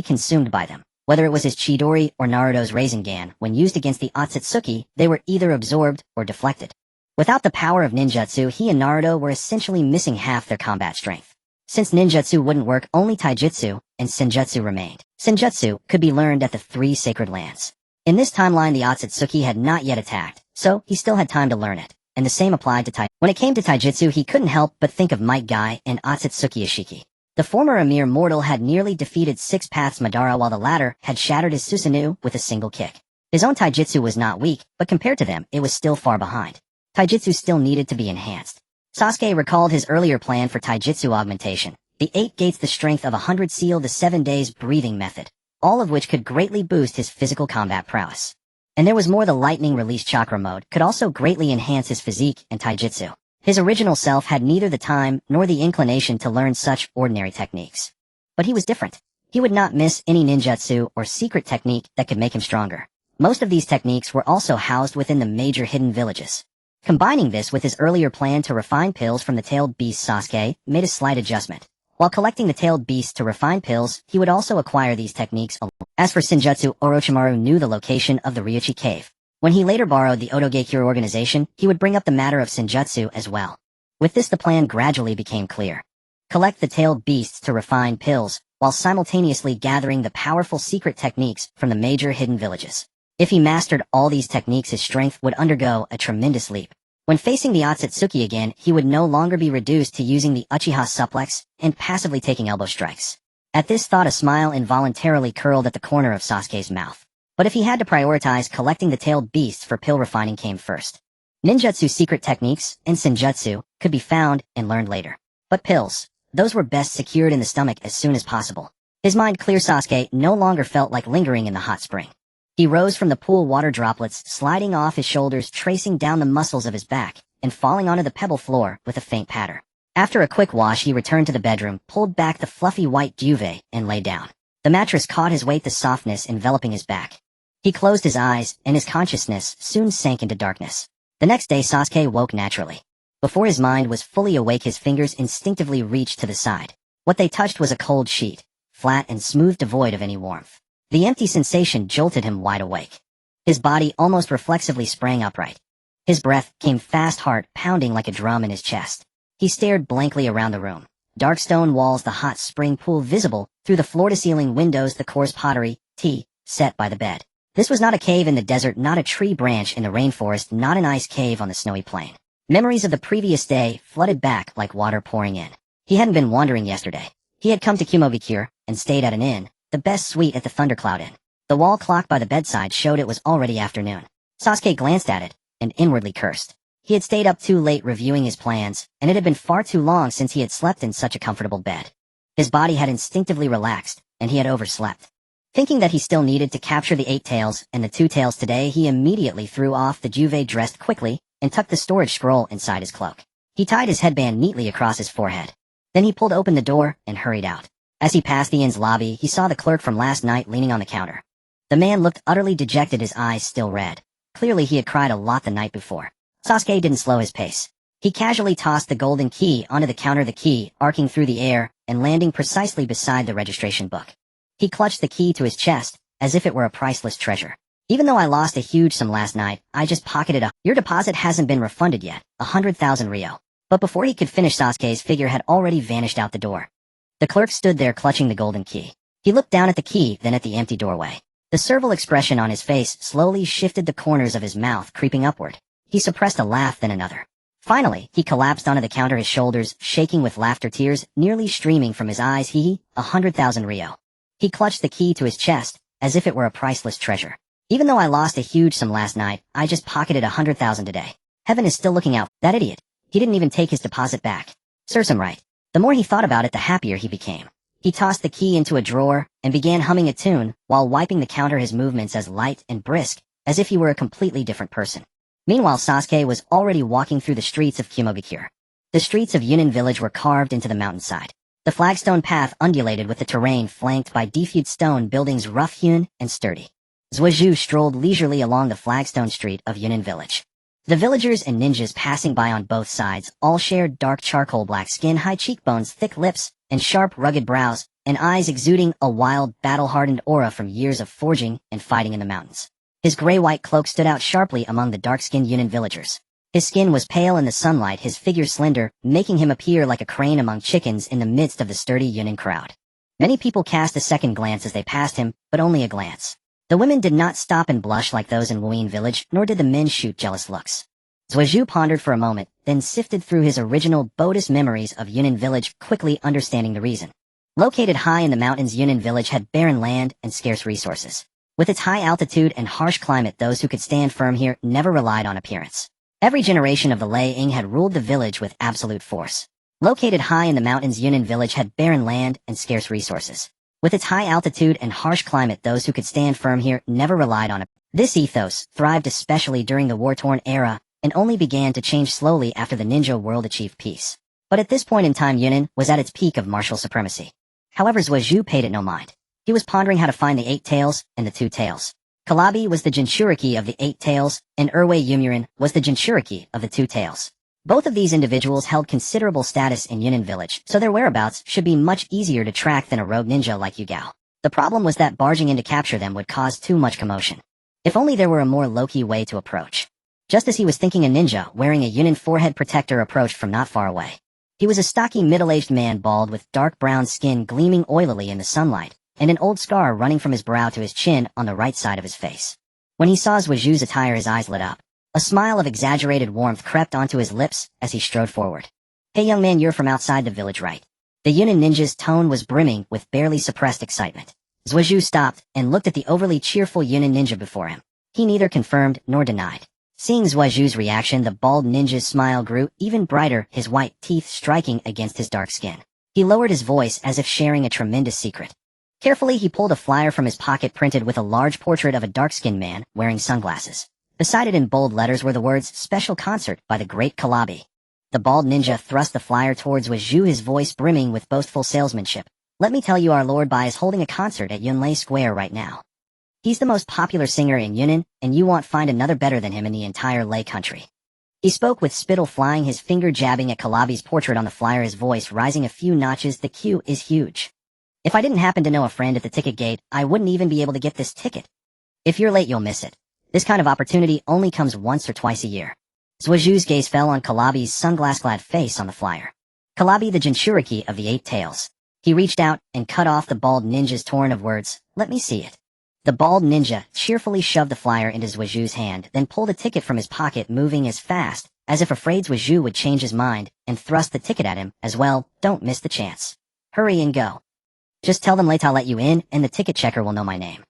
consumed by them. Whether it was his Chidori or Naruto's Rasengan, when used against the Ōtsutsuki, they were either absorbed or deflected. Without the power of ninjutsu, he and Naruto were essentially missing half their combat strength. Since ninjutsu wouldn't work, only taijutsu and senjutsu remained. Senjutsu could be learned at the 3 sacred lands. In this timeline, the Ōtsutsuki had not yet attacked, so he still had time to learn it, and the same applied to taijutsu. When it came to taijutsu, he couldn't help but think of Might Guy and Ōtsutsuki Urashiki. The former, a mere mortal, had nearly defeated 6 Paths Madara, while the latter had shattered his Susanoo with a single kick. His own taijutsu was not weak, but compared to them, it was still far behind. Taijutsu still needed to be enhanced. Sasuke recalled his earlier plan for taijutsu augmentation: the 8 gates, the strength of 100 seal, the 7 days breathing method, all of which could greatly boost his physical combat prowess. And there was more: the lightning release chakra mode could also greatly enhance his physique and taijutsu. His original self had neither the time nor the inclination to learn such ordinary techniques. But he was different. He would not miss any ninjutsu or secret technique that could make him stronger. Most of these techniques were also housed within the major hidden villages. Combining this with his earlier plan to refine pills from the tailed beast, Sasuke made a slight adjustment. While collecting the tailed beasts to refine pills, he would also acquire these techniques alone. As for Senjutsu, Orochimaru knew the location of the Ryuchi cave. When he later borrowed the Otogekure organization, he would bring up the matter of Senjutsu as well. With this, the plan gradually became clear. Collect the tailed beasts to refine pills, while simultaneously gathering the powerful secret techniques from the major hidden villages. If he mastered all these techniques, his strength would undergo a tremendous leap. When facing the Ōtsutsuki again, he would no longer be reduced to using the Uchiha suplex and passively taking elbow strikes. At this thought, a smile involuntarily curled at the corner of Sasuke's mouth. But if he had to prioritize, collecting the tailed beasts for pill refining came first. Ninjutsu secret techniques and Senjutsu could be found and learned later. But pills, those were best secured in the stomach as soon as possible. His mind clear, Sasuke no longer felt like lingering in the hot spring. He rose from the pool, water droplets sliding off his shoulders, tracing down the muscles of his back, and falling onto the pebble floor with a faint patter. After a quick wash, he returned to the bedroom, pulled back the fluffy white duvet, and lay down. The mattress caught his weight, the softness enveloping his back. He closed his eyes, and his consciousness soon sank into darkness. The next day, Sasuke woke naturally. Before his mind was fully awake, his fingers instinctively reached to the side. What they touched was a cold sheet, flat and smooth, devoid of any warmth. The empty sensation jolted him wide awake. His body almost reflexively sprang upright. His breath came fast, heart pounding like a drum in his chest. He stared blankly around the room. Dark stone walls, the hot spring pool visible through the floor-to-ceiling windows, the coarse pottery, tea, set by the bed. This was not a cave in the desert, not a tree branch in the rainforest, not an ice cave on the snowy plain. Memories of the previous day flooded back like water pouring in. He hadn't been wandering yesterday. He had come to Kumogakure and stayed at an inn, the best suite at the Thundercloud Inn. The wall clock by the bedside showed it was already afternoon. Sasuke glanced at it and inwardly cursed. He had stayed up too late reviewing his plans, and it had been far too long since he had slept in such a comfortable bed. His body had instinctively relaxed, and he had overslept. Thinking that he still needed to capture the 8 tails and the 2 tails today, he immediately threw off the duvet, dressed quickly, and tucked the storage scroll inside his cloak. He tied his headband neatly across his forehead. Then he pulled open the door and hurried out. As he passed the inn's lobby, he saw the clerk from last night leaning on the counter. The man looked utterly dejected, his eyes still red. Clearly he had cried a lot the night before. Sasuke didn't slow his pace. He casually tossed the golden key onto the counter, the key arcing through the air and landing precisely beside the registration book. He clutched the key to his chest as if it were a priceless treasure. Even though I lost a huge sum last night, I just pocketed your deposit hasn't been refunded yet, 100,000 Ryo. But before he could finish, Sasuke's figure had already vanished out the door. The clerk stood there clutching the golden key. He looked down at the key, then at the empty doorway. The servile expression on his face slowly shifted, the corners of his mouth creeping upward. He suppressed a laugh, then another. Finally, he collapsed onto the counter, his shoulders shaking with laughter, tears nearly streaming from his eyes. 100,000 Ryo. He clutched the key to his chest as if it were a priceless treasure. Even though I lost a huge sum last night, I just pocketed 100,000 today. Heaven is still looking out. That idiot. He didn't even take his deposit back. Serves him right. The more he thought about it, the happier he became. He tossed the key into a drawer and began humming a tune while wiping the counter, his movements as light and brisk as if he were a completely different person. Meanwhile, Sasuke was already walking through the streets of Kumogakure. The streets of Yunin village were carved into the mountainside. The flagstone path undulated with the terrain flanked by defewed stone buildings, rough-hewn and sturdy. Zhuozhu strolled leisurely along the flagstone street of Yunin village. The villagers and ninjas passing by on both sides all shared dark charcoal black skin, high cheekbones, thick lips, and sharp, rugged brows, and eyes exuding a wild, battle-hardened aura from years of forging and fighting in the mountains. His gray-white cloak stood out sharply among the dark-skinned Yunin villagers. His skin was pale in the sunlight, his figure slender, making him appear like a crane among chickens in the midst of the sturdy Yunin crowd. Many people cast a second glance as they passed him, but only a glance. The women did not stop and blush like those in Wuyin village, nor did the men shoot jealous looks. Zhuozhu pondered for a moment, then sifted through his original Buddhist memories of Yunin village, quickly understanding the reason. Located high in the mountains, Yunin village had barren land and scarce resources. With its high altitude and harsh climate, those who could stand firm here never relied on appearance. Every generation of the Lei Ying had ruled the village with absolute force. Located high in the mountains, Yunin village had barren land and scarce resources. With its high altitude and harsh climate, those who could stand firm here never relied on it. This ethos thrived especially during the war-torn era and only began to change slowly after the ninja world achieved peace. But at this point in time, Yunin was at its peak of martial supremacy. However, Zhuozhu paid it no mind. He was pondering how to find the 8 tails and the 2 tails. Kalabi was the Jinchuriki of the 8 tails, and Urwei Yumurin was the Jinchuriki of the 2 tails. Both of these individuals held considerable status in Yunnan village, so their whereabouts should be much easier to track than a rogue ninja like Yugao. The problem was that barging in to capture them would cause too much commotion. If only there were a more low-key way to approach. Just as he was thinking, a ninja wearing a Yunnan forehead protector approached from not far away. He was a stocky middle-aged man, bald with dark brown skin gleaming oilily in the sunlight, and an old scar running from his brow to his chin on the right side of his face. When he saw Zhuozhu's attire, his eyes lit up. A smile of exaggerated warmth crept onto his lips as he strode forward. "Hey young man, you're from outside the village, right?" The Yunnan ninja's tone was brimming with barely suppressed excitement. Zhuozhu stopped and looked at the overly cheerful Yunnan ninja before him. He neither confirmed nor denied. Seeing Zhuozhu's reaction, the bald ninja's smile grew even brighter, his white teeth striking against his dark skin. He lowered his voice as if sharing a tremendous secret. Carefully, he pulled a flyer from his pocket printed with a large portrait of a dark-skinned man wearing sunglasses. Beside it in bold letters were the words, "Special Concert by the Great Kalabi." The bald ninja thrust the flyer towards Zhuozhu, his voice brimming with boastful salesmanship. "Let me tell you, our Lord Bai is holding a concert at Yunlei Square right now. He's the most popular singer in Yunnan, and you won't find another better than him in the entire Lei country." He spoke with spittle flying, his finger jabbing at Kalabi's portrait on the flyer, his voice rising a few notches. "The queue is huge. If I didn't happen to know a friend at the ticket gate, I wouldn't even be able to get this ticket. If you're late, you'll miss it. This kind of opportunity only comes once or twice a year." Zhuozhu's gaze fell on Kalabi's sunglass-clad face on the flyer. Kalabi, the Jinchuriki of the 8 tails. He reached out and cut off the bald ninja's torrent of words. "Let me see it." The bald ninja cheerfully shoved the flyer into Zhuozhu's hand, then pulled a ticket from his pocket, moving as fast, as if afraid Zhuozhu would change his mind, and thrust the ticket at him as well. "Don't miss the chance. Hurry and go. Just tell them Leita let you in, and the ticket checker will know my name."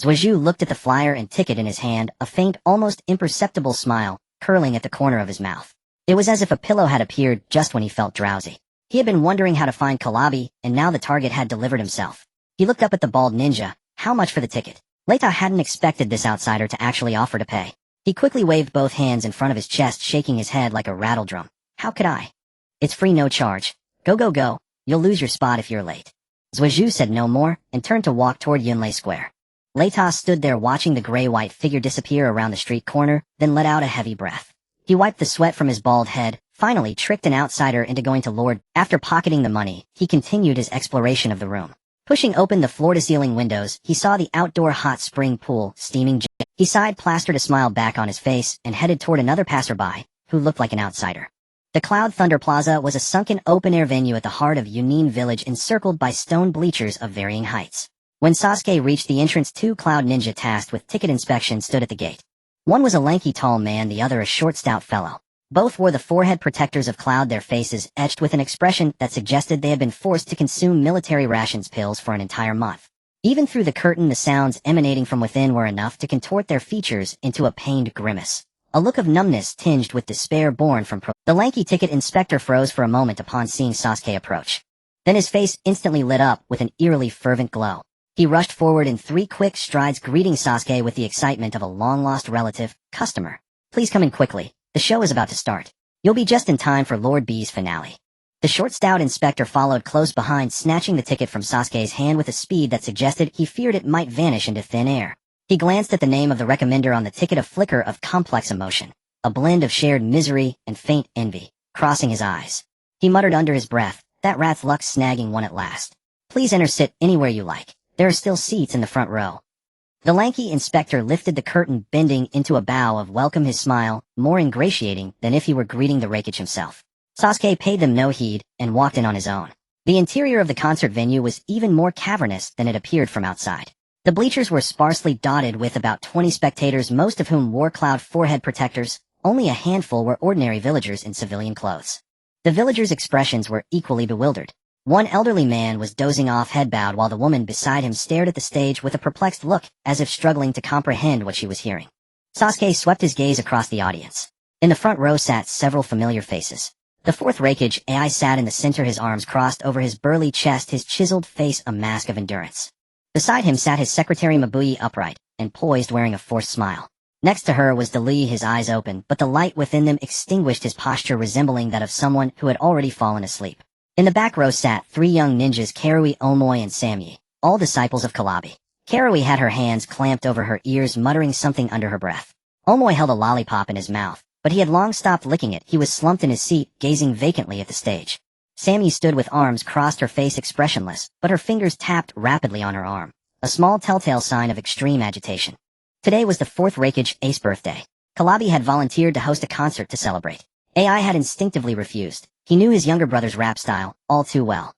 Zhuozhu looked at the flyer and ticket in his hand, a faint, almost imperceptible smile curling at the corner of his mouth. It was as if a pillow had appeared just when he felt drowsy. He had been wondering how to find Kalabi, and now the target had delivered himself. He looked up at the bald ninja. "How much for the ticket?" Leita hadn't expected this outsider to actually offer to pay. He quickly waved both hands in front of his chest, shaking his head like a rattle drum. "How could I? It's free, no charge. Go, go, go. You'll lose your spot if you're late." Zhuozhu said no more and turned to walk toward Yunlei Square. Leita stood there watching the gray-white figure disappear around the street corner, then let out a heavy breath. He wiped the sweat from his bald head, finally tricked an outsider into going to Lord. After pocketing the money, he continued his exploration of the room. Pushing open the floor-to-ceiling windows, he saw the outdoor hot spring pool, steaming. He sighed, plastered a smile back on his face, and headed toward another passerby, who looked like an outsider. The Cloud Thunder Plaza was a sunken open-air venue at the heart of Yunnan village, encircled by stone bleachers of varying heights. When Sasuke reached the entrance, 2 Cloud Ninja tasked with ticket inspection stood at the gate. One was a lanky tall man, the other a short stout fellow. Both wore the forehead protectors of Cloud, their faces etched with an expression that suggested they had been forced to consume military rations pills for an entire month. Even through the curtain, the sounds emanating from within were enough to contort their features into a pained grimace. A look of numbness tinged with despair born from The lanky ticket inspector froze for a moment upon seeing Sasuke approach. Then his face instantly lit up with an eerily fervent glow. He rushed forward in 3 quick strides, greeting Sasuke with the excitement of a long-lost relative. "Customer, please come in quickly. The show is about to start. You'll be just in time for Lord B's finale." The short stout inspector followed close behind, snatching the ticket from Sasuke's hand with a speed that suggested he feared it might vanish into thin air. He glanced at the name of the recommender on the ticket, a flicker of complex emotion, a blend of shared misery and faint envy, crossing his eyes. He muttered under his breath, "That rat's luck snagging one at last. Please enter, sit anywhere you like. There are still seats in the front row." The lanky inspector lifted the curtain, bending into a bow of welcome, his smile more ingratiating than if he were greeting the Raikage himself. Sasuke paid them no heed and walked in on his own. The interior of the concert venue was even more cavernous than it appeared from outside. The bleachers were sparsely dotted with about 20 spectators, most of whom wore Cloud forehead protectors. Only a handful were ordinary villagers in civilian clothes. The villagers' expressions were equally bewildered. One elderly man was dozing off, head bowed, while the woman beside him stared at the stage with a perplexed look, as if struggling to comprehend what she was hearing. Sasuke swept his gaze across the audience. In the front row sat several familiar faces. The 4th Raikage AI sat in the center, his arms crossed over his burly chest, his chiseled face a mask of endurance. Beside him sat his secretary Mabuyi, upright and poised, wearing a forced smile. Next to her was Dali, his eyes open, but the light within them extinguished his posture, resembling that of someone who had already fallen asleep. In the back row sat 3 young ninjas, Karui, Omoi, and Samyi, all disciples of Kalabi. Karui had her hands clamped over her ears, muttering something under her breath. Omoi held a lollipop in his mouth, but he had long stopped licking it. He was slumped in his seat, gazing vacantly at the stage. Samyi stood with arms crossed, her face expressionless, but her fingers tapped rapidly on her arm, a small telltale sign of extreme agitation. Today was the 4th Reikage Ace birthday. Kalabi had volunteered to host a concert to celebrate. AI had instinctively refused. He knew his younger brother's rap style all too well.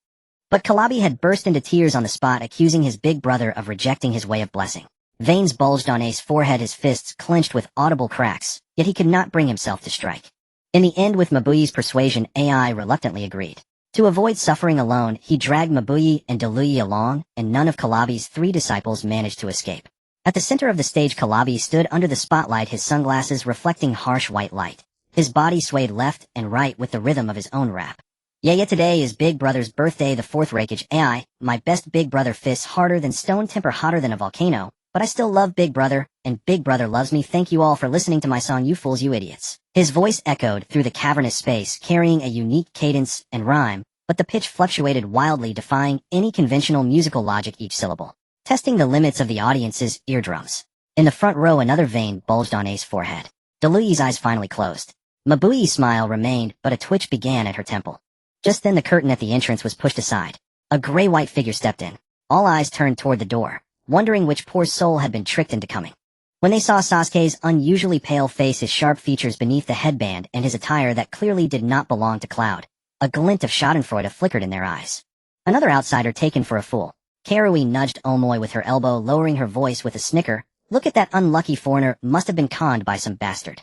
But Kalabi had burst into tears on the spot, accusing his big brother of rejecting his way of blessing. Veins bulged on Ace's forehead, his fists clenched with audible cracks, yet he could not bring himself to strike. In the end, with Mabuyi's persuasion, AI reluctantly agreed. To avoid suffering alone, he dragged Mabuyi and Deluyi along, and none of Kalabi's 3 disciples managed to escape. At the center of the stage, Kalabi stood under the spotlight, his sunglasses reflecting harsh white light. His body swayed left and right with the rhythm of his own rap. Yeah, today is Big Brother's birthday, the 4th Reikage AI. My best Big Brother fists harder than stone, temper hotter than a volcano, but I still love Big Brother, and Big Brother loves me. Thank you all for listening to my song, You Fools, You Idiots. His voice echoed through the cavernous space, carrying a unique cadence and rhyme, but the pitch fluctuated wildly, defying any conventional musical logic each syllable, testing the limits of the audience's eardrums. In the front row, another vein bulged on Ace's forehead. Deluyi's eyes finally closed. Mabuyi's smile remained, but a twitch began at her temple. Just then the curtain at the entrance was pushed aside. A gray-white figure stepped in. All eyes turned toward the door, wondering which poor soul had been tricked into coming. When they saw Sasuke's unusually pale face, his sharp features beneath the headband, and his attire that clearly did not belong to Cloud, a glint of schadenfreude flickered in their eyes. Another outsider taken for a fool. Karui nudged Omoi with her elbow, lowering her voice with a snicker. Look at that unlucky foreigner, must have been conned by some bastard.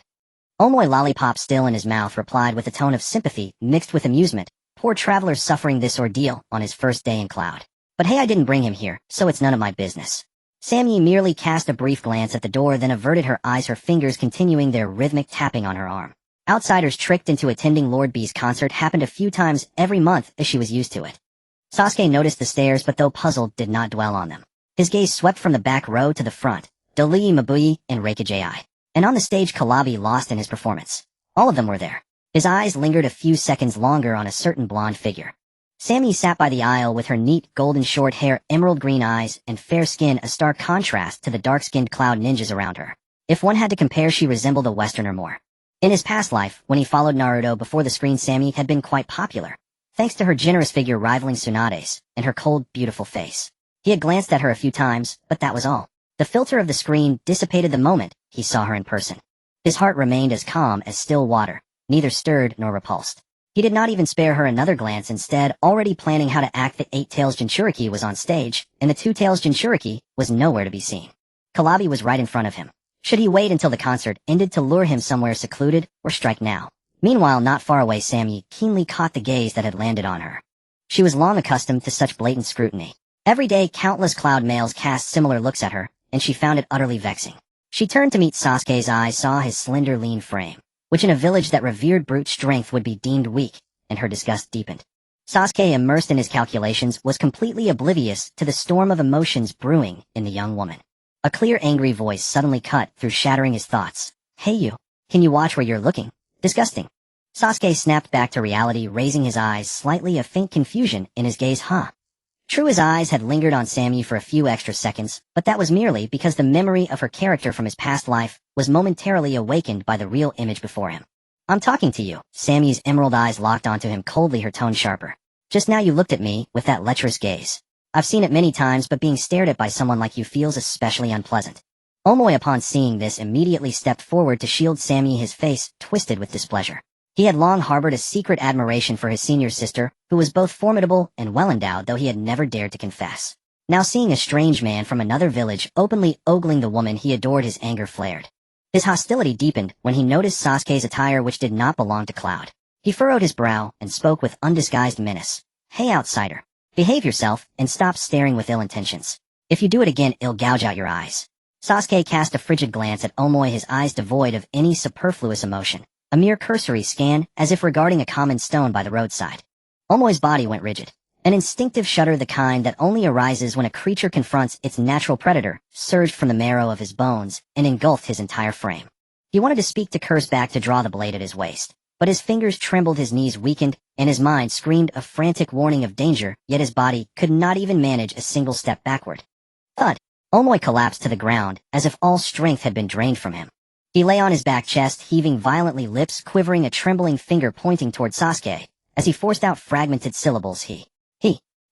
Omoi, lollipop still in his mouth, replied with a tone of sympathy mixed with amusement. Poor traveler suffering this ordeal on his first day in Cloud. But hey, I didn't bring him here, so it's none of my business. Samyi merely cast a brief glance at the door, then averted her eyes, her fingers continuing their rhythmic tapping on her arm. Outsiders tricked into attending Lord B's concert happened a few times every month, as she was used to it. Sasuke noticed the stares, but though puzzled, did not dwell on them. His gaze swept from the back row to the front, Deluyi, Mabuyi, and Reikage AI. And on the stage, Kalabi lost in his performance. All of them were there. His eyes lingered a few seconds longer on a certain blonde figure. Samyi sat by the aisle with her neat golden short hair, emerald green eyes, and fair skin, a stark contrast to the dark-skinned Cloud ninjas around her. If one had to compare, she resembled a Westerner more. In his past life, when he followed Naruto before the screen, Samyi had been quite popular, thanks to her generous figure rivaling Tsunade's, and her cold, beautiful face. He had glanced at her a few times, but that was all. The filter of the screen dissipated the moment he saw her in person. His heart remained as calm as still water, neither stirred nor repulsed. He did not even spare her another glance, instead already planning how to act. The 8-Tails Jinchuriki was on stage, and the 2-Tails Jinchuriki was nowhere to be seen. Kalabi was right in front of him. Should he wait until the concert ended to lure him somewhere secluded, or strike now? Meanwhile, not far away, Samyi keenly caught the gaze that had landed on her. She was long accustomed to such blatant scrutiny. Every day, countless Cloud males cast similar looks at her, and she found it utterly vexing. She turned to meet Sasuke's eyes, saw his slender, lean frame, which in a village that revered brute strength would be deemed weak, and her disgust deepened. Sasuke, immersed in his calculations, was completely oblivious to the storm of emotions brewing in the young woman. A clear, angry voice suddenly cut through, shattering his thoughts. Hey you, can you watch where you're looking? Disgusting. Sasuke snapped back to reality, raising his eyes, slightly a faint confusion in his gaze. True, his eyes had lingered on Samyi for a few extra seconds, but that was merely because the memory of her character from his past life was momentarily awakened by the real image before him. I'm talking to you. Samyi's emerald eyes locked onto him coldly, her tone sharper. Just now you looked at me with that lecherous gaze. I've seen it many times, but being stared at by someone like you feels especially unpleasant. Omoi, upon seeing this, immediately stepped forward to shield Samyi, his face twisted with displeasure. He had long harbored a secret admiration for his senior sister, who was both formidable and well-endowed, though he had never dared to confess. Now seeing a strange man from another village openly ogling the woman he adored, his anger flared. His hostility deepened when he noticed Sasuke's attire, which did not belong to Cloud. He furrowed his brow and spoke with undisguised menace. Hey outsider, behave yourself and stop staring with ill intentions. If you do it again, I'll gouge out your eyes. Sasuke cast a frigid glance at Omoi, his eyes devoid of any superfluous emotion. A mere cursory scan, as if regarding a common stone by the roadside. Omoi's body went rigid. An instinctive shudder, the kind that only arises when a creature confronts its natural predator, surged from the marrow of his bones and engulfed his entire frame. He wanted to speak, to curse back, to draw the blade at his waist, But his fingers trembled, his knees weakened, and his mind screamed a frantic warning of danger, yet his body could not even manage a single step backward. Thud! Omoy collapsed to the ground, as if all strength had been drained from him. He lay on his back, chest heaving violently, lips quivering, a trembling finger pointing toward Sasuke, as he forced out fragmented syllables. He.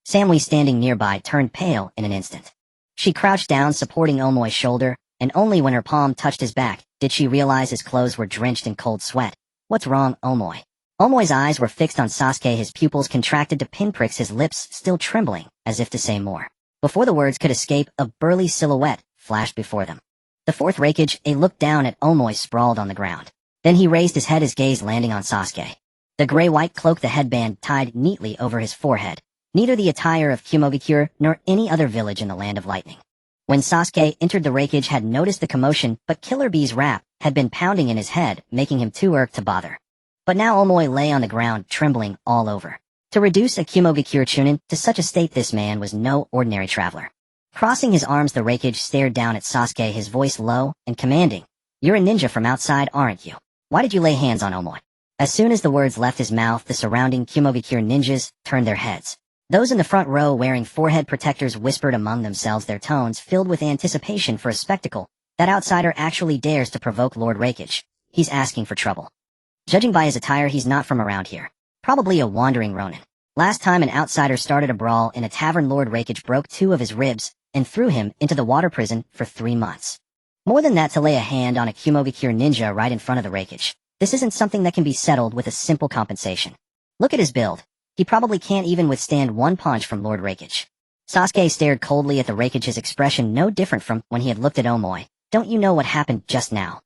Samui, standing nearby, turned pale in an instant. She crouched down, supporting Omoy's shoulder, and only when her palm touched his back did she realize his clothes were drenched in cold sweat. What's wrong, Omoy? Omoy's eyes were fixed on Sasuke, his pupils contracted to pinpricks, his lips still trembling, as if to say more. Before the words could escape, a burly silhouette flashed before them. The fourth Raikage looked down at Omoy sprawled on the ground. Then he raised his head, his gaze landing on Sasuke. The gray-white cloak, the headband tied neatly over his forehead. Neither the attire of Kumogakure nor any other village in the Land of Lightning. When Sasuke entered, the Raikage had noticed the commotion, but Killer Bee's rap had been pounding in his head, making him too irked to bother. But now Omoy lay on the ground, trembling all over. To reduce a Kumogakure Chunin to such a state, this man was no ordinary traveler. Crossing his arms, the Raikage stared down at Sasuke, his voice low and commanding. You're a ninja from outside, aren't you? Why did you lay hands on Omoy? As soon as the words left his mouth, the surrounding Kumogakure ninjas turned their heads. Those in the front row wearing forehead protectors whispered among themselves, their tones filled with anticipation for a spectacle. That outsider actually dares to provoke Lord Raikage. He's asking for trouble. Judging by his attire, he's not from around here. Probably a wandering Ronin. Last time an outsider started a brawl in a tavern, Lord Raikage broke 2 of his ribs and threw him into the water prison for 3 months. More than that, to lay a hand on a Kumogakure ninja right in front of the Raikage. This isn't something that can be settled with a simple compensation. Look at his build. He probably can't even withstand 1 punch from Lord Raikage. Sasuke stared coldly at the Raikage, his expression no different from when he had looked at Omoy. Don't you know what happened just now?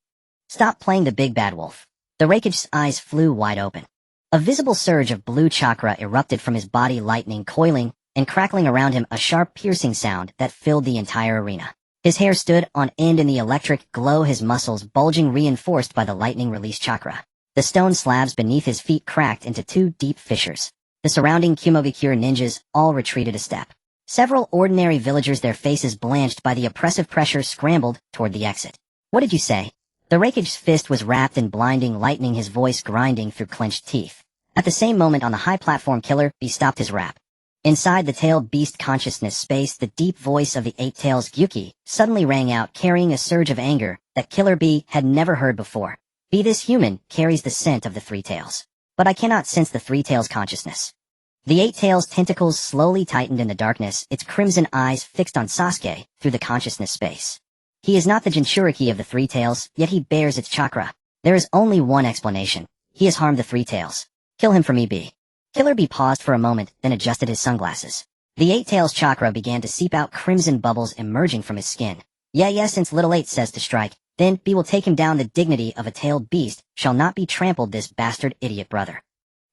Stop playing the big bad wolf. The Raikage's eyes flew wide open. A visible surge of blue chakra erupted from his body, lightning coiling and crackling around him, a sharp piercing sound that filled the entire arena. His hair stood on end in the electric glow, his muscles bulging, reinforced by the lightning release chakra. The stone slabs beneath his feet cracked into 2 deep fissures. The surrounding Kumogakure ninjas all retreated a step. Several ordinary villagers, their faces blanched by the oppressive pressure, scrambled toward the exit. What did you say? The Raikage's fist was wrapped in blinding lightning, his voice grinding through clenched teeth. At the same moment, on the high platform, Killer Bee stopped his rap. Inside the tailed beast consciousness space, the deep voice of the 8 Tails, Gyuki, suddenly rang out, carrying a surge of anger that Killer Bee had never heard before. Be this human carries the scent of the 3 Tails. But I cannot sense the 3 Tails consciousness. The 8 Tails' tentacles slowly tightened in the darkness, its crimson eyes fixed on Sasuke through the consciousness space. He is not the Jinchuriki of the 3 Tails, yet he bears its chakra. There is only one explanation. He has harmed the 3 Tails. Kill him for me, B. Killer Bee paused for a moment, then adjusted his sunglasses. The 8 Tails chakra began to seep out, crimson bubbles emerging from his skin. Yeah, since Little 8 says to strike, then B will take him down. The dignity of a tailed beast shall not be trampled, this bastard idiot brother.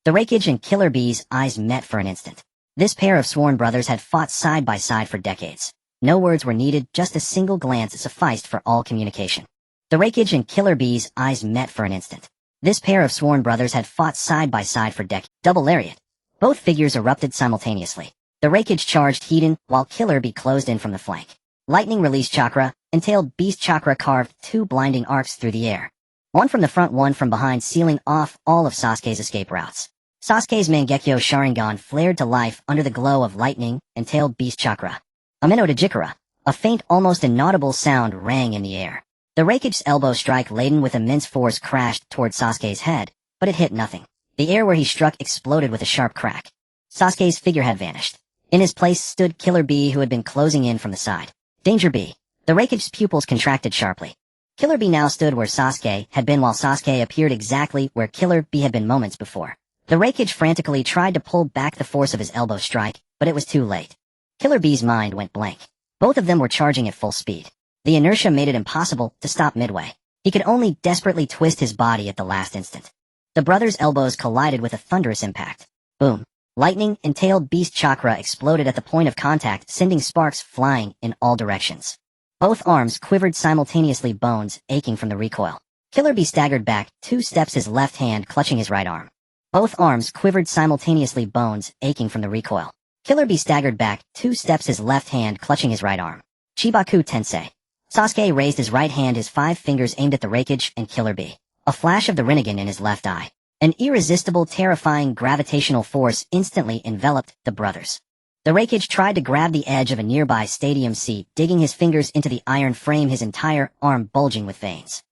The Raikage and Killer Bee's eyes met for an instant. This pair of sworn brothers had fought side by side for decades. No words were needed, just a single glance sufficed for all communication. The Raikage and Killer Bee's eyes met for an instant. This pair of sworn brothers had fought side by side for decades. Double lariat. Both figures erupted simultaneously. The Raikage charged Hedon, while Killer Bee closed in from the flank. Lightning release chakra, entailed beast chakra carved 2 blinding arcs through the air. One from the front, one from behind, sealing off all of Sasuke's escape routes. Sasuke's Mangekyo Sharingan flared to life under the glow of lightning, entailed beast chakra. Ameno de Jikara. A faint, almost inaudible sound rang in the air. The Raikage's elbow strike, laden with immense force, crashed toward Sasuke's head, but it hit nothing. The air where he struck exploded with a sharp crack. Sasuke's figure had vanished. In his place stood Killer Bee, who had been closing in from the side. Danger B. The Raikage's pupils contracted sharply. Killer Bee now stood where Sasuke had been, while Sasuke appeared exactly where Killer Bee had been moments before. The Raikage frantically tried to pull back the force of his elbow strike, but it was too late. Killer Bee's mind went blank. Both of them were charging at full speed. The inertia made it impossible to stop midway. He could only desperately twist his body at the last instant. The brothers' elbows collided with a thunderous impact. Boom. Lightning entailed beast chakra exploded at the point of contact, sending sparks flying in all directions. Both arms quivered simultaneously, bones aching from the recoil. Killer Bee staggered back 2 steps, his left hand clutching his right arm. Both arms quivered simultaneously, bones aching from the recoil. Killer Bee staggered back 2 steps, his left hand clutching his right arm. Chibaku Tensei. Sasuke raised his right hand, his 5 fingers aimed at the Raikage and Killer Bee. A flash of the Rinnegan in his left eye. An irresistible, terrifying gravitational force instantly enveloped the brothers. The Raikage tried to grab the edge of a nearby stadium seat, digging his fingers into the iron frame, his entire arm bulging with veins.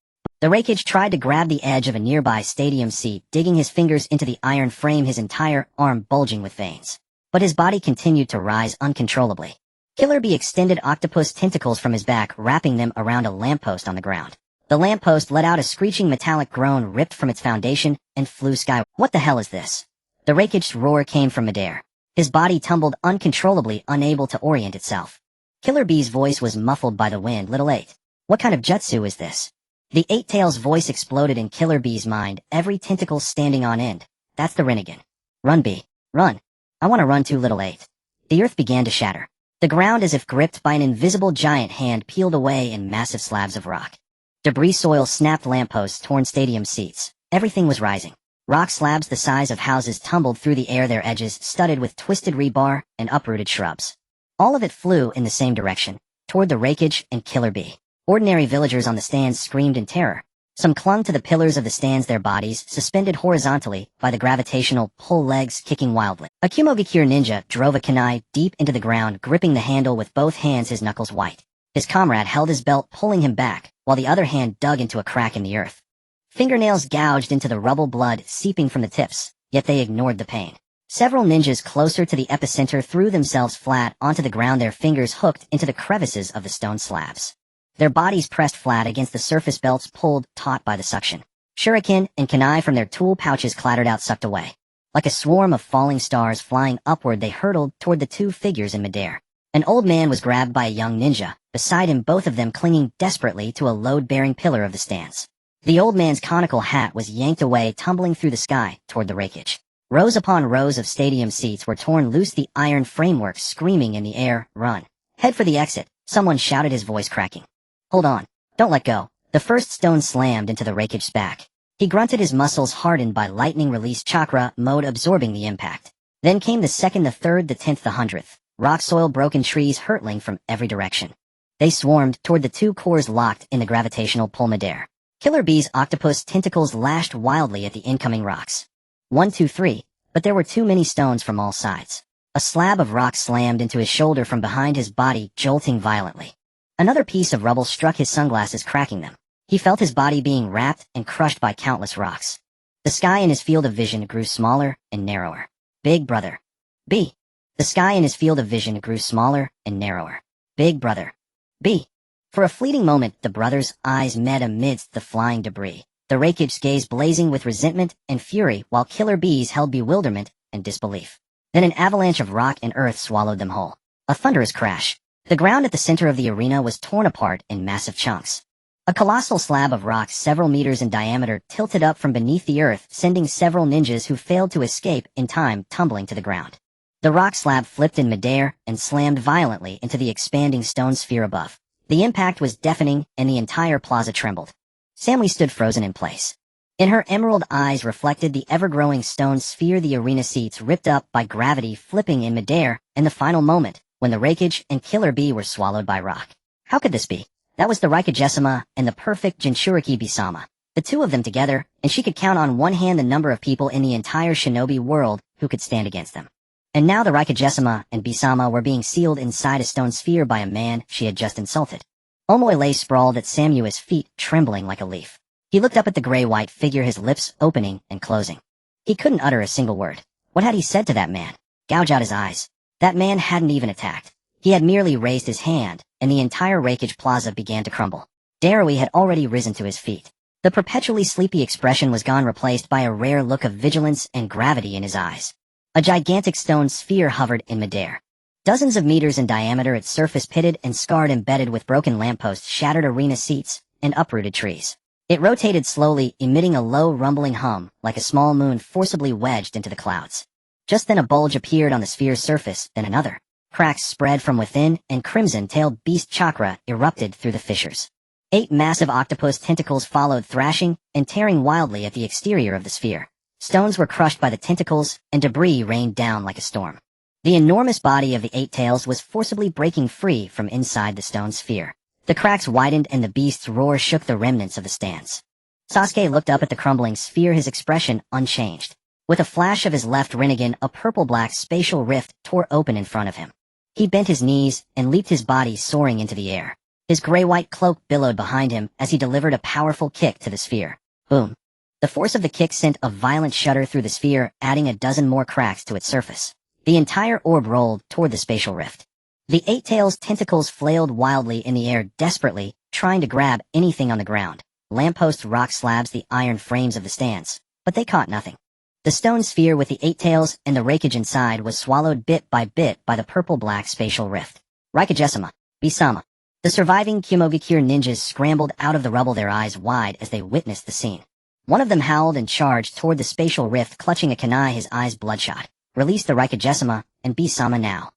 The Raikage tried to grab the edge of a nearby stadium seat, digging his fingers into the iron frame, his entire arm bulging with veins. But his body continued to rise uncontrollably. Killer Bee extended octopus tentacles from his back, wrapping them around a lamppost on the ground. The lamppost let out a screeching metallic groan ripped from its foundation and flew skyward. What the hell is this? The Raikage's roar came from midair. His body tumbled uncontrollably, unable to orient itself. Killer Bee's voice was muffled by the wind. Little 8. What kind of jutsu is this? The Eight-Tails voice exploded in Killer Bee's mind, every tentacle standing on end. That's the Rinnegan. Run, Bee. Run. I want to run too, Little 8. The earth began to shatter. The ground, as if gripped by an invisible giant hand, peeled away in massive slabs of rock. Debris soil snapped lampposts, torn stadium seats. Everything was rising. Rock slabs the size of houses tumbled through the air, their edges studded with twisted rebar and uprooted shrubs. All of it flew in the same direction, toward the Raikage and Killer Bee. Ordinary villagers on the stands screamed in terror. Some clung to the pillars of the stands, their bodies suspended horizontally by the gravitational pull, legs kicking wildly. A Kumogakure ninja drove a kunai deep into the ground, gripping the handle with both hands, his knuckles white. His comrade held his belt, pulling him back, while the other hand dug into a crack in the earth. Fingernails gouged into the rubble, blood seeping from the tips, yet they ignored the pain. Several ninjas closer to the epicenter threw themselves flat onto the ground, their fingers hooked into the crevices of the stone slabs. Their bodies pressed flat against the surface, belts pulled taut by the suction. Shuriken and kunai from their tool pouches clattered out, sucked away. Like a swarm of falling stars flying upward, they hurtled toward the two figures in midair. An old man was grabbed by a young ninja, beside him, both of them clinging desperately to a load-bearing pillar of the stands. The old man's conical hat was yanked away, tumbling through the sky toward the Raikage. Rows upon rows of stadium seats were torn loose, the iron framework screaming in the air. Run. Head for the exit, someone shouted, his voice cracking. Hold on. Don't let go. The first stone slammed into the Raikage's back. He grunted, his muscles hardened by lightning release chakra mode, absorbing the impact. Then came the second, the third, the 10th, the 100th. Rock soil, broken trees hurtling from every direction. They swarmed toward the two cores locked in the gravitational pull midair. Killer Bee's octopus tentacles lashed wildly at the incoming rocks. 1, 2, 3, but there were too many stones from all sides. A slab of rock slammed into his shoulder from behind his body, jolting violently. Another piece of rubble struck his sunglasses, cracking them. He felt his body being wrapped and crushed by countless rocks. The sky in his field of vision grew smaller and narrower. Big brother. B. The sky in his field of vision grew smaller and narrower. Big brother. B. For a fleeting moment, the brothers' eyes met amidst the flying debris. The Raikage's gaze blazing with resentment and fury, while Killer Bee's held bewilderment and disbelief. Then an avalanche of rock and earth swallowed them whole. A thunderous crash. The ground at the center of the arena was torn apart in massive chunks. A colossal slab of rock several meters in diameter tilted up from beneath the earth, sending several ninjas who failed to escape in time tumbling to the ground. The rock slab flipped in midair and slammed violently into the expanding stone sphere above. The impact was deafening, and the entire plaza trembled. Sammy stood frozen in place. In her emerald eyes reflected the ever-growing stone sphere, the arena seats ripped up by gravity flipping in midair, and the final moment, when the Raikage and Killer Bee were swallowed by rock. How could this be? That was the Raikage-sama and the perfect Jinchuriki Bisama. The two of them together, and she could count on one hand the number of people in the entire shinobi world who could stand against them. And now the Raikage-sama and Bisama were being sealed inside a stone sphere by a man she had just insulted. Omoe lay sprawled at Samuel's feet, trembling like a leaf. He looked up at the gray-white figure, his lips opening and closing. He couldn't utter a single word. What had he said to that man? Gouge out his eyes. That man hadn't even attacked. He had merely raised his hand, and the entire Raikage Plaza began to crumble. Darui had already risen to his feet. The perpetually sleepy expression was gone, replaced by a rare look of vigilance and gravity in his eyes. A gigantic stone sphere hovered in midair. Dozens of meters in diameter, its surface pitted and scarred, embedded with broken lampposts, shattered arena seats, and uprooted trees. It rotated slowly, emitting a low rumbling hum, like a small moon forcibly wedged into the clouds. Just then a bulge appeared on the sphere's surface, then another. Cracks spread from within, and crimson-tailed beast chakra erupted through the fissures. 8 massive octopus tentacles followed, thrashing and tearing wildly at the exterior of the sphere. Stones were crushed by the tentacles, and debris rained down like a storm. The enormous body of the 8 tails was forcibly breaking free from inside the stone sphere. The cracks widened, and the beast's roar shook the remnants of the stands. Sasuke looked up at the crumbling sphere, his expression unchanged. With a flash of his left Rinnegan, a purple-black spatial rift tore open in front of him. He bent his knees and leaped, his body soaring into the air. His gray-white cloak billowed behind him as he delivered a powerful kick to the sphere. Boom. The force of the kick sent a violent shudder through the sphere, adding a dozen more cracks to its surface. The entire orb rolled toward the spatial rift. The Eight Tails' tentacles flailed wildly in the air, desperately trying to grab anything on the ground. Lampposts, rock slabs, the iron frames of the stands. But they caught nothing. The stone sphere with the Eight Tails and the wreckage inside was swallowed bit by the purple-black spatial rift. Raikage-sama, Bisama. The surviving Kumogakure ninjas scrambled out of the rubble, their eyes wide as they witnessed the scene. One of them howled and charged toward the spatial rift, clutching a kunai, his eyes bloodshot. Release the Raikage-sama and Bisama now.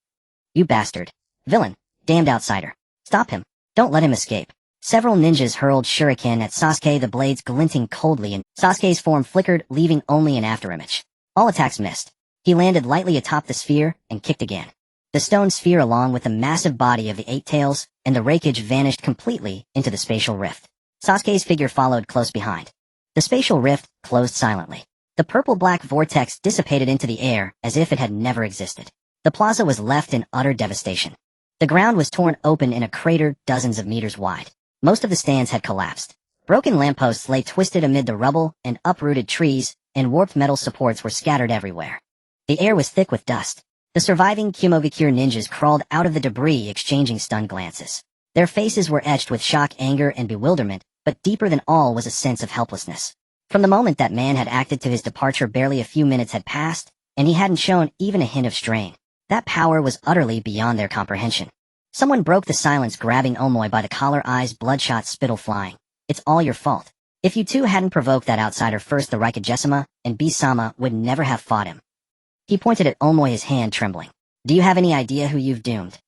You bastard. Villain. Damned outsider. Stop him. Don't let him escape. Several ninjas hurled shuriken at Sasuke, the blades glinting coldly, and Sasuke's form flickered, leaving only an afterimage. All attacks missed. He landed lightly atop the sphere and kicked again. The stone sphere, along with the massive body of the Eight Tails and the wreckage, vanished completely into the spatial rift. Sasuke's figure followed close behind. The spatial rift closed silently. The purple-black vortex dissipated into the air as if it had never existed. The plaza was left in utter devastation. The ground was torn open in a crater dozens of meters wide. Most of the stands had collapsed. Broken lampposts lay twisted amid the rubble, and uprooted trees and warped metal supports were scattered everywhere. The air was thick with dust. The surviving Kumogakure ninjas crawled out of the debris, exchanging stunned glances. Their faces were etched with shock, anger, and bewilderment, but deeper than all was a sense of helplessness. From the moment that man had acted to his departure, barely a few minutes had passed, and he hadn't shown even a hint of strain. That power was utterly beyond their comprehension. Someone broke the silence, grabbing Omoy by the collar, eyes bloodshot, spittle flying. It's all your fault. If you two hadn't provoked that outsider first, the Raikage-sama and Bisama would never have fought him. He pointed at Omoy, his hand trembling. Do you have any idea who you've doomed?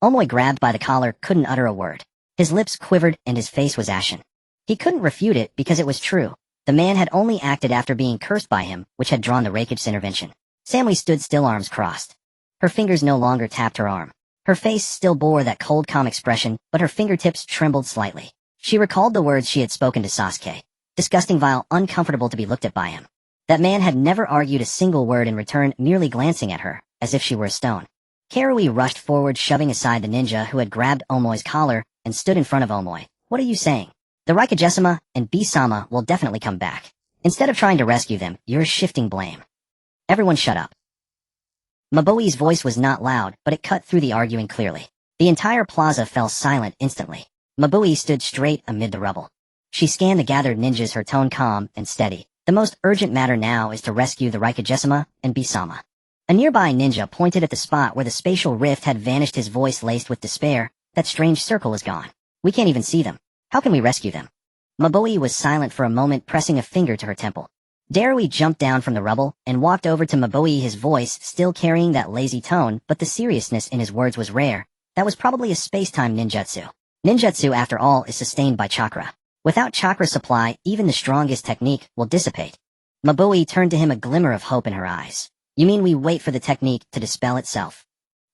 Omoy, grabbed by the collar, couldn't utter a word. His lips quivered and his face was ashen. He couldn't refute it because it was true. The man had only acted after being cursed by him, which had drawn the Raikage's intervention. Samui stood still, arms crossed. Her fingers no longer tapped her arm. Her face still bore that cold, calm expression, but her fingertips trembled slightly. She recalled the words she had spoken to Sasuke. Disgusting, vile, uncomfortable to be looked at by him. That man had never argued a single word in return, merely glancing at her, as if she were a stone. Karui rushed forward, shoving aside the ninja who had grabbed Omoy's collar and stood in front of Omoy. What are you saying? The Raikage-sama and Bisama will definitely come back. Instead of trying to rescue them, you're shifting blame. Everyone shut up. Maboi's voice was not loud, but it cut through the arguing clearly. The entire plaza fell silent instantly. Mabui stood straight amid the rubble. She scanned the gathered ninjas, her tone calm and steady. The most urgent matter now is to rescue the Raikage-sama and Bisama. A nearby ninja pointed at the spot where the spatial rift had vanished, his voice laced with despair. That strange circle is gone. We can't even see them. How can we rescue them? Mabui was silent for a moment, pressing a finger to her temple. Darui jumped down from the rubble and walked over to Mabui, his voice still carrying that lazy tone, but the seriousness in his words was rare. That was probably a space-time ninjutsu. Ninjutsu, after all, is sustained by chakra. Without chakra supply, even the strongest technique will dissipate. Mabui turned to him, a glimmer of hope in her eyes. You mean we wait for the technique to dispel itself?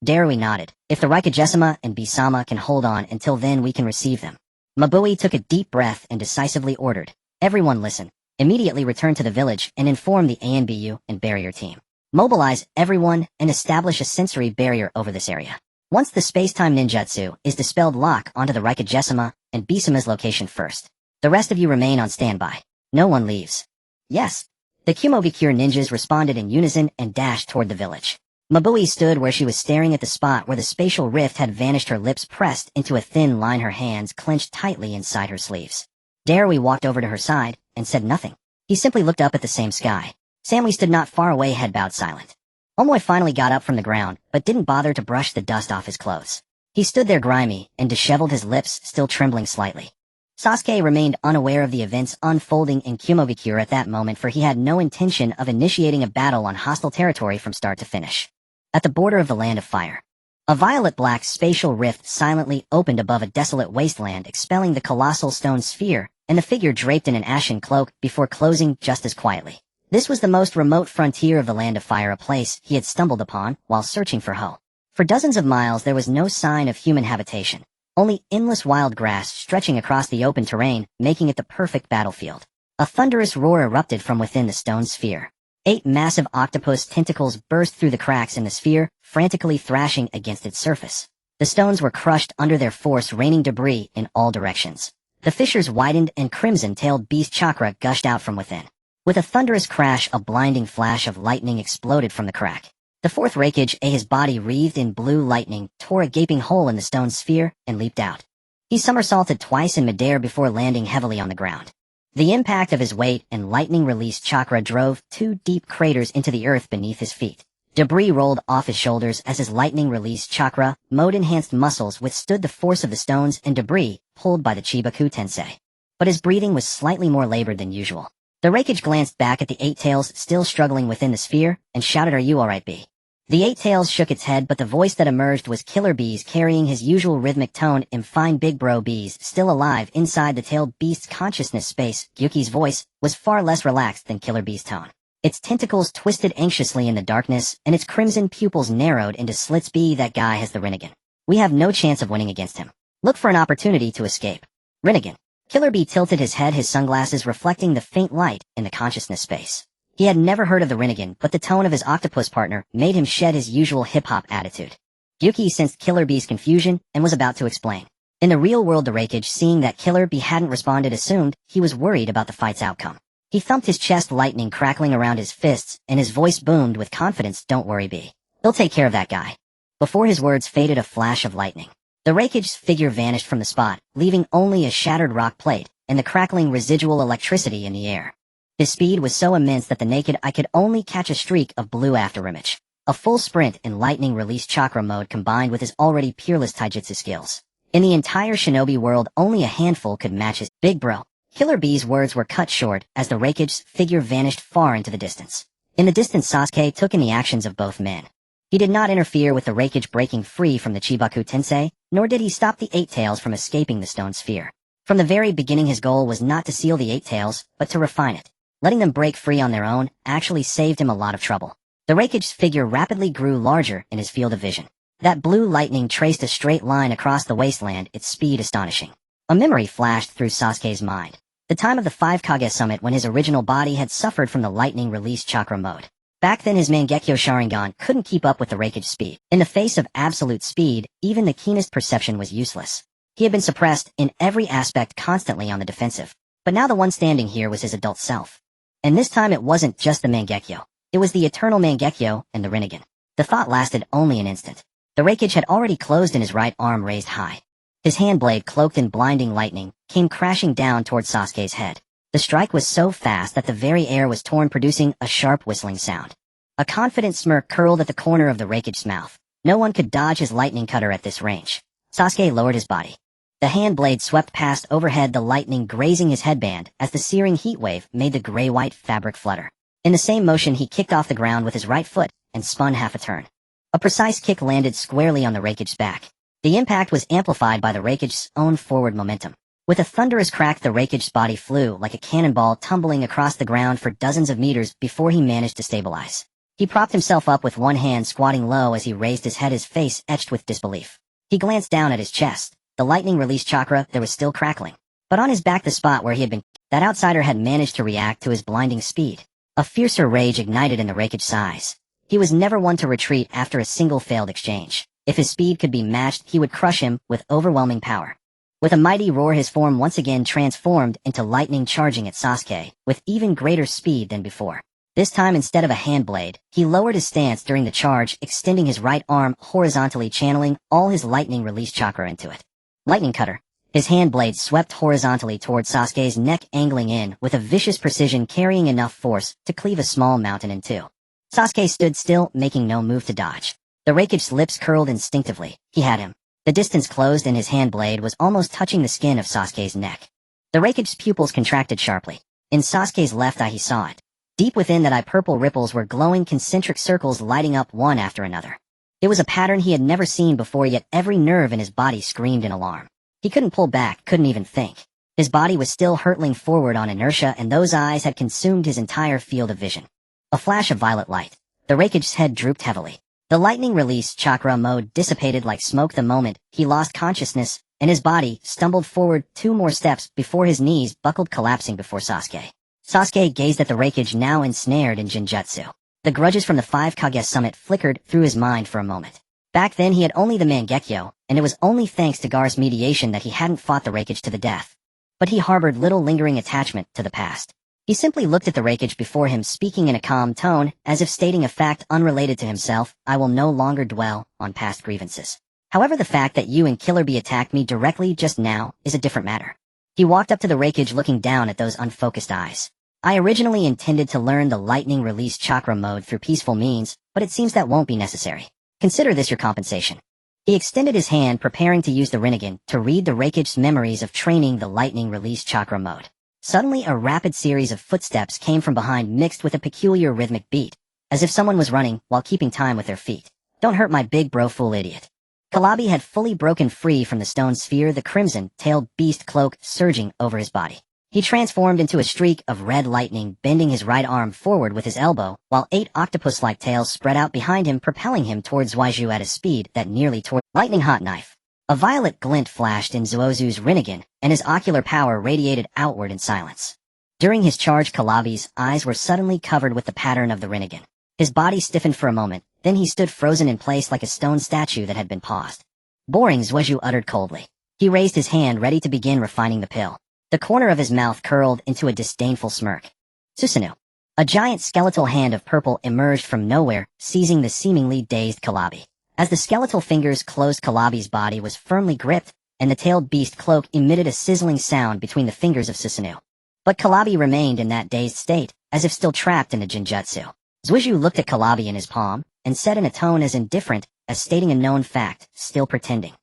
Darui nodded. If the Raikage-sama and Bisama can hold on until then, we can receive them. Mabui took a deep breath and decisively ordered. Everyone listen. Immediately return to the village and inform the ANBU and barrier team. Mobilize everyone and establish a sensory barrier over this area. Once the space-time ninjutsu is dispelled, lock onto the Raikage-sama and Bisama's location first. The rest of you remain on standby. No one leaves. Yes. The Kumogakure ninjas responded in unison and dashed toward the village. Mabui stood where she was, staring at the spot where the spatial rift had vanished, her lips pressed into a thin line, her hands clenched tightly inside her sleeves. Darui walked over to her side and said nothing. He simply looked up at the same sky. Samui stood not far away, head bowed, silent. Omoy finally got up from the ground, but didn't bother to brush the dust off his clothes. He stood there grimy and disheveled, his lips still trembling slightly. Sasuke remained unaware of the events unfolding in Kumogakure at that moment, for he had no intention of initiating a battle on hostile territory from start to finish. At the border of the Land of Fire, a violet-black spatial rift silently opened above a desolate wasteland, expelling the colossal stone sphere and the figure draped in an ashen cloak before closing just as quietly. This was the most remote frontier of the Land of Fire, a place he had stumbled upon while searching for Ho. For dozens of miles there was no sign of human habitation, only endless wild grass stretching across the open terrain, making it the perfect battlefield. A thunderous roar erupted from within the stone sphere. 8 massive octopus tentacles burst through the cracks in the sphere, frantically thrashing against its surface. The stones were crushed under their force, raining debris in all directions. The fissures widened and crimson-tailed beast chakra gushed out from within. With a thunderous crash, a blinding flash of lightning exploded from the crack. The fourth Reikage, his body wreathed in blue lightning, tore a gaping hole in the stone sphere and leaped out. He somersaulted twice in midair before landing heavily on the ground. The impact of his weight and lightning-release chakra drove 2 deep craters into the earth beneath his feet. Debris rolled off his shoulders as his lightning-release chakra, mode-enhanced muscles withstood the force of the stones and debris pulled by the Chibaku Tensei. But his breathing was slightly more labored than usual. The Reikage glanced back at the 8 tails still struggling within the sphere and shouted, "Are you alright, B?" The 8 tails shook its head, but the voice that emerged was Killer Bees, carrying his usual rhythmic tone in fine big bro Bees still alive inside the tailed beast's consciousness space. Yuki's voice was far less relaxed than Killer Bee's tone. Its tentacles twisted anxiously in the darkness, and its crimson pupils narrowed into slits. "B, that guy has the Rinnegan. We have no chance of winning against him. Look for an opportunity to escape." Rinnegan. Killer Bee tilted his head, his sunglasses reflecting the faint light in the consciousness space. He had never heard of the Rinnegan, but the tone of his octopus partner made him shed his usual hip-hop attitude. Yuki sensed Killer Bee's confusion and was about to explain. In the real world, the Reikage, seeing that Killer Bee hadn't responded, assumed he was worried about the fight's outcome. He thumped his chest, lightning crackling around his fists, and his voice boomed with confidence, "Don't worry, B. He'll take care of that guy." Before his words faded, a flash of lightning. The Reikage's figure vanished from the spot, leaving only a shattered rock plate and the crackling residual electricity in the air. His speed was so immense that the naked eye could only catch a streak of blue afterimage. A full sprint in lightning-release chakra mode combined with his already peerless taijutsu skills. In the entire shinobi world, only a handful could match his big bro. Killer Bee's words were cut short as the Reikage's figure vanished far into the distance. In the distance, Sasuke took in the actions of both men. He did not interfere with the Reikage breaking free from the Chibaku Tensei, nor did he stop the 8 tails from escaping the stone sphere. From the very beginning, his goal was not to seal the 8 tails, but to refine it. Letting them break free on their own actually saved him a lot of trouble. The Reikage's figure rapidly grew larger in his field of vision. That blue lightning traced a straight line across the wasteland, its speed astonishing. A memory flashed through Sasuke's mind. The time of the 5 Kage summit, when his original body had suffered from the lightning release chakra mode. Back then his Mangekyo Sharingan couldn't keep up with the Reikage's speed. In the face of absolute speed, even the keenest perception was useless. He had been suppressed in every aspect, constantly on the defensive. But now the one standing here was his adult self. And this time it wasn't just the Mangekyo. It was the eternal Mangekyo and the Rinnegan. The thought lasted only an instant. The Reikage had already closed in his right arm raised high. His hand blade, cloaked in blinding lightning, came crashing down towards Sasuke's head. The strike was so fast that the very air was torn, producing a sharp whistling sound. A confident smirk curled at the corner of the Reikage's mouth. No one could dodge his lightning cutter at this range. Sasuke lowered his body. The hand blade swept past overhead, the lightning grazing his headband as the searing heat wave made the gray-white fabric flutter. In the same motion, he kicked off the ground with his right foot and spun half a turn. A precise kick landed squarely on the Reikage's back. The impact was amplified by the Reikage's own forward momentum. With a thunderous crack, the Reikage's body flew like a cannonball, tumbling across the ground for dozens of meters before he managed to stabilize. He propped himself up with one hand, squatting low as he raised his head, his face etched with disbelief. He glanced down at his chest. The lightning release chakra there was still crackling. But on his back, the spot where he had been, that outsider had managed to react to his blinding speed. A fiercer rage ignited in the Reikage's eyes. He was never one to retreat after a single failed exchange. If his speed could be matched, he would crush him with overwhelming power. With a mighty roar, his form once again transformed into lightning, charging at Sasuke with even greater speed than before. This time, instead of a hand blade, he lowered his stance during the charge, extending his right arm horizontally, channeling all his lightning release chakra into it. Lightning cutter. His hand blade swept horizontally towards Sasuke's neck, angling in with a vicious precision, carrying enough force to cleave a small mountain in two. Sasuke stood still, making no move to dodge. The Reikage's lips curled instinctively. He had him. The distance closed and his hand blade was almost touching the skin of Sasuke's neck. The Reikage's pupils contracted sharply. In Sasuke's left eye he saw it. Deep within that eye, purple ripples were glowing concentric circles, lighting up one after another. It was a pattern he had never seen before, yet every nerve in his body screamed in alarm. He couldn't pull back, couldn't even think. His body was still hurtling forward on inertia, and those eyes had consumed his entire field of vision. A flash of violet light. The Reikage's head drooped heavily. The lightning release chakra mode dissipated like smoke the moment he lost consciousness, and his body stumbled forward 2 more steps before his knees buckled, collapsing before Sasuke. Sasuke gazed at the Reikage now ensnared in Jinjutsu. The grudges from the 5 Kage summit flickered through his mind for a moment. Back then he had only the Mangekyo, and it was only thanks to Gar's mediation that he hadn't fought the Reikage to the death. But he harbored little lingering attachment to the past. He simply looked at the Reikage before him, speaking in a calm tone, as if stating a fact unrelated to himself. I will no longer dwell on past grievances. However, the fact that you and Killer Bee attacked me directly just now is a different matter. He walked up to the Reikage, looking down at those unfocused eyes. I originally intended to learn the lightning release chakra mode through peaceful means, but it seems that won't be necessary. Consider this your compensation. He extended his hand, preparing to use the Rinnegan to read the Reikage's memories of training the lightning release chakra mode. Suddenly, a rapid series of footsteps came from behind, mixed with a peculiar rhythmic beat, as if someone was running while keeping time with their feet. Don't hurt my big bro, fool idiot. Kalabi had fully broken free from the stone sphere, the crimson-tailed beast cloak surging over his body. He transformed into a streak of red lightning, bending his right arm forward with his elbow, while 8 octopus-like tails spread out behind him, propelling him towards Zuoju at a speed that nearly tore. Lightning hot knife. A violet glint flashed in Zuozu's Rinnegan, and his ocular power radiated outward in silence. During his charge, Kalabi's eyes were suddenly covered with the pattern of the Rinnegan. His body stiffened for a moment, then he stood frozen in place like a stone statue that had been paused. Boring, Zuoju uttered coldly. He raised his hand, ready to begin refining the pill. The corner of his mouth curled into a disdainful smirk. Susanoo. A giant skeletal hand of purple emerged from nowhere, seizing the seemingly dazed Kalabi. As the skeletal fingers closed, Kalabi's body was firmly gripped, and the tailed beast cloak emitted a sizzling sound between the fingers of Susanoo. But Kalabi remained in that dazed state, as if still trapped in the Jinjutsu. Zuoju looked at Kalabi in his palm, and said in a tone as indifferent as stating a known fact, still pretending.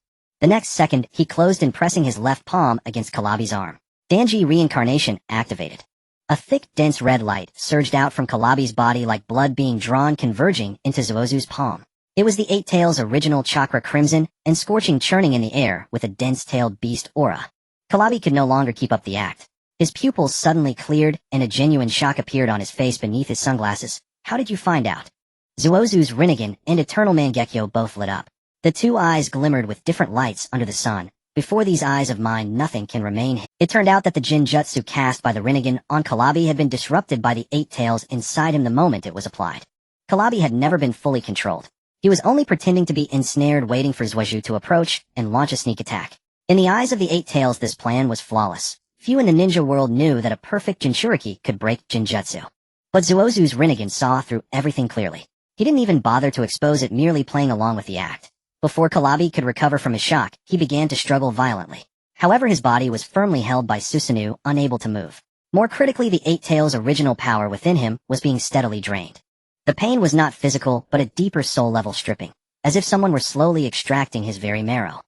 The next second, he closed in, pressing his left palm against Kalabi's arm. Danji reincarnation activated. A thick, dense red light surged out from Kalabi's body like blood being drawn, converging into Zuozu's palm. It was the 8 Tails' original chakra, crimson and scorching, churning in the air with a dense-tailed beast aura. Kalabi could no longer keep up the act. His pupils suddenly cleared, and a genuine shock appeared on his face beneath his sunglasses. How did you find out? Zuozu's Rinnegan and Eternal Mangekyo both lit up. The 2 eyes glimmered with different lights under the sun. Before these eyes of mine, nothing can remain. It turned out that the Jinjutsu cast by the Rinnegan on Kalabi had been disrupted by the 8 Tails inside him the moment it was applied. Kalabi had never been fully controlled. He was only pretending to be ensnared, waiting for Zuoju to approach and launch a sneak attack. In the eyes of the 8 Tails, this plan was flawless. Few in the ninja world knew that a perfect Jinchuriki could break Jinjutsu. But Zuozu's Rinnegan saw through everything clearly. He didn't even bother to expose it, merely playing along with the act. Before Kalabi could recover from his shock, he began to struggle violently. However, his body was firmly held by Susanoo, unable to move. More critically, the 8 Tails' original power within him was being steadily drained. The pain was not physical, but a deeper soul-level stripping, as if someone were slowly extracting his very marrow.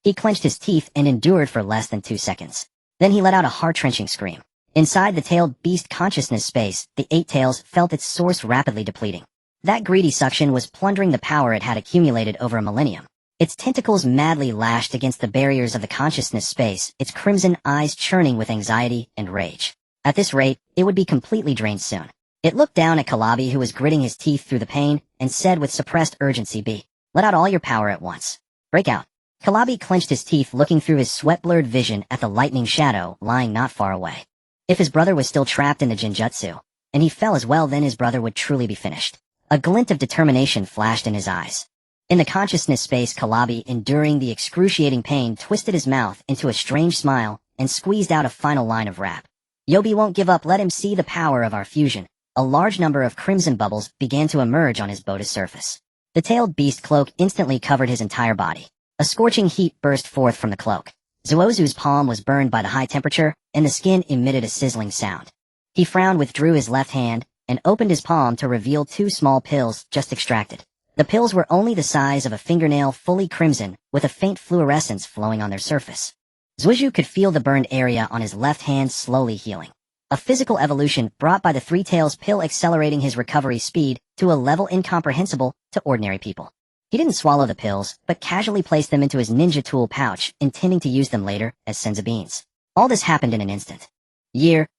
He clenched his teeth and endured for less than 2 seconds. Then he let out a heart-wrenching scream. Inside the tailed beast consciousness space, the 8 Tails felt its source rapidly depleting. That greedy suction was plundering the power it had accumulated over a millennium. Its tentacles madly lashed against the barriers of the consciousness space, its crimson eyes churning with anxiety and rage. At this rate, it would be completely drained soon. It looked down at Kalabi, who was gritting his teeth through the pain, and said with suppressed urgency, let out all your power at once. Break out. Kalabi clenched his teeth, looking through his sweat-blurred vision at the lightning shadow lying not far away. If his brother was still trapped in the Jinjutsu, and he fell as well, then his brother would truly be finished. A glint of determination flashed in his eyes. In the consciousness space, Kalabi, enduring the excruciating pain, twisted his mouth into a strange smile and squeezed out a final line of rap. Yobi won't give up, let him see the power of our fusion. A large number of crimson bubbles began to emerge on his boda's surface. The tailed beast cloak instantly covered his entire body. A scorching heat burst forth from the cloak. Zuozu's palm was burned by the high temperature, and the skin emitted a sizzling sound. He frowned, withdrew his left hand, and opened his palm to reveal 2 small pills just extracted. The pills were only the size of a fingernail, fully crimson, with a faint fluorescence flowing on their surface. Zuoju could feel the burned area on his left hand slowly healing. A physical evolution brought by the 3 Tails pill, accelerating his recovery speed to a level incomprehensible to ordinary people. He didn't swallow the pills, but casually placed them into his ninja tool pouch, intending to use them later as senzu beans. All this happened in an instant.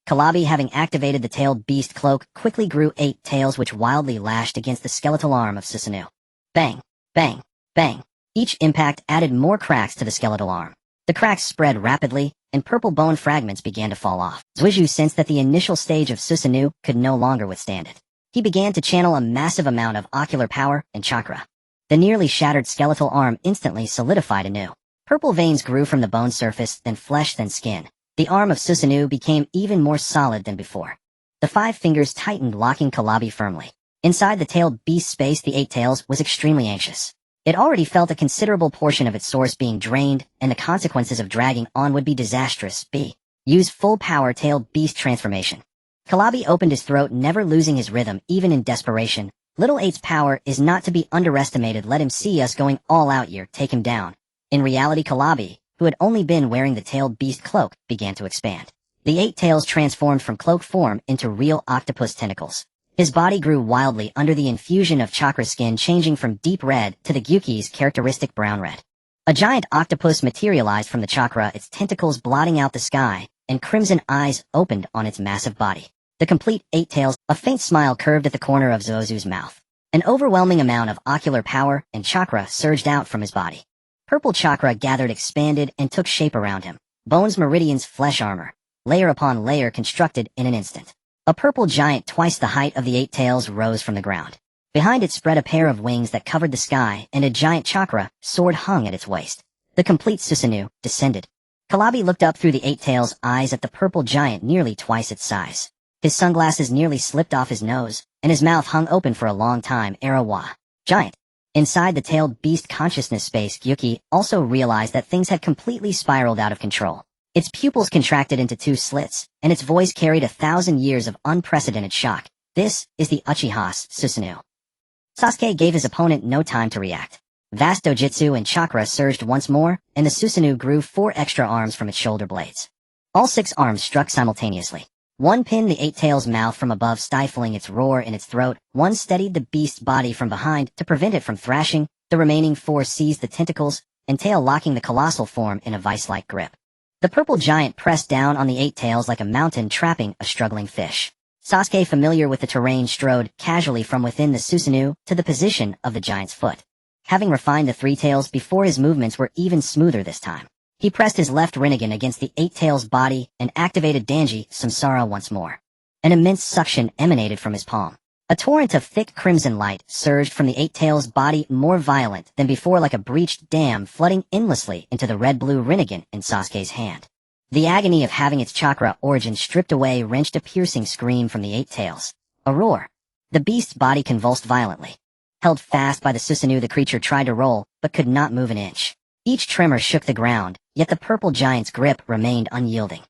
Kalabi, having activated the tailed beast cloak, quickly grew 8 tails which wildly lashed against the skeletal arm of Susanoo. Bang, bang, bang. Each impact added more cracks to the skeletal arm. The cracks spread rapidly, and purple bone fragments began to fall off. Zuiju sensed that the initial stage of Susanoo could no longer withstand it. He began to channel a massive amount of ocular power and chakra. The nearly shattered skeletal arm instantly solidified anew. Purple veins grew from the bone surface, then flesh, then skin. The arm of Susanoo became even more solid than before. The 5 fingers tightened, locking Kalabi firmly. Inside the tailed beast space, the 8 tails was extremely anxious. It already felt a considerable portion of its source being drained, and the consequences of dragging on would be disastrous. Use full power tailed beast transformation. Kalabi opened his throat, never losing his rhythm even in desperation. Little 8's power is not to be underestimated. Let him see us going all out here, take him down. In reality, Kalabi, who had only been wearing the tailed beast cloak, began to expand. The 8 tails transformed from cloak form into real octopus tentacles. His body grew wildly under the infusion of chakra, skin changing from deep red to the Gyuki's characteristic brown red. A giant octopus materialized from the chakra, its tentacles blotting out the sky, and crimson eyes opened on its massive body. The complete 8 tails, a faint smile curved at the corner of Zozu's mouth. An overwhelming amount of ocular power and chakra surged out from his body. Purple chakra gathered, expanded, and took shape around him. Bones, meridians, flesh armor, layer upon layer constructed in an instant. A purple giant twice the height of the 8 tails rose from the ground. Behind it spread a pair of wings that covered the sky, and a giant chakra sword hung at its waist. The complete Susanoo descended. Kalabi looked up through the 8 tails' eyes at the purple giant nearly twice its size. His sunglasses nearly slipped off his nose, and his mouth hung open for a long time. Arawa. Giant. Inside the tailed beast consciousness space, Gyuki also realized that things had completely spiraled out of control. Its pupils contracted into 2 slits, and its voice carried 1,000 years of unprecedented shock. This is the Uchiha Sasuke. Sasuke gave his opponent no time to react. Vast dojutsu and chakra surged once more, and the Susanoo grew 4 extra arms from its shoulder blades. All 6 arms struck simultaneously. One pinned the 8 tails' mouth from above, stifling its roar in its throat. One steadied the beast's body from behind to prevent it from thrashing. The remaining 4 seized the tentacles and tail, locking the colossal form in a vice-like grip. The purple giant pressed down on the 8 tails like a mountain trapping a struggling fish. Sasuke, familiar with the terrain, strode casually from within the Susanoo to the position of the giant's foot. Having refined the 3 tails before, his movements were even smoother this time. He pressed his left Rinnegan against the 8 tails' body and activated Danji Samsara once more. An immense suction emanated from his palm. A torrent of thick crimson light surged from the 8 tails' body, more violent than before, like a breached dam, flooding endlessly into the red-blue Rinnegan in Sasuke's hand. The agony of having its chakra origin stripped away wrenched a piercing scream from the 8 tails. A roar. The beast's body convulsed violently. Held fast by the Susanoo, the creature tried to roll, but could not move an inch. Each tremor shook the ground, yet the purple giant's grip remained unyielding.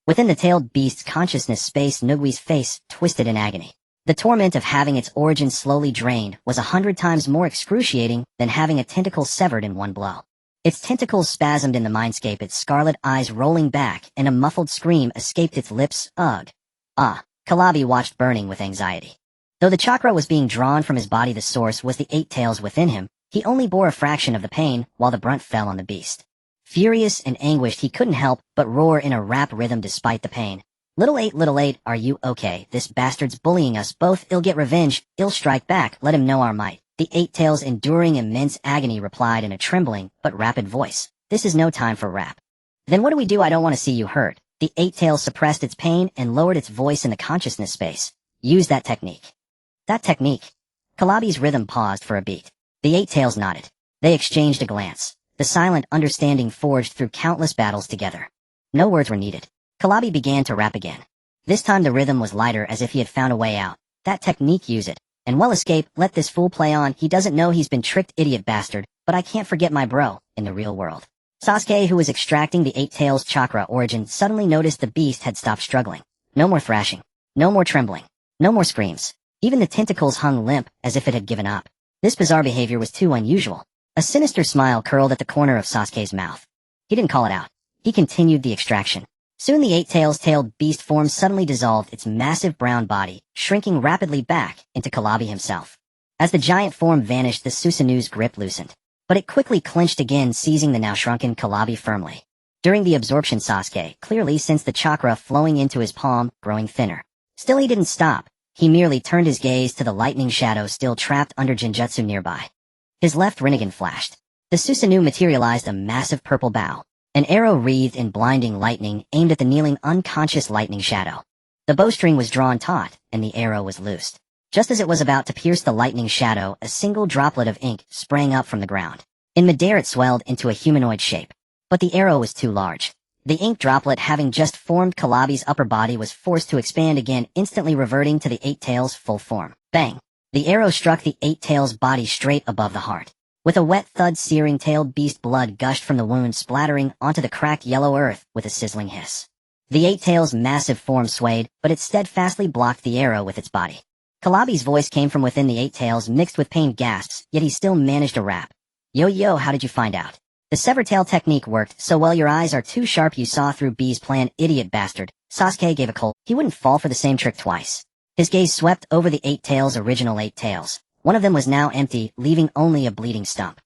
Within the tailed beast's consciousness space, Nugui's face twisted in agony. The torment of having its origin slowly drained was 100 times more excruciating than having a tentacle severed in one blow. Its tentacles spasmed in the mindscape, its scarlet eyes rolling back, and a muffled scream escaped its lips. Ugh. Kalabi watched, burning with anxiety. Though the chakra was being drawn from his body, the source was the 8 tails within him. He only bore a fraction of the pain, while the brunt fell on the beast. Furious and anguished, he couldn't help but roar in a rap rhythm despite the pain. Little 8, are you okay? This bastard's bullying us both. He'll get revenge. He'll strike back. Let him know our might. The 8 tails, enduring immense agony, replied in a trembling but rapid voice. This is no time for rap. Then what do we do? I don't want to see you hurt. The 8 tails suppressed its pain and lowered its voice in the consciousness space. Use that technique. That technique. Kalabi's rhythm paused for a beat. The 8 tails nodded. They exchanged a glance. The silent understanding forged through countless battles together. No words were needed. Kalabi began to rap again. This time the rhythm was lighter, as if he had found a way out. That technique, use it. And well, escape. Let this fool play on. He doesn't know he's been tricked, idiot bastard. But I can't forget my bro, in the real world. Sasuke, who was extracting the 8 tails' chakra origin, suddenly noticed the beast had stopped struggling. No more thrashing. No more trembling. No more screams. Even the tentacles hung limp, as if it had given up. This bizarre behavior was too unusual. A sinister smile curled at the corner of Sasuke's mouth. He didn't call it out. He continued the extraction. Soon the 8 tails' tailed beast form suddenly dissolved, its massive brown body shrinking rapidly back into Kalabi himself. As the giant form vanished, the Susanoo's grip loosened. But it quickly clenched again, seizing the now shrunken Kalabi firmly. During the absorption, Sasuke clearly sensed the chakra flowing into his palm growing thinner. Still, he didn't stop. He merely turned his gaze to the lightning shadow still trapped under Genjutsu nearby. His left Rinnegan flashed. The Susanoo materialized a massive purple bow. An arrow wreathed in blinding lightning aimed at the kneeling unconscious lightning shadow. The bowstring was drawn taut, and the arrow was loosed. Just as it was about to pierce the lightning shadow, a single droplet of ink sprang up from the ground. In midair it swelled into a humanoid shape. But the arrow was too large. The ink droplet, having just formed Kalabi's upper body, was forced to expand again, instantly reverting to the Eight Tails' full form. Bang! The arrow struck the Eight Tails' body straight above the heart. With a wet thud, searing tailed beast blood gushed from the wound, splattering onto the cracked yellow earth with a sizzling hiss. The Eight Tails' massive form swayed, but it steadfastly blocked the arrow with its body. Kalabi's voice came from within the Eight Tails, mixed with pained gasps, yet he still managed to rap. Yo, how did you find out? The sever tail technique worked so well. Your eyes are too sharp, you saw through B's plan, idiot bastard. Sasuke gave a cold. He wouldn't fall for the same trick twice. His gaze swept over the Eight Tails' original Eight Tails. One of them was now empty, leaving only a bleeding stump.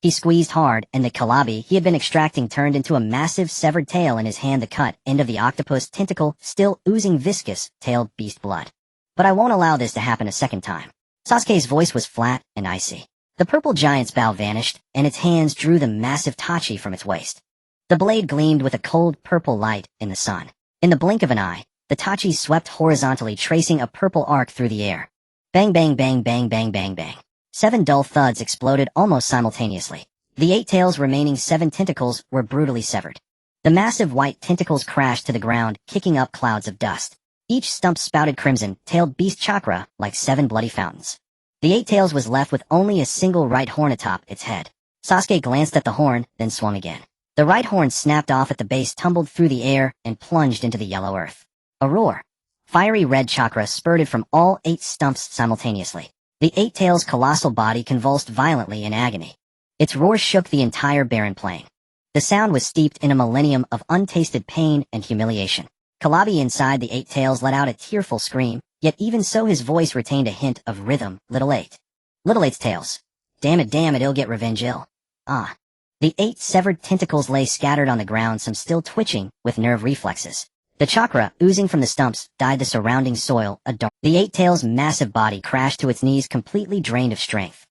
He squeezed hard, and the Kalabi he had been extracting turned into a massive severed tail in his hand, the cut end of the octopus tentacle still oozing viscous, tailed beast blood. But I won't allow this to happen a second time. Sasuke's voice was flat and icy. The purple giant's bow vanished, and its hands drew the massive tachi from its waist. The blade gleamed with a cold purple light in the sun. In the blink of an eye, the tachi swept horizontally, tracing a purple arc through the air. Bang bang bang bang bang bang bang. 7 dull thuds exploded almost simultaneously. The Eight Tails' remaining 7 tentacles were brutally severed. The massive white tentacles crashed to the ground, kicking up clouds of dust. Each stump spouted crimson-tailed beast chakra like 7 bloody fountains. The Eight Tails was left with only a single right horn atop its head. Sasuke glanced at the horn, then swung again. The right horn snapped off at the base, tumbled through the air, and plunged into the yellow earth. A roar. Fiery red chakra spurted from all 8 stumps simultaneously. The Eight Tails' colossal body convulsed violently in agony. Its roar shook the entire barren plain. The sound was steeped in a millennium of untasted pain and humiliation. Kalabi inside the Eight Tails let out a tearful scream, yet even so his voice retained a hint of rhythm. Little Eight. Little Eight's tails. Damn it, it'll get revenge, Ah. The 8 severed tentacles lay scattered on the ground, some still twitching with nerve reflexes. The chakra, oozing from the stumps, dyed the surrounding soil a dark. The Eight Tails' massive body crashed to its knees, completely drained of strength.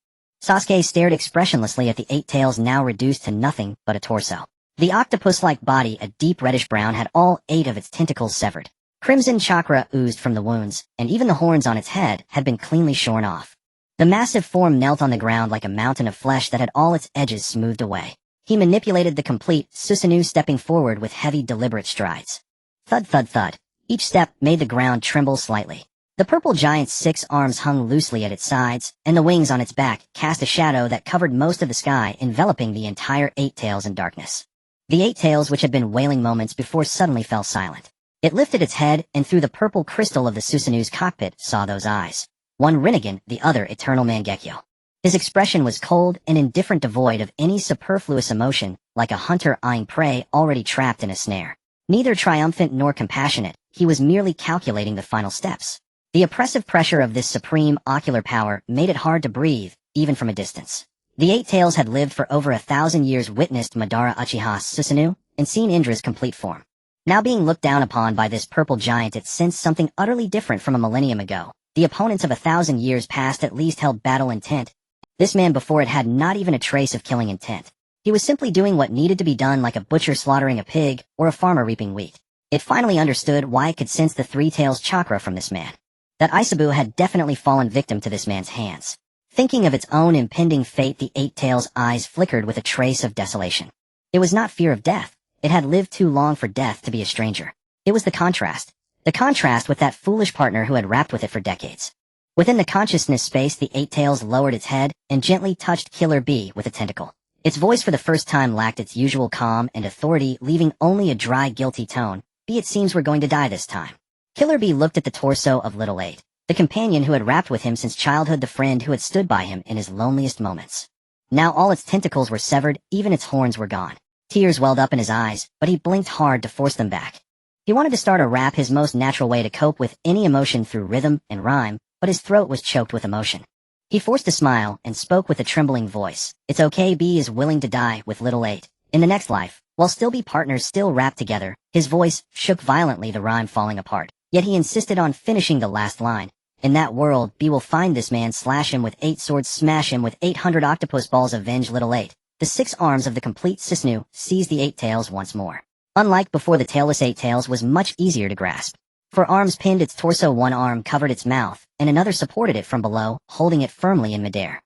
Sasuke stared expressionlessly at the Eight Tails, now reduced to nothing but a torso. The octopus-like body, a deep reddish brown, had all 8 of its tentacles severed. Crimson chakra oozed from the wounds, and even the horns on its head had been cleanly shorn off. The massive form knelt on the ground like a mountain of flesh that had all its edges smoothed away. He manipulated the complete Susanoo, stepping forward with heavy, deliberate strides. Thud thud thud. Each step made the ground tremble slightly. The purple giant's 6 arms hung loosely at its sides, and the wings on its back cast a shadow that covered most of the sky, enveloping the entire Eight Tails in darkness. The Eight Tails, which had been wailing moments before, suddenly fell silent. It lifted its head, and through the purple crystal of the Susanoo's cockpit saw those eyes. One Rinnegan, the other eternal Mangekyo. His expression was cold and indifferent, devoid of any superfluous emotion, like a hunter eyeing prey already trapped in a snare. Neither triumphant nor compassionate, he was merely calculating the final steps. The oppressive pressure of this supreme ocular power made it hard to breathe, even from a distance. The Eight Tails had lived for over 1,000 years, witnessed Madara Uchiha Sasuke, and seen Indra's complete form. Now being looked down upon by this purple giant, it sensed something utterly different from a millennium ago. The opponents of 1,000 years past at least held battle intent. This man before it had not even a trace of killing intent. He was simply doing what needed to be done, like a butcher slaughtering a pig, or a farmer reaping wheat. It finally understood why it could sense the 3 Tails chakra from this man. That Isabu had definitely fallen victim to this man's hands. Thinking of its own impending fate, the Eight Tails' eyes flickered with a trace of desolation. It was not fear of death. It had lived too long for death to be a stranger. It was the contrast. The contrast with that foolish partner who had rapped with it for decades. Within the consciousness space, the Eight Tails lowered its head and gently touched Killer B with a tentacle. Its voice for the first time lacked its usual calm and authority, leaving only a dry, guilty tone. B, it seems we're going to die this time. Killer B looked at the torso of Little Eight, the companion who had rapped with him since childhood, the friend who had stood by him in his loneliest moments. Now all its tentacles were severed, even its horns were gone. Tears welled up in his eyes, but he blinked hard to force them back. He wanted to start a rap, his most natural way to cope with any emotion, through rhythm and rhyme, but his throat was choked with emotion. He forced a smile and spoke with a trembling voice. It's okay, B is willing to die with Little Eight. In the next life, while still be partners, still rap together. His voice shook violently, the rhyme falling apart. Yet he insisted on finishing the last line. In that world, B will find this man, slash him with 8 swords, smash him with 800 octopus balls, avenge Little Eight. the 6 arms of the complete Susanoo seized the 8 tails once more. Unlike before, the tailless 8 tails was much easier to grasp. 4 arms pinned its torso, 1 arm covered its mouth, and another supported it from below, holding it firmly in midair.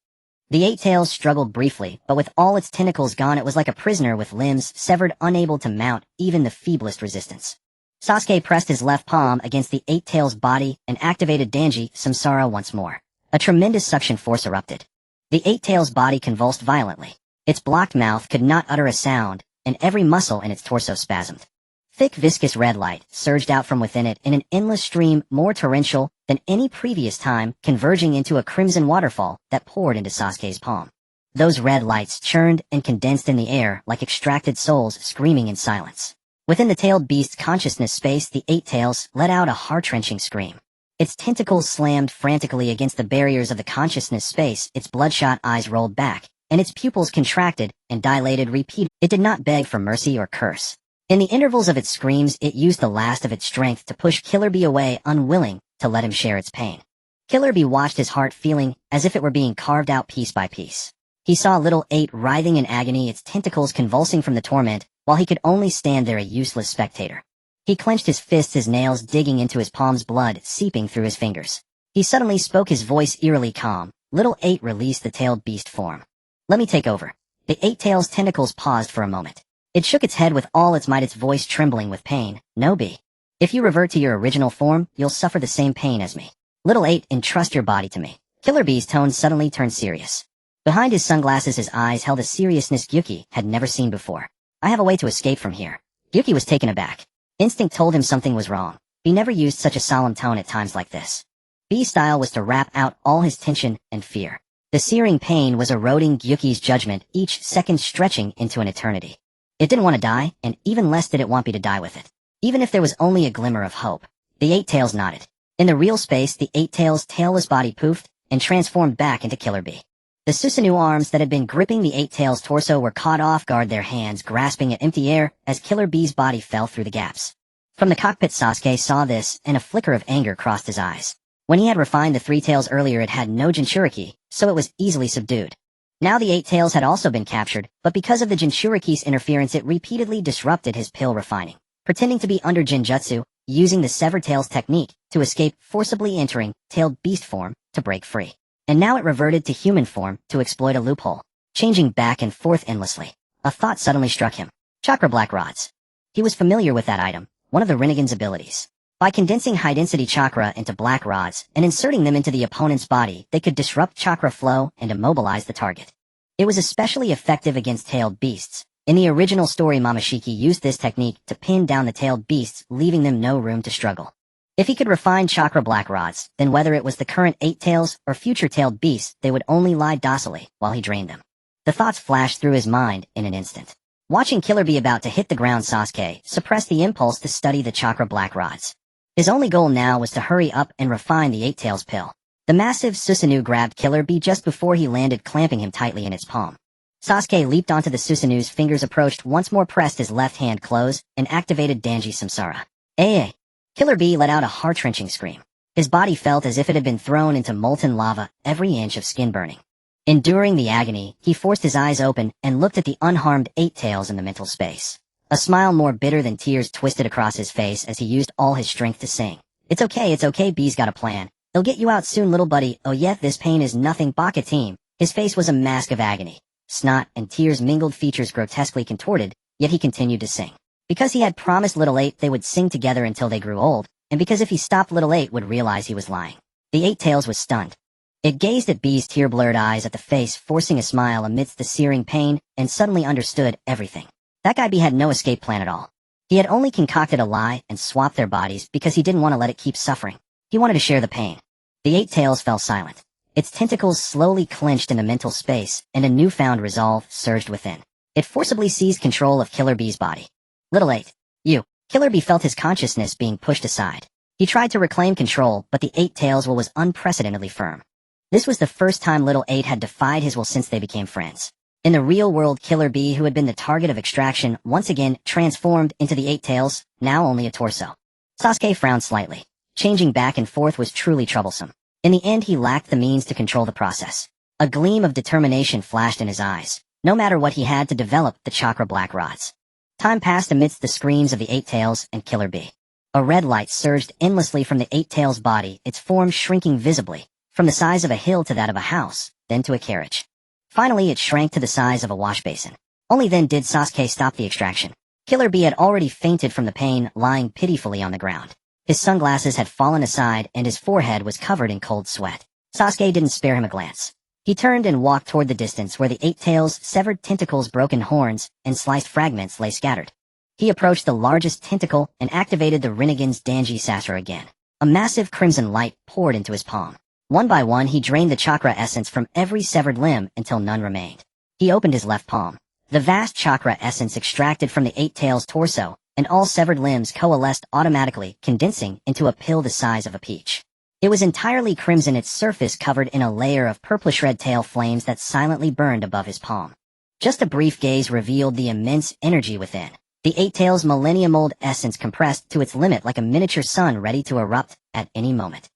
The 8 tails struggled briefly, but with all its tentacles gone, it was like a prisoner with limbs severed, unable to mount even the feeblest resistance. Sasuke pressed his left palm against the 8 tails' body and activated Danji Samsara once more. A tremendous suction force erupted. The 8 tails' body convulsed violently. Its blocked mouth could not utter a sound, and every muscle in its torso spasmed. Thick viscous red light surged out from within it in an endless stream, more torrential than any previous time, converging into a crimson waterfall that poured into Sasuke's palm. Those red lights churned and condensed in the air like extracted souls screaming in silence. Within the tailed beast's consciousness space, the 8 tails let out a heart-wrenching scream. Its tentacles slammed frantically against the barriers of the consciousness space, its bloodshot eyes rolled back, and its pupils contracted and dilated repeatedly. It did not beg for mercy or curse. In the intervals of its screams, it used the last of its strength to push Killer Bee away, unwilling to let him share its pain. Killer Bee watched his heart, feeling as if it were being carved out piece by piece. He saw little 8 writhing in agony, its tentacles convulsing from the torment, while he could only stand there, a useless spectator. He clenched his fists, his nails digging into his palms, blood seeping through his fingers. He suddenly spoke, his voice eerily calm. Little 8 released the tailed beast form. Let me take over. The 8 tails' tentacles paused for a moment. It shook its head with all its might, its voice trembling with pain. No, Bee. If you revert to your original form, you'll suffer the same pain as me. Little 8, entrust your body to me. Killer Bee's tone suddenly turned serious. Behind his sunglasses, his eyes held a seriousness Gyuki had never seen before. I have a way to escape from here. Gyuki was taken aback. Instinct told him something was wrong. He never used such a solemn tone at times like this. Bee's style was to rap out all his tension and fear. The searing pain was eroding Gyuki's judgment, each second stretching into an eternity. It didn't want to die, and even less did it want Bee to die with it. Even if there was only a glimmer of hope. The 8 tails nodded. In the real space, the 8 tails' tailless body poofed and transformed back into Killer Bee. The Susanoo arms that had been gripping the 8 tails' torso were caught off guard, their hands grasping at empty air as Killer Bee's body fell through the gaps. From the cockpit, Sasuke saw this, and a flicker of anger crossed his eyes. When he had refined the 3 tails earlier, it had no Jinchuriki, so it was easily subdued. Now the 8 tails had also been captured, but because of the Jinchuriki's interference, it repeatedly disrupted his pill refining. Pretending to be under Jinjutsu, using the severed tails technique to escape, forcibly entering tailed beast form to break free. And now it reverted to human form to exploit a loophole, changing back and forth endlessly. A thought suddenly struck him. Chakra black rods. He was familiar with that item, one of the Rinnegan's abilities. By condensing high-density chakra into black rods and inserting them into the opponent's body, they could disrupt chakra flow and immobilize the target. It was especially effective against tailed beasts. In the original story, Momoshiki used this technique to pin down the tailed beasts, leaving them no room to struggle. If he could refine chakra black rods, then whether it was the current 8 tails or future tailed beasts, they would only lie docilely while he drained them. The thoughts flashed through his mind in an instant. Watching Killer Bee about to hit the ground, Sasuke suppressed the impulse to study the chakra black rods. His only goal now was to hurry up and refine the 8 tails pill. The massive Susanoo grabbed Killer Bee just before he landed, clamping him tightly in its palm. Sasuke leaped onto the Susanoo's fingers, approached, once more pressed his left hand close, and activated Danji Samsara. Ay! Killer Bee let out a heart-wrenching scream. His body felt as if it had been thrown into molten lava, every inch of skin burning. Enduring the agony, he forced his eyes open and looked at the unharmed 8 tails in the mental space. A smile more bitter than tears twisted across his face as he used all his strength to sing. It's okay, Bee's got a plan. They'll get you out soon, little buddy. Oh yeah, this pain is nothing, Baka team. His face was a mask of agony. Snot and tears mingled, features grotesquely contorted, yet he continued to sing. Because he had promised Little 8 they would sing together until they grew old, and because if he stopped, Little 8 would realize he was lying. The 8 tails was stunned. It gazed at Bee's tear-blurred eyes, at the face, forcing a smile amidst the searing pain, and suddenly understood everything. That guy Bee had no escape plan at all. He had only concocted a lie and swapped their bodies because he didn't want to let it keep suffering. He wanted to share the pain. The 8 tails fell silent. Its tentacles slowly clenched in the mental space, and a newfound resolve surged within. It forcibly seized control of Killer Bee's body. Little 8. You. Killer Bee felt his consciousness being pushed aside. He tried to reclaim control, but the 8 tails' will was unprecedentedly firm. This was the first time Little 8 had defied his will since they became friends. In the real world, Killer Bee, who had been the target of extraction, once again transformed into the 8 tails, now only a torso. Sasuke frowned slightly. Changing back and forth was truly troublesome. In the end, he lacked the means to control the process. A gleam of determination flashed in his eyes. no matter what he had to develop the chakra black rods. Time passed amidst the screams of the Eight Tails and Killer Bee. A red light surged endlessly from the Eight Tails' body, its form shrinking visibly, from the size of a hill to that of a house, then to a carriage. Finally, it shrank to the size of a wash basin. Only then did Sasuke stop the extraction. Killer Bee had already fainted from the pain, lying pitifully on the ground. His sunglasses had fallen aside and his forehead was covered in cold sweat. Sasuke didn't spare him a glance. He turned and walked toward the distance where the Eight Tails' severed tentacles, broken horns, and sliced fragments lay scattered. He approached the largest tentacle and activated the Rinnegan's Danji Sasra again. A massive crimson light poured into his palm. One by one he drained the chakra essence from every severed limb until none remained. He opened his left palm. The vast chakra essence extracted from the Eight Tails' torso, and all severed limbs coalesced automatically, condensing into a pill the size of a peach. It was entirely crimson, its surface covered in a layer of purplish red tail flames that silently burned above his palm. Just a brief gaze revealed the immense energy within. The Eight Tails' millennium-old essence compressed to its limit like a miniature sun ready to erupt at any moment.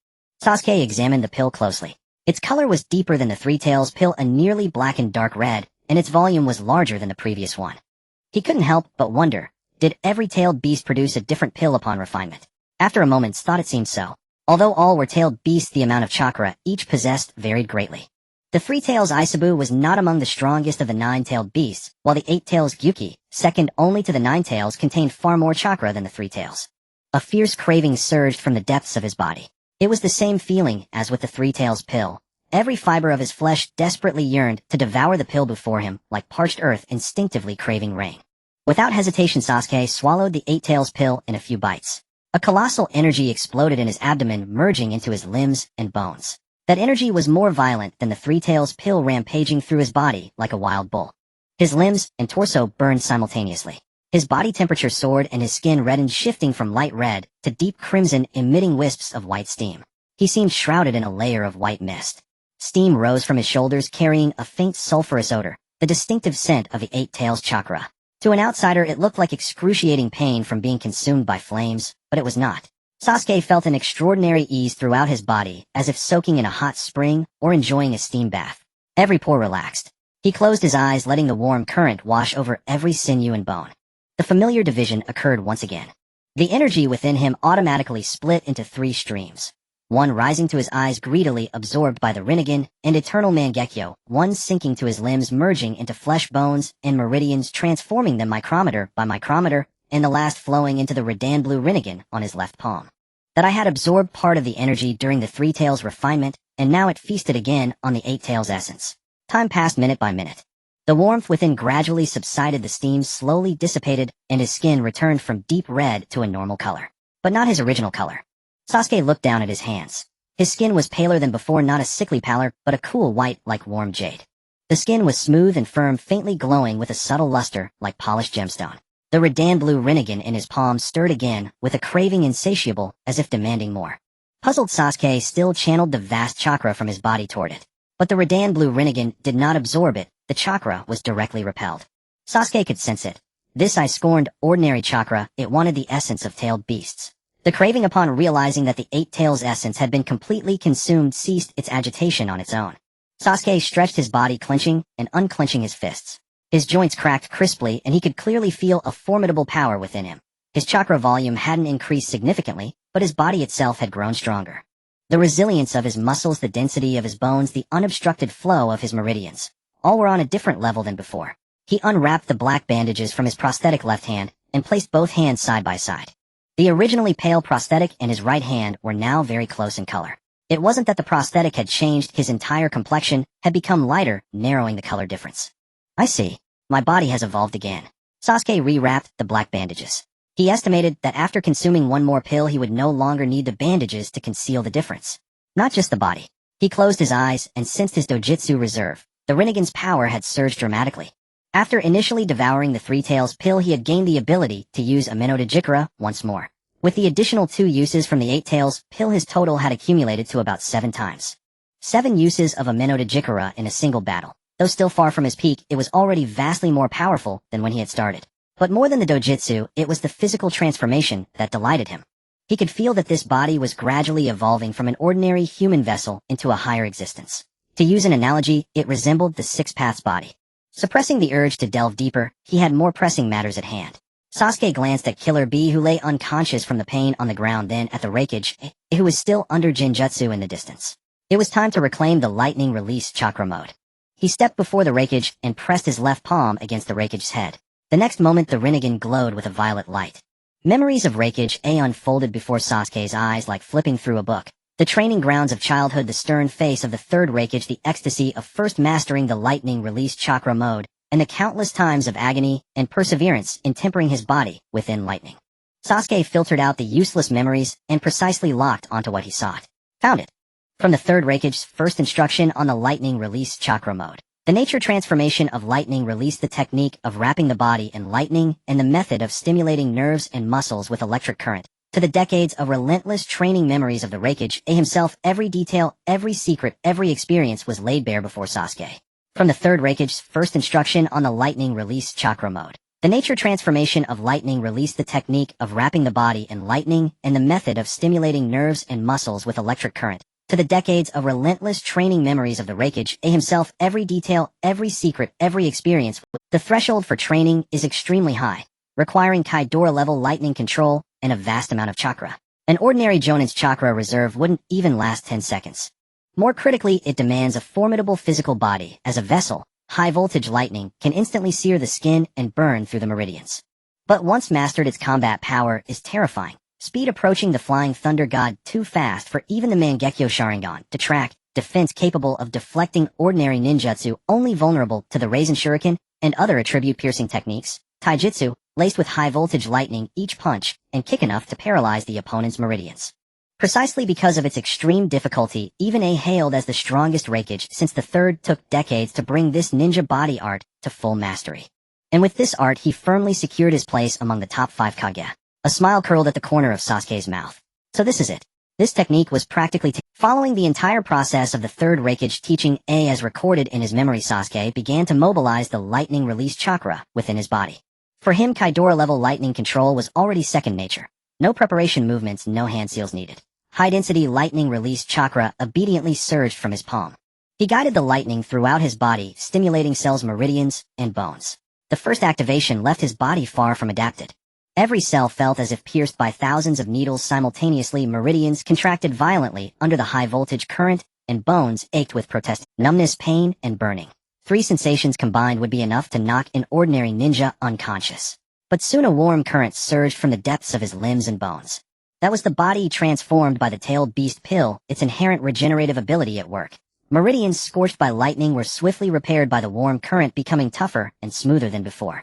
Sasuke examined the pill closely. Its color was deeper than the Three Tails pill, a nearly blackened dark red, and its volume was larger than the previous one. He couldn't help but wonder, did every tailed beast produce a different pill upon refinement? After a moment's thought, it seemed so. Although all were tailed beasts, the amount of chakra each possessed varied greatly. The Three Tails Aisabu was not among the strongest of the nine-tailed beasts, while the Eight Tails Gyuki, second only to the Nine Tails, contained far more chakra than the Three Tails. A fierce craving surged from the depths of his body. It was the same feeling as with the Three Tails pill. Every fiber of his flesh desperately yearned to devour the pill before him, like parched earth instinctively craving rain. Without hesitation, Sasuke swallowed the Eight Tails pill in a few bites. A colossal energy exploded in his abdomen, merging into his limbs and bones. That energy was more violent than the Three Tails pill, rampaging through his body like a wild bull. His limbs and torso burned simultaneously. His body temperature soared and his skin reddened, shifting from light red to deep crimson, emitting wisps of white steam. He seemed shrouded in a layer of white mist. Steam rose from his shoulders, carrying a faint sulfurous odor, the distinctive scent of the Eight Tails chakra. To an outsider, it looked like excruciating pain from being consumed by flames, but it was not. Sasuke felt an extraordinary ease throughout his body, as if soaking in a hot spring or enjoying a steam bath. Every pore relaxed. He closed his eyes, letting the warm current wash over every sinew and bone. The familiar division occurred once again. The energy within him automatically split into three streams. One rising to his eyes, greedily absorbed by the Rinnegan and eternal Mangekyo, one sinking to his limbs, merging into flesh, bones, and meridians, transforming them micrometer by micrometer, and the last flowing into the Redan Blue Rinnegan on his left palm. That I had absorbed part of the energy during the Three Tails refinement, and now it feasted again on the Eight Tails essence. Time passed minute by minute. The warmth within gradually subsided, the steam slowly dissipated, and his skin returned from deep red to a normal color. But not his original color. Sasuke looked down at his hands. His skin was paler than before, not a sickly pallor, but a cool white like warm jade. The skin was smooth and firm, faintly glowing with a subtle luster like polished gemstone. The Redan Blue Rinnegan in his palm stirred again, with a craving insatiable, as if demanding more. Puzzled, Sasuke still channeled the vast chakra from his body toward it. But the Redan Blue Rinnegan did not absorb it, the chakra was directly repelled. Sasuke could sense it. This I scorned ordinary chakra, it wanted the essence of tailed beasts. The craving, upon realizing that the Eight Tails essence had been completely consumed, ceased its agitation on its own. Sasuke stretched his body, clenching and unclenching his fists. His joints cracked crisply, and he could clearly feel a formidable power within him. His chakra volume hadn't increased significantly, but his body itself had grown stronger. The resilience of his muscles, the density of his bones, the unobstructed flow of his meridians, all were on a different level than before. He unwrapped the black bandages from his prosthetic left hand and placed both hands side by side. The originally pale prosthetic and his right hand were now very close in color. It wasn't that the prosthetic had changed, his entire complexion had become lighter, narrowing the color difference. I see. My body has evolved again. Sasuke rewrapped the black bandages. He estimated that after consuming one more pill he would no longer need the bandages to conceal the difference. Not just the body. He closed his eyes and sensed his dojutsu reserve. The Rinnegan's power had surged dramatically. After initially devouring the Three Tails pill, he had gained the ability to use Amenodajikara once more. With the additional 2 uses from the Eight Tails pill, his total had accumulated to about 7 times. 7 uses of Amenodajikara in a single battle. Though still far from his peak, it was already vastly more powerful than when he had started. But more than the dojutsu, it was the physical transformation that delighted him. He could feel that this body was gradually evolving from an ordinary human vessel into a higher existence. To use an analogy, it resembled the Six Paths body. Suppressing the urge to delve deeper, he had more pressing matters at hand. Sasuke glanced at Killer B, who lay unconscious from the pain on the ground, then at the Reikage, who was still under Jinjutsu in the distance. It was time to reclaim the lightning release chakra mode. He stepped before the Reikage and pressed his left palm against the Reikage's head. The next moment the Rinnegan glowed with a violet light. Memories of Reikage unfolded before Sasuke's eyes like flipping through a book. The training grounds of childhood, the stern face of the third Reikage, the ecstasy of first mastering the lightning release chakra mode, and the countless times of agony and perseverance in tempering his body within lightning. Sasuke filtered out the useless memories and precisely locked onto what he sought. Found it. From the third Reikage's first instruction on the lightning release chakra mode. The nature transformation of lightning released the technique of wrapping the body in lightning and the method of stimulating nerves and muscles with electric current. To the decades of relentless training memories of the Reikage himself, every detail, every secret, every experience was laid bare before Sasuke. From the third Reikage's first instruction on the lightning release chakra mode. The nature transformation of lightning released the technique of wrapping the body in lightning and the method of stimulating nerves and muscles with electric current. To the decades of relentless training memories of the Reikage himself, every detail, every secret, every experience. The threshold for training is extremely high, requiring Kaidora-level lightning control and a vast amount of chakra. An ordinary Jonin's chakra reserve wouldn't even last 10 seconds. More critically, it demands a formidable physical body. As a vessel, high-voltage lightning can instantly sear the skin and burn through the meridians. But once mastered, its combat power is terrifying. Speed approaching the flying thunder god, too fast for even the Mangekyo Sharingan to track, defense capable of deflecting ordinary ninjutsu, only vulnerable to the Raizen Shuriken and other attribute-piercing techniques. Taijutsu, laced with high-voltage lightning, each punch, and kick enough to paralyze the opponent's meridians. Precisely because of its extreme difficulty, even hailed as the strongest Reikage since the third took decades to bring this ninja body art to full mastery. And with this art he firmly secured his place among the top 5 Kage. A smile curled at the corner of Sasuke's mouth. So this is it. This technique was practically following the entire process of the third Reikage teaching as recorded in his memory. Sasuke began to mobilize the lightning release chakra within his body. For him, Kaidora-level lightning control was already second nature. No preparation movements, no hand seals needed. High-density lightning release chakra obediently surged from his palm. He guided the lightning throughout his body, stimulating cells, meridians, and bones. The first activation left his body far from adapted. Every cell felt as if pierced by thousands of needles simultaneously. Meridians contracted violently under the high-voltage current, and bones ached with protest, numbness, pain, and burning. 3 sensations combined would be enough to knock an ordinary ninja unconscious. But soon a warm current surged from the depths of his limbs and bones. That was the body transformed by the tailed beast pill, its inherent regenerative ability at work. Meridians scorched by lightning were swiftly repaired by the warm current, becoming tougher and smoother than before.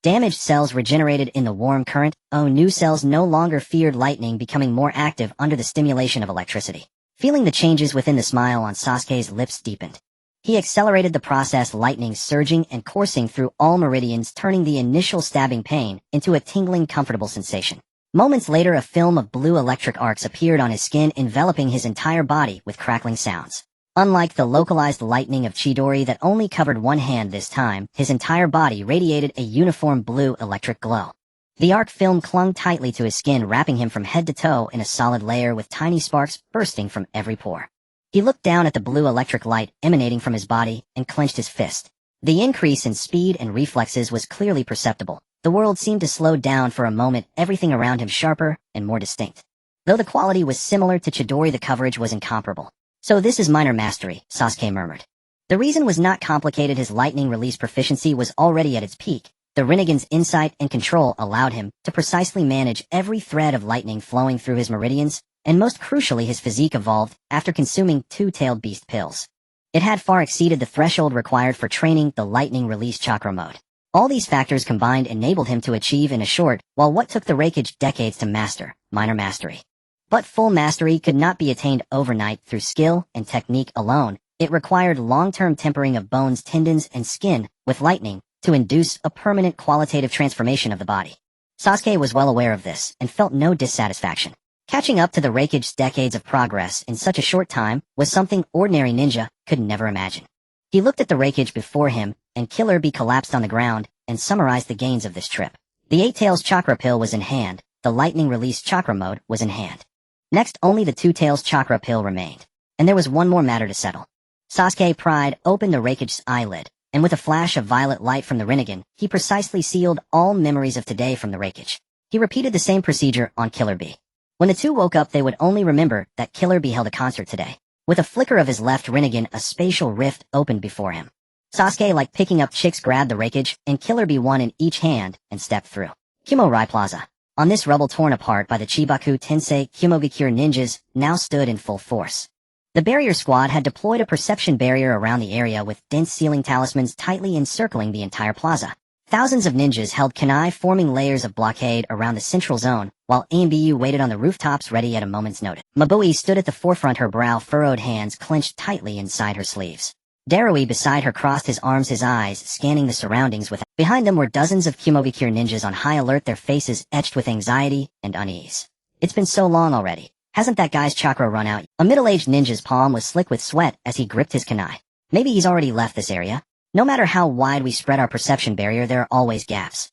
Damaged cells regenerated in the warm current. New cells no longer feared lightning, becoming more active under the stimulation of electricity. Feeling the changes within, the smile on Sasuke's lips deepened. He accelerated the process, lightning surging and coursing through all meridians, turning the initial stabbing pain into a tingling, comfortable sensation. Moments later, a film of blue electric arcs appeared on his skin, enveloping his entire body with crackling sounds. Unlike the localized lightning of Chidori that only covered one hand, this time, his entire body radiated a uniform blue electric glow. The arc film clung tightly to his skin, wrapping him from head to toe in a solid layer with tiny sparks bursting from every pore. He looked down at the blue electric light emanating from his body and clenched his fist. The increase in speed and reflexes was clearly perceptible. The world seemed to slow down for a moment, everything around him sharper and more distinct. Though the quality was similar to Chidori, the coverage was incomparable. So this is minor mastery, Sasuke murmured. The reason was not complicated. His lightning release proficiency was already at its peak. The Rinnegan's insight and control allowed him to precisely manage every thread of lightning flowing through his meridians, and most crucially, his physique evolved after consuming 2 tailed beast pills. It had far exceeded the threshold required for training the lightning release chakra mode. All these factors combined enabled him to achieve in a short, while what took the Reikage decades to master, minor mastery. But full mastery could not be attained overnight through skill and technique alone. It required long-term tempering of bones, tendons, and skin with lightning to induce a permanent qualitative transformation of the body. Sasuke was well aware of this and felt no dissatisfaction. Catching up to the Reikage's decades of progress in such a short time was something ordinary ninja could never imagine. He looked at the Reikage before him, and Killer Bee collapsed on the ground, and summarized the gains of this trip. The 8 Tails chakra pill was in hand, the lightning release chakra mode was in hand. Next, only the 2 Tails chakra pill remained, and there was one more matter to settle. Sasuke pried open the Reikage's eyelid. and with a flash of violet light from the Rinnegan, he precisely sealed all memories of today from the Reikage. He repeated the same procedure on Killer Bee. When the two woke up, they would only remember that Killer Bee held a concert today. With a flicker of his left Rinnegan, a spatial rift opened before him. Sasuke, like picking up chicks, grabbed the Reikage, and Killer Bee one in each hand, and stepped through. Kumo-rai Plaza. On this rubble torn apart by the Chibaku Tensei, Kumogakure ninjas now stood in full force. The barrier squad had deployed a perception barrier around the area with dense ceiling talismans tightly encircling the entire plaza. Thousands of ninjas held kunai, forming layers of blockade around the central zone, while Ambu waited on the rooftops ready at a moment's notice. Mabui stood at the forefront, her brow furrowed, hands clenched tightly inside her sleeves. Darui beside her crossed his arms, his eyes scanning the surroundings with. Behind them were dozens of Kumogakure ninjas on high alert, their faces etched with anxiety and unease. It's been so long already. Hasn't that guy's chakra run out? A middle-aged ninja's palm was slick with sweat as he gripped his kunai. Maybe he's already left this area. No matter how wide we spread our perception barrier, there are always gaps.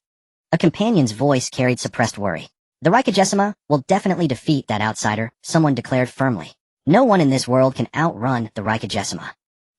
A companion's voice carried suppressed worry. The Raikage will definitely defeat that outsider, someone declared firmly. No one in this world can outrun the Raikage.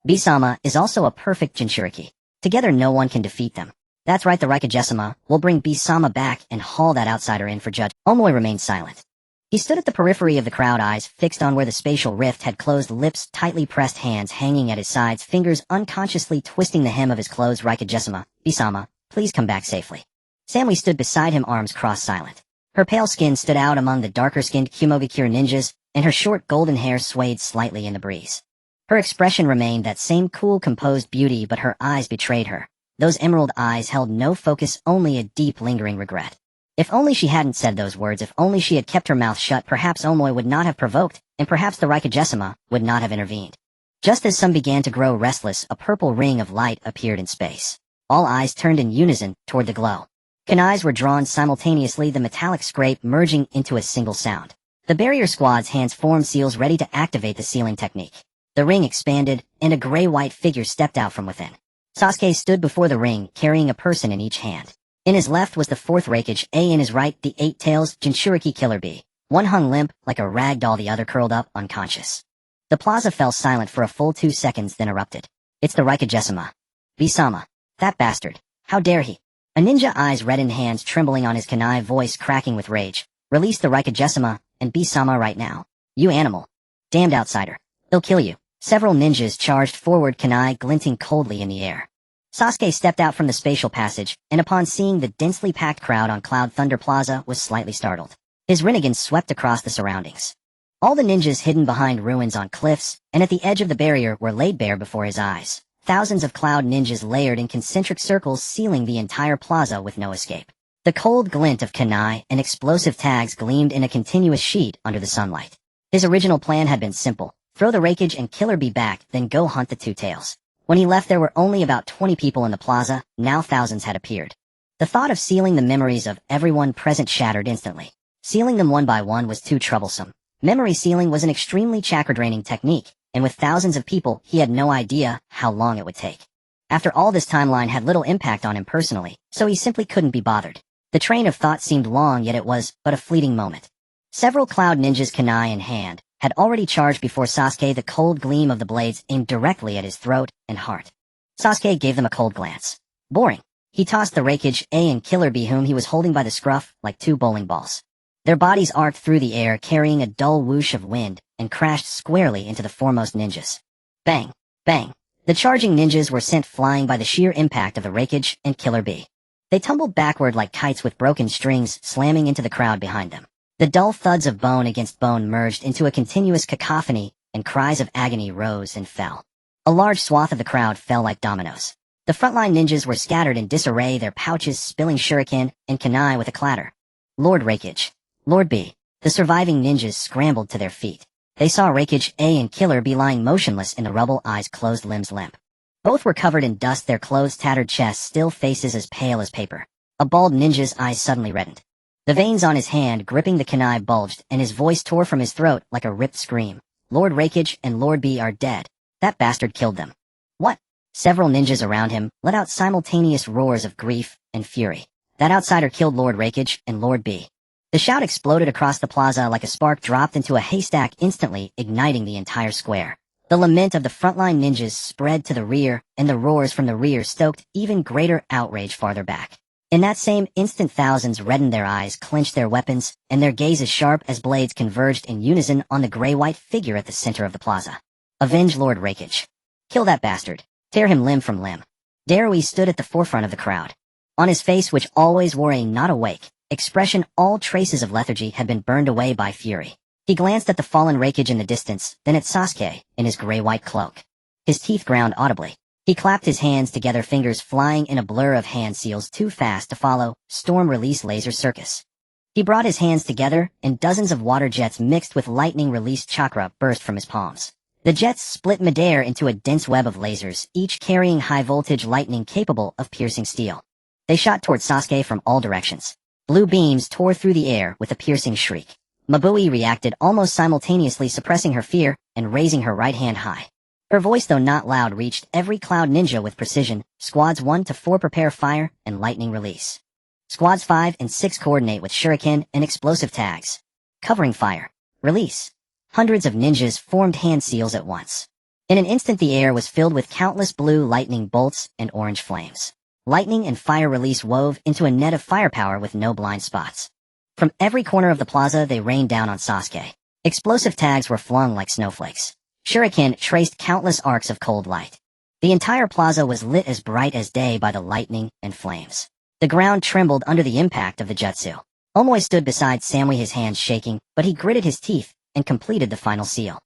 Bisama is also a perfect Jinchuriki. Together no one can defeat them. That's right, the Raikage will bring Bisama back and haul that outsider in for judge. Omoi remained silent. He stood at the periphery of the crowd, eyes fixed on where the spatial rift had closed, lips tightly pressed, hands hanging at his sides, fingers unconsciously twisting the hem of his clothes. Raikage, Bisama, please come back safely. Samui stood beside him, arms crossed, silent. Her pale skin stood out among the darker-skinned Kumogakure ninjas, and her short golden hair swayed slightly in the breeze. Her expression remained that same cool, composed beauty, but her eyes betrayed her. Those emerald eyes held no focus, only a deep, lingering regret. If only she hadn't said those words, if only she had kept her mouth shut, perhaps Omoi would not have provoked, and perhaps the Raikage would not have intervened. Just as some began to grow restless, a purple ring of light appeared in space. All eyes turned in unison toward the glow. Kunais were drawn simultaneously, the metallic scrape merging into a single sound. The barrier squad's hands formed seals ready to activate the sealing technique. The ring expanded, and a gray-white figure stepped out from within. Sasuke stood before the ring, carrying a person in each hand. In his left was the fourth Reikage, in his right the eight tails Jinchuriki Killer Bee. One hung limp like a rag doll, the other curled up, unconscious. The plaza fell silent for a full 2 seconds, then erupted. It's the Raikage. Bisama. That bastard. How dare he? A ninja, eyes reddened, hands trembling on his kunai, voice cracking with rage. Release the Raikage and Bisama right now. You animal. Damned outsider. They'll kill you. Several ninjas charged forward, kunai glinting coldly in the air. Sasuke stepped out from the spatial passage, and upon seeing the densely packed crowd on Cloud Thunder Plaza was slightly startled. His Rinnegan swept across the surroundings. All the ninjas hidden behind ruins on cliffs, and at the edge of the barrier were laid bare before his eyes. Thousands of cloud ninjas layered in concentric circles, sealing the entire plaza with no escape. The cold glint of kunai and explosive tags gleamed in a continuous sheet under the sunlight. His original plan had been simple. Throw the Reikage and Killer Bee back, then go hunt the two tails. When he left, there were only about 20 people in the plaza, now thousands had appeared. The thought of sealing the memories of everyone present shattered instantly. Sealing them one by one was too troublesome. Memory sealing was an extremely chakra-draining technique, and with thousands of people, he had no idea how long it would take. After all, this timeline had little impact on him personally, so he simply couldn't be bothered. The train of thought seemed long, yet it was but a fleeting moment. Several cloud ninjas, kunai in hand, had already charged before Sasuke, the cold gleam of the blades aimed directly at his throat and heart. Sasuke gave them a cold glance. Boring. He tossed the Reikage and Killer Bee, whom he was holding by the scruff, like two bowling balls. Their bodies arced through the air, carrying a dull whoosh of wind, and crashed squarely into the foremost ninjas. Bang! Bang! The charging ninjas were sent flying by the sheer impact of the Reikage and Killer Bee. They tumbled backward like kites with broken strings, slamming into the crowd behind them. The dull thuds of bone against bone merged into a continuous cacophony, and cries of agony rose and fell. A large swath of the crowd fell like dominoes. The frontline ninjas were scattered in disarray, their pouches spilling shuriken and kunai with a clatter. Lord Reikage. Lord B. The surviving ninjas scrambled to their feet. They saw Reikage and Killer Bee lying motionless in the rubble, eyes closed, limbs limp. Both were covered in dust, their clothes tattered, chests still, faces as pale as paper. A bald ninja's eyes suddenly reddened. The veins on his hand gripping the kunai bulged, and his voice tore from his throat like a ripped scream. Lord Reikage and Lord B are dead. That bastard killed them. What? Several ninjas around him let out simultaneous roars of grief and fury. That outsider killed Lord Reikage and Lord B. The shout exploded across the plaza like a spark dropped into a haystack, instantly igniting the entire square. The lament of the frontline ninjas spread to the rear, and the roars from the rear stoked even greater outrage farther back. In that same instant, thousands reddened their eyes, clenched their weapons, and their gazes sharp as blades converged in unison on the gray-white figure at the center of the plaza. Avenge Lord Raikage. Kill that bastard. Tear him limb from limb. Darui stood at the forefront of the crowd. On his face, which always wore a not awake expression, all traces of lethargy had been burned away by fury. He glanced at the fallen Raikage in the distance, then at Sasuke, in his gray-white cloak. His teeth ground audibly. He clapped his hands together, fingers flying in a blur of hand seals too fast to follow. Storm Release Laser Circus. He brought his hands together, and dozens of water jets mixed with lightning release chakra burst from his palms. The jets split midair into a dense web of lasers, each carrying high-voltage lightning capable of piercing steel. They shot toward Sasuke from all directions. Blue beams tore through the air with a piercing shriek. Mabui reacted almost simultaneously, suppressing her fear and raising her right hand high. Her voice, though not loud, reached every cloud ninja with precision. Squads 1 to 4 prepare fire and lightning release. Squads 5 and 6 coordinate with shuriken and explosive tags. Covering fire. Release. Hundreds of ninjas formed hand seals at once. In an instant, the air was filled with countless blue lightning bolts and orange flames. Lightning and fire release wove into a net of firepower with no blind spots. From every corner of the plaza, they rained down on Sasuke. Explosive tags were flung like snowflakes. Shuriken traced countless arcs of cold light. The entire plaza was lit as bright as day by the lightning and flames. The ground trembled under the impact of the jutsu. Omoi stood beside Samui, his hands shaking, but he gritted his teeth and completed the final seal.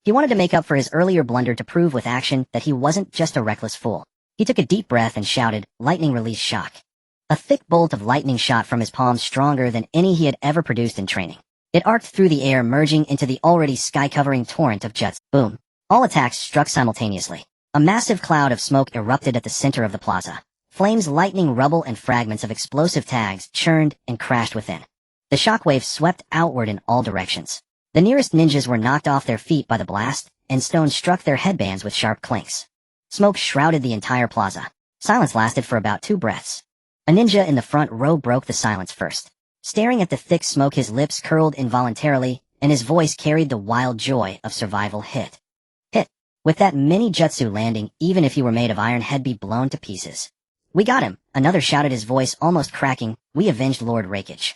He wanted to make up for his earlier blunder, to prove with action that he wasn't just a reckless fool. He took a deep breath and shouted, "Lightning Release Shock." A thick bolt of lightning shot from his palms, stronger than any he had ever produced in training. It arced through the air, merging into the already sky-covering torrent of jets. Boom. All attacks struck simultaneously. A massive cloud of smoke erupted at the center of the plaza. Flames, lightning, rubble, and fragments of explosive tags churned and crashed within. The shockwave swept outward in all directions. The nearest ninjas were knocked off their feet by the blast, and stones struck their headbands with sharp clinks. Smoke shrouded the entire plaza. Silence lasted for about 2 breaths. A ninja in the front row broke the silence first. Staring at the thick smoke, his lips curled involuntarily, and his voice carried the wild joy of survival. Hit. Hit. With that mini jutsu landing, even if you were made of iron, he'd be blown to pieces. "We got him," another shouted, his voice almost cracking. "We avenged Lord Raikage."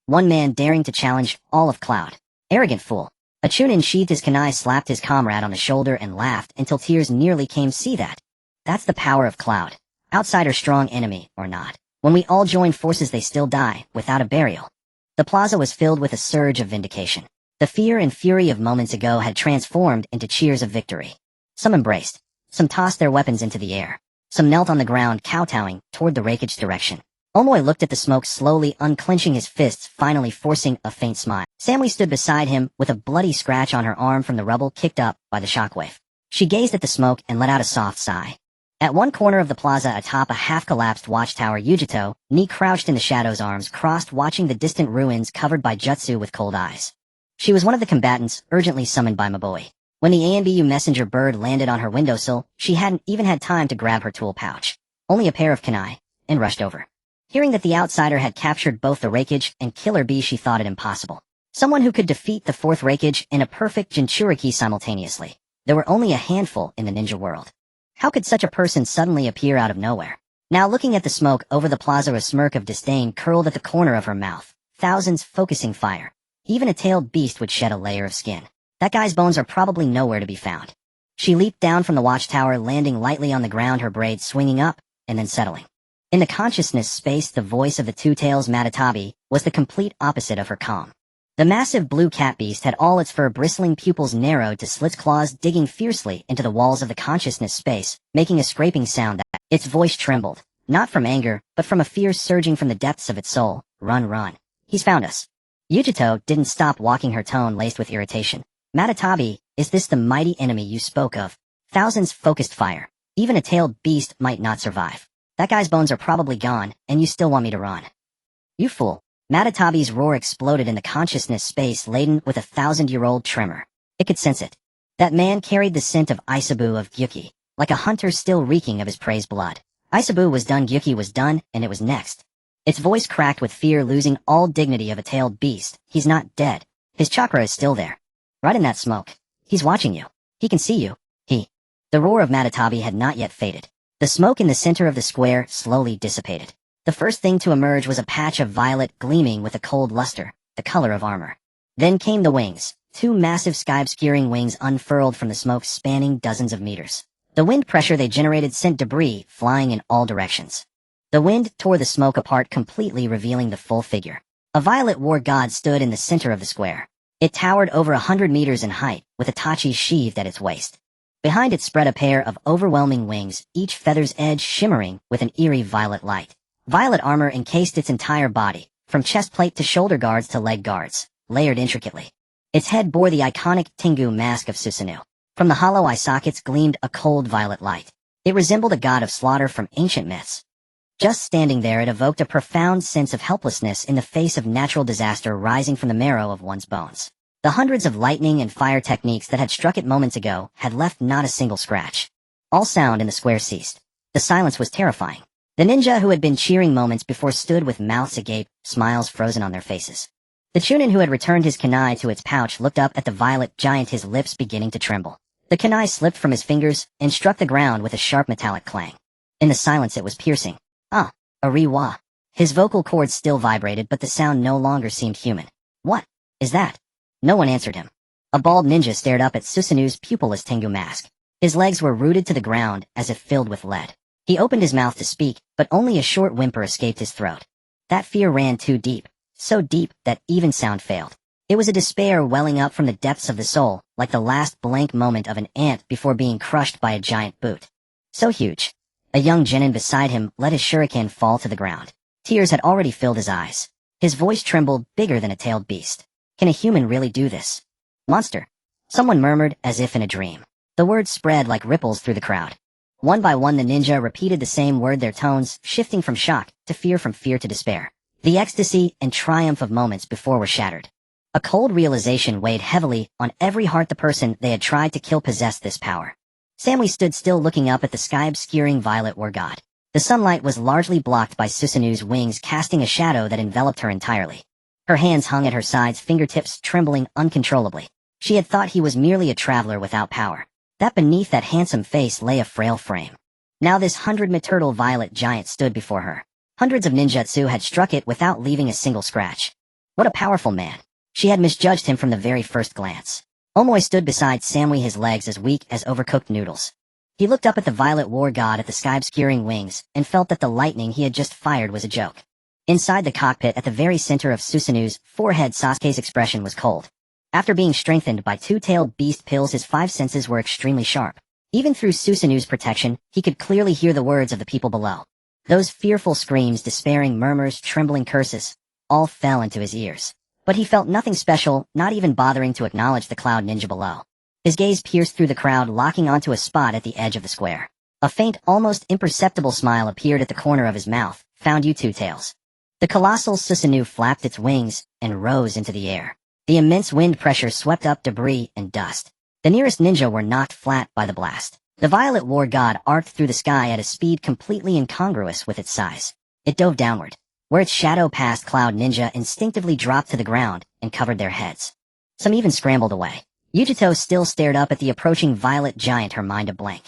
One man daring to challenge all of Cloud. Arrogant fool. A Chunin sheathed his kunai, slapped his comrade on the shoulder, and laughed until tears nearly came. "See that? That's the power of Cloud. Outsider strong, enemy or not. When we all join forces, they still die, without a burial." The plaza was filled with a surge of vindication. The fear and fury of moments ago had transformed into cheers of victory. Some embraced. Some tossed their weapons into the air. Some knelt on the ground, kowtowing toward the Raikage direction. Omoi looked at the smoke, slowly unclenching his fists, finally forcing a faint smile. Samui stood beside him, with a bloody scratch on her arm from the rubble kicked up by the shockwave. She gazed at the smoke and let out a soft sigh. At one corner of the plaza, atop a half-collapsed watchtower, Yujito, knee crouched in the shadows, arms crossed, watching the distant ruins covered by jutsu with cold eyes. She was one of the combatants, urgently summoned by Mabui. When the ANBU messenger bird landed on her windowsill, she hadn't even had time to grab her tool pouch. Only a pair of kunai, and rushed over. Hearing that the outsider had captured both the Raikage and Killer Bee, she thought it impossible. Someone who could defeat the 4th Raikage and a perfect Jinchuriki simultaneously. There were only a handful in the ninja world. How could such a person suddenly appear out of nowhere? Now, looking at the smoke over the plaza, a smirk of disdain curled at the corner of her mouth. Thousands focusing fire. Even a tailed beast would shed a layer of skin. That guy's bones are probably nowhere to be found. She leaped down from the watchtower, landing lightly on the ground, her braids swinging up and then settling. In the consciousness space, the voice of the two-tails Matatabi was the complete opposite of her calm. The massive blue cat beast had all its fur bristling, pupils narrowed to slits, claws digging fiercely into the walls of the consciousness space, making a scraping sound. That its voice trembled, not from anger, but from a fear surging from the depths of its soul. "Run, run. He's found us." Yujito didn't stop walking, her tone laced with irritation. "Matatabi, is this the mighty enemy you spoke of? Thousands focused fire. Even a tailed beast might not survive. That guy's bones are probably gone, and you still want me to run? You fool." Matatabi's roar exploded in the consciousness space, laden with a 1,000-year-old tremor. It could sense it. That man carried the scent of Isabu, of Gyuki, like a hunter still reeking of his prey's blood. Isabu was done, Gyuki was done, and it was next. Its voice cracked with fear, losing all dignity of a tailed beast. "He's not dead. His chakra is still there. Right in that smoke. He's watching you. He can see you. The roar of Matatabi had not yet faded. The smoke in the center of the square slowly dissipated. The first thing to emerge was a patch of violet gleaming with a cold luster, the color of armor. Then came the wings. Two massive sky-obscuring wings unfurled from the smoke spanning dozens of meters. The wind pressure they generated sent debris flying in all directions. The wind tore the smoke apart, completely revealing the full figure. A violet war god stood in the center of the square. It towered over 100 meters in height, with Itachi sheathed at its waist. Behind it spread a pair of overwhelming wings, each feather's edge shimmering with an eerie violet light. Violet armor encased its entire body, from chest plate to shoulder guards to leg guards, layered intricately. Its head bore the iconic Tengu mask of Susanoo. From the hollow eye sockets gleamed a cold violet light. It resembled a god of slaughter from ancient myths. Just standing there, it evoked a profound sense of helplessness in the face of natural disaster rising from the marrow of one's bones. The hundreds of lightning and fire techniques that had struck it moments ago had left not a single scratch. All sound in the square ceased. The silence was terrifying. The ninja who had been cheering moments before stood with mouths agape, smiles frozen on their faces. The chunin who had returned his kunai to its pouch looked up at the violet giant, his lips beginning to tremble. The kunai slipped from his fingers and struck the ground with a sharp metallic clang. In the silence it was piercing. Ah, Ariwa. His vocal cords still vibrated, but the sound no longer seemed human. What is that? No one answered him. A bald ninja stared up at Susanoo's pupilless Tengu mask. His legs were rooted to the ground as if filled with lead. He opened his mouth to speak, but only a short whimper escaped his throat. That fear ran too deep, so deep that even sound failed. It was a despair welling up from the depths of the soul, like the last blank moment of an ant before being crushed by a giant boot. So huge. A young genin beside him let his shuriken fall to the ground. Tears had already filled his eyes. His voice trembled, bigger than a tailed beast. Can a human really do this? Monster. Someone murmured, as if in a dream. The words spread like ripples through the crowd. One by one the ninja repeated the same word, their tones shifting from shock to fear to despair. The ecstasy and triumph of moments before were shattered. A cold realization weighed heavily on every heart. The person they had tried to kill possessed this power. Samui stood still, looking up at the sky-obscuring violet war god. The sunlight was largely blocked by Susanoo's wings, casting a shadow that enveloped her entirely. Her hands hung at her sides, fingertips trembling uncontrollably. She had thought he was merely a traveler without power. That beneath that handsome face lay a frail frame. Now this 100-meter violet giant stood before her. Hundreds of ninjutsu had struck it without leaving a single scratch. What a powerful man. She had misjudged him from the very first glance. Omoi stood beside Samui, his legs as weak as overcooked noodles. He looked up at the violet war god at the sky-obscuring wings and felt that the lightning he had just fired was a joke. Inside the cockpit at the very center of Susanoo's forehead, Sasuke's expression was cold. After being strengthened by two-tailed beast pills, his five senses were extremely sharp. Even through Susanoo's protection, he could clearly hear the words of the people below. Those fearful screams, despairing murmurs, trembling curses, all fell into his ears. But he felt nothing special, not even bothering to acknowledge the cloud ninja below. His gaze pierced through the crowd, locking onto a spot at the edge of the square. A faint, almost imperceptible smile appeared at the corner of his mouth. Found you two tails. The colossal Susanoo flapped its wings and rose into the air. The immense wind pressure swept up debris and dust. The nearest ninja were knocked flat by the blast. The violet war god arced through the sky at a speed completely incongruous with its size. It dove downward. Where its shadow passed, cloud ninja instinctively dropped to the ground and covered their heads. Some even scrambled away. Yujito still stared up at the approaching violet giant, her mind a blank.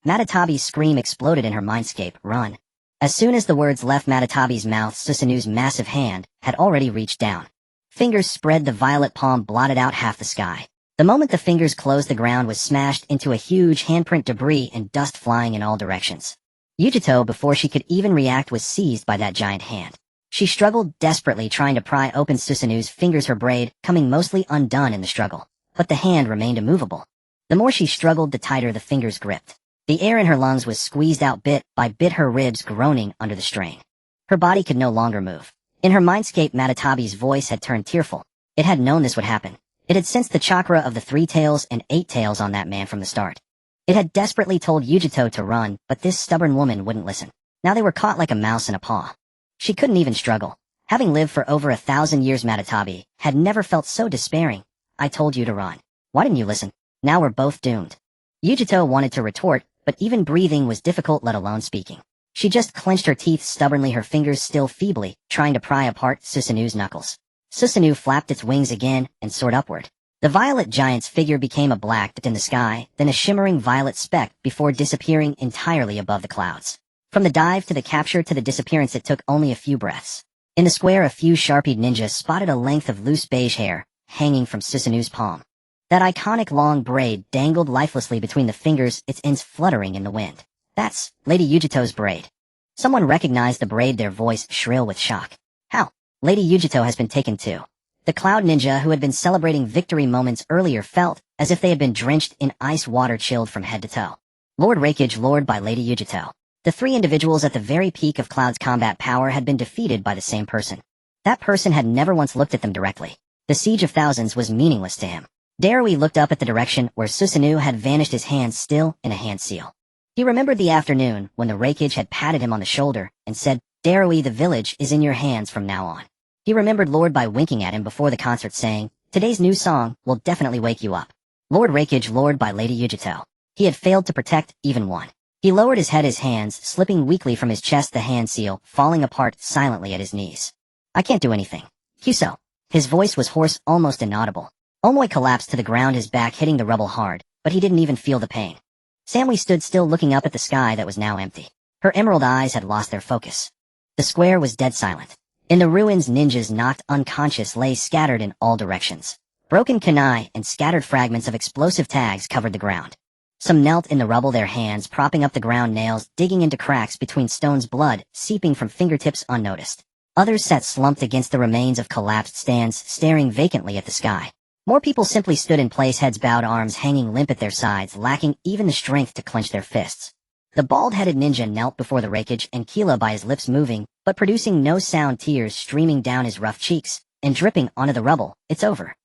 Matatabi's scream exploded in her mindscape. Run. As soon as the words left Matatabi's mouth, Susanoo's massive hand had already reached down. Fingers spread, the violet palm blotted out half the sky. The moment the fingers closed, the ground was smashed into a huge handprint, debris and dust flying in all directions. Yujito, before she could even react, was seized by that giant hand. She struggled desperately, trying to pry open Susanoo's fingers, her braid coming mostly undone in the struggle. But the hand remained immovable. The more she struggled, the tighter the fingers gripped. The air in her lungs was squeezed out bit by bit, her ribs groaning under the strain. Her body could no longer move. In her mindscape, Matatabi's voice had turned tearful. It had known this would happen. It had sensed the chakra of the 3 tails and 8 tails on that man from the start. It had desperately told Yujito to run, but this stubborn woman wouldn't listen. Now they were caught like a mouse in a paw. She couldn't even struggle. Having lived for over 1,000 years, Matatabi had never felt so despairing. I told you to run. Why didn't you listen? Now we're both doomed. Yujito wanted to retort, but even breathing was difficult, let alone speaking. She just clenched her teeth stubbornly, her fingers still feebly trying to pry apart Susanoo's knuckles. Susanoo flapped its wings again and soared upward. The violet giant's figure became a black dot in the sky, then a shimmering violet speck before disappearing entirely above the clouds. From the dive to the capture to the disappearance it took only a few breaths. In the square a few sharp-eyed ninjas spotted a length of loose beige hair, hanging from Susanu's palm. That iconic long braid dangled lifelessly between the fingers, its ends fluttering in the wind. That's Lady Yujito's braid. Someone recognized the braid, their voice shrill with shock. How? Lady Yujito has been taken too. The cloud ninja who had been celebrating victory moments earlier felt as if they had been drenched in ice water, chilled from head to toe. Lord Raikage, lured by Lady Yujito. The three individuals at the very peak of Cloud's combat power had been defeated by the same person. That person had never once looked at them directly. The siege of thousands was meaningless to him. Darui looked up at the direction where Susanu had vanished, his hand still in a hand seal. He remembered the afternoon when the Raikage had patted him on the shoulder and said, "Darui, the village is in your hands from now on." He remembered Lord by winking at him before the concert saying, "Today's new song will definitely wake you up." Lord Raikage, lured by Lady Yujito. He had failed to protect even one. He lowered his head, his hands slipping weakly from his chest, the hand seal falling apart silently at his knees. "I can't do anything. Kyuso." His voice was hoarse, almost inaudible. Omoi collapsed to the ground, his back hitting the rubble hard, but he didn't even feel the pain. Samui stood still, looking up at the sky that was now empty. Her emerald eyes had lost their focus. The square was dead silent. In the ruins, ninjas knocked unconscious lay scattered in all directions. Broken kunai and scattered fragments of explosive tags covered the ground. Some knelt in the rubble, their hands propping up the ground, nails digging into cracks between stones, blood seeping from fingertips unnoticed. Others sat slumped against the remains of collapsed stands, staring vacantly at the sky. More people simply stood in place, heads bowed, arms hanging limp at their sides, lacking even the strength to clench their fists. The bald-headed ninja knelt before the Raikage, and Kila by his lips moving, but producing no sound, tears streaming down his rough cheeks, and dripping onto the rubble. "It's over.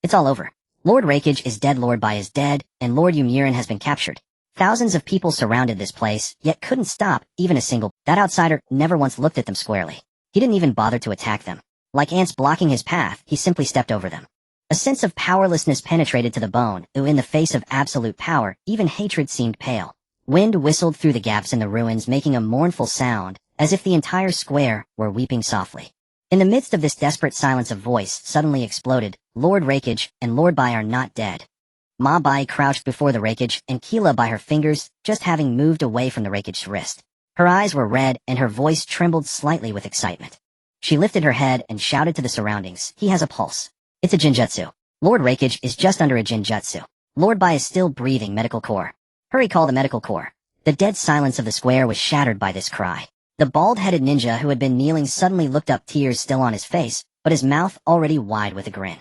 It's all over. Lord Raikage is dead, Lord Bai is dead, and Lord Yumirin has been captured." Thousands of people surrounded this place, yet couldn't stop even a single. That outsider never once looked at them squarely. He didn't even bother to attack them. Like ants blocking his path, he simply stepped over them. A sense of powerlessness penetrated to the bone, in the face of absolute power, even hatred seemed pale. Wind whistled through the gaps in the ruins, making a mournful sound, as if the entire square were weeping softly. In the midst of this desperate silence, a voice suddenly exploded. "Lord Raikage and Lord Bai are not dead." Ma Bai crouched before the Raikage, and Kila by her fingers, just having moved away from the Raikage's wrist. Her eyes were red, and her voice trembled slightly with excitement. She lifted her head and shouted to the surroundings, "He has a pulse. It's a Jinjutsu. Lord Raikage is just under a Jinjutsu. Lord Bai is still breathing. Medical corps. Hurry, call the medical corps." The dead silence of the square was shattered by this cry. The bald-headed ninja who had been kneeling suddenly looked up, tears still on his face, but his mouth already wide with a grin.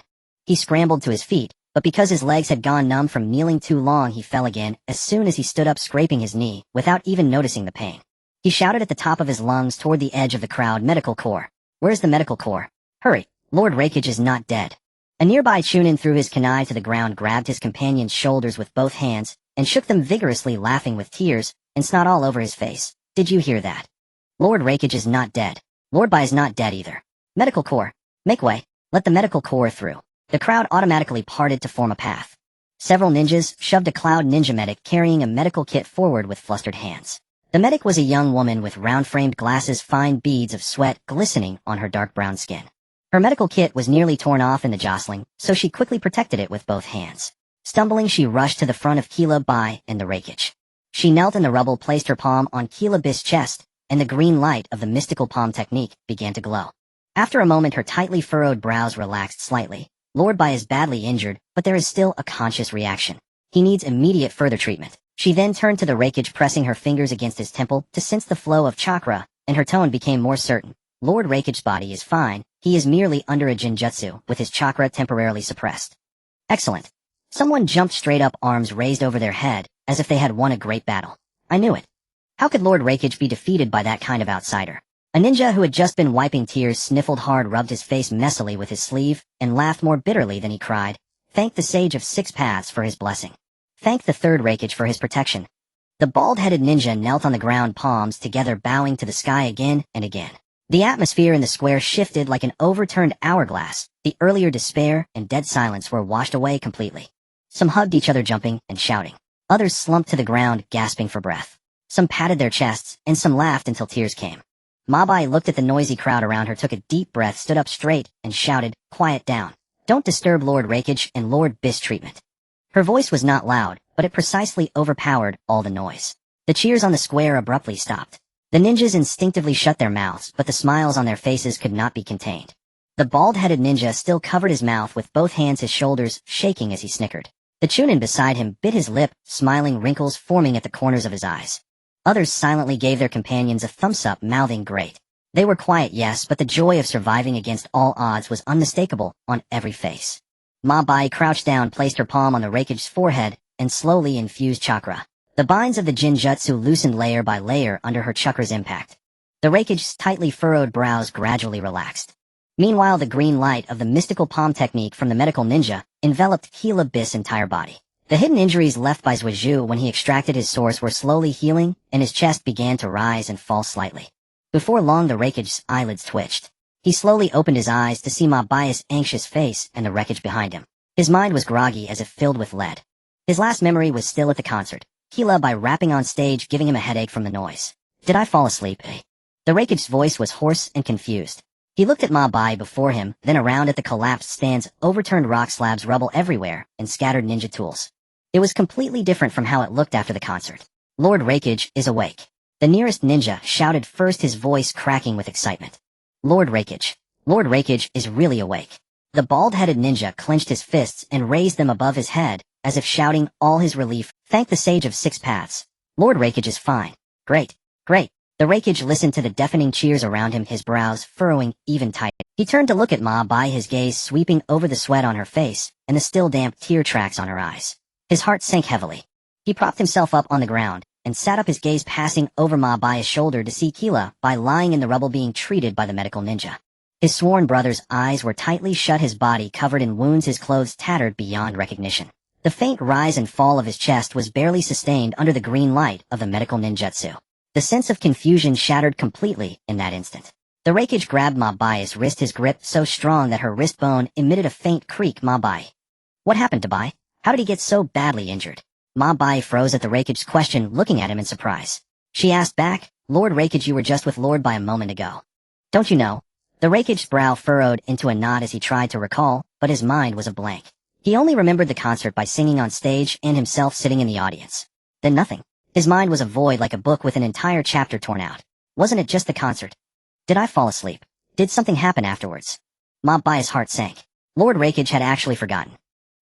He scrambled to his feet, but because his legs had gone numb from kneeling too long, he fell again as soon as he stood up, scraping his knee, without even noticing the pain. He shouted at the top of his lungs toward the edge of the crowd, "Medical corps. Where's the medical corps? Hurry, Lord Raikage is not dead." A nearby Chunin threw his kunai to the ground, grabbed his companion's shoulders with both hands, and shook them vigorously, laughing with tears and snot all over his face. "Did you hear that? Lord Raikage is not dead. Lord Bai is not dead either. Medical corps, make way. Let the medical corps through." The crowd automatically parted to form a path. Several ninjas shoved a cloud ninja medic carrying a medical kit forward with flustered hands. The medic was a young woman with round-framed glasses, fine beads of sweat glistening on her dark brown skin. Her medical kit was nearly torn off in the jostling, so she quickly protected it with both hands. Stumbling, she rushed to the front of Kila Bai and the Raikage. She knelt in the rubble, placed her palm on Kila Bai's chest, and the green light of the mystical palm technique began to glow. After a moment, her tightly furrowed brows relaxed slightly. "Lord Bai is badly injured, but there is still a conscious reaction. He needs immediate further treatment." She then turned to the Raikage, pressing her fingers against his temple to sense the flow of chakra, and her tone became more certain. "Lord Raikage's body is fine. He is merely under a Jinjutsu, with his chakra temporarily suppressed." "Excellent." Someone jumped straight up, arms raised over their head, as if they had won a great battle. "I knew it. How could Lord Raikage be defeated by that kind of outsider?" A ninja who had just been wiping tears sniffled hard, rubbed his face messily with his sleeve, and laughed more bitterly than he cried. "Thank the Sage of Six Paths for his blessing. Thank the third Raikage for his protection." The bald-headed ninja knelt on the ground, palms together, bowing to the sky again and again. The atmosphere in the square shifted like an overturned hourglass. The earlier despair and dead silence were washed away completely. Some hugged each other, jumping and shouting. Others slumped to the ground, gasping for breath. Some patted their chests, and some laughed until tears came. Mabai looked at the noisy crowd around her, took a deep breath, stood up straight, and shouted, "Quiet down. Don't disturb Lord Raikage and Lord Bis treatment. Her voice was not loud, but it precisely overpowered all the noise. The cheers on the square abruptly stopped. The ninjas instinctively shut their mouths, but the smiles on their faces could not be contained. The bald-headed ninja still covered his mouth with both hands, his shoulders shaking as he snickered. The chunin beside him bit his lip, smiling wrinkles forming at the corners of his eyes. Others silently gave their companions a thumbs-up, mouthing great. They were quiet, yes, but the joy of surviving against all odds was unmistakable on every face. Ma Bai crouched down, placed her palm on the Raikage's forehead, and slowly infused chakra. The binds of the Jinjutsu loosened layer by layer under her chakra's impact. The Raikage's tightly furrowed brows gradually relaxed. Meanwhile, the green light of the mystical palm technique from the medical ninja enveloped Kila Bis' entire body. The hidden injuries left by Zhuozhu when he extracted his source were slowly healing, and his chest began to rise and fall slightly. Before long, the Raikage's eyelids twitched. He slowly opened his eyes to see Ma Bai's anxious face and the wreckage behind him. His mind was groggy as if filled with lead. His last memory was still at the concert. Kila by rapping on stage, giving him a headache from the noise. Did I fall asleep? The Raikage's voice was hoarse and confused. He looked at Ma Bai before him, then around at the collapsed stands, overturned rock slabs, rubble everywhere, and scattered ninja tools. It was completely different from how it looked after the concert. Lord Raikage is awake. The nearest ninja shouted first, his voice cracking with excitement. Lord Raikage is really awake. The bald-headed ninja clenched his fists and raised them above his head, as if shouting all his relief, thank the Sage of Six Paths. Lord Raikage is fine. Great. Great. The Raikage listened to the deafening cheers around him, his brows furrowing even tighter. He turned to look at Ma Bai, his gaze sweeping over the sweat on her face and the still damp tear tracks on her eyes. His heart sank heavily. He propped himself up on the ground and sat up, his gaze passing over Ma Bai's shoulder to see Kila Bai lying in the rubble being treated by the medical ninja. His sworn brother's eyes were tightly shut, his body covered in wounds, his clothes tattered beyond recognition. The faint rise and fall of his chest was barely sustained under the green light of the medical ninjutsu. The sense of confusion shattered completely in that instant. The Raikage grabbed Ma Bai's wrist, his grip so strong that her wrist bone emitted a faint creak. Ma Bai. What happened to Bai? How did he get so badly injured? Ma Bai froze at the Raikage's question, looking at him in surprise. She asked back, Lord Raikage, you were just with Lord Bai a moment ago. Don't you know? The Raikage's brow furrowed into a knot as he tried to recall, but his mind was a blank. He only remembered the concert by singing on stage and himself sitting in the audience. Then nothing. His mind was a void, like a book with an entire chapter torn out. Wasn't it just the concert? Did I fall asleep? Did something happen afterwards? Ma Bai's heart sank. Lord Raikage had actually forgotten.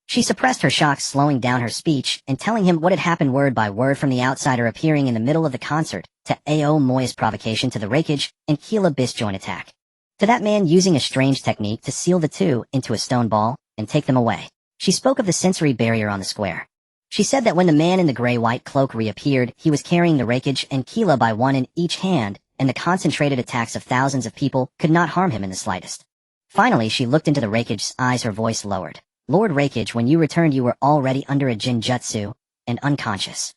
She suppressed her shock, slowing down her speech and telling him what had happened word by word, from the outsider appearing in the middle of the concert to Ao Moya's provocation to the Raikage and Kila Bis' joint attack. To that man using a strange technique to seal the two into a stone ball and take them away. She spoke of the sensory barrier on the square. She said that when the man in the gray-white cloak reappeared, he was carrying the Raikage and Kila Bai, one in each hand, and the concentrated attacks of thousands of people could not harm him in the slightest. Finally, she looked into the Raikage's eyes, her voice lowered. Lord Raikage, when you returned, you were already under a Jinjutsu and unconscious.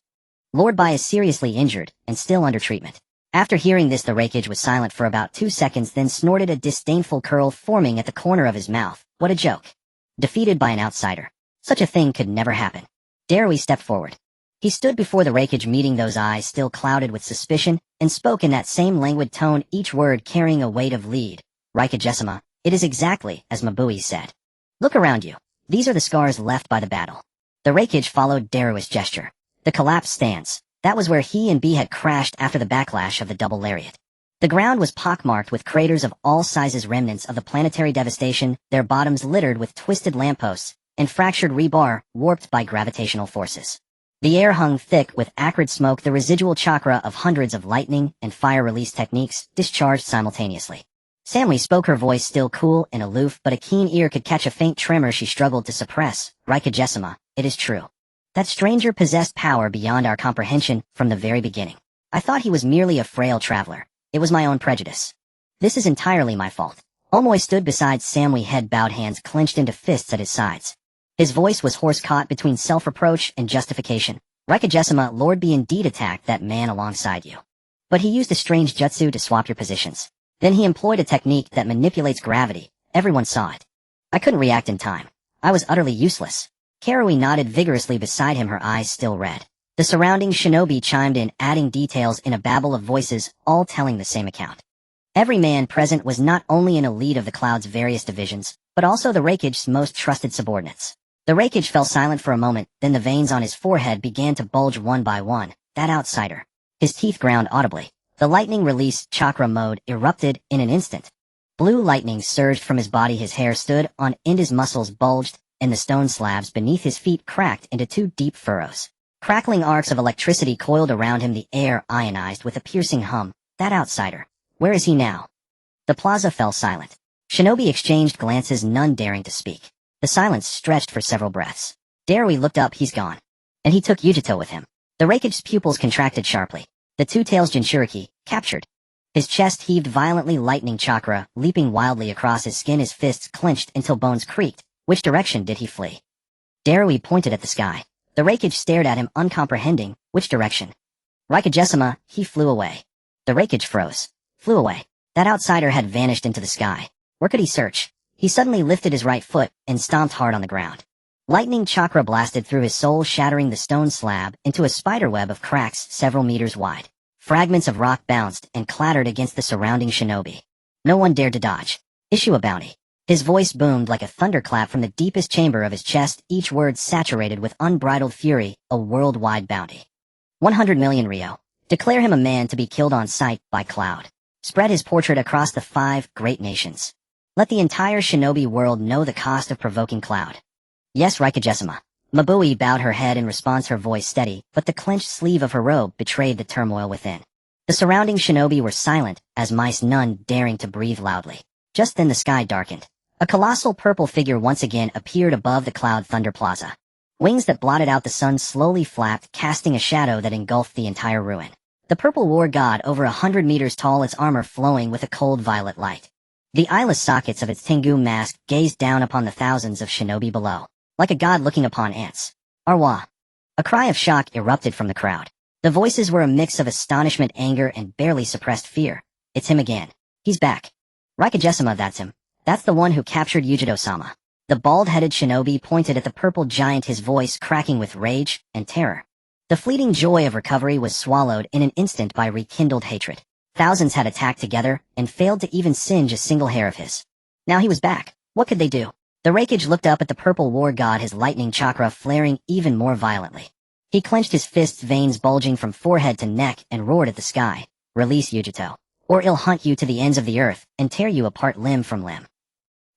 Lord Bai is seriously injured and still under treatment. After hearing this, the Raikage was silent for about 2 seconds, then snorted, a disdainful curl forming at the corner of his mouth. What a joke. Defeated by an outsider. Such a thing could never happen. Darui stepped forward. He stood before the Raikage, meeting those eyes still clouded with suspicion, and spoke in that same languid tone, each word carrying a weight of lead. Raikage-sama, it is exactly as Mabui said. Look around you. These are the scars left by the battle. The Raikage followed Darui's gesture. The collapsed stance. That was where he and B had crashed after the backlash of the double lariat. The ground was pockmarked with craters of all sizes, remnants of the planetary devastation, their bottoms littered with twisted lampposts and fractured rebar warped by gravitational forces. The air hung thick with acrid smoke, the residual chakra of hundreds of lightning and fire release techniques discharged simultaneously. Samly spoke, her voice still cool and aloof, but a keen ear could catch a faint tremor she struggled to suppress. Raikage-sama, it is true. That stranger possessed power beyond our comprehension from the very beginning. I thought he was merely a frail traveler. It was my own prejudice. This is entirely my fault. Omoy stood beside Samly, head bowed, hands clenched into fists at his sides. His voice was hoarse, caught between self-reproach and justification. Raikage-sama, Lord B indeed attacked that man alongside you. But he used a strange jutsu to swap your positions. Then he employed a technique that manipulates gravity. Everyone saw it. I couldn't react in time. I was utterly useless. Karui nodded vigorously beside him, her eyes still red. The surrounding shinobi chimed in, adding details in a babble of voices, all telling the same account. Every man present was not only an elite of the Cloud's various divisions, but also the Raikage's most trusted subordinates. The Raikage fell silent for a moment, then the veins on his forehead began to bulge one by one. That outsider. His teeth ground audibly. The lightning release chakra mode erupted in an instant. Blue lightning surged from his body, his hair stood on end, his muscles bulged, and the stone slabs beneath his feet cracked into two deep furrows. Crackling arcs of electricity coiled around him, the air ionized with a piercing hum. That outsider. Where is he now? The plaza fell silent. Shinobi exchanged glances, none daring to speak. The silence stretched for several breaths. Darui looked up. He's gone. And he took Yujito with him. The Raikage's pupils contracted sharply. The two tails Jinchuriki, captured. His chest heaved violently, lightning chakra leaping wildly across his skin, his fists clenched until bones creaked. Which direction did he flee? Darui pointed at the sky. The Raikage stared at him, uncomprehending. Which direction? Raikage-sama, he flew away. The Raikage froze. Flew away. That outsider had vanished into the sky. Where could he search? He suddenly lifted his right foot and stomped hard on the ground. Lightning chakra blasted through his soul, shattering the stone slab into a spiderweb of cracks several meters wide. Fragments of rock bounced and clattered against the surrounding shinobi. No one dared to dodge. Issue a bounty. His voice boomed like a thunderclap from the deepest chamber of his chest, each word saturated with unbridled fury. A worldwide bounty. 100 million Ryo. Declare him a man to be killed on sight by Cloud. Spread his portrait across the 5 great nations. Let the entire shinobi world know the cost of provoking Cloud. Yes, Raikage-sama. Mabui bowed her head in response, her voice steady, but the clenched sleeve of her robe betrayed the turmoil within. The surrounding shinobi were silent, as mice, none daring to breathe loudly. Just then the sky darkened. A colossal purple figure once again appeared above the Cloud Thunder Plaza. Wings that blotted out the sun slowly flapped, casting a shadow that engulfed the entire ruin. The purple war god, over 100 meters tall, its armor flowing with a cold violet light. The eyeless sockets of its Tengu mask gazed down upon the thousands of shinobi below, like a god looking upon ants. Arwa. A cry of shock erupted from the crowd. The voices were a mix of astonishment, anger, and barely suppressed fear. It's him again. He's back. Raikage-sama, that's him. That's the one who captured Yujito-sama. The bald-headed shinobi pointed at the purple giant, his voice cracking with rage and terror. The fleeting joy of recovery was swallowed in an instant by rekindled hatred. Thousands had attacked together and failed to even singe a single hair of his. Now he was back. What could they do? The Raikage looked up at the purple war god, his lightning chakra flaring even more violently. He clenched his fists, veins bulging from forehead to neck, and roared at the sky. Release Yujito, or I'll hunt you to the ends of the earth and tear you apart limb from limb.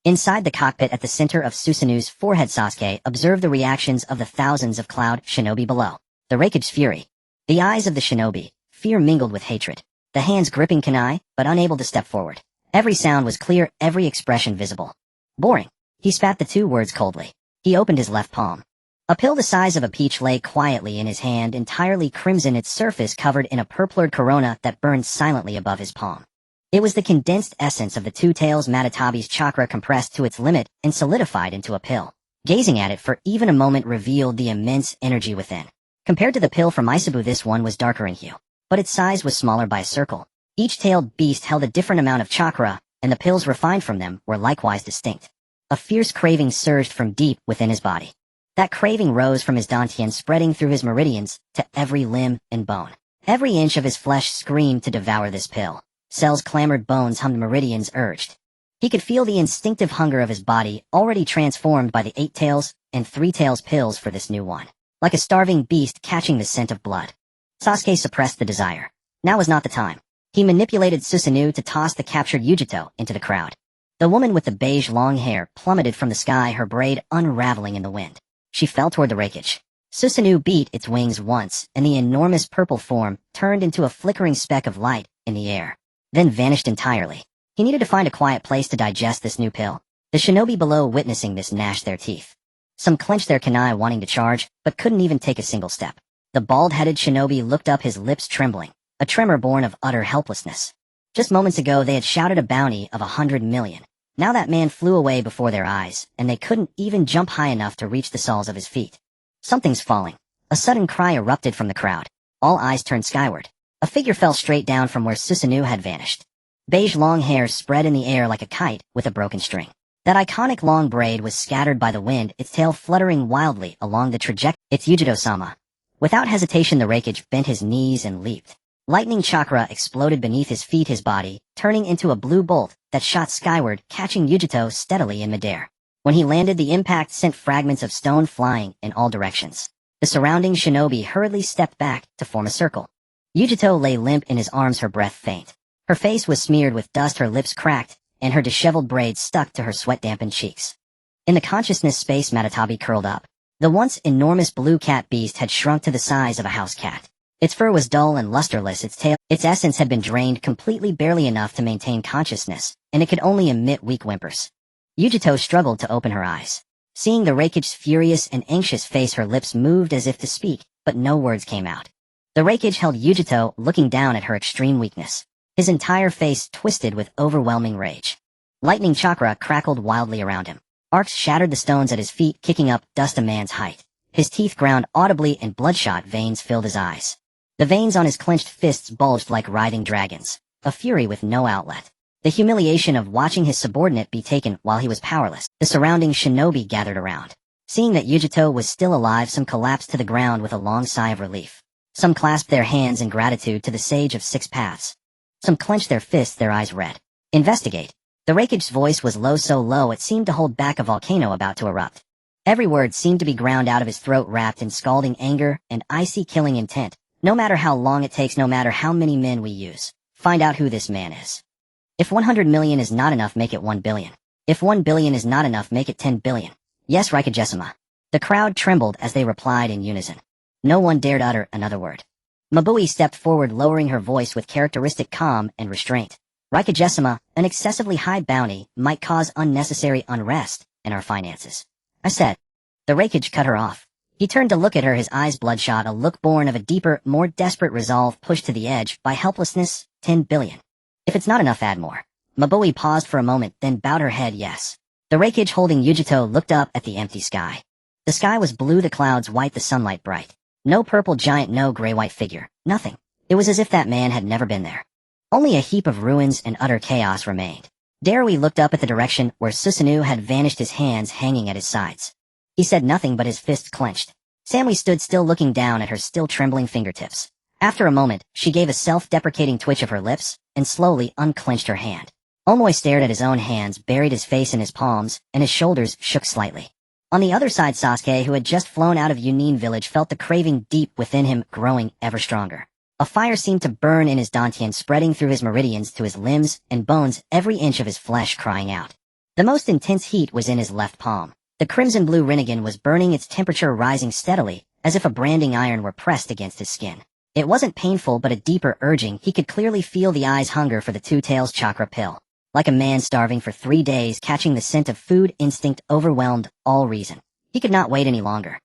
Inside the cockpit at the center of Susanu's forehead, Sasuke observed the reactions of the thousands of Cloud shinobi below. The Raikage's fury. The eyes of the shinobi, fear mingled with hatred. The hands gripping kunai, but unable to step forward. Every sound was clear, every expression visible. Boring. He spat the 2 words coldly. He opened his left palm. A pill the size of a peach lay quietly in his hand, entirely crimson, its surface covered in a purplured corona that burned silently above his palm. It was the condensed essence of the 2 tails Matatabi's chakra, compressed to its limit and solidified into a pill. Gazing at it for even a moment revealed the immense energy within. Compared to the pill from Isabu, this one was darker in hue, but its size was smaller by a circle. Each tailed beast held a different amount of chakra, and the pills refined from them were likewise distinct. A fierce craving surged from deep within his body. That craving rose from his dantian, spreading through his meridians to every limb and bone. Every inch of his flesh screamed to devour this pill. Cells clamored, bones hummed, meridians urged. He could feel the instinctive hunger of his body, already transformed by the 8 tails and 3 tails pills for this new one. Like a starving beast catching the scent of blood. Sasuke suppressed the desire. Now was not the time. He manipulated Susanoo to toss the captured Yujito into the crowd. The woman with the beige long hair plummeted from the sky, her braid unraveling in the wind. She fell toward the Raikage. Susanoo beat its wings once, and the enormous purple form turned into a flickering speck of light in the air, then vanished entirely. He needed to find a quiet place to digest this new pill. The shinobi below, witnessing this, gnashed their teeth. Some clenched their kunai, wanting to charge, but couldn't even take a single step. The bald-headed shinobi looked up, his lips trembling, a tremor born of utter helplessness. Just moments ago they had shouted a bounty of 100 million. Now that man flew away before their eyes, and they couldn't even jump high enough to reach the soles of his feet. Something's falling. A sudden cry erupted from the crowd. All eyes turned skyward. A figure fell straight down from where Susanoo had vanished. Beige long hair spread in the air like a kite with a broken string. That iconic long braid was scattered by the wind, its tail fluttering wildly along the trajectory. It's Yujito-sama. Without hesitation the Raikage bent his knees and leaped. Lightning chakra exploded beneath his feet, his body turning into a blue bolt that shot skyward, catching Yujito steadily in midair. When he landed, the impact sent fragments of stone flying in all directions. The surrounding shinobi hurriedly stepped back to form a circle. Yujito lay limp in his arms, her breath faint. Her face was smeared with dust, her lips cracked, and her disheveled braids stuck to her sweat-dampened cheeks. In the consciousness space, Matatabi curled up. The once enormous blue cat beast had shrunk to the size of a house cat. Its fur was dull and lusterless, its essence had been drained completely, barely enough to maintain consciousness, and it could only emit weak whimpers. Yujito struggled to open her eyes. Seeing the Raikage's furious and anxious face, her lips moved as if to speak, but no words came out. The Raikage held Yujito, looking down at her extreme weakness. His entire face twisted with overwhelming rage. Lightning chakra crackled wildly around him. Arcs shattered the stones at his feet, kicking up dust a man's height. His teeth ground audibly and bloodshot veins filled his eyes. The veins on his clenched fists bulged like writhing dragons, a fury with no outlet. The humiliation of watching his subordinate be taken while he was powerless. The surrounding shinobi gathered around. Seeing that Yujito was still alive, some collapsed to the ground with a long sigh of relief. Some clasped their hands in gratitude to the Sage of Six Paths. Some clenched their fists, their eyes red. Investigate. The Raikage's voice was low, so low it seemed to hold back a volcano about to erupt. Every word seemed to be ground out of his throat, wrapped in scalding anger and icy killing intent. No matter how long it takes, no matter how many men we use, find out who this man is. If 100 million is not enough, make it 1 billion. If 1 billion is not enough, make it 10 billion. Yes, Raikage-sama. The crowd trembled as they replied in unison. No one dared utter another word. Mabui stepped forward, lowering her voice with characteristic calm and restraint. Raikage-sama, an excessively high bounty might cause unnecessary unrest in our finances. I said. The Raikage cut her off. He turned to look at her, his eyes bloodshot, a look born of a deeper, more desperate resolve pushed to the edge by helplessness. 10 billion. If it's not enough, add more. Mabui paused for a moment, then bowed her head yes. The Raikage holding Yujito looked up at the empty sky. The sky was blue, the clouds white, the sunlight bright. No purple giant, no gray-white figure, nothing. It was as if that man had never been there. Only a heap of ruins and utter chaos remained. Darui looked up at the direction where Susanoo had vanished, his hands hanging at his sides. He said nothing, but his fists clenched. Samui stood still, looking down at her still trembling fingertips. After a moment, she gave a self-deprecating twitch of her lips and slowly unclenched her hand. Omoi stared at his own hands, buried his face in his palms, and his shoulders shook slightly. On the other side, Sasuke, who had just flown out of Yunin village, felt the craving deep within him growing ever stronger. A fire seemed to burn in his dantian, spreading through his meridians to his limbs and bones, every inch of his flesh crying out. The most intense heat was in his left palm. The crimson blue Rinnegan was burning, its temperature rising steadily, as if a branding iron were pressed against his skin. It wasn't painful, but a deeper urging. He could clearly feel the eye's hunger for the Two Tails chakra pill. Like a man starving for 3 days, catching the scent of food, instinct overwhelmed all reason. He could not wait any longer.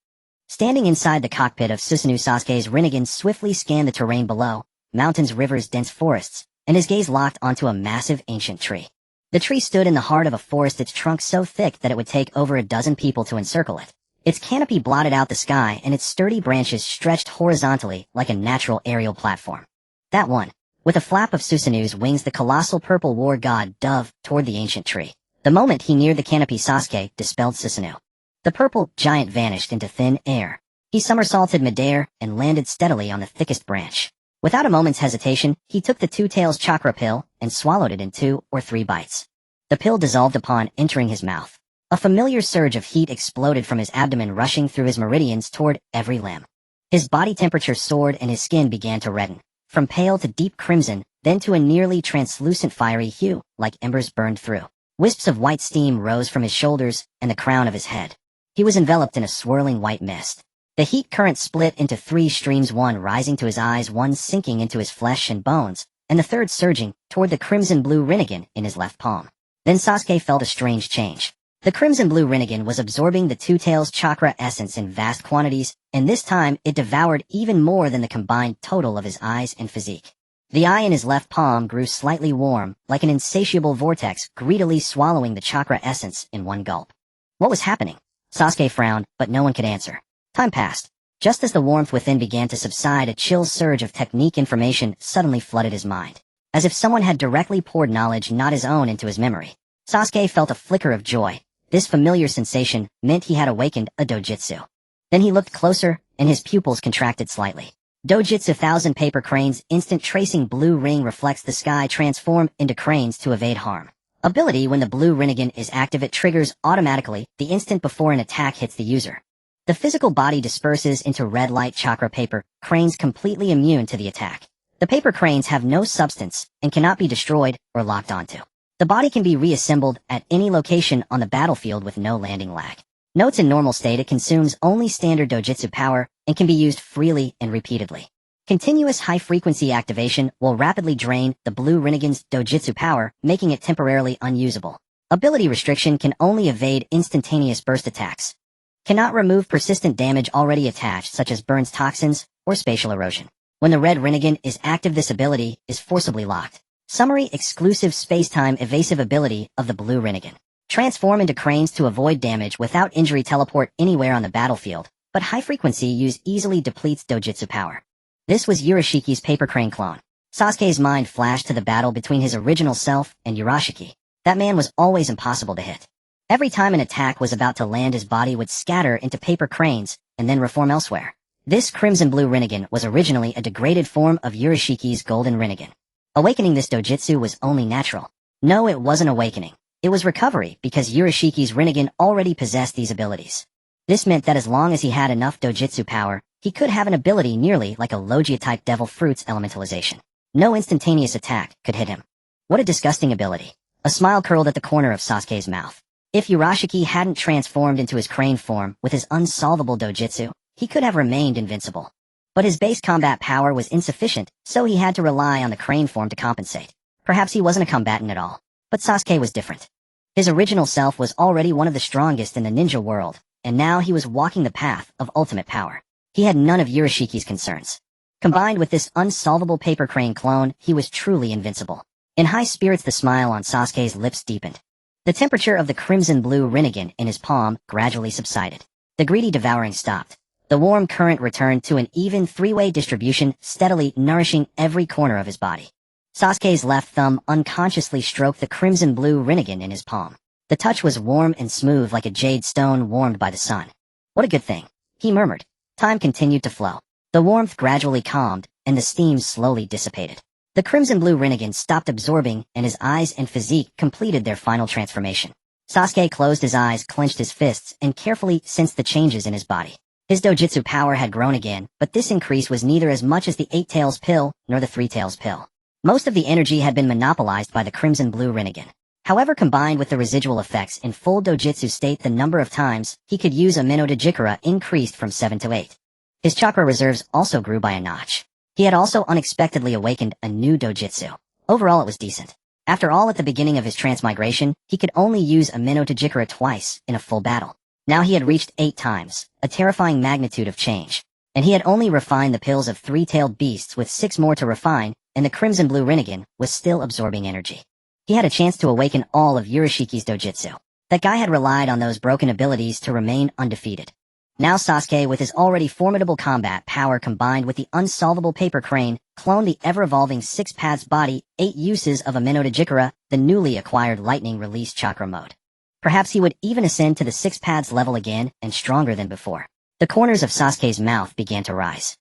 Standing inside the cockpit of Susanoo, Sasuke's Rinnegan swiftly scanned the terrain below, mountains, rivers, dense forests, and his gaze locked onto a massive ancient tree. The tree stood in the heart of a forest, its trunk so thick that it would take over a dozen people to encircle it. Its canopy blotted out the sky, and its sturdy branches stretched horizontally like a natural aerial platform. That one. With a flap of Susanoo's wings, the colossal purple war god dove toward the ancient tree. The moment he neared the canopy, Sasuke dispelled Susanoo. The purple giant vanished into thin air. He somersaulted midair and landed steadily on the thickest branch. Without a moment's hesitation, he took the Two Tails chakra pill and swallowed it in 2 or 3 bites. The pill dissolved upon entering his mouth. A familiar surge of heat exploded from his abdomen, rushing through his meridians toward every limb. His body temperature soared and his skin began to redden, from pale to deep crimson, then to a nearly translucent fiery hue, like embers burned through. Wisps of white steam rose from his shoulders and the crown of his head. He was enveloped in a swirling white mist. The heat current split into 3 streams, one rising to his eyes, one sinking into his flesh and bones, and the third surging toward the crimson blue Rinnegan in his left palm. Then Sasuke felt a strange change. The crimson blue Rinnegan was absorbing the Two Tails chakra essence in vast quantities, and this time it devoured even more than the combined total of his eyes and physique. The eye in his left palm grew slightly warm, like an insatiable vortex, greedily swallowing the chakra essence in one gulp. What was happening? Sasuke frowned, but no one could answer. Time passed. Just as the warmth within began to subside, a chill surge of technique information suddenly flooded his mind. As if someone had directly poured knowledge not his own into his memory. Sasuke felt a flicker of joy. This familiar sensation meant he had awakened a dojutsu. Then he looked closer, and his pupils contracted slightly. Dojutsu 1000 Paper Cranes Instant Tracing Blue Ring reflects the sky transform into cranes to evade harm. Ability: when the blue Rinnegan is active, it triggers automatically the instant before an attack hits the user. The physical body disperses into red light chakra paper cranes completely immune to the attack. The paper cranes have no substance and cannot be destroyed or locked onto. The body can be reassembled at any location on the battlefield with no landing lag. Notes: in normal state it consumes only standard dojutsu power and can be used freely and repeatedly. Continuous high-frequency activation will rapidly drain the blue Rinnegan's dojutsu power, making it temporarily unusable. Ability restriction: can only evade instantaneous burst attacks. Cannot remove persistent damage already attached, such as burns, toxins, or spatial erosion. When the red Rinnegan is active, this ability is forcibly locked. Summary: exclusive space-time evasive ability of the blue Rinnegan. Transform into cranes to avoid damage without injury. Teleport anywhere on the battlefield, but high-frequency use easily depletes dojutsu power. This was Urashiki's paper crane clone. Sasuke's mind flashed to the battle between his original self and Urashiki. That man was always impossible to hit. Every time an attack was about to land, his body would scatter into paper cranes and then reform elsewhere. This crimson blue Rinnegan was originally a degraded form of Urashiki's golden Rinnegan. Awakening this dojutsu was only natural. No, it wasn't awakening. It was recovery, because Urashiki's Rinnegan already possessed these abilities. This meant that as long as he had enough dojutsu power, he could have an ability nearly like a Logia-type devil fruits elementalization. No instantaneous attack could hit him. What a disgusting ability. A smile curled at the corner of Sasuke's mouth. If Urashiki hadn't transformed into his crane form with his unsolvable dojutsu, he could have remained invincible. But his base combat power was insufficient, so he had to rely on the crane form to compensate. Perhaps he wasn't a combatant at all. But Sasuke was different. His original self was already one of the strongest in the ninja world, and now he was walking the path of ultimate power. He had none of Urashiki's concerns. Combined with this unsolvable paper crane clone, he was truly invincible. In high spirits, the smile on Sasuke's lips deepened. The temperature of the crimson blue Rinnegan in his palm gradually subsided. The greedy devouring stopped. The warm current returned to an even three-way distribution, steadily nourishing every corner of his body. Sasuke's left thumb unconsciously stroked the crimson blue Rinnegan in his palm. The touch was warm and smooth like a jade stone warmed by the sun. What a good thing, he murmured. Time continued to flow. The warmth gradually calmed, and the steam slowly dissipated. The crimson blue Rinnegan stopped absorbing, and his eyes and physique completed their final transformation. Sasuke closed his eyes, clenched his fists, and carefully sensed the changes in his body. His dojutsu power had grown again, but this increase was neither as much as the 8 Tails pill nor the 3 Tails pill. Most of the energy had been monopolized by the crimson blue Rinnegan. However, combined with the residual effects in full dojutsu state, the number of times he could use a Mino Dojikara increased from 7 to 8. His chakra reserves also grew by a notch. He had also unexpectedly awakened a new dojutsu. Overall, it was decent. After all, at the beginning of his transmigration, he could only use a Mino Dojikara twice in a full battle. Now he had reached 8 times, a terrifying magnitude of change. And he had only refined the pills of 3-tailed beasts with 6 more to refine, and the crimson blue Rinnegan was still absorbing energy. He had a chance to awaken all of Urashiki's dojutsu. That guy had relied on those broken abilities to remain undefeated. Now Sasuke, with his already formidable combat power combined with the unsolvable paper crane, cloned the ever-evolving 6 paths body, 8 uses of a Mino Dojikara, the newly acquired lightning release chakra mode. Perhaps he would even ascend to the 6 paths level again, and stronger than before. The corners of Sasuke's mouth began to rise.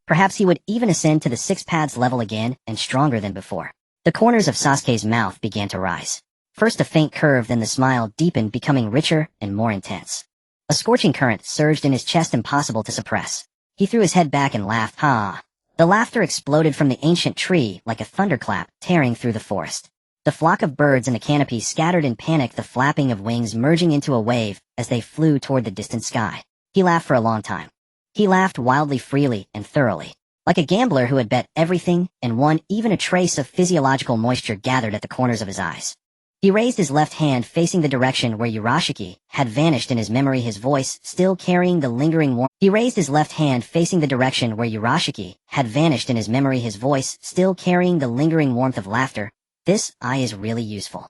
Perhaps he would even ascend to the 6 paths level again, and stronger than before. The corners of Sasuke's mouth began to rise. First a faint curve, then the smile deepened, becoming richer and more intense. A scorching current surged in his chest, impossible to suppress. He threw his head back and laughed. Ha! The laughter exploded from the ancient tree like a thunderclap tearing through the forest. The flock of birds in the canopy scattered in panic, the flapping of wings merging into a wave as they flew toward the distant sky. He laughed for a long time. He laughed wildly, freely, and thoroughly. Like a gambler who had bet everything and won. Even a trace of physiological moisture gathered at the corners of his eyes. He raised his left hand, facing the direction where Urashiki had vanished in his memory, his voice still carrying the lingering warmth. He raised his left hand, facing the direction where Urashiki had vanished in his memory, his voice still carrying the lingering warmth of laughter. This eye is really useful.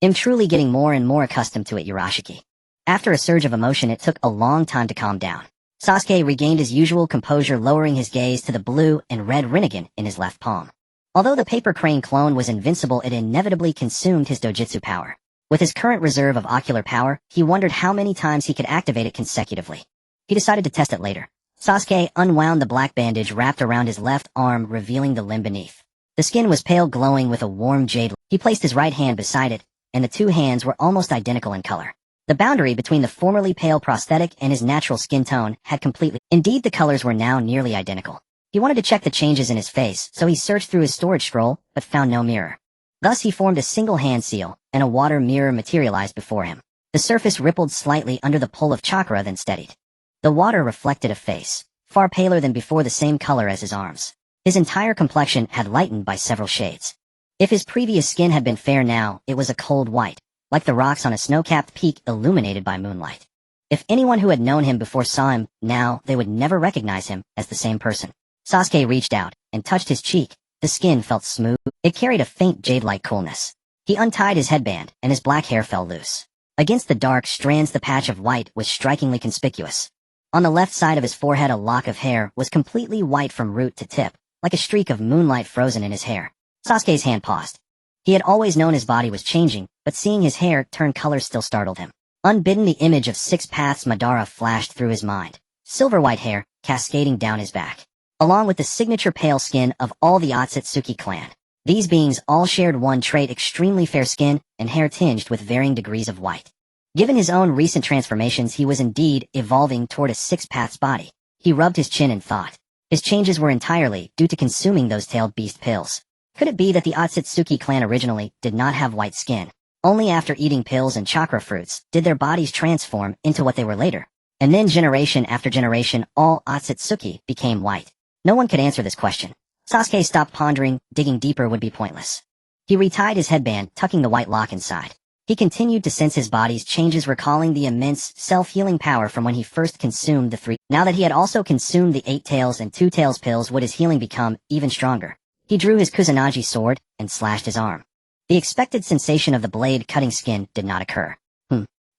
I'm truly getting more and more accustomed to it, Urashiki. After a surge of emotion, it took a long time to calm down. Sasuke regained his usual composure, lowering his gaze to the blue and red Rinnegan in his left palm. Although the paper crane clone was invincible, it inevitably consumed his dojutsu power. With his current reserve of ocular power, he wondered how many times he could activate it consecutively. He decided to test it later. Sasuke unwound the black bandage wrapped around his left arm, revealing the limb beneath. The skin was pale, glowing with a warm jade. He placed his right hand beside it, and the two hands were almost identical in color. The boundary between the formerly pale prosthetic and his natural skin tone had completely... Indeed, the colors were now nearly identical. He wanted to check the changes in his face, so he searched through his storage scroll, but found no mirror. Thus he formed a single hand seal, and a water mirror materialized before him. The surface rippled slightly under the pull of chakra, then steadied. The water reflected a face, far paler than before, the same color as his arms. His entire complexion had lightened by several shades. If his previous skin had been fair, now it was a cold white, like the rocks on a snow-capped peak illuminated by moonlight. If anyone who had known him before saw him, now they would never recognize him as the same person. Sasuke reached out and touched his cheek. The skin felt smooth. It carried a faint jade-like coolness. He untied his headband, and his black hair fell loose. Against the dark strands, the patch of white was strikingly conspicuous. On the left side of his forehead, a lock of hair was completely white from root to tip, like a streak of moonlight frozen in his hair. Sasuke's hand paused. He had always known his body was changing, but seeing his hair turn color still startled him. Unbidden, the image of Six Paths Madara flashed through his mind. Silver white hair, cascading down his back, along with the signature pale skin of all the Ōtsutsuki clan. These beings all shared one trait: extremely fair skin and hair tinged with varying degrees of white. Given his own recent transformations, he was indeed evolving toward a Six Paths body. He rubbed his chin and thought. His changes were entirely due to consuming those tailed beast pills. Could it be that the Ōtsutsuki clan originally did not have white skin? Only after eating pills and chakra fruits did their bodies transform into what they were later. And then generation after generation, all Ōtsutsuki became white. No one could answer this question. Sasuke stopped pondering. Digging deeper would be pointless. He retied his headband, tucking the white lock inside. He continued to sense his body's changes, recalling the immense self-healing power from when he first consumed the three. Now that he had also consumed the 8 tails and 2 tails pills, would his healing become even stronger? He drew his Kusanagi sword and slashed his arm. The expected sensation of the blade cutting skin did not occur.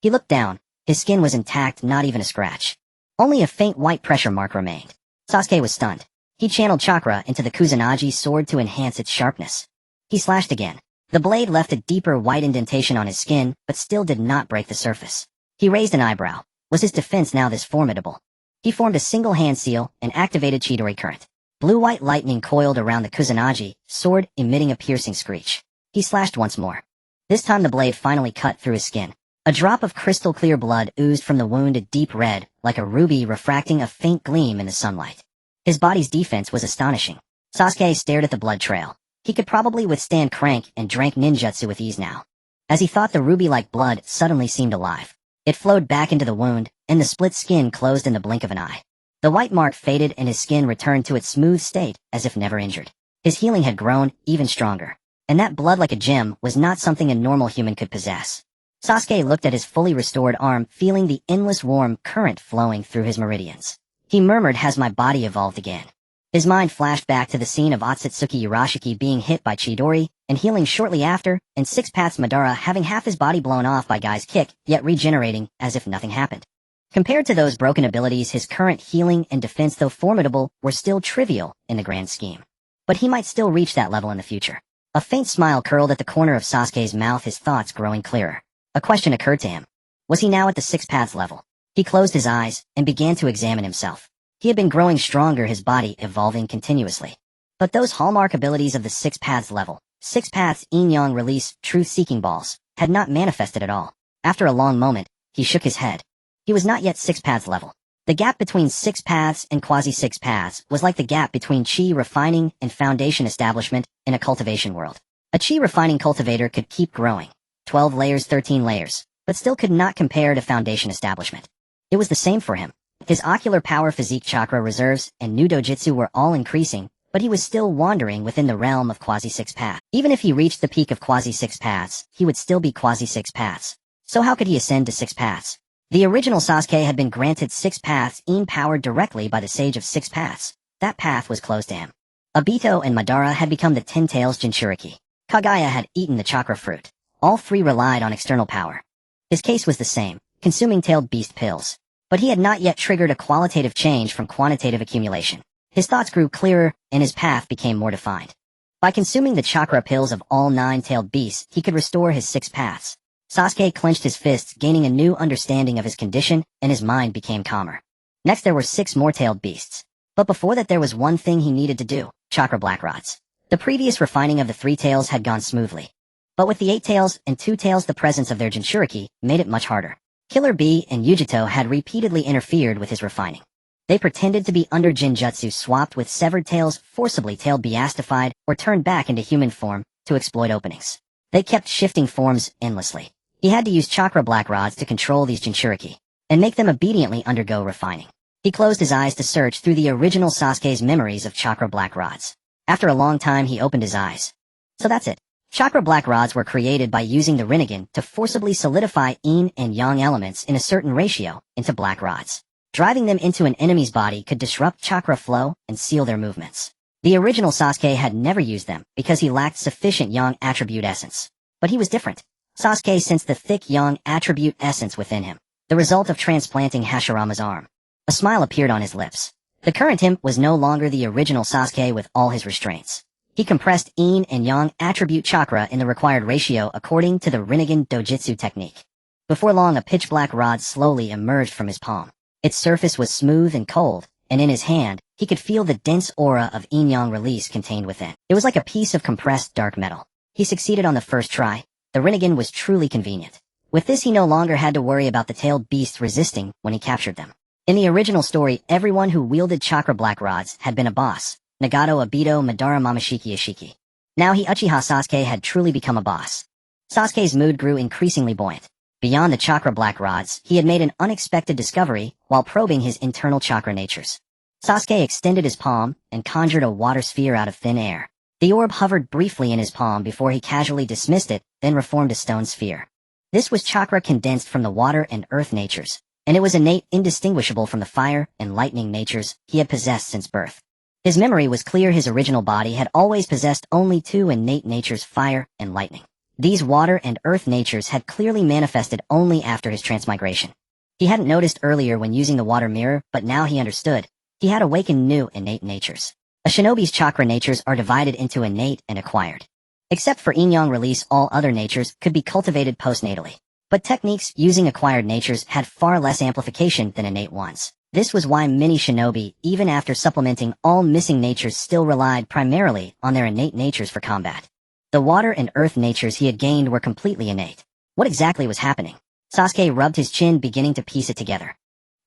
He looked down. His skin was intact, not even a scratch. Only a faint white pressure mark remained. Sasuke was stunned. He channeled chakra into the Kusanagi sword to enhance its sharpness. He slashed again. The blade left a deeper white indentation on his skin, but still did not break the surface. He raised an eyebrow. Was his defense now this formidable? He formed a single hand seal and activated Chidori current. Blue-white lightning coiled around the Kusanagi sword, emitting a piercing screech. He slashed once more. This time the blade finally cut through his skin. A drop of crystal-clear blood oozed from the wound, a deep red, like a ruby refracting a faint gleam in the sunlight. His body's defense was astonishing. Sasuke stared at the blood trail. He could probably withstand crank and drank ninjutsu with ease now. As he thought, the ruby-like blood suddenly seemed alive. It flowed back into the wound, and the split skin closed in the blink of an eye. The white mark faded and his skin returned to its smooth state, as if never injured. His healing had grown even stronger. And that blood like a gem was not something a normal human could possess. Sasuke looked at his fully restored arm, feeling the endless warm current flowing through his meridians. He murmured, "Has my body evolved again?" His mind flashed back to the scene of Ōtsutsuki Urashiki being hit by Chidori, and healing shortly after, and Six Paths Madara having half his body blown off by Guy's kick, yet regenerating as if nothing happened. Compared to those broken abilities, his current healing and defense, though formidable, were still trivial in the grand scheme. But he might still reach that level in the future. A faint smile curled at the corner of Sasuke's mouth, his thoughts growing clearer. A question occurred to him. Was he now at the Six Paths level? He closed his eyes and began to examine himself. He had been growing stronger, his body evolving continuously. But those hallmark abilities of the Six Paths level, Six Paths Yin-Yang Release, truth-seeking balls, had not manifested at all. After a long moment, he shook his head. He was not yet Six Paths level. The gap between Six Paths and quasi-Six Paths was like the gap between chi refining and foundation establishment in a cultivation world. A chi refining cultivator could keep growing, 12 layers, 13 layers, but still could not compare to foundation establishment. It was the same for him. His ocular power, physique, chakra reserves, and new dojutsu were all increasing, but he was still wandering within the realm of quasi-Six Paths. Even if he reached the peak of quasi-Six Paths, he would still be quasi-Six Paths. So how could he ascend to Six Paths? The original Sasuke had been granted Six Paths, empowered directly by the Sage of Six Paths. That path was closed to him. Obito and Madara had become the 10 Tails Jinchuriki. Kagaya had eaten the chakra fruit. All three relied on external power. His case was the same, consuming tailed beast pills. But he had not yet triggered a qualitative change from quantitative accumulation. His thoughts grew clearer, and his path became more defined. By consuming the chakra pills of all 9 tailed beasts, he could restore his 6 paths. Sasuke clenched his fists, gaining a new understanding of his condition, and his mind became calmer. Next there were 6 more tailed beasts. But before that there was one thing he needed to do, chakra black rods. The previous refining of the 3 tails had gone smoothly. But with the 8 tails and 2 tails the presence of their Jinchuriki made it much harder. Killer Bee and Yujito had repeatedly interfered with his refining. They pretended to be under Jinjutsu swapped with severed tails, forcibly tailed beastified, or turned back into human form to exploit openings. They kept shifting forms endlessly. He had to use chakra black rods to control these Jinchuriki, and make them obediently undergo refining. He closed his eyes to search through the original Sasuke's memories of chakra black rods. After a long time he opened his eyes. So that's it. Chakra black rods were created by using the Rinnegan to forcibly solidify yin and yang elements in a certain ratio into black rods. Driving them into an enemy's body could disrupt chakra flow and seal their movements. The original Sasuke had never used them because he lacked sufficient yang attribute essence. But he was different. Sasuke sensed the thick yang attribute essence within him, the result of transplanting Hashirama's arm. A smile appeared on his lips. The current him was no longer the original Sasuke with all his restraints. He compressed yin and yang attribute chakra in the required ratio according to the Rinnegan Dojutsu technique. Before long a pitch-black rod slowly emerged from his palm. Its surface was smooth and cold, and in his hand, he could feel the dense aura of Yin-Yang Release contained within. It was like a piece of compressed dark metal. He succeeded on the first try. The Rinnegan was truly convenient. With this he no longer had to worry about the tailed beasts resisting when he captured them. In the original story, everyone who wielded chakra black rods had been a boss. Nagato Obito Madara Momoshiki Ishiki. Now Uchiha Sasuke had truly become a boss. Sasuke's mood grew increasingly buoyant. Beyond the chakra black rods, he had made an unexpected discovery while probing his internal chakra natures. Sasuke extended his palm and conjured a water sphere out of thin air. The orb hovered briefly in his palm before he casually dismissed it, then reformed a stone sphere. This was chakra condensed from the water and earth natures, and it was innate indistinguishable from the fire and lightning natures he had possessed since birth. His memory was clear. His original body had always possessed only 2 innate natures, fire and lightning. These water and earth natures had clearly manifested only after his transmigration. He hadn't noticed earlier when using the water mirror, but now he understood. He had awakened new innate natures. A shinobi's chakra natures are divided into innate and acquired. Except for Yin-Yang Release, all other natures could be cultivated postnatally. But techniques using acquired natures had far less amplification than innate ones. This was why many shinobi, even after supplementing all missing natures, still relied primarily on their innate natures for combat. The water and earth natures he had gained were completely innate. What exactly was happening? Sasuke rubbed his chin, beginning to piece it together.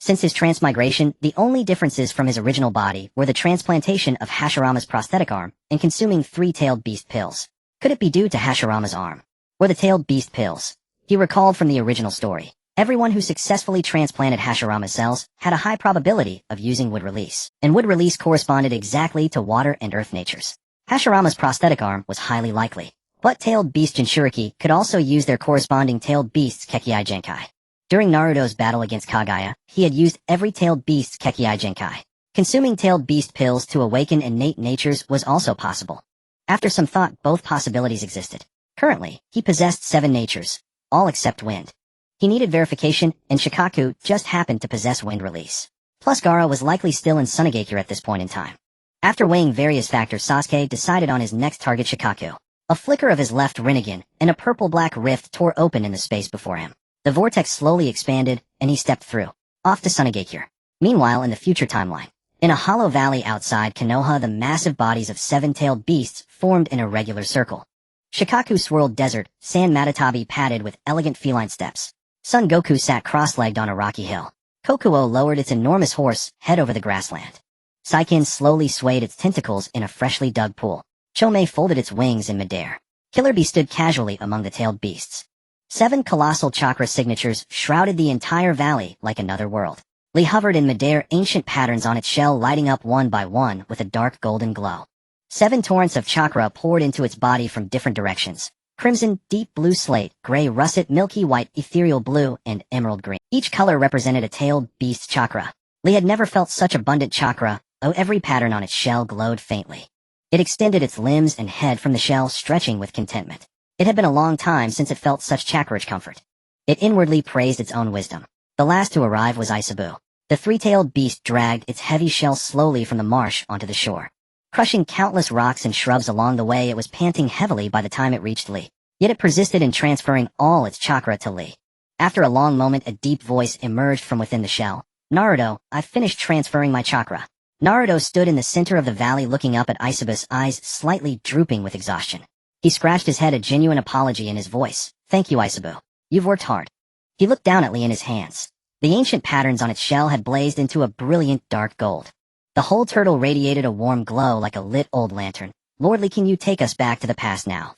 Since his transmigration, the only differences from his original body were the transplantation of Hashirama's prosthetic arm and consuming 3 tailed beast pills. Could it be due to Hashirama's arm? Or the tailed beast pills? He recalled from the original story. Everyone who successfully transplanted Hashirama's cells had a high probability of using wood release, and wood release corresponded exactly to water and earth natures. Hashirama's prosthetic arm was highly likely, but tailed beast Jinchuriki could also use their corresponding tailed beast's Kekkei Genkai. During Naruto's battle against Kagaya, he had used every tailed beast's Kekkei Genkai. Consuming tailed beast pills to awaken innate natures was also possible. After some thought, both possibilities existed. Currently, he possessed 7 natures, all except wind. He needed verification, and Shikaku just happened to possess wind release. Plus Gaara was likely still in Sunagakure at this point in time. After weighing various factors, Sasuke decided on his next target, Shikaku. A flicker of his left Rinnegan, and a purple-black rift tore open in the space before him. The vortex slowly expanded, and he stepped through, off to Sunagakure. Meanwhile, in the future timeline, in a hollow valley outside Konoha, the massive bodies of 7-tailed beasts formed in a regular circle. Shikaku swirled desert, San Matatabi padded with elegant feline steps. Son Goku sat cross-legged on a rocky hill. Kokuo lowered its enormous horse, head over the grassland. Saiken slowly swayed its tentacles in a freshly dug pool. Chomei folded its wings in midair. Killer Bee stood casually among the tailed beasts. 7 colossal chakra signatures shrouded the entire valley like another world. Lee hovered in midair, ancient patterns on its shell lighting up one by one with a dark golden glow. 7 torrents of chakra poured into its body from different directions. Crimson, deep blue slate, gray russet, milky white, ethereal blue, and emerald green. Each color represented a tailed beast chakra. Lee had never felt such abundant chakra, though every pattern on its shell glowed faintly. It extended its limbs and head from the shell, stretching with contentment. It had been a long time since it felt such chakrage comfort. It inwardly praised its own wisdom. The last to arrive was Isabu. The 3-tailed beast dragged its heavy shell slowly from the marsh onto the shore. Crushing countless rocks and shrubs along the way, it was panting heavily by the time it reached Lee. Yet it persisted in transferring all its chakra to Lee. After a long moment, a deep voice emerged from within the shell. Naruto, I've finished transferring my chakra. Naruto stood in the center of the valley looking up at Aisaba's eyes slightly drooping with exhaustion. He scratched his head, a genuine apology in his voice. Thank you, Aisabu. You've worked hard. He looked down at Lee in his hands. The ancient patterns on its shell had blazed into a brilliant dark gold. The whole turtle radiated a warm glow like a lit old lantern. Lord Lee, can you take us back to the past now?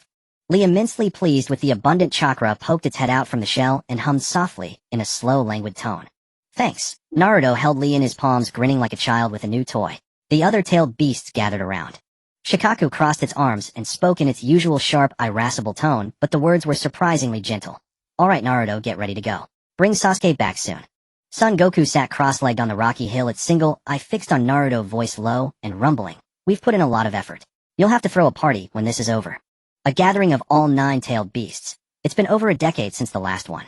Lee, immensely pleased with the abundant chakra, poked its head out from the shell and hummed softly in a slow, languid tone. Thanks. Naruto held Lee in his palms, grinning like a child with a new toy. The other tailed beasts gathered around. Shikaku crossed its arms and spoke in its usual sharp, irascible tone, but the words were surprisingly gentle. All right, Naruto, get ready to go. Bring Sasuke back soon. Son Goku sat cross-legged on the rocky hill, its single eye fixed on Naruto, voice low and rumbling. We've put in a lot of effort. You'll have to throw a party when this is over. A gathering of all 9-tailed beasts. It's been over a decade since the last one.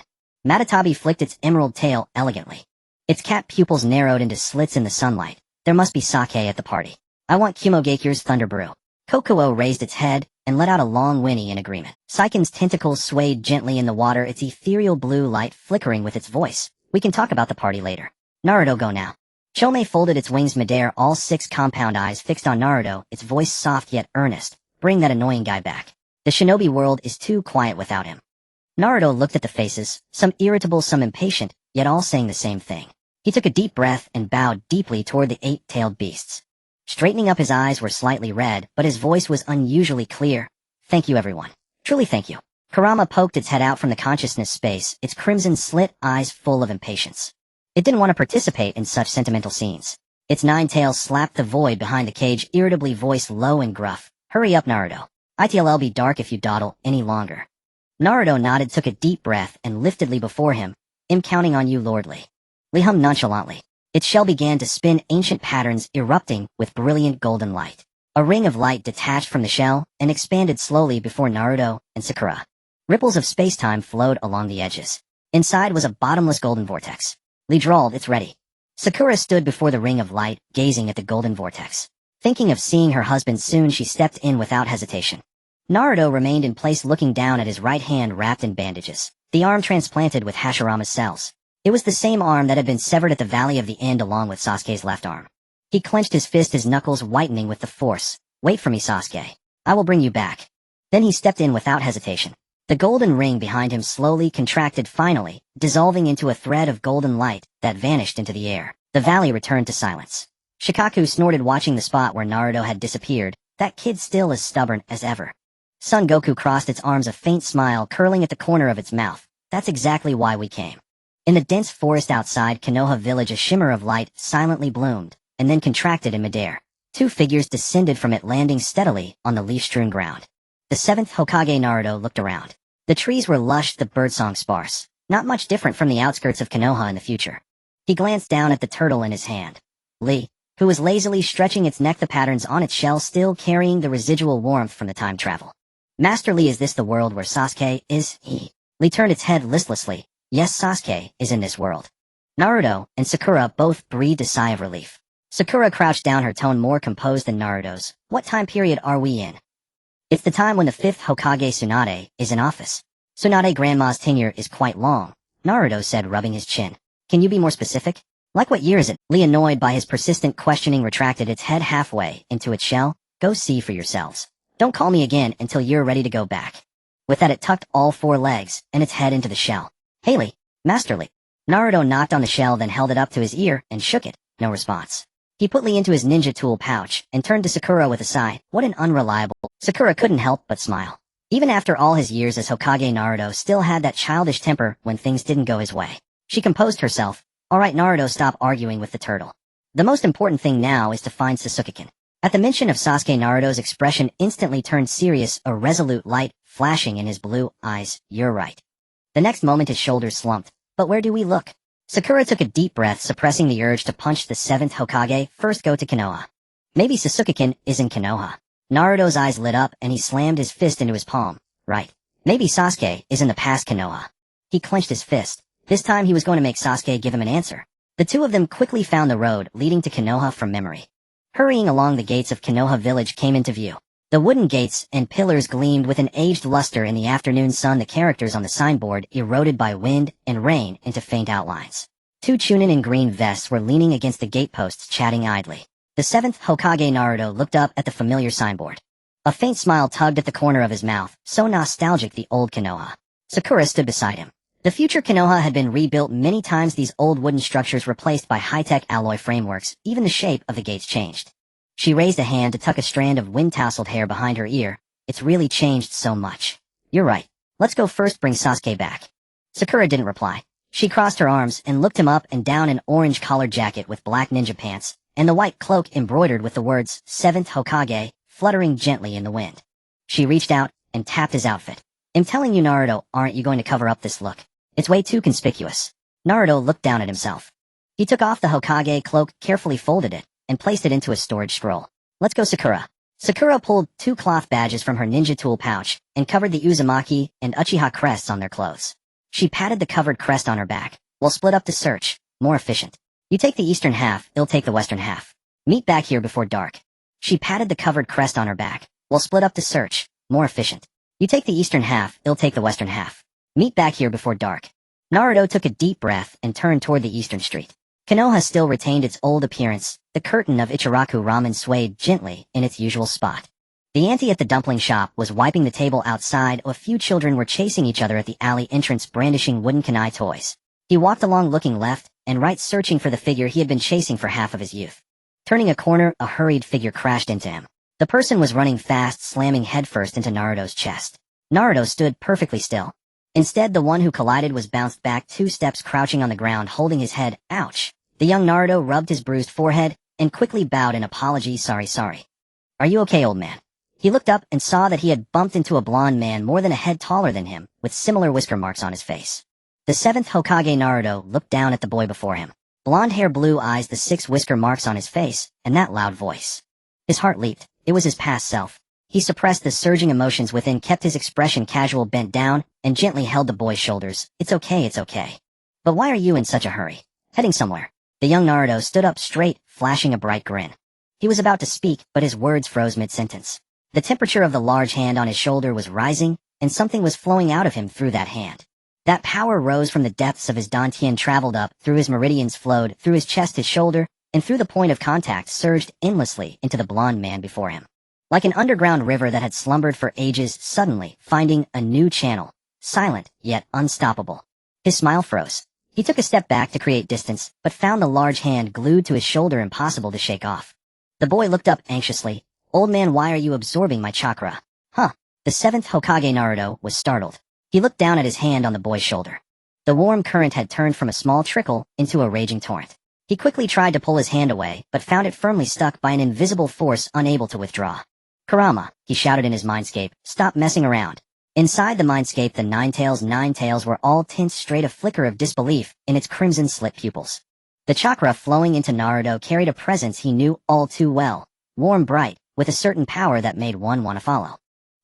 Matatabi flicked its emerald tail elegantly. Its cat pupils narrowed into slits in the sunlight. There must be sake at the party. I want Kumogakure's Thunder Brew. Kokuo raised its head and let out a long whinny in agreement. Saiken's tentacles swayed gently in the water, its ethereal blue light flickering with its voice. We can talk about the party later. Naruto, go now. Chome folded its wings midair, all 6 compound eyes fixed on Naruto, its voice soft yet earnest. Bring that annoying guy back. The shinobi world is too quiet without him. Naruto looked at the faces, some irritable, some impatient, yet all saying the same thing. He took a deep breath and bowed deeply toward the 8-tailed beasts. Straightening up, his eyes were slightly red, but his voice was unusually clear. Thank you, everyone. Truly thank you. Kurama poked its head out from the consciousness space, its crimson slit eyes full of impatience. It didn't want to participate in such sentimental scenes. Its 9 tails slapped the void behind the cage, irritably, voice low and gruff. Hurry up, Naruto. It'll be dark if you dawdle any longer. Naruto nodded, took a deep breath, and lifted Lee before him. I'm counting on you, Lord Lee. Lee hummed nonchalantly. Its shell began to spin, ancient patterns erupting with brilliant golden light. A ring of light detached from the shell and expanded slowly before Naruto and Sakura. Ripples of space-time flowed along the edges. Inside was a bottomless golden vortex. Lee drawled, it's ready. Sakura stood before the ring of light, gazing at the golden vortex. Thinking of seeing her husband soon, she stepped in without hesitation. Naruto remained in place, looking down at his right hand wrapped in bandages, the arm transplanted with Hashirama's cells. It was the same arm that had been severed at the Valley of the End along with Sasuke's left arm. He clenched his fist, his knuckles whitening with the force. Wait for me, Sasuke. I will bring you back. Then he stepped in without hesitation. The golden ring behind him slowly contracted, finally, dissolving into a thread of golden light that vanished into the air. The valley returned to silence. Shikaku snorted, watching the spot where Naruto had disappeared. That kid still as stubborn as ever. Son Goku crossed its arms, a faint smile curling at the corner of its mouth. That's exactly why we came. In the dense forest outside Konoha village, a shimmer of light silently bloomed, and then contracted in midair. 2 figures descended from it, landing steadily on the leaf-strewn ground. The 7th Hokage. Naruto looked around. The trees were lush, the birdsong sparse, not much different from the outskirts of Konoha in the future. He glanced down at the turtle in his hand. Lee, who was lazily stretching its neck, the patterns on its shell still carrying the residual warmth from the time travel. Master Lee, is this the world where Sasuke is? Lee turned its head listlessly. Yes, Sasuke is in this world. Naruto and Sakura both breathed a sigh of relief. Sakura crouched down, her tone more composed than Naruto's. What time period are we in? It's the time when the 5th Hokage Tsunade is in office. Tsunade Grandma's tenure is quite long, Naruto said, rubbing his chin. Can you be more specific? Like what year is it? Lee, annoyed by his persistent questioning, retracted its head halfway into its shell. Go see for yourselves. Don't call me again until you're ready to go back. With that, it tucked all 4 legs and its head into the shell. Hey Lee, Master Lee. Naruto knocked on the shell, then held it up to his ear and shook it. No response. He put Lee into his ninja tool pouch and turned to Sakura with a sigh. What an unreliable... Sakura couldn't help but smile. Even after all his years as Hokage, Naruto still had that childish temper when things didn't go his way. She composed herself. All right, Naruto, stop arguing with the turtle. The most important thing now is to find Sasuke-kun. At the mention of Sasuke, Naruto's expression instantly turned serious, a resolute light flashing in his blue eyes. You're right. The next moment his shoulders slumped. But where do we look? Sakura took a deep breath, suppressing the urge to punch the 7th Hokage. First go to Konoha. Maybe Sasuke-kun is in Konoha. Naruto's eyes lit up and he slammed his fist into his palm. Right. Maybe Sasuke is in the past Konoha. He clenched his fist. This time he was going to make Sasuke give him an answer. The 2 of them quickly found the road leading to Konoha from memory. Hurrying along, the gates of Konoha village came into view. The wooden gates and pillars gleamed with an aged luster in the afternoon sun, the characters on the signboard eroded by wind and rain into faint outlines. Two chunin in green vests were leaning against the gateposts chatting idly. The 7th Hokage Naruto looked up at the familiar signboard. A faint smile tugged at the corner of his mouth, so nostalgic the old Konoha. Sakura stood beside him. The future Konoha had been rebuilt many times, these old wooden structures replaced by high-tech alloy frameworks, even the shape of the gates changed. She raised a hand to tuck a strand of wind-tousled hair behind her ear. It's really changed so much. You're right. Let's go first bring Sasuke back. Sakura didn't reply. She crossed her arms and looked him up and down. An orange collared jacket with black ninja pants, and the white cloak embroidered with the words, 7th Hokage, fluttering gently in the wind. She reached out and tapped his outfit. I'm telling you, Naruto, aren't you going to cover up this look? It's way too conspicuous. Naruto looked down at himself. He took off the Hokage cloak, carefully folded it, and placed it into a storage scroll. Let's go, Sakura. Sakura pulled 2 cloth badges from her ninja tool pouch and covered the Uzumaki and Uchiha crests on their clothes. She patted the covered crest on her back. We'll split up the search. More efficient. You take the eastern half, I'll take the western half. Meet back here before dark. She patted the covered crest on her back. We'll split up the search. More efficient. You take the eastern half, I'll take the western half. Meet back here before dark. Naruto took a deep breath and turned toward the eastern street. Konoha still retained its old appearance. The curtain of Ichiraku ramen swayed gently in its usual spot. The auntie at the dumpling shop was wiping the table outside. A few children were chasing each other at the alley entrance, brandishing wooden kunai toys. He walked along, looking left and right, searching for the figure he had been chasing for half of his youth. Turning a corner, a hurried figure crashed into him. The person was running fast, slamming headfirst into Naruto's chest. Naruto stood perfectly still. Instead, the one who collided was bounced back 2 steps, crouching on the ground, holding his head. Ouch! The young Naruto rubbed his bruised forehead and quickly bowed in apology. Sorry. Are you okay, old man? He looked up and saw that he had bumped into a blonde man more than a head taller than him, with similar whisker marks on his face. The 7th Hokage Naruto looked down at the boy before him. Blonde hair, blue eyes, the 6 whisker marks on his face, and that loud voice. His heart leaped. It was his past self. He suppressed the surging emotions within, kept his expression casual, bent down, and gently held the boy's shoulders. It's okay. But why are you in such a hurry? Heading somewhere. The young Naruto stood up straight, flashing a bright grin. He was about to speak, but his words froze mid-sentence. The temperature of the large hand on his shoulder was rising, and something was flowing out of him through that hand. That power rose from the depths of his dantian, traveled up, through his meridians, flowed, through his chest, his shoulder, and through the point of contact, surged endlessly into the blonde man before him. Like an underground river that had slumbered for ages, suddenly finding a new channel, silent yet unstoppable. His smile froze. He took a step back to create distance, but found the large hand glued to his shoulder, impossible to shake off. The boy looked up anxiously. Old man, why are you absorbing my chakra? Huh? The 7th Hokage Naruto was startled. He looked down at his hand on the boy's shoulder. The warm current had turned from a small trickle into a raging torrent. He quickly tried to pull his hand away, but found it firmly stuck by an invisible force, unable to withdraw. Kurama, he shouted in his mindscape, stop messing around. Inside the mindscape, the nine tails were all tense, straight, a flicker of disbelief in its crimson slit pupils. The chakra flowing into Naruto carried a presence he knew all too well, warm, bright, with a certain power that made one want to follow.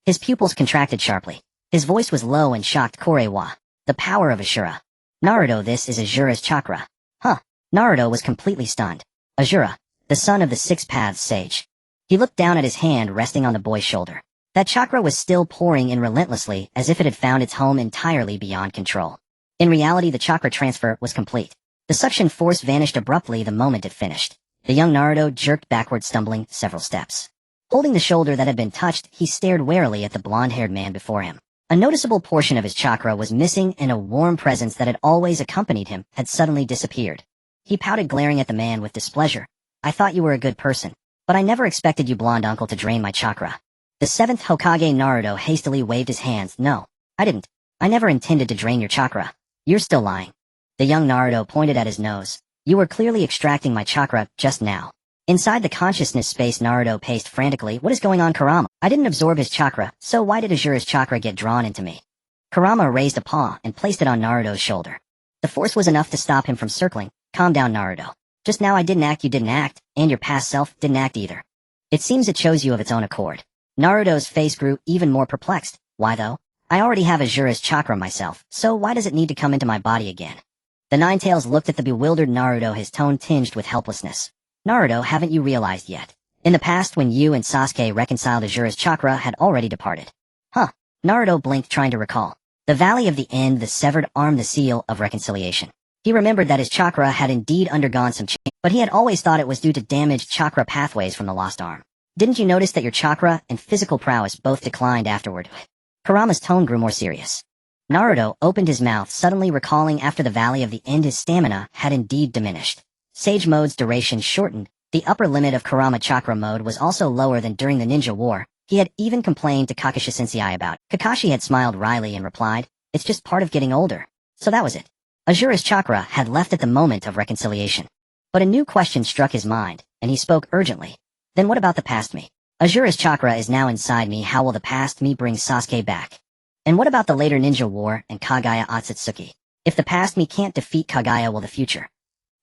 His pupils contracted sharply. His voice was low and shocked. Korewa, the power of Ashura. Naruto, this is Ashura's chakra. Huh? Naruto was completely stunned. Ashura, the son of the 6 Paths sage. He looked down at his hand resting on the boy's shoulder. That chakra was still pouring in relentlessly, as if it had found its home entirely beyond control. In reality, the chakra transfer was complete. The suction force vanished abruptly the moment it finished. The young Naruto jerked backward, stumbling several steps. Holding the shoulder that had been touched, he stared warily at the blonde-haired man before him. A noticeable portion of his chakra was missing, and a warm presence that had always accompanied him had suddenly disappeared. He pouted, glaring at the man with displeasure. I thought you were a good person, but I never expected you, blonde uncle, to drain my chakra. The 7th Hokage Naruto hastily waved his hands. No, I didn't. I never intended to drain your chakra. You're still lying. The young Naruto pointed at his nose. You were clearly extracting my chakra just now. Inside the consciousness space, Naruto paced frantically. What is going on, Kurama? I didn't absorb his chakra, so why did Ashura's chakra get drawn into me? Kurama raised a paw and placed it on Naruto's shoulder. The force was enough to stop him from circling. Calm down, Naruto. Just now I didn't act, you didn't act, and your past self didn't act either. It seems it chose you of its own accord. Naruto's face grew even more perplexed. Why though? I already have Ashura's chakra myself, so why does it need to come into my body again? The Nine Tails looked at the bewildered Naruto, his tone tinged with helplessness. Naruto, haven't you realized yet? In the past, when you and Sasuke reconciled, Ashura's chakra had already departed. Huh? Naruto blinked, trying to recall. The Valley of the End, the severed arm, the seal of reconciliation. He remembered that his chakra had indeed undergone some change, but he had always thought it was due to damaged chakra pathways from the lost arm. Didn't you notice that your chakra and physical prowess both declined afterward? Kurama's tone grew more serious. Naruto opened his mouth, suddenly recalling after the Valley of the End his stamina had indeed diminished. Sage mode's duration shortened. The upper limit of Kurama chakra mode was also lower than during the ninja war. He had even complained to Kakashi Sensei about it. Kakashi had smiled wryly and replied, "It's just part of getting older." So that was it. Asura's chakra had left at the moment of reconciliation. But a new question struck his mind, and he spoke urgently. Then what about the past me? Asura's chakra is now inside me. How will the past me bring Sasuke back? And what about the later ninja war and Kaguya Ōtsutsuki? If the past me can't defeat Kaguya, will the future?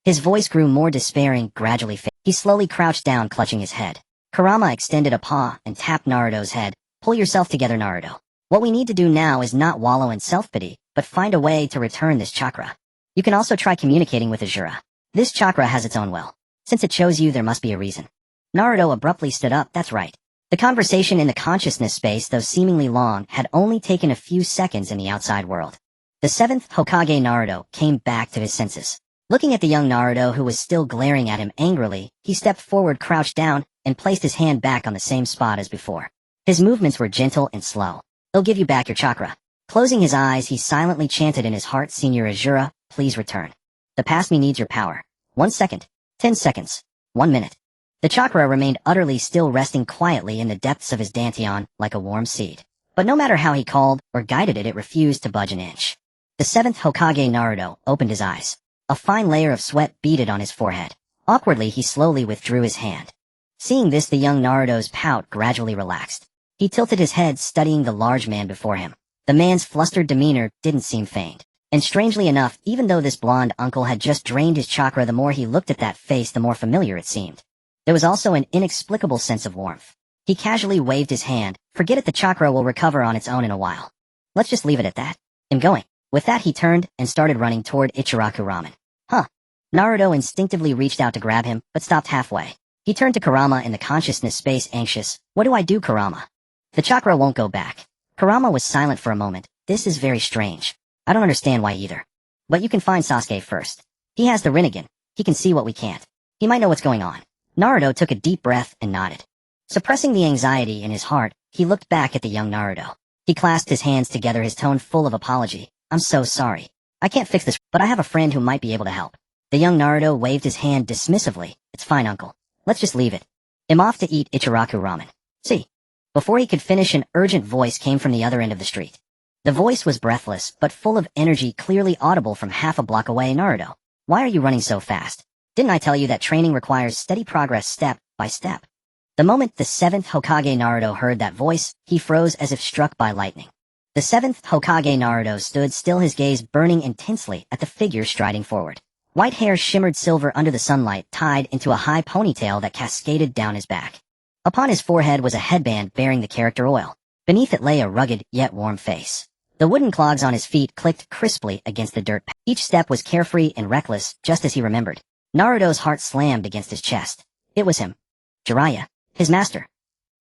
His voice grew more despairing, gradually fading. He slowly crouched down, clutching his head. Kurama extended a paw and tapped Naruto's head. "Pull yourself together, Naruto. What we need to do now is not wallow in self-pity, but find a way to return this chakra. You can also try communicating with Asura. This chakra has its own will. Since it chose you, there must be a reason." Naruto abruptly stood up. "That's right." The conversation in the consciousness space, though seemingly long, had only taken a few seconds in the outside world. The 7th Hokage Naruto came back to his senses. Looking at the young Naruto, who was still glaring at him angrily, he stepped forward, crouched down, and placed his hand back on the same spot as before. His movements were gentle and slow. "They'll give you back your chakra." Closing his eyes, he silently chanted in his heart, "Senior Asura, please return. The past me needs your power. 1 second. 10 seconds. 1 minute." The chakra remained utterly still, resting quietly in the depths of his dantian, like a warm seed. But no matter how he called or guided it, it refused to budge an inch. The 7th Hokage Naruto opened his eyes. A fine layer of sweat beaded on his forehead. Awkwardly, he slowly withdrew his hand. Seeing this, the young Naruto's pout gradually relaxed. He tilted his head, studying the large man before him. The man's flustered demeanor didn't seem feigned. And strangely enough, even though this blonde uncle had just drained his chakra, the more he looked at that face, the more familiar it seemed. There was also an inexplicable sense of warmth. He casually waved his hand. "Forget it, the chakra will recover on its own in a while. Let's just leave it at that. I'm going." With that, he turned and started running toward Ichiraku Ramen. Naruto instinctively reached out to grab him, but stopped halfway. He turned to Kurama in the consciousness space, anxious. "What do I do, Kurama? The chakra won't go back." Kurama was silent for a moment. "This is very strange. I don't understand why either. But you can find Sasuke first. He has the Rinnegan. He can see what we can't. He might know what's going on." Naruto took a deep breath and nodded. Suppressing the anxiety in his heart, he looked back at the young Naruto. He clasped his hands together, his tone full of apology. "I'm so sorry. I can't fix this, but I have a friend who might be able to help." The young Naruto waved his hand dismissively. "It's fine, uncle. Let's just leave it. I'm off to eat Ichiraku Ramen. See." Before he could finish, an urgent voice came from the other end of the street. The voice was breathless, but full of energy, clearly audible from half a block away. "Naruto, why are you running so fast? Didn't I tell you that training requires steady progress, step by step?" The moment the 7th Hokage Naruto heard that voice, he froze as if struck by lightning. The 7th Hokage Naruto stood still, his gaze burning intensely at the figure striding forward. White hair shimmered silver under the sunlight, tied into a high ponytail that cascaded down his back. Upon his forehead was a headband bearing the character oil. Beneath it lay a rugged, yet warm face. The wooden clogs on his feet clicked crisply against the dirt. Each step was carefree and reckless, just as he remembered. Naruto's heart slammed against his chest. It was him. Jiraiya, his master.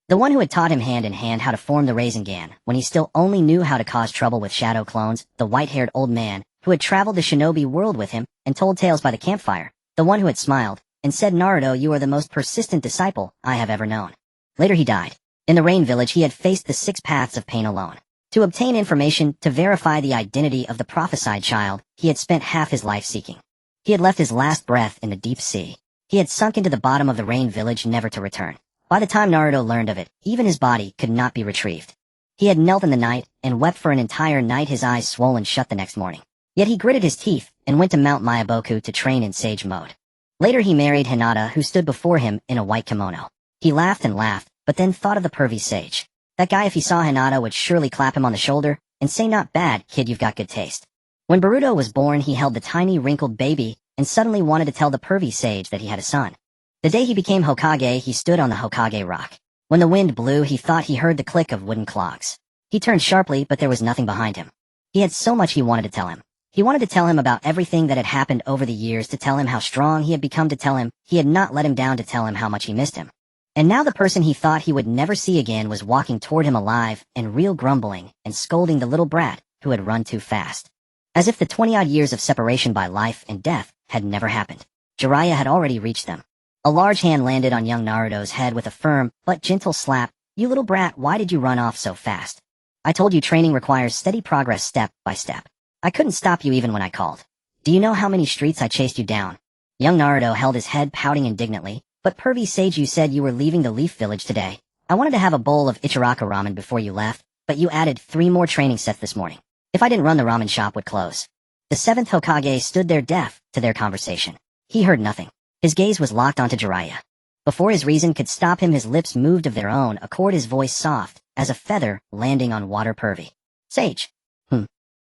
The one who had taught him hand in hand how to form the Rasengan, when he still only knew how to cause trouble with shadow clones, the white-haired old man, who had traveled the shinobi world with him, and told tales by the campfire, the one who had smiled, and said, "Naruto, you are the most persistent disciple I have ever known." Later he died. In the Rain Village he had faced the 6 paths of pain alone. To obtain information, to verify the identity of the prophesied child, he had spent half his life seeking. He had left his last breath in the deep sea. He had sunk into the bottom of the Rain Village, never to return. By the time Naruto learned of it, even his body could not be retrieved. He had knelt in the night, and wept for an entire night, his eyes swollen shut the next morning. Yet he gritted his teeth, and went to Mount Myaboku to train in sage mode. Later he married Hinata, who stood before him in a white kimono. He laughed and laughed, but then thought of the pervy sage. That guy, if he saw Hinata, would surely clap him on the shoulder, and say, "Not bad, kid, you've got good taste." When Boruto was born, he held the tiny wrinkled baby, and suddenly wanted to tell the pervy sage that he had a son. The day he became Hokage, he stood on the Hokage rock. When the wind blew, he thought he heard the click of wooden clogs. He turned sharply, but there was nothing behind him. He had so much he wanted to tell him. He wanted to tell him about everything that had happened over the years, to tell him how strong he had become, to tell him he had not let him down, to tell him how much he missed him. And now the person he thought he would never see again was walking toward him alive and real, grumbling and scolding the little brat who had run too fast. As if the 20-odd years of separation by life and death had never happened. Jiraiya had already reached them. A large hand landed on young Naruto's head with a firm but gentle slap. You little brat, why did you run off so fast? I told you training requires steady progress step by step. I couldn't stop you even when I called. Do you know how many streets I chased you down? Young Naruto held his head, pouting indignantly. But pervy sage, you said you were leaving the Leaf Village today. I wanted to have a bowl of Ichiraka ramen before you left, but you added 3 more training sets this morning. If I didn't run, the ramen shop would close. The 7th Hokage stood there deaf to their conversation. He heard nothing. His gaze was locked onto Jiraiya. Before his reason could stop him, his lips moved of their own accord, his voice soft as a feather landing on water. Pervy sage.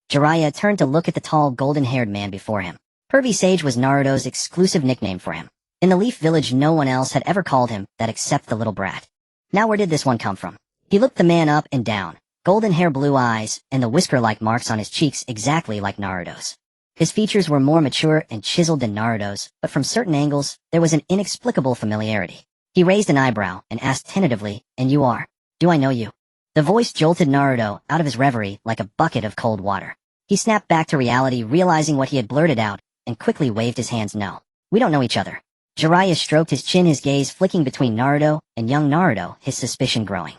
Jiraiya turned to look at the tall, golden-haired man before him. Pervy sage was Naruto's exclusive nickname for him. In the Leaf Village, no one else had ever called him that except the little brat. Now where did this one come from? He looked the man up and down. Golden hair, blue eyes, and the whisker-like marks on his cheeks exactly like Naruto's. His features were more mature and chiseled than Naruto's, but from certain angles, there was an inexplicable familiarity. He raised an eyebrow and asked tentatively, "And you are? Do I know you?" The voice jolted Naruto out of his reverie like a bucket of cold water. He snapped back to reality, realizing what he had blurted out, and quickly waved his hands. "No, we don't know each other." Jiraiya stroked his chin, his gaze flicking between Naruto and young Naruto, his suspicion growing.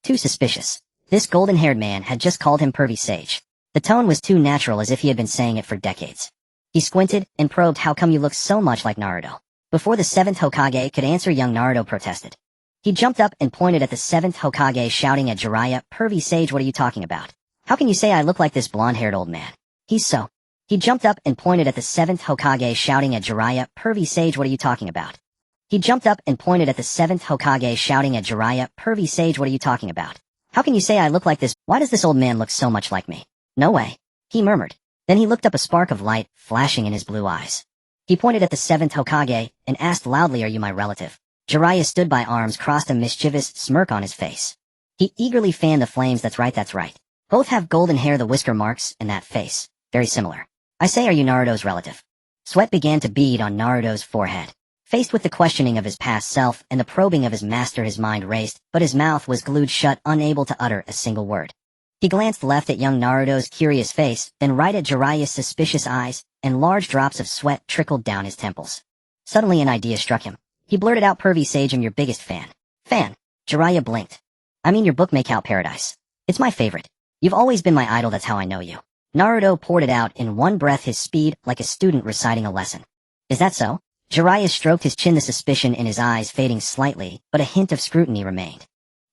Too suspicious. This golden-haired man had just called him pervy sage. The tone was too natural, as if he had been saying it for decades. He squinted and probed, "How come you look so much like Naruto?" Before the 7th Hokage could answer, young Naruto protested. He jumped up and pointed at the 7th Hokage, shouting at Jiraiya, "Pervy sage, what are you talking about? How can you say I look like this blonde-haired old man? He's so..." He jumped up and pointed at the 7th Hokage, shouting at Jiraiya, "Pervy sage, what are you talking about?" He jumped up and pointed at the 7th Hokage, shouting at Jiraiya, "Pervy sage, what are you talking about? How can you say I look like this? Why does this old man look so much like me?" "No way," he murmured. Then he looked up, a spark of light flashing in his blue eyes. He pointed at the 7th Hokage and asked loudly, "Are you my relative?" Jiraiya stood by, arms crossed, a mischievous smirk on his face. He eagerly fanned the flames. That's right, that's right. Both have golden hair, the whisker marks, and that face. Very similar. I say, are you Naruto's relative? Sweat began to bead on Naruto's forehead. Faced with the questioning of his past self and the probing of his master, his mind raced, but his mouth was glued shut, unable to utter a single word. He glanced left at young Naruto's curious face, then right at Jiraiya's suspicious eyes, and large drops of sweat trickled down his temples. Suddenly an idea struck him. He blurted out, "Pervy sage, I'm your biggest fan." "Fan?" Jiraiya blinked. "I mean your book, Make Out Paradise. It's my favorite. You've always been my idol, that's how I know you." Naruto poured it out in one breath, his speed like a student reciting a lesson. "Is that so?" Jiraiya stroked his chin, the suspicion in his eyes fading slightly, but a hint of scrutiny remained.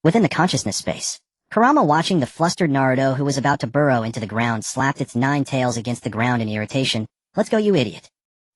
Within the consciousness space, Kurama, watching the flustered Naruto who was about to burrow into the ground, slapped its 9 tails against the ground in irritation. "Let's go, you idiot.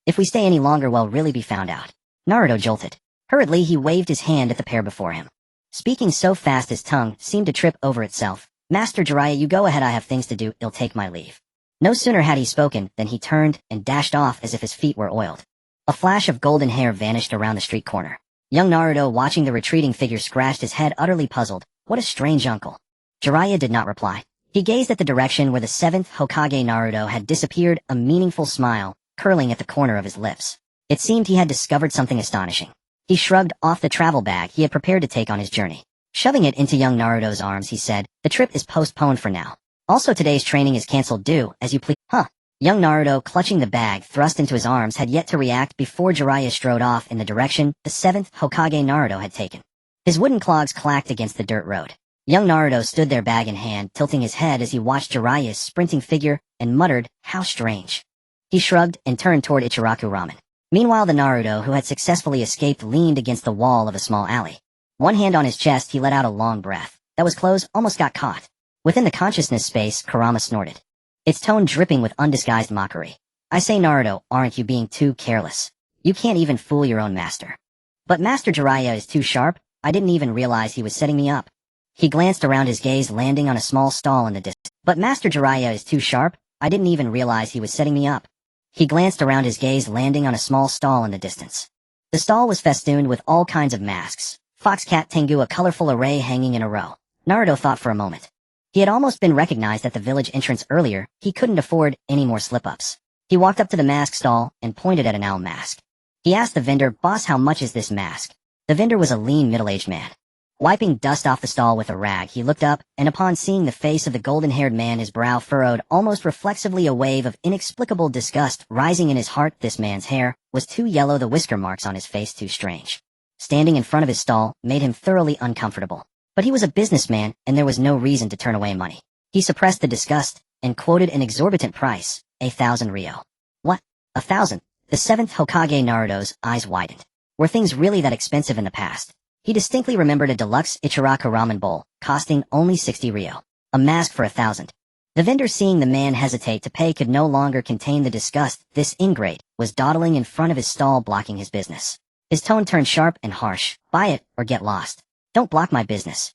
If we stay any longer, we'll really be found out." Naruto jolted. Hurriedly, he waved his hand at the pair before him. Speaking so fast his tongue seemed to trip over itself. "Master Jiraiya, you go ahead, I have things to do, I'll take my leave." No sooner had he spoken than he turned and dashed off as if his feet were oiled. A flash of golden hair vanished around the street corner. Young Naruto, watching the retreating figure, scratched his head, utterly puzzled. What a strange uncle. Jiraiya did not reply. He gazed at the direction where the 7th Hokage Naruto had disappeared, a meaningful smile curling at the corner of his lips. It seemed he had discovered something astonishing. He shrugged off the travel bag he had prepared to take on his journey. Shoving it into young Naruto's arms, he said, "The trip is postponed for now. Also, today's training is cancelled. Do as you please." "Huh?" Young Naruto, clutching the bag thrust into his arms, had yet to react before Jiraiya strode off in the direction the 7th Hokage Naruto had taken. His wooden clogs clacked against the dirt road. Young Naruto stood there, bag in hand, tilting his head as he watched Jiraiya's sprinting figure, and muttered, "How strange." He shrugged and turned toward Ichiraku Ramen. Meanwhile, the Naruto who had successfully escaped leaned against the wall of a small alley. One hand on his chest, he let out a long breath. That was close, almost got caught. Within the consciousness space, Kurama snorted, its tone dripping with undisguised mockery. "I say, Naruto, aren't you being too careless? You can't even fool your own master." "But Master Jiraiya is too sharp. I didn't even realize he was setting me up." He glanced around, his gaze landing on a small stall in the distance. "But Master Jiraiya is too sharp. I didn't even realize he was setting me up." He glanced around, his gaze landing on a small stall in the distance. The stall was festooned with all kinds of masks. Fox, cat, tengu, a colorful array hanging in a row. Naruto thought for a moment. He had almost been recognized at the village entrance earlier. He couldn't afford any more slip-ups. He walked up to the mask stall and pointed at an owl mask. He asked the vendor, "Boss, how much is this mask?" The vendor was a lean, middle-aged man. Wiping dust off the stall with a rag, he looked up, and upon seeing the face of the golden-haired man, his brow furrowed almost reflexively, a wave of inexplicable disgust rising in his heart. This man's hair was too yellow, the whisker marks on his face too strange. Standing in front of his stall made him thoroughly uncomfortable. But he was a businessman, and there was no reason to turn away money. He suppressed the disgust and quoted an exorbitant price, 1,000 ryo. What? 1,000? The 7th Hokage Naruto's eyes widened. Were things really that expensive in the past? He distinctly remembered a deluxe Ichiraku ramen bowl, costing only 60 ryo. A mask for 1,000. The vendor, seeing the man hesitate to pay, could no longer contain the disgust. This ingrate was dawdling in front of his stall, blocking his business. His tone turned sharp and harsh. Buy it, or get lost. Don't block my business.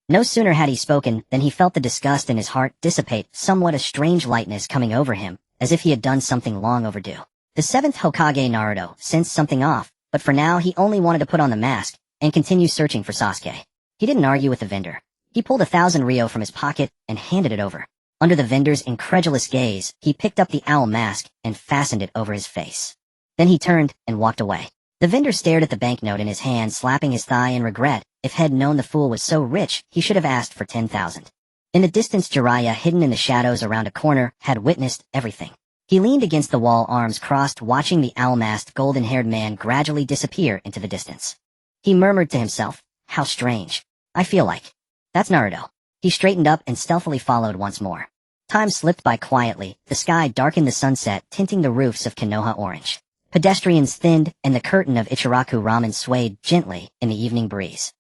No sooner had he spoken than he felt the disgust in his heart dissipate, somewhat a strange lightness coming over him, as if he had done something long overdue. The 7th Hokage Naruto sensed something off, but for now he only wanted to put on the mask and continue searching for Sasuke. He didn't argue with the vendor. He pulled 1,000 ryo from his pocket and handed it over. Under the vendor's incredulous gaze, he picked up the owl mask and fastened it over his face. Then he turned and walked away. The vendor stared at the banknote in his hand, slapping his thigh in regret. If he'd known the fool was so rich, he should have asked for 10,000. In the distance, Jiraiya, hidden in the shadows around a corner, had witnessed everything. He leaned against the wall, arms crossed, watching the owl-masked, golden-haired man gradually disappear into the distance. He murmured to himself, "How strange. I feel like that's Naruto." He straightened up and stealthily followed once more. Time slipped by quietly. The sky darkened, the sunset tinting the roofs of Konoha orange. Pedestrians thinned, and the curtain of Ichiraku ramen swayed gently in the evening breeze.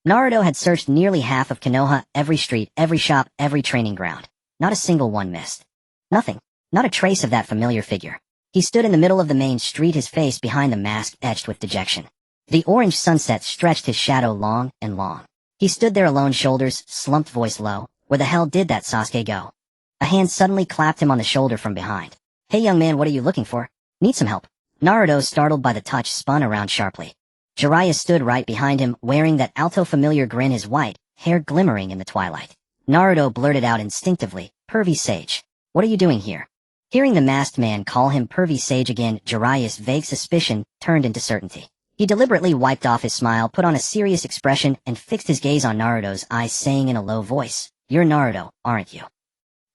Naruto had searched nearly half of Konoha, every street, every shop, every training ground. Not a single one missed. Nothing. Not a trace of that familiar figure. He stood in the middle of the main street, his face behind the mask etched with dejection. The orange sunset stretched his shadow long and long. He stood there alone, shoulders slumped, voice low. Where the hell did that Sasuke go? A hand suddenly clapped him on the shoulder from behind. "Hey young man, what are you looking for? Need some help?" Naruto, startled by the touch, spun around sharply. Jiraiya stood right behind him, wearing that alto familiar grin, his white hair glimmering in the twilight. Naruto blurted out instinctively, "Pervy Sage. What are you doing here?" Hearing the masked man call him Pervy Sage again, Jiraiya's vague suspicion turned into certainty. He deliberately wiped off his smile, put on a serious expression, and fixed his gaze on Naruto's eyes, saying in a low voice, "You're Naruto, aren't you?"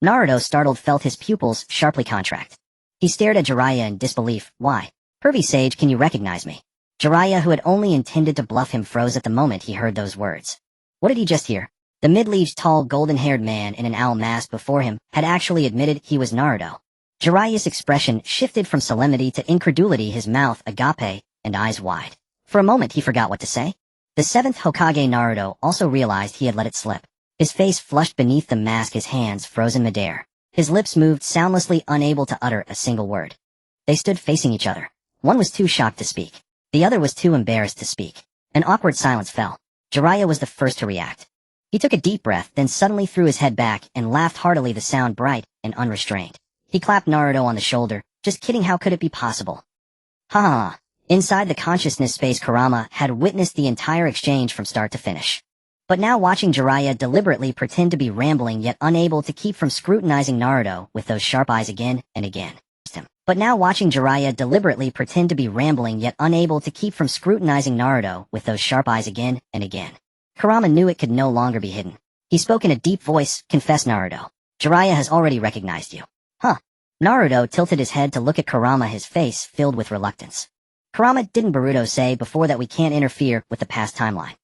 Naruto, startled, felt his pupils sharply contract. He stared at Jiraiya in disbelief. "Why? Pervy Sage, can you recognize me?" Jiraiya, who had only intended to bluff him, froze at the moment he heard those words. What did he just hear? The middle-aged, tall, golden-haired man in an owl mask before him had actually admitted he was Naruto. Jiraiya's expression shifted from solemnity to incredulity, his mouth agape and eyes wide. For a moment he forgot what to say. The 7th Hokage Naruto also realized he had let it slip. His face flushed beneath the mask, his hands frozen midair. His lips moved soundlessly, unable to utter a single word. They stood facing each other. One was too shocked to speak. The other was too embarrassed to speak. An awkward silence fell. Jiraiya was the first to react. He took a deep breath, then suddenly threw his head back and laughed heartily, the sound bright and unrestrained. He clapped Naruto on the shoulder. "Just kidding, how could it be possible?" Ha ha ha. Inside the consciousness space, Kurama had witnessed the entire exchange from start to finish. But now, watching Jiraiya deliberately pretend to be rambling, yet unable to keep from scrutinizing Naruto with those sharp eyes again and again. But now watching Jiraiya deliberately pretend to be rambling, yet unable to keep from scrutinizing Naruto with those sharp eyes again and again. Kurama knew it could no longer be hidden. He spoke in a deep voice, "Confess, Naruto. Jiraiya has already recognized you." Huh. Naruto tilted his head to look at Kurama, his face filled with reluctance. "Kurama, didn't Boruto say before that we can't interfere with the past timeline?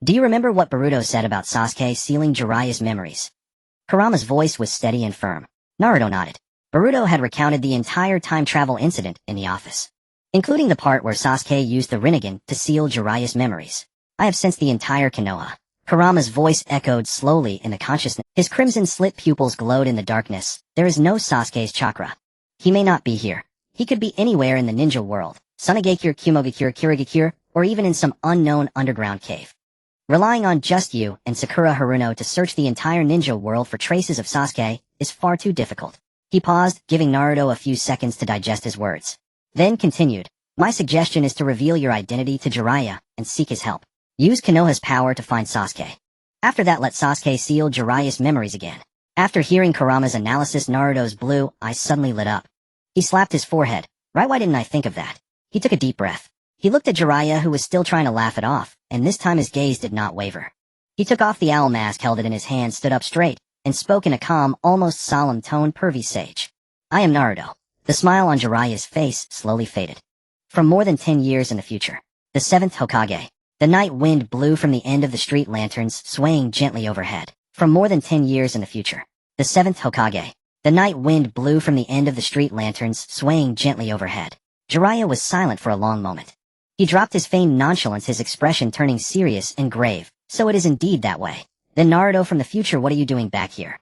Do you remember what Boruto said about Sasuke sealing Jiraiya's memories?" Kurama's voice was steady and firm. Naruto nodded. Boruto had recounted the entire time travel incident in the office, including the part where Sasuke used the Rinnegan to seal Jiraiya's memories. "I have sensed the entire Konoha." Kurama's voice echoed slowly in the consciousness. His crimson-slit pupils glowed in the darkness. "There is no Sasuke's chakra. He may not be here. He could be anywhere in the ninja world, Sunagakure, Kumogakure, Kirigakure, or even in some unknown underground cave. Relying on just you and Sakura Haruno to search the entire ninja world for traces of Sasuke is far too difficult." He paused, giving Naruto a few seconds to digest his words. Then continued, "My suggestion is to reveal your identity to Jiraiya and seek his help. Use Konoha's power to find Sasuke. After that, let Sasuke seal Jiraiya's memories again." After hearing Kurama's analysis, Naruto's blue eyes suddenly lit up. He slapped his forehead. "Right, why didn't I think of that?" He took a deep breath. He looked at Jiraiya, who was still trying to laugh it off, and this time his gaze did not waver. He took off the owl mask, held it in his hand, stood up straight, and spoke in a calm, almost solemn tone. Pervy sage. I am Naruto. The smile on Jiraiya's face slowly faded. From more than 10 years in the future. The 7th Hokage. The night wind blew from the end of the street lanterns, swaying gently overhead. From more than 10 years in the future. The 7th Hokage. The night wind blew from the end of the street lanterns, swaying gently overhead. Jiraiya was silent for a long moment. He dropped his feigned nonchalance, his expression turning serious and grave. So it is indeed that way. Then Naruto from the future, what are you doing back here?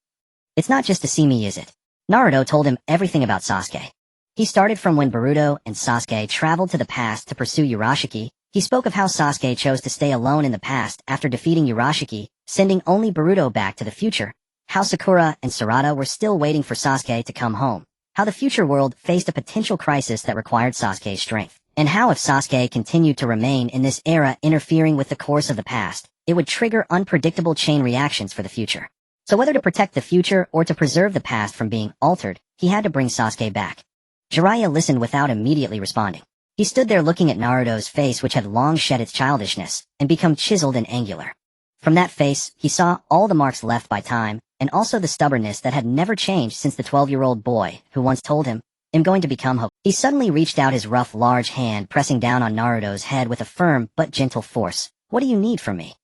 It's not just to see me, is it? Naruto told him everything about Sasuke. He started from when Boruto and Sasuke traveled to the past to pursue Urashiki. He spoke of how Sasuke chose to stay alone in the past after defeating Urashiki, sending only Boruto back to the future. How Sakura and Sarada were still waiting for Sasuke to come home. How the future world faced a potential crisis that required Sasuke's strength. And how if Sasuke continued to remain in this era interfering with the course of the past, it would trigger unpredictable chain reactions for the future. So whether to protect the future or to preserve the past from being altered, he had to bring Sasuke back. Jiraiya listened without immediately responding. He stood there looking at Naruto's face, which had long shed its childishness and become chiseled and angular. From that face, he saw all the marks left by time, and also the stubbornness that had never changed since the 12-year-old boy who once told him, I'm going to become Hokage. He suddenly reached out his rough, large hand, pressing down on Naruto's head with a firm but gentle force. What do you need from me?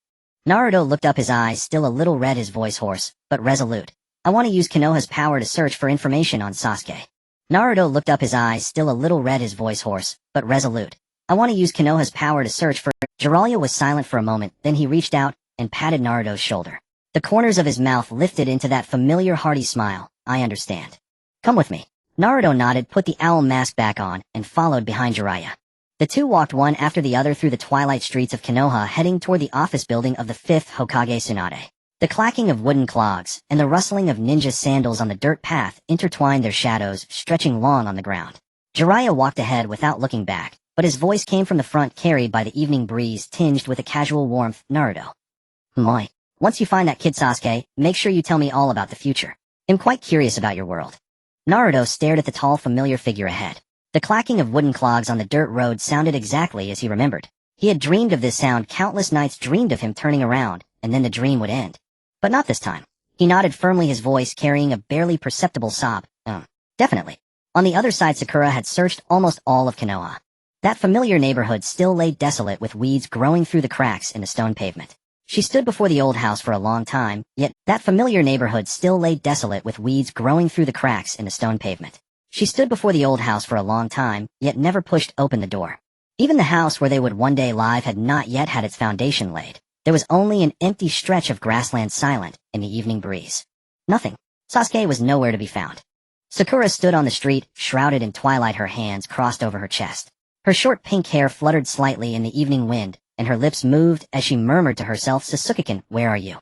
Naruto looked up, his eyes still a little red, his voice hoarse, but resolute. I want to use Konoha's power to search for information on Sasuke. Naruto looked up, his eyes still a little red, his voice hoarse, but resolute. I want to use Konoha's power to search for... Jiraiya was silent for a moment, then he reached out and patted Naruto's shoulder. The corners of his mouth lifted into that familiar hearty smile. I understand. Come with me. Naruto nodded, put the owl mask back on, and followed behind Jiraiya. The two walked one after the other through the twilight streets of Konoha, heading toward the office building of the 5th Hokage Tsunade. The clacking of wooden clogs and the rustling of ninja sandals on the dirt path intertwined their shadows, stretching long on the ground. Jiraiya walked ahead without looking back, but his voice came from the front, carried by the evening breeze tinged with a casual warmth. Naruto. Moi. Once you find that kid Sasuke, make sure you tell me all about the future. I'm quite curious about your world. Naruto stared at the tall, familiar figure ahead. The clacking of wooden clogs on the dirt road sounded exactly as he remembered. He had dreamed of this sound countless nights, dreamed of him turning around, and then the dream would end. But not this time. He nodded firmly, his voice carrying a barely perceptible sob. Definitely. On the other side, Sakura had searched almost all of Konoha. That familiar neighborhood still lay desolate, with weeds growing through the cracks in the stone pavement. She stood before the old house for a long time, yet that familiar neighborhood still lay desolate, with weeds growing through the cracks in the stone pavement. She stood before the old house for a long time, yet never pushed open the door. Even the house where they would one day live had not yet had its foundation laid. There was only an empty stretch of grassland, silent in the evening breeze. Nothing. Sasuke was nowhere to be found. Sakura stood on the street, shrouded in twilight, her hands crossed over her chest. Her short pink hair fluttered slightly in the evening wind, and her lips moved as she murmured to herself, Sasuke-kun, where are you?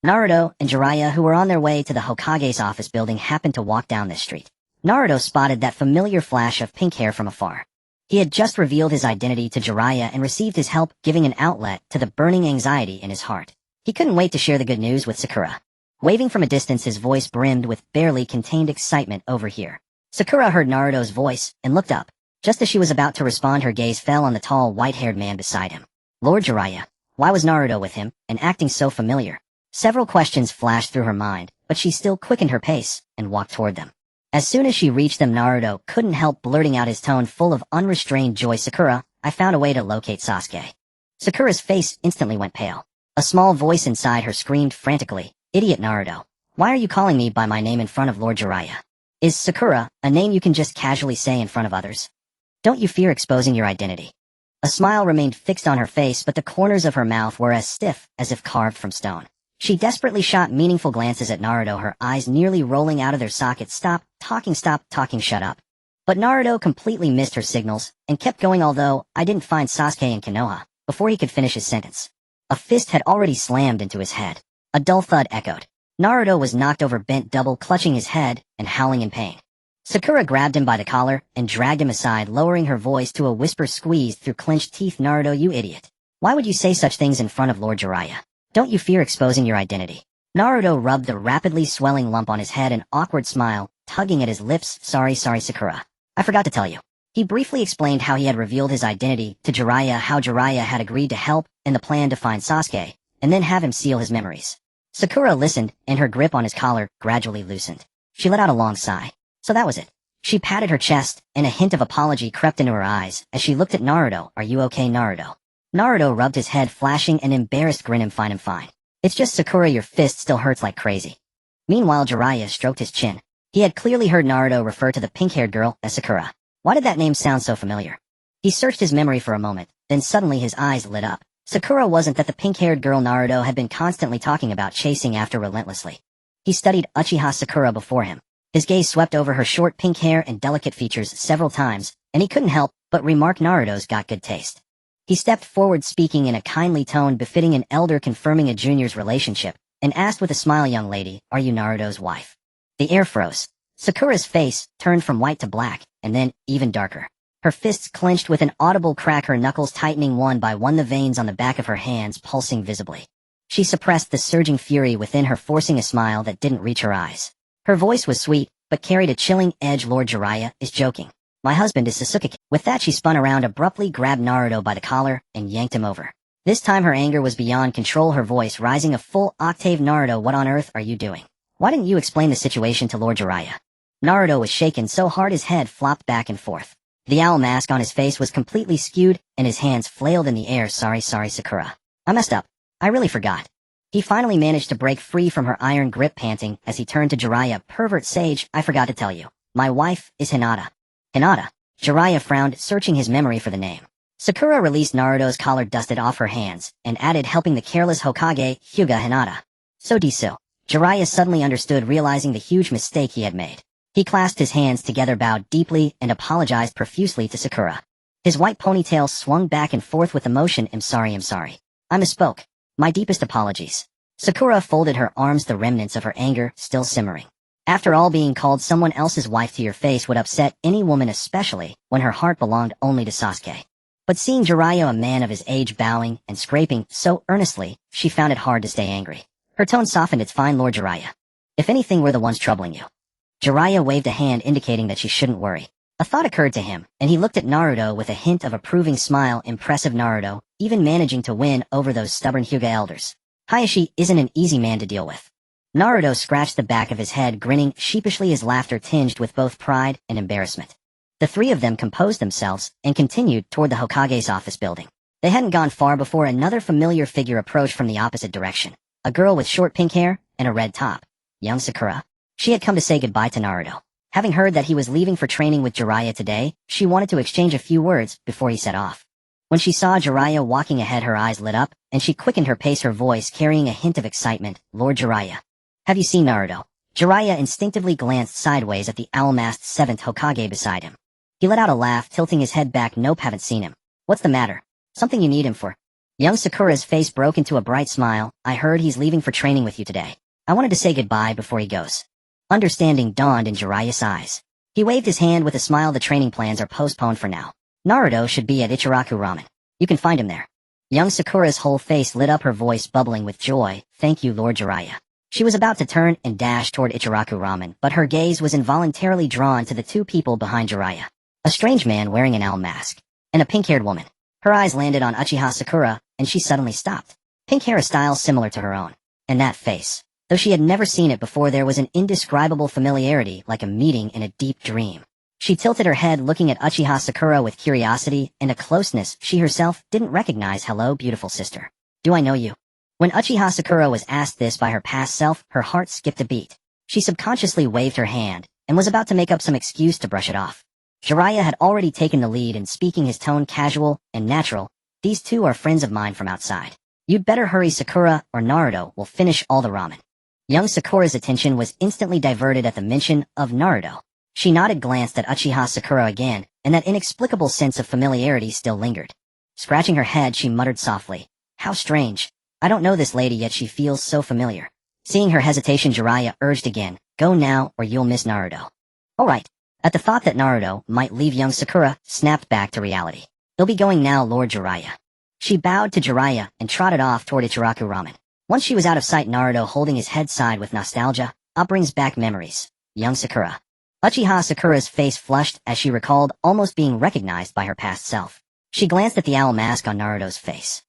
Naruto and Jiraiya, who were on their way to the Hokage's office building, happened to walk down this street. Naruto spotted that familiar flash of pink hair from afar. He had just revealed his identity to Jiraiya and received his help, giving an outlet to the burning anxiety in his heart. He couldn't wait to share the good news with Sakura. Waving from a distance, his voice brimmed with barely contained excitement. Over here. Sakura heard Naruto's voice and looked up. Just as she was about to respond, her gaze fell on the tall, white-haired man beside him. Lord Jiraiya. Why was Naruto with him, and acting so familiar? Several questions flashed through her mind, but she still quickened her pace and walked toward them. As soon as she reached them, Naruto couldn't help blurting out, his tone full of unrestrained joy, Sakura, I found a way to locate Sasuke. Sakura's face instantly went pale. A small voice inside her screamed frantically, Idiot Naruto. Why are you calling me by my name in front of Lord Jiraiya? Is Sakura a name you can just casually say in front of others? Don't you fear exposing your identity? A smile remained fixed on her face, but the corners of her mouth were as stiff as if carved from stone. She desperately shot meaningful glances at Naruto, her eyes nearly rolling out of their sockets. Stop talking, shut up. But Naruto completely missed her signals and kept going. Although I didn't find Sasuke in Konoha, before he could finish his sentence, a fist had already slammed into his head. A dull thud echoed. Naruto was knocked over, bent double, clutching his head and howling in pain. Sakura grabbed him by the collar and dragged him aside, lowering her voice to a whisper squeezed through clenched teeth. Naruto, you idiot. Why would you say such things in front of Lord Jiraiya? Don't you fear exposing your identity? Naruto rubbed the rapidly swelling lump on his head, an awkward smile tugging at his lips. Sorry, Sakura. I forgot to tell you. He briefly explained how he had revealed his identity to Jiraiya, how Jiraiya had agreed to help in the plan to find Sasuke, and then have him seal his memories. Sakura listened, and her grip on his collar gradually loosened. She let out a long sigh. So that was it. She patted her chest, and a hint of apology crept into her eyes as she looked at Naruto. Are you okay, Naruto? Naruto rubbed his head, flashing an embarrassed grin. I'm fine. It's just Sakura, your fist still hurts like crazy. Meanwhile, Jiraiya stroked his chin. He had clearly heard Naruto refer to the pink-haired girl as Sakura. Why did that name sound so familiar? He searched his memory for a moment, then suddenly his eyes lit up. Sakura wasn't that the pink-haired girl Naruto had been constantly talking about, chasing after relentlessly. He studied Uchiha Sakura before him. His gaze swept over her short pink hair and delicate features several times, and he couldn't help but remark Naruto's got good taste. He stepped forward, speaking in a kindly tone befitting an elder confirming a junior's relationship, and asked with a smile, young lady, are you Naruto's wife? The air froze. Sakura's face turned from white to black, and then even darker. Her fists clenched with an audible crack, her knuckles tightening one by one, the veins on the back of her hands pulsing visibly. She suppressed the surging fury within her, forcing a smile that didn't reach her eyes. Her voice was sweet, but carried a chilling edge. Lord Jiraiya is joking. My husband is Sasuke. With that, she spun around, abruptly grabbed Naruto by the collar, and yanked him over. This time her anger was beyond control, her voice rising a full octave. Naruto, what on earth are you doing? Why didn't you explain the situation to Lord Jiraiya? Naruto was shaken so hard his head flopped back and forth. The owl mask on his face was completely skewed, and his hands flailed in the air. Sorry, Sakura. I messed up. I really forgot. He finally managed to break free from her iron grip, panting as he turned to Jiraiya. Pervert sage, I forgot to tell you. My wife is Hinata. Hinata? Jiraiya frowned, searching his memory for the name. Sakura released Naruto's collar, dusted off her hands, and added, helping the careless Hokage, Hyuga Hinata. So Jiraiya suddenly understood, realizing the huge mistake he had made. He clasped his hands together, bowed deeply, and apologized profusely to Sakura. His white ponytail swung back and forth with emotion. I'm sorry. I misspoke. My deepest apologies. Sakura folded her arms, the remnants of her anger still simmering. After all, being called someone else's wife to your face would upset any woman, especially when her heart belonged only to Sasuke. But seeing Jiraiya, a man of his age, bowing and scraping so earnestly, she found it hard to stay angry. Her tone softened. It's fine, Lord Jiraiya. If anything, we're the ones troubling you. Jiraiya waved a hand, indicating that she shouldn't worry. A thought occurred to him, and he looked at Naruto with a hint of approving smile. Impressive, Naruto, even managing to win over those stubborn Hyuga elders. Hayashi isn't an easy man to deal with. Naruto scratched the back of his head, grinning sheepishly, his laughter tinged with both pride and embarrassment. The three of them composed themselves and continued toward the Hokage's office building. They hadn't gone far before another familiar figure approached from the opposite direction. A girl with short pink hair and a red top. Young Sakura. She had come to say goodbye to Naruto. Having heard that he was leaving for training with Jiraiya today, she wanted to exchange a few words before he set off. When she saw Jiraiya walking ahead, her eyes lit up, and she quickened her pace, her voice carrying a hint of excitement. Lord Jiraiya. Have you seen Naruto? Jiraiya instinctively glanced sideways at the owl-masked 7th Hokage beside him. He let out a laugh, tilting his head back. Nope, haven't seen him. What's the matter? Something you need him for? Young Sakura's face broke into a bright smile. I heard he's leaving for training with you today. I wanted to say goodbye before he goes. Understanding dawned in Jiraiya's eyes. He waved his hand with a smile. The training plans are postponed for now. Naruto should be at Ichiraku Ramen. You can find him there. Young Sakura's whole face lit up, her voice bubbling with joy. Thank you, Lord Jiraiya. She was about to turn and dash toward Ichiraku Ramen, but her gaze was involuntarily drawn to the two people behind Jiraiya. A strange man wearing an owl mask, and a pink-haired woman. Her eyes landed on Uchiha Sakura, and she suddenly stopped. Pink hair, a style similar to her own. And that face. Though she had never seen it before, there was an indescribable familiarity, like a meeting in a deep dream. She tilted her head, looking at Uchiha Sakura with curiosity and a closeness she herself didn't recognize. Hello, beautiful sister. Do I know you? When Uchiha Sakura was asked this by her past self, her heart skipped a beat. She subconsciously waved her hand, and was about to make up some excuse to brush it off. Jiraiya had already taken the lead in speaking, his tone casual and natural. These two are friends of mine from outside. You'd better hurry, Sakura, or Naruto will finish all the ramen. Young Sakura's attention was instantly diverted at the mention of Naruto. She nodded, glanced at Uchiha Sakura again, and that inexplicable sense of familiarity still lingered. Scratching her head, she muttered softly, how strange. I don't know this lady, yet she feels so familiar. Seeing her hesitation, Jiraiya urged again, go now or you'll miss Naruto. Alright. At the thought that Naruto might leave, young Sakura snapped back to reality. They'll be going now, Lord Jiraiya. She bowed to Jiraiya and trotted off toward Ichiraku Ramen. Once she was out of sight, Naruto holding his head sighed with nostalgia. Brings back memories. Young Sakura. Uchiha Sakura's face flushed as she recalled almost being recognized by her past self. She glanced at the owl mask on Naruto's face.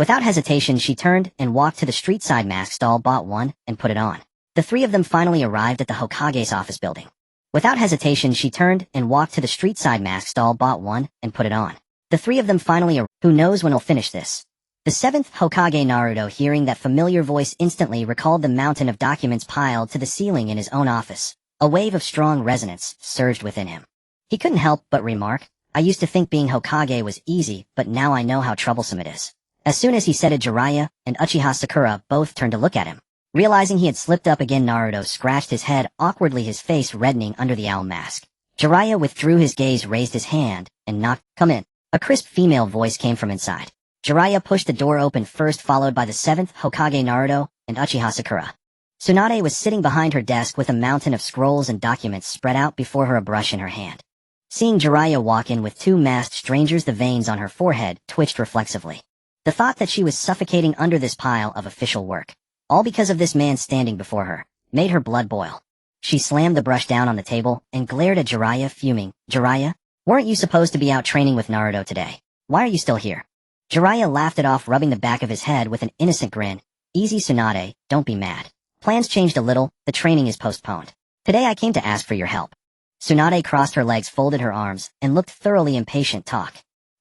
Without hesitation, she turned and walked to the street-side mask stall, bought one, and put it on. The three of them finally arrived at the Hokage's office building. Without hesitation, she turned and walked to the street-side mask stall, bought one, and put it on. The three of them finally arrived. Who knows when he'll finish this? The seventh Hokage, Naruto, hearing that familiar voice, instantly recalled the mountain of documents piled to the ceiling in his own office. A wave of strong resonance surged within him. He couldn't help but remark, "I used to think being Hokage was easy, but now I know how troublesome it is." As soon as he said it, Jiraiya and Uchiha Sakura both turned to look at him. Realizing he had slipped up again, Naruto scratched his head awkwardly, his face reddening under the owl mask. Jiraiya withdrew his gaze, raised his hand, and knocked. "Come in." A crisp female voice came from inside. Jiraiya pushed the door open first, followed by the seventh Hokage, Naruto, and Uchiha Sakura. Tsunade was sitting behind her desk with a mountain of scrolls and documents spread out before her, a brush in her hand. Seeing Jiraiya walk in with two masked strangers, the veins on her forehead twitched reflexively. The thought that she was suffocating under this pile of official work, all because of this man standing before her, made her blood boil. She slammed the brush down on the table and glared at Jiraiya, fuming. "Jiraiya, weren't you supposed to be out training with Naruto today? Why are you still here?" Jiraiya laughed it off, rubbing the back of his head with an innocent grin. "Easy, Tsunade, don't be mad. Plans changed a little, the training is postponed. Today I came to ask for your help." Tsunade crossed her legs, folded her arms, and looked thoroughly impatient. "Talk.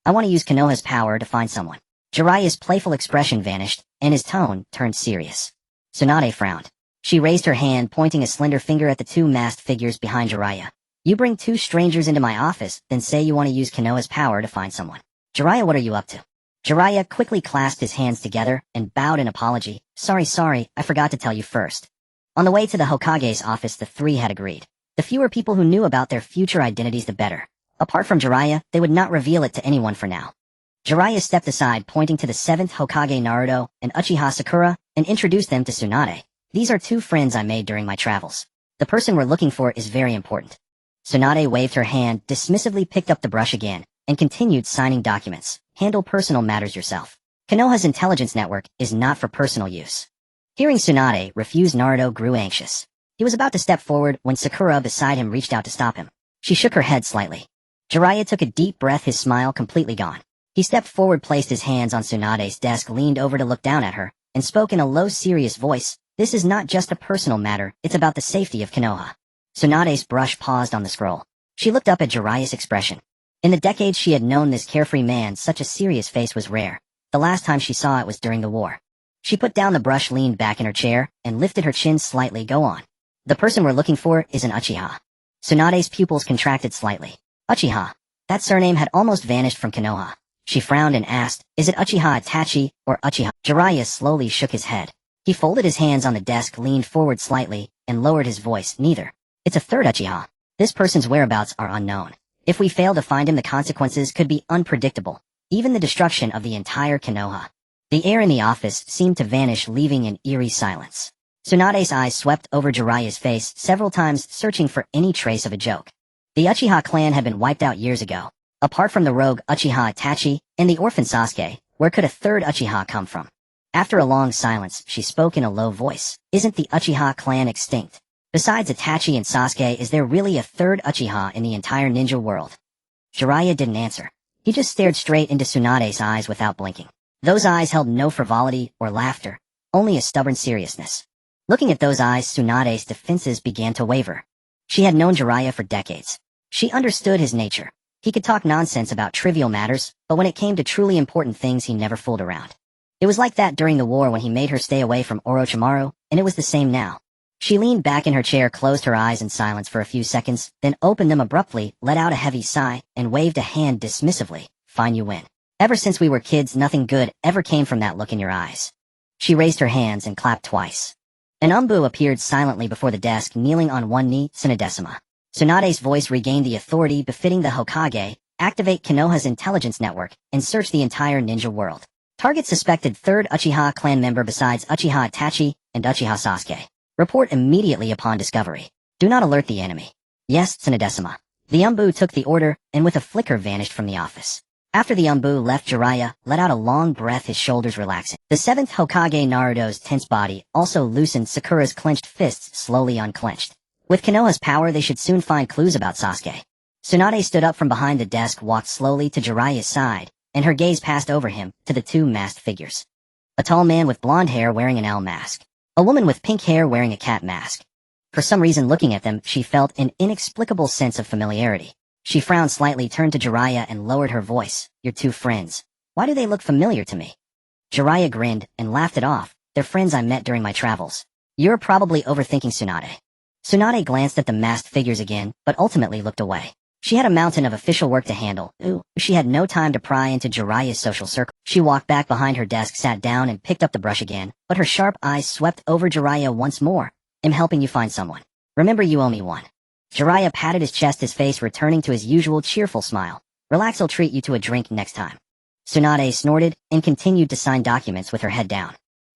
I want to use Konoha's power to find someone." Jiraiya's playful expression vanished, and his tone turned serious. Tsunade frowned. She raised her hand, pointing a slender finger at the two masked figures behind Jiraiya. "You bring two strangers into my office, then say you want to use Konoha's power to find someone. Jiraiya, what are you up to?" Jiraiya quickly clasped his hands together and bowed in apology. Sorry, I forgot to tell you first." On the way to the Hokage's office, the three had agreed. The fewer people who knew about their future identities, the better. Apart from Jiraiya, they would not reveal it to anyone for now. Jiraiya stepped aside, pointing to the seventh Hokage, Naruto, and Uchiha Sakura, and introduced them to Tsunade. "These are two friends I made during my travels. The person we're looking for is very important." Tsunade waved her hand, dismissively picked up the brush again, and continued signing documents. "Handle personal matters yourself. Konoha's intelligence network is not for personal use." Hearing Tsunade refuse, Naruto grew anxious. He was about to step forward when Sakura beside him reached out to stop him. She shook her head slightly. Jiraiya took a deep breath, his smile completely gone. He stepped forward, placed his hands on Tsunade's desk, leaned over to look down at her, and spoke in a low, serious voice. "This is not just a personal matter, it's about the safety of Konoha." Tsunade's brush paused on the scroll. She looked up at Jiraiya's expression. In the decades she had known this carefree man, such a serious face was rare. The last time she saw it was during the war. She put down the brush, leaned back in her chair, and lifted her chin slightly. "Go on. The person we're looking for is an Uchiha." Tsunade's pupils contracted slightly. Uchiha. That surname had almost vanished from Konoha. She frowned and asked, "Is it Uchiha Itachi or Uchiha?" Jiraiya slowly shook his head. He folded his hands on the desk, leaned forward slightly, and lowered his voice. "Neither. It's a third Uchiha. This person's whereabouts are unknown. If we fail to find him, the consequences could be unpredictable, even the destruction of the entire Konoha." The air in the office seemed to vanish, leaving an eerie silence. Tsunade's eyes swept over Jiraiya's face several times, searching for any trace of a joke. The Uchiha clan had been wiped out years ago. Apart from the rogue Uchiha Itachi and the orphan Sasuke, where could a third Uchiha come from? After a long silence, she spoke in a low voice. "Isn't the Uchiha clan extinct? Besides Itachi and Sasuke, is there really a third Uchiha in the entire ninja world?" Jiraiya didn't answer. He just stared straight into Tsunade's eyes without blinking. Those eyes held no frivolity or laughter, only a stubborn seriousness. Looking at those eyes, Tsunade's defenses began to waver. She had known Jiraiya for decades. She understood his nature. He could talk nonsense about trivial matters, but when it came to truly important things, he never fooled around. It was like that during the war when he made her stay away from Orochimaru, and it was the same now. She leaned back in her chair, closed her eyes in silence for a few seconds, then opened them abruptly, let out a heavy sigh, and waved a hand dismissively. "Fine, you win. Ever since we were kids, nothing good ever came from that look in your eyes." She raised her hands and clapped twice. An Umbu appeared silently before the desk, kneeling on one knee. "Tsunadesima." Tsunade's voice regained the authority befitting the Hokage. "Activate Konoha's intelligence network and search the entire ninja world. Target suspected third Uchiha clan member besides Uchiha Itachi and Uchiha Sasuke. Report immediately upon discovery. Do not alert the enemy." "Yes, Tsunadesima." The Umbu took the order and with a flicker vanished from the office. After the Umbu left, Jiraiya let out a long breath, his shoulders relaxing. The seventh Hokage, Naruto's tense body, also loosened. Sakura's clenched fists slowly unclenched. With Konoha's power, they should soon find clues about Sasuke. Tsunade stood up from behind the desk, walked slowly to Jiraiya's side, and her gaze passed over him to the two masked figures. A tall man with blonde hair wearing an owl mask. A woman with pink hair wearing a cat mask. For some reason looking at them, she felt an inexplicable sense of familiarity. She frowned slightly, turned to Jiraiya and lowered her voice. Your two friends. Why do they look familiar to me? Jiraiya grinned and laughed it off. They're friends I met during my travels. You're probably overthinking Tsunade. Tsunade glanced at the masked figures again, but ultimately looked away. She had a mountain of official work to handle. She had no time to pry into Jiraiya's social circle. She walked back behind her desk, sat down, and picked up the brush again, but her sharp eyes swept over Jiraiya once more. I'm helping you find someone. Remember, you owe me one. Jiraiya patted his chest, his face returning to his usual cheerful smile. Relax, I'll treat you to a drink next time. Tsunade snorted and continued to sign documents with her head down.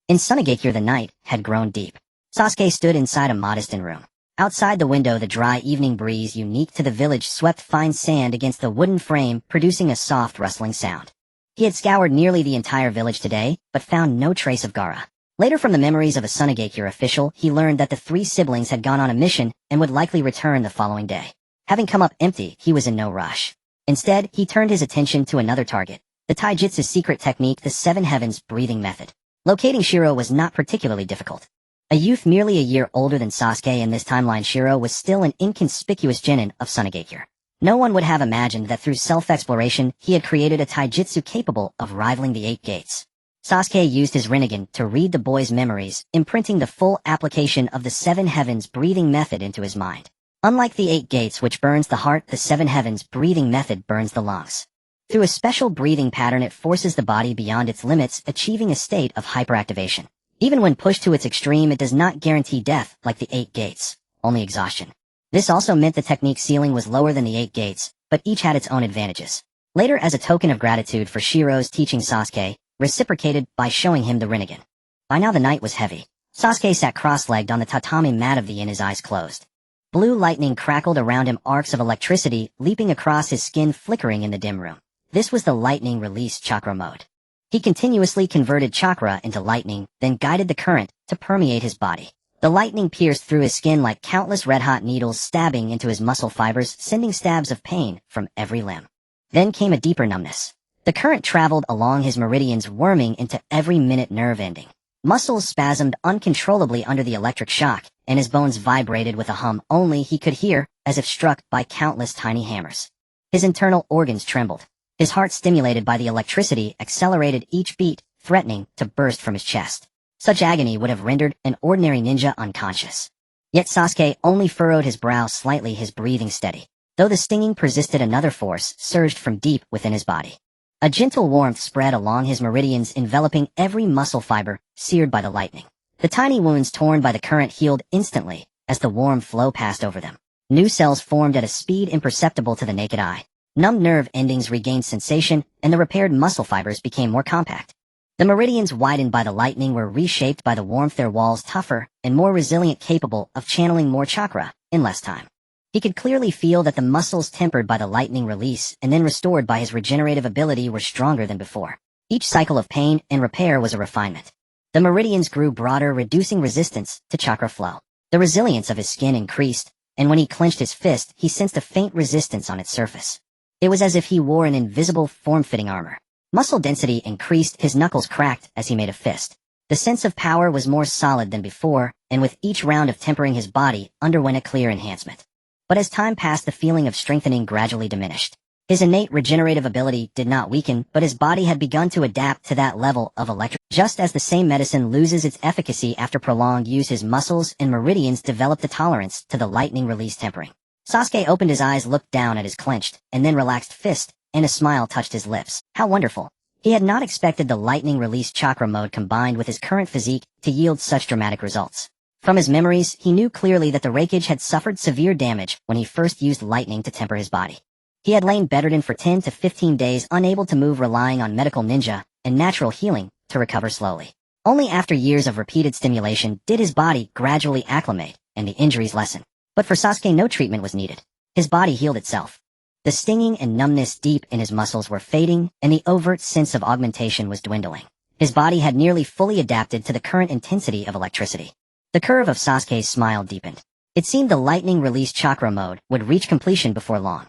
In Sunagakure, the night had grown deep. Sasuke stood inside a modest inn room. Outside the window, the dry evening breeze unique to the village swept fine sand against the wooden frame, producing a soft rustling sound. He had scoured nearly the entire village today, but found no trace of Gaara. Later, from the memories of a Sunagakure official, he learned that the three siblings had gone on a mission and would likely return the following day. Having come up empty, he was in no rush. Instead, he turned his attention to another target, the Taijutsu's secret technique, the Seven Heavens breathing method. Locating Shiro was not particularly difficult. A youth merely a year older than Sasuke in this timeline, Shiro was still an inconspicuous genin of Sunagakure. No one would have imagined that through self-exploration he had created a taijutsu capable of rivaling the Eight Gates. Sasuke used his Rinnegan to read the boy's memories, imprinting the full application of the Seven Heavens breathing method into his mind. Unlike the Eight Gates, which burns the heart, the Seven Heavens breathing method burns the lungs. Through a special breathing pattern, it forces the body beyond its limits, achieving a state of hyperactivation. Even when pushed to its extreme, it does not guarantee death like the Eight Gates, only exhaustion. This also meant the technique's ceiling was lower than the Eight Gates, but each had its own advantages. Later, as a token of gratitude for Shiro's teaching, Sasuke reciprocated by showing him the Rinnegan. By now the night was heavy. Sasuke sat cross-legged on the tatami mat of the inn, his eyes closed. Blue lightning crackled around him, arcs of electricity leaping across his skin, flickering in the dim room. This was the lightning release chakra mode. He continuously converted chakra into lightning, then guided the current to permeate his body. The lightning pierced through his skin like countless red-hot needles, stabbing into his muscle fibers, sending stabs of pain from every limb. Then came a deeper numbness. The current traveled along his meridians, worming into every minute nerve ending. Muscles spasmed uncontrollably under the electric shock, and his bones vibrated with a hum only he could hear, as if struck by countless tiny hammers. His internal organs trembled. His heart, stimulated by the electricity, accelerated each beat, threatening to burst from his chest. Such agony would have rendered an ordinary ninja unconscious. Yet Sasuke only furrowed his brow slightly, his breathing steady. Though the stinging persisted, another force surged from deep within his body. A gentle warmth spread along his meridians, enveloping every muscle fiber, seared by the lightning. The tiny wounds torn by the current healed instantly, as the warm flow passed over them. New cells formed at a speed imperceptible to the naked eye. Numbed nerve endings regained sensation, and the repaired muscle fibers became more compact. The meridians, widened by the lightning, were reshaped by the warmth, their walls tougher and more resilient, capable of channeling more chakra in less time. He could clearly feel that the muscles tempered by the lightning release and then restored by his regenerative ability were stronger than before. Each cycle of pain and repair was a refinement. The meridians grew broader, reducing resistance to chakra flow. The resilience of his skin increased, and when he clenched his fist, he sensed a faint resistance on its surface. It was as if he wore an invisible, form-fitting armor. Muscle density increased, his knuckles cracked as he made a fist. The sense of power was more solid than before, and with each round of tempering, his body underwent a clear enhancement. But as time passed, the feeling of strengthening gradually diminished. His innate regenerative ability did not weaken, but his body had begun to adapt to that level of electric. Just as the same medicine loses its efficacy after prolonged use, his muscles and meridians developed a tolerance to the lightning release tempering. Sasuke opened his eyes, looked down at his clenched and then relaxed fist, and a smile touched his lips. How wonderful. He had not expected the lightning release chakra mode combined with his current physique to yield such dramatic results. From his memories, he knew clearly that the Raikage had suffered severe damage when he first used lightning to temper his body. He had lain bedridden for 10 to 15 days, unable to move, relying on medical ninja and natural healing to recover slowly. Only after years of repeated stimulation did his body gradually acclimate and the injuries lessen. But for Sasuke, no treatment was needed. His body healed itself. The stinging and numbness deep in his muscles were fading, and the overt sense of augmentation was dwindling. His body had nearly fully adapted to the current intensity of electricity. The curve of Sasuke's smile deepened. It seemed the lightning release chakra mode would reach completion before long.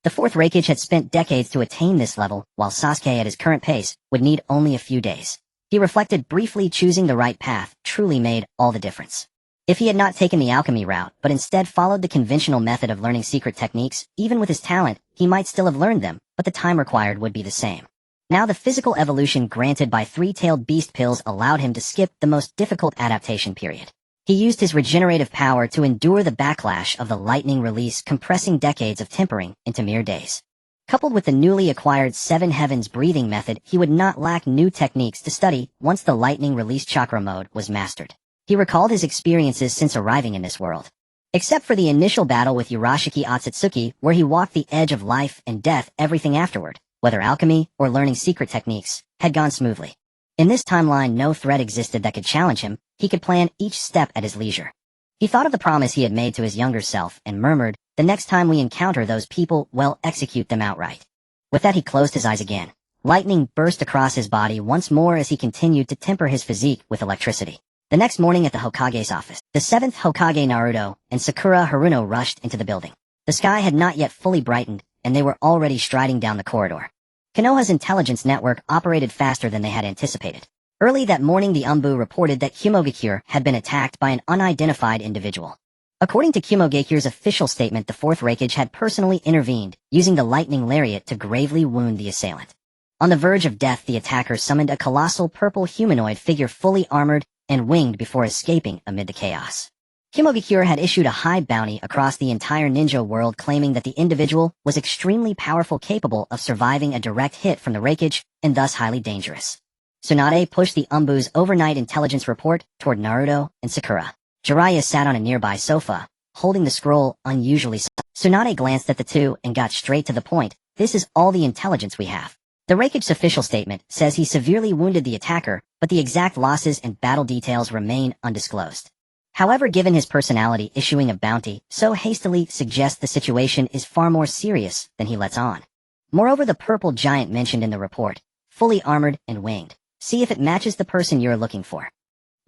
The fourth Raikage had spent decades to attain this level, while Sasuke at his current pace would need only a few days. He reflected briefly, choosing the right path truly made all the difference. If he had not taken the alchemy route, but instead followed the conventional method of learning secret techniques, even with his talent, he might still have learned them, but the time required would be the same. Now the physical evolution granted by three-tailed beast pills allowed him to skip the most difficult adaptation period. He used his regenerative power to endure the backlash of the lightning release, compressing decades of tempering into mere days. Coupled with the newly acquired Seven Heavens breathing method, he would not lack new techniques to study once the lightning release chakra mode was mastered. He recalled his experiences since arriving in this world. Except for the initial battle with Urashiki Ōtsutsuki, where he walked the edge of life and death, everything afterward, whether alchemy or learning secret techniques, had gone smoothly. In this timeline, no threat existed that could challenge him. He could plan each step at his leisure. He thought of the promise he had made to his younger self and murmured, "The next time we encounter those people, well, execute them outright." With that, he closed his eyes again. Lightning burst across his body once more as he continued to temper his physique with electricity. The next morning at the Hokage's office, the 7th Hokage Naruto and Sakura Haruno rushed into the building. The sky had not yet fully brightened, and they were already striding down the corridor. Konoha's intelligence network operated faster than they had anticipated. Early that morning, the Umbu reported that Kumogakure had been attacked by an unidentified individual. According to Kumogakure's official statement, the 4th Raikage had personally intervened, using the lightning lariat to gravely wound the assailant. On the verge of death, the attacker summoned a colossal purple humanoid figure fully armored and winged before escaping amid the chaos. Kumogakure had issued a high bounty across the entire ninja world, claiming that the individual was extremely powerful, capable of surviving a direct hit from the Raikage, and thus highly dangerous. Tsunade pushed the Umbu's overnight intelligence report toward Naruto and Sakura. Jiraiya sat on a nearby sofa, holding the scroll unusually. Tsunade glanced at the two and got straight to the point. "This is all the intelligence we have. The Raikage's official statement says he severely wounded the attacker, but the exact losses and battle details remain undisclosed. However, given his personality, issuing a bounty so hastily suggests the situation is far more serious than he lets on. Moreover, the purple giant mentioned in the report, fully armored and winged. See if it matches the person you're looking for."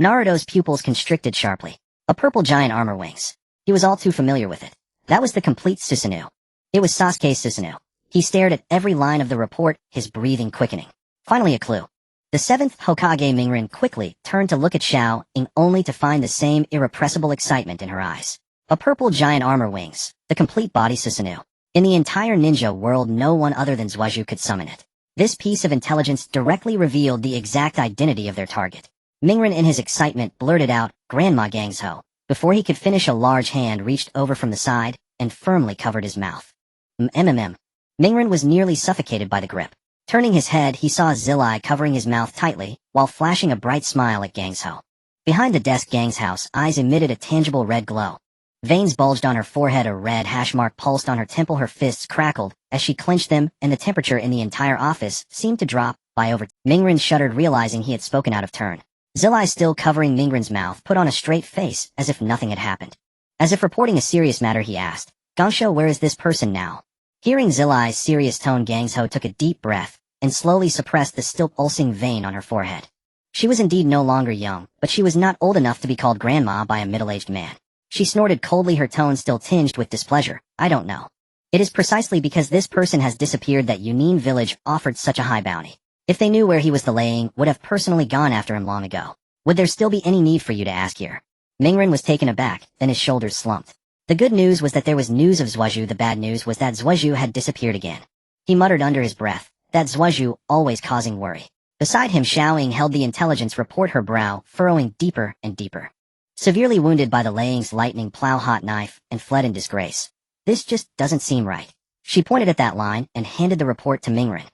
Naruto's pupils constricted sharply. A purple giant armor wings. He was all too familiar with it. That was the complete Susanoo. It was Sasuke's Susanoo. He stared at every line of the report, his breathing quickening. Finally a clue. The 7th Hokage Mingren quickly turned to look at Xiao Ying, only to find the same irrepressible excitement in her eyes. A purple giant armor wings, the complete body Susanoo. In the entire ninja world, no one other than Zhuozhu could summon it. This piece of intelligence directly revealed the exact identity of their target. Mingren, in his excitement, blurted out, "Grandma Gangsho." Before he could finish, a large hand reached over from the side and firmly covered his mouth. Mingren was nearly suffocated by the grip. Turning his head, he saw Zillai covering his mouth tightly, while flashing a bright smile at Gangsho. Behind the desk, Gangsho's eyes emitted a tangible red glow. Veins bulged on her forehead, a red hash mark pulsed on her temple, her fists crackled as she clenched them, and the temperature in the entire office seemed to drop by over. Mingren shuddered, realizing he had spoken out of turn. Zillai, still covering Mingren's mouth, put on a straight face as if nothing had happened. As if reporting a serious matter, he asked, "Gangsho, where is this person now?" Hearing Zillai's serious tone, Gangsho took a deep breath and slowly suppressed the still pulsing vein on her forehead. She was indeed no longer young, but she was not old enough to be called grandma by a middle-aged man. She snorted coldly, her tone still tinged with displeasure. "I don't know. It is precisely because this person has disappeared that Yunin village offered such a high bounty. If they knew where he was, the Laying would have personally gone after him long ago. Would there still be any need for you to ask here?" Mingren was taken aback, then his shoulders slumped. The good news was that there was news of Zhuozhu. The bad news was that Zhuozhu had disappeared again. He muttered under his breath, "That Zhuozhu, always causing worry." Beside him, Xiao Ying held the intelligence report, her brow furrowing deeper and deeper. Severely wounded by the Laying's lightning plow-hot knife and fled in disgrace. This just doesn't seem right. She pointed at that line and handed the report to Mingren.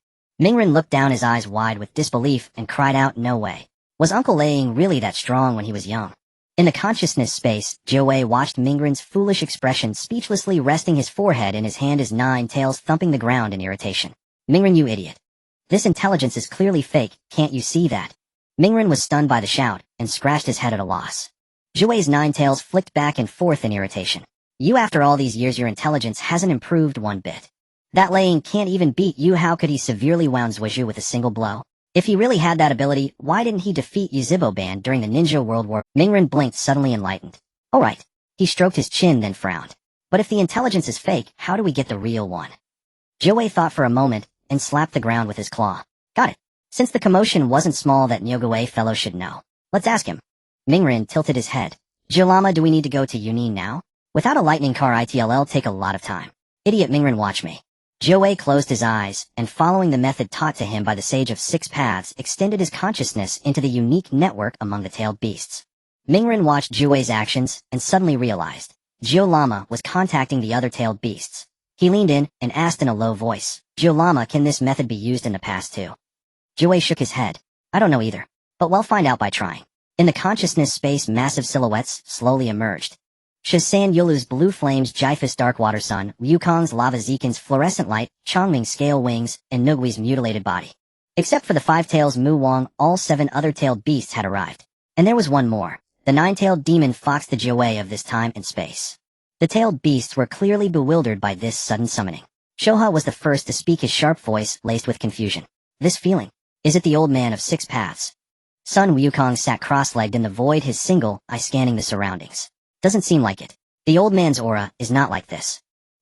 Mingren looked down, his eyes wide with disbelief, and cried out, "No way. Was Uncle Laying really that strong when he was young?" In the consciousness space, Joey watched Mingren's foolish expression, speechlessly resting his forehead in his hand, his 9 tails thumping the ground in irritation. "Mingren, you idiot. This intelligence is clearly fake, can't you see that?" Mingren was stunned by the shout and scratched his head at a loss. Joey's 9 tails flicked back and forth in irritation. "You, after all these years, your intelligence hasn't improved one bit. That Laying can't even beat you. How could he severely wound Zhuozhu with a single blow? If he really had that ability, why didn't he defeat Yuzhibo Band during the Ninja World War?" Mingren blinked, suddenly enlightened. "All right." He stroked his chin, then frowned. "But if the intelligence is fake, how do we get the real one?" Joey thought for a moment and slapped the ground with his claw. "Got it. Since the commotion wasn't small, that Nyogue fellow should know. Let's ask him. Mingren tilted his head. Jiulama, do we need to go to Yunin now? Without a lightning car it'll take a lot of time. Idiot Mingren, watch me. Jiuwei closed his eyes, and following the method taught to him by the Sage of Six Paths, extended his consciousness into the unique network among the tailed beasts. Mingren watched Jiuwei's actions, and suddenly realized. Jiulama was contacting the other tailed beasts. He leaned in, and asked in a low voice, Jiulama, can this method be used in the past too? Jiuwei shook his head. I don't know either. But we'll find out by trying. In the consciousness space, massive silhouettes slowly emerged. Shisan Yulu's blue flames, Jiphus dark water sun, Ryukong's lava Zekin's fluorescent light, Chongming's scale wings, and Nugui's mutilated body. Except for the five tails Mu Wang, all seven other tailed beasts had arrived. And there was one more. The nine-tailed demon fox, the Jiuwei of this time and space. The tailed beasts were clearly bewildered by this sudden summoning. Shoha was the first to speak, his sharp voice laced with confusion. This feeling. Is it the old man of six paths? Sun Wukong sat cross-legged in the void, his single eye scanning the surroundings. Doesn't seem like it. The old man's aura is not like this.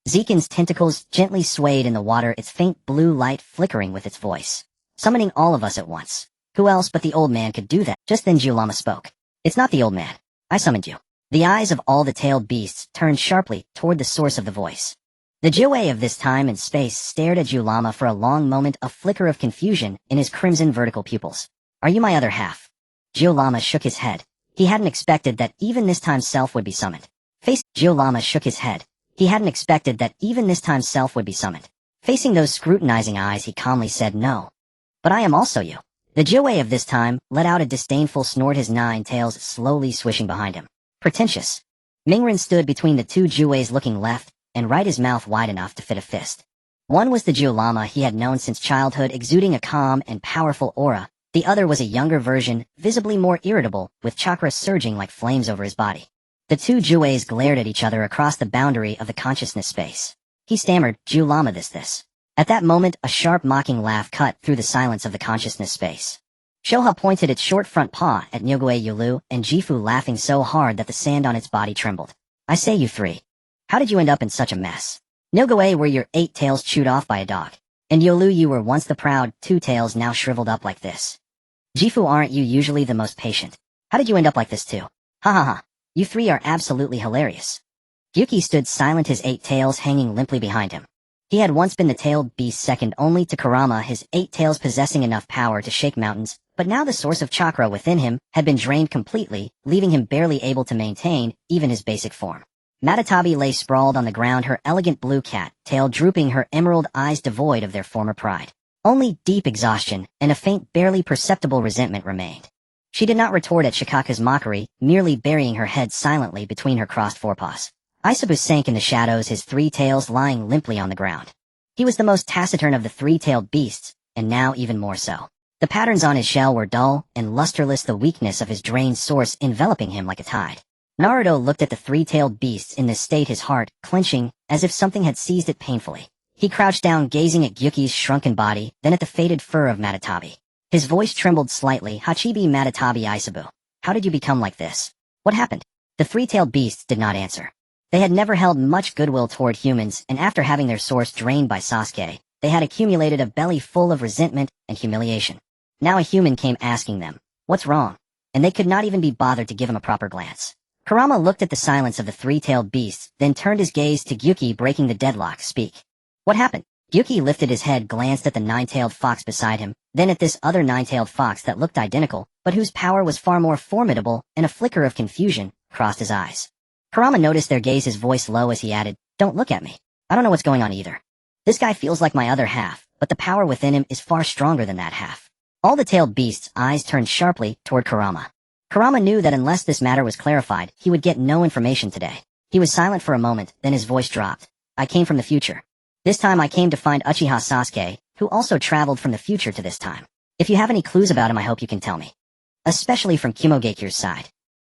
Zekin's tentacles gently swayed in the water, its faint blue light flickering with its voice. Summoning all of us at once. Who else but the old man could do that? Just then Jiulama spoke. It's not the old man. I summoned you. The eyes of all the tailed beasts turned sharply toward the source of the voice. The Jiuwei of this time and space stared at Jiulama for a long moment, a flicker of confusion in his crimson vertical pupils. Are you my other half? Jiulama shook his head. He hadn't expected that even this time Self would be summoned. Jiulama shook his head. He hadn't expected that even this time Self would be summoned. Facing those scrutinizing eyes, he calmly said no. But I am also you. The Jiuwei of this time let out a disdainful snort, his nine tails slowly swishing behind him. Pretentious. Mingren stood between the two Jiuweis, looking left and right, his mouth wide enough to fit a fist. One was the Jiulama he had known since childhood, exuding a calm and powerful aura. The other was a younger version, visibly more irritable, with chakra surging like flames over his body. The two Jiuweis glared at each other across the boundary of the consciousness space. He stammered, Jiulama, this. At that moment, a sharp mocking laugh cut through the silence of the consciousness space. Shoha pointed its short front paw at Nyogue Yulu, and Jifu laughing so hard that the sand on its body trembled. I say, you three. How did you end up in such a mess? Nyogue, were your 8 tails chewed off by a dog? And Yolu, you were once the proud 2 tails, now shriveled up like this. Jifu, aren't you usually the most patient? How did you end up like this too? Ha ha ha. You three are absolutely hilarious. Gyuki stood silent, his 8 tails hanging limply behind him. He had once been the tailed beast second only to Kurama, his 8 tails possessing enough power to shake mountains, but now the source of chakra within him had been drained completely, leaving him barely able to maintain even his basic form. Matatabi lay sprawled on the ground, her elegant blue cat tail drooping, her emerald eyes devoid of their former pride. Only deep exhaustion and a faint, barely perceptible resentment remained. She did not retort at Shikaka's mockery, merely burying her head silently between her crossed forepaws. Aisabu sank in the shadows, his 3 tails lying limply on the ground. He was the most taciturn of the 3-tailed beasts, and now even more so. The patterns on his shell were dull and lusterless, the weakness of his drained source enveloping him like a tide. Naruto looked at the 3-tailed beasts in this state, his heart clenching as if something had seized it painfully. He crouched down, gazing at Gyuki's shrunken body, then at the faded fur of Matatabi. His voice trembled slightly. Hachibi Matatabi Aisabu. How did you become like this? What happened? The 3-tailed beasts did not answer. They had never held much goodwill toward humans, and after having their source drained by Sasuke, they had accumulated a belly full of resentment and humiliation. Now a human came asking them, what's wrong? And they could not even be bothered to give him a proper glance. Kurama looked at the silence of the 3-tailed beasts, then turned his gaze to Gyuki, breaking the deadlock. Speak. What happened? Gyuki lifted his head, glanced at the 9-tailed fox beside him, then at this other 9-tailed fox that looked identical, but whose power was far more formidable, and a flicker of confusion crossed his eyes. Kurama noticed their gaze, his voice low as he added, don't look at me. I don't know what's going on either. This guy feels like my other half, but the power within him is far stronger than that half. All the tailed beasts' eyes turned sharply toward Kurama. Kurama knew that unless this matter was clarified, he would get no information today. He was silent for a moment, then his voice dropped. I came from the future. This time I came to find Uchiha Sasuke, who also traveled from the future to this time. If you have any clues about him, I hope you can tell me. Especially from Kumogekyu's side.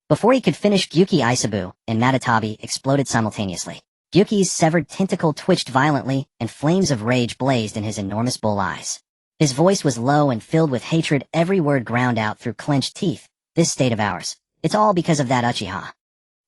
Before he could finish, Gyuki, Aisabu, and Matatabi exploded simultaneously. Gyuki's severed tentacle twitched violently, and flames of rage blazed in his enormous bull eyes. His voice was low and filled with hatred, every word ground out through clenched teeth. This state of ours. It's all because of that Uchiha.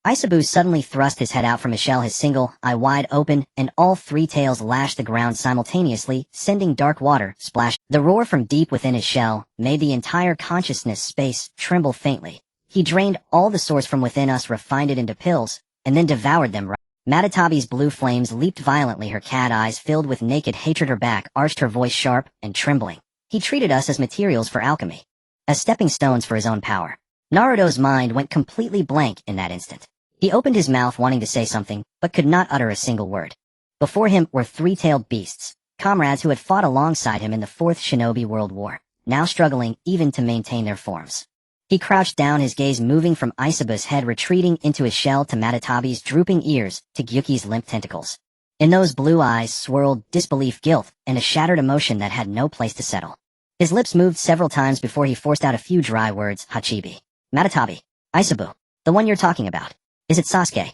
Isabu suddenly thrust his head out from his shell, his single eye wide open, and all three tails lashed the ground simultaneously, sending dark water splash. The roar from deep within his shell made the entire consciousness space tremble faintly. He drained all the source from within us, refined it into pills, and then devoured them. Matatabi's blue flames leaped violently, her cat eyes filled with naked hatred, her back arched, her voice sharp and trembling. He treated us as materials for alchemy, as stepping stones for his own power. Naruto's mind went completely blank in that instant. He opened his mouth wanting to say something, but could not utter a single word. Before him were three-tailed beasts, comrades who had fought alongside him in the Fourth Shinobi World War, now struggling even to maintain their forms. He crouched down, his gaze moving from Isabu's head retreating into his shell to Matatabi's drooping ears to Gyuki's limp tentacles. In those blue eyes swirled disbelief, guilt, and a shattered emotion that had no place to settle. His lips moved several times before he forced out a few dry words. Hachibi. Matatabi. Isabu. The one you're talking about. Is it Sasuke?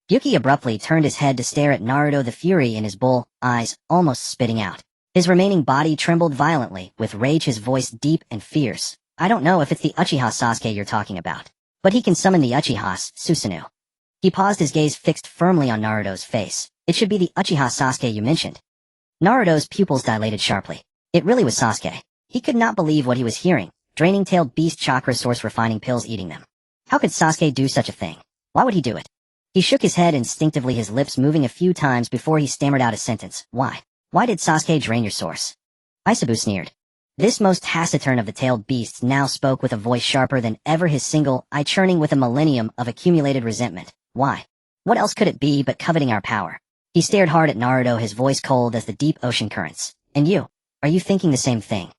Gyuki abruptly turned his head to stare at Naruto, the fury in his bull eyes almost spitting out. His remaining body trembled violently, with rage, his voice deep and fierce. I don't know if it's the Uchiha Sasuke you're talking about, but he can summon the Uchihas, Susanoo. He paused, his gaze fixed firmly on Naruto's face. It should be the Uchiha Sasuke you mentioned. Naruto's pupils dilated sharply. It really was Sasuke. He could not believe what he was hearing. Draining tailed beast chakra source, refining pills, eating them. How could Sasuke do such a thing? Why would he do it? He shook his head instinctively, his lips moving a few times before he stammered out a sentence. Why? Why did Sasuke drain your source? Isabu sneered. This most taciturn of the tailed beasts now spoke with a voice sharper than ever, his single eye churning with a millennium of accumulated resentment. Why? What else could it be but coveting our power? He stared hard at Naruto, his voice cold as the deep ocean currents. And you? Are you thinking the same thing?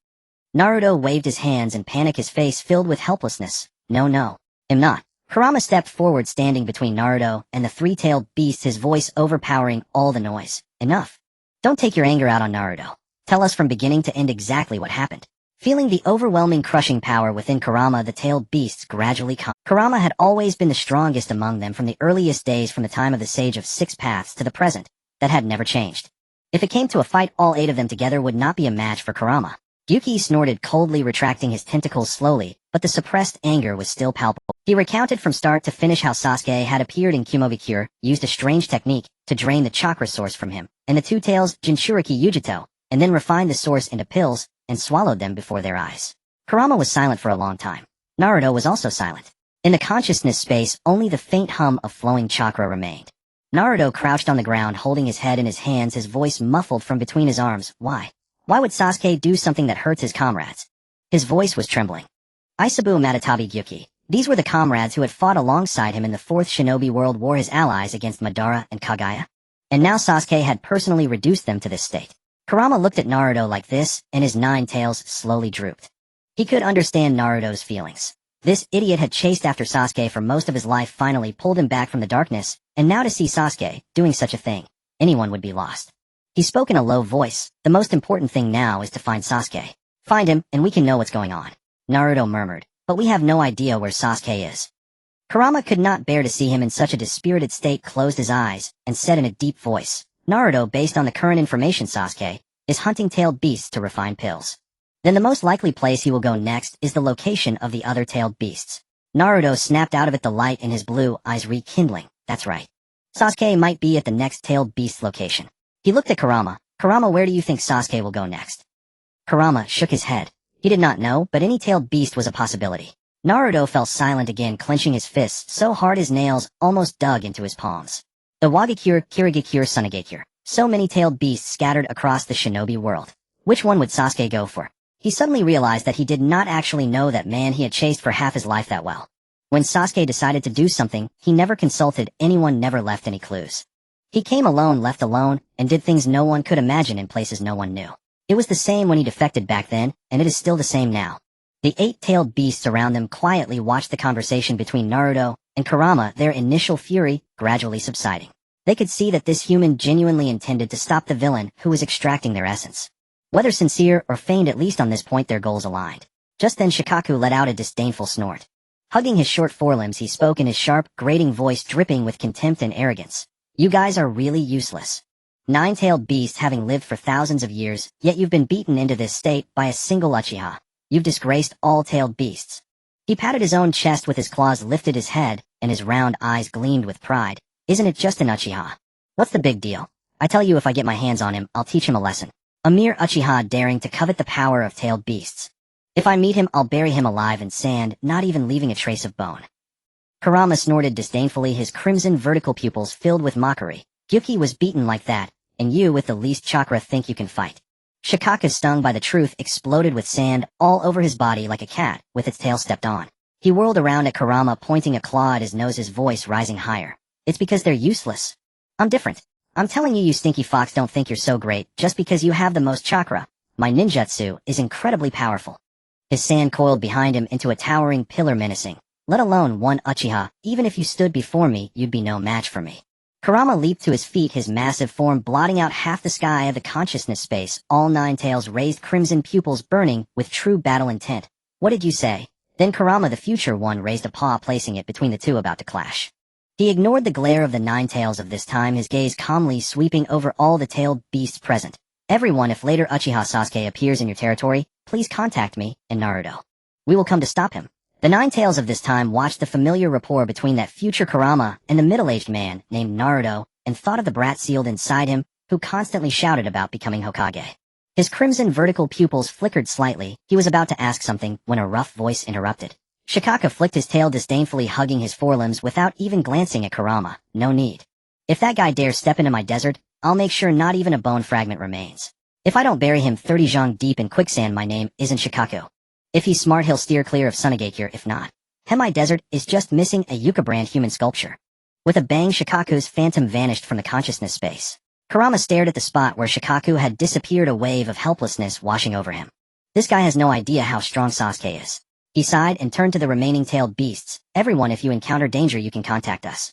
Naruto waved his hands in panic, his face filled with helplessness. No. I'm not. Kurama stepped forward, standing between Naruto and the three-tailed beast, his voice overpowering all the noise. Enough. Don't take your anger out on Naruto. Tell us from beginning to end exactly what happened. Feeling the overwhelming crushing power within Kurama, the tailed beasts gradually calmed. Kurama had always been the strongest among them from the earliest days, from the time of the Sage of Six Paths to the present. That had never changed. If it came to a fight, all 8 of them together would not be a match for Kurama. Gyuki snorted coldly, retracting his tentacles slowly, but the suppressed anger was still palpable. He recounted from start to finish how Sasuke had appeared in Kumobi-Cure, used a strange technique to drain the chakra source from him, and the two tails Jinchuriki Yujito, and then refined the source into pills and swallowed them before their eyes. Kurama was silent for a long time. Naruto was also silent. In the consciousness space, only the faint hum of flowing chakra remained. Naruto crouched on the ground, holding his head in his hands, his voice muffled from between his arms. Why? Why would Sasuke do something that hurts his comrades? His voice was trembling. Isabu, Matatabi, Gyuki. These were the comrades who had fought alongside him in the Fourth Shinobi World War, his allies against Madara and Kagaya. And now Sasuke had personally reduced them to this state. Kurama looked at Naruto like this, and his 9 tails slowly drooped. He could understand Naruto's feelings. This idiot had chased after Sasuke for most of his life, finally pulled him back from the darkness, and now to see Sasuke doing such a thing, anyone would be lost. He spoke in a low voice. The most important thing now is to find Sasuke. Find him, and we can know what's going on. Naruto murmured, but we have no idea where Sasuke is. Kurama could not bear to see him in such a dispirited state, closed his eyes, and said in a deep voice, Naruto, based on the current information, Sasuke is hunting tailed beasts to refine pills. Then the most likely place he will go next is the location of the other tailed beasts. Naruto snapped out of it, the light in his blue eyes rekindling. That's right. Sasuke might be at the next tailed beast location. He looked at Kurama. Kurama, where do you think Sasuke will go next? Kurama shook his head. He did not know, but any tailed beast was a possibility. Naruto fell silent again, clenching his fists so hard his nails almost dug into his palms. Iwagakure, Kirigakure, Sunagakure. So many tailed beasts scattered across the shinobi world. Which one would Sasuke go for? He suddenly realized that he did not actually know that man he had chased for half his life that well. When Sasuke decided to do something, he never consulted anyone, never left any clues. He came alone, left alone, and did things no one could imagine in places no one knew. It was the same when he defected back then, and it is still the same now. The 8-tailed beasts around them quietly watched the conversation between Naruto and Kurama, their initial fury gradually subsiding. They could see that this human genuinely intended to stop the villain who was extracting their essence. Whether sincere or feigned, at least on this point their goals aligned. Just then Shikaku let out a disdainful snort. Hugging his short forelimbs, he spoke in his sharp, grating voice dripping with contempt and arrogance. You guys are really useless. 9-tailed beasts having lived for thousands of years, yet you've been beaten into this state by a single Uchiha. You've disgraced all tailed beasts. He patted his own chest with his claws, lifted his head, and his round eyes gleamed with pride. Isn't it just an Uchiha? What's the big deal? I tell you, if I get my hands on him, I'll teach him a lesson. A mere Uchiha daring to covet the power of tailed beasts. If I meet him, I'll bury him alive in sand, not even leaving a trace of bone. Kurama snorted disdainfully, his crimson vertical pupils filled with mockery. Gyuki was beaten like that, and you with the least chakra think you can fight. Shikaka, stung by the truth, exploded with sand all over his body like a cat with its tail stepped on. He whirled around at Kurama, pointing a claw at his nose, his voice rising higher. It's because they're useless. I'm different. I'm telling you, you stinky fox, don't think you're so great just because you have the most chakra. My ninjutsu is incredibly powerful. His sand coiled behind him into a towering pillar, menacing. Let alone one Uchiha, even if you stood before me, you'd be no match for me. Kurama leaped to his feet, his massive form blotting out half the sky of the consciousness space, all nine tails raised, crimson pupils burning with true battle intent. What did you say? Then Kurama, the future one, raised a paw, placing it between the two about to clash. He ignored the glare of the nine tails of this time, his gaze calmly sweeping over all the tailed beasts present. Everyone, if later Uchiha Sasuke appears in your territory, please contact me and Naruto. We will come to stop him. The nine tails of this time watched the familiar rapport between that future Kurama and the middle-aged man named Naruto and thought of the brat sealed inside him who constantly shouted about becoming Hokage. His crimson vertical pupils flickered slightly. He was about to ask something when a rough voice interrupted. Shikaka flicked his tail disdainfully, hugging his forelimbs without even glancing at Kurama. No need. If that guy dares step into my desert, I'll make sure not even a bone fragment remains. If I don't bury him 30 zhang deep in quicksand, my name isn't Shikaku. If he's smart, he'll steer clear of Sunagakure. If not, Hemai Desert is just missing a Yuka brand human sculpture. With a bang, Shikaku's phantom vanished from the consciousness space. Kurama stared at the spot where Shikaku had disappeared, a wave of helplessness washing over him. This guy has no idea how strong Sasuke is. He sighed and turned to the remaining tailed beasts. Everyone, if you encounter danger, you can contact us.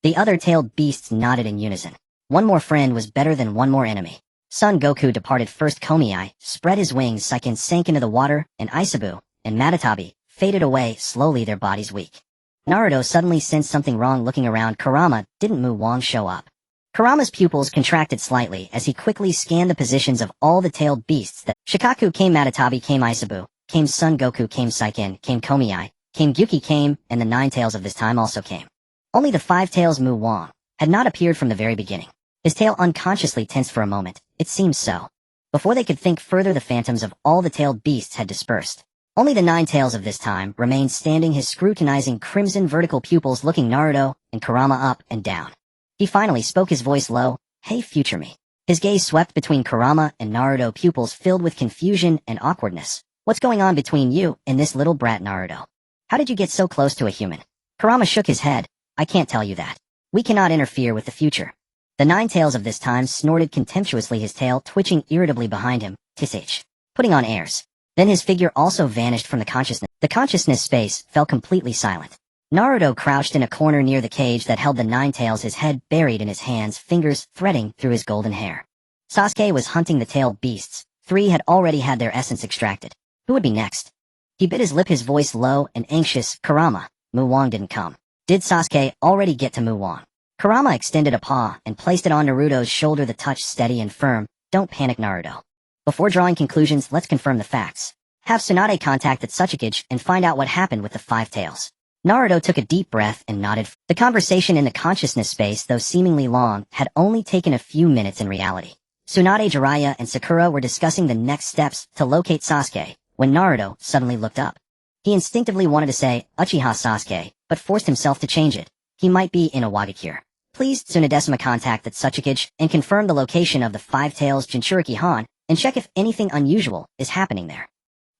The other tailed beasts nodded in unison. One more friend was better than one more enemy. Son Goku departed first. Komiai spread his wings, Saiken sank into the water, and Isabu and Matatabi faded away slowly, their bodies weak. Naruto suddenly sensed something wrong. Looking around, Kurama didn't Mu Wang show up. Kurama's pupils contracted slightly as he quickly scanned the positions of all the tailed beasts. That Shikaku came, Matatabi came, Isabu came, Son Goku came, Saiken came, Komiai came, Gyuki came, and the nine tails of this time also came. Only the five tails Mu Wang had not appeared from the very beginning. His tail unconsciously tensed for a moment. It seemed so. Before they could think further, the phantoms of all the tailed beasts had dispersed. Only the nine tails of this time remained standing, his scrutinizing crimson vertical pupils looking Naruto and Kurama up and down. He finally spoke, his voice low. Hey, future me. His gaze swept between Kurama and Naruto, pupils filled with confusion and awkwardness. What's going on between you and this little brat, Naruto? How did you get so close to a human? Kurama shook his head. I can't tell you that. We cannot interfere with the future. The nine tails of this time snorted contemptuously, his tail twitching irritably behind him. Tsh. Putting on airs. Then his figure also vanished from the consciousness. The consciousness space fell completely silent. Naruto crouched in a corner near the cage that held the nine tails, his head buried in his hands, fingers threading through his golden hair. Sasuke was hunting the tailed beasts. 3 had already had their essence extracted. Who would be next? He bit his lip, his voice low and anxious. Kurama. Mu Wang didn't come. Did Sasuke already get to Mu Wang? Kurama extended a paw and placed it on Naruto's shoulder, the touch steady and firm. Don't panic, Naruto. Before drawing conclusions, let's confirm the facts. Have Tsunade contact Ōtsutsuki and find out what happened with the five tails. Naruto took a deep breath and nodded. The conversation in the consciousness space, though seemingly long, had only taken a few minutes in reality. Tsunade, Jiraiya, and Sakura were discussing the next steps to locate Sasuke, when Naruto suddenly looked up. He instinctively wanted to say, Uchiha Sasuke, but forced himself to change it. He might be in Iwagakure. Please Tsunadesima contact Ōtsutsuki and confirm the location of the five tails Jinchuriki Han, and check if anything unusual is happening there.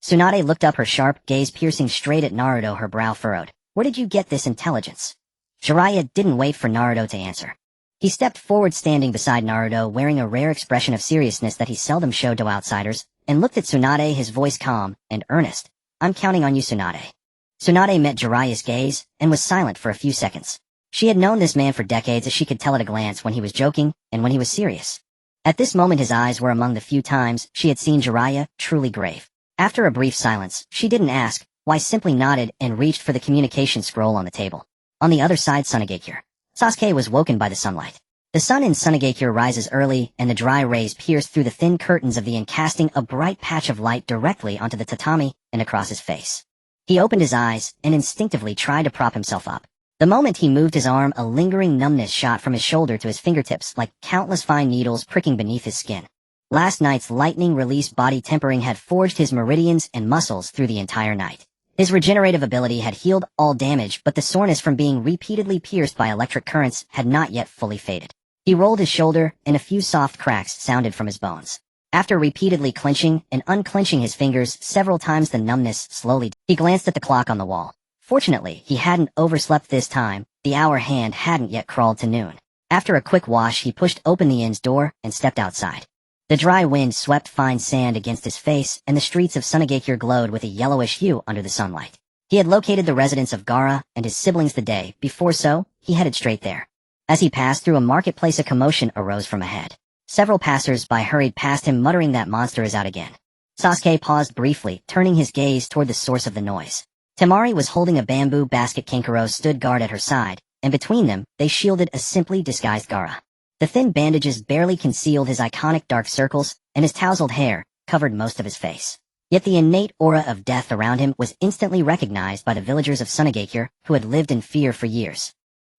Tsunade looked up, her sharp gaze piercing straight at Naruto, her brow furrowed. Where did you get this intelligence? Jiraiya didn't wait for Naruto to answer. He stepped forward, standing beside Naruto, wearing a rare expression of seriousness that he seldom showed to outsiders, and looked at Tsunade, his voice calm and earnest. I'm counting on you, Tsunade. Tsunade met Jiraiya's gaze and was silent for a few seconds. She had known this man for decades, as she could tell at a glance when he was joking and when he was serious. At this moment his eyes were among the few times she had seen Jiraiya truly grave. After a brief silence, she didn't ask why, simply nodded and reached for the communication scroll on the table. On the other side, Sunagakure. Sasuke was woken by the sunlight. The sun in Sunagakure rises early, and the dry rays pierced through the thin curtains of the inn, casting a bright patch of light directly onto the tatami and across his face. He opened his eyes and instinctively tried to prop himself up. The moment he moved his arm, a lingering numbness shot from his shoulder to his fingertips like countless fine needles pricking beneath his skin. Last night's lightning release body tempering had forged his meridians and muscles through the entire night. His regenerative ability had healed all damage, but the soreness from being repeatedly pierced by electric currents had not yet fully faded. He rolled his shoulder, and a few soft cracks sounded from his bones. After repeatedly clenching and unclenching his fingers several times, the numbness slowly. He glanced at the clock on the wall. Fortunately, he hadn't overslept this time. The hour hand hadn't yet crawled to noon. After a quick wash, he pushed open the inn's door and stepped outside. The dry wind swept fine sand against his face, and the streets of Sunagakure glowed with a yellowish hue under the sunlight. He had located the residence of Gaara and his siblings the day before, so he headed straight there. As he passed through a marketplace, a commotion arose from ahead. Several passers-by hurried past him, muttering that monster is out again. Sasuke paused briefly, turning his gaze toward the source of the noise. Temari was holding a bamboo basket. Kankuro stood guard at her side, and between them, they shielded a simply disguised Gaara. The thin bandages barely concealed his iconic dark circles, and his tousled hair covered most of his face. Yet the innate aura of death around him was instantly recognized by the villagers of Sunagakure, who had lived in fear for years.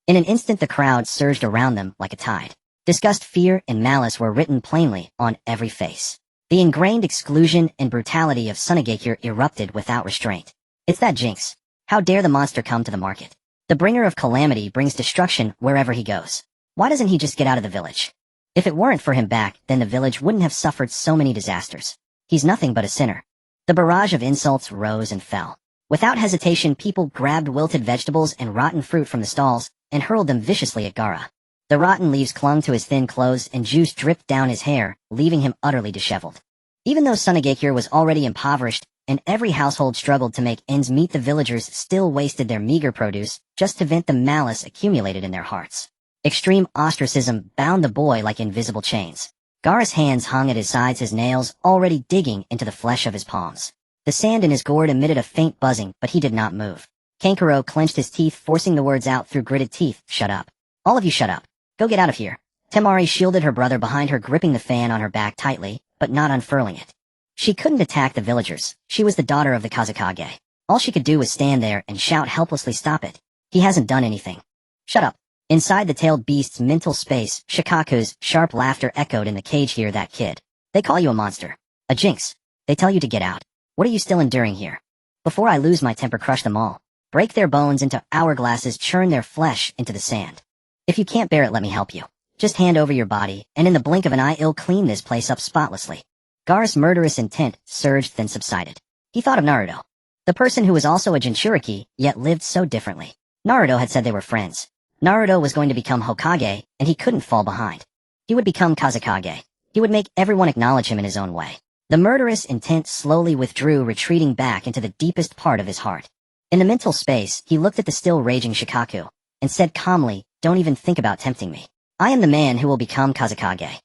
In an instant, the crowd surged around them like a tide. Disgust, fear, and malice were written plainly on every face. The ingrained exclusion and brutality of Sunagakure erupted without restraint. It's that jinx. How dare the monster come to the market? The bringer of calamity brings destruction wherever he goes. Why doesn't he just get out of the village? If it weren't for him back, then the village wouldn't have suffered so many disasters. He's nothing but a sinner. The barrage of insults rose and fell. Without hesitation, people grabbed wilted vegetables and rotten fruit from the stalls and hurled them viciously at Gaara. The rotten leaves clung to his thin clothes and juice dripped down his hair, leaving him utterly disheveled. Even though Sunagakure was already impoverished, and every household struggled to make ends meet, the villagers still wasted their meager produce just to vent the malice accumulated in their hearts. Extreme ostracism bound the boy like invisible chains. Gaara's hands hung at his sides, his nails already digging into the flesh of his palms. The sand in his gourd emitted a faint buzzing, but he did not move. Kankuro clenched his teeth, forcing the words out through gritted teeth. Shut up. All of you shut up. Go get out of here. Temari shielded her brother behind her, gripping the fan on her back tightly, but not unfurling it. She couldn't attack the villagers. She was the daughter of the Kazekage. All she could do was stand there and shout helplessly, "Stop it. He hasn't done anything." Shut up. Inside the tailed beast's mental space, Shikaku's sharp laughter echoed in the cage. Hear that, kid? They call you a monster. A jinx. They tell you to get out. What are you still enduring here? Before I lose my temper, crush them all. Break their bones into hourglasses, churn their flesh into the sand. If you can't bear it, let me help you. Just hand over your body, and in the blink of an eye, I'll clean this place up spotlessly. Gaara's murderous intent surged then subsided. He thought of Naruto. The person who was also a Jinchuriki, yet lived so differently. Naruto had said they were friends. Naruto was going to become Hokage, and he couldn't fall behind. He would become Kazekage. He would make everyone acknowledge him in his own way. The murderous intent slowly withdrew, retreating back into the deepest part of his heart. In the mental space, he looked at the still raging Shikaku, and said calmly, "Don't even think about tempting me. I am the man who will become Kazekage."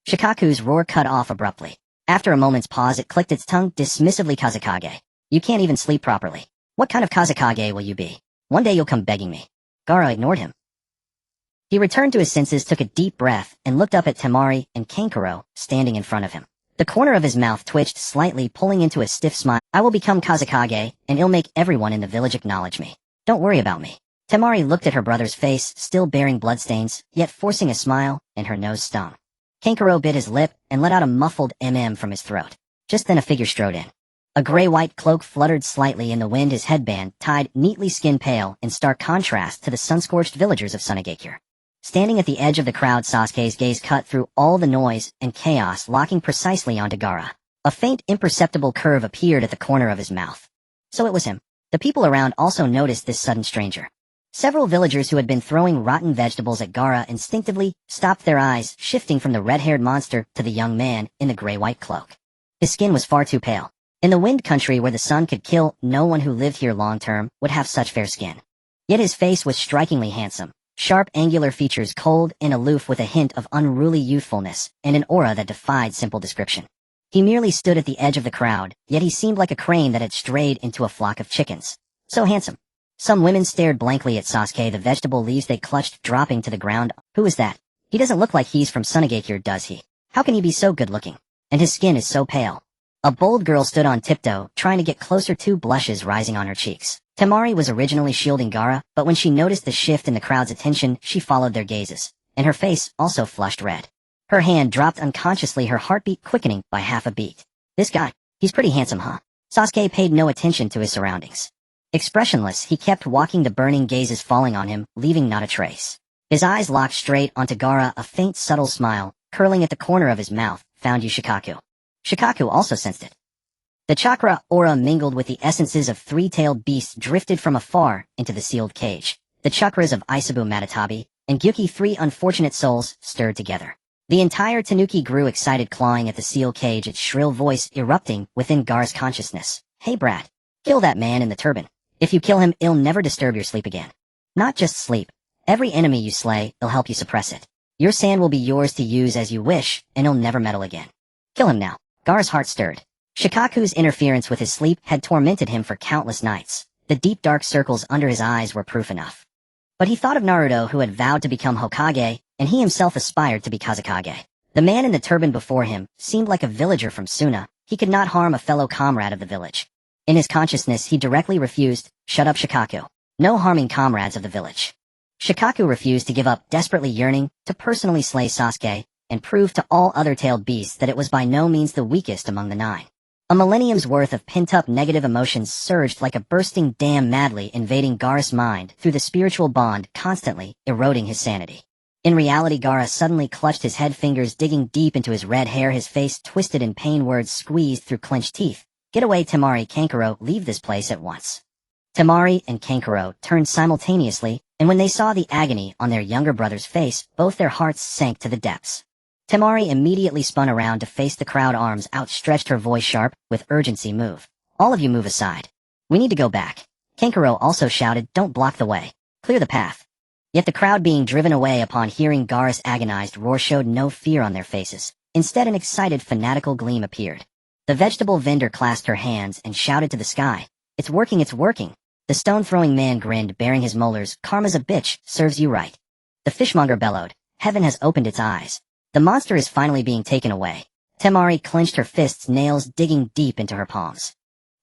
Shikaku's roar cut off abruptly. After a moment's pause, it clicked its tongue dismissively. "Kazekage. You can't even sleep properly. What kind of Kazekage will you be? One day you'll come begging me." Gaara ignored him. He returned to his senses, took a deep breath, and looked up at Temari and Kankuro standing in front of him. The corner of his mouth twitched slightly, pulling into a stiff smile. "I will become Kazekage, and it'll make everyone in the village acknowledge me. Don't worry about me." Temari looked at her brother's face, still bearing bloodstains, yet forcing a smile, and her nose stung. Kankuro bit his lip and let out a muffled from his throat. Just then a figure strode in. A gray-white cloak fluttered slightly in the wind, his headband tied neatly, skin pale, in stark contrast to the sun-scorched villagers of Sunagakure. Standing at the edge of the crowd, Sasuke's gaze cut through all the noise and chaos, locking precisely onto Gaara. A faint, imperceptible curve appeared at the corner of his mouth. So it was him. The people around also noticed this sudden stranger. Several villagers who had been throwing rotten vegetables at Gaara instinctively stopped, their eyes shifting from the red-haired monster to the young man in the gray-white cloak. His skin was far too pale. In the wind country where the sun could kill, no one who lived here long-term would have such fair skin. Yet his face was strikingly handsome. Sharp, angular features, cold and aloof, with a hint of unruly youthfulness, and an aura that defied simple description. He merely stood at the edge of the crowd, yet he seemed like a crane that had strayed into a flock of chickens. So handsome. Some women stared blankly at Sasuke, the vegetable leaves they clutched dropping to the ground. Who is that? He doesn't look like he's from Sunagakure, does he? How can he be so good-looking? And his skin is so pale. A bold girl stood on tiptoe, trying to get closer, two blushes rising on her cheeks. Temari was originally shielding Gaara, but when she noticed the shift in the crowd's attention, she followed their gazes, and her face also flushed red. Her hand dropped unconsciously, her heartbeat quickening by half a beat. This guy, he's pretty handsome, huh? Sasuke paid no attention to his surroundings. Expressionless, he kept walking, the burning gazes falling on him, leaving not a trace. His eyes locked straight onto Gaara, a faint subtle smile, curling at the corner of his mouth, found you Shikaku. Shikaku also sensed it. The chakra aura mingled with the essences of three-tailed beasts drifted from afar into the sealed cage. The chakras of Isabu Matatabi and Gyuki, three unfortunate souls, stirred together. The entire Tanuki grew excited, clawing at the seal cage, its shrill voice erupting within Gaara's consciousness. Hey brat, kill that man in the turban. If you kill him, it'll never disturb your sleep again. Not just sleep. Every enemy you slay, it'll help you suppress it. Your sand will be yours to use as you wish, and he'll never meddle again. Kill him now. Gaara's heart stirred. Shikaku's interference with his sleep had tormented him for countless nights. The deep dark circles under his eyes were proof enough. But he thought of Naruto, who had vowed to become Hokage, and he himself aspired to be Kazekage. The man in the turban before him seemed like a villager from Suna. He could not harm a fellow comrade of the village. In his consciousness, he directly refused, "Shut up, Shikaku. No harming comrades of the village." Shikaku refused to give up, desperately yearning to personally slay Sasuke and prove to all other tailed beasts that it was by no means the weakest among the nine. A millennium's worth of pent-up negative emotions surged like a bursting dam, madly invading Gaara's mind through the spiritual bond, constantly eroding his sanity. In reality, Gaara suddenly clutched his head, fingers digging deep into his red hair, his face twisted in pain, words squeezed through clenched teeth. "Get away, Temari, Kankuro, leave this place at once." Temari and Kankuro turned simultaneously, and when they saw the agony on their younger brother's face, both their hearts sank to the depths. Temari immediately spun around to face the crowd, arms outstretched, her voice sharp with urgency. "Move. All of you move aside. We need to go back." Kankuro also shouted, "Don't block the way. Clear the path." Yet the crowd, being driven away upon hearing Gaara's agonized roar, showed no fear on their faces. Instead, an excited, fanatical gleam appeared. The vegetable vendor clasped her hands and shouted to the sky, "It's working, it's working." The stone-throwing man grinned, baring his molars. "Karma's a bitch, serves you right." The fishmonger bellowed, "Heaven has opened its eyes. The monster is finally being taken away." Temari clenched her fists, nails digging deep into her palms.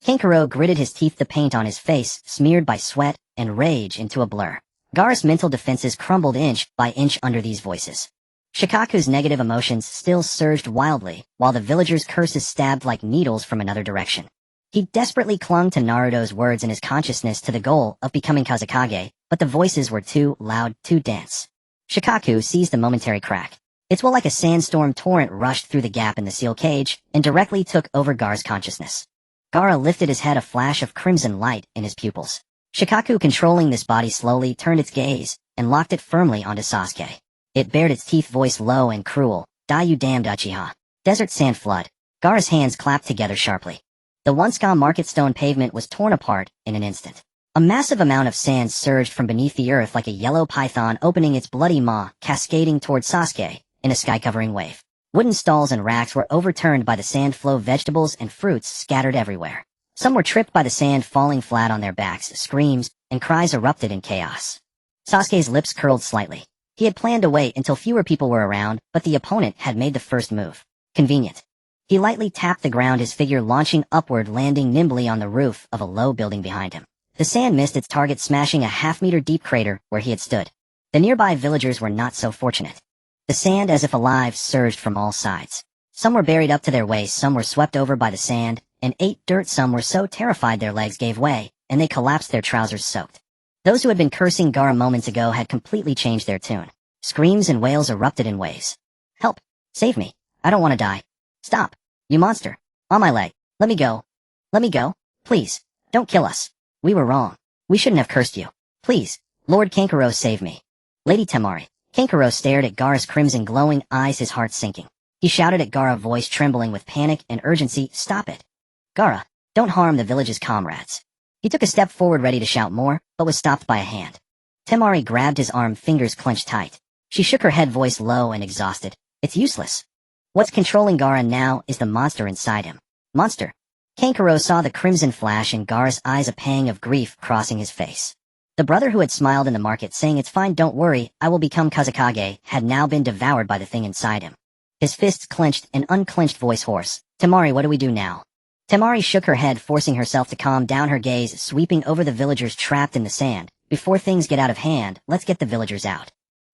Kankuro gritted his teeth, the paint on his face, smeared by sweat and rage, into a blur. Gaara's mental defenses crumbled inch by inch under these voices. Shikaku's negative emotions still surged wildly, while the villagers' curses stabbed like needles from another direction. He desperately clung to Naruto's words in his consciousness, to the goal of becoming Kazekage, but the voices were too loud, too dense. Shikaku seized the momentary crack. It's well, like a sandstorm torrent rushed through the gap in the seal cage and directly took over Gaara's consciousness. Gaara lifted his head, a flash of crimson light in his pupils. Shikaku, controlling this body, slowly turned its gaze and locked it firmly onto Sasuke. It bared its teeth, voice low and cruel. "Die, you damned Uchiha." Desert sand flood. Gaara's hands clapped together sharply. The once-calm market stone pavement was torn apart in an instant. A massive amount of sand surged from beneath the earth like a yellow python opening its bloody maw, cascading toward Sasuke in a sky-covering wave. Wooden stalls and racks were overturned by the sand flow, vegetables and fruits scattered everywhere. Some were tripped by the sand, falling flat on their backs. Screams and cries erupted in chaos. Sasuke's lips curled slightly. He had planned to wait until fewer people were around, but the opponent had made the first move. Convenient. He lightly tapped the ground, his figure launching upward, landing nimbly on the roof of a low building behind him. The sand missed its target, smashing a half-meter-deep crater where he had stood. The nearby villagers were not so fortunate. The sand, as if alive, surged from all sides. Some were buried up to their waists, some were swept over by the sand, and ate dirt. Some were so terrified their legs gave way, and they collapsed, their trousers soaked. Those who had been cursing Gaara moments ago had completely changed their tune. Screams and wails erupted in waves. "Help! Save me! I don't want to die! Stop! You monster! On my leg! Let me go! Let me go! Please! Don't kill us! We were wrong! We shouldn't have cursed you! Please! Lord Kankuro, save me!" "Lady Temari." Kankuro stared at Gaara's crimson glowing eyes, his heart sinking. He shouted at Gaara, voice trembling with panic and urgency, "Stop it! Gaara, don't harm the village's comrades." He took a step forward, ready to shout more, but was stopped by a hand. Temari grabbed his arm, fingers clenched tight. She shook her head, voice low and exhausted. "It's useless. What's controlling Gaara now is the monster inside him." "Monster?" Kankuro saw the crimson flash in Gaara's eyes, a pang of grief crossing his face. The brother who had smiled in the market, saying, "It's fine, don't worry, I will become Kazekage," had now been devoured by the thing inside him. His fists clenched, an unclenched voice hoarse. "Temari, what do we do now?" Temari shook her head, forcing herself to calm down, her gaze sweeping over the villagers trapped in the sand. Before things get out of hand, let's get the villagers out.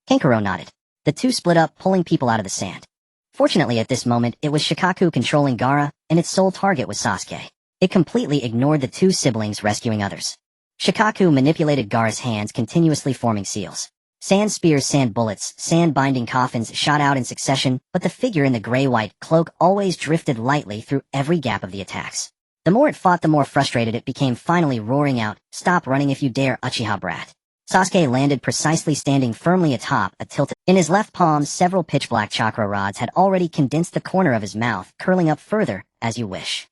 Kankuro nodded. The two split up, pulling people out of the sand. Fortunately at this moment, it was Shikaku controlling Gaara, and its sole target was Sasuke. It completely ignored the two siblings rescuing others. Shikaku manipulated Gaara's hands, continuously forming seals. Sand spears, sand bullets, sand-binding coffins shot out in succession, but the figure in the gray-white cloak always drifted lightly through every gap of the attacks. The more it fought, the more frustrated it became, finally roaring out, "Stop running if you dare, Uchiha brat." Sasuke landed precisely, standing firmly atop a tilt. In his left palm, several pitch-black chakra rods had already condensed the corner of his mouth, curling up further, as you wish.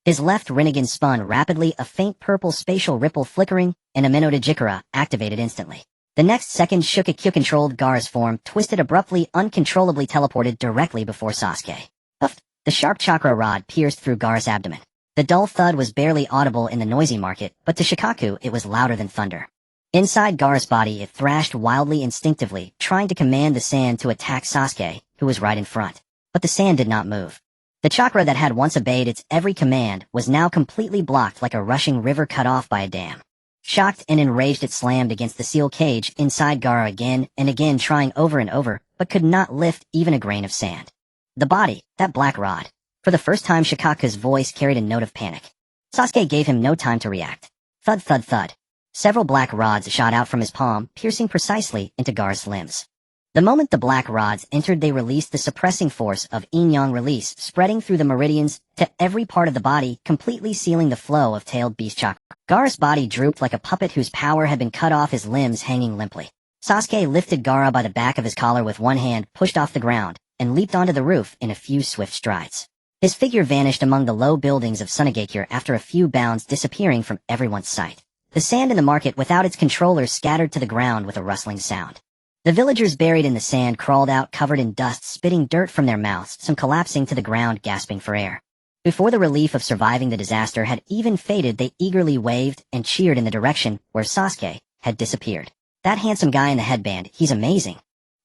His left Rinnegan spun rapidly, a faint purple spatial ripple flickering, and a Minotaur Jikara activated instantly. The next second, Shukakyu controlled Gaara's form, twisted abruptly, uncontrollably teleported directly before Sasuke. Puff! The sharp chakra rod pierced through Gaara's abdomen. The dull thud was barely audible in the noisy market, but to Shikaku it was louder than thunder. Inside Gaara's body it thrashed wildly, instinctively, trying to command the sand to attack Sasuke, who was right in front. But the sand did not move. The chakra that had once obeyed its every command was now completely blocked, like a rushing river cut off by a dam. Shocked and enraged, it slammed against the seal cage inside Gaara again and again, trying over and over, but could not lift even a grain of sand. The body, that black rod. For the first time, Shikaku's voice carried a note of panic. Sasuke gave him no time to react. Thud, thud, thud. Several black rods shot out from his palm, piercing precisely into Gaara's limbs. The moment the black rods entered, they released the suppressing force of Yin-Yang Release, spreading through the meridians to every part of the body, completely sealing the flow of tailed beast chakra. Gaara's body drooped like a puppet whose power had been cut off, his limbs hanging limply. Sasuke lifted Gaara by the back of his collar with one hand, pushed off the ground, and leaped onto the roof in a few swift strides. His figure vanished among the low buildings of Sunagakure after a few bounds, disappearing from everyone's sight. The sand in the market without its controller scattered to the ground with a rustling sound. The villagers buried in the sand crawled out, covered in dust, spitting dirt from their mouths, some collapsing to the ground, gasping for air. Before the relief of surviving the disaster had even faded, they eagerly waved and cheered in the direction where Sasuke had disappeared. "That handsome guy in the headband, he's amazing.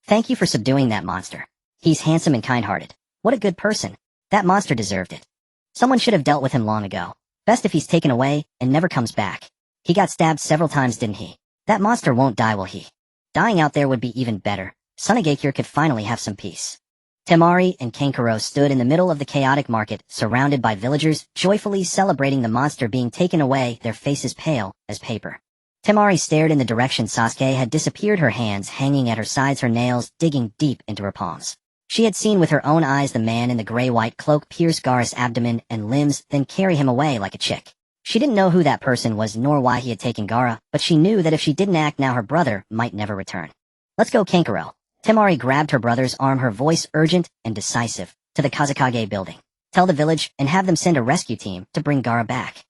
Thank you for subduing that monster. He's handsome and kind-hearted. What a good person. That monster deserved it. Someone should have dealt with him long ago. Best if he's taken away and never comes back. He got stabbed several times, didn't he? That monster won't die, will he? Dying out there would be even better. Sunagakure could finally have some peace." Temari and Kankuro stood in the middle of the chaotic market, surrounded by villagers, joyfully celebrating the monster being taken away, their faces pale as paper. Temari stared in the direction Sasuke had disappeared, her hands hanging at her sides, her nails digging deep into her palms. She had seen with her own eyes the man in the gray-white cloak pierce Gaara's abdomen and limbs, then carry him away like a chick. She didn't know who that person was nor why he had taken Gaara, but she knew that if she didn't act now, her brother might never return. "Let's go, Kankuro." Temari grabbed her brother's arm, her voice urgent and decisive. "To the Kazekage building. Tell the village and have them send a rescue team to bring Gaara back."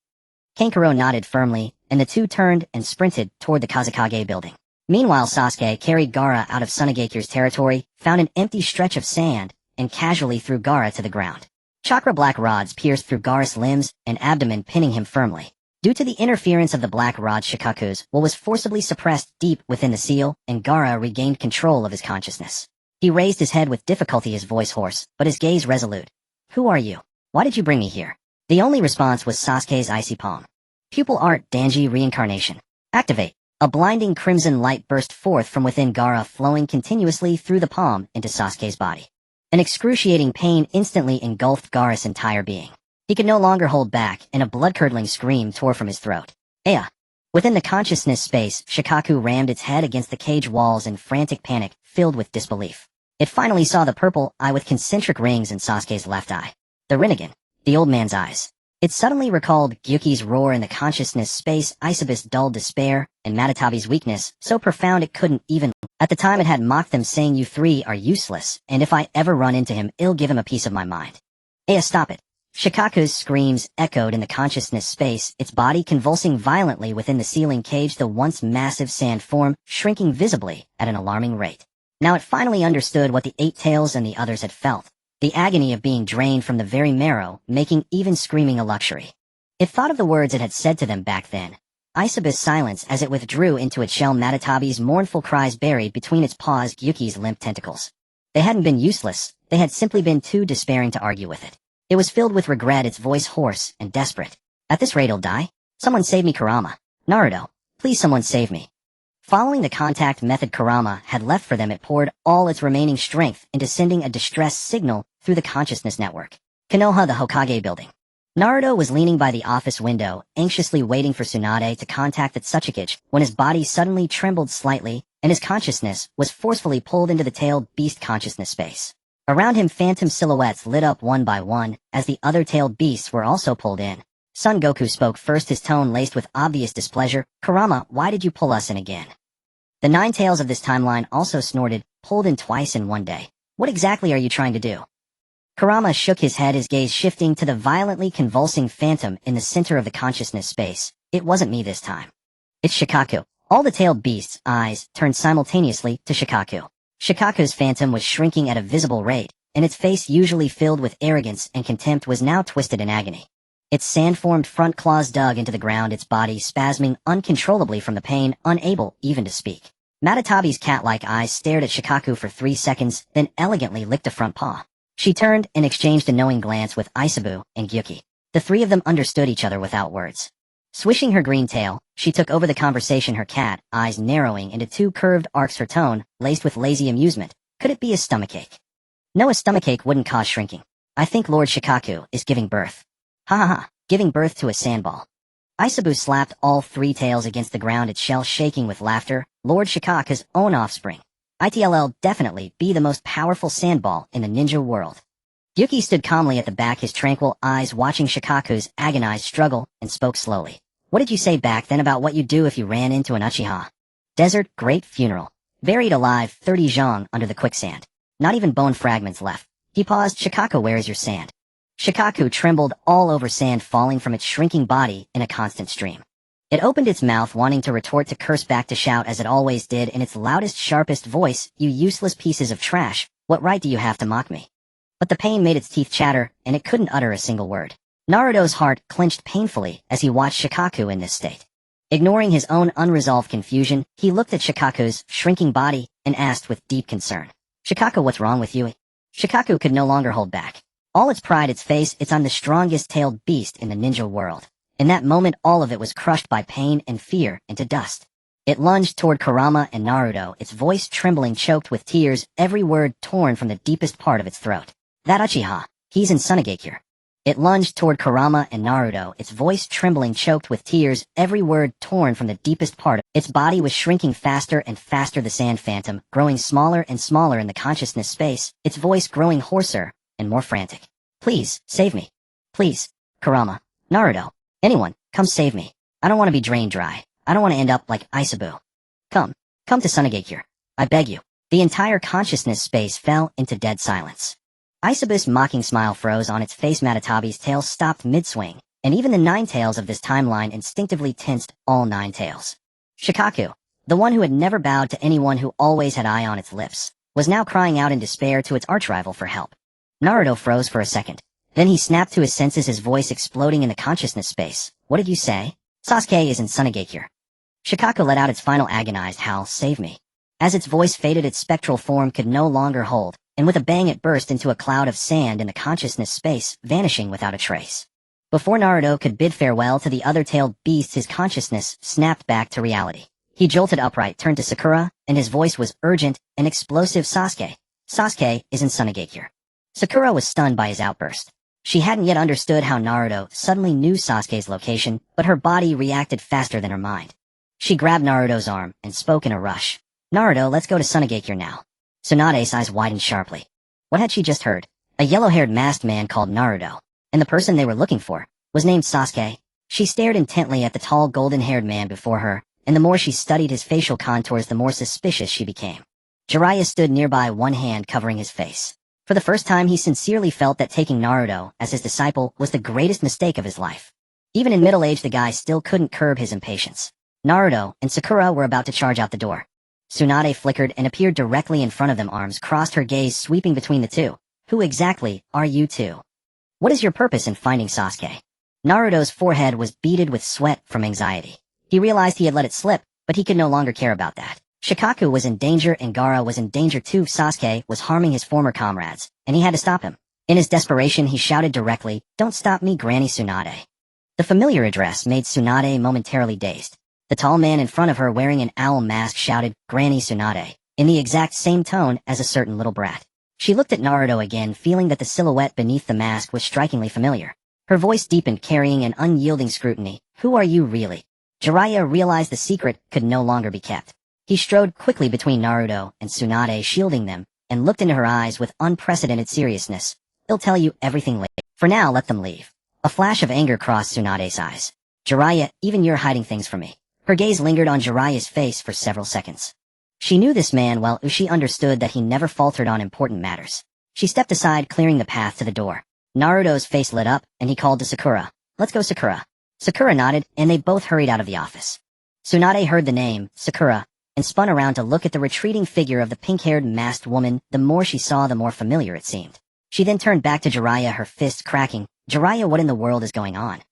Kankuro nodded firmly, and the two turned and sprinted toward the Kazekage building. Meanwhile, Sasuke carried Gaara out of Sunagakure's territory, found an empty stretch of sand, and casually threw Gaara to the ground. Chakra black rods pierced through Gaara's limbs and abdomen, pinning him firmly. Due to the interference of the black rod, Shikaku's will was forcibly suppressed deep within the seal, and Gaara regained control of his consciousness. He raised his head with difficulty, his voice hoarse, but his gaze resolute. "Who are you? Why did you bring me here?" The only response was Sasuke's icy palm. "Pupil art Danji reincarnation. Activate." A blinding crimson light burst forth from within Gaara, flowing continuously through the palm into Sasuke's body. An excruciating pain instantly engulfed Gaara's entire being. He could no longer hold back, and a blood-curdling scream tore from his throat. "Aya!" Within the consciousness space, Shikaku rammed its head against the cage walls in frantic panic, filled with disbelief. It finally saw the purple eye with concentric rings in Sasuke's left eye. The Rinnegan. The old man's eyes. It suddenly recalled Gyuki's roar in the consciousness space, Isabe's dull despair, and Matatabi's weakness, so profound it couldn't even. At the time it had mocked them, saying, "You three are useless, and if I ever run into him, I'll give him a piece of my mind." "Aya, stop it." Shikaku's screams echoed in the consciousness space, its body convulsing violently within the ceiling cage, the once massive sand form shrinking visibly at an alarming rate. Now it finally understood what the Eight Tails and the others had felt. The agony of being drained from the very marrow, making even screaming a luxury. It thought of the words it had said to them back then. Isabe's silence as it withdrew into its shell, Matatabi's mournful cries buried between its paws, Gyuki's limp tentacles. They hadn't been useless, they had simply been too despairing to argue with it. It was filled with regret, its voice hoarse and desperate. At this rate he'll die? Someone save me, Kurama. Naruto, please someone save me. Following the contact method Kurama had left for them, it poured all its remaining strength into sending a distress signal through the consciousness network. Konoha, the Hokage building. Naruto was leaning by the office window, anxiously waiting for Tsunade to contact the Ōtsutsuki when his body suddenly trembled slightly, and his consciousness was forcefully pulled into the tailed beast consciousness space. Around him, phantom silhouettes lit up one by one, as the other tailed beasts were also pulled in. Son Goku spoke first, his tone laced with obvious displeasure. Kurama, why did you pull us in again? The 9 tails of this timeline also snorted, pulled in twice in one day. What exactly are you trying to do? Kurama shook his head, his gaze shifting to the violently convulsing phantom in the center of the consciousness space. It wasn't me this time. It's Shikaku. All the tailed beasts' eyes turned simultaneously to Shikaku. Shikaku's phantom was shrinking at a visible rate, and its face, usually filled with arrogance and contempt, was now twisted in agony. Its sand-formed front claws dug into the ground, its body spasming uncontrollably from the pain, unable even to speak. Matatabi's cat-like eyes stared at Shikaku for 3 seconds, then elegantly licked a front paw. She turned and exchanged a knowing glance with Isabu and Gyuki. The 3 of them understood each other without words. Swishing her green tail, she took over the conversation, her cat eyes narrowing into 2 curved arcs, her tone laced with lazy amusement. Could it be a stomachache? No, a stomachache wouldn't cause shrinking. I think Lord Shikaku is giving birth. Ha ha ha, giving birth to a sandball. Isabu slapped all 3 tails against the ground, its shell shaking with laughter. Lord Shikaku's own offspring. ITLL definitely be the most powerful sandball in the ninja world. Yuki stood calmly at the back, his tranquil eyes watching Shikaku's agonized struggle, and spoke slowly. What did you say back then about what you'd do if you ran into an Uchiha? Desert, great funeral. Buried alive, 30 zhang under the quicksand. Not even bone fragments left. He paused. Shikaku, where is your sand? Shikaku trembled all over, sand falling from its shrinking body in a constant stream. It opened its mouth, wanting to retort, to curse back, to shout as it always did in its loudest, sharpest voice, you useless pieces of trash, what right do you have to mock me? But the pain made its teeth chatter, and it couldn't utter a single word. Naruto's heart clenched painfully as he watched Shikaku in this state. Ignoring his own unresolved confusion, he looked at Shikaku's shrinking body and asked with deep concern, Shikaku, what's wrong with you? Shikaku could no longer hold back. All its pride, its face, I'm the strongest tailed beast in the ninja world. In that moment, all of it was crushed by pain and fear into dust. It lunged toward Kurama and Naruto, its voice trembling, choked with tears, every word torn from the deepest part of its throat. That Uchiha, he's in Tsunade. It lunged toward Kurama and Naruto, its voice trembling, choked with tears, every word torn from the deepest part. Its body was shrinking faster and faster, the sand phantom, growing smaller and smaller in the consciousness space, its voice growing hoarser and more frantic. Please, save me. Please, Kurama, Naruto, anyone, come save me. I don't want to be drained dry. I don't want to end up like Isabu. Come to Tsunade. I beg you. The entire consciousness space fell into dead silence. Isabu's mocking smile froze on its face. Matatabi's tail stopped mid-swing, and even the 9 tails of this timeline instinctively tensed, all 9 tails. Shikaku, the one who had never bowed to anyone, who always had eye on its lips, was now crying out in despair to its archrival for help. Naruto froze for a second. Then he snapped to his senses, his voice exploding in the consciousness space. What did you say? Sasuke is in Tsunade. Shikaku let out its final agonized howl, save me. As its voice faded, its spectral form could no longer hold, and with a bang it burst into a cloud of sand in the consciousness space, vanishing without a trace. Before Naruto could bid farewell to the other tailed beasts, his consciousness snapped back to reality. He jolted upright, turned to Sakura, and his voice was urgent and explosive. Sasuke is in Tsunade. Sakura was stunned by his outburst. She hadn't yet understood how Naruto suddenly knew Sasuke's location, but her body reacted faster than her mind. She grabbed Naruto's arm and spoke in a rush. Naruto, let's go to Tsunade now. Tsunade's eyes widened sharply. What had she just heard? A yellow-haired masked man called Naruto, and the person they were looking for was named Sasuke. She stared intently at the tall golden-haired man before her, and the more she studied his facial contours, the more suspicious she became. Jiraiya stood nearby, one hand covering his face. For the first time, he sincerely felt that taking Naruto as his disciple was the greatest mistake of his life. Even in middle age, the guy still couldn't curb his impatience. Naruto and Sakura were about to charge out the door. Tsunade flickered and appeared directly in front of them, arms crossed, her gaze sweeping between the two. Who exactly are you two? What is your purpose in finding Sasuke? Naruto's forehead was beaded with sweat from anxiety. He realized he had let it slip, but he could no longer care about that. Shikaku was in danger and Gaara was in danger too. Sasuke was harming his former comrades, and he had to stop him. In his desperation, he shouted directly, "Don't stop me, Granny Tsunade." The familiar address made Tsunade momentarily dazed. The tall man in front of her wearing an owl mask shouted, "Granny Tsunade," in the exact same tone as a certain little brat. She looked at Naruto again, feeling that the silhouette beneath the mask was strikingly familiar. Her voice deepened, carrying an unyielding scrutiny. "Who are you really?" Jiraiya realized the secret could no longer be kept. He strode quickly between Naruto and Tsunade, shielding them, and looked into her eyes with unprecedented seriousness. "They'll tell you everything later. For now, let them leave." A flash of anger crossed Tsunade's eyes. "Jiraiya, even you're hiding things from me." Her gaze lingered on Jiraiya's face for several seconds. She knew this man well. She understood that he never faltered on important matters. She stepped aside, clearing the path to the door. Naruto's face lit up, and he called to Sakura. "Let's go, Sakura." Sakura nodded, and they both hurried out of the office. Tsunade heard the name, Sakura, and spun around to look at the retreating figure of the pink-haired masked woman. The more she saw, the more familiar it seemed. She then turned back to Jiraiya, her fists cracking. "Jiraiya, what in the world is going on?"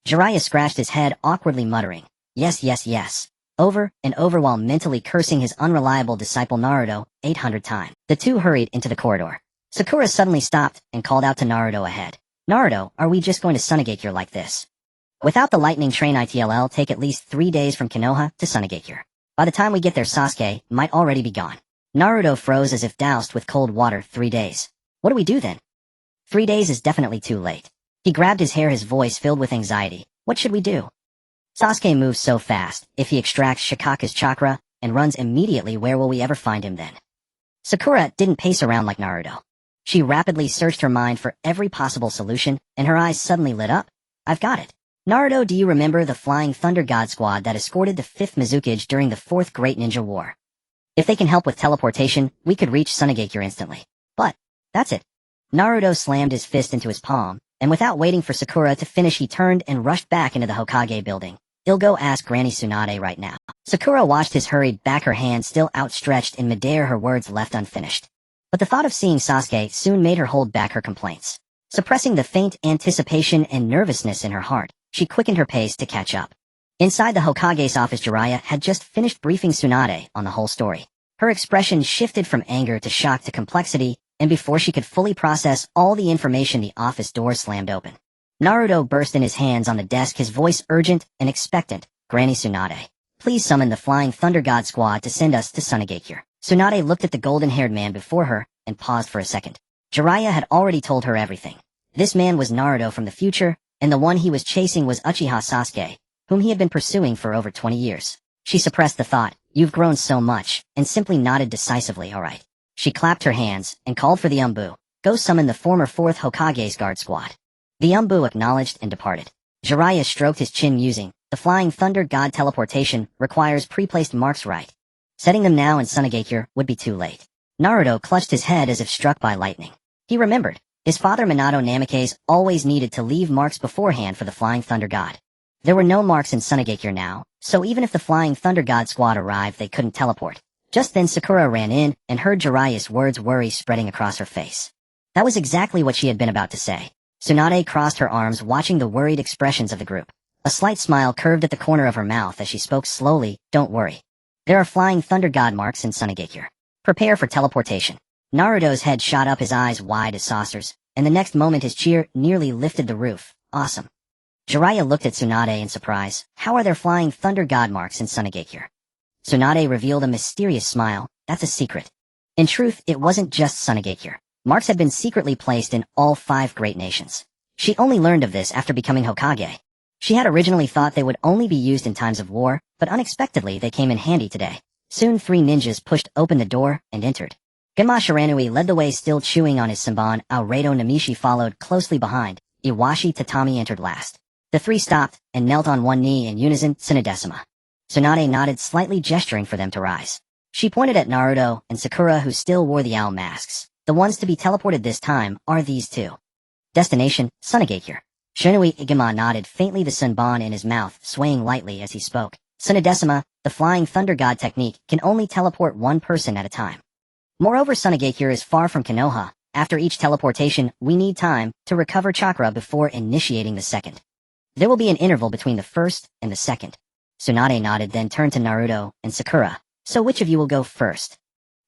Jiraiya scratched his head, awkwardly muttering, "Yes, yes, yes," over and over while mentally cursing his unreliable disciple Naruto 800 times. The two hurried into the corridor. Sakura suddenly stopped and called out to Naruto ahead. "Naruto, are we just going to Sunagakure like this? Without the lightning train, it'll take at least 3 days from Konoha to Sunagakure. By the time we get there, Sasuke might already be gone." Naruto froze as if doused with cold water. 3 days. What do we do then? 3 days is definitely too late. He grabbed his hair, his voice filled with anxiety. "What should we do? Sasuke moves so fast. If he extracts Shikaka's chakra and runs immediately, where will we ever find him then?" Sakura didn't pace around like Naruto. She rapidly searched her mind for every possible solution, and her eyes suddenly lit up. "I've got it. Naruto, do you remember the Flying Thunder God Squad that escorted the 5th Mizukage during the 4th Great Ninja War? If they can help with teleportation, we could reach Sunagakure instantly. But that's it." Naruto slammed his fist into his palm, and without waiting for Sakura to finish, he turned and rushed back into the Hokage building. "I'll go ask Granny Tsunade right now." Sakura watched his hurried back, her hand still outstretched in midair, her words left unfinished. But the thought of seeing Sasuke soon made her hold back her complaints. Suppressing the faint anticipation and nervousness in her heart, she quickened her pace to catch up. Inside the Hokage's office, Jiraiya had just finished briefing Tsunade on the whole story. Her expression shifted from anger to shock to complexity, and before she could fully process all the information, the office door slammed open. Naruto burst in, his hands on the desk, his voice urgent and expectant. "Granny Tsunade, please summon the Flying Thunder God Squad to send us to Sunagakure." Tsunade looked at the golden-haired man before her and paused for a second. Jiraiya had already told her everything. This man was Naruto from the future, and the one he was chasing was Uchiha Sasuke, whom he had been pursuing for over 20 years. She suppressed the thought, "You've grown so much," and simply nodded decisively. "All right." She clapped her hands and called for the Umbu. "Go summon the former 4th Hokage's guard squad." The Umbu acknowledged and departed. Jiraiya stroked his chin, musing. The Flying Thunder God teleportation requires pre-placed marks, right? Setting them now in Sunagakure would be too late. Naruto clutched his head as if struck by lightning. He remembered. His father Minato Namikaze always needed to leave marks beforehand for the Flying Thunder God. There were no marks in Sunagakure now, so even if the Flying Thunder God squad arrived, they couldn't teleport. Just then Sakura ran in and heard Jiraiya's words, worry spreading across her face. That was exactly what she had been about to say. Tsunade crossed her arms, watching the worried expressions of the group. A slight smile curved at the corner of her mouth as she spoke slowly. "Don't worry. There are Flying Thunder God marks in Sunagakure. Prepare for teleportation." Naruto's head shot up, his eyes wide as saucers, and the next moment his cheer nearly lifted the roof. "Awesome." Jiraiya looked at Tsunade in surprise. "How are there Flying Thunder God marks in Sunagakure?" Tsunade revealed a mysterious smile. "That's a secret." In truth, it wasn't just Sunagakure. Marks had been secretly placed in all 5 great nations. She only learned of this after becoming Hokage. She had originally thought they would only be used in times of war, but unexpectedly they came in handy today. Soon 3 ninjas pushed open the door and entered. Genma Shiranui led the way, still chewing on his senbon. Alredo Namishi followed closely behind. Iwashi Tatami entered last. The 3 stopped and knelt on one knee in unison. "Tsunadesima." Tsunade nodded, slightly gesturing for them to rise. She pointed at Naruto and Sakura, who still wore the owl masks. "The ones to be teleported this time are these 2. Destination, Sunagakure." Shiranui Igama nodded faintly, the senbon in his mouth swaying lightly as he spoke. "Tsunadesima, the Flying Thunder God technique can only teleport 1 person at a time. Moreover, Sunagakure is far from Konoha. After each teleportation, we need time to recover chakra before initiating the second. There will be an interval between the first and the second." Tsunade nodded, then turned to Naruto and Sakura. "So which of you will go first?"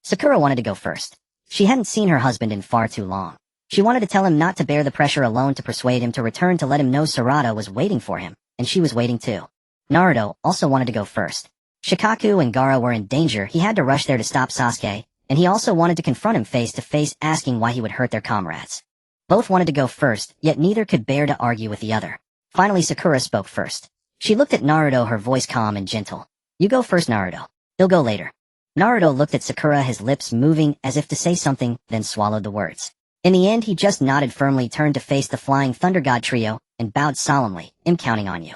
Sakura wanted to go first. She hadn't seen her husband in far too long. She wanted to tell him not to bear the pressure alone, to persuade him to return, to let him know Sarada was waiting for him, and she was waiting too. Naruto also wanted to go first. Shikaku and Gaara were in danger. He had to rush there to stop Sasuke, and he also wanted to confront him face to face, asking why he would hurt their comrades. Both wanted to go first, yet neither could bear to argue with the other. Finally, Sakura spoke first. She looked at Naruto, her voice calm and gentle. "You go first, Naruto. He'll go later." Naruto looked at Sakura, his lips moving as if to say something, then swallowed the words. In the end, he just nodded firmly, turned to face the Flying Thunder God trio, and bowed solemnly. "I'm counting on you."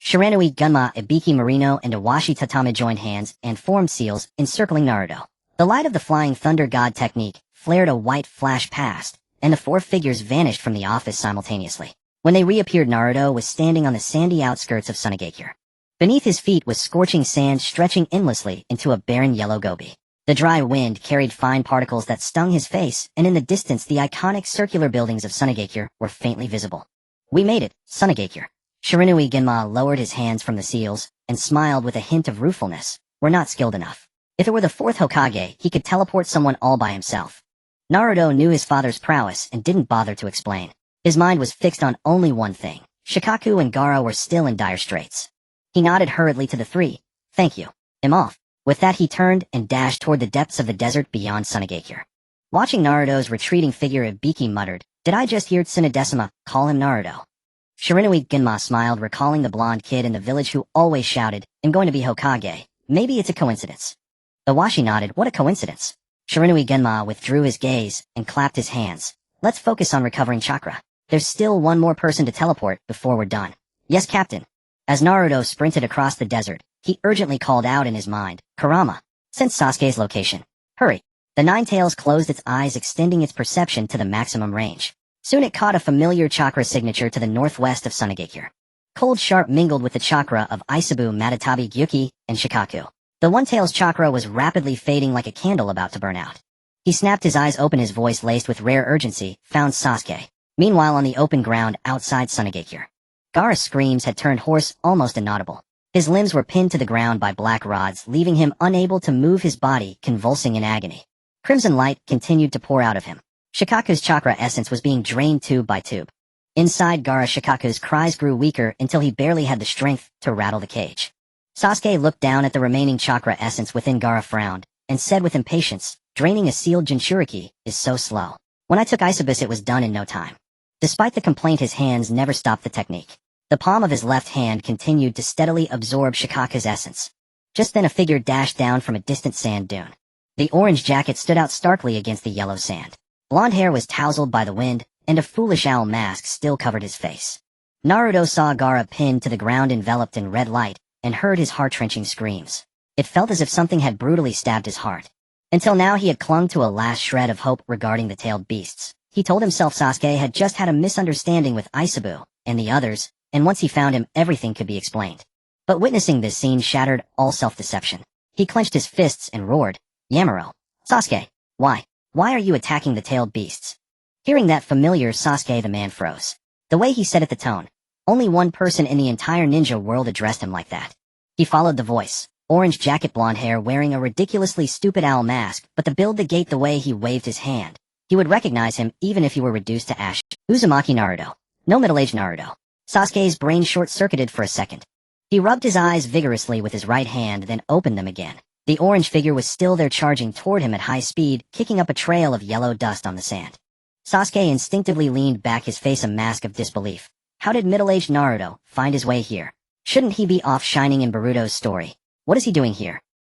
Shiranui, Gunma, Ibiki Marino, and Awashi Tatame joined hands and formed seals, encircling Naruto. The light of the Flying Thunder God technique flared, a white flash past, and the four figures vanished from the office simultaneously. When they reappeared, Naruto was standing on the sandy outskirts of Sunagakure. Beneath his feet was scorching sand stretching endlessly into a barren yellow gobi. The dry wind carried fine particles that stung his face, and in the distance the iconic circular buildings of Sunagakure were faintly visible. "We made it, Sunagakure." Shiranui Ginma lowered his hands from the seals, and smiled with a hint of ruefulness. "We're not skilled enough. If it were the fourth Hokage, he could teleport someone all by himself." Naruto knew his father's prowess and didn't bother to explain. His mind was fixed on only one thing. Shikaku and Gaara were still in dire straits. He nodded hurriedly to the three. "Thank you. I'm off." With that, he turned and dashed toward the depths of the desert beyond Sunagakure. Watching Naruto's retreating figure, Ibiki muttered, "Did I just hear Tsunadesima call him Naruto?" Shiranui Ginma smiled, recalling the blonde kid in the village who always shouted, "I'm going to be Hokage. Maybe it's a coincidence." Awashi nodded. "What a coincidence." Shiranui Ginma withdrew his gaze and clapped his hands. "Let's focus on recovering chakra. There's still one more person to teleport before we're done." "Yes, Captain." As Naruto sprinted across the desert, he urgently called out in his mind, "Kurama, sense Sasuke's location. Hurry." The Nine-Tails closed its eyes, extending its perception to the maximum range. Soon it caught a familiar chakra signature to the northwest of Sunagakure. Cold sharp mingled with the chakra of Isabu, Matatabi, Gyuki, and Shikaku. The One-Tail's chakra was rapidly fading like a candle about to burn out. He snapped his eyes open, his voice laced with rare urgency, "Found Sasuke." Meanwhile, on the open ground outside Sunagakure, Gaara's screams had turned hoarse, almost inaudible. His limbs were pinned to the ground by black rods, leaving him unable to move his body, convulsing in agony. Crimson light continued to pour out of him. Shikaku's chakra essence was being drained tube by tube. Inside Gaara, Shikaku's cries grew weaker until he barely had the strength to rattle the cage. Sasuke looked down at the remaining chakra essence within. Gaara frowned, and said with impatience, "Draining a sealed Jinchuriki is so slow. When I took Isabis, it was done in no time." Despite the complaint, his hands never stopped the technique. The palm of his left hand continued to steadily absorb Shikaku's essence. Just then a figure dashed down from a distant sand dune. The orange jacket stood out starkly against the yellow sand. Blonde hair was tousled by the wind, and a foolish owl mask still covered his face. Naruto saw Gaara pinned to the ground, enveloped in red light, and heard his heart-wrenching screams. It felt as if something had brutally stabbed his heart. Until now he had clung to a last shred of hope regarding the tailed beasts. He told himself Sasuke had just had a misunderstanding with Isabu and the others, and once he found him, everything could be explained. But witnessing this scene shattered all self-deception. He clenched his fists and roared, "Yamaro! Sasuke! Why? Why are you attacking the tailed beasts?" Hearing that familiar Sasuke, the man froze. The way he said it, the tone. Only one person in the entire ninja world addressed him like that. He followed the voice. Orange jacket, blonde hair, wearing a ridiculously stupid owl mask, but the build, the gait, the way he waved his hand. He would recognize him even if he were reduced to ash. Uzumaki Naruto. No middle-aged Naruto. Sasuke's brain short-circuited for a second. He rubbed his eyes vigorously with his right hand, then opened them again. The orange figure was still there, charging toward him at high speed, kicking up a trail of yellow dust on the sand. Sasuke instinctively leaned back, his face a mask of disbelief. How did middle-aged Naruto find his way here? Shouldn't he be off shining in Boruto's story? What is he doing here?